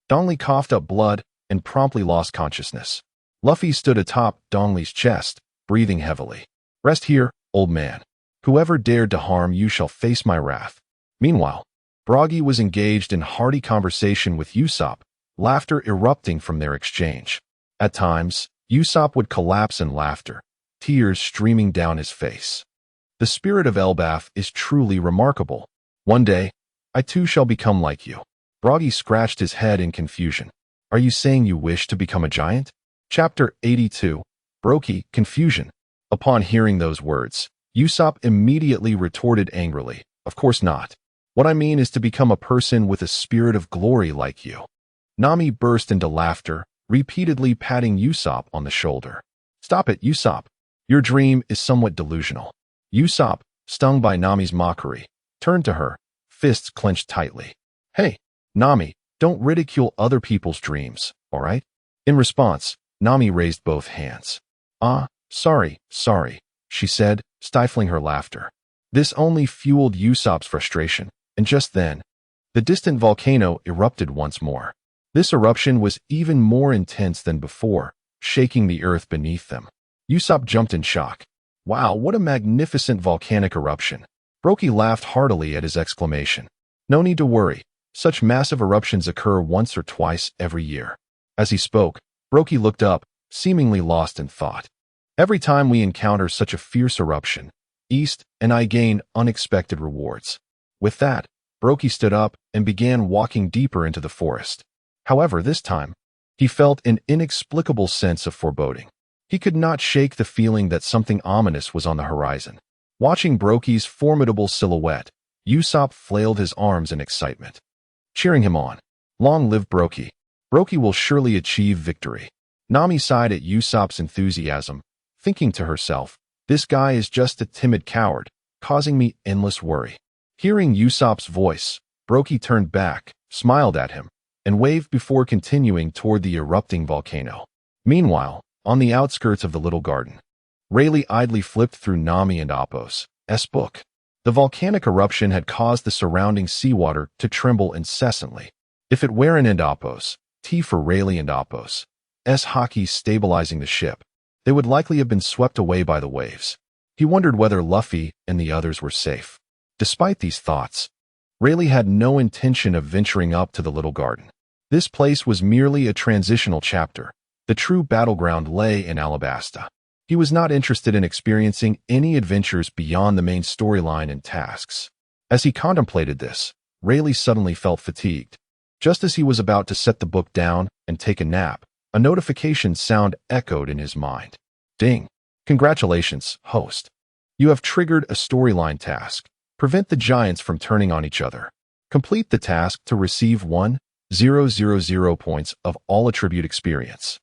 Dongli coughed up blood and promptly lost consciousness. Luffy stood atop Dongli's chest, breathing heavily. "Rest here, old man. Whoever dared to harm you shall face my wrath." Meanwhile, Broggy was engaged in hearty conversation with Usopp, laughter erupting from their exchange. At times, Usopp would collapse in laughter, tears streaming down his face. The spirit of Elbaf is truly remarkable. One day, I too shall become like you. Broggy scratched his head in confusion. "Are you saying you wish to become a giant?" Chapter 82. Broggy, Confusion. Upon hearing those words, Usopp immediately retorted angrily, "Of course not. What I mean is to become a person with a spirit of glory like you." Nami burst into laughter, repeatedly patting Usopp on the shoulder. "Stop it, Usopp. Your dream is somewhat delusional." Usopp, stung by Nami's mockery, turned to her, fists clenched tightly. "Hey, Nami, don't ridicule other people's dreams, all right?" In response, Nami raised both hands. Sorry, she said, stifling her laughter. This only fueled Usopp's frustration, and just then, the distant volcano erupted once more. This eruption was even more intense than before, shaking the earth beneath them. Usopp jumped in shock. "Wow, what a magnificent volcanic eruption." Broggy laughed heartily at his exclamation. "No need to worry. Such massive eruptions occur once or twice every year." As he spoke, Broggy looked up, seemingly lost in thought. "Every time we encounter such a fierce eruption, East and I gain unexpected rewards." With that, Broggy stood up and began walking deeper into the forest. However, this time, he felt an inexplicable sense of foreboding. He could not shake the feeling that something ominous was on the horizon. Watching Broggy's formidable silhouette, Usopp flailed his arms in excitement, cheering him on. "Long live Broggy. Broggy will surely achieve victory." Nami sighed at Usopp's enthusiasm, thinking to herself, this guy is just a timid coward, causing me endless worry. Hearing Usopp's voice, Brookie turned back, smiled at him, and waved before continuing toward the erupting volcano. Meanwhile, on the outskirts of the little garden, Rayleigh idly flipped through Nami and Appo's book. The volcanic eruption had caused the surrounding seawater to tremble incessantly. If it weren't and Appo's, T for Rayleigh and Appo's hockey stabilizing the ship, they would likely have been swept away by the waves. He wondered whether Luffy and the others were safe. Despite these thoughts, Rayleigh had no intention of venturing up to the little garden. This place was merely a transitional chapter. The true battleground lay in Alabasta. He was not interested in experiencing any adventures beyond the main storyline and tasks. As he contemplated this, Rayleigh suddenly felt fatigued. Just as he was about to set the book down and take a nap, a notification sound echoed in his mind. Ding! Congratulations, host. You have triggered a storyline task. Prevent the giants from turning on each other. Complete the task to receive 1,000 points of all attribute experience.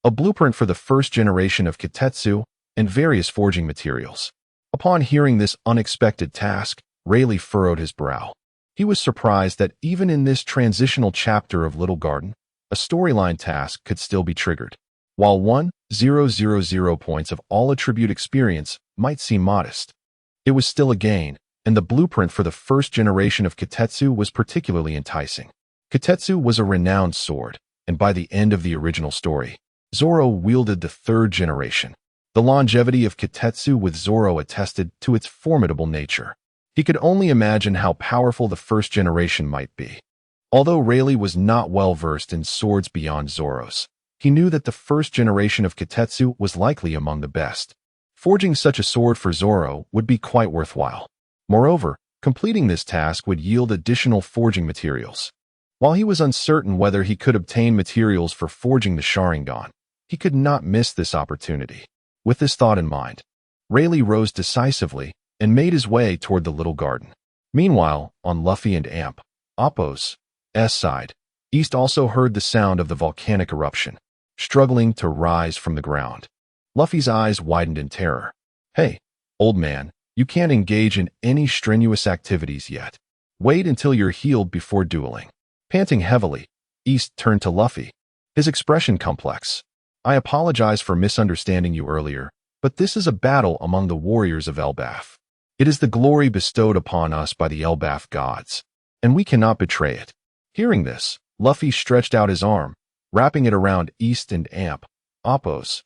A blueprint for the first generation of Kitetsu and various forging materials. Upon hearing this unexpected task, Rayleigh furrowed his brow. He was surprised that even in this transitional chapter of Little Garden, a storyline task could still be triggered. While 1,000 points of all attribute experience might seem modest, it was still a gain, and the blueprint for the first generation of Kitetsu was particularly enticing. Kitetsu was a renowned sword, and by the end of the original story, Zoro wielded the third generation. The longevity of Kitetsu with Zoro attested to its formidable nature. He could only imagine how powerful the first generation might be. Although Rayleigh was not well versed in swords beyond Zoro's, he knew that the first generation of Kitetsu was likely among the best. Forging such a sword for Zoro would be quite worthwhile. Moreover, completing this task would yield additional forging materials. While he was uncertain whether he could obtain materials for forging the Sharingan, he could not miss this opportunity. With this thought in mind, Rayleigh rose decisively and made his way toward the little garden. Meanwhile, on Luffy and Appo's side, East also heard the sound of the volcanic eruption, struggling to rise from the ground. Luffy's eyes widened in terror. Hey, old man, you can't engage in any strenuous activities yet. Wait until you're healed before dueling. Panting heavily, East turned to Luffy, his expression complex. I apologize for misunderstanding you earlier, but this is a battle among the warriors of Elbaf. It is the glory bestowed upon us by the Elbaf gods, and we cannot betray it. Hearing this, Luffy stretched out his arm, wrapping it around East and Appo's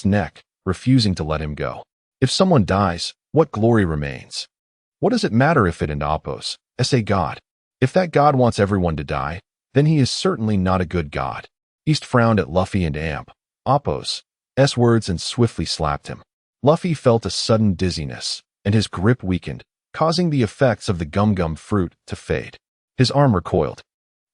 neck, refusing to let him go. If someone dies, what glory remains? What does it matter if it and Appo's a god? If that god wants everyone to die, then he is certainly not a good god. East frowned at Luffy and Appo's words and swiftly slapped him. Luffy felt a sudden dizziness, and his grip weakened, causing the effects of the gum-gum fruit to fade. His arm recoiled.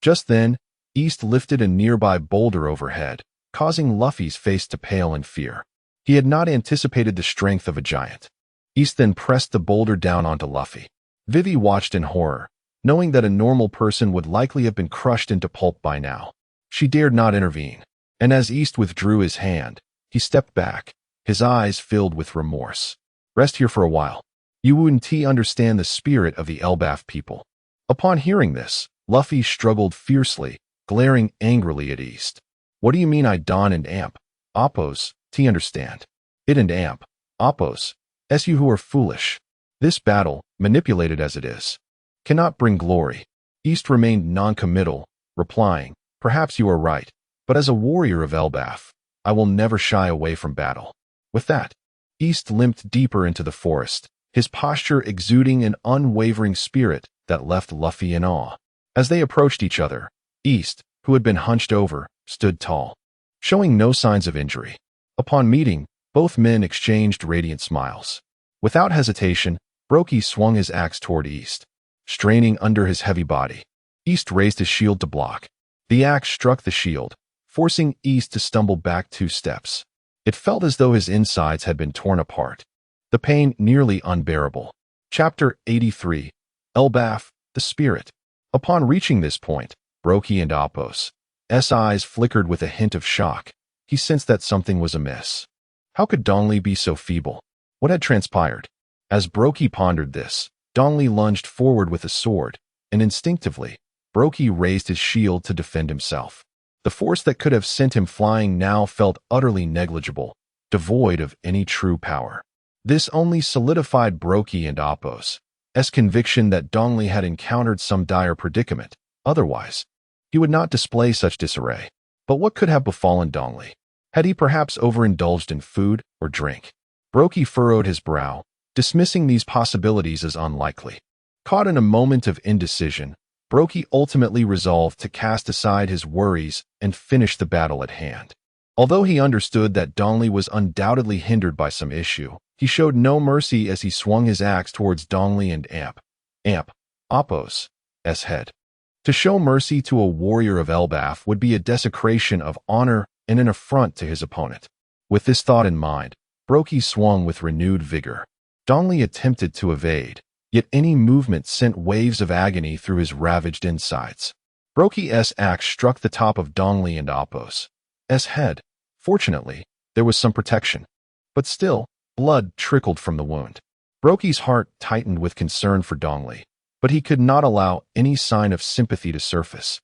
Just then, East lifted a nearby boulder overhead, causing Luffy's face to pale in fear. He had not anticipated the strength of a giant. East then pressed the boulder down onto Luffy. Vivi watched in horror, knowing that a normal person would likely have been crushed into pulp by now. She dared not intervene, and as East withdrew his hand, he stepped back, his eyes filled with remorse. Rest here for a while. You wouldn't understand the spirit of the Elbaf people. Upon hearing this, Luffy struggled fiercely, glaring angrily at East. What do you mean I don and Appo's understand? It and Appo's you who are foolish. This battle, manipulated as it is, cannot bring glory. East remained non-committal, replying, perhaps you are right, but as a warrior of Elbaf, I will never shy away from battle. With that, East limped deeper into the forest, his posture exuding an unwavering spirit that left Luffy in awe. As they approached each other, East, who had been hunched over, stood tall, showing no signs of injury. Upon meeting, both men exchanged radiant smiles. Without hesitation, Brookie swung his axe toward East, straining under his heavy body. East raised his shield to block. The axe struck the shield, forcing East to stumble back 2 steps. It felt as though his insides had been torn apart, the pain nearly unbearable. Chapter 83, Elbaf, the Spirit. Upon reaching this point, Brookie and Appo's eyes flickered with a hint of shock. he sensed that something was amiss. How could Dongli be so feeble? What had transpired? As Brokey pondered this, Dongli lunged forward with a sword, and instinctively, Brokey raised his shield to defend himself. The force that could have sent him flying now felt utterly negligible, devoid of any true power. This only solidified Brokey and Apos' conviction that Dongli had encountered some dire predicament. Otherwise, he would not display such disarray. But what could have befallen Dongli? Had he perhaps overindulged in food or drink? Brokey furrowed his brow, dismissing these possibilities as unlikely. Caught in a moment of indecision, Brokey ultimately resolved to cast aside his worries and finish the battle at hand. Although he understood that Dongli was undoubtedly hindered by some issue, he showed no mercy as he swung his axe towards Dongli and Apos' head. To show mercy to a warrior of Elbaf would be a desecration of honor and an affront to his opponent. With this thought in mind, Brokey swung with renewed vigor. Dongli attempted to evade, yet any movement sent waves of agony through his ravaged insides. Brokey's axe struck the top of Dongli and Apos' head. Fortunately, there was some protection. But still, blood trickled from the wound. Brokey's heart tightened with concern for Dongli, but he could not allow any sign of sympathy to surface.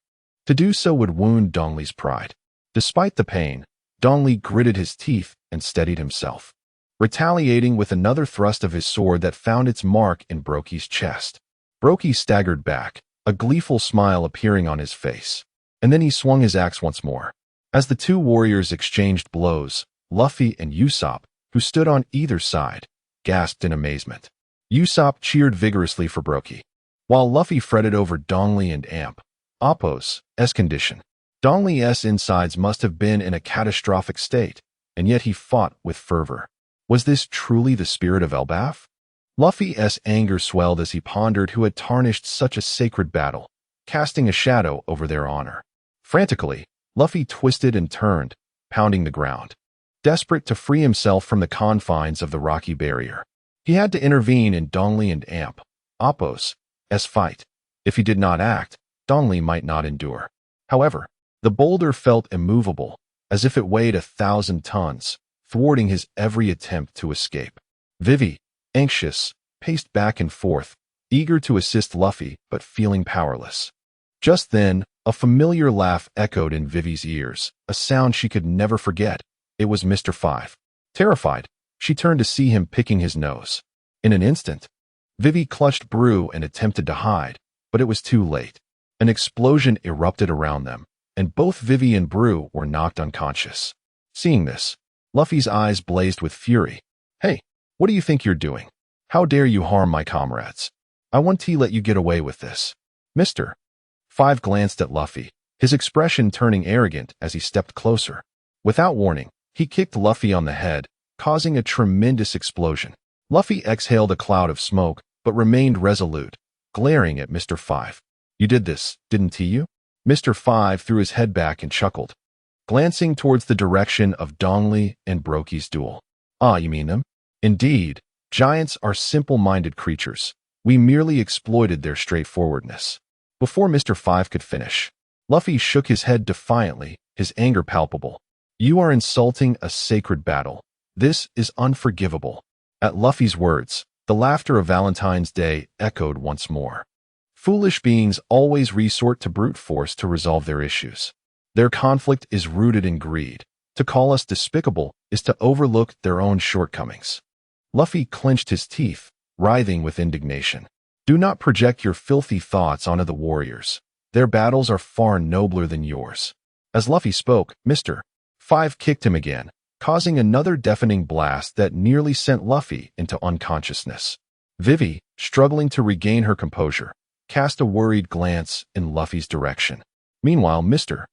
To do so would wound Dongli's pride. Despite the pain, Dongli gritted his teeth and steadied himself, retaliating with another thrust of his sword that found its mark in Brokey's chest. Brokey staggered back, a gleeful smile appearing on his face, and then he swung his axe once more. As the two warriors exchanged blows, Luffy and Usopp, who stood on either side, gasped in amazement. Usopp cheered vigorously for Brokey, while Luffy fretted over Dongli and Apos' condition. Dongli's insides must have been in a catastrophic state, and yet he fought with fervor. Was this truly the spirit of Elbaf? Luffy's anger swelled as he pondered who had tarnished such a sacred battle, casting a shadow over their honor. Frantically, Luffy twisted and turned, pounding the ground, desperate to free himself from the confines of the rocky barrier. He had to intervene in Dongli and Apos' fight. If he did not act, Dongli might not endure. However, the boulder felt immovable, as if it weighed 1,000 tons, thwarting his every attempt to escape. Vivi, anxious, paced back and forth, eager to assist Luffy but feeling powerless. Just then, a familiar laugh echoed in Vivi's ears, a sound she could never forget. It was Mr. Five. Terrified, she turned to see him picking his nose. In an instant, Vivi clutched Brew and attempted to hide, but it was too late. An explosion erupted around them, and both Vivi and Brew were knocked unconscious. Seeing this, Luffy's eyes blazed with fury. "Hey, what do you think you're doing? How dare you harm my comrades? I won't let you get away with this." Mr. Five glanced at Luffy, his expression turning arrogant as he stepped closer. Without warning, he kicked Luffy on the head, causing a tremendous explosion. Luffy exhaled a cloud of smoke, but remained resolute, glaring at Mr. Five. "You did this, didn't you?" Mr. Five threw his head back and chuckled, glancing towards the direction of Dongli and Brokey's duel. "Ah, you mean them? Indeed, giants are simple-minded creatures. We merely exploited their straightforwardness." Before Mr. Five could finish, Luffy shook his head defiantly, his anger palpable. "You are insulting a sacred battle. This is unforgivable." At Luffy's words, the laughter of Valentine's Day echoed once more. Foolish beings always resort to brute force to resolve their issues. Their conflict is rooted in greed. To call us despicable is to overlook their own shortcomings. Luffy clenched his teeth, writhing with indignation. Do not project your filthy thoughts onto the warriors. Their battles are far nobler than yours. As Luffy spoke, Mr. Five kicked him again, causing another deafening blast that nearly sent Luffy into unconsciousness. Vivi, struggling to regain her composure, cast a worried glance in Luffy's direction. Meanwhile, Mr.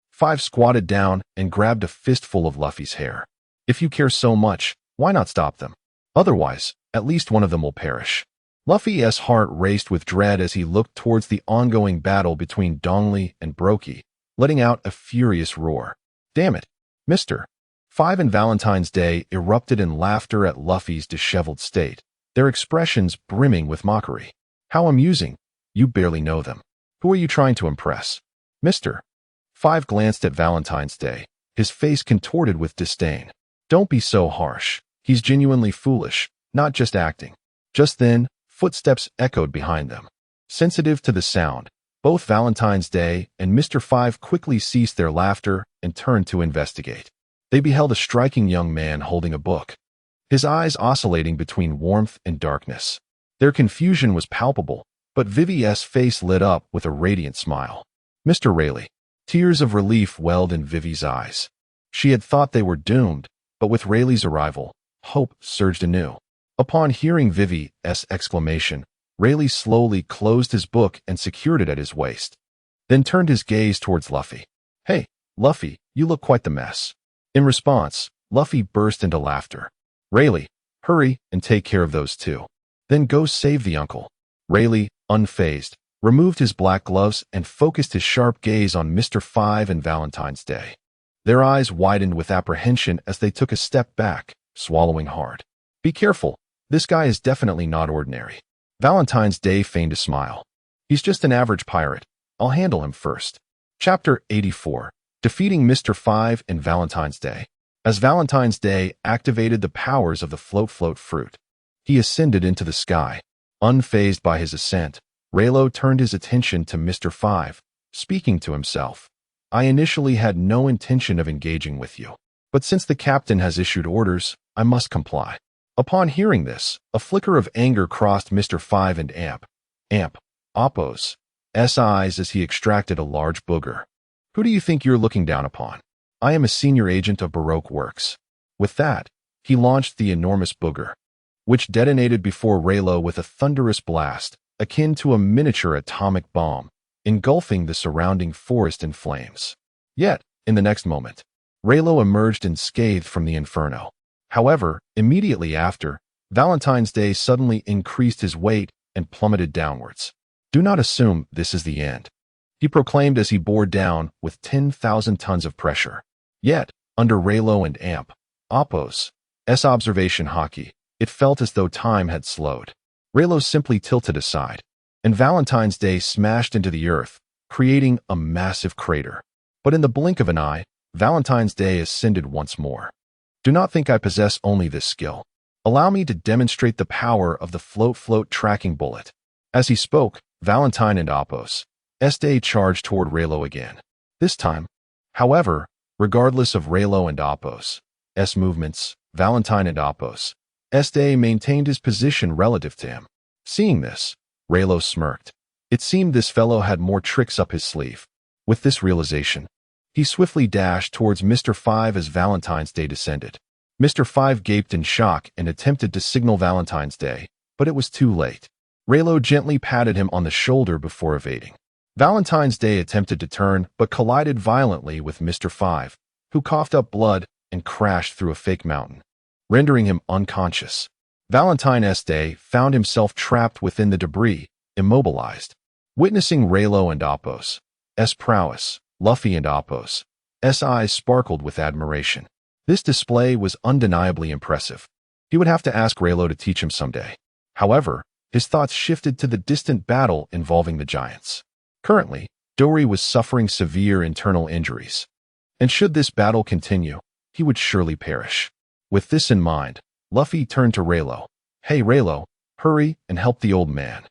Five squatted down and grabbed a fistful of Luffy's hair. "If you care so much, why not stop them? Otherwise, at least one of them will perish." Luffy's heart raced with dread as he looked towards the ongoing battle between Dongli and Brokey, letting out a furious roar. "Damn it!" Mr. Five and Valentine's Day erupted in laughter at Luffy's disheveled state, their expressions brimming with mockery. "How amusing! You barely know them. Who are you trying to impress?" Mr. Five glanced at Valentine's Day, his face contorted with disdain. Don't be so harsh. He's genuinely foolish, not just acting. Just then, footsteps echoed behind them. Sensitive to the sound, both Valentine's Day and Mr. Five quickly ceased their laughter and turned to investigate. They beheld a striking young man holding a book, his eyes oscillating between warmth and darkness. Their confusion was palpable, but Vivi's face lit up with a radiant smile. Mr. Rayleigh. Tears of relief welled in Vivi's eyes. She had thought they were doomed, but with Rayleigh's arrival, hope surged anew. Upon hearing Vivi's exclamation, Rayleigh slowly closed his book and secured it at his waist, then turned his gaze towards Luffy. Hey, Luffy, you look quite the mess. In response, Luffy burst into laughter. Rayleigh, hurry and take care of those two. Then go save the uncle. Rayleigh, unfazed, removed his black gloves and focused his sharp gaze on Mr. Five and Valentine's Day. Their eyes widened with apprehension as they took a step back, swallowing hard. Be careful, this guy is definitely not ordinary. Valentine's Day feigned a smile. He's just an average pirate. I'll handle him first. Chapter 84. Defeating Mr. Five and Valentine's Day. As Valentine's Day activated the powers of the float fruit, he ascended into the sky. Unfazed by his ascent, Rayleigh turned his attention to Mr. Five, speaking to himself. I initially had no intention of engaging with you, but since the captain has issued orders, I must comply. Upon hearing this, a flicker of anger crossed Mr. Five and Appo's eyes as he extracted a large booger. Who do you think you're looking down upon? I am a senior agent of Baroque Works. With that, he launched the enormous booger, which detonated before Rayleigh with a thunderous blast, akin to a miniature atomic bomb, engulfing the surrounding forest in flames. Yet, in the next moment, Rayleigh emerged unscathed from the inferno. However, immediately after, Valentine's Day suddenly increased his weight and plummeted downwards. Do not assume this is the end, he proclaimed as he bore down with 10,000 tons of pressure. Yet, under Rayleigh and Appo's observation hockey, it felt as though time had slowed. Rayleigh simply tilted aside, and Valentine's Day smashed into the earth, creating a massive crater. But in the blink of an eye, Valentine's Day ascended once more. Do not think I possess only this skill. Allow me to demonstrate the power of the float tracking bullet. As he spoke, Valentine and Appo's Day charged toward Rayleigh again. This time, however, regardless of Rayleigh and Appo's movements, Valentine and Appo's Day maintained his position relative to him. Seeing this, Rayleigh smirked. It seemed this fellow had more tricks up his sleeve. With this realization, he swiftly dashed towards Mr. Five as Valentine's Day descended. Mr. Five gaped in shock and attempted to signal Valentine's Day, but it was too late. Rayleigh gently patted him on the shoulder before evading. Valentine's Day attempted to turn, but collided violently with Mr. Five, who coughed up blood and crashed through a fake mountain, rendering him unconscious. Valentine's Day found himself trapped within the debris, immobilized. Witnessing Rayleigh and Appo's prowess, Luffy and Appo's eyes sparkled with admiration. This display was undeniably impressive. He would have to ask Rayleigh to teach him someday. However, his thoughts shifted to the distant battle involving the giants. Currently, Dory was suffering severe internal injuries, and should this battle continue, he would surely perish. With this in mind, Luffy turned to Rayleigh. Hey Rayleigh, hurry and help the old man.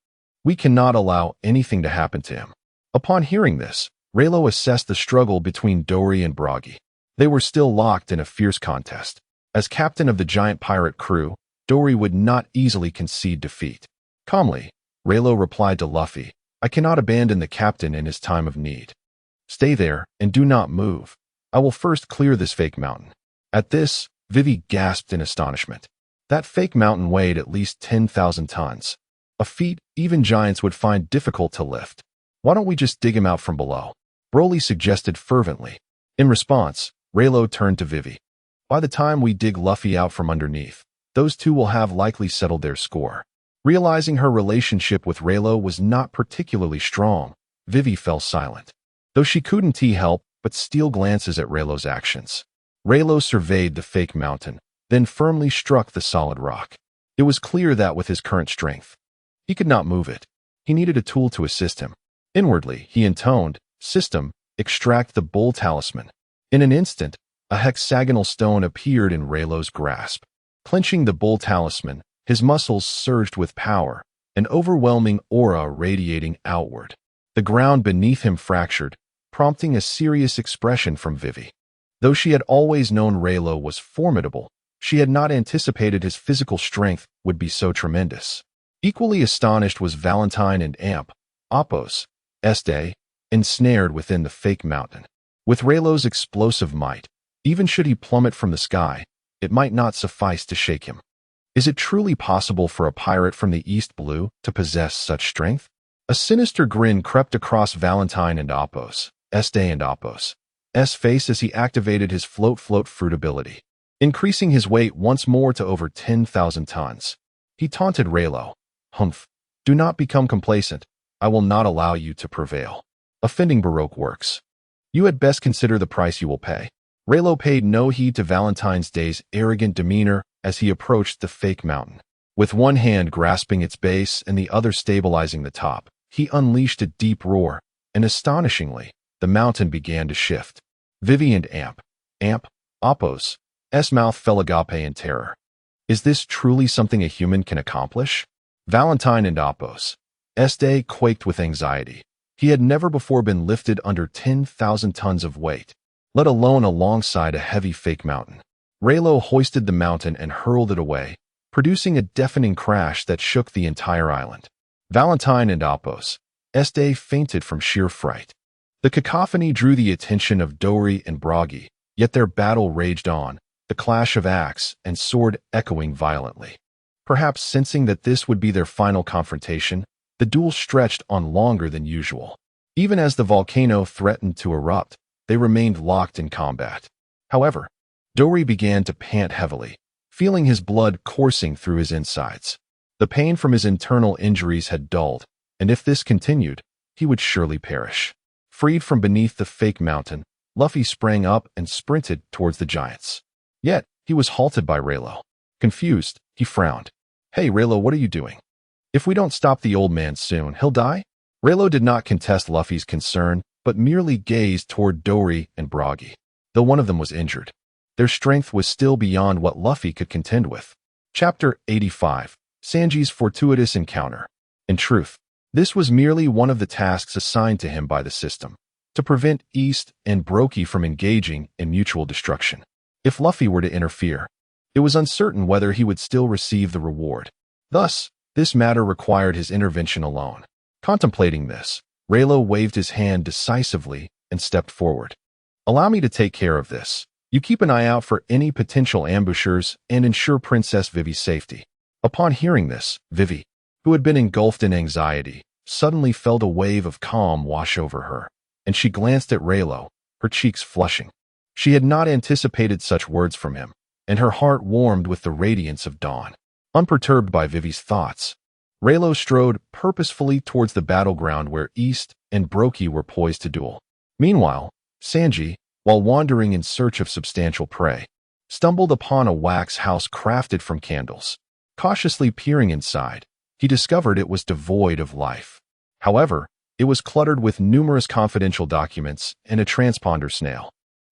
We cannot allow anything to happen to him. Upon hearing this, Rayleigh assessed the struggle between Dory and Broggy. They were still locked in a fierce contest. As captain of the giant pirate crew, Dory would not easily concede defeat. Calmly, Rayleigh replied to Luffy, I cannot abandon the captain in his time of need. Stay there and do not move. I will first clear this fake mountain. At this, Vivi gasped in astonishment. That fake mountain weighed at least 10,000 tons, a feat even giants would find difficult to lift. Why don't we just dig him out from below? Broly suggested fervently. In response, Rayleigh turned to Vivi. By the time we dig Luffy out from underneath, those two will have likely settled their score. Realizing her relationship with Rayleigh was not particularly strong, Vivi fell silent. Though she couldn't help but steal glances at Rayleigh's actions. Rayleigh surveyed the fake mountain, then firmly struck the solid rock. It was clear that with his current strength, he could not move it. He needed a tool to assist him. Inwardly, he intoned, System, extract the bull talisman. In an instant, A hexagonal stone appeared in Rayleigh's grasp. Clenching the bull talisman, his muscles surged with power, an overwhelming aura radiating outward. The ground beneath him fractured, prompting a serious expression from Vivi. Though she had always known Rayleigh was formidable, she had not anticipated his physical strength would be so tremendous. Equally astonished was Valentine and Amp, Oppos, Este, ensnared within the fake mountain. With Rayleigh's explosive might, even should he plummet from the sky, it might not suffice to shake him. Is it truly possible for a pirate from the East Blue to possess such strength? A sinister grin crept across Valentine and Oppos, Este and Oppos' face as he activated his float fruit ability, increasing his weight once more to over 10,000 tons. He taunted Rayleigh. Humph, do not become complacent. I will not allow you to prevail. Offending Baroque works. You had best consider the price you will pay. Rayleigh paid no heed to Valentine's day's arrogant demeanor as he approached the fake mountain. With one hand grasping its base and the other stabilizing the top, he unleashed a deep roar, and astonishingly, the mountain began to shift. Vivi and Amp, Oppos' mouth fell agape in terror. Is this truly something a human can accomplish? Valentine and Oppos' Este quaked with anxiety. He had never before been lifted under 10,000 tons of weight, let alone alongside a heavy fake mountain. Rayleigh hoisted the mountain and hurled it away, producing a deafening crash that shook the entire island. Valentine and Oppos' Este fainted from sheer fright. The cacophony drew the attention of Dory and Bragi, yet their battle raged on, the clash of axe and sword echoing violently. Perhaps sensing that this would be their final confrontation, the duel stretched on longer than usual. Even as the volcano threatened to erupt, they remained locked in combat. However, Dory began to pant heavily, feeling his blood coursing through his insides. The pain from his internal injuries had dulled, and if this continued, he would surely perish. Freed from beneath the fake mountain, Luffy sprang up and sprinted towards the giants. Yet, he was halted by Rayleigh. Confused, he frowned. Hey Rayleigh, what are you doing? If we don't stop the old man soon, he'll die? Rayleigh did not contest Luffy's concern, but merely gazed toward Dory and Bragi. Though one of them was injured, their strength was still beyond what Luffy could contend with. Chapter 85. Sanji's Fortuitous Encounter. In truth, this was merely one of the tasks assigned to him by the system, to prevent East and Brookie from engaging in mutual destruction. If Luffy were to interfere, it was uncertain whether he would still receive the reward. Thus, this matter required his intervention alone. Contemplating this, Rayleigh waved his hand decisively and stepped forward. Allow me to take care of this. You keep an eye out for any potential ambushers and ensure Princess Vivi's safety. Upon hearing this, Vivi, who had been engulfed in anxiety, suddenly felt a wave of calm wash over her, and she glanced at Rayleigh, her cheeks flushing. She had not anticipated such words from him, and her heart warmed with the radiance of dawn. Unperturbed by Vivi's thoughts, Rayleigh strode purposefully towards the battleground where East and Brookie were poised to duel. Meanwhile, Sanji, while wandering in search of substantial prey, stumbled upon a wax house crafted from candles. Cautiously peering inside, he discovered it was devoid of life. However, it was cluttered with numerous confidential documents and a transponder snail.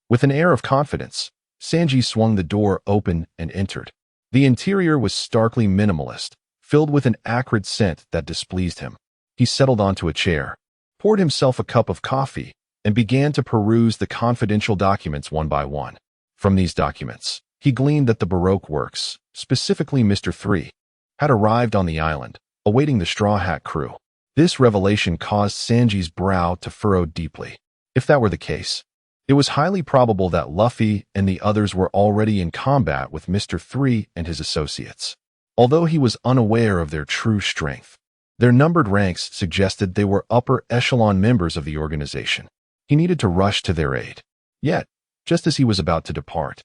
With an air of confidence, Sanji swung the door open and entered. The interior was starkly minimalist, filled with an acrid scent that displeased him. He settled onto a chair, poured himself a cup of coffee, and began to peruse the confidential documents one by one. From these documents, he gleaned that the Baroque works, specifically Mr. 3, had arrived on the island, awaiting the Straw Hat crew. This revelation caused Sanji's brow to furrow deeply. If that were the case, it was highly probable that Luffy and the others were already in combat with Mr. 3 and his associates. Although he was unaware of their true strength, their numbered ranks suggested they were upper echelon members of the organization. He needed to rush to their aid. Yet, just as he was about to depart,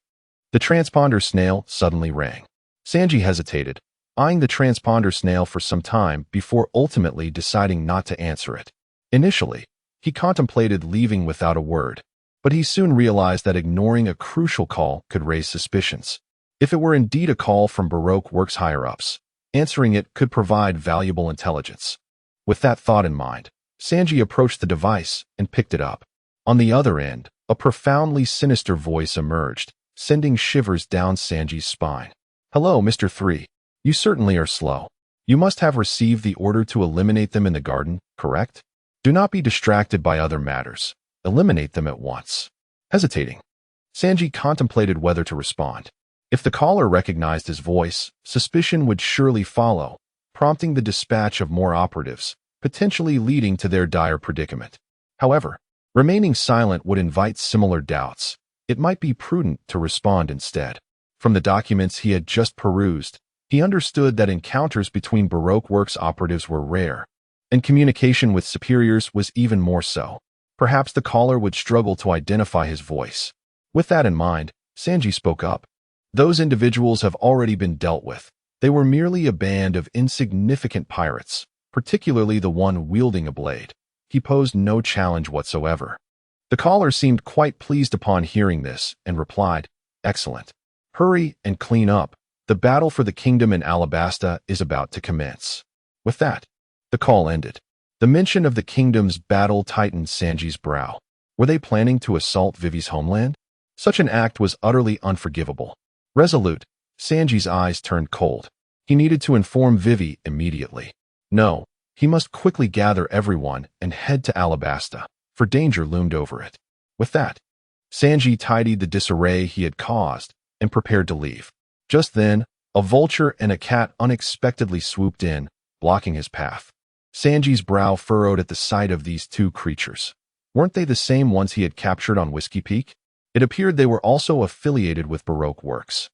the transponder snail suddenly rang. Sanji hesitated, eyeing the transponder snail for some time before ultimately deciding not to answer it. Initially, he contemplated leaving without a word, but he soon realized that ignoring a crucial call could raise suspicions. If it were indeed a call from Baroque Works higher-ups, answering it could provide valuable intelligence. With that thought in mind, Sanji approached the device and picked it up. On the other end, a profoundly sinister voice emerged, sending shivers down Sanji's spine. "Hello, Mr. 3. You certainly are slow. You must have received the order to eliminate them in the garden, correct? Do not be distracted by other matters. Eliminate them at once." Hesitating, Sanji contemplated whether to respond. If the caller recognized his voice, suspicion would surely follow, prompting the dispatch of more operatives, potentially leading to their dire predicament. However, remaining silent would invite similar doubts. It might be prudent to respond instead. From the documents he had just perused, he understood that encounters between Baroque Works operatives were rare, and communication with superiors was even more so. Perhaps the caller would struggle to identify his voice. With that in mind, Sanji spoke up. "Those individuals have already been dealt with. They were merely a band of insignificant pirates, particularly the one wielding a blade." He posed no challenge whatsoever. The caller seemed quite pleased upon hearing this and replied, "Excellent. Hurry and clean up. The battle for the kingdom in Alabasta is about to commence." With that, the call ended. The mention of the kingdom's battle tightened Sanji's brow. Were they planning to assault Vivi's homeland? Such an act was utterly unforgivable. Resolute, Sanji's eyes turned cold. He needed to inform Vivi immediately. No, he must quickly gather everyone and head to Alabasta, for danger loomed over it. With that, Sanji tidied the disarray he had caused and prepared to leave. Just then, a vulture and a cat unexpectedly swooped in, blocking his path. Sanji's brow furrowed at the sight of these two creatures. Weren't they the same ones he had captured on Whiskey Peak? It appeared they were also affiliated with Baroque Works.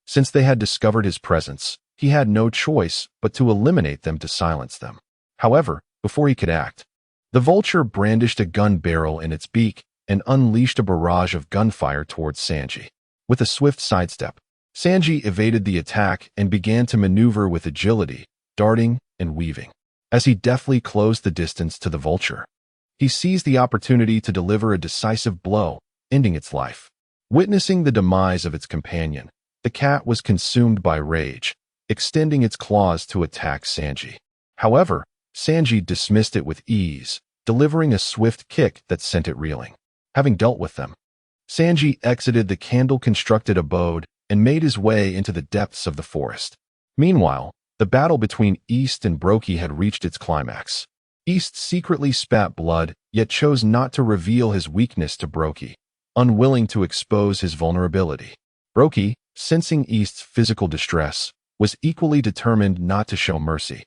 Since they had discovered his presence, he had no choice but to eliminate them to silence them. However, before he could act, the vulture brandished a gun barrel in its beak and unleashed a barrage of gunfire towards Sanji. With a swift sidestep, Sanji evaded the attack and began to maneuver with agility, darting and weaving. As he deftly closed the distance to the vulture, he seized the opportunity to deliver a decisive blow, ending its life. Witnessing the demise of its companion, the cat was consumed by rage, extending its claws to attack Sanji. However, Sanji dismissed it with ease, delivering a swift kick that sent it reeling. Having dealt with them, Sanji exited the candle-constructed abode and made his way into the depths of the forest. Meanwhile, the battle between East and Brokey had reached its climax. East secretly spat blood, yet chose not to reveal his weakness to Brokey, unwilling to expose his vulnerability. Brokey, sensing East's physical distress, was equally determined not to show mercy.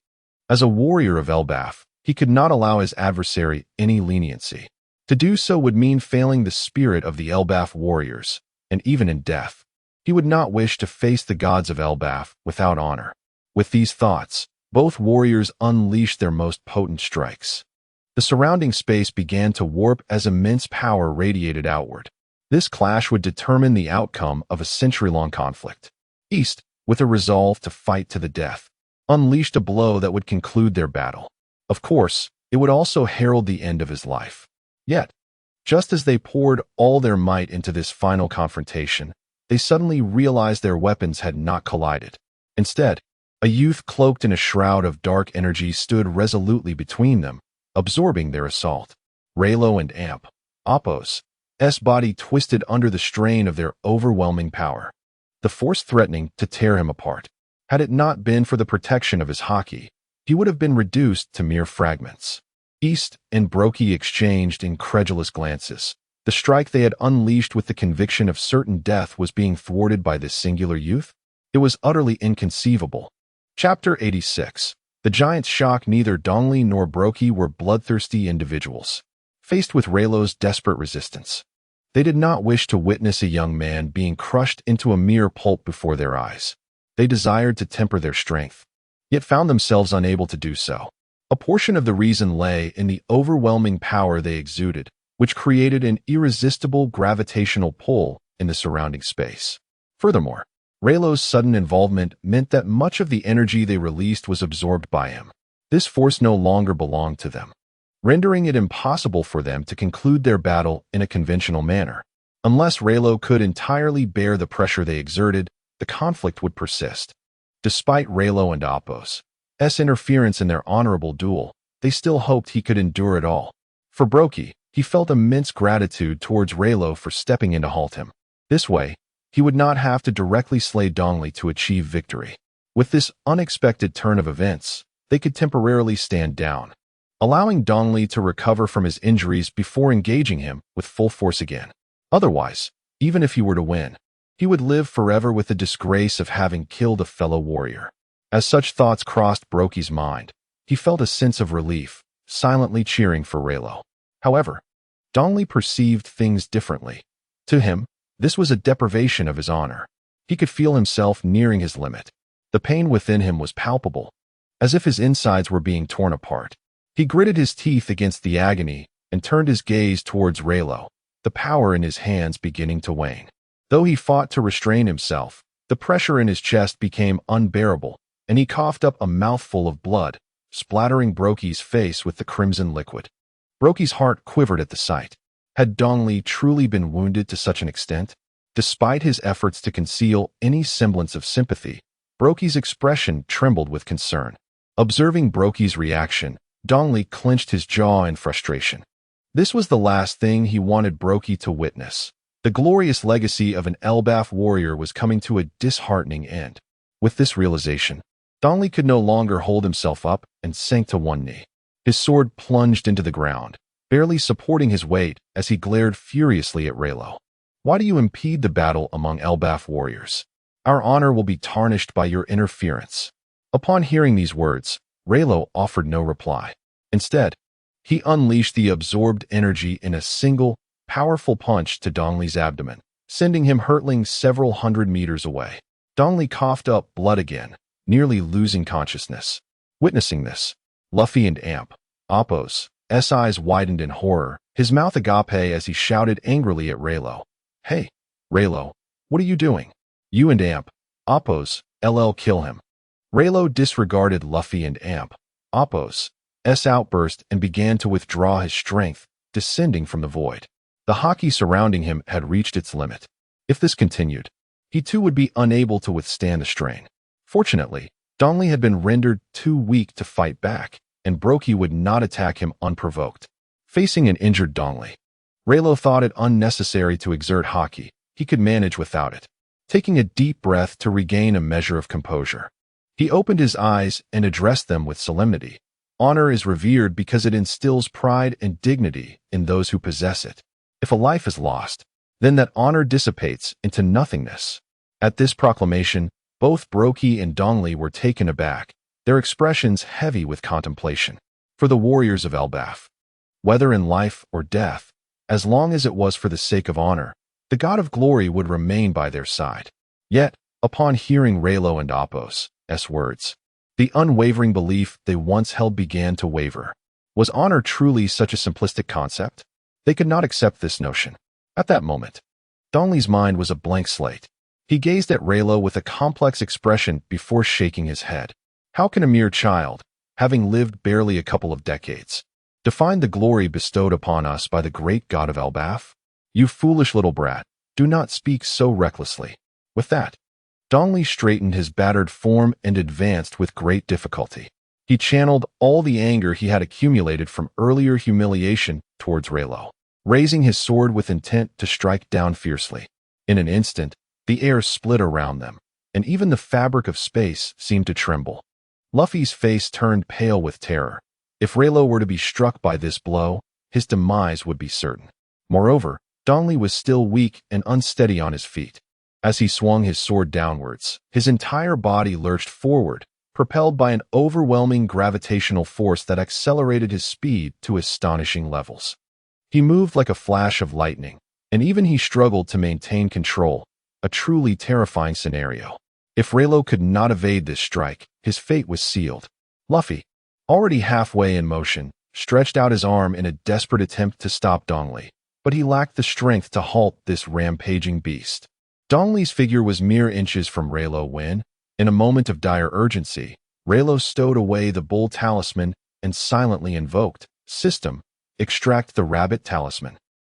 As a warrior of Elbaf, he could not allow his adversary any leniency. To do so would mean failing the spirit of the Elbaf warriors, and even in death, he would not wish to face the gods of Elbaf without honor. With these thoughts, both warriors unleashed their most potent strikes. The surrounding space began to warp as immense power radiated outward. This clash would determine the outcome of a century-long conflict. East, with a resolve to fight to the death, unleashed a blow that would conclude their battle. Of course, it would also herald the end of his life. Yet, just as they poured all their might into this final confrontation, they suddenly realized their weapons had not collided. Instead, a youth cloaked in a shroud of dark energy stood resolutely between them, absorbing their assault. Rayleigh and Apos' body twisted under the strain of their overwhelming power, the force threatening to tear him apart. Had it not been for the protection of his haki, he would have been reduced to mere fragments. East and Brokey exchanged incredulous glances. The strike they had unleashed with the conviction of certain death was being thwarted by this singular youth? It was utterly inconceivable. Chapter 86. The giants shock. Neither Dongli nor Brokey were bloodthirsty individuals. Faced with Rayleigh's desperate resistance, they did not wish to witness a young man being crushed into a mere pulp before their eyes. They desired to temper their strength, yet found themselves unable to do so. A portion of the reason lay in the overwhelming power they exuded, which created an irresistible gravitational pull in the surrounding space. Furthermore, Rayleigh's sudden involvement meant that much of the energy they released was absorbed by him. This force no longer belonged to them, rendering it impossible for them to conclude their battle in a conventional manner. Unless Rayleigh could entirely bear the pressure they exerted, the conflict would persist. Despite Rayleigh and Apos' interference in their honorable duel, they still hoped he could endure it all. For Brokey, He felt immense gratitude towards Rayleigh for stepping in to halt him. This way, he would not have to directly slay Dongli to achieve victory. With this unexpected turn of events, they could temporarily stand down, allowing Dongli to recover from his injuries before engaging him with full force again. Otherwise, even if he were to win, he would live forever with the disgrace of having killed a fellow warrior. As such thoughts crossed Brokey's mind, he felt a sense of relief, silently cheering for Rayleigh. However, Dongli perceived things differently. To him, this was a deprivation of his honor. He could feel himself nearing his limit. The pain within him was palpable, as if his insides were being torn apart. He gritted his teeth against the agony and turned his gaze towards Rayleigh, the power in his hands beginning to wane. Though he fought to restrain himself, the pressure in his chest became unbearable, and he coughed up a mouthful of blood, splattering Brokey's face with the crimson liquid. Brokey's heart quivered at the sight. Had Dongli truly been wounded to such an extent? Despite his efforts to conceal any semblance of sympathy, Brokey's expression trembled with concern. Observing Brokey's reaction, Dongli clenched his jaw in frustration. This was the last thing he wanted Brokey to witness. The glorious legacy of an Elbaf warrior was coming to a disheartening end. With this realization, Dongli could no longer hold himself up and sank to one knee. His sword plunged into the ground, barely supporting his weight as he glared furiously at Rayleigh. Why do you impede the battle among Elbaf warriors? Our honor will be tarnished by your interference. Upon hearing these words, Rayleigh offered no reply. Instead, he unleashed the absorbed energy in a single, powerful punch to Dongli's abdomen, sending him hurtling several hundred meters away. Dongli coughed up blood again, nearly losing consciousness. Witnessing this, Luffy and Appos' eyes widened in horror, his mouth agape as he shouted angrily at Rayleigh. Hey, Rayleigh, what are you doing? You and Appos, kill him. Rayleigh disregarded Luffy and Appos' outburst and began to withdraw his strength, descending from the void. The haki surrounding him had reached its limit. If this continued, he too would be unable to withstand the strain. Fortunately, Dongli had been rendered too weak to fight back, and Brokey would not attack him unprovoked. Facing an injured Dongli, Rayleigh thought it unnecessary to exert haki. He could manage without it. Taking a deep breath to regain a measure of composure, he opened his eyes and addressed them with solemnity. Honor is revered because it instills pride and dignity in those who possess it. If a life is lost, then that honor dissipates into nothingness. At this proclamation, both Brokey and Dongli were taken aback, their expressions heavy with contemplation. For the warriors of Elbaf, whether in life or death, as long as it was for the sake of honor, the God of Glory would remain by their side. Yet, upon hearing Rayleigh and Appos' words, the unwavering belief they once held began to waver. Was honor truly such a simplistic concept? They could not accept this notion. At that moment, Dongli's mind was a blank slate. He gazed at Rayleigh with a complex expression before shaking his head. How can a mere child, having lived barely a couple of decades, define the glory bestowed upon us by the great God of Elbaf? You foolish little brat, do not speak so recklessly. With that, Dongli straightened his battered form and advanced with great difficulty. He channeled all the anger he had accumulated from earlier humiliation towards Rayleigh, raising his sword with intent to strike down fiercely. In an instant, the air split around them, and even the fabric of space seemed to tremble. Luffy's face turned pale with terror. If Rayleigh were to be struck by this blow, his demise would be certain. Moreover, Dongli was still weak and unsteady on his feet. As he swung his sword downwards, his entire body lurched forward, propelled by an overwhelming gravitational force that accelerated his speed to astonishing levels. He moved like a flash of lightning, and even he struggled to maintain control, a truly terrifying scenario. If Rayleigh could not evade this strike, his fate was sealed. Luffy, already halfway in motion, stretched out his arm in a desperate attempt to stop Dongli, but he lacked the strength to halt this rampaging beast. Dongli's figure was mere inches from Rayleigh when, in a moment of dire urgency, Rayleigh stowed away the bull talisman and silently invoked, "System, extract the rabbit talisman."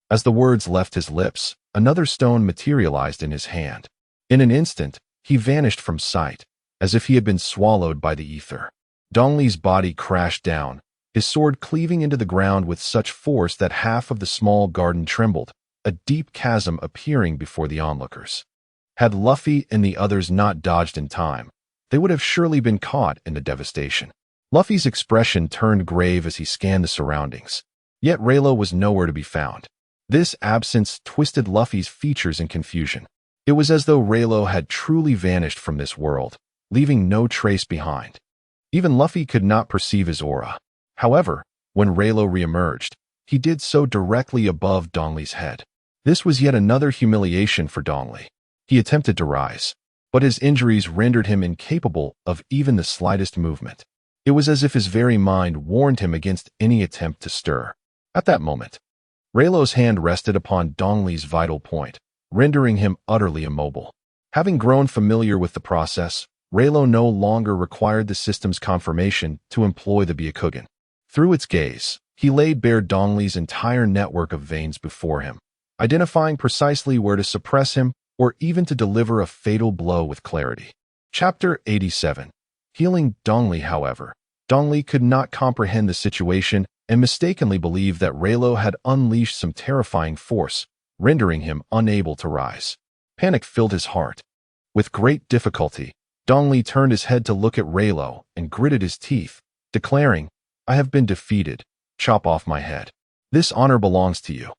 As the words left his lips, another stone materialized in his hand. In an instant, he vanished from sight, as if he had been swallowed by the ether. Dongli's body crashed down, his sword cleaving into the ground with such force that half of the small garden trembled, a deep chasm appearing before the onlookers. Had Luffy and the others not dodged in time, they would have surely been caught in the devastation. Luffy's expression turned grave as he scanned the surroundings, yet Rayleigh was nowhere to be found. This absence twisted Luffy's features in confusion. It was as though Rayleigh had truly vanished from this world, leaving no trace behind. Even Luffy could not perceive his aura. However, when Rayleigh re-emerged, he did so directly above Dong Li's head. This was yet another humiliation for Dong Li. He attempted to rise, but his injuries rendered him incapable of even the slightest movement. It was as if his very mind warned him against any attempt to stir. At that moment, Rayleigh's hand rested upon Dong Li's vital point, rendering him utterly immobile. Having grown familiar with the process, Rayleigh no longer required the system's confirmation to employ the Byakugan. Through its gaze, he laid bare Dong Li's entire network of veins before him, identifying precisely where to suppress him or even to deliver a fatal blow with clarity. Chapter 87. Healing Dong Li. However, Dong Li could not comprehend the situation and mistakenly believed that Rayleigh had unleashed some terrifying force, rendering him unable to rise. Panic filled his heart. With great difficulty, Dong Li turned his head to look at Rayleigh and gritted his teeth, declaring, "I have been defeated. Chop off my head. This honor belongs to you."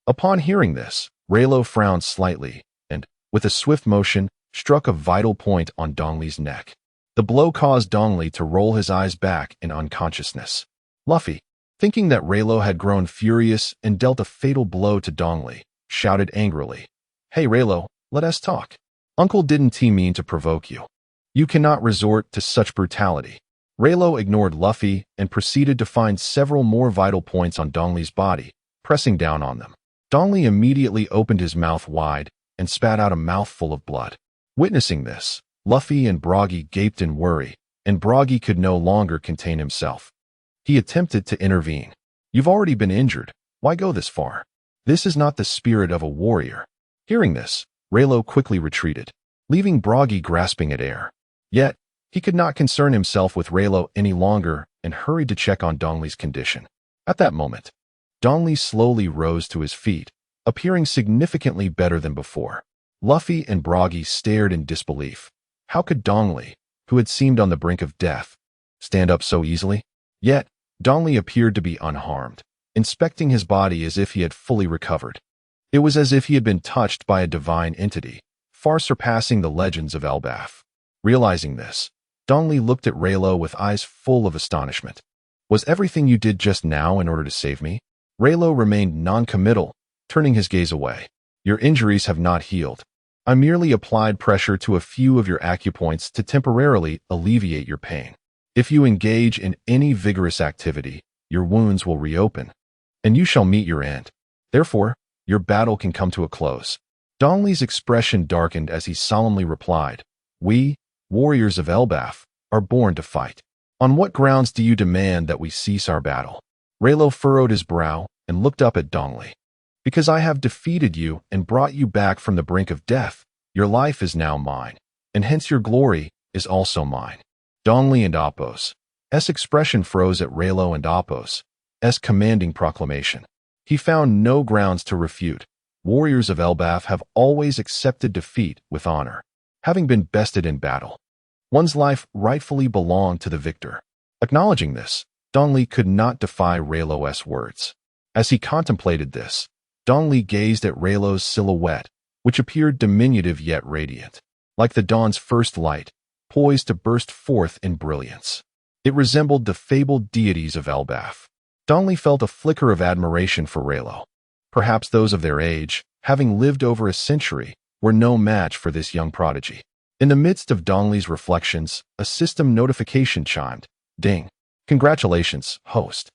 Upon hearing this, Rayleigh frowned slightly and, with a swift motion, struck a vital point on Dong Li's neck. The blow caused Dong Li to roll his eyes back in unconsciousness. Luffy, thinking that Rayleigh had grown furious and dealt a fatal blow to Dong Li, shouted angrily, "Hey Rayleigh, let us talk. Uncle didn't he mean to provoke you? You cannot resort to such brutality." Rayleigh ignored Luffy and proceeded to find several more vital points on Dong Li's body, pressing down on them. Dong Li immediately opened his mouth wide and spat out a mouthful of blood. Witnessing this, Luffy and Broggy gaped in worry, and Broggy could no longer contain himself. He attempted to intervene. "You've already been injured. Why go this far? This is not the spirit of a warrior." Hearing this, Rayleigh quickly retreated, leaving Broggy grasping at air. Yet, he could not concern himself with Rayleigh any longer and hurried to check on Dong Li's condition. At that moment, Dong Li slowly rose to his feet, appearing significantly better than before. Luffy and Broggy stared in disbelief. How could Dong Li, who had seemed on the brink of death, stand up so easily? Yet, Dong Li appeared to be unharmed, inspecting his body as if he had fully recovered. It was as if he had been touched by a divine entity, far surpassing the legends of Elbaf. Realizing this, Dong Li looked at Rayleigh with eyes full of astonishment. "Was everything you did just now in order to save me?" Rayleigh remained non-committal, turning his gaze away. "Your injuries have not healed. I merely applied pressure to a few of your acupoints to temporarily alleviate your pain. If you engage in any vigorous activity, your wounds will reopen, and you shall meet your end. Therefore, your battle can come to a close." Dong Li's expression darkened as he solemnly replied, "We, warriors of Elbaf, are born to fight. On what grounds do you demand that we cease our battle?" Rayleigh furrowed his brow and looked up at Dong Li. "Because I have defeated you and brought you back from the brink of death. Your life is now mine, and hence your glory is also mine." Dong Li and Appo's expression froze at Rayleigh and Appo's commanding proclamation. He found no grounds to refute. Warriors of Elbaf have always accepted defeat with honor. Having been bested in battle, one's life rightfully belonged to the victor. Acknowledging this, Dong Li could not defy Rayleigh's words. As he contemplated this, Dong Li gazed at Rayleigh's silhouette, which appeared diminutive yet radiant, like the dawn's first light, poised to burst forth in brilliance. It resembled the fabled deities of Elbaf. Dong Li felt a flicker of admiration for Rayleigh. Perhaps those of their age, having lived over a century, were no match for this young prodigy. In the midst of Dong Li's reflections, a system notification chimed. "Ding. Congratulations, host.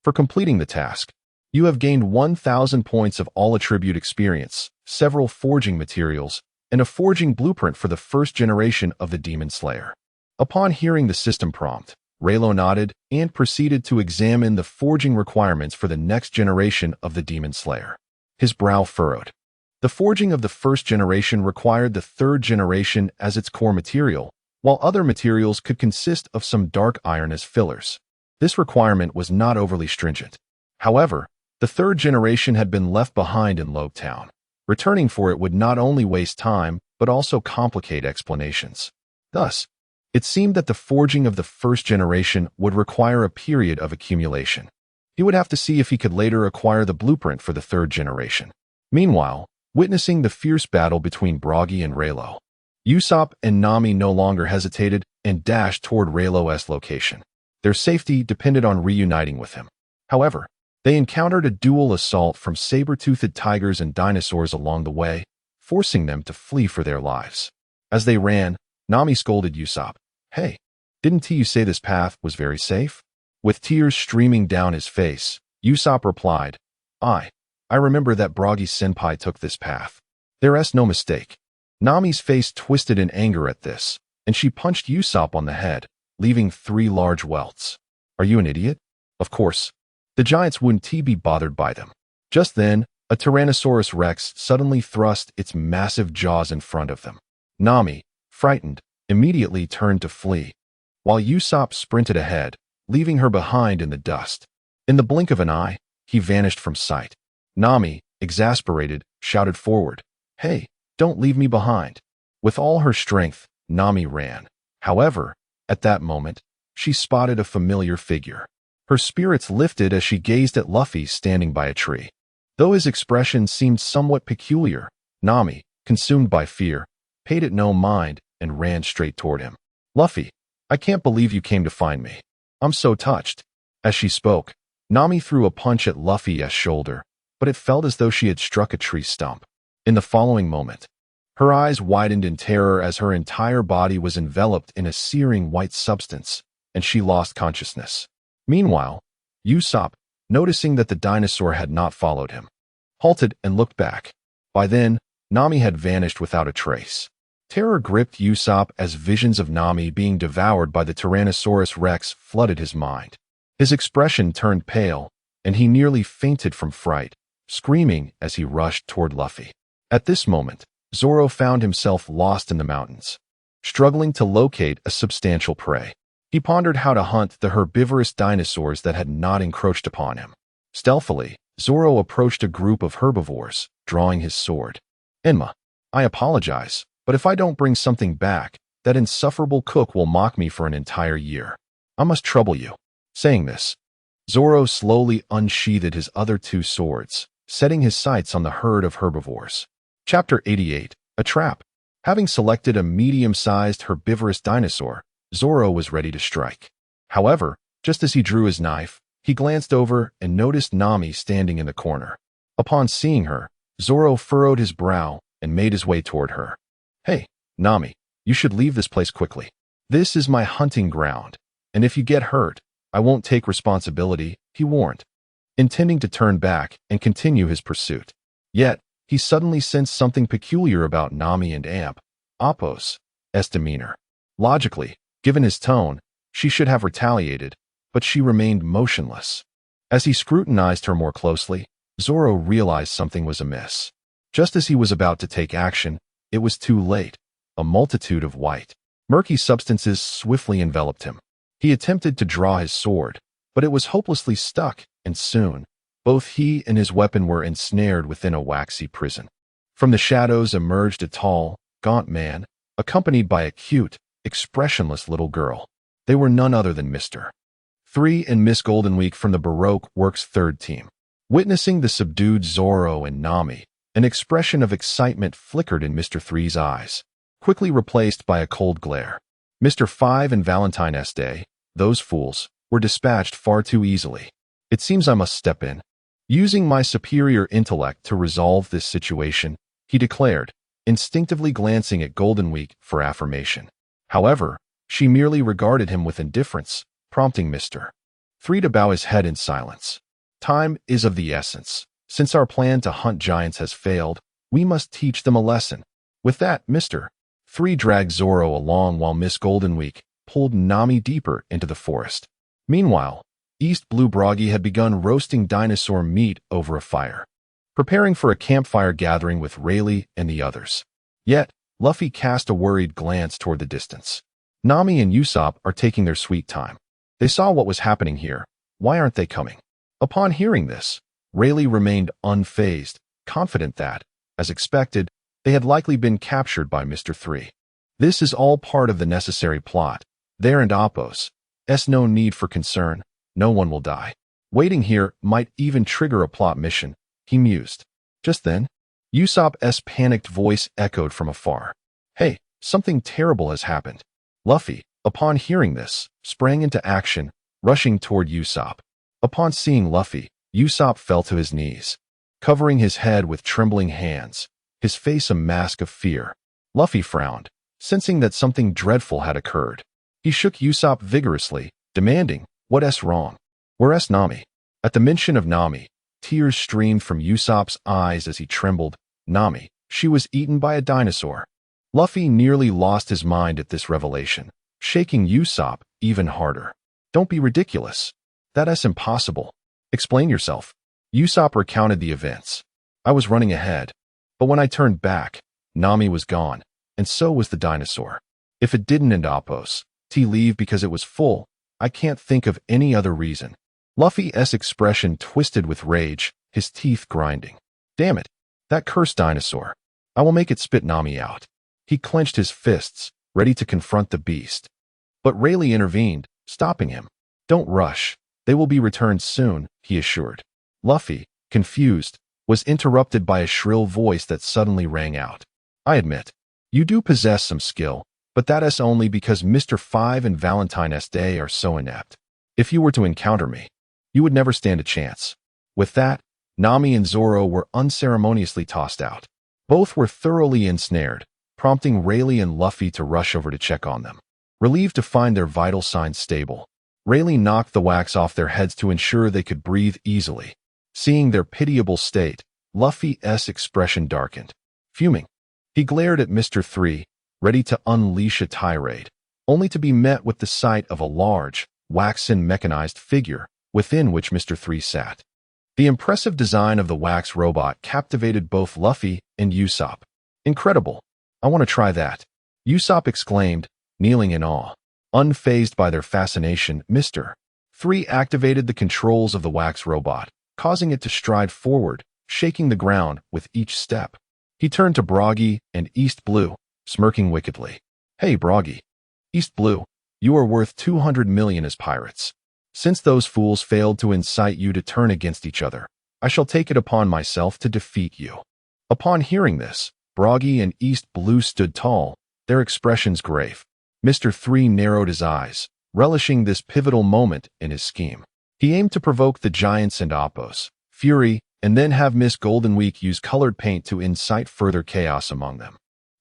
For completing the task, you have gained 1,000 points of all attribute experience, several forging materials, and a forging blueprint for the first generation of the Demon Slayer." Upon hearing the system prompt, Rayleigh nodded and proceeded to examine the forging requirements for the next generation of the Demon Slayer. His brow furrowed. The forging of the first generation required the third generation as its core material, while other materials could consist of some dark iron as fillers. This requirement was not overly stringent. However, the third generation had been left behind in Lobetown. Returning for it would not only waste time, but also complicate explanations. Thus, it seemed that the forging of the first generation would require a period of accumulation. He would have to see if he could later acquire the blueprint for the third generation. Meanwhile, witnessing the fierce battle between Bragi and Rayleigh, Usopp and Nami no longer hesitated and dashed toward Rayleigh's location. Their safety depended on reuniting with him. However, they encountered a dual assault from saber-toothed tigers and dinosaurs along the way, forcing them to flee for their lives. As they ran, Nami scolded Usopp. "Hey, didn't you say this path was very safe?" With tears streaming down his face, Usopp replied, I remember that Bragi-senpai took this path. There's no mistake." Nami's face twisted in anger at this, and she punched Usopp on the head, leaving 3 large welts. "Are you an idiot?" Of course, the giants wouldn't be bothered by them. Just then, a Tyrannosaurus Rex suddenly thrust its massive jaws in front of them. Nami, frightened, immediately turned to flee, while Usopp sprinted ahead, leaving her behind in the dust. In the blink of an eye, he vanished from sight. Nami, exasperated, shouted forward, "Hey, don't leave me behind." With all her strength, Nami ran. However, at that moment, she spotted a familiar figure. Her spirits lifted as she gazed at Luffy standing by a tree. Though his expression seemed somewhat peculiar, Nami, consumed by fear, paid it no mind and ran straight toward him. "Luffy, I can't believe you came to find me. I'm so touched." As she spoke, Nami threw a punch at Luffy's shoulder, but it felt as though she had struck a tree stump. In the following moment, her eyes widened in terror as her entire body was enveloped in a searing white substance, and she lost consciousness. Meanwhile, Usopp, noticing that the dinosaur had not followed him, halted and looked back. By then, Nami had vanished without a trace. Terror gripped Usopp as visions of Nami being devoured by the Tyrannosaurus Rex flooded his mind. His expression turned pale, and he nearly fainted from fright, screaming as he rushed toward Luffy. At this moment, Zoro found himself lost in the mountains, struggling to locate a substantial prey. He pondered how to hunt the herbivorous dinosaurs that had not encroached upon him. Stealthily, Zoro approached a group of herbivores, drawing his sword. "Enma, I apologize, but if I don't bring something back, that insufferable cook will mock me for an entire year. I must trouble you." Saying this, Zoro slowly unsheathed his other 2 swords, setting his sights on the herd of herbivores. Chapter 88, A Trap. Having selected a medium-sized herbivorous dinosaur, Zoro was ready to strike. However, just as he drew his knife, he glanced over and noticed Nami standing in the corner. Upon seeing her, Zoro furrowed his brow and made his way toward her. "Hey, Nami, you should leave this place quickly. This is my hunting ground, and if you get hurt, I won't take responsibility," he warned, intending to turn back and continue his pursuit. Yet, he suddenly sensed something peculiar about Nami and Appo's demeanor. Logically, given his tone, she should have retaliated, but she remained motionless. As he scrutinized her more closely, Zoro realized something was amiss. Just as he was about to take action, it was too late. A multitude of white, murky substances swiftly enveloped him. He attempted to draw his sword, but it was hopelessly stuck, and soon, both he and his weapon were ensnared within a waxy prison. From the shadows emerged a tall, gaunt man, accompanied by a cute, expressionless little girl. They were none other than Mr. 3 and Miss Goldenweek from the Baroque Works 3rd team. Witnessing the subdued Zoro and Nami, an expression of excitement flickered in Mr. 3's eyes, quickly replaced by a cold glare. Mr. 5 and Valentine's Day, those fools, were dispatched far too easily. It seems I must step in. Using my superior intellect to resolve this situation, he declared, instinctively glancing at Goldenweek for affirmation. However, she merely regarded him with indifference, prompting Mr. 3 to bow his head in silence. Time is of the essence. Since our plan to hunt giants has failed, we must teach them a lesson. With that, Mr. 3 dragged Zoro along while Miss Goldenweek pulled Nami deeper into the forest. Meanwhile, East Blue Bragi had begun roasting dinosaur meat over a fire, preparing for a campfire gathering with Rayleigh and the others. Yet, Luffy cast a worried glance toward the distance. Nami and Usopp are taking their sweet time. They saw what was happening here. Why aren't they coming? Upon hearing this, Rayleigh remained unfazed, confident that, as expected, they had likely been captured by Mr. 3. This is all part of the necessary plot. There and Apo's. No need for concern. No one will die. Waiting here might even trigger a plot mission, he mused. Just then, Usopp's panicked voice echoed from afar. Hey, something terrible has happened. Luffy, upon hearing this, sprang into action, rushing toward Usopp. Upon seeing Luffy, Usopp fell to his knees, covering his head with trembling hands, his face a mask of fear. Luffy frowned, sensing that something dreadful had occurred. He shook Usopp vigorously, demanding, "What's wrong? Where's Nami?" At the mention of Nami, tears streamed from Usopp's eyes as he trembled. Nami, she was eaten by a dinosaur. Luffy nearly lost his mind at this revelation, shaking Usopp even harder. Don't be ridiculous. That's impossible. Explain yourself. Usopp recounted the events. I was running ahead, but when I turned back, Nami was gone, and so was the dinosaur. If it didn't end Apos, leave because it was full, I can't think of any other reason. Luffy's expression twisted with rage, his teeth grinding. Damn it, that cursed dinosaur. I will make it spit Nami out. He clenched his fists, ready to confront the beast. But Rayleigh intervened, stopping him. Don't rush. They will be returned soon, he assured. Luffy, confused, was interrupted by a shrill voice that suddenly rang out. I admit, you do possess some skill, but that is only because Mr. 5 and Valentine's Day are so inept. If you were to encounter me, you would never stand a chance. With that, Nami and Zoro were unceremoniously tossed out. Both were thoroughly ensnared, prompting Rayleigh and Luffy to rush over to check on them. Relieved to find their vital signs stable, Rayleigh knocked the wax off their heads to ensure they could breathe easily. Seeing their pitiable state, Luffy's expression darkened. Fuming, he glared at Mr. 3, ready to unleash a tirade, only to be met with the sight of a large, waxen mechanized figure, within which Mr. 3 sat. The impressive design of the wax robot captivated both Luffy and Usopp. Incredible. I want to try that, Usopp exclaimed, kneeling in awe. Unfazed by their fascination, Mr. 3 activated the controls of the wax robot, causing it to stride forward, shaking the ground with each step. He turned to Broggy and East Blue, smirking wickedly. Hey, Broggy. East Blue, you are worth 200 million as pirates. Since those fools failed to incite you to turn against each other, I shall take it upon myself to defeat you. Upon hearing this, Broggy and East Blue stood tall, their expressions grave. Mr. 3 narrowed his eyes, relishing this pivotal moment in his scheme. He aimed to provoke the giants and Apos, fury, and then have Miss Goldenweek use colored paint to incite further chaos among them.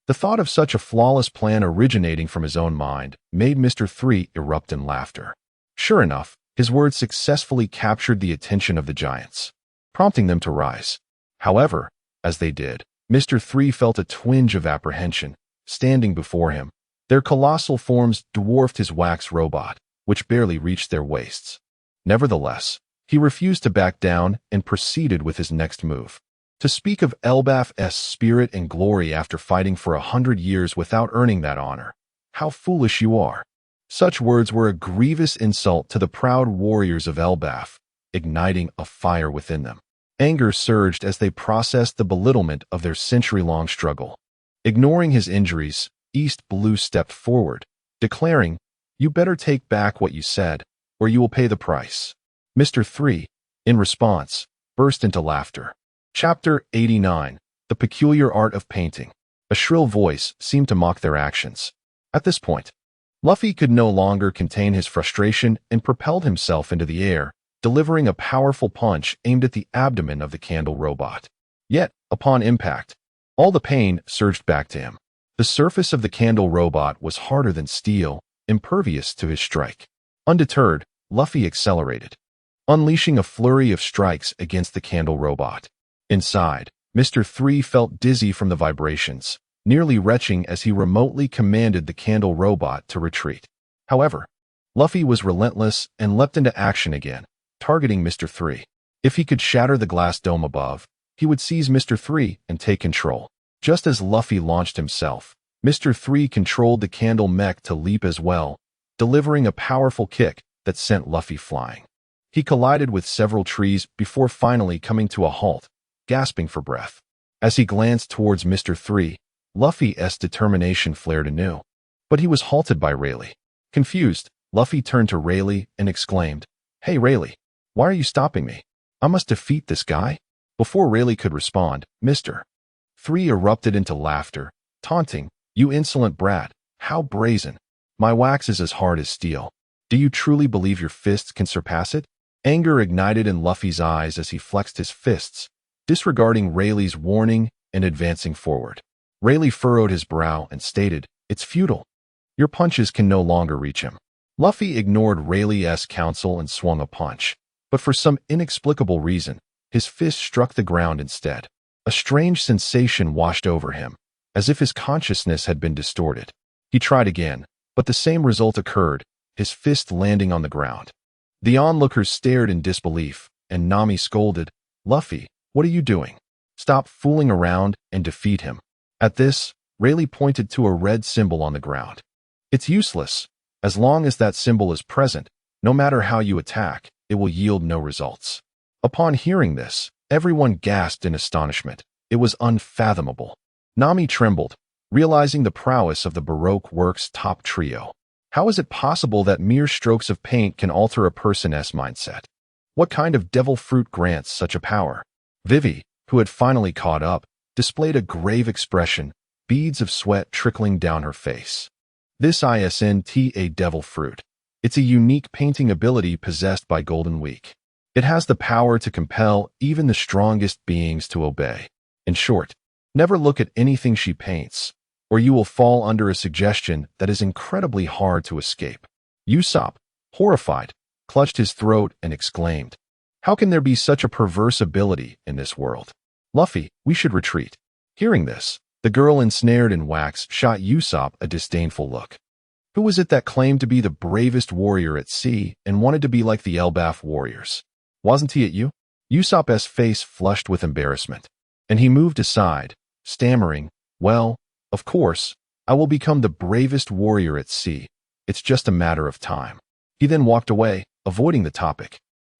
The thought of such a flawless plan originating from his own mind made Mr. 3 erupt in laughter. Sure enough, his words successfully captured the attention of the giants, prompting them to rise. However, as they did, Mr. 3 felt a twinge of apprehension. Standing before him, their colossal forms dwarfed his wax robot, which barely reached their waists. Nevertheless, he refused to back down and proceeded with his next move. To speak of Elbaf's spirit and glory after fighting for 100 years without earning that honor, how foolish you are. Such words were a grievous insult to the proud warriors of Elbaf, igniting a fire within them. Anger surged as they processed the belittlement of their century-long struggle. Ignoring his injuries, East Blue stepped forward, declaring, "You better take back what you said, or you will pay the price." Mr. 3, in response, burst into laughter. Chapter 89, The Peculiar Art of Painting. A shrill voice seemed to mock their actions. At this point, Luffy could no longer contain his frustration and propelled himself into the air, delivering a powerful punch aimed at the abdomen of the candle robot. Yet, upon impact, all the pain surged back to him. The surface of the candle robot was harder than steel, impervious to his strike. Undeterred, Luffy accelerated, unleashing a flurry of strikes against the candle robot. Inside, Mr. 3 felt dizzy from the vibrations, nearly retching as he remotely commanded the candle robot to retreat. However, Luffy was relentless and leapt into action again, targeting Mr. 3. If he could shatter the glass dome above, he would seize Mr. 3 and take control. Just as Luffy launched himself, Mr. 3 controlled the candle mech to leap as well, delivering a powerful kick that sent Luffy flying. He collided with several trees before finally coming to a halt, gasping for breath. As he glanced towards Mr. 3, Luffy's determination flared anew. But he was halted by Rayleigh. Confused, Luffy turned to Rayleigh and exclaimed, "Hey Rayleigh, why are you stopping me? I must defeat this guy." Before Rayleigh could respond, Mr. 3 erupted into laughter, taunting, "You insolent brat, how brazen. My wax is as hard as steel. Do you truly believe your fists can surpass it?" Anger ignited in Luffy's eyes as he flexed his fists, disregarding Rayleigh's warning and advancing forward. Rayleigh furrowed his brow and stated, "It's futile. Your punches can no longer reach him." Luffy ignored Rayleigh's counsel and swung a punch, but for some inexplicable reason, his fist struck the ground instead. A strange sensation washed over him, as if his consciousness had been distorted. He tried again, but the same result occurred, his fist landing on the ground. The onlookers stared in disbelief, and Nami scolded, "Luffy, what are you doing? Stop fooling around and defeat him." At this, Rayleigh pointed to a red symbol on the ground. "It's useless. As long as that symbol is present, no matter how you attack, it will yield no results." Upon hearing this, everyone gasped in astonishment. It was unfathomable. Nami trembled, realizing the prowess of the Baroque works' top trio. How is it possible that mere strokes of paint can alter a person's mindset? What kind of devil fruit grants such a power? Vivi, who had finally caught up, displayed a grave expression, beads of sweat trickling down her face. This isn't a devil fruit. It's a unique painting ability possessed by Golden Week. It has the power to compel even the strongest beings to obey. In short, never look at anything she paints, or you will fall under a suggestion that is incredibly hard to escape. Usopp, horrified, clutched his throat and exclaimed, "How can there be such a perverse ability in this world? Luffy, we should retreat." Hearing this, the girl ensnared in wax shot Usopp a disdainful look. Who was it that claimed to be the bravest warrior at sea and wanted to be like the Elbaf warriors? Wasn't he at you? Usopp's face flushed with embarrassment, and he moved aside, stammering, "Well, of course, I will become the bravest warrior at sea. It's just a matter of time." He then walked away, avoiding the topic.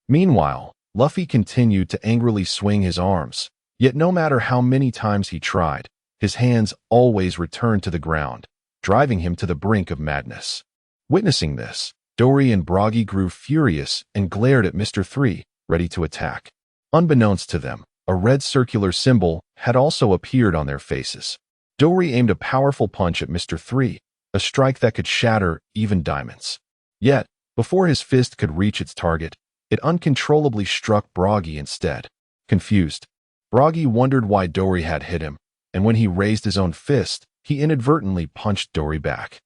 Meanwhile, Luffy continued to angrily swing his arms, yet no matter how many times he tried, his hands always returned to the ground, driving him to the brink of madness. Witnessing this, Dory and Broggy grew furious and glared at Mr. 3, ready to attack. Unbeknownst to them, a red circular symbol had also appeared on their faces. Dory aimed a powerful punch at Mr. 3, a strike that could shatter even diamonds. Yet, before his fist could reach its target, it uncontrollably struck Broggy instead. Confused, Broggy wondered why Dory had hit him, and when he raised his own fist, he inadvertently punched Dory back.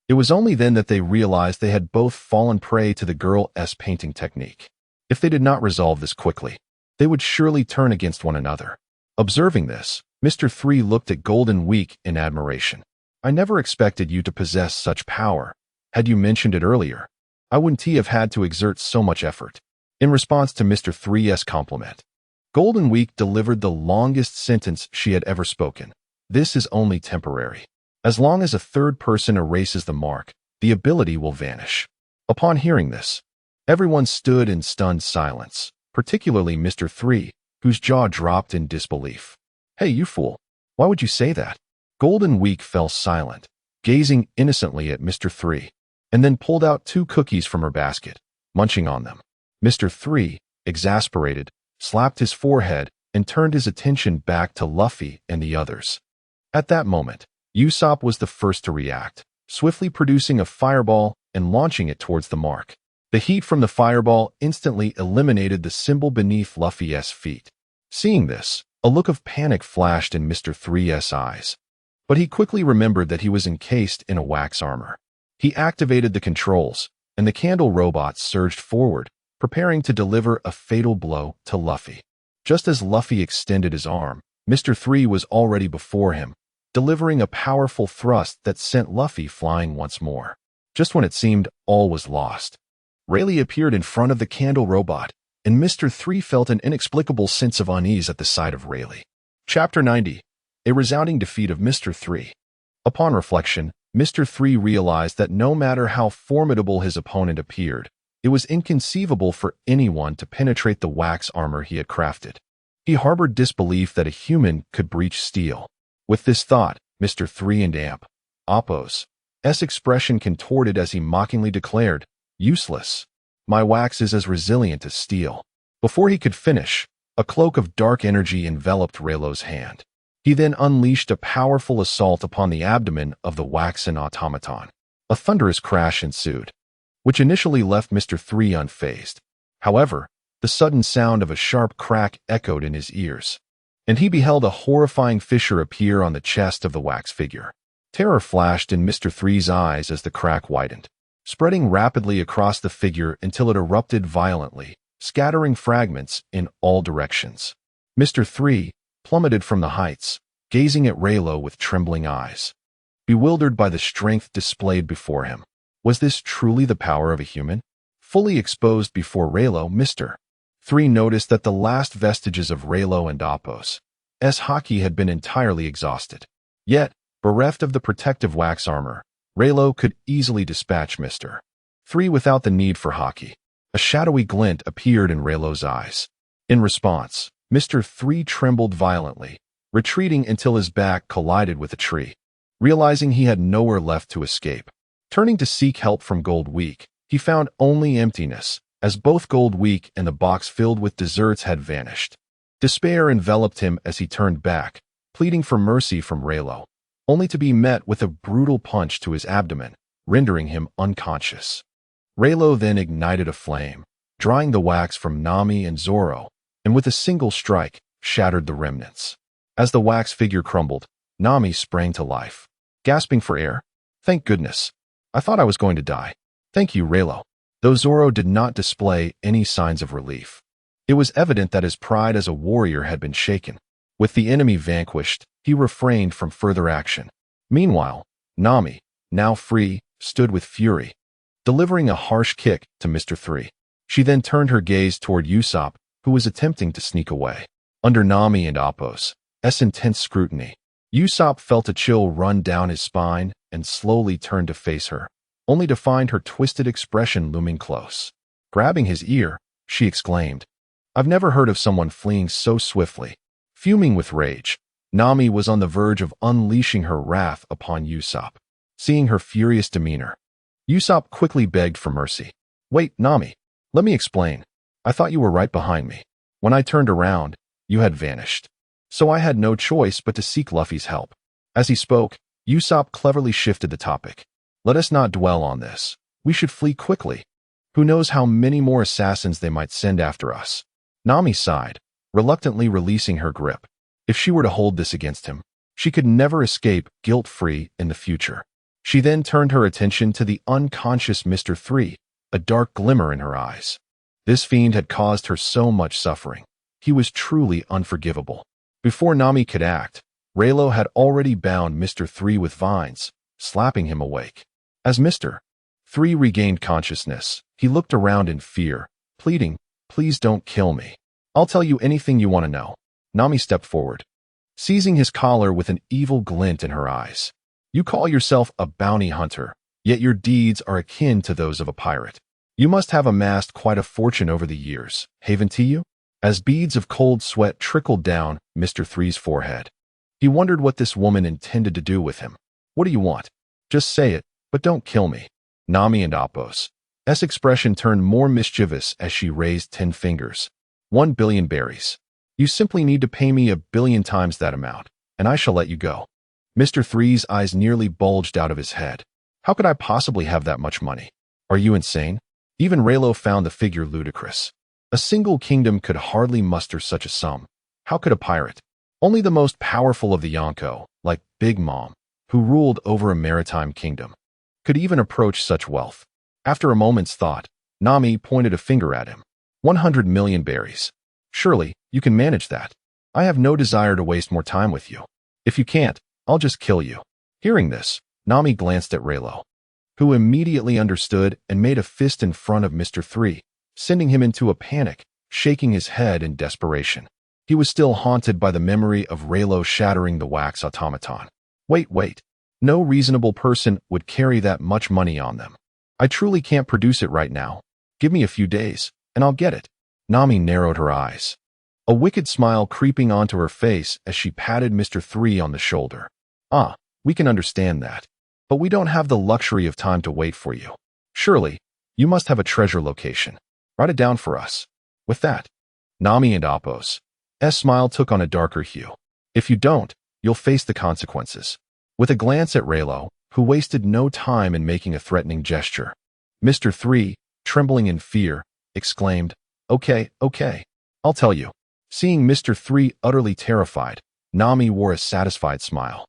It was only then that they realized they had both fallen prey to the girl's painting technique. If they did not resolve this quickly, they would surely turn against one another. Observing this, Mr. 3 looked at Golden Week in admiration. "I never expected you to possess such power. Had you mentioned it earlier, I wouldn't have had to exert so much effort." In response to Mr. 3's compliment, Golden Week delivered the longest sentence she had ever spoken. "This is only temporary. As long as a third person erases the mark, the ability will vanish." Upon hearing this, everyone stood in stunned silence, particularly Mr. 3, whose jaw dropped in disbelief. "Hey, you fool. Why would you say that?" Golden Week fell silent, gazing innocently at Mr. 3, and then pulled out 2 cookies from her basket, munching on them. Mr. 3, exasperated, slapped his forehead and turned his attention back to Luffy and the others. At that moment, Usopp was the first to react, swiftly producing a fireball and launching it towards the mark. The heat from the fireball instantly eliminated the symbol beneath Luffy's feet. Seeing this, a look of panic flashed in Mr. 3's eyes. But he quickly remembered that he was encased in a wax armor. He activated the controls, and the candle robot surged forward, preparing to deliver a fatal blow to Luffy. Just as Luffy extended his arm, Mr. 3 was already before him, delivering a powerful thrust that sent Luffy flying once more. Just when it seemed all was lost, Rayleigh appeared in front of the candle robot, and Mr. 3 felt an inexplicable sense of unease at the sight of Rayleigh. Chapter 90. A resounding defeat of Mr. 3. Upon reflection, Mr. 3 realized that no matter how formidable his opponent appeared, It was inconceivable for anyone to penetrate the wax armor he had crafted. He harbored disbelief that a human could breach steel. With this thought, Mr. 3 and Apos' expression contorted as he mockingly declared, "Useless. My wax is as resilient as steel." Before he could finish, a cloak of dark energy enveloped Rayleigh's hand. He then unleashed a powerful assault upon the abdomen of the waxen automaton. A thunderous crash ensued, which initially left Mr. 3 unfazed. However, the sudden sound of a sharp crack echoed in his ears, and he beheld a horrifying fissure appear on the chest of the wax figure. Terror flashed in Mr. 3's eyes as the crack widened, spreading rapidly across the figure until it erupted violently, scattering fragments in all directions. Mr. 3 plummeted from the heights, gazing at Rayleigh with trembling eyes, bewildered by the strength displayed before him. Was this truly the power of a human? Fully exposed before Rayleigh, Mr. 3 noticed that the last vestiges of Rayleigh and Apos' haki had been entirely exhausted. Yet, bereft of the protective wax armor, Rayleigh could easily dispatch Mr. 3 without the need for haki. A shadowy glint appeared in Rayleigh's eyes. In response, Mr. 3 trembled violently, retreating until his back collided with a tree. Realizing he had nowhere left to escape, turning to seek help from Gold Week, he found only emptiness, as both Gold Week and the box filled with desserts had vanished. Despair enveloped him as he turned back, pleading for mercy from Rayleigh, only to be met with a brutal punch to his abdomen, rendering him unconscious. Rayleigh then ignited a flame, drying the wax from Nami and Zoro, and with a single strike, shattered the remnants. As the wax figure crumbled, Nami sprang to life, gasping for air. "Thank goodness. I thought I was going to die. Thank you, Rayleigh." Though Zoro did not display any signs of relief, it was evident that his pride as a warrior had been shaken. With the enemy vanquished, he refrained from further action. Meanwhile, Nami, now free, stood with fury, delivering a harsh kick to Mr. 3. She then turned her gaze toward Usopp, who was attempting to sneak away. Under Nami and Apos' intense scrutiny, Usopp felt a chill run down his spine and slowly turned to face her, only to find her twisted expression looming close. Grabbing his ear, she exclaimed, "I've never heard of someone fleeing so swiftly." Fuming with rage, Nami was on the verge of unleashing her wrath upon Usopp. Seeing her furious demeanor, Usopp quickly begged for mercy. "Wait, Nami. Let me explain. I thought you were right behind me. When I turned around, you had vanished. So I had no choice but to seek Luffy's help." As he spoke, Usopp cleverly shifted the topic. "Let us not dwell on this. We should flee quickly. Who knows how many more assassins they might send after us." Nami sighed, reluctantly releasing her grip. If she were to hold this against him, she could never escape guilt-free in the future. She then turned her attention to the unconscious Mr. 3, a dark glimmer in her eyes. This fiend had caused her so much suffering. He was truly unforgivable. Before Nami could act, Rayleigh had already bound Mr. 3 with vines, slapping him awake. As Mr. 3 regained consciousness, he looked around in fear, pleading, "Please don't kill me. I'll tell you anything you want to know." Nami stepped forward, seizing his collar with an evil glint in her eyes. "You call yourself a bounty hunter, yet your deeds are akin to those of a pirate. You must have amassed quite a fortune over the years, haven't you?" As beads of cold sweat trickled down Mr. 3's forehead, he wondered what this woman intended to do with him. "What do you want? Just say it, but don't kill me." Nami and Apos' expression turned more mischievous as she raised 10 fingers. 1 billion berries. You simply need to pay me 1 billion times that amount, and I shall let you go." Mr. 3's eyes nearly bulged out of his head. "How could I possibly have that much money? Are you insane?" Even Rayleigh found the figure ludicrous. A single kingdom could hardly muster such a sum. How could a pirate? Only the most powerful of the Yonko, like Big Mom, who ruled over a maritime kingdom, could even approach such wealth. After a moment's thought, Nami pointed a finger at him. 100 million berries. Surely, you can manage that. I have no desire to waste more time with you. If you can't, I'll just kill you." Hearing this, Nami glanced at Rayleigh, who immediately understood and made a fist in front of Mr. 3, sending him into a panic, shaking his head in desperation. He was still haunted by the memory of Rayleigh shattering the wax automaton. Wait. No reasonable person would carry that much money on them. I truly can't produce it right now. Give me a few days, and I'll get it. Nami narrowed her eyes, a wicked smile creeping onto her face as she patted Mr. 3 on the shoulder. Ah, we can understand that. But we don't have the luxury of time to wait for you. Surely, you must have a treasure location. Write it down for us. With that, Nami and Appo's smile took on a darker hue. If you don't, you'll face the consequences. With a glance at Rayleigh, who wasted no time in making a threatening gesture, Mr. 3, trembling in fear, exclaimed, Okay, I'll tell you. Seeing Mr. 3 utterly terrified, Nami wore a satisfied smile.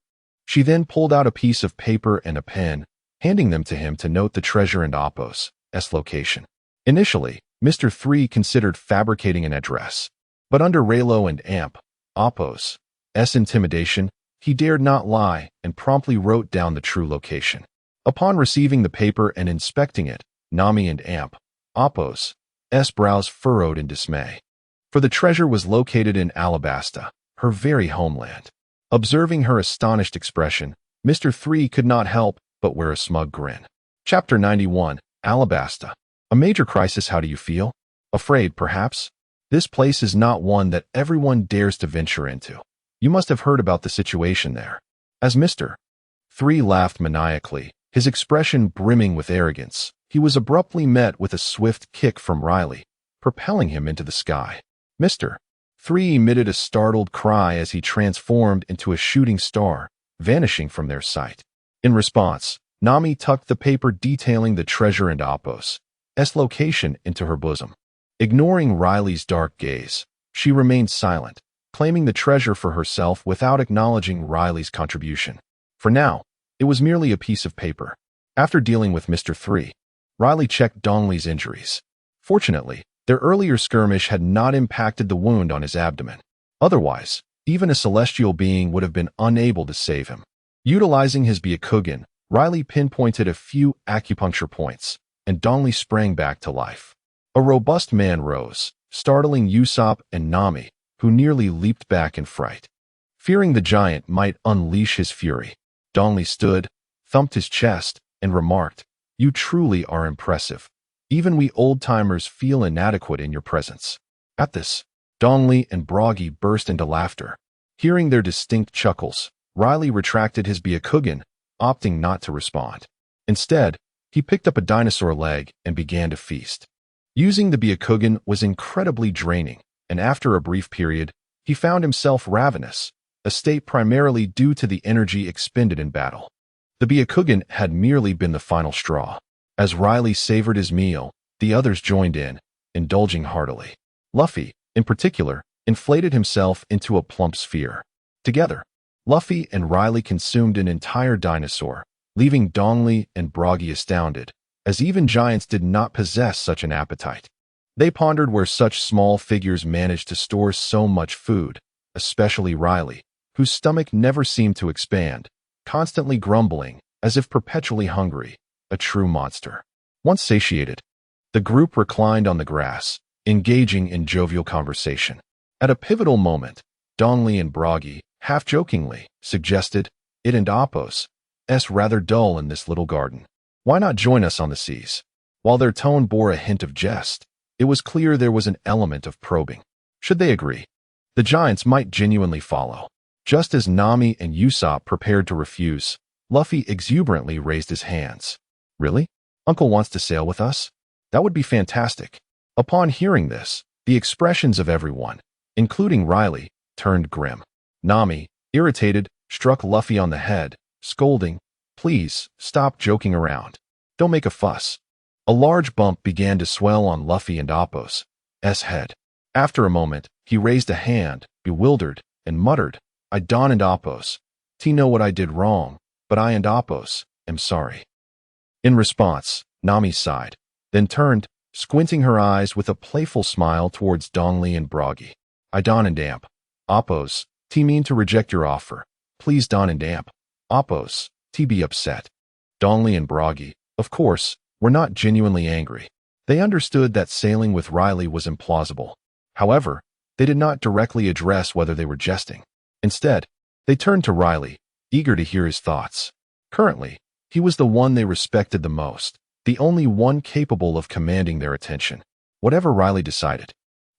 She then pulled out a piece of paper and a pen, handing them to him to note the treasure and Appo's location. Initially, Mr. 3 considered fabricating an address, but under Rayleigh and Appo's intimidation, he dared not lie and promptly wrote down the true location. Upon receiving the paper and inspecting it, Nami and Appo's brows furrowed in dismay. For the treasure was located in Alabasta, her very homeland. Observing her astonished expression, Mr. 3 could not help but wear a smug grin. Chapter 91, Alabasta. A major crisis. How do you feel? Afraid, perhaps? This place is not one that everyone dares to venture into. You must have heard about the situation there. As Mr. 3 laughed maniacally, his expression brimming with arrogance, he was abruptly met with a swift kick from Rayleigh, propelling him into the sky. Mr. 3 emitted a startled cry as he transformed into a shooting star, vanishing from their sight. In response, Nami tucked the paper detailing the treasure and Appo's location into her bosom. Ignoring Riley's dark gaze, she remained silent, claiming the treasure for herself without acknowledging Riley's contribution. For now, it was merely a piece of paper. After dealing with Mr. 3, Rayleigh checked Dongley's injuries. Fortunately, their earlier skirmish had not impacted the wound on his abdomen. Otherwise, even a celestial being would have been unable to save him. Utilizing his Byakugan, Rayleigh pinpointed a few acupuncture points, and Dongley sprang back to life. A robust man rose, startling Usopp and Nami, who nearly leaped back in fright. Fearing the giant might unleash his fury, Dongley stood, thumped his chest, and remarked, You truly are impressive. Even we old-timers feel inadequate in your presence. At this, Dongley and Broggy burst into laughter. Hearing their distinct chuckles, Rayleigh retracted his Byakugan, opting not to respond. Instead, he picked up a dinosaur leg and began to feast. Using the Byakugan was incredibly draining, and after a brief period, he found himself ravenous, a state primarily due to the energy expended in battle. The Byakugan had merely been the final straw. As Rayleigh savored his meal, the others joined in, indulging heartily. Luffy, in particular, inflated himself into a plump sphere. Together, Luffy and Rayleigh consumed an entire dinosaur, leaving Dongley and Broggy astounded, as even giants did not possess such an appetite. They pondered where such small figures managed to store so much food, especially Rayleigh, whose stomach never seemed to expand, constantly grumbling, as if perpetually hungry, a true monster. Once satiated, the group reclined on the grass, engaging in jovial conversation. At a pivotal moment, Dongley and Broggy, half-jokingly, suggested, It and Appo's rather dull in this little garden. Why not join us on the seas? While their tone bore a hint of jest, it was clear there was an element of probing. Should they agree, the giants might genuinely follow. Just as Nami and Usopp prepared to refuse, Luffy exuberantly raised his hands. Really? Uncle wants to sail with us? That would be fantastic. Upon hearing this, the expressions of everyone, including Rayleigh, turned grim. Nami, irritated, struck Luffy on the head, scolding, Please, stop joking around. Don't make a fuss. A large bump began to swell on Luffy and Appo's head. After a moment, he raised a hand, bewildered, and muttered, I Don and Appo's. Know what I did wrong, but I and Appo's am sorry. In response, Nami sighed, then turned, squinting her eyes with a playful smile towards Dongley and Broggy. I Don and Appo's, mean to reject your offer. Please Don and Appo's, be upset. Dongley and Broggy, of course, were not genuinely angry. They understood that sailing with Rayleigh was implausible. However, they did not directly address whether they were jesting. Instead, they turned to Rayleigh, eager to hear his thoughts. Currently, he was the one they respected the most, the only one capable of commanding their attention. Whatever Rayleigh decided,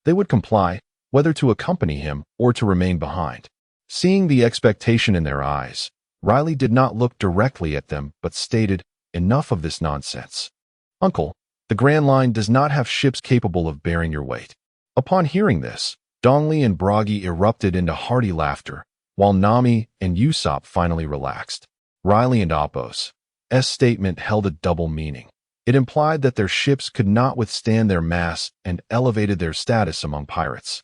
they would comply, whether to accompany him or to remain behind. Seeing the expectation in their eyes, Rayleigh did not look directly at them but stated, "Enough of this nonsense. Uncle, the Grand Line does not have ships capable of bearing your weight." Upon hearing this, Dongli and Bragi erupted into hearty laughter, while Nami and Usopp finally relaxed. Rayleigh and Appo's statement held a double meaning. It implied that their ships could not withstand their mass and elevated their status among pirates,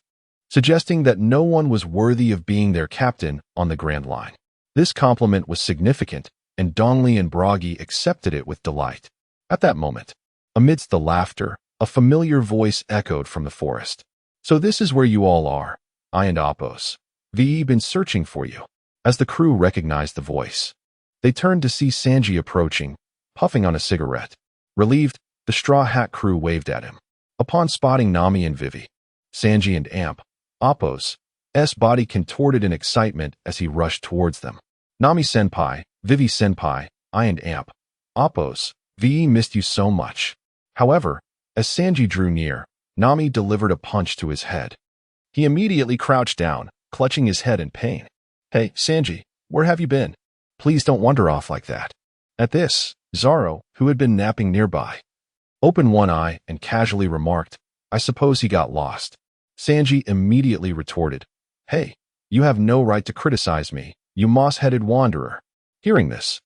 suggesting that no one was worthy of being their captain on the Grand Line. This compliment was significant, and Dongli and Bragi accepted it with delight. At that moment, amidst the laughter, a familiar voice echoed from the forest. "So this is where you all are. I and Appo's been searching for you." As the crew recognized the voice, they turned to see Sanji approaching, puffing on a cigarette. Relieved, the Straw Hat crew waved at him. Upon spotting Nami and Vivi, Sanji and Appo's body contorted in excitement as he rushed towards them. "Nami-senpai, Vivi-senpai, I and Appo's missed you so much." However, as Sanji drew near, Nami delivered a punch to his head. He immediately crouched down, clutching his head in pain. "Hey, Sanji, where have you been? Please don't wander off like that." At this, Zoro, who had been napping nearby, opened one eye and casually remarked, "I suppose he got lost." Sanji immediately retorted, "Hey, you have no right to criticize me, you moss-headed wanderer." Hearing this,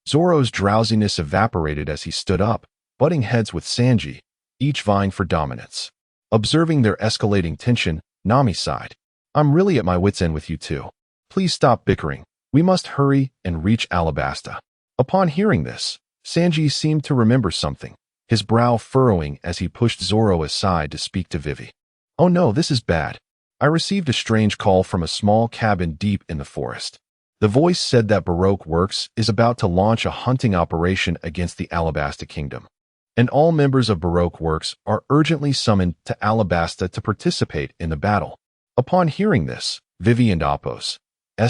Zoro's drowsiness evaporated as he stood up, butting heads with Sanji, each vying for dominance. Observing their escalating tension, Nami sighed, "I'm really at my wit's end with you two. Please stop bickering. We must hurry and reach Alabasta." Upon hearing this, Sanji seemed to remember something, his brow furrowing as he pushed Zoro aside to speak to Vivi. "Oh no, this is bad. I received a strange call from a small cabin deep in the forest. The voice said that Baroque Works is about to launch a hunting operation against the Alabasta Kingdom, and all members of Baroque Works are urgently summoned to Alabasta to participate in the battle." Upon hearing this, Vivi and Appo's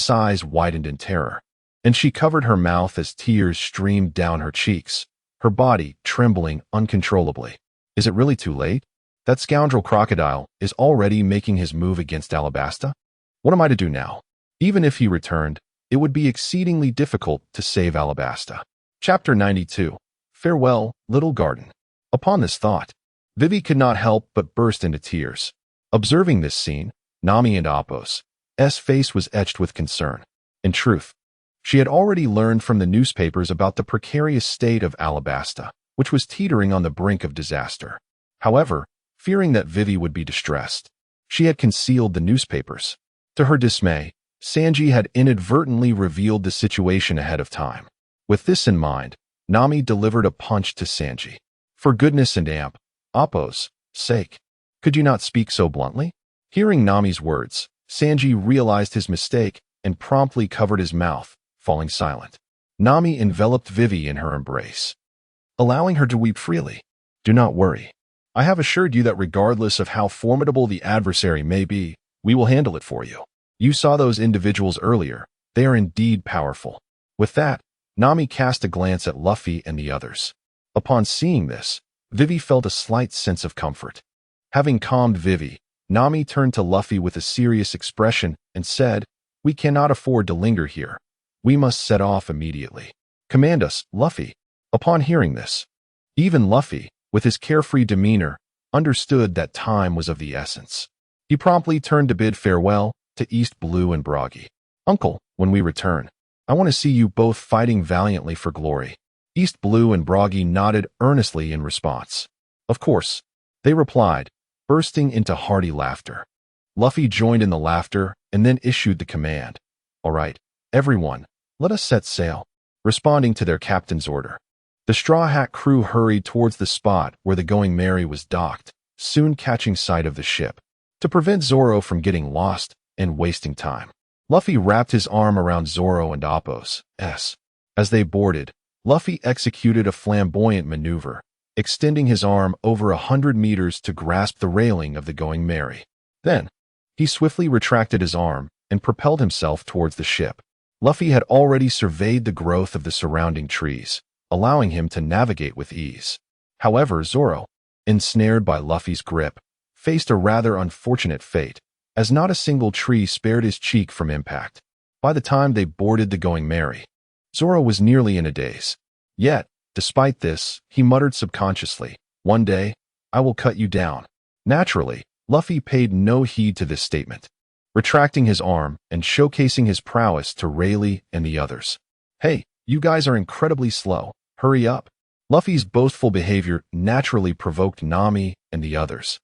eyes widened in terror, and she covered her mouth as tears streamed down her cheeks, her body trembling uncontrollably. "Is it really too late? That scoundrel Crocodile is already making his move against Alabasta? What am I to do now? Even if he returned, it would be exceedingly difficult to save Alabasta." Chapter 92. Farewell, Little Garden. Upon this thought, Vivi could not help but burst into tears. Observing this scene, Nami and Appo's face was etched with concern. In truth, she had already learned from the newspapers about the precarious state of Alabasta, which was teetering on the brink of disaster. However, fearing that Vivi would be distressed, she had concealed the newspapers. To her dismay, Sanji had inadvertently revealed the situation ahead of time. With this in mind, Nami delivered a punch to Sanji. "For goodness and Appo's sake, could you not speak so bluntly?" Hearing Nami's words, Sanji realized his mistake and promptly covered his mouth, falling silent. Nami enveloped Vivi in her embrace, allowing her to weep freely. "Do not worry. I have assured you that regardless of how formidable the adversary may be, we will handle it for you. You saw those individuals earlier. They are indeed powerful." With that, Nami cast a glance at Luffy and the others. Upon seeing this, Vivi felt a slight sense of comfort. Having calmed Vivi, Nami turned to Luffy with a serious expression and said, "We cannot afford to linger here. We must set off immediately. Command us, Luffy." Upon hearing this, even Luffy, with his carefree demeanor, understood that time was of the essence. He promptly turned to bid farewell to East Blue and Bragi. "Uncle, when we return, I want to see you both fighting valiantly for glory." East Blue and Bragi nodded earnestly in response. "Of course," they replied, bursting into hearty laughter. Luffy joined in the laughter and then issued the command, "All right, everyone, let us set sail," responding to their captain's order. The Straw Hat crew hurried towards the spot where the Going Merry was docked, soon catching sight of the ship. To prevent Zoro from getting lost and wasting time, Luffy wrapped his arm around Zoro and Appo's. As they boarded, Luffy executed a flamboyant maneuver, extending his arm over 100 meters to grasp the railing of the Going Merry. Then, he swiftly retracted his arm and propelled himself towards the ship. Luffy had already surveyed the growth of the surrounding trees, allowing him to navigate with ease. However, Zoro, ensnared by Luffy's grip, faced a rather unfortunate fate, as not a single tree spared his cheek from impact. By the time they boarded the Going Merry, Zoro was nearly in a daze. Yet, despite this, he muttered subconsciously, "One day, I will cut you down." Naturally, Luffy paid no heed to this statement, retracting his arm and showcasing his prowess to Rayleigh and the others. "Hey, you guys are incredibly slow. Hurry up." Luffy's boastful behavior naturally provoked Nami and the others,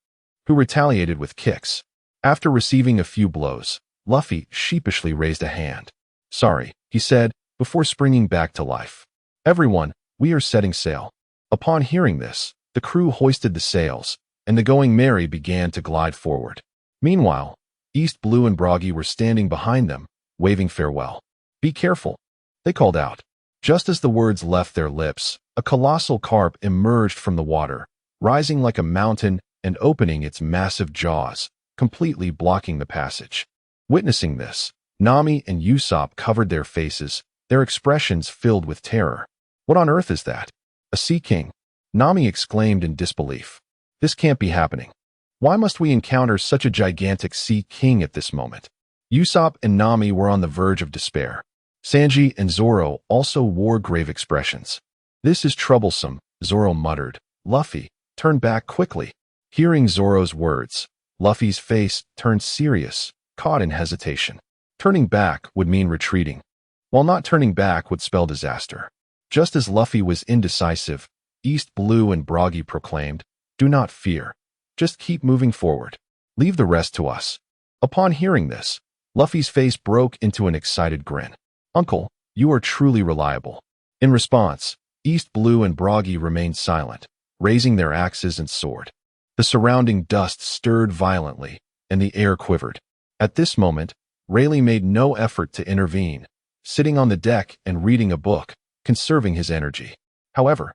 who retaliated with kicks. After receiving a few blows, Luffy sheepishly raised a hand. "Sorry," he said, before springing back to life. "Everyone, we are setting sail." Upon hearing this, the crew hoisted the sails, and the Going Merry began to glide forward. Meanwhile, East Blue and Broggy were standing behind them, waving farewell. "Be careful," they called out. Just as the words left their lips, a colossal carp emerged from the water, rising like a mountain and opening its massive jaws, completely blocking the passage. Witnessing this, Nami and Usopp covered their faces, their expressions filled with terror. "What on earth is that? A sea king?" Nami exclaimed in disbelief. "This can't be happening. Why must we encounter such a gigantic sea king at this moment?" Usopp and Nami were on the verge of despair. Sanji and Zoro also wore grave expressions. "This is troublesome," Zoro muttered. "Luffy, turn back quickly." Hearing Zoro's words, Luffy's face turned serious, caught in hesitation. Turning back would mean retreating, while not turning back would spell disaster. Just as Luffy was indecisive, East Blue and Broggy proclaimed, "Do not fear. Just keep moving forward. Leave the rest to us." Upon hearing this, Luffy's face broke into an excited grin. "Uncle, you are truly reliable." In response, East Blue and Broggy remained silent, raising their axes and sword. The surrounding dust stirred violently, and the air quivered. At this moment, Rayleigh made no effort to intervene, sitting on the deck and reading a book, conserving his energy. However,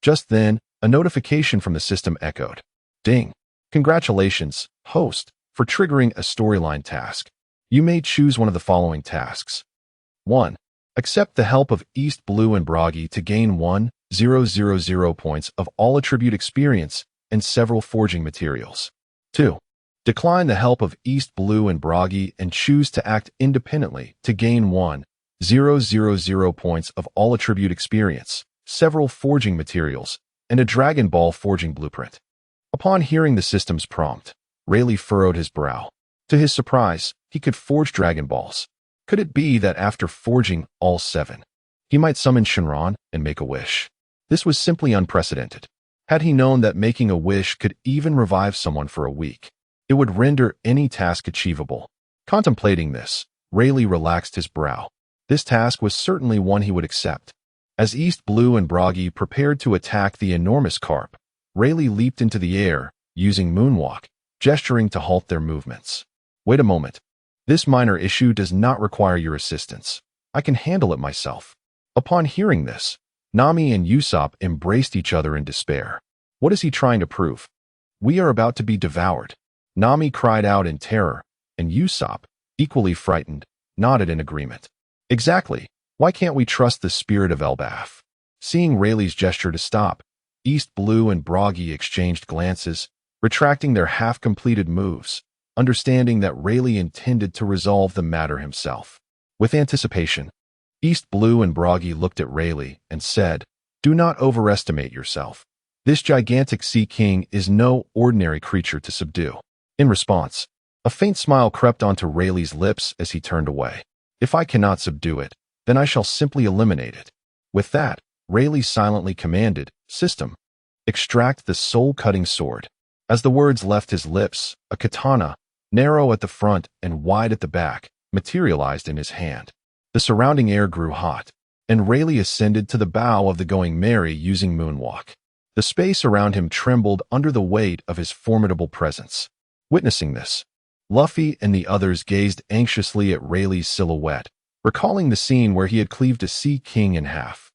just then, a notification from the system echoed. "Ding! Congratulations, host, for triggering a storyline task. You may choose one of the following tasks. 1. Accept the help of East Blue and Broggy to gain 1,000 points of all attribute experience and several forging materials. 2. Decline the help of East Blue and Broggy and choose to act independently to gain 1,000 points of all attribute experience, several forging materials, and a Dragon Ball forging blueprint." Upon hearing the system's prompt, Rayleigh furrowed his brow. To his surprise, he could forge Dragon Balls. Could it be that after forging all 7, he might summon Shinron and make a wish? This was simply unprecedented. Had he known that making a wish could even revive someone for a week, it would render any task achievable. Contemplating this, Rayleigh relaxed his brow. This task was certainly one he would accept. As East Blue and Broggy prepared to attack the enormous carp, Rayleigh leaped into the air, using Moonwalk, gesturing to halt their movements. "Wait a moment. This minor issue does not require your assistance. I can handle it myself." Upon hearing this, Nami and Usopp embraced each other in despair. What is he trying to prove? "We are about to be devoured." Nami cried out in terror, and Usopp, equally frightened, nodded in agreement. "Exactly. Why can't we trust the spirit of Elbaf?" Seeing Rayleigh's gesture to stop, East Blue and Broggy exchanged glances, retracting their half-completed moves, understanding that Rayleigh intended to resolve the matter himself. With anticipation, East Blue and Broggy looked at Rayleigh and said, "Do not overestimate yourself. This gigantic sea king is no ordinary creature to subdue." In response, a faint smile crept onto Rayleigh's lips as he turned away. "If I cannot subdue it, then I shall simply eliminate it." With that, Rayleigh silently commanded, "System, extract the soul-cutting sword." As the words left his lips, a katana, narrow at the front and wide at the back, materialized in his hand. The surrounding air grew hot, and Rayleigh ascended to the bow of the Going Merry using Moonwalk. The space around him trembled under the weight of his formidable presence. Witnessing this, Luffy and the others gazed anxiously at Rayleigh's silhouette, recalling the scene where he had cleaved a sea king in half.